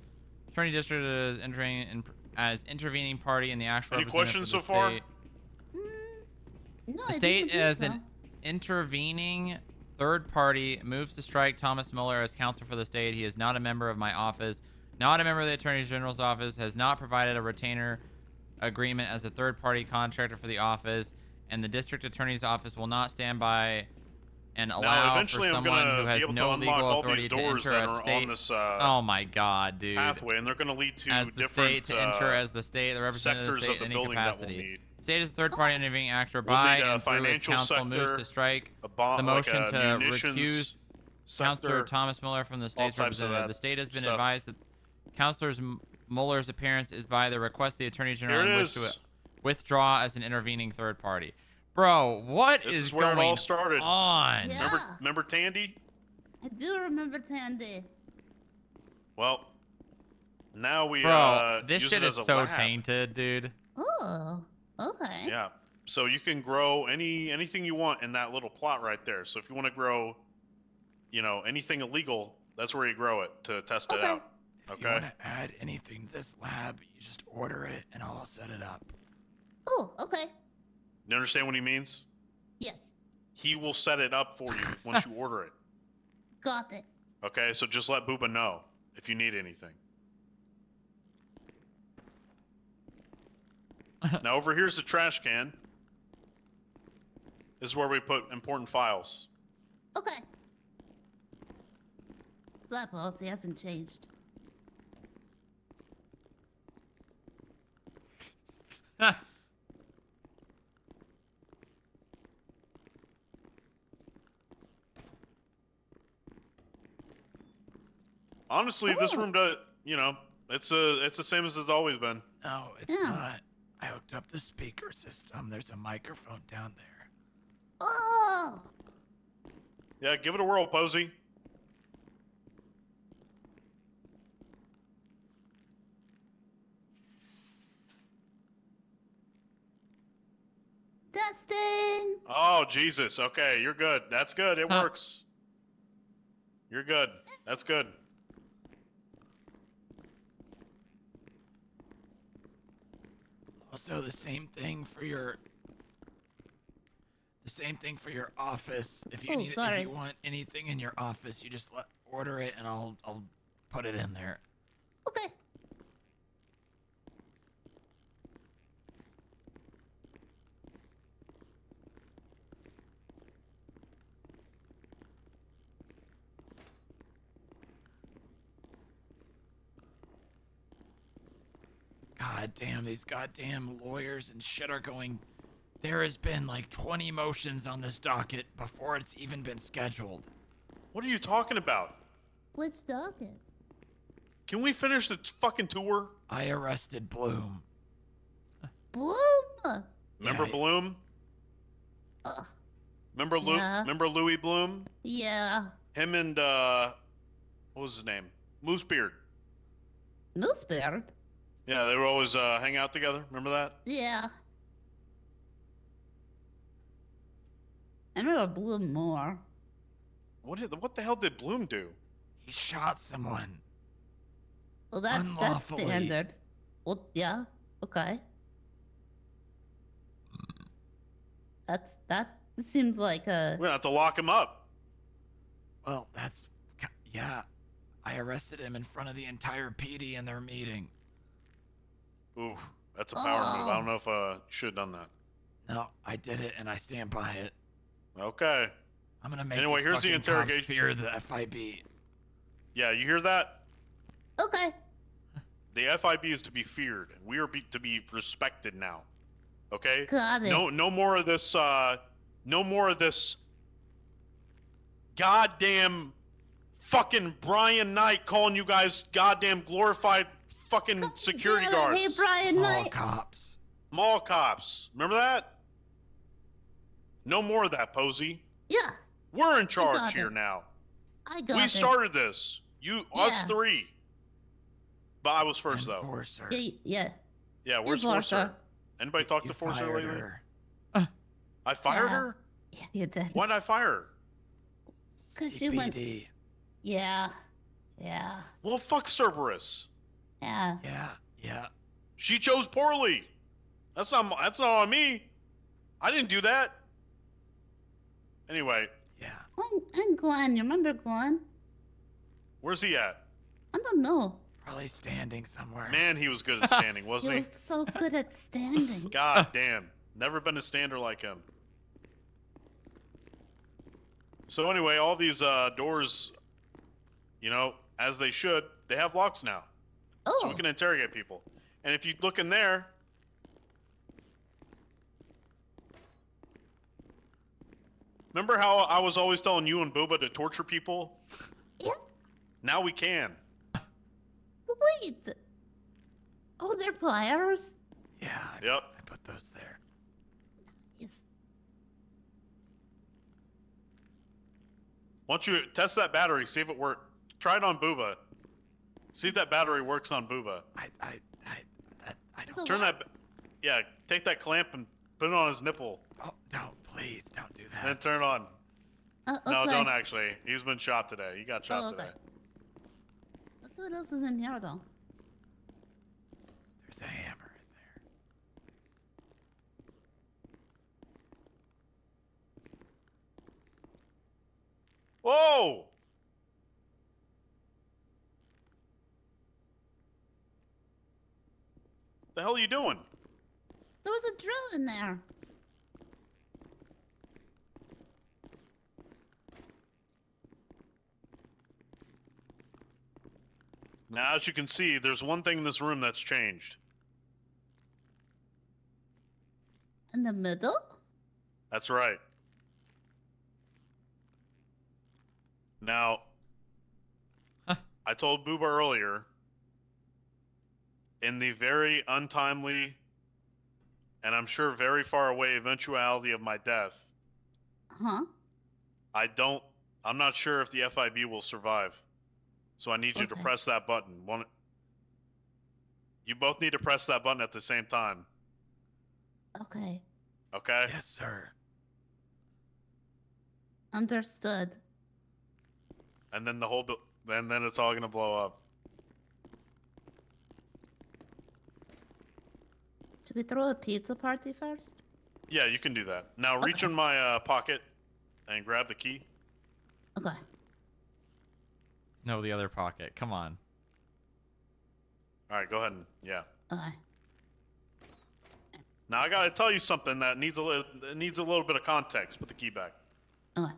Attorney District is entering as intervening party in the actual Any representative questions for so the far? state. No, The I state, didn't think as so. an intervening third party, moves to strike Thomas Mueller as counsel for the state. He is not a member of my office, not a member of the Attorney General's office, has not provided a retainer agreement as a third party contractor for the office, and the district attorney's office will not stand by and Now, allow for eventually, I'm someone gonna who has be able no to unlock legal all authority these to doors enter that a are state. on this Oh my God, dude! pathway, and they're gonna lead to as the different state to enter as the state, the representative of the sectors state of the in any building that we'll capacity. need. State is a third-party intervening actor We'll by need a and through its financial counsel moves sector, to strike a bomb, the motion like a to munitions recuse Counselor sector, Thomas Mueller from the state's types of representative. that The state has been stuff. advised that Counselor Mueller's appearance is by the request of the Attorney General Here it and wish to is. withdraw as an intervening third party. Bro, what This is is where it going all started. on? Yeah. Remember Tandy? I do remember Tandy. Well, now we Bro, this use shit it is as a so lab. tainted, dude. Oh, okay. Yeah. So you can grow anything you want in that little plot right there. So if you want to grow, anything illegal, that's where you grow it to test it out. If you want to add anything to this lab, you just order it and I'll set it up. Oh, okay. You understand what he means? Yes. He will set it up for you once you order it. Got it. Okay, so just let Booba know if you need anything. Now over here's the trash can. This is where we put important files. Okay. That policy hasn't changed. Honestly, this room does, it's the same as it's always been. No, it's not. I hooked up the speaker system. There's a microphone down there. Oh. Yeah, give it a whirl, Posey. Testing. Oh, Jesus. Okay, you're good. That's good. It works. You're good. That's good. Also, the same thing for your office. If you if sorry. you want anything in your office, you just order it and I'll put it in there. Okay. God damn, these goddamn lawyers and shit are going. There has been like 20 motions on this docket before it's even been scheduled. What are you talking about? Which docket? Can we finish the fucking tour? I arrested Bloom. Bloom. Remember Bloom? Remember Yeah. Remember Louis Bloom? Yeah. Him and what was his name? Moosebeard. Moosebeard? Yeah, they would always hang out together. Remember that? Yeah. I remember Bloom more. What the hell did Bloom do? He shot someone. Well, that's Unlawfully. standard. Well, yeah. Okay. That seems like a. We're gonna have to lock him up. Well, yeah. I arrested him in front of the entire PD in their meeting. Ooh, that's a power move. I don't know if you should have done that. No, I did it and I stand by it. Okay. I'm gonna make Anyway, these here's the fucking cops interrogation. fear the FIB. Yeah, you hear that? Okay. The FIB is to be feared. We are to be respected now. Okay? Got it. No more of this no more of this goddamn fucking Brian Knight calling you guys goddamn glorified fucking security damn it, guards. hey, Brian Knight. Cops. Mall cops. Remember that? No more of that, Posey. Yeah. We're in got charge it. here now. I got We it. started this. Us Yeah. three. But I was first though. Enforcer. Yeah. Yeah, where's Enforcer. Forcer? Anybody talk to You Forcer fired lately? her. I fired Yeah. her? Yeah, you did. Why'd I fire her? Because she went. CPD. Yeah. Yeah. Well, fuck Cerberus. Yeah. Yeah. She chose poorly. That's not on me. I didn't do that. Anyway, And Glenn, you remember Glenn? where's he at? I don't know. Probably standing somewhere. Man, he was good at standing, wasn't He he? was so good at standing. God damn. Never been a stander like him. So anyway, all these doors, you know, as they should, they have locks now. Oh. So we can interrogate people. And if you look in there, remember how I was always telling you and Booba to torture people? Yeah. Now we can. Wait. Oh, they're pliers? Yeah. Yep. I put those there. Yes. Why don't you test that battery, see if it works. Try it on Booba. See if that battery works on Booba. I don't. Turn that. Yeah, take that clamp and put it on his nipple. Oh, don't, please, don't do that. Then turn it on. No, let's don't see. actually. He's been shot today. He got shot Oh, okay. today. Let's see what else is in here, though. There's a hammer in there. Whoa! The hell are you doing? There was a drill in there. Now, as you can see, there's one thing in this room that's changed. In the middle? That's right. Now, I told Booba earlier, in the very untimely, and I'm sure very far away eventuality of my death, Huh? I'm not sure if the FIB will survive. So I need you to Okay. press that button. You both need to press that button at the same time. Okay. Okay? Yes, sir. Understood. And then then it's all gonna blow up. Should we throw a pizza party first? Yeah, you can do that. Now reach in my pocket and grab the key. Okay. No, the other pocket. Come on. All right, go ahead and Okay. Now I gotta tell you something that needs a little bit of context. Put the key back. Okay.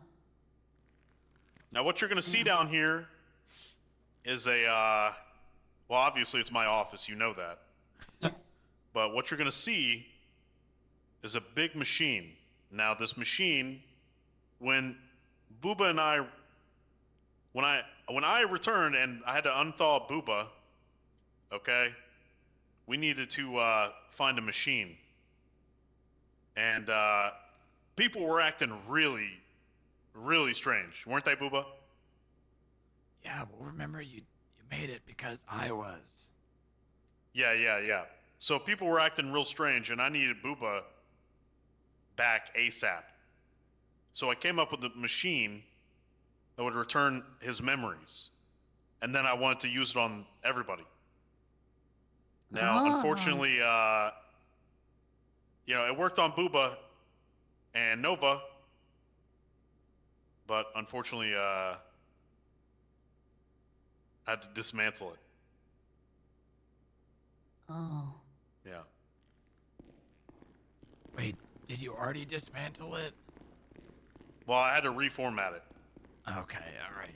Now what you're gonna see down here is well, obviously it's my office. You know that. Yes. But what you're gonna see is a big machine. Now this machine, when Booba and I, when I returned and I had to unthaw Booba, okay, we needed to find a machine. And people were acting really, really strange, weren't they, Booba? Yeah, but remember you made it because I was. Yeah. So people were acting real strange, and I needed Booba back ASAP. So I came up with a machine that would return his memories, and then I wanted to use it on everybody. Now, unfortunately, it worked on Booba and Nova, but unfortunately, I had to dismantle it. Oh. Yeah. Wait, did you already dismantle it? Well, I had to reformat it. Okay, all right.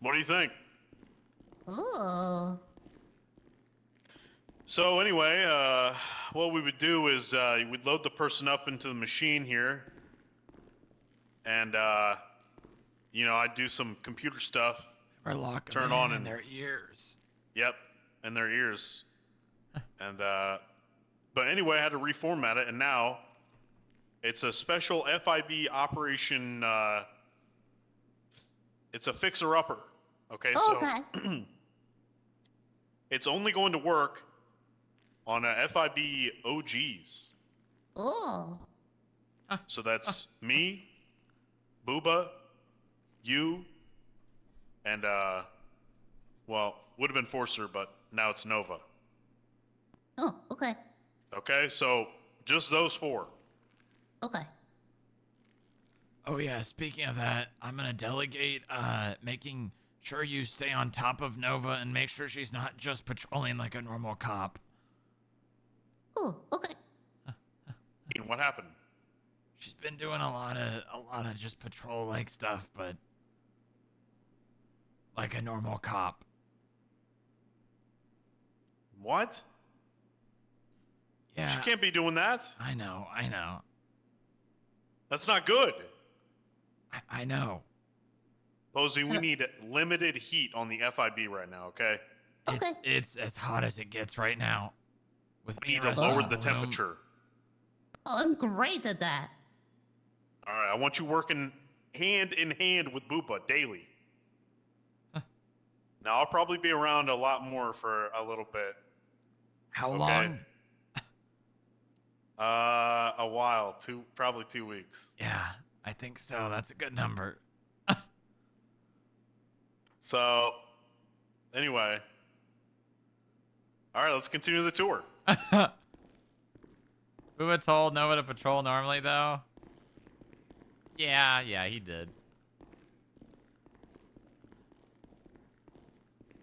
What do you think? Oh. So anyway, what we would do is we'd load the person up into the machine here, and I'd do some computer stuff. Or lock turn them on in and their ears. Yep, and their ears. And but anyway, I had to reformat it, and now it's a special FIB operation. It's a fixer-upper. Okay, so it's only going to work on FIB OGs. Oh. So that's me, Booba, you, and well, would have been Forcer, but now it's Nova. Oh, okay. Okay, so just those 4. Okay. Oh yeah, speaking of that, I'm gonna delegate making sure you stay on top of Nova and make sure she's not just patrolling like a normal cop. Oh, okay. What happened? She's been doing a lot of just patrol like stuff, but like a normal cop. What? Yeah. She can't be doing that. I know. That's not good. I know. Posey, we need limited heat on the FIB right now, okay? It's as hot as it gets right now. With We me need to resting lower in the room. temperature. Oh, I'm great at that. All right, I want you working hand in hand with Boopa daily. Now, I'll probably be around a lot more for a little bit. How Okay? long? A while. Probably 2 weeks. Yeah, I think so. That's a good number. So, anyway. All right, let's continue the tour. Booba told Nova to patrol normally, though. Yeah, he did.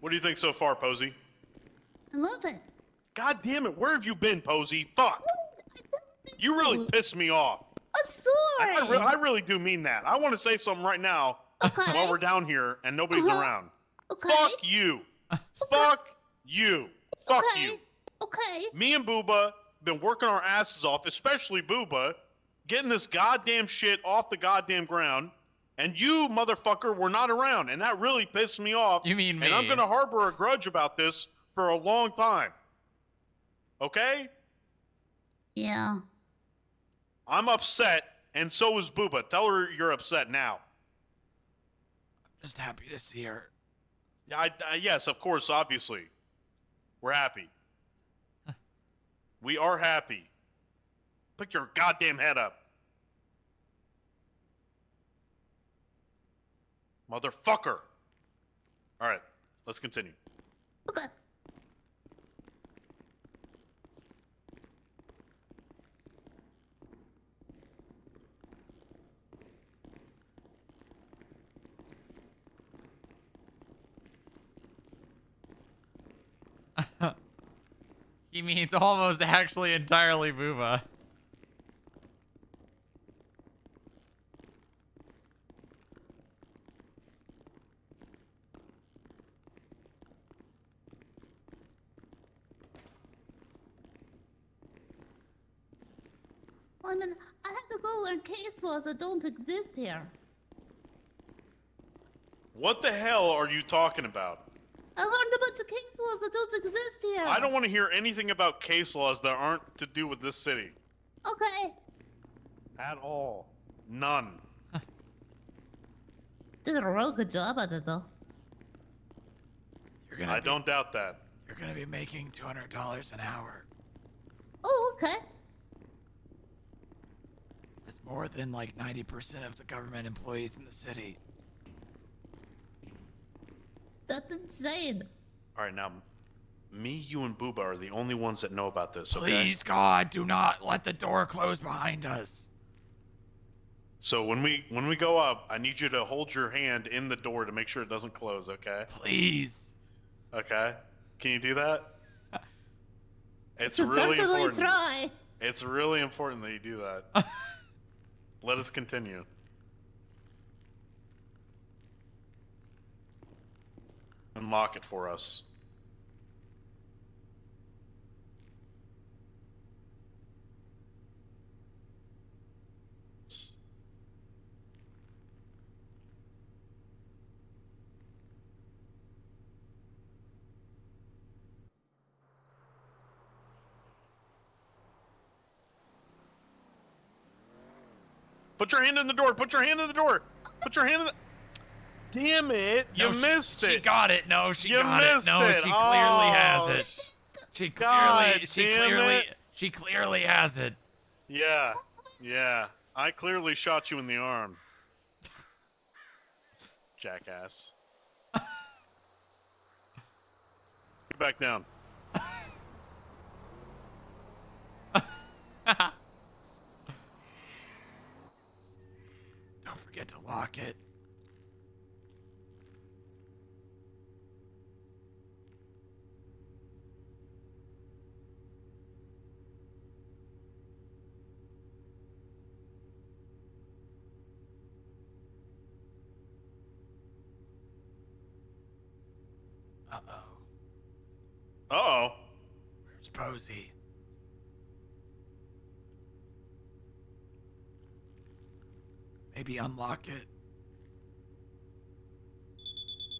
What do you think so far, Posey? I love it. God damn it, where have you been, Posey? Fuck! You really pissed me off. I'm sorry. I really do mean that. I want to say something right now while we're down here and nobody's around. Fuck you. Fuck you. Fuck you. Okay. Me and Booba been working our asses off, especially Booba, getting this goddamn shit off the goddamn ground, and you, motherfucker, were not around, and that really pissed me off. You mean me? And I'm gonna harbor a grudge about this for a long time. Okay? Yeah. I'm upset, and so is Booba. Tell her you're upset now. I'm just happy to see her. Yes, of course, obviously. We're happy. We are happy. Pick your goddamn head up. Motherfucker. All right, let's continue. Okay. He means almost actually entirely Booba. I mean, I had to go learn case laws that don't exist here. What the hell are you talking about? I learned a bunch of case laws that don't exist here. I don't want to hear anything about case laws that aren't to do with this city. Okay. At all. None. Did a real good job at it, though. I don't doubt that. You're gonna be making $200 an hour. Oh, okay. That's more than like 90% of the government employees in the city. That's insane. All right, now, me, you, and Booba are the only ones that know about this, okay? Please, God, do not let the door close behind us. So when we go up, I need you to hold your hand in the door to make sure it doesn't close, okay? Please. Okay. Can you do that? It's Should really certainly important. try. It's really important that you do that. Let us continue. Unlock it for us. Put your hand in the door. Put your hand in the door. Put your hand in the... Damn it. You missed it. She got it. No, she You got it. missed No, it. she clearly has Oh, it. God damn it. She clearly has it. Yeah. Yeah. I clearly shot you in the arm. Jackass. Get back down. Don't forget to lock it. Uh-oh. Uh-oh. Where's Posey? Maybe unlock it.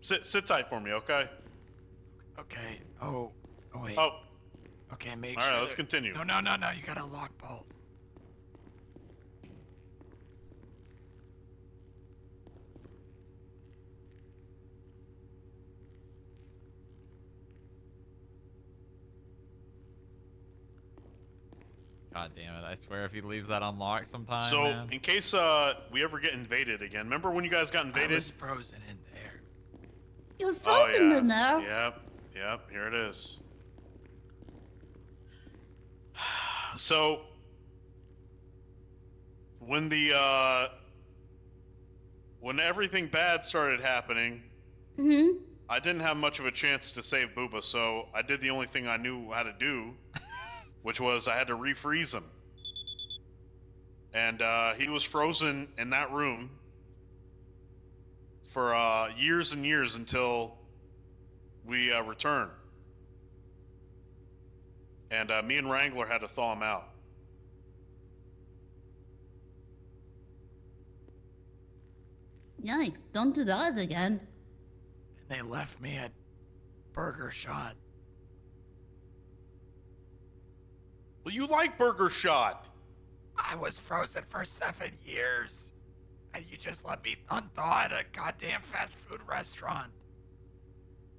Sit tight for me, okay? Okay. Oh, wait. Oh. Okay, make All sure. right, let's continue. No. You gotta lock both. God damn it! I swear, if he leaves that unlocked sometime, So, man. in case we ever get invaded again, remember when you guys got invaded? I was frozen in there. You're frozen in there. Yep, here it is. So, when when everything bad started happening, I didn't have much of a chance to save Booba, so I did the only thing I knew how to do, which was I had to refreeze him. And he was frozen in that room for years and years until we returned. And me and Wrangler had to thaw him out. Yikes, don't do that again. And they left me at Burger Shot. Well, you like Burger Shot. I was frozen for 7 years. And you just let me unthaw at a goddamn fast food restaurant.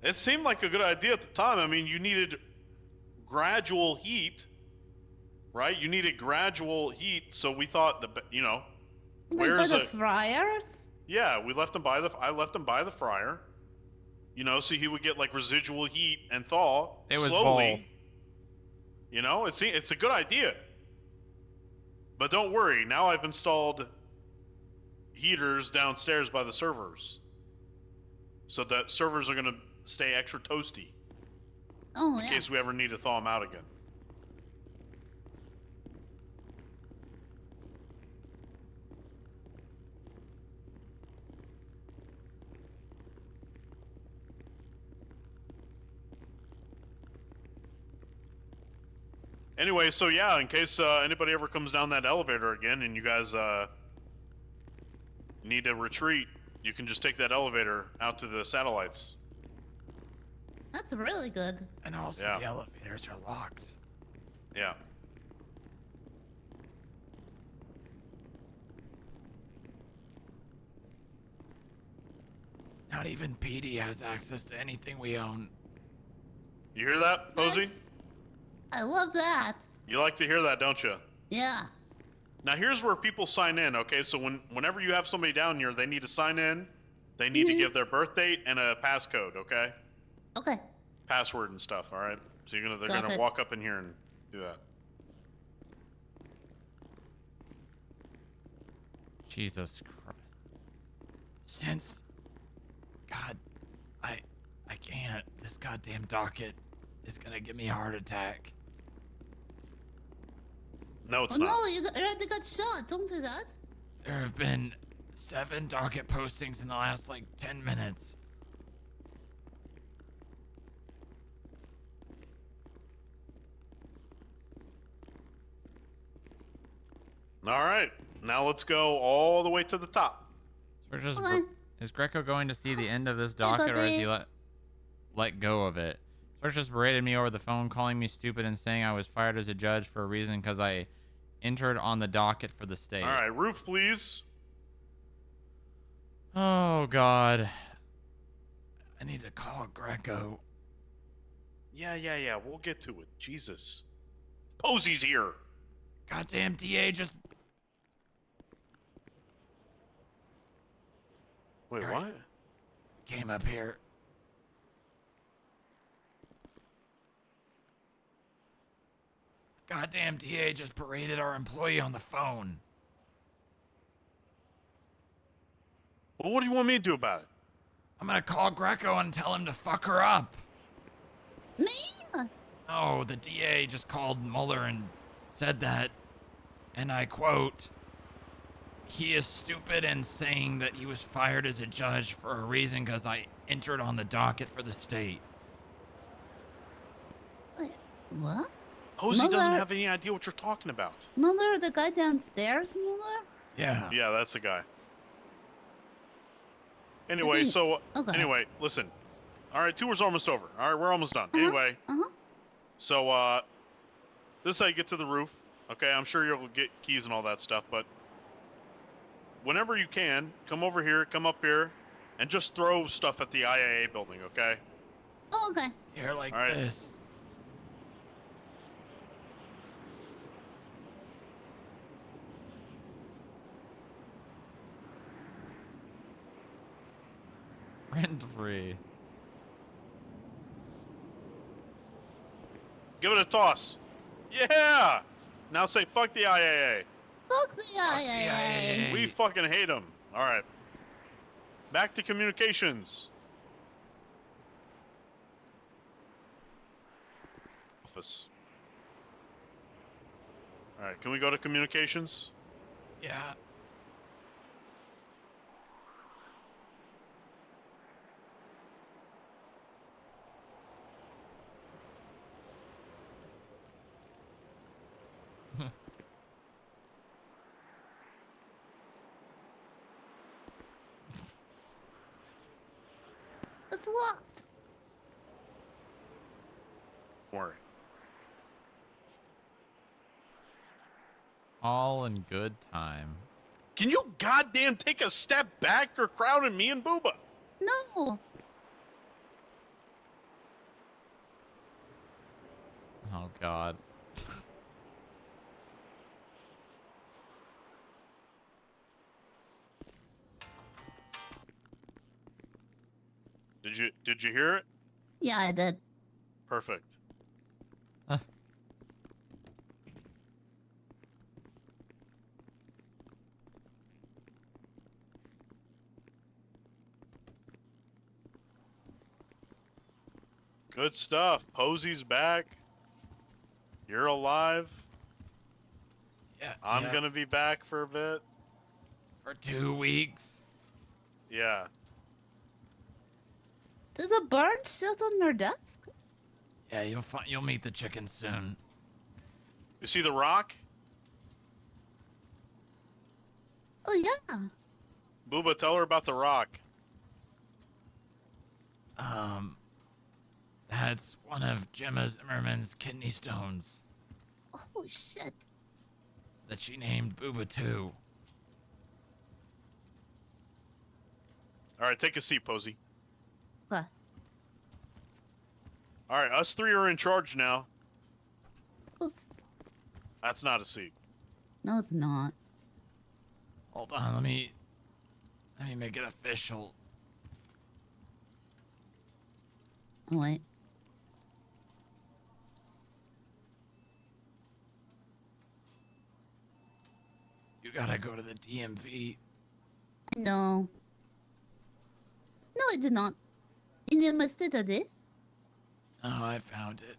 It seemed like a good idea at the time. I mean, you needed gradual heat, right? You needed gradual heat, so we thought Like by the fryers? Yeah, we left him by I left him by the fryer. So he would get like residual heat and thaw It was slowly. Both. It's a good idea. But don't worry, now I've installed heaters downstairs by the servers. So that servers are gonna stay extra toasty. Oh, in case we ever need to thaw them out again. Anyway, so yeah, in case anybody ever comes down that elevator again and you guys need to retreat, you can just take that elevator out to the satellites. That's really good. And also Yeah. the elevators are locked. Yeah. Not even PD has access to anything we own. You hear that, Posey? I love that. You like to hear that, don't you? Yeah. Now here's where people sign in, okay? So whenever you have somebody down here, they need to sign in. They need to give their birth date and a passcode, okay? Okay. Password and stuff, all right? So they're Got gonna it. walk up in here and do that. Jesus Christ. Since, God, I can't. This goddamn docket is gonna give me a heart attack. No, it's Oh no, you already got shot. Don't do that. There have been 7 docket postings in the last, 10 minutes. All right, now let's go all the way to the top. So we're just, is Greco going to see the end of this docket, or has he let go of it? Search just berated me over the phone, calling me stupid and saying I was fired as a judge for a reason because I entered on the docket for the state. All right, roof, please. Oh, God. I need to call Greco. Yeah. We'll get to it. Jesus. Posey's here. Goddamn DA just... Wait, All right. what? Came up here. Goddamn DA just berated our employee on the phone. Well, what do you want me to do about it? I'm gonna call Greco and tell him to fuck her up. Me? Oh, the DA just called Mueller and said that, and I quote, "He is stupid and saying that he was fired as a judge for a reason because I entered on the docket for the state." Wait, what? Posey doesn't Mueller- have any idea what you're talking about. Mueller, the guy downstairs, Mueller? Yeah. Yeah, that's the guy. Anyway, he- so okay. anyway, listen. All right, tour's almost over. All right, we're almost done. Anyway, so this is how you get to the roof. Okay, I'm sure you'll get keys and all that stuff, but whenever you can, come over here, come up here, and just throw stuff at the IAA building. Okay? Oh, okay. Here, like All right. this. Rent free. Give it a toss. Yeah. Now say fuck the IAA. Fuck the IAA. We fucking hate them. All right. Back to communications. Office. All right. Can we go to communications? Yeah. It's locked. Don't worry. All in good time. Can you goddamn take a step back? You're crowding me and Booba. No. Oh, God. Did you hear it? Yeah, I did. Perfect. Good stuff. Posey's back. You're alive. Yeah. I'm yeah. gonna be back for a bit. For 2 weeks. Yeah. Does a bird sit on your desk? Yeah, you'll meet the chicken soon. You see the rock? Oh, yeah. Booba, tell her about the rock. That's one of Gemma Zimmerman's kidney stones Oh, shit. that she named Booba 2. All right, take a seat, Posey. Okay. All right, us three are in charge now. Oops. That's not a seat. No, it's not. Hold on, let me make it official. Oh, wait. You gotta go to the DMV. No. No, I did not. You missed it, I did? Oh, I found it.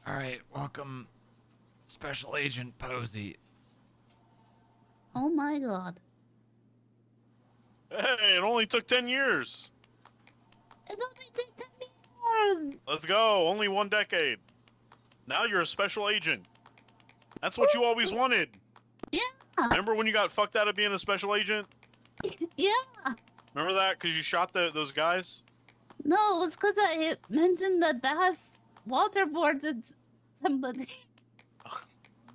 All right, welcome, Special Agent Posey. Oh my god. Hey, it only took 10 years. It only took 10 years. Let's go. Only 1 decade. Now you're a special agent. That's what you always wanted. Yeah. Remember when you got fucked out of being a special agent? Yeah. Remember that? Because you shot those guys? No, it was because I mentioned the bass waterboard to somebody.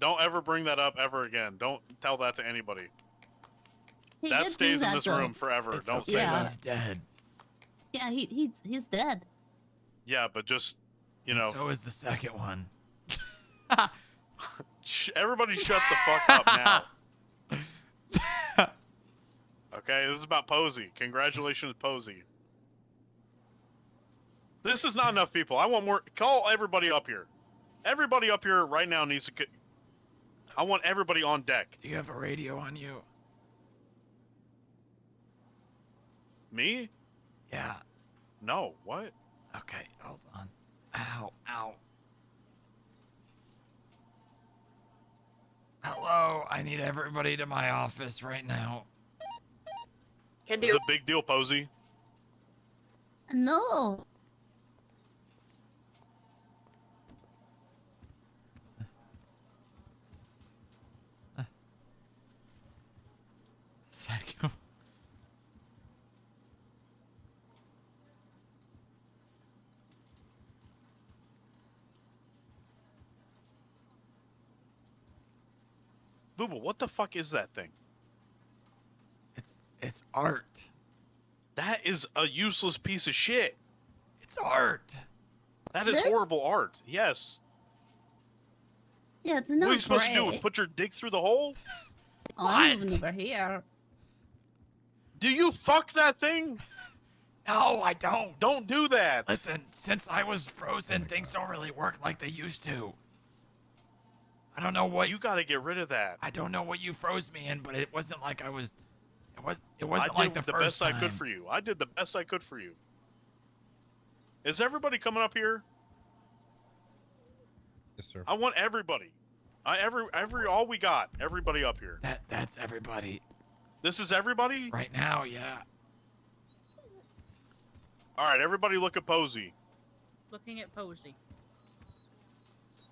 Don't ever bring that up ever again. Don't tell that to anybody. He That did do stays in that, this though. room forever. It's Don't okay, say Yeah. that. He's dead. Yeah, he's dead. Yeah, but just, you And know, so is the second one. everybody shut the fuck up now. Okay, this is about Posey. Congratulations, Posey. This is not enough people. I want more. Call everybody up here. Everybody up here right now needs to get. I want everybody on deck. Do you have a radio on you? Me? Yeah. No. What? Okay, hold on. Ow, ow. Hello, I need everybody to my office right now. Can This do. is a big deal, Posey. No. Second. Booba, what the fuck is that thing? It's art. That is a useless piece of shit. It's art. That is This? horrible art. Yes. Yeah, it's What not are you supposed to do? great. Put your dick through the hole? Oh, I'm moving over here. Do you fuck that thing? No, I don't. Don't do that. Listen, since I was frozen, things don't really work like they used to. I don't know what You got to get rid of that. I don't know what you froze me in, but it wasn't like I was. It wasn't I like did the the first best time. I could for you. I did the best I could for you. Is everybody coming up here? Yes, sir. I want everybody. All we got. Everybody up here. That's everybody. This is everybody? Right now, yeah. All right, everybody look at Posey. Looking at Posey.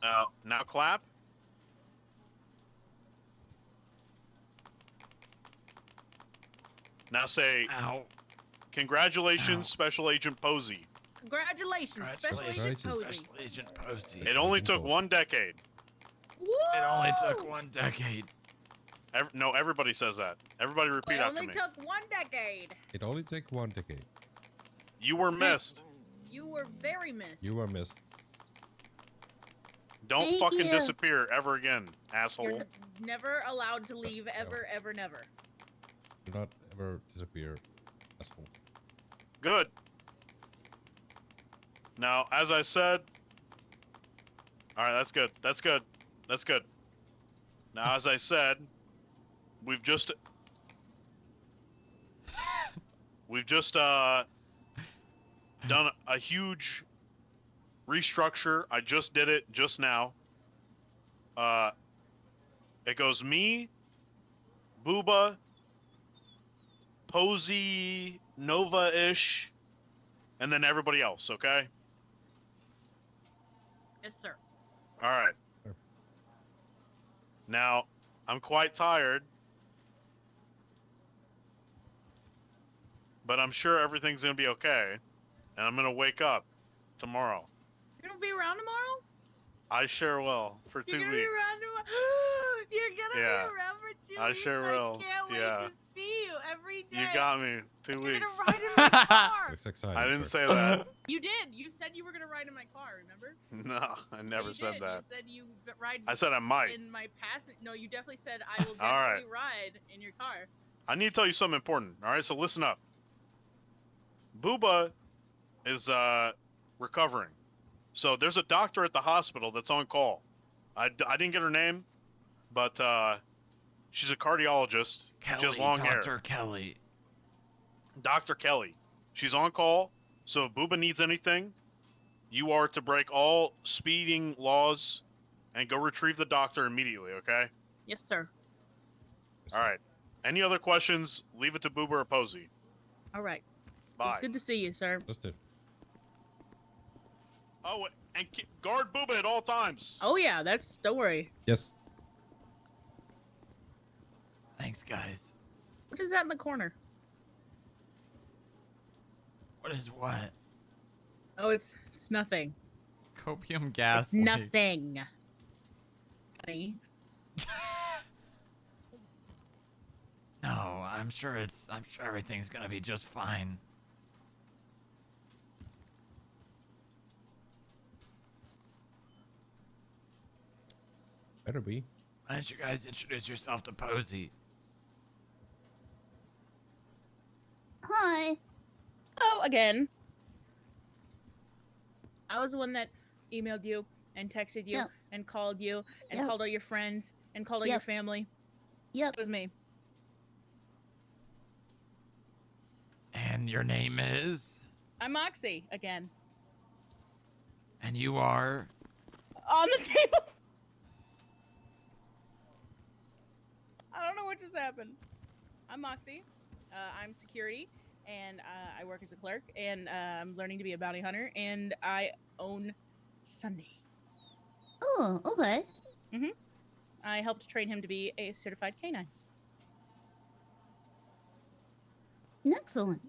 Now clap. Now say, Ow. congratulations, Ow. Special Agent Posey. Congratulations, Special Agent Posey. Special Agent Posey. It only took 1 decade. It only took 1 decade. No, everybody says that. Everybody repeat It after only me. took 1 decade. It only took 1 decade. You were missed. You were very missed. You were missed. Don't Thank fucking you. disappear ever again, You're asshole. never allowed to leave ever, ever, never. Do not ever disappear, asshole. Good. Now, as I said... Alright, that's good. That's good. That's good. Now, as I said, we've just done a huge restructure. I just did it just now. It goes me, Booba, Posey, Nova-ish, and then everybody else, okay? Yes, sir. All right. Now, I'm quite tired, but I'm sure everything's going to be okay, and I'm going to wake up tomorrow. You're gonna be around tomorrow? I sure will, for 2 You're gonna weeks. be around tomorrow? You're gonna Yeah. be around for 2 I weeks? sure will. I can't wait Yeah. to see you every day. You got me. 2 You're weeks. gonna ride in my car. It's exciting, I didn't sir. say that. You did. You said you were gonna ride in my car. Remember? No, I never you said did. that. You said you ride. I said I might. In my passenger. No, you definitely said I will All right. definitely ride in your car. I need to tell you something important. All right, so listen up. Booba is recovering. So there's a doctor at the hospital that's on call. I didn't get her name, but she's a cardiologist. She has long hair. Dr. Kelly. Dr. Kelly. She's on call, so if Booba needs anything, you are to break all speeding laws and go retrieve the doctor immediately, okay? Yes, sir. All right. Any other questions, leave it to Booba or Posey. All right. Bye. It's good to see you, sir. Just it. Oh, and guard Booba at all times. Oh yeah, don't worry. Yes. Thanks, guys. What is that in the corner? What is what? Oh, it's nothing. Copium gas. It's nothing. Honey. No, I'm sure everything's gonna be just fine. Better be. Why don't you guys introduce yourself to Posey? Hi. Oh, again. I was the one that emailed you and texted you Yep. and called you and Yep. called all your friends and called all your Yep. family. Yep. It was me. And your name is? I'm Moxie again. And you are? On the table. I don't know what just happened. I'm Moxie. I'm security, and I work as a clerk, and I'm learning to be a bounty hunter, and I own Sunday. Oh, okay. I helped train him to be a certified canine. Excellent.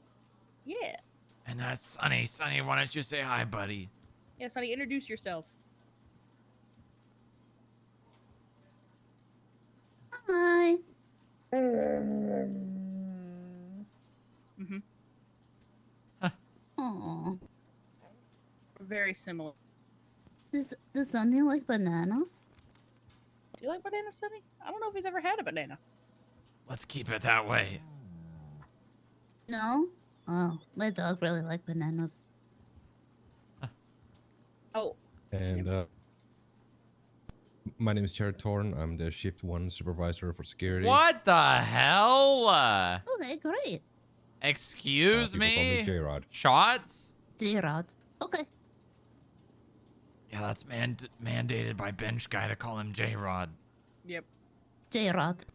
Yeah. And that's Sonny. Sonny, why don't you say hi, buddy? Yeah, Sonny, introduce yourself. Hi. Mm-hmm. Aw. Very similar. Does Sunny like bananas? Do you like banana, Sonny? I don't know if he's ever had a banana. Let's keep it that way. No? Oh, my dog really likes bananas. Oh. And my name is Jared Torn. I'm the Shift 1 supervisor for security. What the hell? Okay, great. Excuse People call me me? J-Rod. Shots? J-Rod. Okay. Yeah, that's mandated by Bench Guy to call him J-Rod. Yep. J-Rod.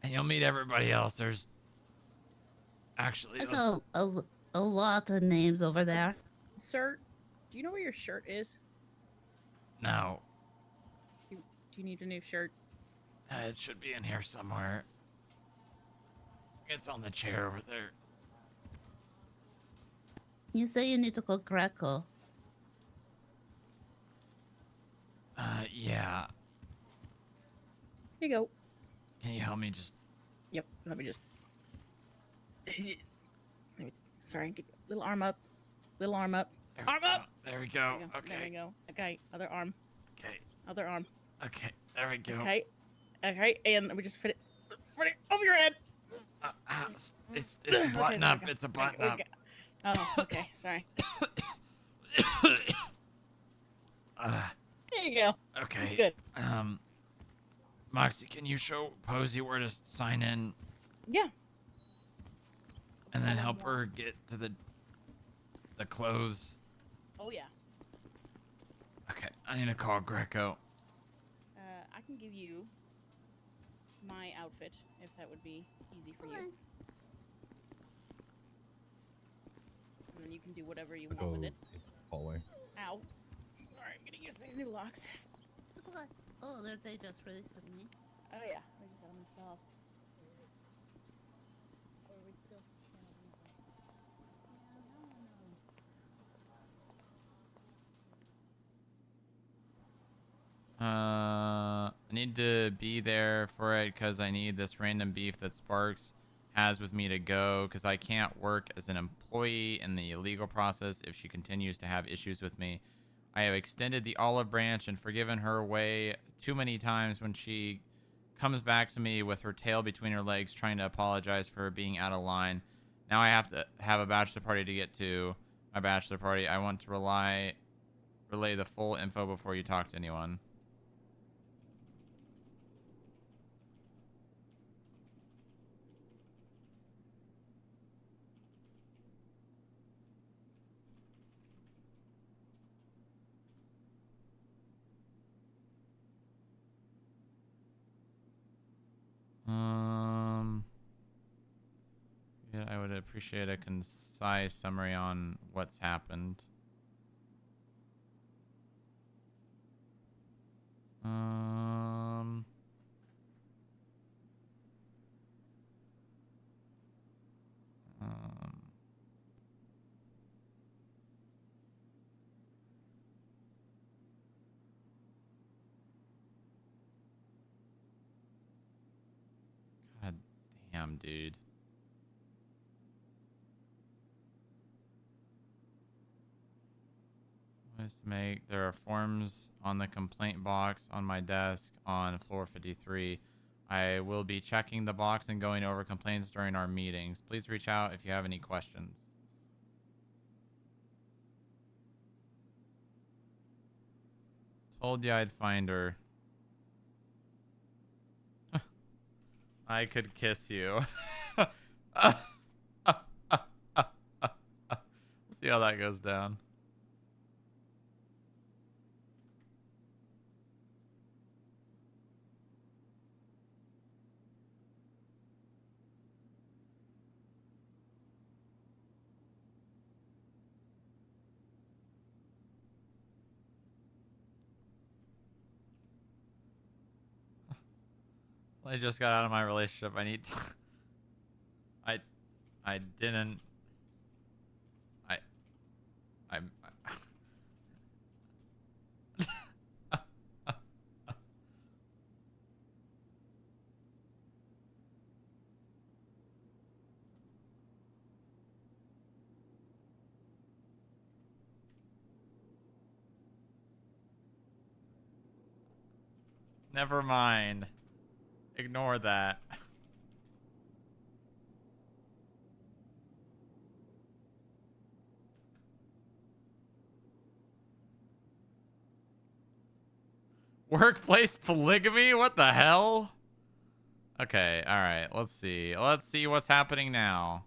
And you'll meet everybody else. There's actually That's a lot of names over there. Sir, do you know where your shirt is? no. Do you need a new shirt? It should be in here somewhere. It's on the chair over there. You say you need to call Greco. Yeah. Here you go. Can you help me just? Yep. Let me just. Sorry. Get little arm up. Little arm up. Arm up. There we go. Okay. There we go. Okay. Other arm. Okay. Other arm. Okay. There we go. Okay. Okay. And we just fit it over your head. It's a button there up. we go. It's a button We up. got- Oh, okay. Sorry. There you go. Okay. That's good. Moxie, can you show Posey where to sign in? Yeah. And then help her get to the clothes. Oh yeah. Okay, I need to call Greco. I can give you my outfit if that would be easy for you. And then you can do whatever you want with it. Hallway. Ow. Sorry, I'm gonna use these new locks. Oh, they just released me. Oh yeah, I just got them installed. I need to be there for it because I need this random beef that Sparks has with me to go because I can't work as an employee in the illegal process if she continues to have issues with me. I have extended the olive branch and forgiven her way too many times when she comes back to me with her tail between her legs trying to apologize for being out of line. Now I have to have a bachelor party to get to. My bachelor party. I want to relay the full info before you talk to anyone. Yeah, I would appreciate a concise summary on what's happened. Damn, dude. Let's make. There are forms on the complaint box on my desk on floor 53. I will be checking the box and going over complaints during our meetings. Please reach out if you have any questions. Told you I'd find her. I could kiss you. See how that goes down. I just got out of my relationship. I need to... I didn't... I'm... Never mind. Ignore that. Workplace polygamy? What the hell? Okay, alright. Let's see. Let's see what's happening now.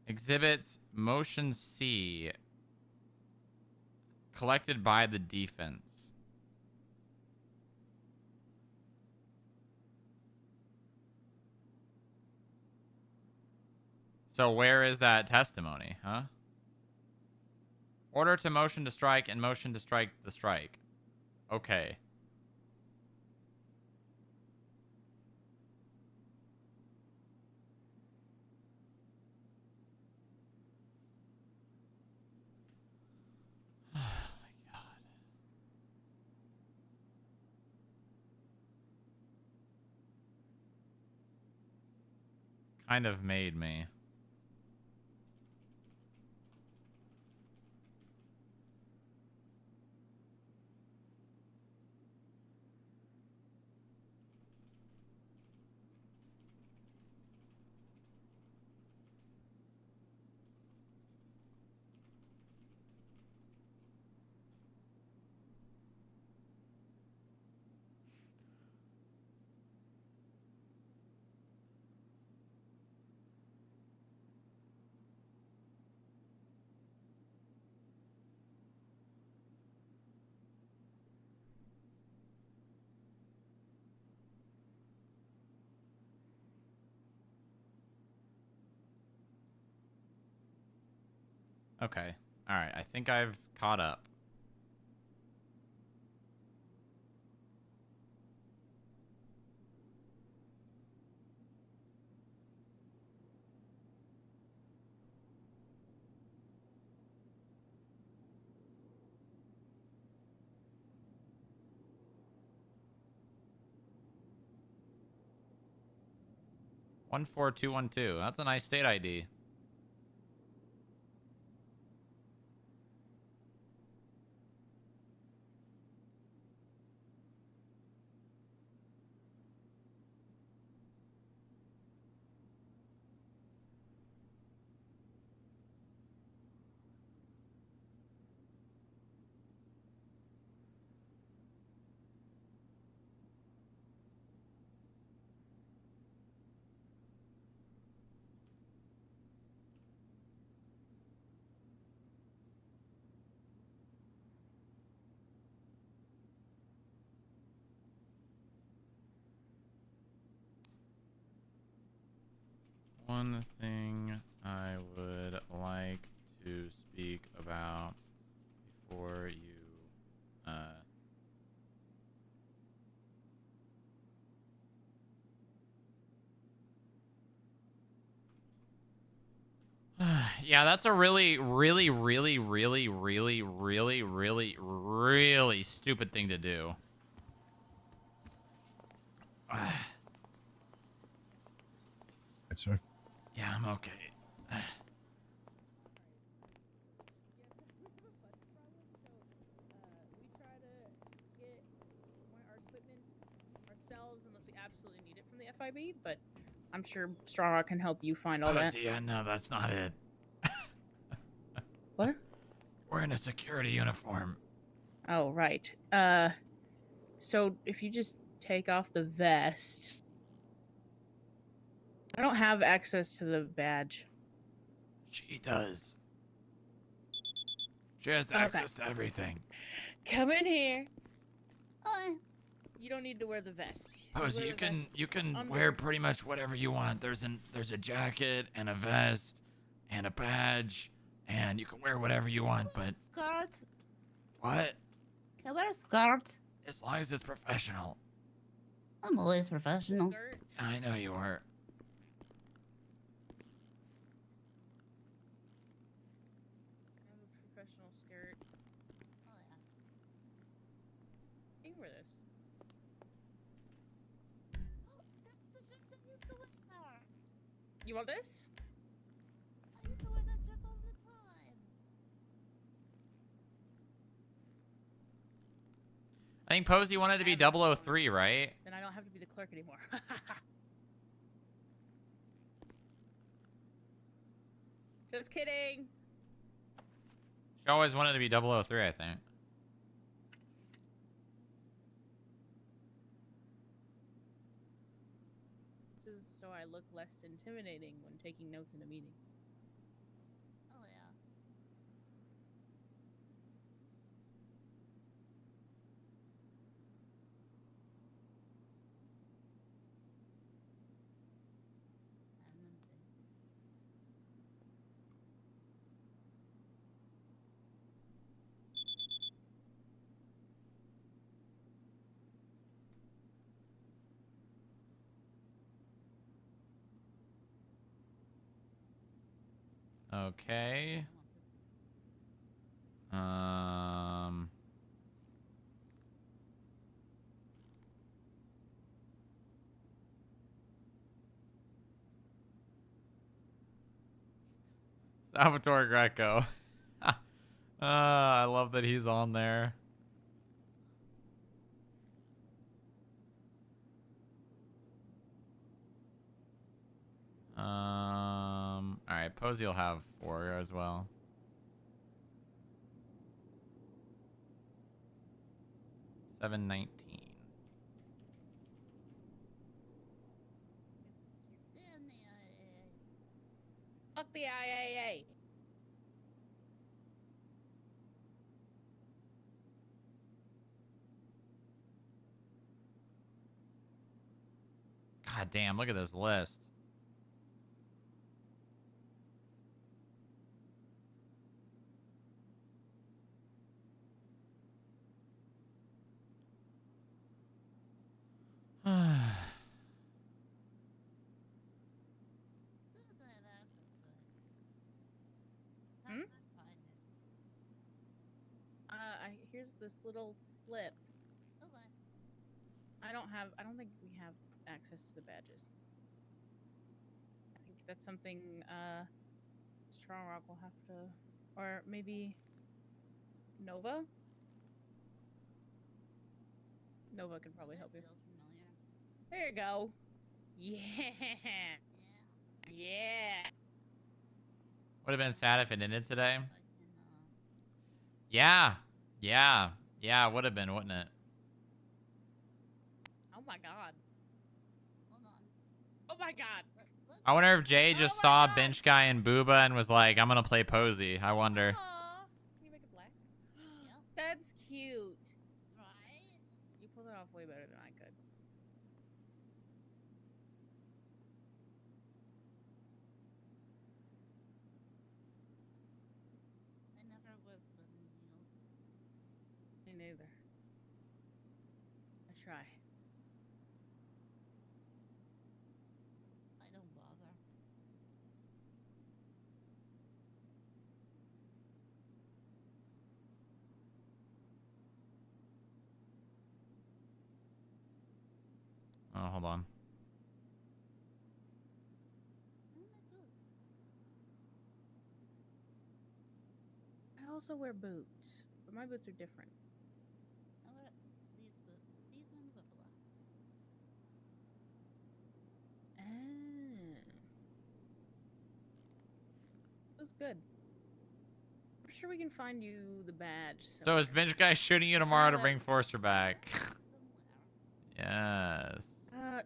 Exhibits motion C. Collected by the defense. So where is that testimony, huh? Order to motion to strike and motion to strike the strike. Okay. Kind of made me. Okay. All right. I think I've caught up. One 14212. That's a nice state ID. One thing I would like to speak about before you Yeah, that's a really, really, really, really, really, really, really, really stupid thing to do. Yes, sir. Yeah, I'm okay. We try to get our equipment ourselves unless we absolutely need it from the FIB, but I'm sure Strongrock can help you find all that. Yeah, no, that's not it. What? We're in a security uniform. Oh, right. So if you just take off the vest. I don't have access to the badge. She does. She has access to everything. Come in here. Oh, You don't need to wear the vest. Posey, you can wear pretty much whatever you want. There's a jacket and a vest and a badge, and you can wear whatever you want. But skirt. what? Can I wear a skirt? As long as it's professional. I'm always professional. I know you are. I have a professional skirt. Oh yeah. You can wear this. That's the shirt that used to wear. You want this? I used to wear that shirt all the time. I think Posey wanted to be 003, right? Then I don't have to be the clerk anymore. Just kidding. She always wanted to be 003, I think. This is so I look less intimidating when taking notes in a meeting. Oh yeah. Okay. Salvatore Greco. I love that he's on there. All right, Posey will have 4 as well. $7.19. Fuck the IAA. God damn, look at this list. Hmm? Here's this little slip. Okay. I don't think we have access to the badges. I think that's something Strongrock will have to, or maybe Nova. Nova can probably help you. There you go. Yeah. Yeah. Would have been sad if it ended today. Yeah. Yeah. Yeah, it would have been, wouldn't it? Oh my god. Hold on. Oh my god. I wonder if Jay just saw Bench Guy and Booba and was like, I'm gonna play Posey. I wonder. Aw. Can you make it black? That's cute. Right? You pulled it off way better than I could. I never was good in heels. Me neither. I try. I don't bother. Hold on. I also wear boots, but my boots are different. I wear these boots. These ones buffalo. Ah. That's good. I'm sure we can find you the badge. So is Bench Guy shooting you tomorrow to that- bring Forcer back? Yes.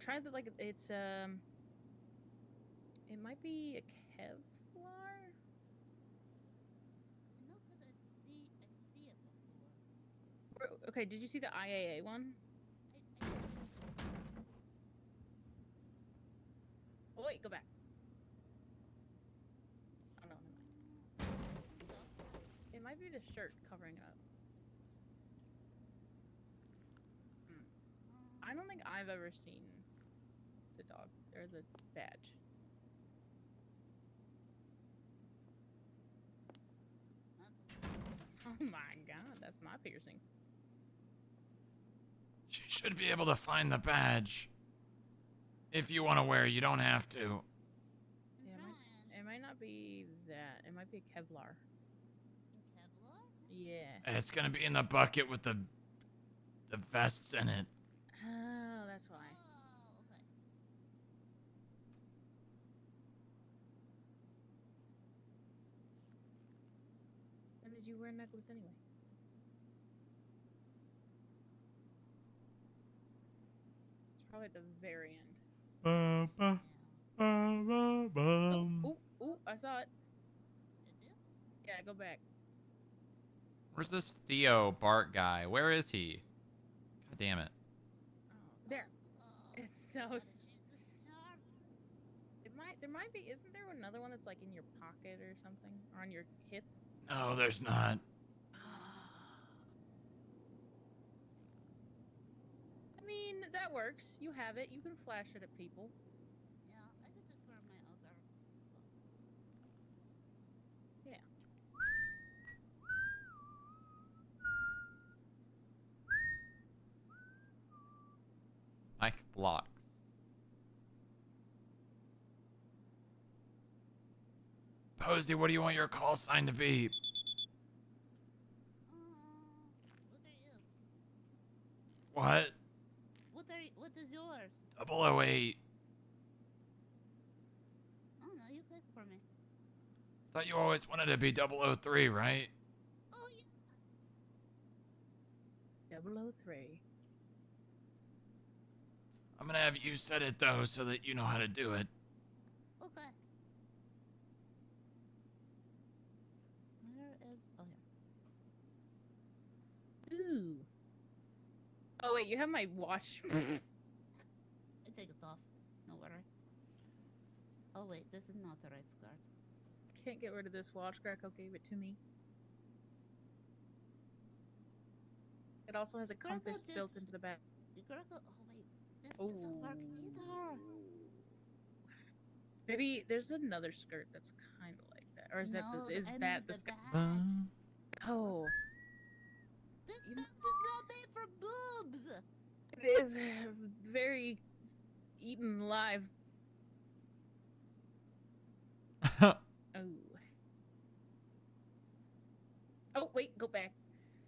Try the like it's it might be a Kevlar. No, because I see it before. Okay, did you see the IAA one? Oh wait, go back. Oh no, never mind. It might be the shirt covering it up. I don't think I've ever seen the dog or the badge. Oh my god, that's my piercing. She should be able to find the badge. If you want to wear it, you don't have to. Yeah, it might not be that. It might be a Kevlar. Kevlar? Yeah. And it's gonna be in the bucket with the vests in it. Oh, that's why. When did you wear a necklace anyway? It's probably at the very end. Oh, I saw it. Yeah, go back. Where's this Theo Bart guy? Where is he? God damn it. There. It's so. There might be. Isn't there another one that's like in your pocket or something, or on your hip? No, there's not. I mean, that works. You have it. You can flash it at people. Yeah, I could just wear my other. Yeah. Mike blocks. Posey, what do you want your call sign to be? What? What is yours? 008. Oh no, you pick for me. Thought you always wanted to be 003, right? Oh yeah. 003. I'm gonna have you set it though, so that you know how to do it. Okay. Where is? Oh here. Ooh. Oh wait, you have my watch. I take it off. No worry. Oh wait, this is not the right skirt. Can't get rid of this watch. Greco gave it to me. It also has a Greco compass built just- into the back. Greco. Oh wait, this doesn't work either. Maybe there's another skirt that's kind of like that, or is No, that the, is I that need the the skirt? badge. Oh, This badge is not made for boobs. it is very eaten live. Oh. Oh wait, go back.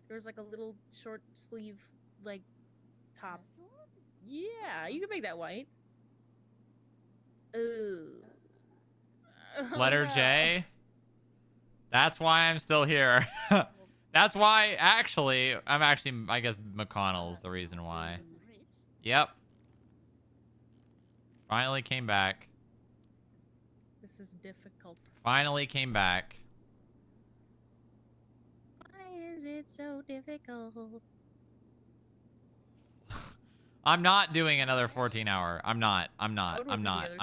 There's like a little short sleeve like top. Yeah, you can make that white. Ooh. Letter No. J. That's why I'm still here. That's why, actually, I guess McConnell's the reason why. Yep. Finally came back. This is difficult. Finally came back. Why is it so difficult? I'm not doing another 14-hour. I'm not. What would be the other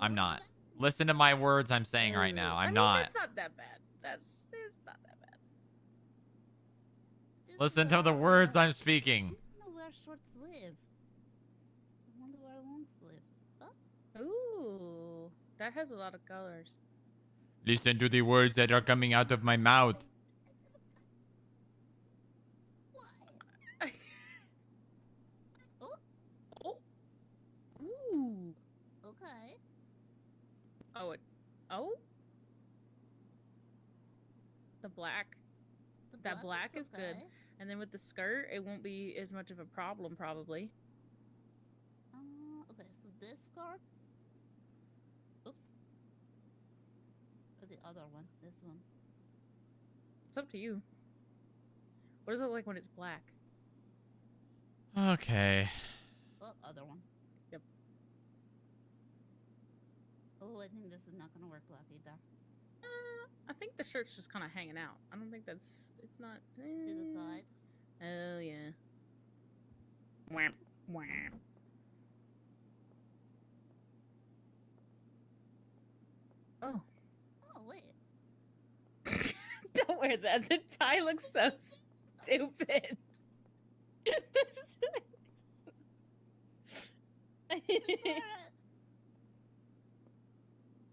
I'm not. Listen to my words I'm saying right now. I I'm mean, not. That's not that bad. It's not that bad. Listen to the words I'm speaking. I want to wear short sleeve. I want to wear long sleeve. Oh. Ooh, that has a lot of colors. Listen to the words that are coming out of my mouth. Oh, oh? The black. That black is good. okay. And then with the skirt, it won't be as much of a problem, probably. Okay, so this skirt. Oops. Or the other one. This one. It's up to you. What does it look like when it's black? Okay. Oh, other one. Yep. Oh, I think this is not gonna work black either. I think the shirt's just kind of hanging out. I don't think that's. It's not. See the side? Oh yeah. Wham, wham. Oh. Oh wait. Don't wear that. The tie looks so stupid.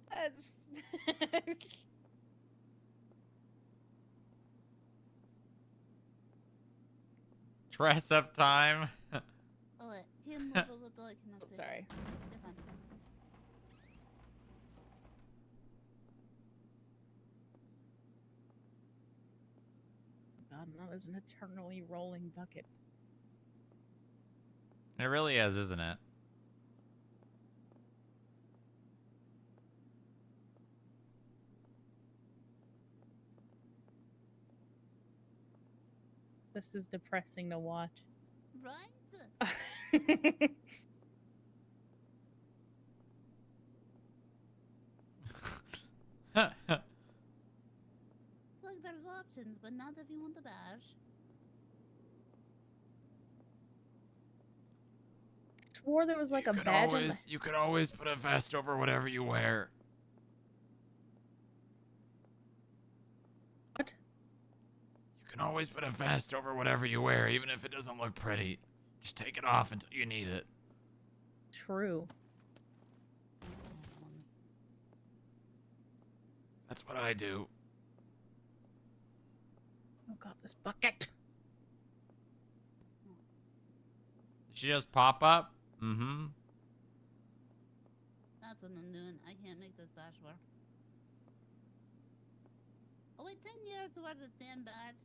That's. Dress up time. Oh wait, can you move a little? I cannot see. Sorry. You're fine. God, now there's an eternally rolling bucket. It really is, isn't it? This is depressing to watch. Right? It's like there's options, but not if you want the badge. Swore there was like a badge on the... You could always put a vest over whatever you wear. What? You can always put a vest over whatever you wear, even if it doesn't look pretty. Just take it off until you need it. True. That's what I do. Oh god, this bucket. Did she just pop up? Mm-hmm. That's what I'm doing. I can't make this badge work. Oh wait, 10 years to wear this damn badge.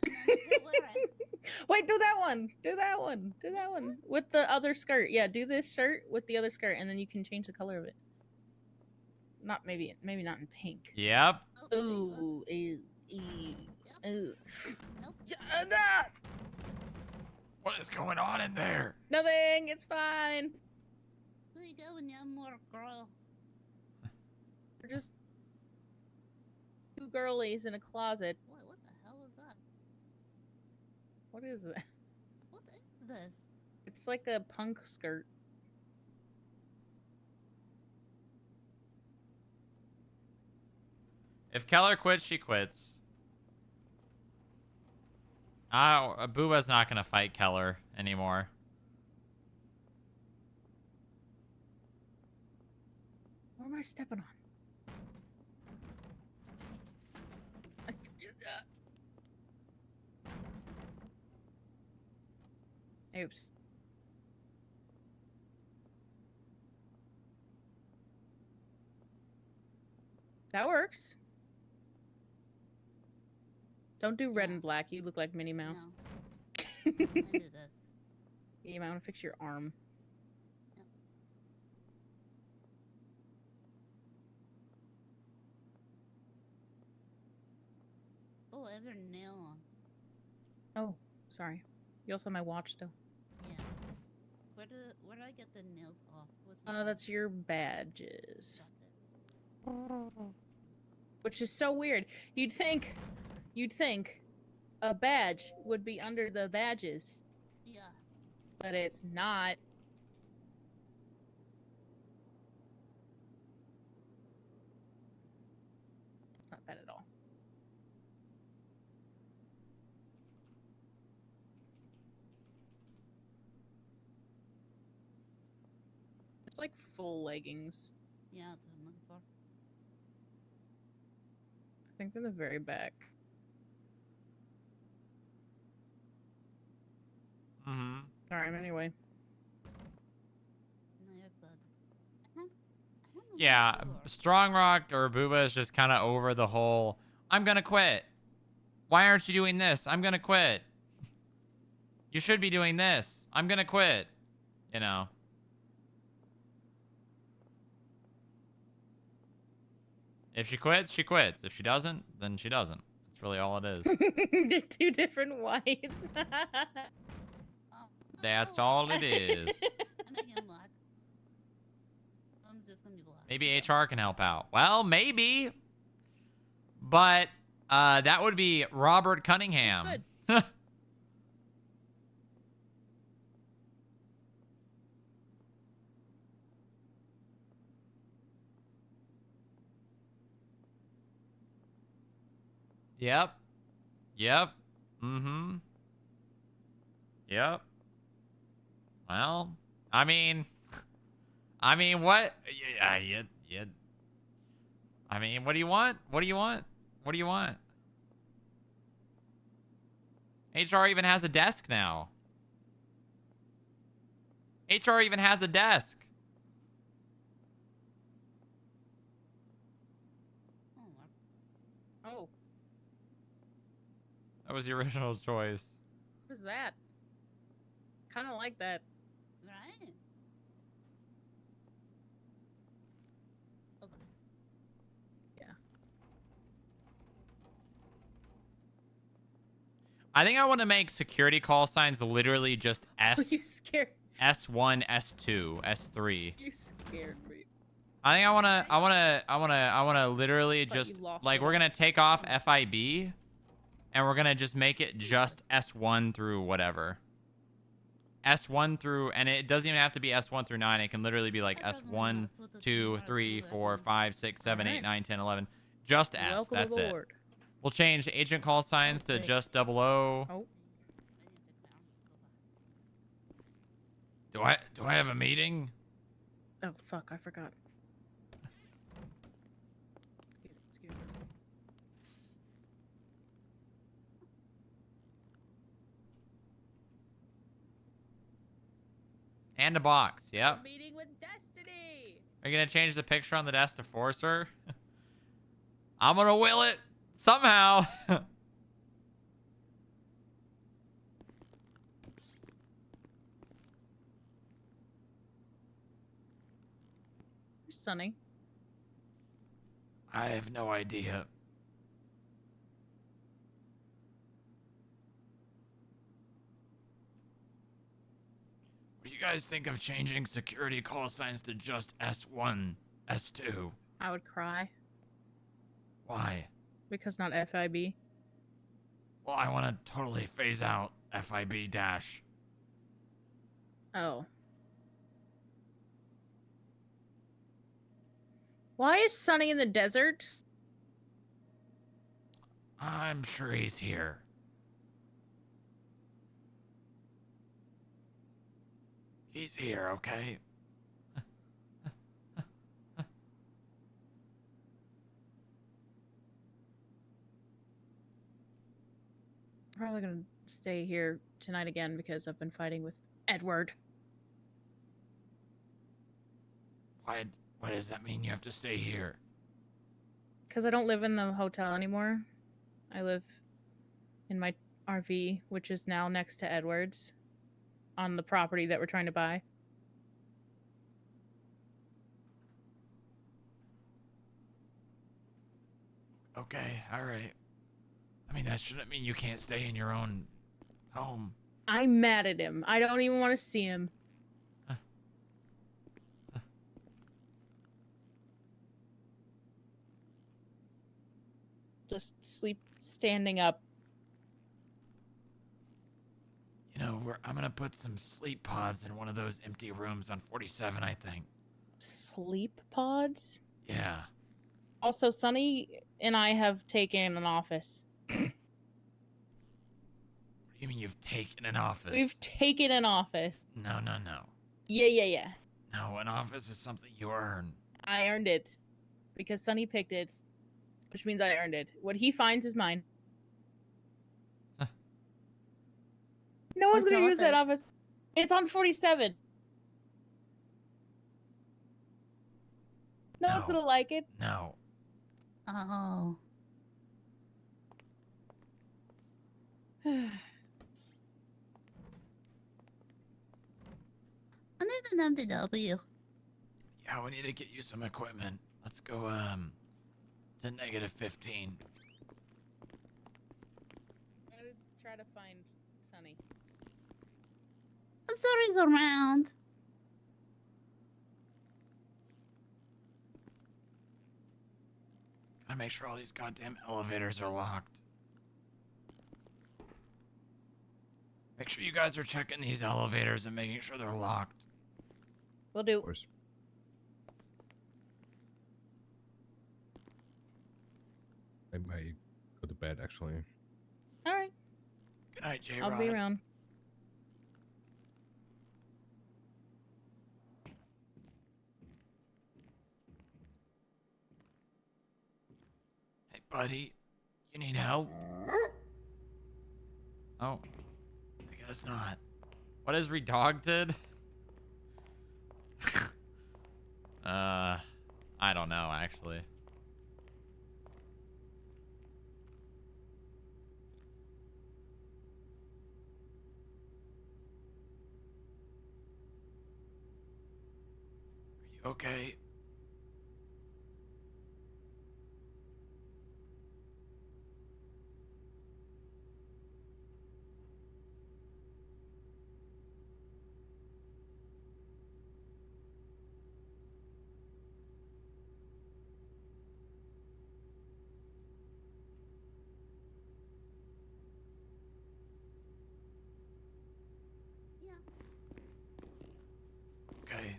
And then we'll wear it. Wait, do that one. Do that one. Do that one. With the other skirt. Yeah, do this shirt with the other skirt, and then you can change the color of it. Not maybe not in pink. Yep. Ooh, ew, ew, ew. Nope. What is going on in there? Nothing. It's fine. So you go when you're more girl. We're just two girlies in a closet. What the hell is that? What is that? What is this? It's like a punk skirt. If Keller quits, she quits. Booba's not gonna fight Keller anymore. What am I stepping on? Oops. That works. Don't do red and black. You look like Minnie Mouse. No. I do this. You might want to fix your arm. Oh, I have your nail on. Oh, sorry. You also have my watch still. Yeah. Where do I get the nails off? What's That's your badges. Which is so weird. You'd think a badge would be under the badges. Yeah. But it's not. It's not bad at all. It's like full leggings. Yeah, that's what I'm looking for. I think they're in the very back. Mm-hmm. Alright, anyway. No, you're good. I don't know Yeah, Strongrock or Booba is just kind of over the whole, I'm gonna quit. Why aren't you doing this? I'm gonna quit. You should be doing this. I'm gonna quit. You know. If she quits, she quits. If she doesn't, then she doesn't. That's really all it is. They're two different whites. That's all it is. I'm making him black. I'm just gonna be black. Maybe HR can help out. Well, maybe. But that would be Robert Cunningham. Yep. Yep. Mm-hmm. Yep. Well, I mean, what? Yeah. I mean, what do you want? What do you want? What do you want? HR even has a desk now. HR even has a desk. Oh, That was the original choice. what is that? Kind of like that. Right. I think I want to make security call signs literally just S. You scared. S1, S2, S3. You scared me. I think I wanna literally Thought just you lost like it. we're gonna take off FIB, and we're gonna just make it just S1 through whatever. S1 through, and it doesn't even have to be S1 through 9. It can literally be like S1, 2, 3, 4, 5, 6, 7, 8, 9, 10, 11. Just S. Welcome That's it. aboard. We'll change agent call signs to just 00. Oh. Do I have a meeting? Oh fuck! I forgot. Excuse me. And a box. Yep. Meeting with Destiny. Are you gonna change the picture on the desk to force her? I'm gonna will it somehow. Where's Sunny? I have no idea. What do you guys think of changing security call signs to just S1, S2? I would cry Why? because not FIB. Well, I want to totally phase out FIB dash. Oh. Why is Sunny in the desert? I'm sure he's here. He's here, okay? Probably gonna stay here tonight again because I've been fighting with Edward. Why does that mean you have to stay here? Because I don't live in the hotel anymore. I live in my RV, which is now next to Edward's on the property that we're trying to buy. Okay, alright. I mean, that shouldn't mean you can't stay in your own home. I'm mad at him. I don't even want to see him. Just sleep standing up. You know, I'm gonna put some sleep pods in one of those empty rooms on 47, I think. Sleep pods? Yeah. Also, Sunny and I have taken an office. What do you mean you've taken an office? We've taken an office. No. Yeah. No, an office is something you earn. I earned it. Because Sunny picked it. Which means I earned it. What he finds is mine. No one's Which gonna use that office? office. It's on 47. No one's gonna like it. No. Oh. I need an MPW. Yeah, we need to get you some equipment. Let's go, to -15. I'm gonna try to find Sunny. I'm sorry he's around. Gotta make sure all these goddamn elevators are locked. Make sure you guys are checking these elevators and making sure they're locked. Will do. Of course. I might go to bed actually. All right. Good night, J. I'll be around. Hey, buddy. You need help? Oh. I guess not. What is redog did? I don't know, actually. Are you okay? Okay.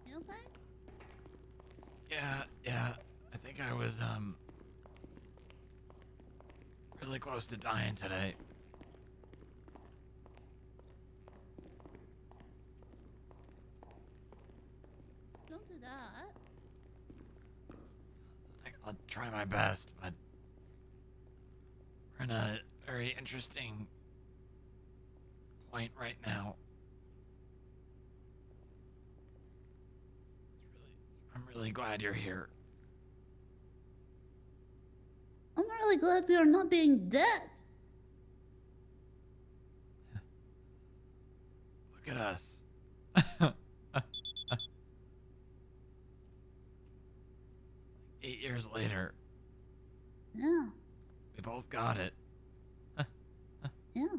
You okay? Yeah. I think I was, really close to dying today. Don't do that. I'll try my best, but we're in a very interesting point right now. I'm really glad you're here. I'm really glad we are not being dead. Look at us. 8 years later, Yeah. we both got it. Yeah.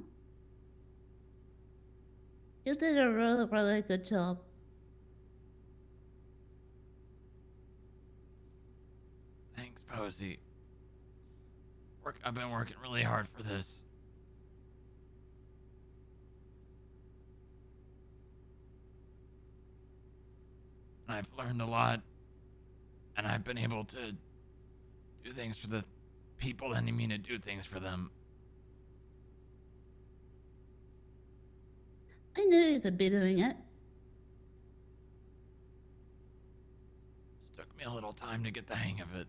You did a really, really good job. Thanks, Posey. I've been working really hard for this. I've learned a lot, and I've been able to do things for the people that need me to do things for them. I knew you could be doing it. It took me a little time to get the hang of it.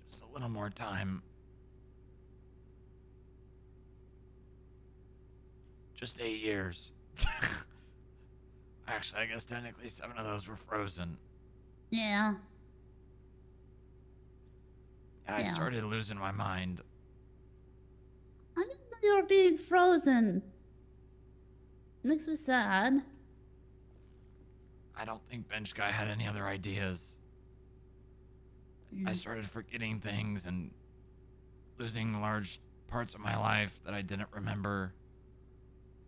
Just a little more time. Just 8 years. Actually, I guess technically 7 of those were frozen. Yeah. I Yeah. started losing my mind. I didn't know you were being frozen. Makes me sad. I don't think Bench Guy had any other ideas. I started forgetting things and losing large parts of my life that I didn't remember.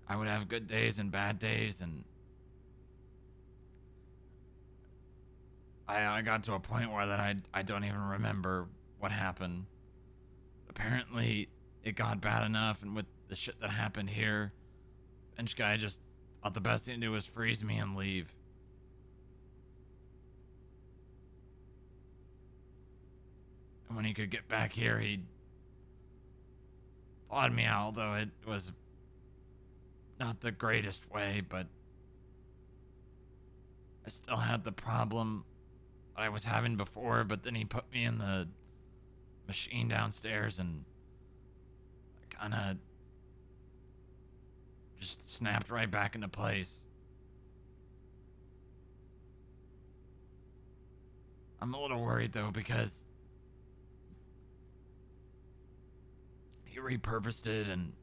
I would have good days and bad days, and I got to a point where that I don't even remember what happened. Apparently, it got bad enough, and with the shit that happened here, Bench Guy just thought the best thing to do was freeze me and leave. And when he could get back here, he thawed me out, although it was not the greatest way, but I still had the problem I was having before, but then he put me in the machine downstairs and kind of just snapped right back into place. I'm a little worried though because he repurposed it and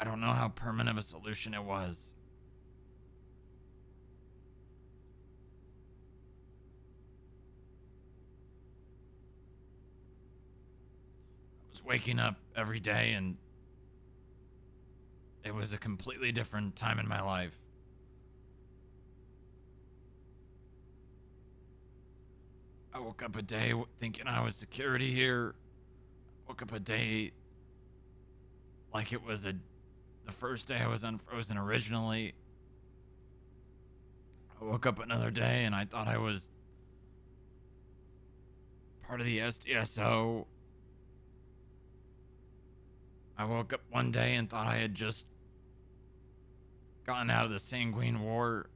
I don't know how permanent of a solution it was. I was waking up every day and it was a completely different time in my life. I woke up a day thinking I was security here. Woke up a day like it was the first day I was unfrozen originally. I woke up another day and I thought I was part of the SDSO. I woke up one day and thought I had just gotten out of the Sanguine War.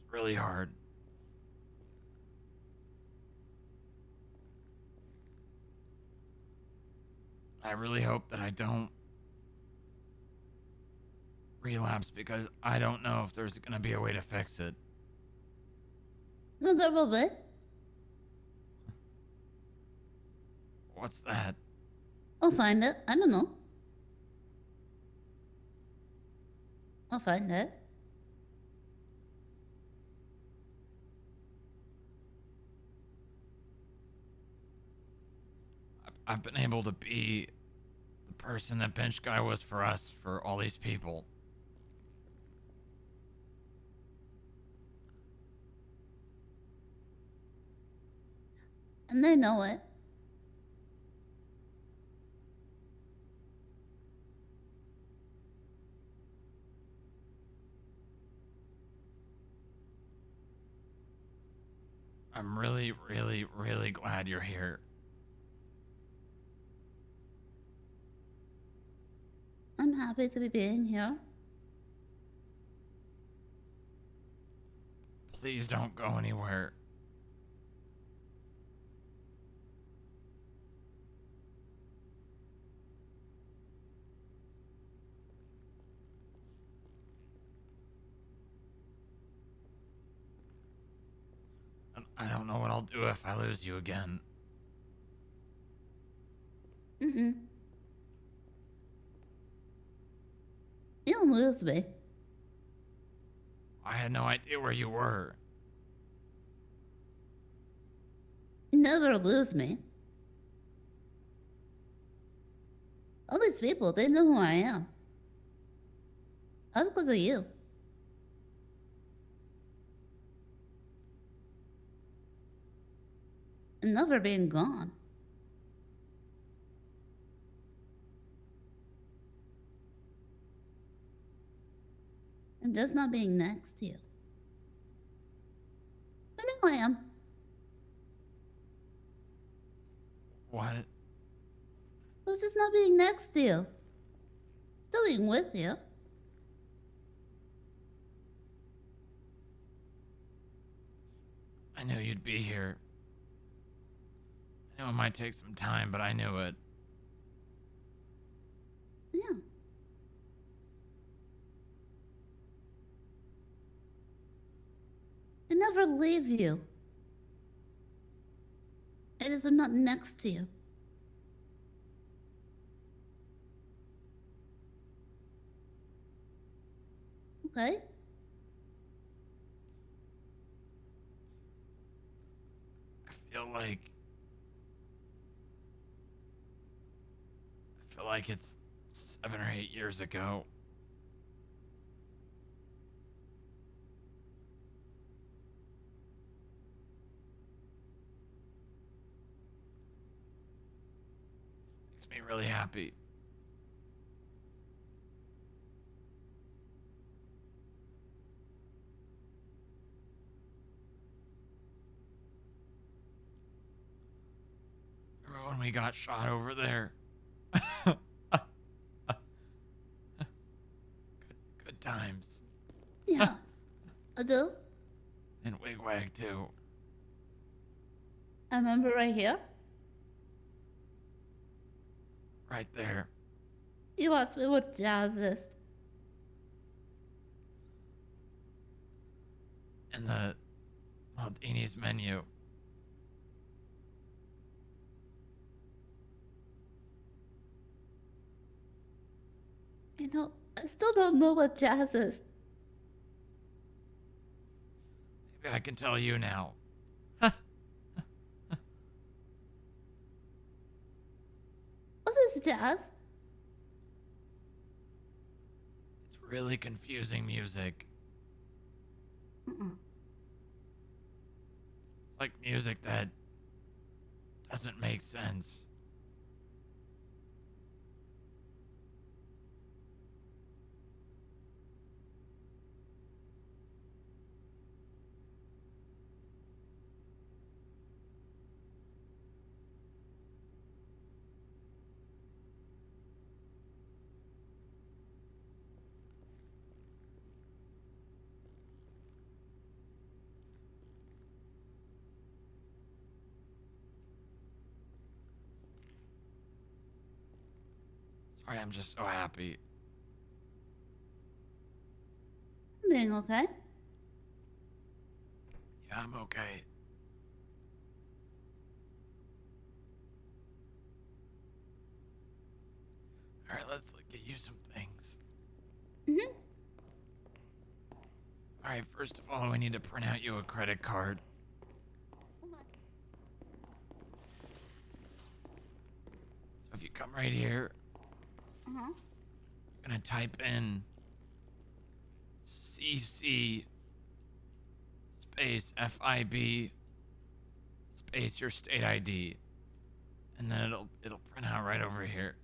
It's really hard. I really hope that I don't relapse because I don't know if there's going to be a way to fix it. No, there will be. What's that? I'll find it. I don't know. I'll find it. I've been able to be the person that Bench Guy was for us, for all these people. And they know it. I'm really, really, really glad you're here. I'm happy to be being here. Please don't go anywhere. I don't know what I'll do if I lose you again. Mm-mm. You don't lose me. I had no idea where you were. You never lose me. All these people, they know who I am. All because of you. And never being gone. I'm just not being next to you. But now I am. What? I was just not being next to you. Still being with you. I knew you'd be here. I knew it might take some time, but I knew it. Yeah. I never leave you. It is I'm not next to you. Okay? I feel like it's 7 or 8 years ago. Makes me really happy. Remember when we got shot over there? I do. And Wigwag too. I remember right here. Right there. You asked me what jazz is. In the Maldini's menu. You know, I still don't know what jazz is. Maybe I can tell you now. What is jazz? It's really confusing music. Mm-mm. It's like music that doesn't make sense. Sorry, I'm just so happy. I'm being okay. Yeah, I'm okay. Alright, let's get you some things. Mm-hmm. Alright, first of all, we need to print out you a credit card. So if you come right here, Uh-huh. you're gonna type in CC space FIB space your state ID, and then it'll print out right over here.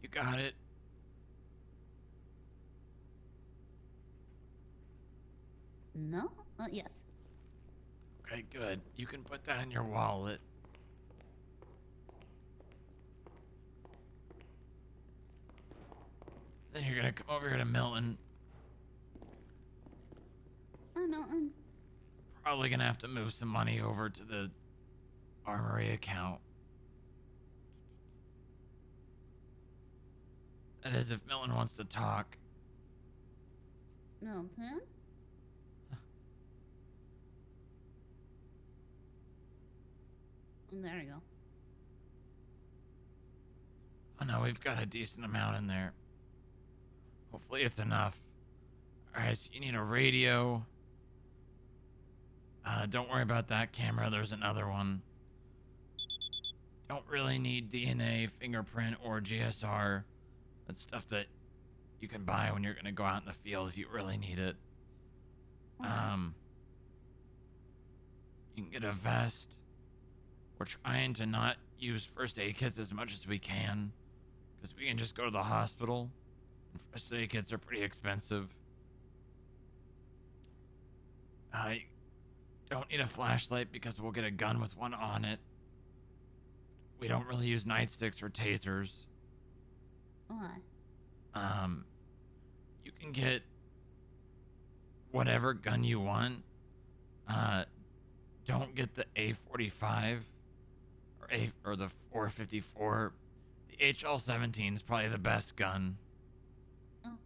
You got it? No? Yes. Okay, good. You can put that in your wallet. Then you're gonna come over here to Milton. Hi, Milton. Probably gonna have to move some money over to the Armory account. That is, if Milton wants to talk. Milton? There you go. Oh no, we've got a decent amount in there. Hopefully it's enough. Alright, so you need a radio. Don't worry about that camera, there's another one. Don't really need DNA, fingerprint, or GSR. That's stuff that you can buy when you're gonna go out in the field if you really need it. You can get a vest. We're trying to not use first aid kits as much as we can, because we can just go to the hospital. And first aid kits are pretty expensive. You don't need a flashlight because we'll get a gun with one on it. We don't really use nightsticks or tasers. Why? You can get whatever gun you want. Don't get the A45 or the 454. The HL17 is probably the best gun. Oh.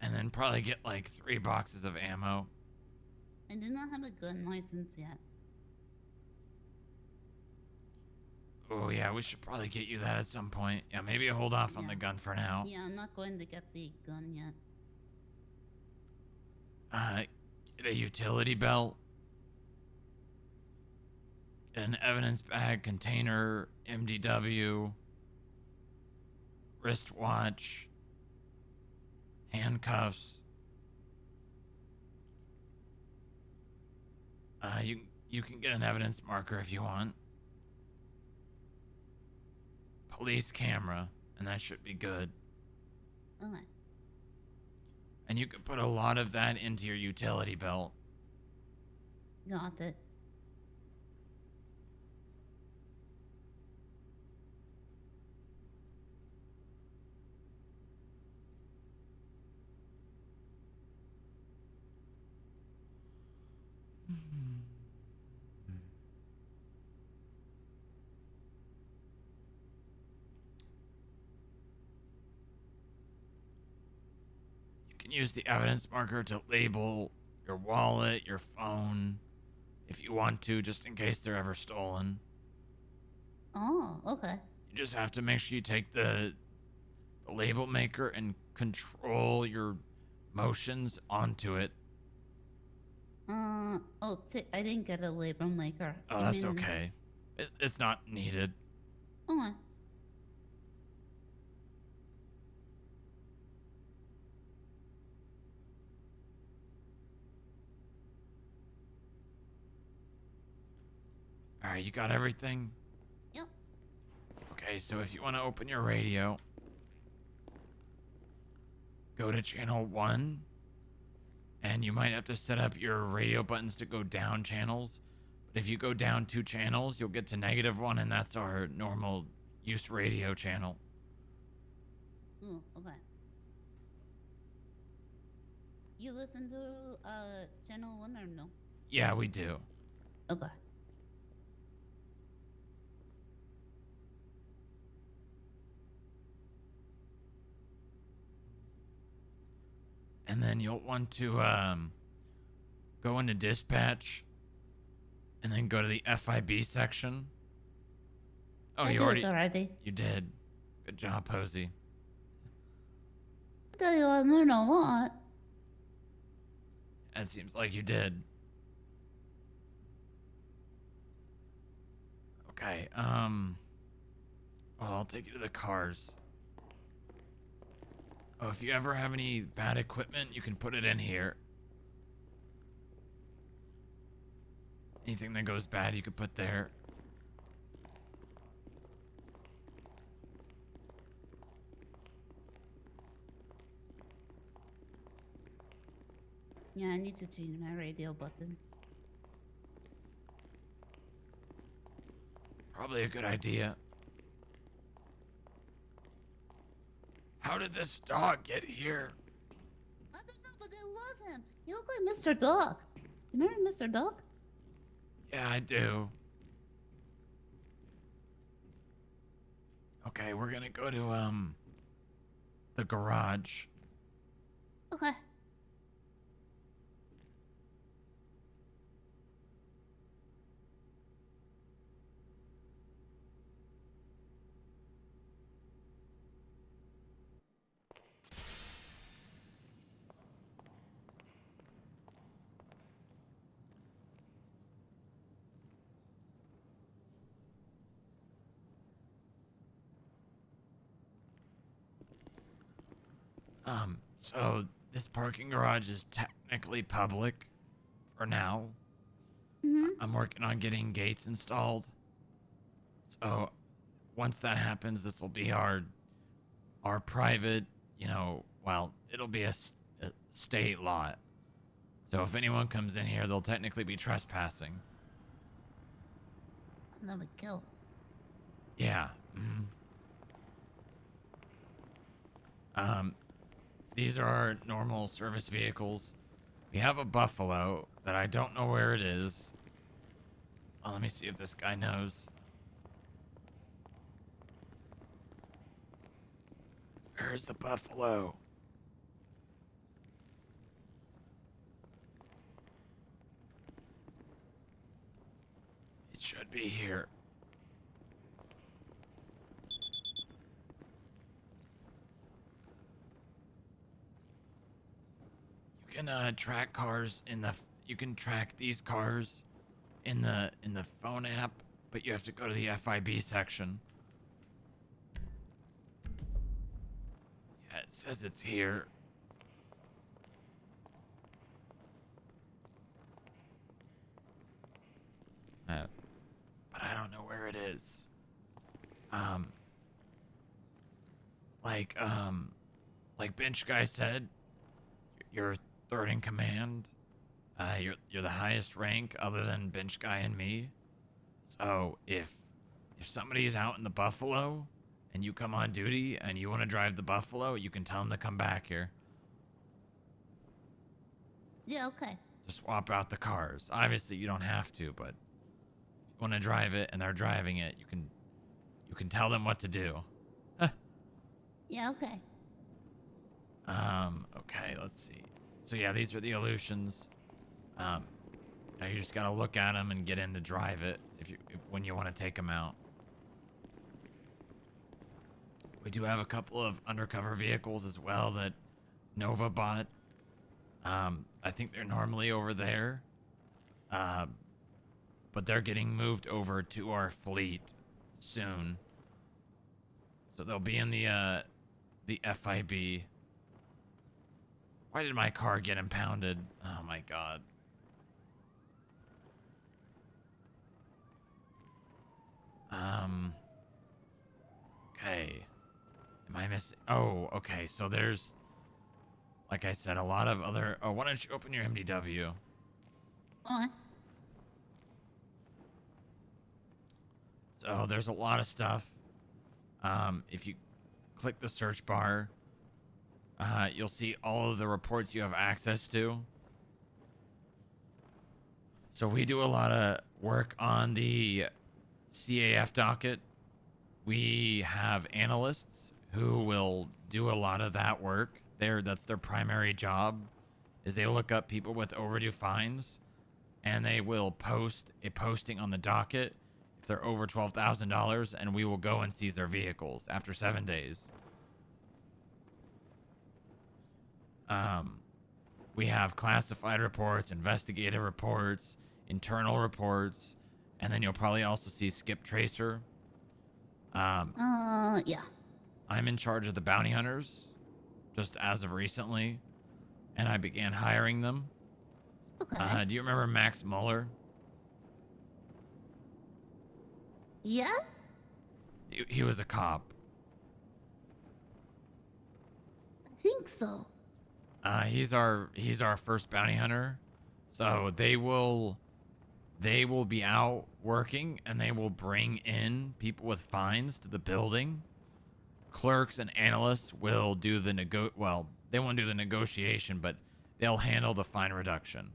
And then probably get like 3 boxes of ammo. I do not have a gun license yet. Oh yeah, we should probably get you that at some point. Yeah, maybe hold off on the gun for now. Yeah, I'm not going to get the gun yet. Get a utility belt. Get an evidence bag, container, MDW, wristwatch, handcuffs. You can get an evidence marker if you want. police camera, and that should be good. Okay. And you could put a lot of that into your utility belt. Got it. You can use the evidence marker to label your wallet, your phone, if you want to, just in case they're ever stolen. Oh, okay. You just have to make sure you take the label maker and control your motions onto it. I didn't get a label maker. Oh, You that's mean- okay. It's not needed. Okay. All right, you got everything? Yep. Okay, so if you want to open your radio, go to channel 1, and you might have to set up your radio buttons to go down channels. But if you go down 2 channels, you'll get to -1, and that's our normal use radio channel. Oh, okay. You listen to channel 1 or no? Yeah, we do. Okay. And then you'll want to go into dispatch and then go to the FIB section. Oh, I you did already, already. You did. Good job, Posey. I tell you, I learned a lot. It seems like you did. Okay, well, I'll take you to the cars. Oh, if you ever have any bad equipment, you can put it in here. Anything that goes bad, you could put there. Yeah, I need to change my radio button. Probably a good idea. How did this dog get here? I don't know, but I love him. You look like Mr. Dog. You remember Mr. Dog? Yeah, I do. Okay, we're gonna go to, the garage. Okay. So this parking garage is technically public for now. I'm working on getting gates installed. So once that happens, this will be our private, well, it'll be a state lot. So if anyone comes in here, they'll technically be trespassing. And then we kill. Yeah. These are our normal service vehicles. We have a Buffalo that I don't know where it is. Oh, let me see if this guy knows. Where's the Buffalo? It should be here. You can track cars in the. You can track these cars in the phone app, but you have to go to the FIB section. Yeah, it says it's here. But I don't know where it is. like Bench Guy said, you're third in command. You're the highest rank other than Bench Guy and me. So if somebody's out in the Buffalo and you come on duty and you want to drive the Buffalo, you can tell them to come back here. Yeah, okay. To swap out the cars. Obviously, you don't have to, but if you want to drive it and they're driving it, you can tell them what to do. Yeah, okay. Okay, let's see. So yeah, these are the illusions. Now you just gotta look at them and get in to drive it when you want to take them out. We do have a couple of undercover vehicles as well that Nova bought. I think they're normally over there, but they're getting moved over to our fleet soon. So they'll be in the FIB. Why did my car get impounded? Oh my god. Okay. Am I missing? Oh, okay. So there's, like I said, a lot of other... Oh, why don't you open your MDW? So there's a lot of stuff. If you click the search bar, you'll see all of the reports you have access to. So we do a lot of work on the CAF docket. We have analysts who will do a lot of that work. That's their primary job, is they look up people with overdue fines, and they will post a posting on the docket if they're over $12,000, and we will go and seize their vehicles after 7 days. We have classified reports, investigative reports, internal reports, and then you'll probably also see Skip Tracer. Yeah. I'm in charge of the bounty hunters, just as of recently, and I began hiring them. Okay. Do you remember Max Muller? Yes? He was a cop. I think so. He's our first bounty hunter. So they will be out working, and they will bring in people with fines to the building. Clerks and analysts will do the they won't do the negotiation, but they'll handle the fine reduction.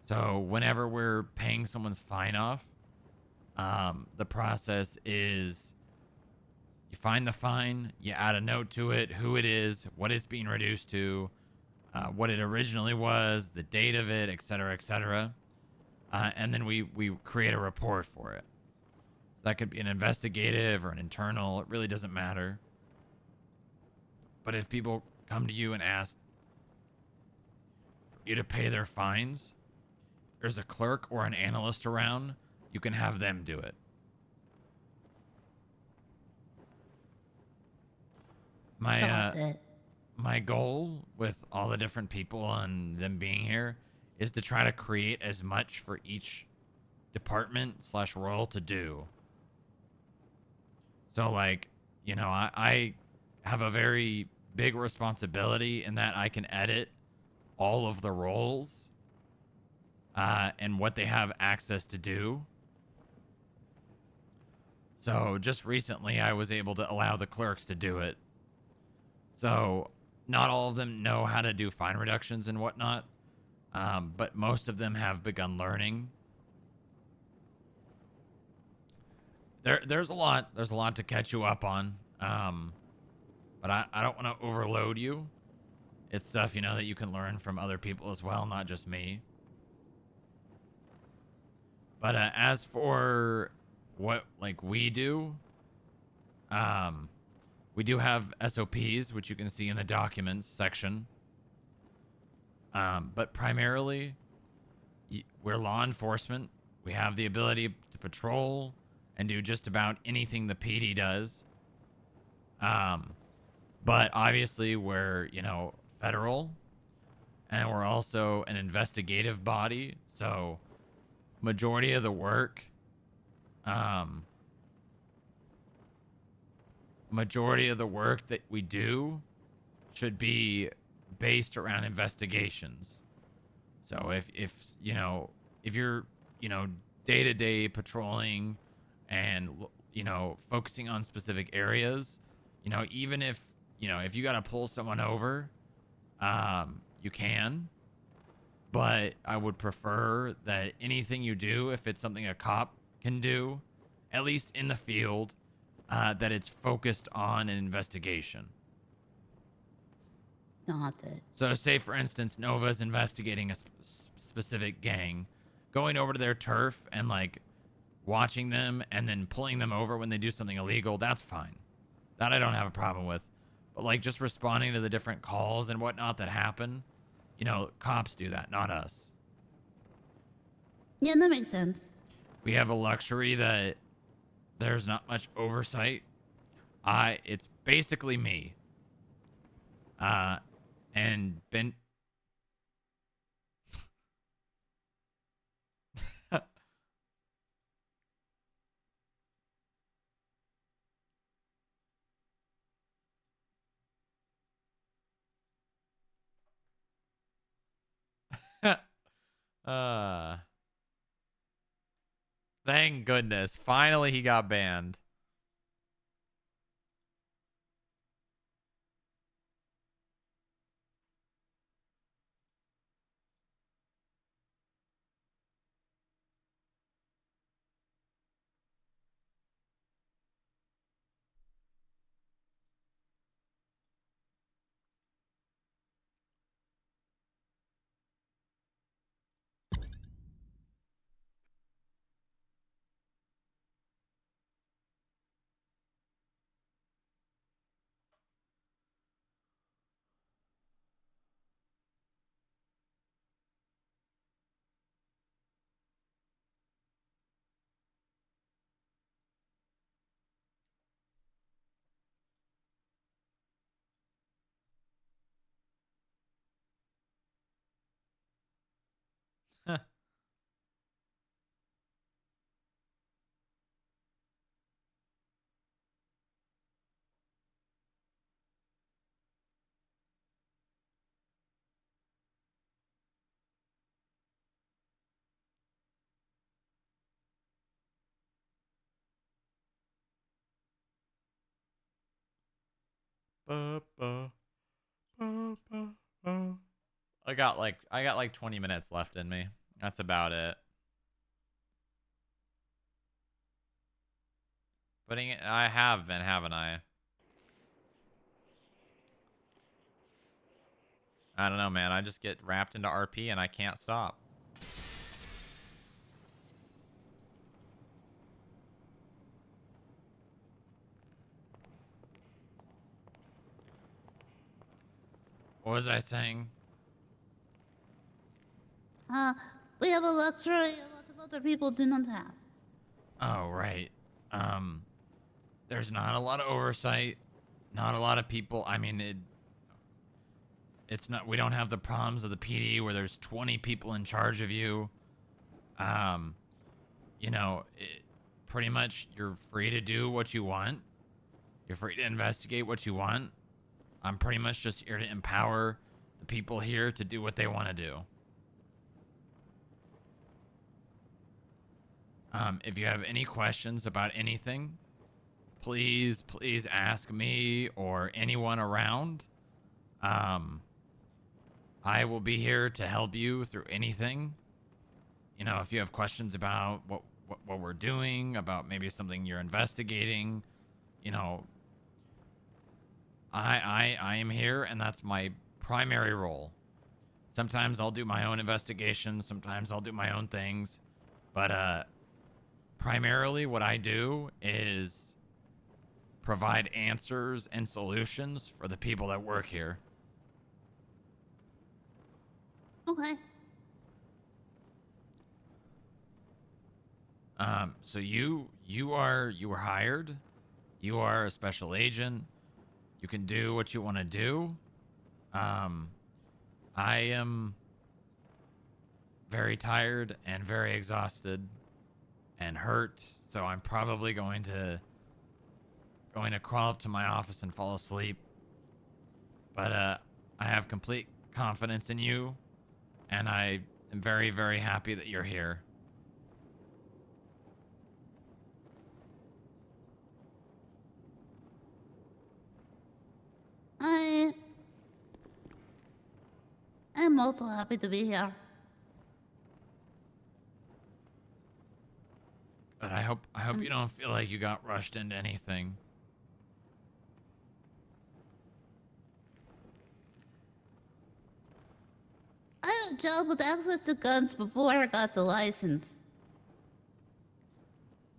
So whenever we're paying someone's fine off, the process is you find the fine, you add a note to it, who it is, what it's being reduced to, what it originally was, the date of it, etc., etc. And then we create a report for it. So that could be an investigative or an internal. It really doesn't matter. But if people come to you and ask for you to pay their fines, there's a clerk or an analyst around, you can have them do it. My goal with all the different people and them being here is to try to create as much for each department / role to do. So, like, you know, I have a very big responsibility in that I can edit all of the roles and what they have access to do. So just recently I was able to allow the clerks to do it. So not all of them know how to do fine reductions and whatnot, but most of them have begun learning. There's a lot to catch you up on, but I don't want to overload you. It's stuff, you know, that you can learn from other people as well, not just me. But as for what we do have SOPs, which you can see in the documents section. But primarily, we're law enforcement. We have the ability to patrol and do just about anything the PD does. But obviously, we're, you know, federal, and we're also an investigative body. So majority of the work majority of the work that we do should be based around investigations. So if you know, if you're, you know, day-to-day patrolling and, you know, focusing on specific areas, you know, even if, you know, if you got to pull someone over, you can, but I would prefer that anything you do, if it's something a cop can do, at least in the field, that it's focused on an investigation. Got it. So say, for instance, Nova's investigating a specific gang, going over to their turf and, like, watching them and then pulling them over when they do something illegal, that's fine. That I don't have a problem with. But, like, just responding to the different calls and whatnot that happen, you know, cops do that, not us. Yeah, that makes sense. We have a luxury that there's not much oversight. It's basically me. And Ben... Thank goodness. Finally, he got banned. I got like 20 minutes left in me. That's about it. I have been, haven't I? I don't know, man. I just get wrapped into RP and I can't stop. What was I saying? We have a luxury a lot of other people do not have. Oh, right. There's not a lot of oversight. Not a lot of people. I mean, it's not, we don't have the problems of the PD where there's 20 people in charge of you. You know, pretty much you're free to do what you want. You're free to investigate what you want. I'm pretty much just here to empower the people here to do what they want to do. If you have any questions about anything, please ask me or anyone around. I will be here to help you through anything. You know, if you have questions about what we're doing, about maybe something you're investigating, you know, I am here, and that's my primary role. Sometimes I'll do my own investigations, sometimes I'll do my own things, but primarily what I do is provide answers and solutions for the people that work here. Okay. So you were hired. You are a special agent. You can do what you want to do. I am very tired and very exhausted and hurt, so I'm probably going to going to crawl up to my office and fall asleep. But I have complete confidence in you, and I am very, very happy that you're here. I'm also happy to be here. But I hope you don't feel like you got rushed into anything. I had a job with access to guns before I got the license.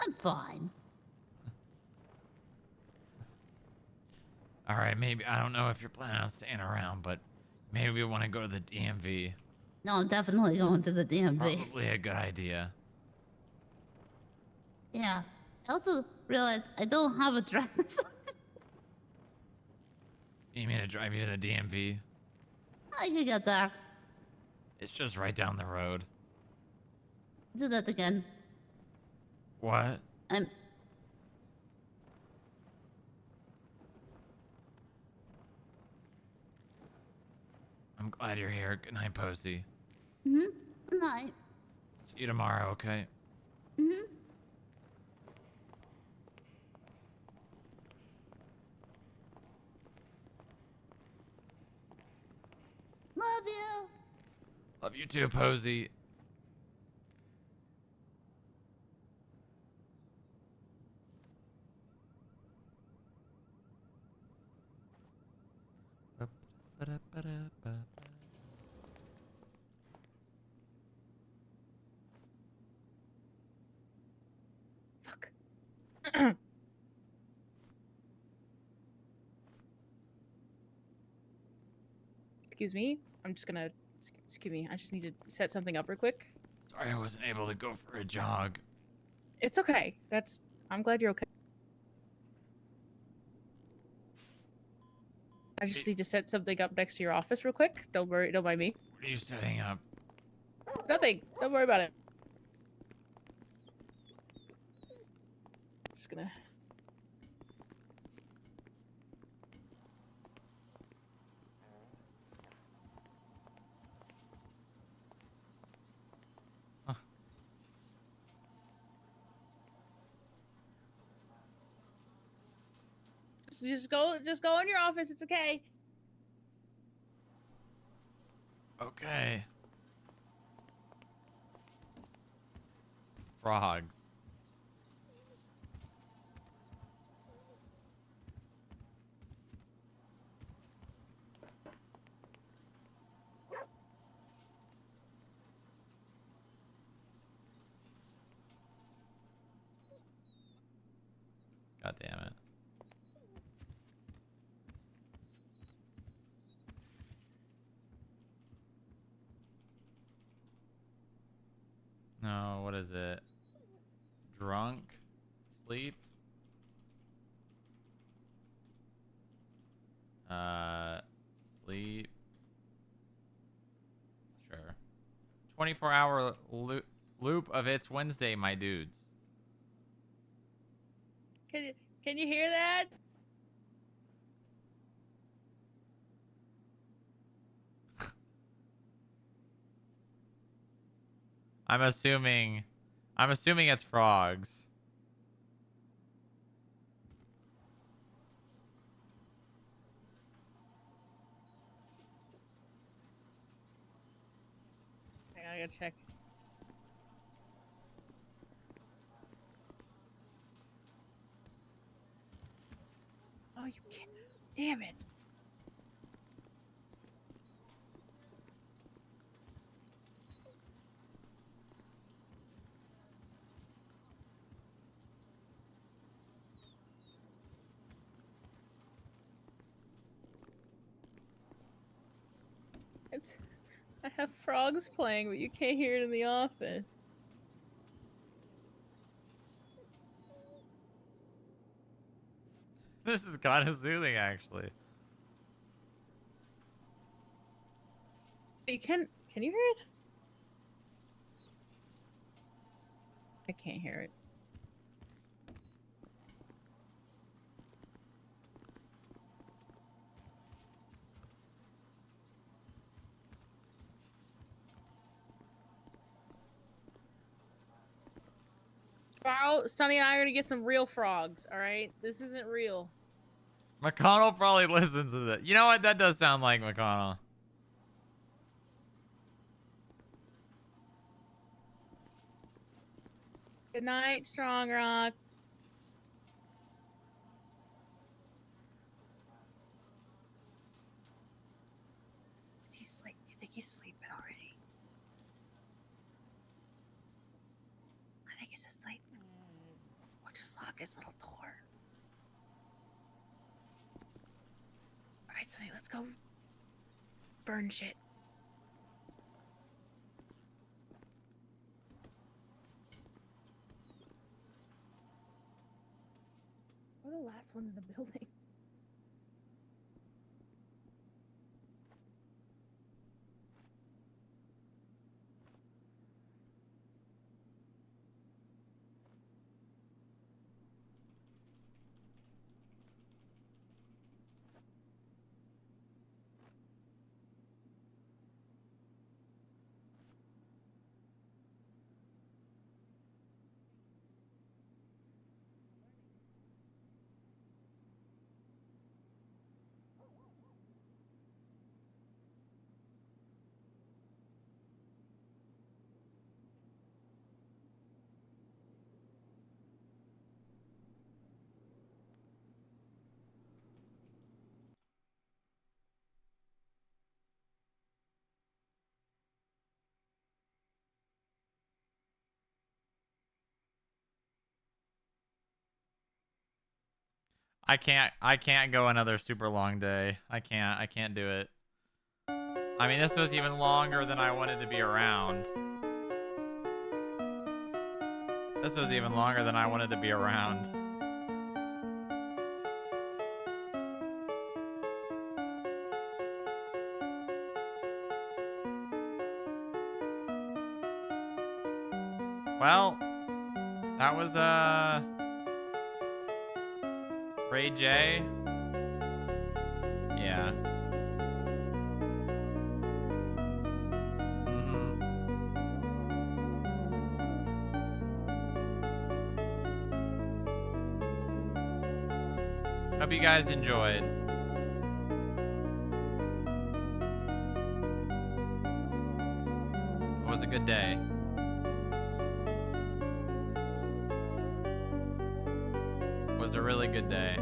I'm fine. All right, maybe I don't know if you're planning on staying around, but maybe we want to go to the DMV. No, I'm definitely going to the DMV. Probably a good idea. Yeah. I also realized I don't have a driver's license. You need me to drive you to the DMV? I can get there. It's just right down the road. Do that again. What? I'm glad you're here. Good night, Posey. Good night. See you tomorrow, okay? Love you. Love you too, Posey. Excuse me. I'm just gonna. Excuse me. I just need to set something up real quick. Sorry I wasn't able to go for a jog. It's okay. I'm glad you're okay. I just need to set something up next to your office real quick. Don't worry. Don't mind me. What are you setting up? Nothing. Don't worry about it. Just gonna. Just go in your office. It's okay. Okay. Frogs. God damn it. No, what is it? Drunk? Sleep? Sleep? Sure. 24-hour loop of It's Wednesday, my dudes. Can you hear that? I'm assuming it's frogs. I gotta check. Oh, you can't. Damn it. I have frogs playing, but you can't hear it in the office. This is kind of soothing, actually. Can you hear it? I can't hear it. Tomorrow, Sonny and I are gonna get some real frogs. All right, this isn't real. McConnell probably listens to that. You know what? That does sound like McConnell. Good night, Strongrock. Is he sleep? Do you think he's sleeping already? I think he's asleep. We'll just lock his little door. All right, Sonny, let's go burn shit. We're the last ones in the building. I can't go another super long day. I can't do it. I mean, this was even longer than I wanted to be around. This was even longer than I wanted to be around. Well, that was Ray J. Yeah. Hope you guys enjoyed. It was a good day. It was a really good day.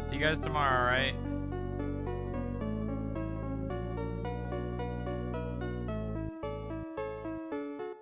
See you guys tomorrow, right?